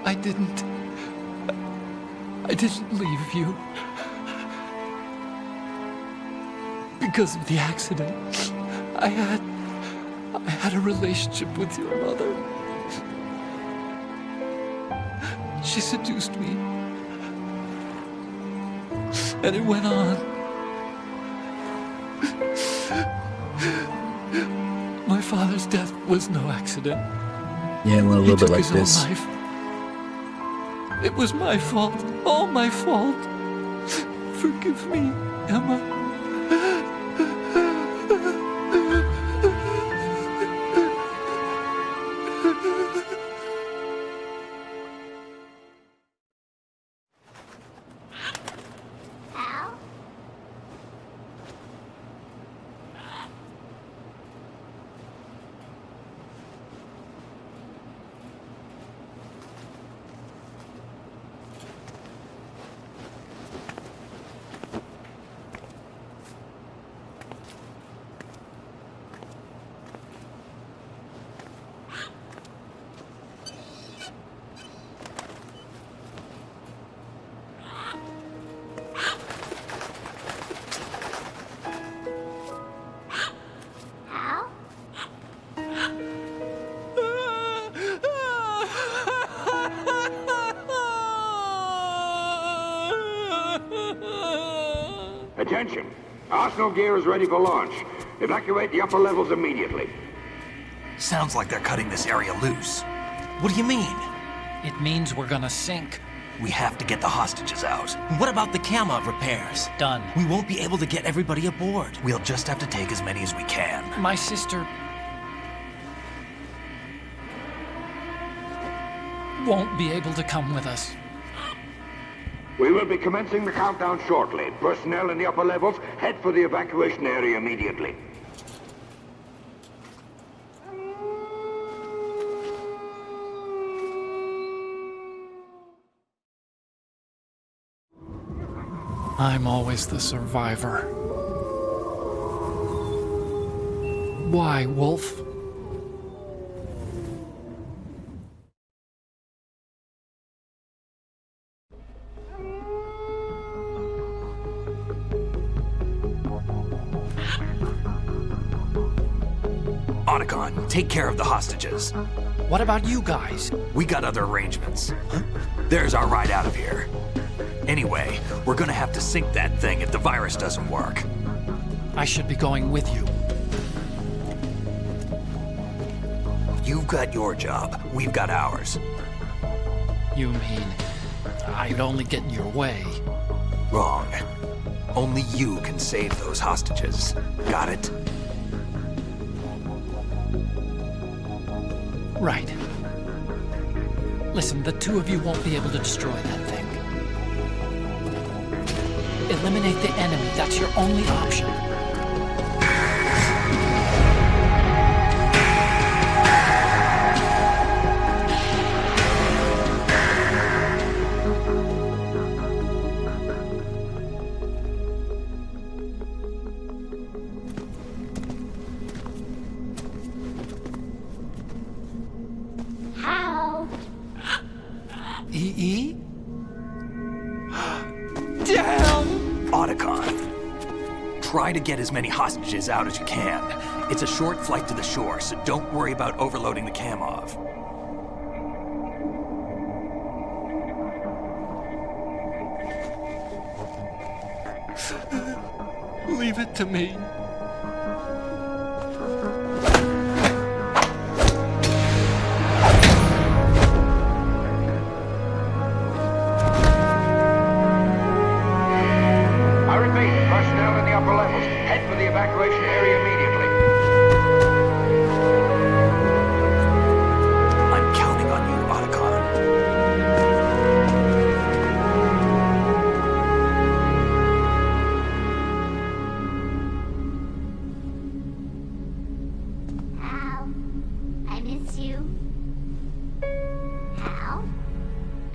I didn't leave you. Because of the accident, I had a relationship with your mother. She seduced me. And it went on. My father's death was no accident. Yeah, it went a little bit like this. It was my fault. All my fault. Forgive me, Emma. Attention! Arsenal gear is ready for launch. Evacuate the upper levels immediately. Sounds like they're cutting this area loose. What do you mean? It means we're gonna sink. We have to get the hostages out. What about the Kamov repairs? Done. We won't be able to get everybody aboard. We'll just have to take as many as we can. My sister won't be able to come with us. We will be commencing the countdown shortly. Personnel in the upper levels, head for the evacuation area immediately. I'm always the survivor. Why, Wolf? Otacon, take care of the hostages. What about you guys? We got other arrangements. There's our ride out of here. Anyway, we're gonna have to sink that thing if the virus doesn't work. I should be going with you. You've got your job, we've got ours. You mean I'd only get in your way? Wrong. Only you can save those hostages. Got it? Right. Listen, the two of you won't be able to destroy that thing. Eliminate the enemy. That's your only option. EE? Damn! Otacon, try to get as many hostages out as you can. It's a short flight to the shore, so don't worry about overloading the Kamov. Leave it to me. I repeat, personnel in the upper levels, head for the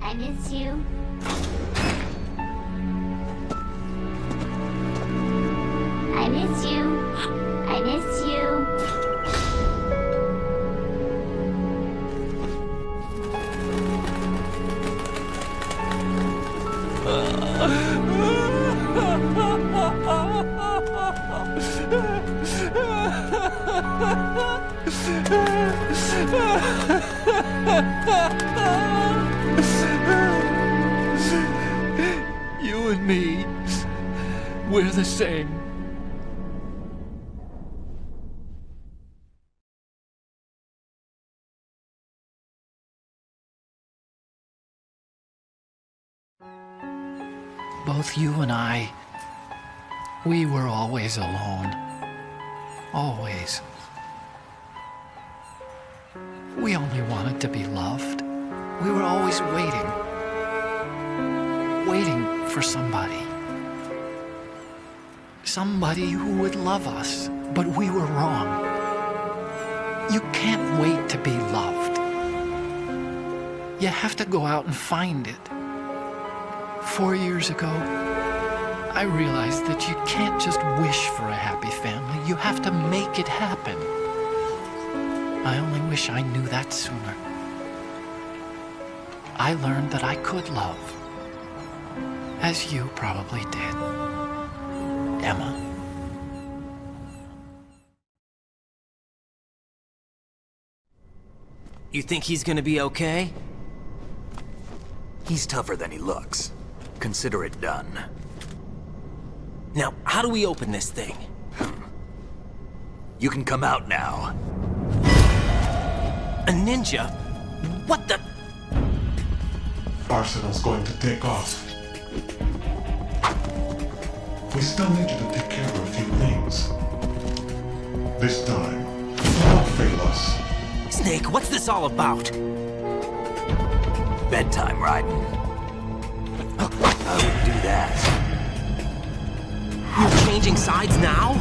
I miss you. I miss you. I miss you. You and me, we're the same. Both you and I, we were always alone. Always. We only wanted to be loved. We were always waiting. Waiting for somebody. Somebody who would love us. But we were wrong. You can't wait to be loved. You have to go out and find it. 4 years ago, I realized that you can't just wish for a happy family. You have to make it happen. I only wish I knew that sooner. I learned that I could love, as you probably did, Emma. You think he's gonna be okay? He's tougher than he looks. Consider it done. Now, how do we open this thing? You can come out now. A ninja? What the? Arsenal's going to take off. We still need you to take care of a few things. This time, don't fail us. Snake, what's this all about? Bedtime, Raiden. I wouldn't do that. You're changing sides now?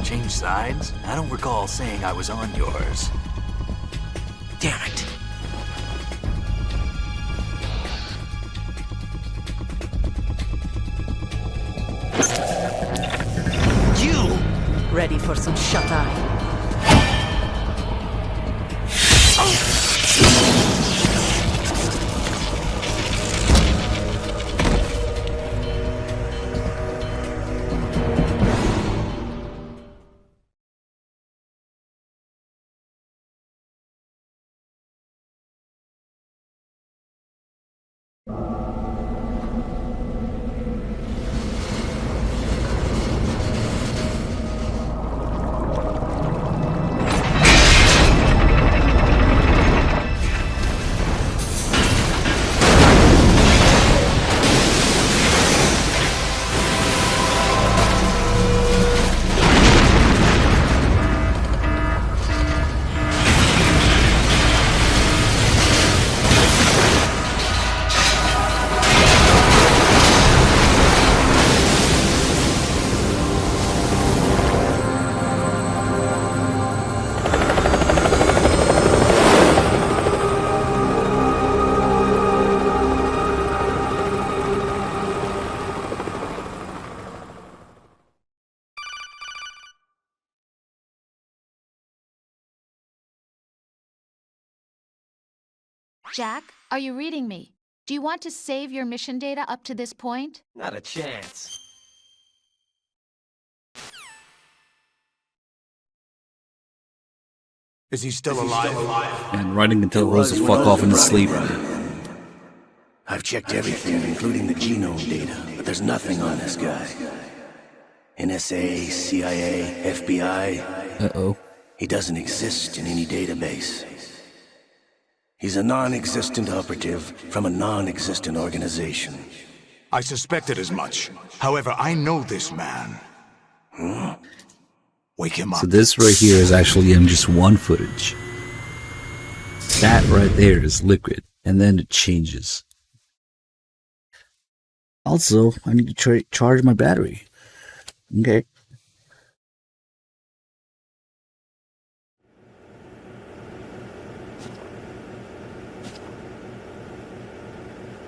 Change sides? I don't recall saying I was on yours. Damn it. You! Ready for some shut-eye? Jack, are you reading me? Do you want to save your mission data up to this point? Not a chance. Is he still alive? And Raiden can tell Rose to fuck off in his sleep. I've checked everything, including the genome data, but there's nothing on this guy. NSA, CIA, FBI. Uh-oh. He doesn't exist in any database. He's a non-existent operative from a non-existent organization. I suspected as much. However, I know this man. Huh? Wake him up. So this right here is actually MGS1 footage. That right there is Liquid, and then it changes. Also, I need to charge my battery. Okay.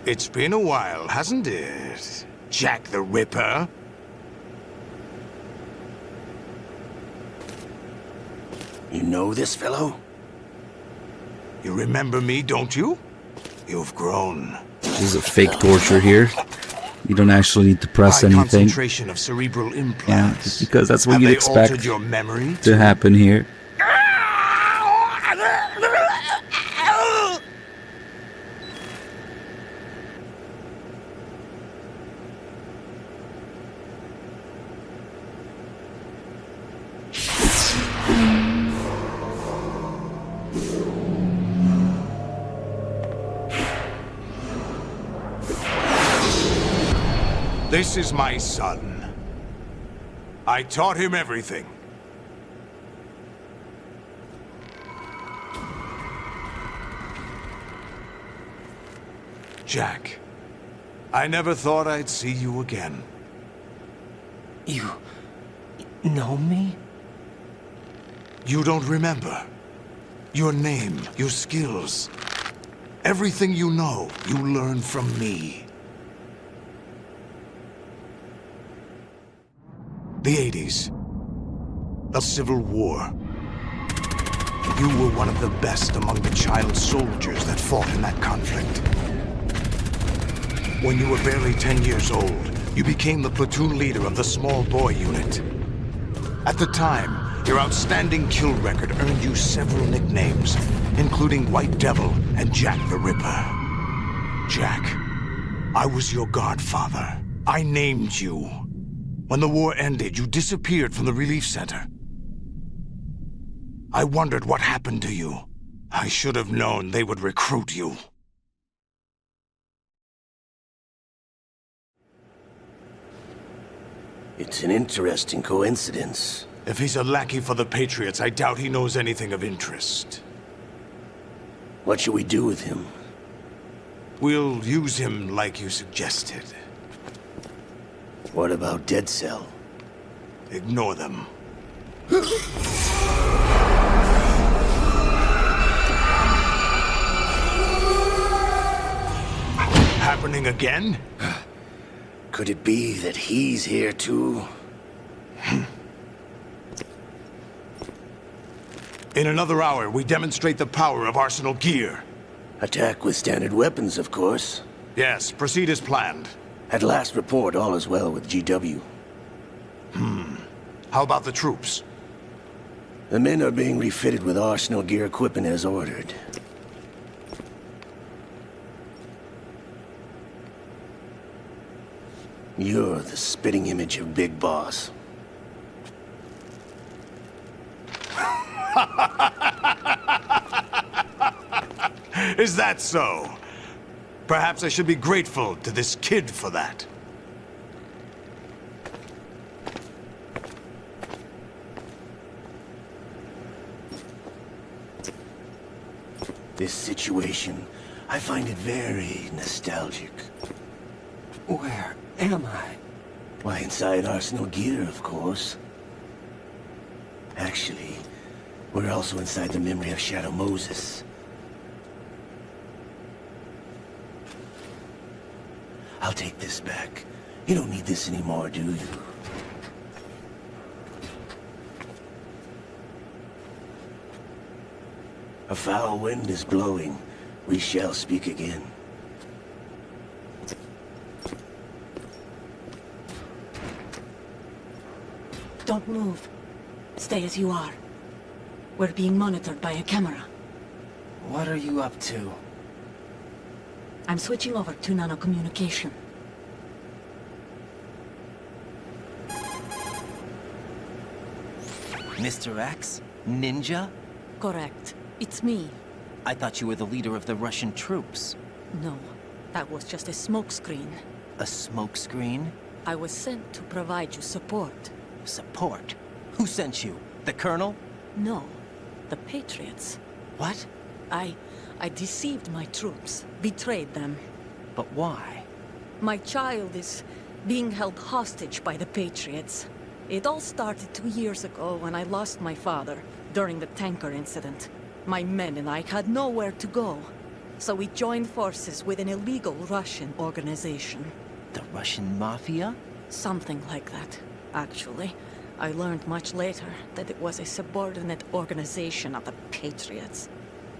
It's been a while, hasn't it? Jack the Ripper? You know this fellow? You remember me, don't you? You've grown. This is a fake torture here. You don't actually need to press High anything. concentration of cerebral implants. Yeah, just because that's what Have you'd they expect altered your memory to happen here. This is my son. I taught him everything. Jack, I never thought I'd see you again. You know me? You don't remember. Your name, your skills. Everything you know, you learned from me. The 80s. The Civil War. You were one of the best among the child soldiers that fought in that conflict. When you were barely 10 years old, you became the platoon leader of the Small Boy Unit. At the time, your outstanding kill record earned you several nicknames, including White Devil and Jack the Ripper. Jack, I was your godfather. I named you. When the war ended, you disappeared from the relief center. I wondered what happened to you. I should have known they would recruit you. It's an interesting coincidence. If he's a lackey for the Patriots, I doubt he knows anything of interest. What should we do with him? We'll use him like you suggested. What about Dead Cell? Ignore them. Happening again? Could it be that he's here too? In another hour, we demonstrate the power of Arsenal gear. Attack with standard weapons, of course. Yes, proceed as planned. At last report, all is well with GW. How about the troops? The men are being refitted with Arsenal gear equipment as ordered. You're the spitting image of Big Boss. Is that so? Perhaps I should be grateful to this kid for that. This situation, I find it very nostalgic. Where am I? Why, inside Arsenal gear, of course. Actually, we're also inside the memory of Shadow Moses. I'll take this back. You don't need this anymore, do you? A foul wind is blowing. We shall speak again. Don't move. Stay as you are. We're being monitored by a camera. What are you up to? I'm switching over to nanocommunication. Mr. X? Ninja? Correct. It's me. I thought you were the leader of the Russian troops. No, that was just a smokescreen. A smokescreen? I was sent to provide you support. Support? Who sent you? The Colonel? No, the Patriots. What? I deceived my troops, betrayed them. But why? My child is being held hostage by the Patriots. It all started 2 years ago when I lost my father during the tanker incident. My men and I had nowhere to go. So we joined forces with an illegal Russian organization. The Russian Mafia? Something like that, actually. I learned much later that it was a subordinate organization of the Patriots.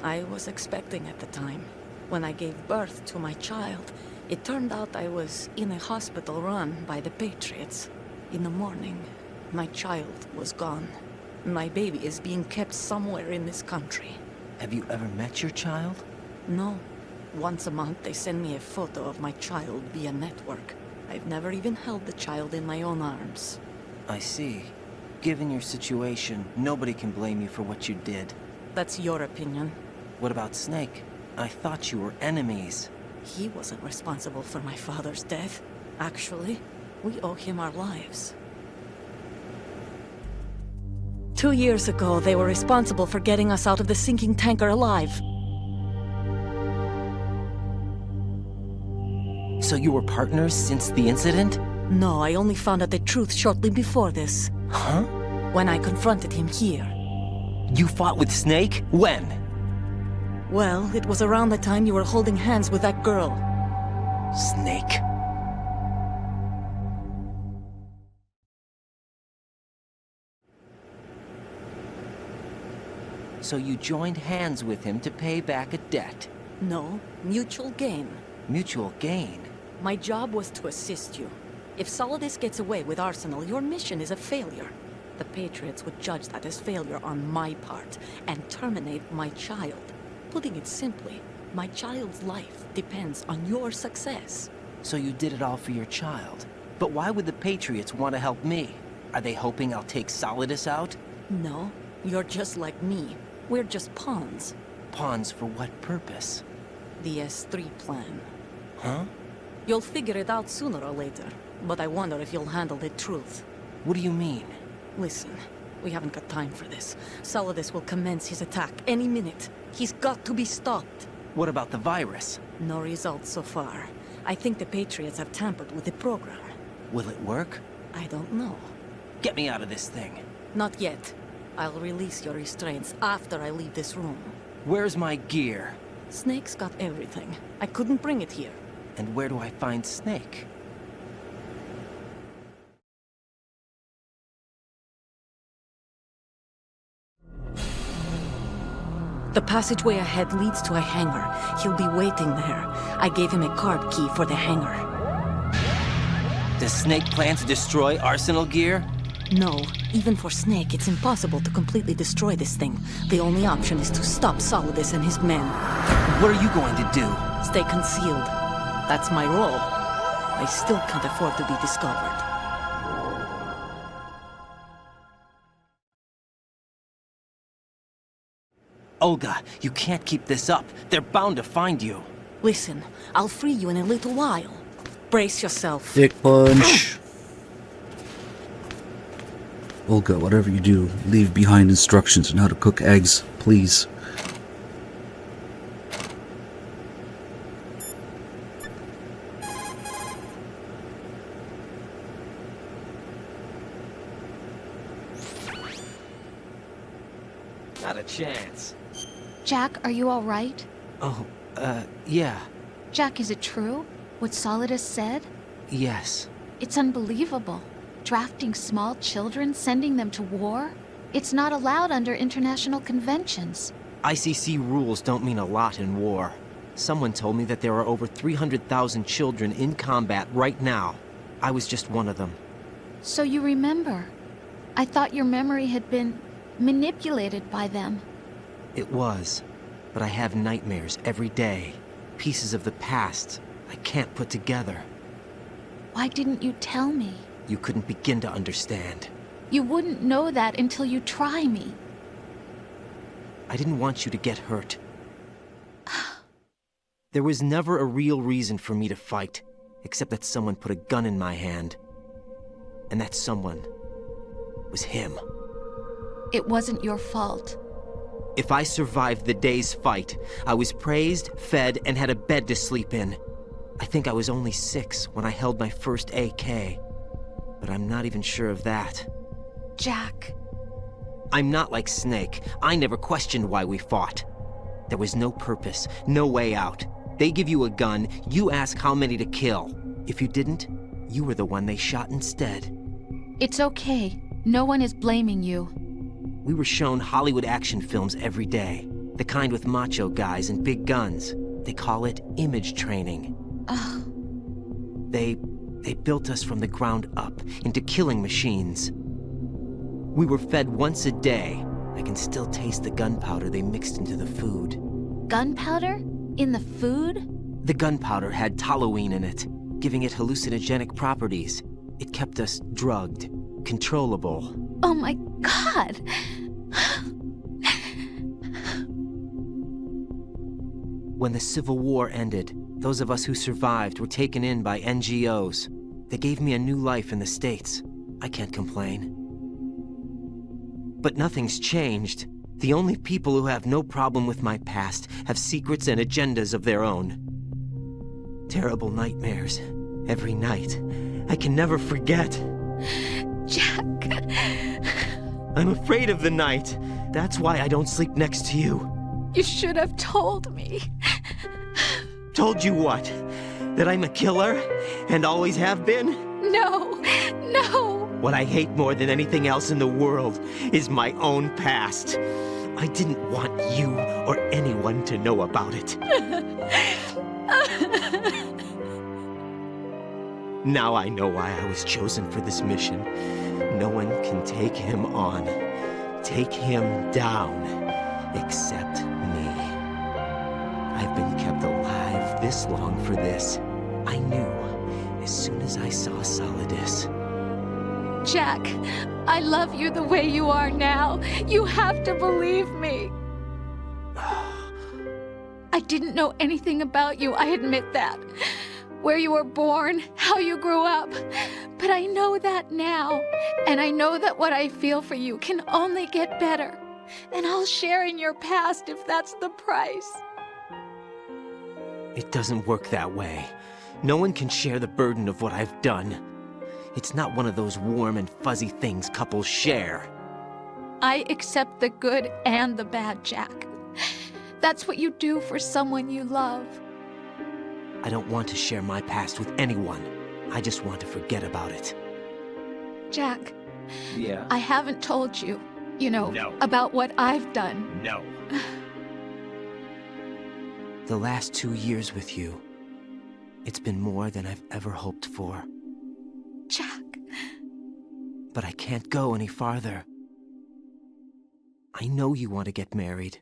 I was expecting at the time. When I gave birth to my child, it turned out I was in a hospital run by the Patriots. In the morning, my child was gone. My baby is being kept somewhere in this country. Have you ever met your child? No. Once a month, they send me a photo of my child via network. I've never even held the child in my own arms. I see. Given your situation, nobody can blame you for what you did. That's your opinion. What about Snake? I thought you were enemies. He wasn't responsible for my father's death. Actually, we owe him our lives. 2 years ago, they were responsible for getting us out of the sinking tanker alive. So you were partners since the incident? No, I only found out the truth shortly before this. Huh? When I confronted him here. You fought with Snake? When? Well, it was around the time you were holding hands with that girl. Snake. So you joined hands with him to pay back a debt? No, mutual gain. Mutual gain? My job was to assist you. If Solidus gets away with Arsenal, your mission is a failure. The Patriots would judge that as failure on my part, and terminate my child. Putting it simply, my child's life depends on your success. So you did it all for your child. But why would the Patriots want to help me? Are they hoping I'll take Solidus out? No, you're just like me. We're just pawns. Pawns for what purpose? The S3 plan. Huh? You'll figure it out sooner or later, but I wonder if you'll handle the truth. What do you mean? Listen, we haven't got time for this. Solidus will commence his attack any minute. He's got to be stopped. What about the virus? No results so far. I think the Patriots have tampered with the program. Will it work? I don't know. Get me out of this thing. Not yet. I'll release your restraints after I leave this room. Where's my gear? Snake's got everything. I couldn't bring it here. And where do I find Snake? The passageway ahead leads to a hangar. He'll be waiting there. I gave him a card key for the hangar. Does Snake plan to destroy Arsenal gear? No. Even for Snake, it's impossible to completely destroy this thing. The only option is to stop Solidus and his men. What are you going to do? Stay concealed. That's my role. I still can't afford to be discovered. Olga, you can't keep this up. They're bound to find you. Listen, I'll free you in a little while. Brace yourself. Dick punch. Olga, whatever you do, leave behind instructions on how to cook eggs, please. Not a chance. Jack, are you all right? Oh, yeah. Jack, is it true? What Solidus said? Yes. It's unbelievable. Drafting small children, sending them to war? It's not allowed under international conventions. ICC rules don't mean a lot in war. Someone told me that there are over 300,000 children in combat right now. I was just one of them. So you remember. I thought your memory had been manipulated by them. It was. But I have nightmares every day. Pieces of the past I can't put together. Why didn't you tell me? You couldn't begin to understand. You wouldn't know that until you try me. I didn't want you to get hurt. There was never a real reason for me to fight, except that someone put a gun in my hand. And that someone was him. It wasn't your fault. If I survived the day's fight, I was praised, fed, and had a bed to sleep in. I think I was only 6 when I held my first AK. But I'm not even sure of that. Jack. I'm not like Snake. I never questioned why we fought. There was no purpose, no way out. They give you a gun, you ask how many to kill. If you didn't, you were the one they shot instead. It's okay. No one is blaming you. We were shown Hollywood action films every day. The kind with macho guys and big guns. They call it image training. Ugh. They built us from the ground up into killing machines. We were fed once a day. I can still taste the gunpowder they mixed into the food. Gunpowder? In the food? The gunpowder had toluene in it, giving it hallucinogenic properties. It kept us drugged, controllable. Oh my God! When the Civil War ended, those of us who survived were taken in by NGOs. They gave me a new life in the States. I can't complain. But nothing's changed. The only people who have no problem with my past have secrets and agendas of their own. Terrible nightmares. Every night. I can never forget. Jack. I'm afraid of the night. That's why I don't sleep next to you. You should have told me. Told you what? That I'm a killer? And always have been? No, no. What I hate more than anything else in the world is my own past. I didn't want you or anyone to know about it. Now I know why I was chosen for this mission. No one can take him on, take him down, except me. I've been kept alive this long for this. I knew as soon as I saw Solidus. Jack, I love you the way you are now. You have to believe me. I didn't know anything about you, I admit that. Where you were born, how you grew up. But I know that now. And I know that what I feel for you can only get better. And I'll share in your past if that's the price. It doesn't work that way. No one can share the burden of what I've done. It's not one of those warm and fuzzy things couples share. I accept the good and the bad, Jack. That's what you do for someone you love. I don't want to share my past with anyone. I just want to forget about it. Jack. Yeah? I haven't told you, no. About what I've done. No. The last 2 years with you, it's been more than I've ever hoped for. Jack. But I can't go any farther. I know you want to get married.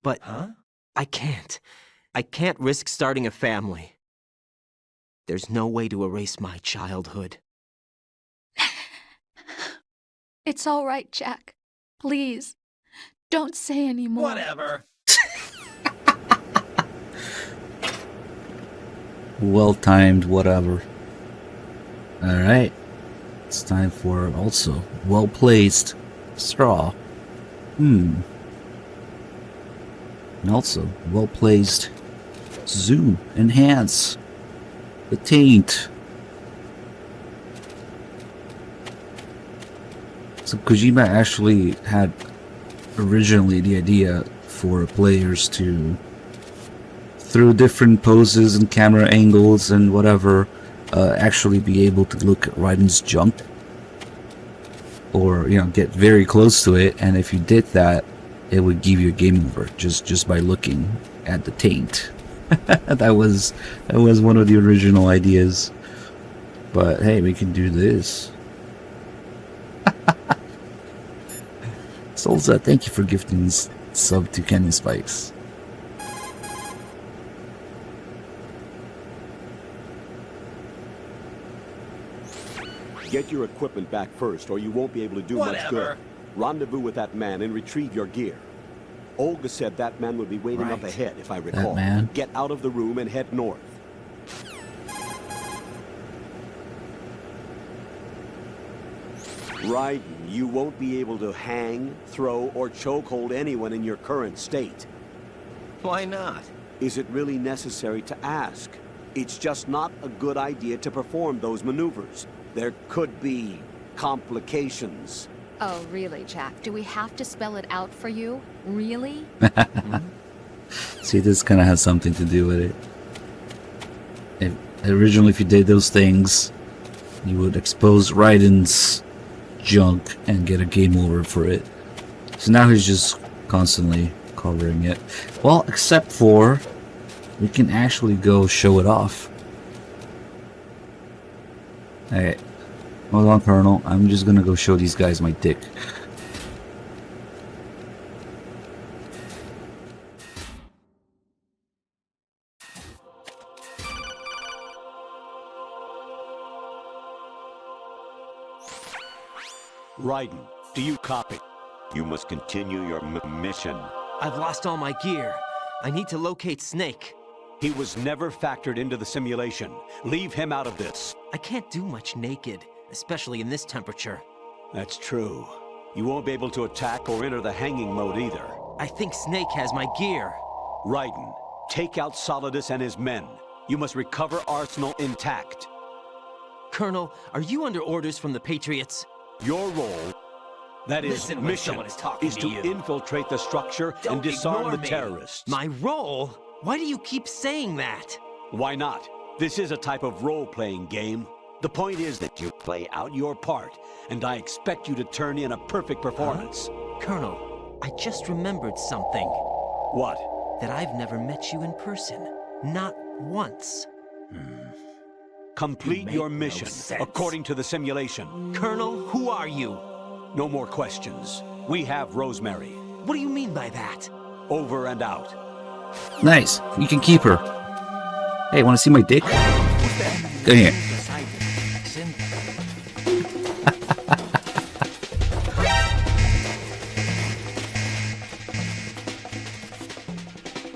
But I can't. I can't risk starting a family. There's no way to erase my childhood. It's all right, Jack. Please, don't say any more. Whatever. Well-timed, whatever. Alright. It's time for also well-placed straw. And also well-placed zoom, enhance, the taint. So Kojima actually had originally the idea for players to, through different poses and camera angles and whatever, actually be able to look at Raiden's junk, or get very close to it, and if you did that, it would give you a game over just by looking at the taint. that was one of the original ideas, but hey, we can do this. Solza, thank you for gifting this sub to Canyon Spikes. Get your equipment back first, or you won't be able to do much good. Rendezvous with that man and retrieve your gear. Olga said that man would be waiting up ahead, if I recall. That man? Get out of the room and head north. Raiden, you won't be able to hang, throw, or chokehold anyone in your current state. Why not? Is it really necessary to ask? It's just not a good idea to perform those maneuvers. There could be complications. Oh, really, Jack? Do we have to spell it out for you? Really? See, this kind of has something to do with it. Originally, if you did those things, you would expose Raiden's junk and get a game over for it. So now he's just constantly covering it. Well, except for we can actually go show it off. Alright. Hold on, Colonel. I'm just gonna go show these guys my dick. Raiden, do you copy? You must continue your mission. I've lost all my gear. I need to locate Snake. He was never factored into the simulation. Leave him out of this. I can't do much naked, especially in this temperature. That's true. You won't be able to attack or enter the hanging mode either. I think Snake has my gear. Raiden, take out Solidus and his men. You must recover Arsenal intact. Colonel, are you under orders from the Patriots? Your role, that is mission, is to infiltrate the structure and disarm the terrorists. My role? Why do you keep saying that? Why not? This is a type of role-playing game. The point is that you play out your part, and I expect you to turn in a perfect performance. Colonel, I just remembered something. What? That I've never met you in person. Not once. Complete your mission, according to the simulation. Colonel, who are you? No more questions. We have Rosemary. What do you mean by that? Over and out. Nice. You can keep her. Hey, want to see my dick? Go here.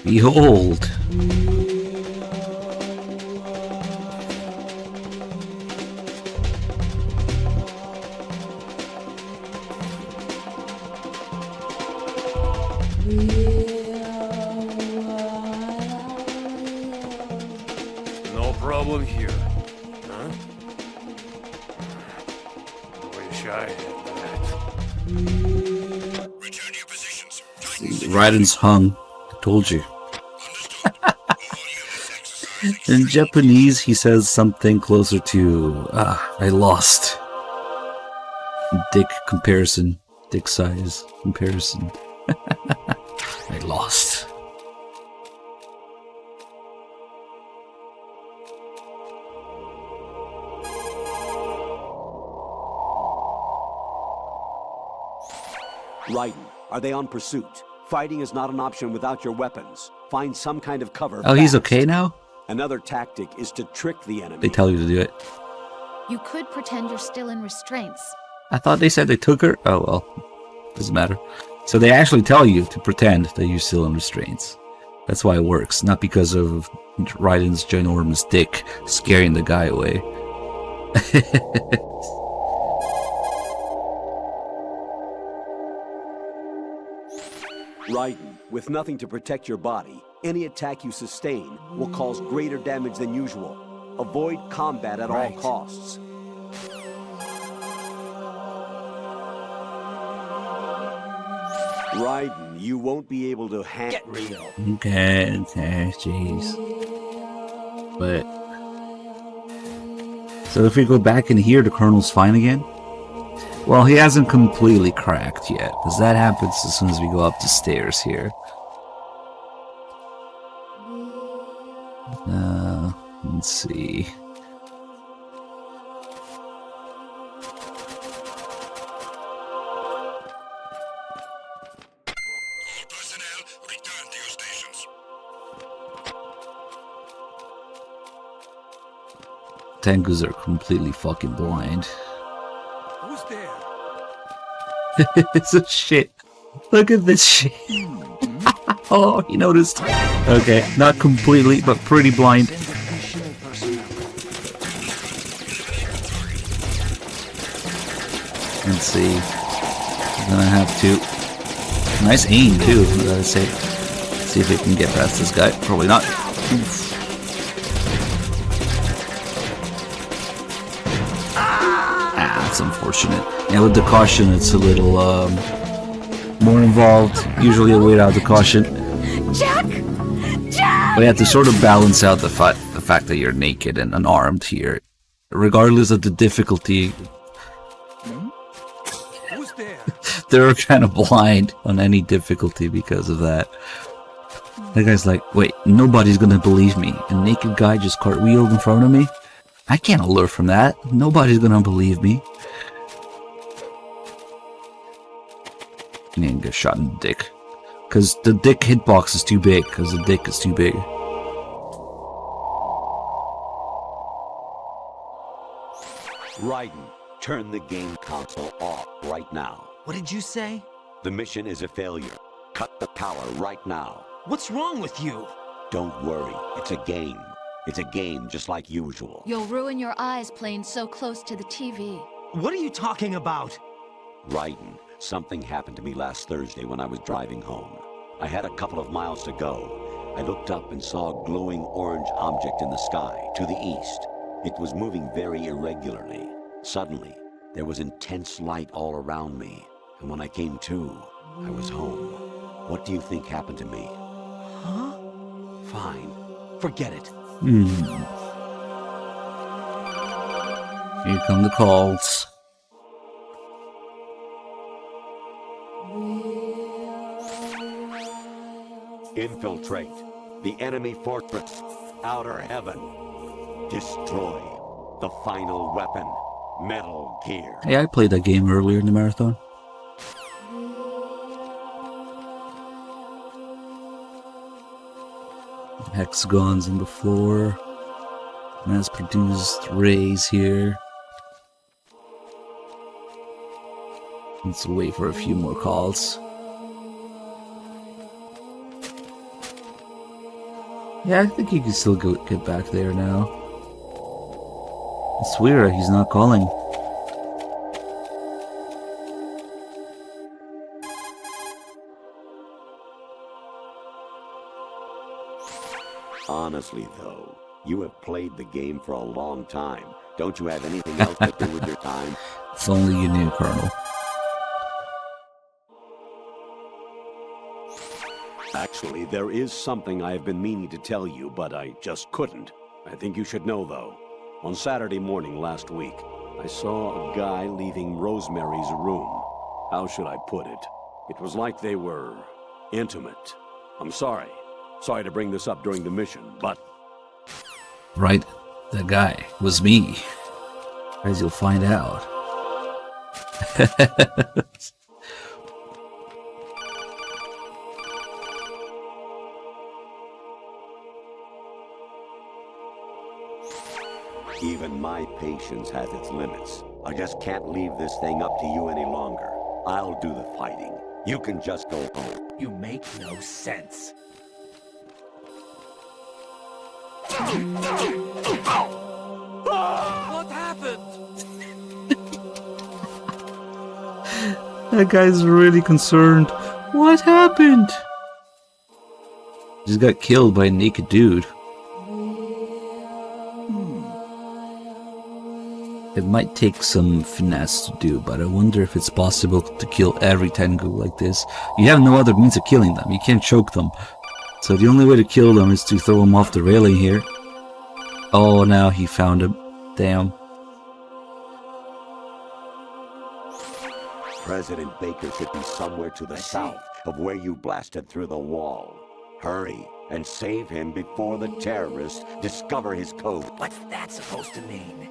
Behold. No problem here. Huh? Wish I had that. Return to your positions. Raiden's hung. I told you. In Japanese, he says something closer to, I lost. Dick comparison. Dick size comparison. I lost. Raiden, are they on pursuit? Fighting is not an option without your weapons. Find some kind of cover. Oh, he's okay now? Another tactic is to trick the enemy. They tell you to do it. You could pretend you're still in restraints. I thought they said they took her. Oh, well. Doesn't matter. So they actually tell you to pretend that you're still in restraints. That's why it works. Not because of Raiden's ginormous dick scaring the guy away. Raiden, with nothing to protect your body, any attack you sustain will cause greater damage than usual. Avoid combat at all costs. Raiden, you won't be able to Get real. Okay, jeez. But... So if we go back in here, the Colonel's fine again? Well, he hasn't completely cracked yet, because that happens as soon as we go up the stairs here. Let's see. Tengus are completely fucking blind. Who's there? It's a shit. Look at this shit. Oh, he noticed. Okay, not completely, but pretty blind. Let's see. I'm gonna have to. Nice aim too. I gotta say. See if we can get past this guy. Probably not. Oof. Ah, that's unfortunate. Yeah, with the caution, it's a little more involved. Usually, I wait out the caution. Jack! Jack! But you have to sort of balance out the fact that you're naked and unarmed here, regardless of the difficulty. Who's there? They're kind of blind on any difficulty because of that. That guy's like, wait, nobody's gonna believe me. A naked guy just cartwheeled in front of me? I can't alert from that. Nobody's gonna believe me. And then get shot in the dick. Because the dick hitbox is too big. Because the dick is too big. Raiden, turn the game console off right now. What did you say? The mission is a failure. Cut the power right now. What's wrong with you? Don't worry, it's a game. It's a game just like usual. You'll ruin your eyes playing so close to the TV. What are you talking about? Raiden, something happened to me last Thursday when I was driving home. I had a couple of miles to go. I looked up and saw a glowing orange object in the sky, to the east. It was moving very irregularly. Suddenly, there was intense light all around me. And when I came to, I was home. What do you think happened to me? Huh? Fine. Forget it. Here come the calls. Infiltrate the enemy fortress, Outer Heaven. Destroy the final weapon, Metal Gear. Hey, I played that game earlier in the marathon. Hexagons on the floor. Mass-produced rays here. Let's wait for a few more calls. Yeah, I think you can still get back there now. It's weird, he's not calling. Honestly, though, you have played the game for a long time. Don't you have anything else to do with your time? If only you knew, Colonel. Actually, there is something I have been meaning to tell you, but I just couldn't. I think you should know, though. On Saturday morning last week, I saw a guy leaving Rosemary's room. How should I put it? It was like they were intimate. I'm sorry. Sorry to bring this up during the mission, but... Right, that guy was me. As you'll find out. Even my patience has its limits. I just can't leave this thing up to you any longer. I'll do the fighting. You can just go home. You make no sense. What happened? That guy's really concerned. What happened? Just got killed by a naked dude. It might take some finesse to do, but I wonder if it's possible to kill every Tengu like this. You have no other means of killing them. You can't choke them. So the only way to kill them is to throw them off the railing here. Oh, now he found him. Damn. President Baker should be somewhere to the south of where you blasted through the wall. Hurry and save him before the terrorists discover his code. What's that supposed to mean?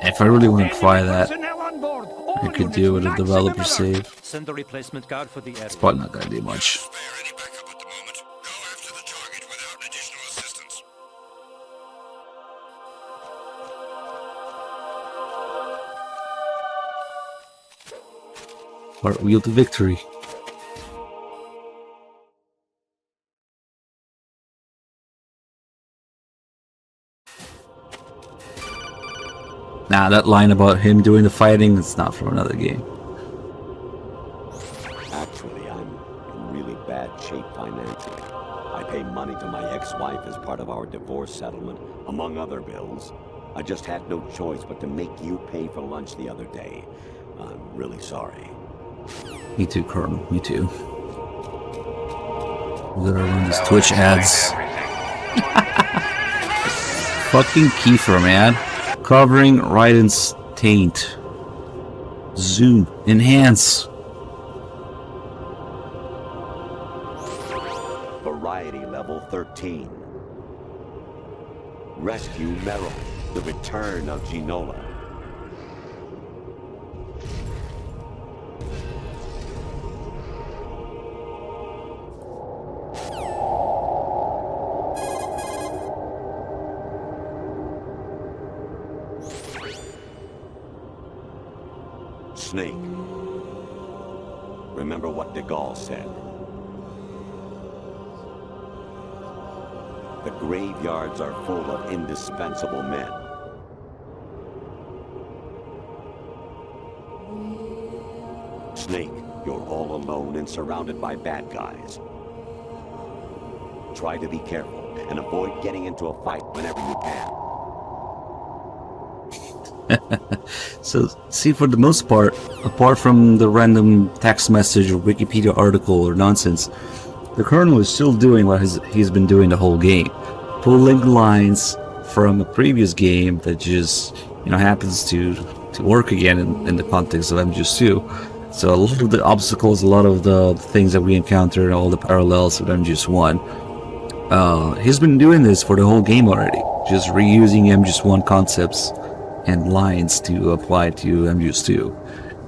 If I really want to try that, I could do with a developer save. Send the replacement guard for the It's probably not gonna do much. Cartwheel to victory. Nah, that line about him doing the fighting, it's not from another game. Actually, I'm in really bad shape financially. I pay money to my ex-wife as part of our divorce settlement, among other bills. I just had no choice but to make you pay for lunch the other day. I'm really sorry. Me too, Colonel. Me too. We gotta run these Twitch ads. Fucking Kiefer, man. Covering Raiden's taint. Zoom. Enhance. Variety level 13. Rescue Meryl. The return of Ginola. Snake. Remember what de Gaulle said. The graveyards are full of indispensable men. Snake, you're all alone and surrounded by bad guys. Try to be careful and avoid getting into a fight whenever you can. So, see, for the most part, apart from the random text message or Wikipedia article or nonsense, the Colonel is still doing what he's been doing the whole game. Pulling lines from a previous game that just, happens to work again in the context of MGS2. So a lot of the obstacles, a lot of the things that we encounter, and all the parallels with MGS1. He's been doing this for the whole game already, just reusing MGS1 concepts and lines to apply to MGS2.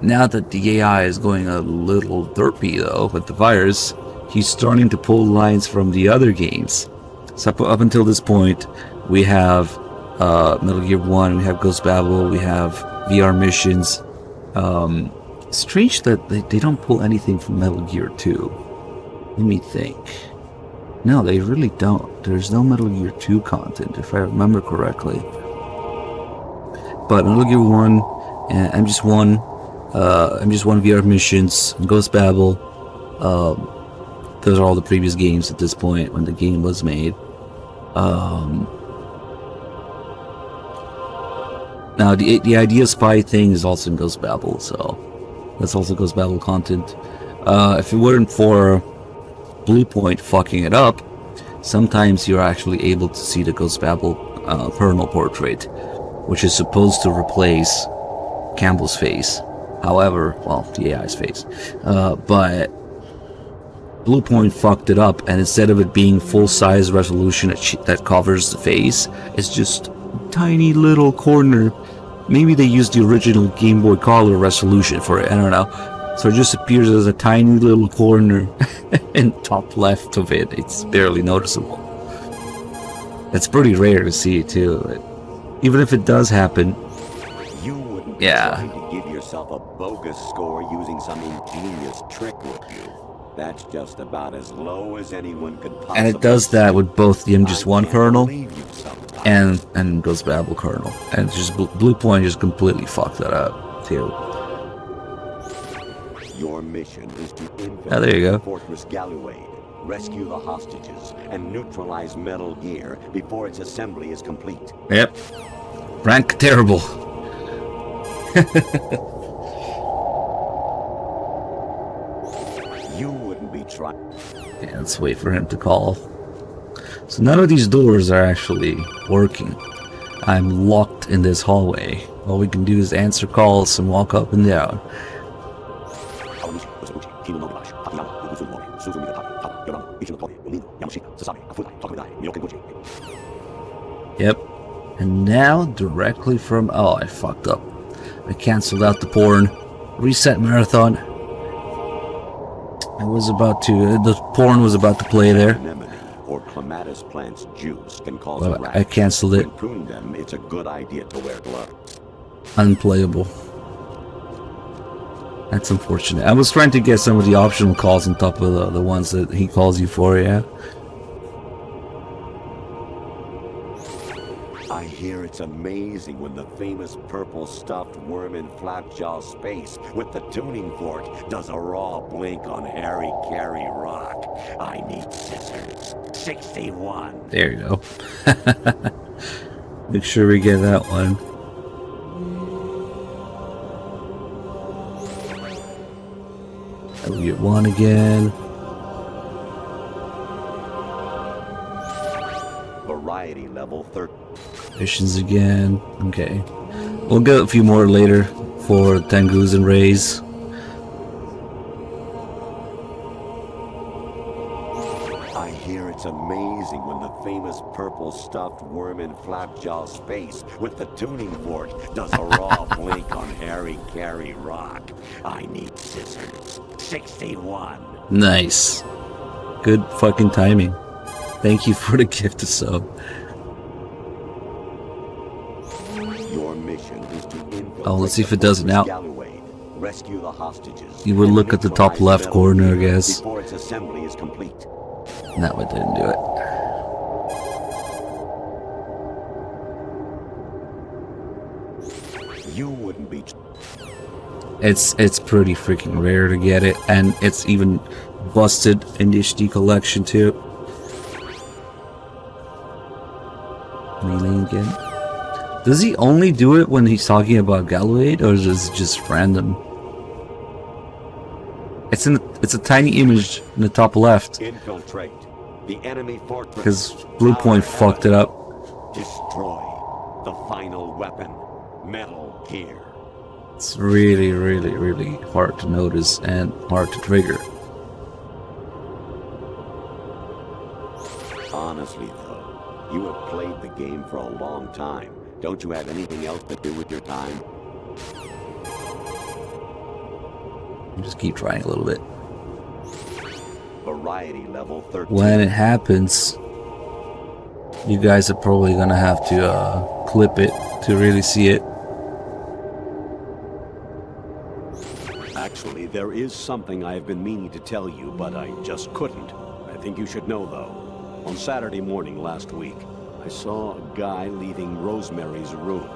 Now that the AI is going a little derpy though with the virus, he's starting to pull lines from the other games. So up until this point, we have Metal Gear 1, we have Ghost Babel, we have VR missions. Strange that they don't pull anything from Metal Gear 2. Let me think. No, they really don't. There's no Metal Gear 2 content, if I remember correctly. But Metal Gear 1, MGS1, MGS1 VR missions, Ghost Babel, those are all the previous games at this point when the game was made. Now the Idea Spy thing is also in Ghost Babel, so that's also Ghost Babel content. If it weren't for Bluepoint fucking it up, sometimes you're actually able to see the Ghost Babel Colonel portrait, which is supposed to replace Campbell's face. However, well, the AI's face. But Bluepoint fucked it up, and instead of it being full-size resolution that covers the face, it's just tiny little corner. Maybe they used the original Game Boy Color resolution for it, I don't know. So it just appears as a tiny little corner in top left of it. It's barely noticeable. It's pretty rare to see it too. Even if it does happen, you wouldn't be trying to give yourself a bogus score using some ingenious trick, would you? That's just about as low as anyone could possibly. And it does that with both the MGS1 kernel and Ghost Babel kernel, and just Bluepoint just completely fucked that up too. Your mission is to there you go. Fortress Galuade, rescue the hostages, and neutralize Metal Gear before its assembly is complete. Yep. Rank terrible. You wouldn't be trying. Yeah, let's wait for him to call. So none of these doors are actually working. I'm locked in this hallway. All we can do is answer calls and walk up and down. Yep. And now directly from... Oh, I fucked up. I cancelled out the porn. Reset marathon. I was about to... the porn was about to play there. Or clematis plant's juice can cause well, I cancelled it. When pruning them, it's a good idea to wear gloves. Unplayable. That's unfortunate. I was trying to get some of the optional calls on top of the ones that he calls you for, yeah. I I hear it's amazing when the famous purple stuffed worm in Flapjaw space with the tuning fork does a raw blink on Harry Carey Rock. I need scissors. 61. There you go. Make sure we get that one. We get one again. Variety level 30. Missions again. Okay. We'll get a few more later for Tengus and Rays. I hear it's amazing when the famous purple stuffed worm in Flapjaw space with the tuning fork does a raw blink on Harry Carey Rock. I need scissors. 61. Nice. Good fucking timing. Thank you for the gift of sub. Your mission is to infiltrate. Oh, let's see if it does it now. Rescue the hostages. You would look at the top left corner, I guess. Before its assembly is complete. No, it didn't do it. You wouldn't be. It's pretty freaking rare to get it, and it's even busted in the HD collection too. Melee again. Does he only do it when he's talking about Galloway, or is it just random? It's a tiny image in the top left. Infiltrate the enemy fortress. Because Blue Point fucked it up. Destroy the final weapon, Metal Gear. It's really, really, really hard to notice and hard to trigger. Honestly, though, you have played the game for a long time. Don't you have anything else to do with your time? Just keep trying a little bit. Variety level 13. When it happens, you guys are probably gonna have to clip it to really see it. Actually, there is something I have been meaning to tell you, but I just couldn't. I think you should know, though. On Saturday morning last week, I saw a guy leaving Rosemary's room.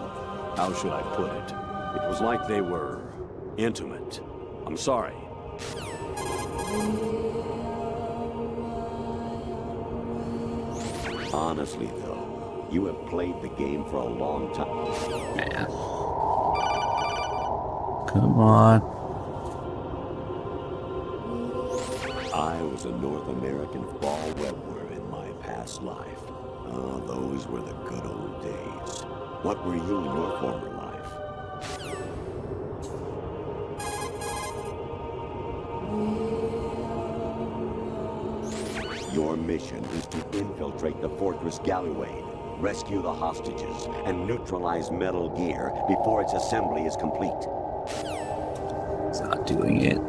How should I put it? It was like they were intimate. I'm sorry. Honestly, though, you have played the game for a long time. Man. Come on. I was a North American fall webworm in my past life. Oh, those were the good old days. What were you in your former life? Your mission is to infiltrate the Fortress Galloway, rescue the hostages, and neutralize Metal Gear before its assembly is complete. It's not doing it.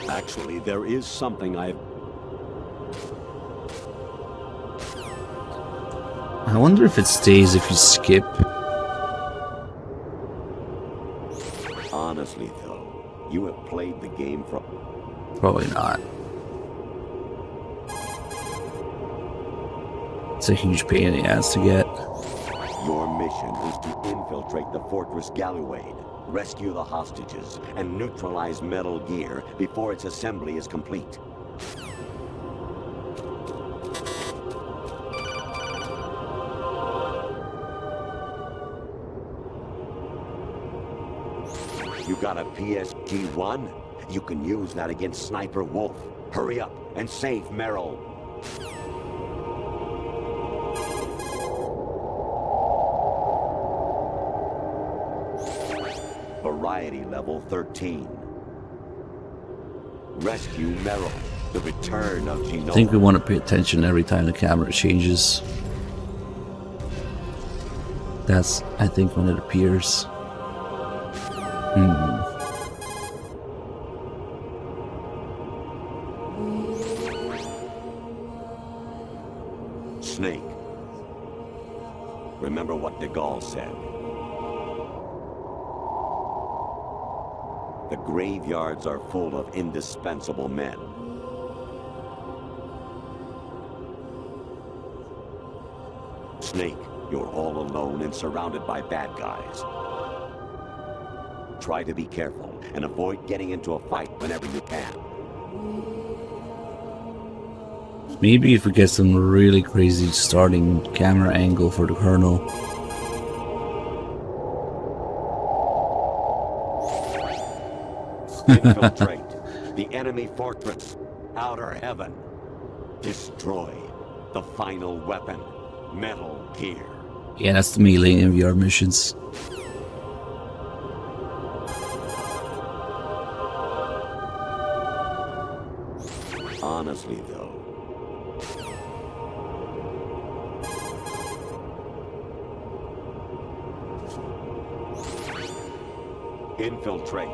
Actually, there is something I wonder if it stays if you skip. Honestly, though, you have played the game for... Probably not. It's a huge pain in the ass to get. Your mission is to infiltrate the Fortress Galloway, rescue the hostages, and neutralize Metal Gear before its assembly is complete. You got a PSG-1? You can use that against Sniper Wolf. Hurry up and save Meryl. Variety level 13. Rescue Meryl. The return of Genoa. I think we want to pay attention every time the camera changes. That's, I think, when it appears. Snake. Remember what de Gaulle said. The graveyards are full of indispensable men. Snake, you're all alone and surrounded by bad guys. Try to be careful and avoid getting into a fight whenever you can. Maybe if we get some really crazy starting camera angle for the Colonel. Infiltrate the enemy fortress, Outer Heaven. Destroy the final weapon, Metal Gear. Yeah, that's the melee MVR missions. Honestly, though, infiltrate.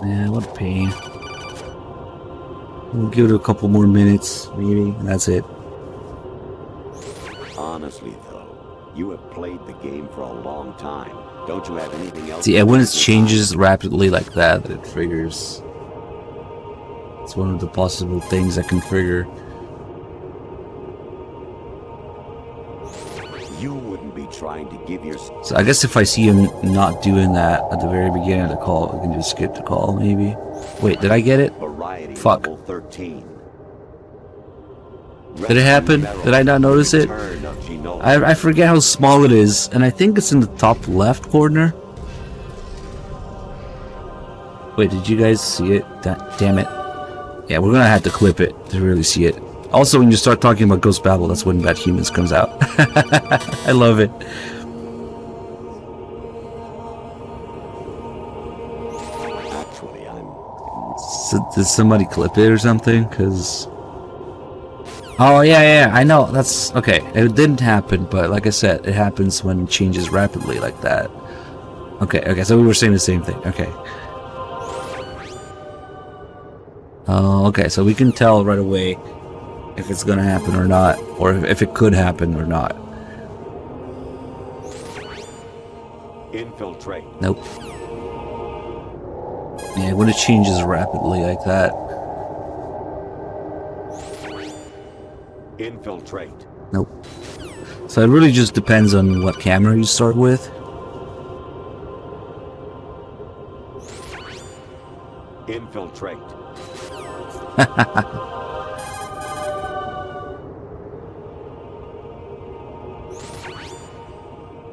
Yeah, what a pain. We'll give it a couple more minutes, maybe, and that's it. Honestly, though, you have played the game for a long time. Don't you have anything else? See, when it changes rapidly like that, it triggers. It's one of the possible things that can trigger. You wouldn't be trying to give your... So I guess if I see him not doing that at the very beginning of the call, I can just skip the call, maybe. Wait, did I get it? Variety Fuck. Level 13. Did it happen? Did I not notice it? I forget how small it is, and I think it's in the top left corner. Wait, did you guys see it? Damn it. Yeah, we're gonna have to clip it to really see it. Also, when you start talking about Ghost Babel, that's when Bad Humans comes out. I love it. Actually, So, did somebody clip it or something? Cause... Oh, yeah, I know. That's... Okay, it didn't happen, but like I said, it happens when it changes rapidly like that. Okay, so we were saying the same thing. Okay. Okay, so we can tell right away if it's gonna happen or not, or if it could happen or not. Infiltrate. Nope. Yeah, when it changes rapidly like that. Infiltrate. Nope. So it really just depends on what camera you start with. Infiltrate.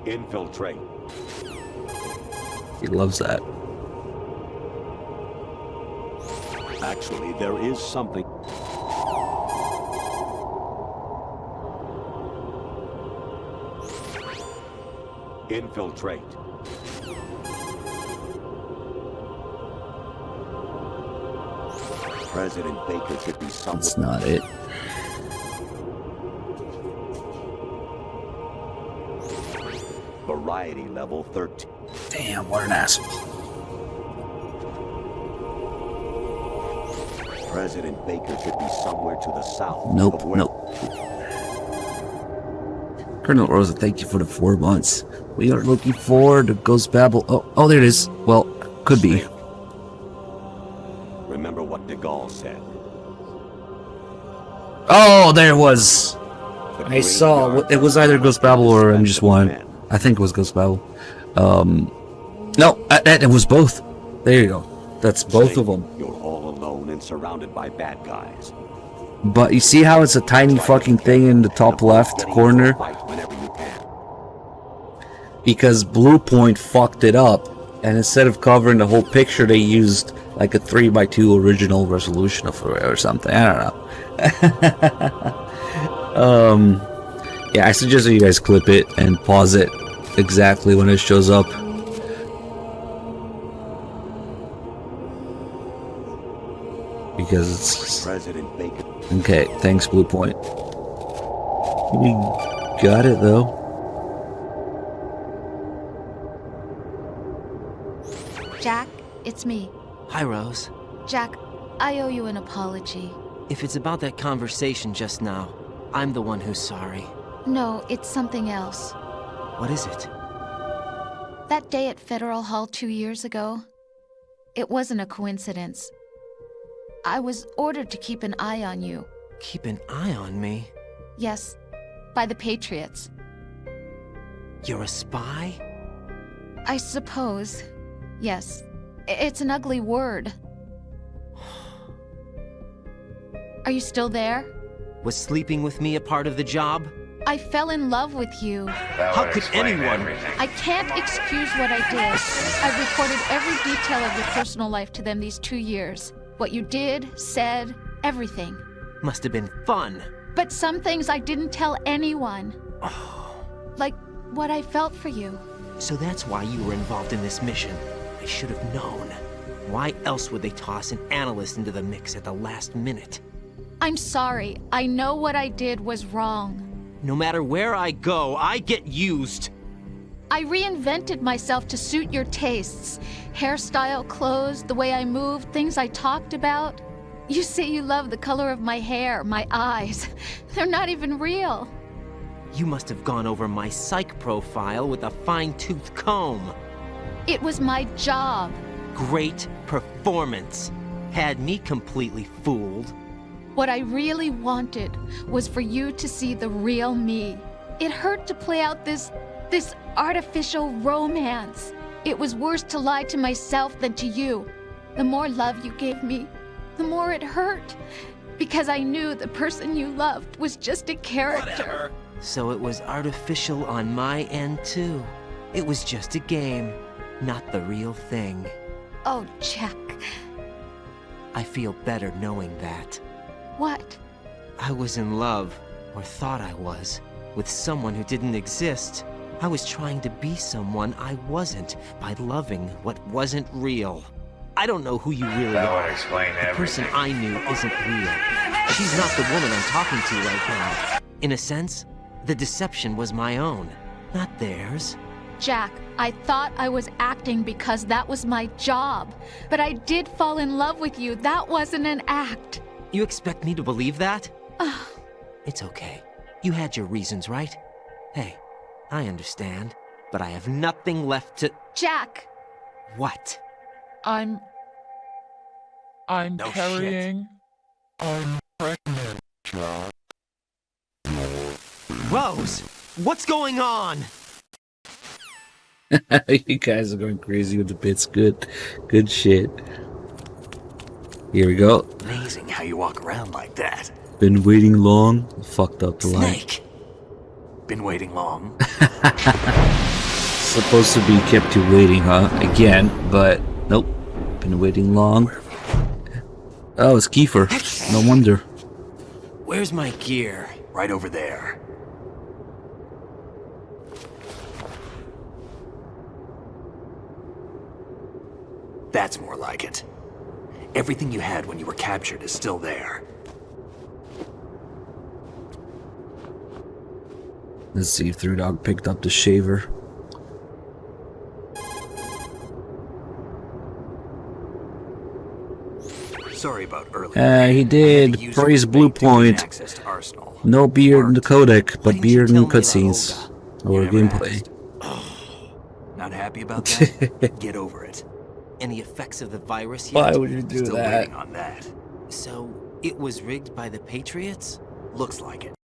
Infiltrate. He loves that. Actually, there is something. Infiltrate. President Baker should be somewhere. That's not it. Variety level 13. Damn, what an asshole. President Baker should be somewhere to the south. Nope. Colonel Rosa, thank you for the 4 months. We are looking for the Ghost Babel. Oh, there it is. Well, could be. Remember what de Gaulle said. Oh, there it was. I saw. It was either Ghost Babel or M1. I think it was Ghost Babel. No, it was both. There you go. That's both of them. You're all alone and surrounded by bad guys. But you see how it's a tiny fucking thing in the top left corner? Because Bluepoint fucked it up, and instead of covering the whole picture, they used like a 3x2 original resolution of it or something. I don't know. Yeah, I suggest that you guys clip it and pause it exactly when it shows up. Because it's... President Baker. Okay, thanks, Bluepoint. We got it, though. Jack, it's me. Hi, Rose. Jack, I owe you an apology. If it's about that conversation just now, I'm the one who's sorry. No, it's something else. What is it? That day at Federal Hall 2 years ago, it wasn't a coincidence. I was ordered to keep an eye on you, Keep an eye on me? Yes, by the Patriots. You're a spy? I suppose. Yes. It's an ugly word. Are you still there? Was sleeping with me a part of the job? I fell in love with you. How could anyone? I can't excuse what I did. I've recorded every detail of your personal life to them these 2 years. What you did, said, everything. Must have been fun. But some things I didn't tell anyone. Like what I felt for you. So that's why you were involved in this mission. I should have known. Why else would they toss an analyst into the mix at the last minute? I'm sorry. I know what I did was wrong. No matter where I go, I get used. I reinvented myself to suit your tastes. Hairstyle, clothes, the way I moved, things I talked about. You say you love the color of my hair, my eyes. They're not even real. You must have gone over my psych profile with a fine-tooth comb. It was my job. Great performance. Had me completely fooled. What I really wanted was for you to see the real me. It hurt to play out this artificial romance. It was worse to lie to myself than to you. The more love you gave me, the more it hurt. Because I knew the person you loved was just a character. Whatever. So it was artificial on my end too. It was just a game, not the real thing. Oh, Jack. I feel better knowing that. What? I was in love, or thought I was, with someone who didn't exist. I was trying to be someone I wasn't by loving what wasn't real. I don't know who you really are. The person I knew isn't real. She's not the woman I'm talking to right now. In a sense, the deception was my own, not theirs. Jack, I thought I was acting because that was my job. But I did fall in love with you. That wasn't an act. You expect me to believe that? It's okay. You had your reasons, right? Hey, I understand, but I have nothing left to... Jack! What? I'm No carrying... I'm pregnant, Jack. Rose! What's going on? You guys are going crazy with the bits. Good shit. Here we go. Amazing how you walk around like that. Been waiting long. Fucked up the line. Snake! Been waiting long. Supposed to be kept you waiting, huh? Again, but nope. Been waiting long. Oh, it's Kiefer. No wonder. Where's my gear? Right over there. That's more like it. Everything you had when you were captured is still there. Let's see if Three Dog picked up the shaver. Sorry about earlier. He did. Praise Blue Point. No beard in the codec, but beard in cutscenes. Or gameplay. Not happy about that? Get over it. Any effects of the virus yet? Why would you do Still that? waiting on that. So, it was rigged by the Patriots? Looks like it.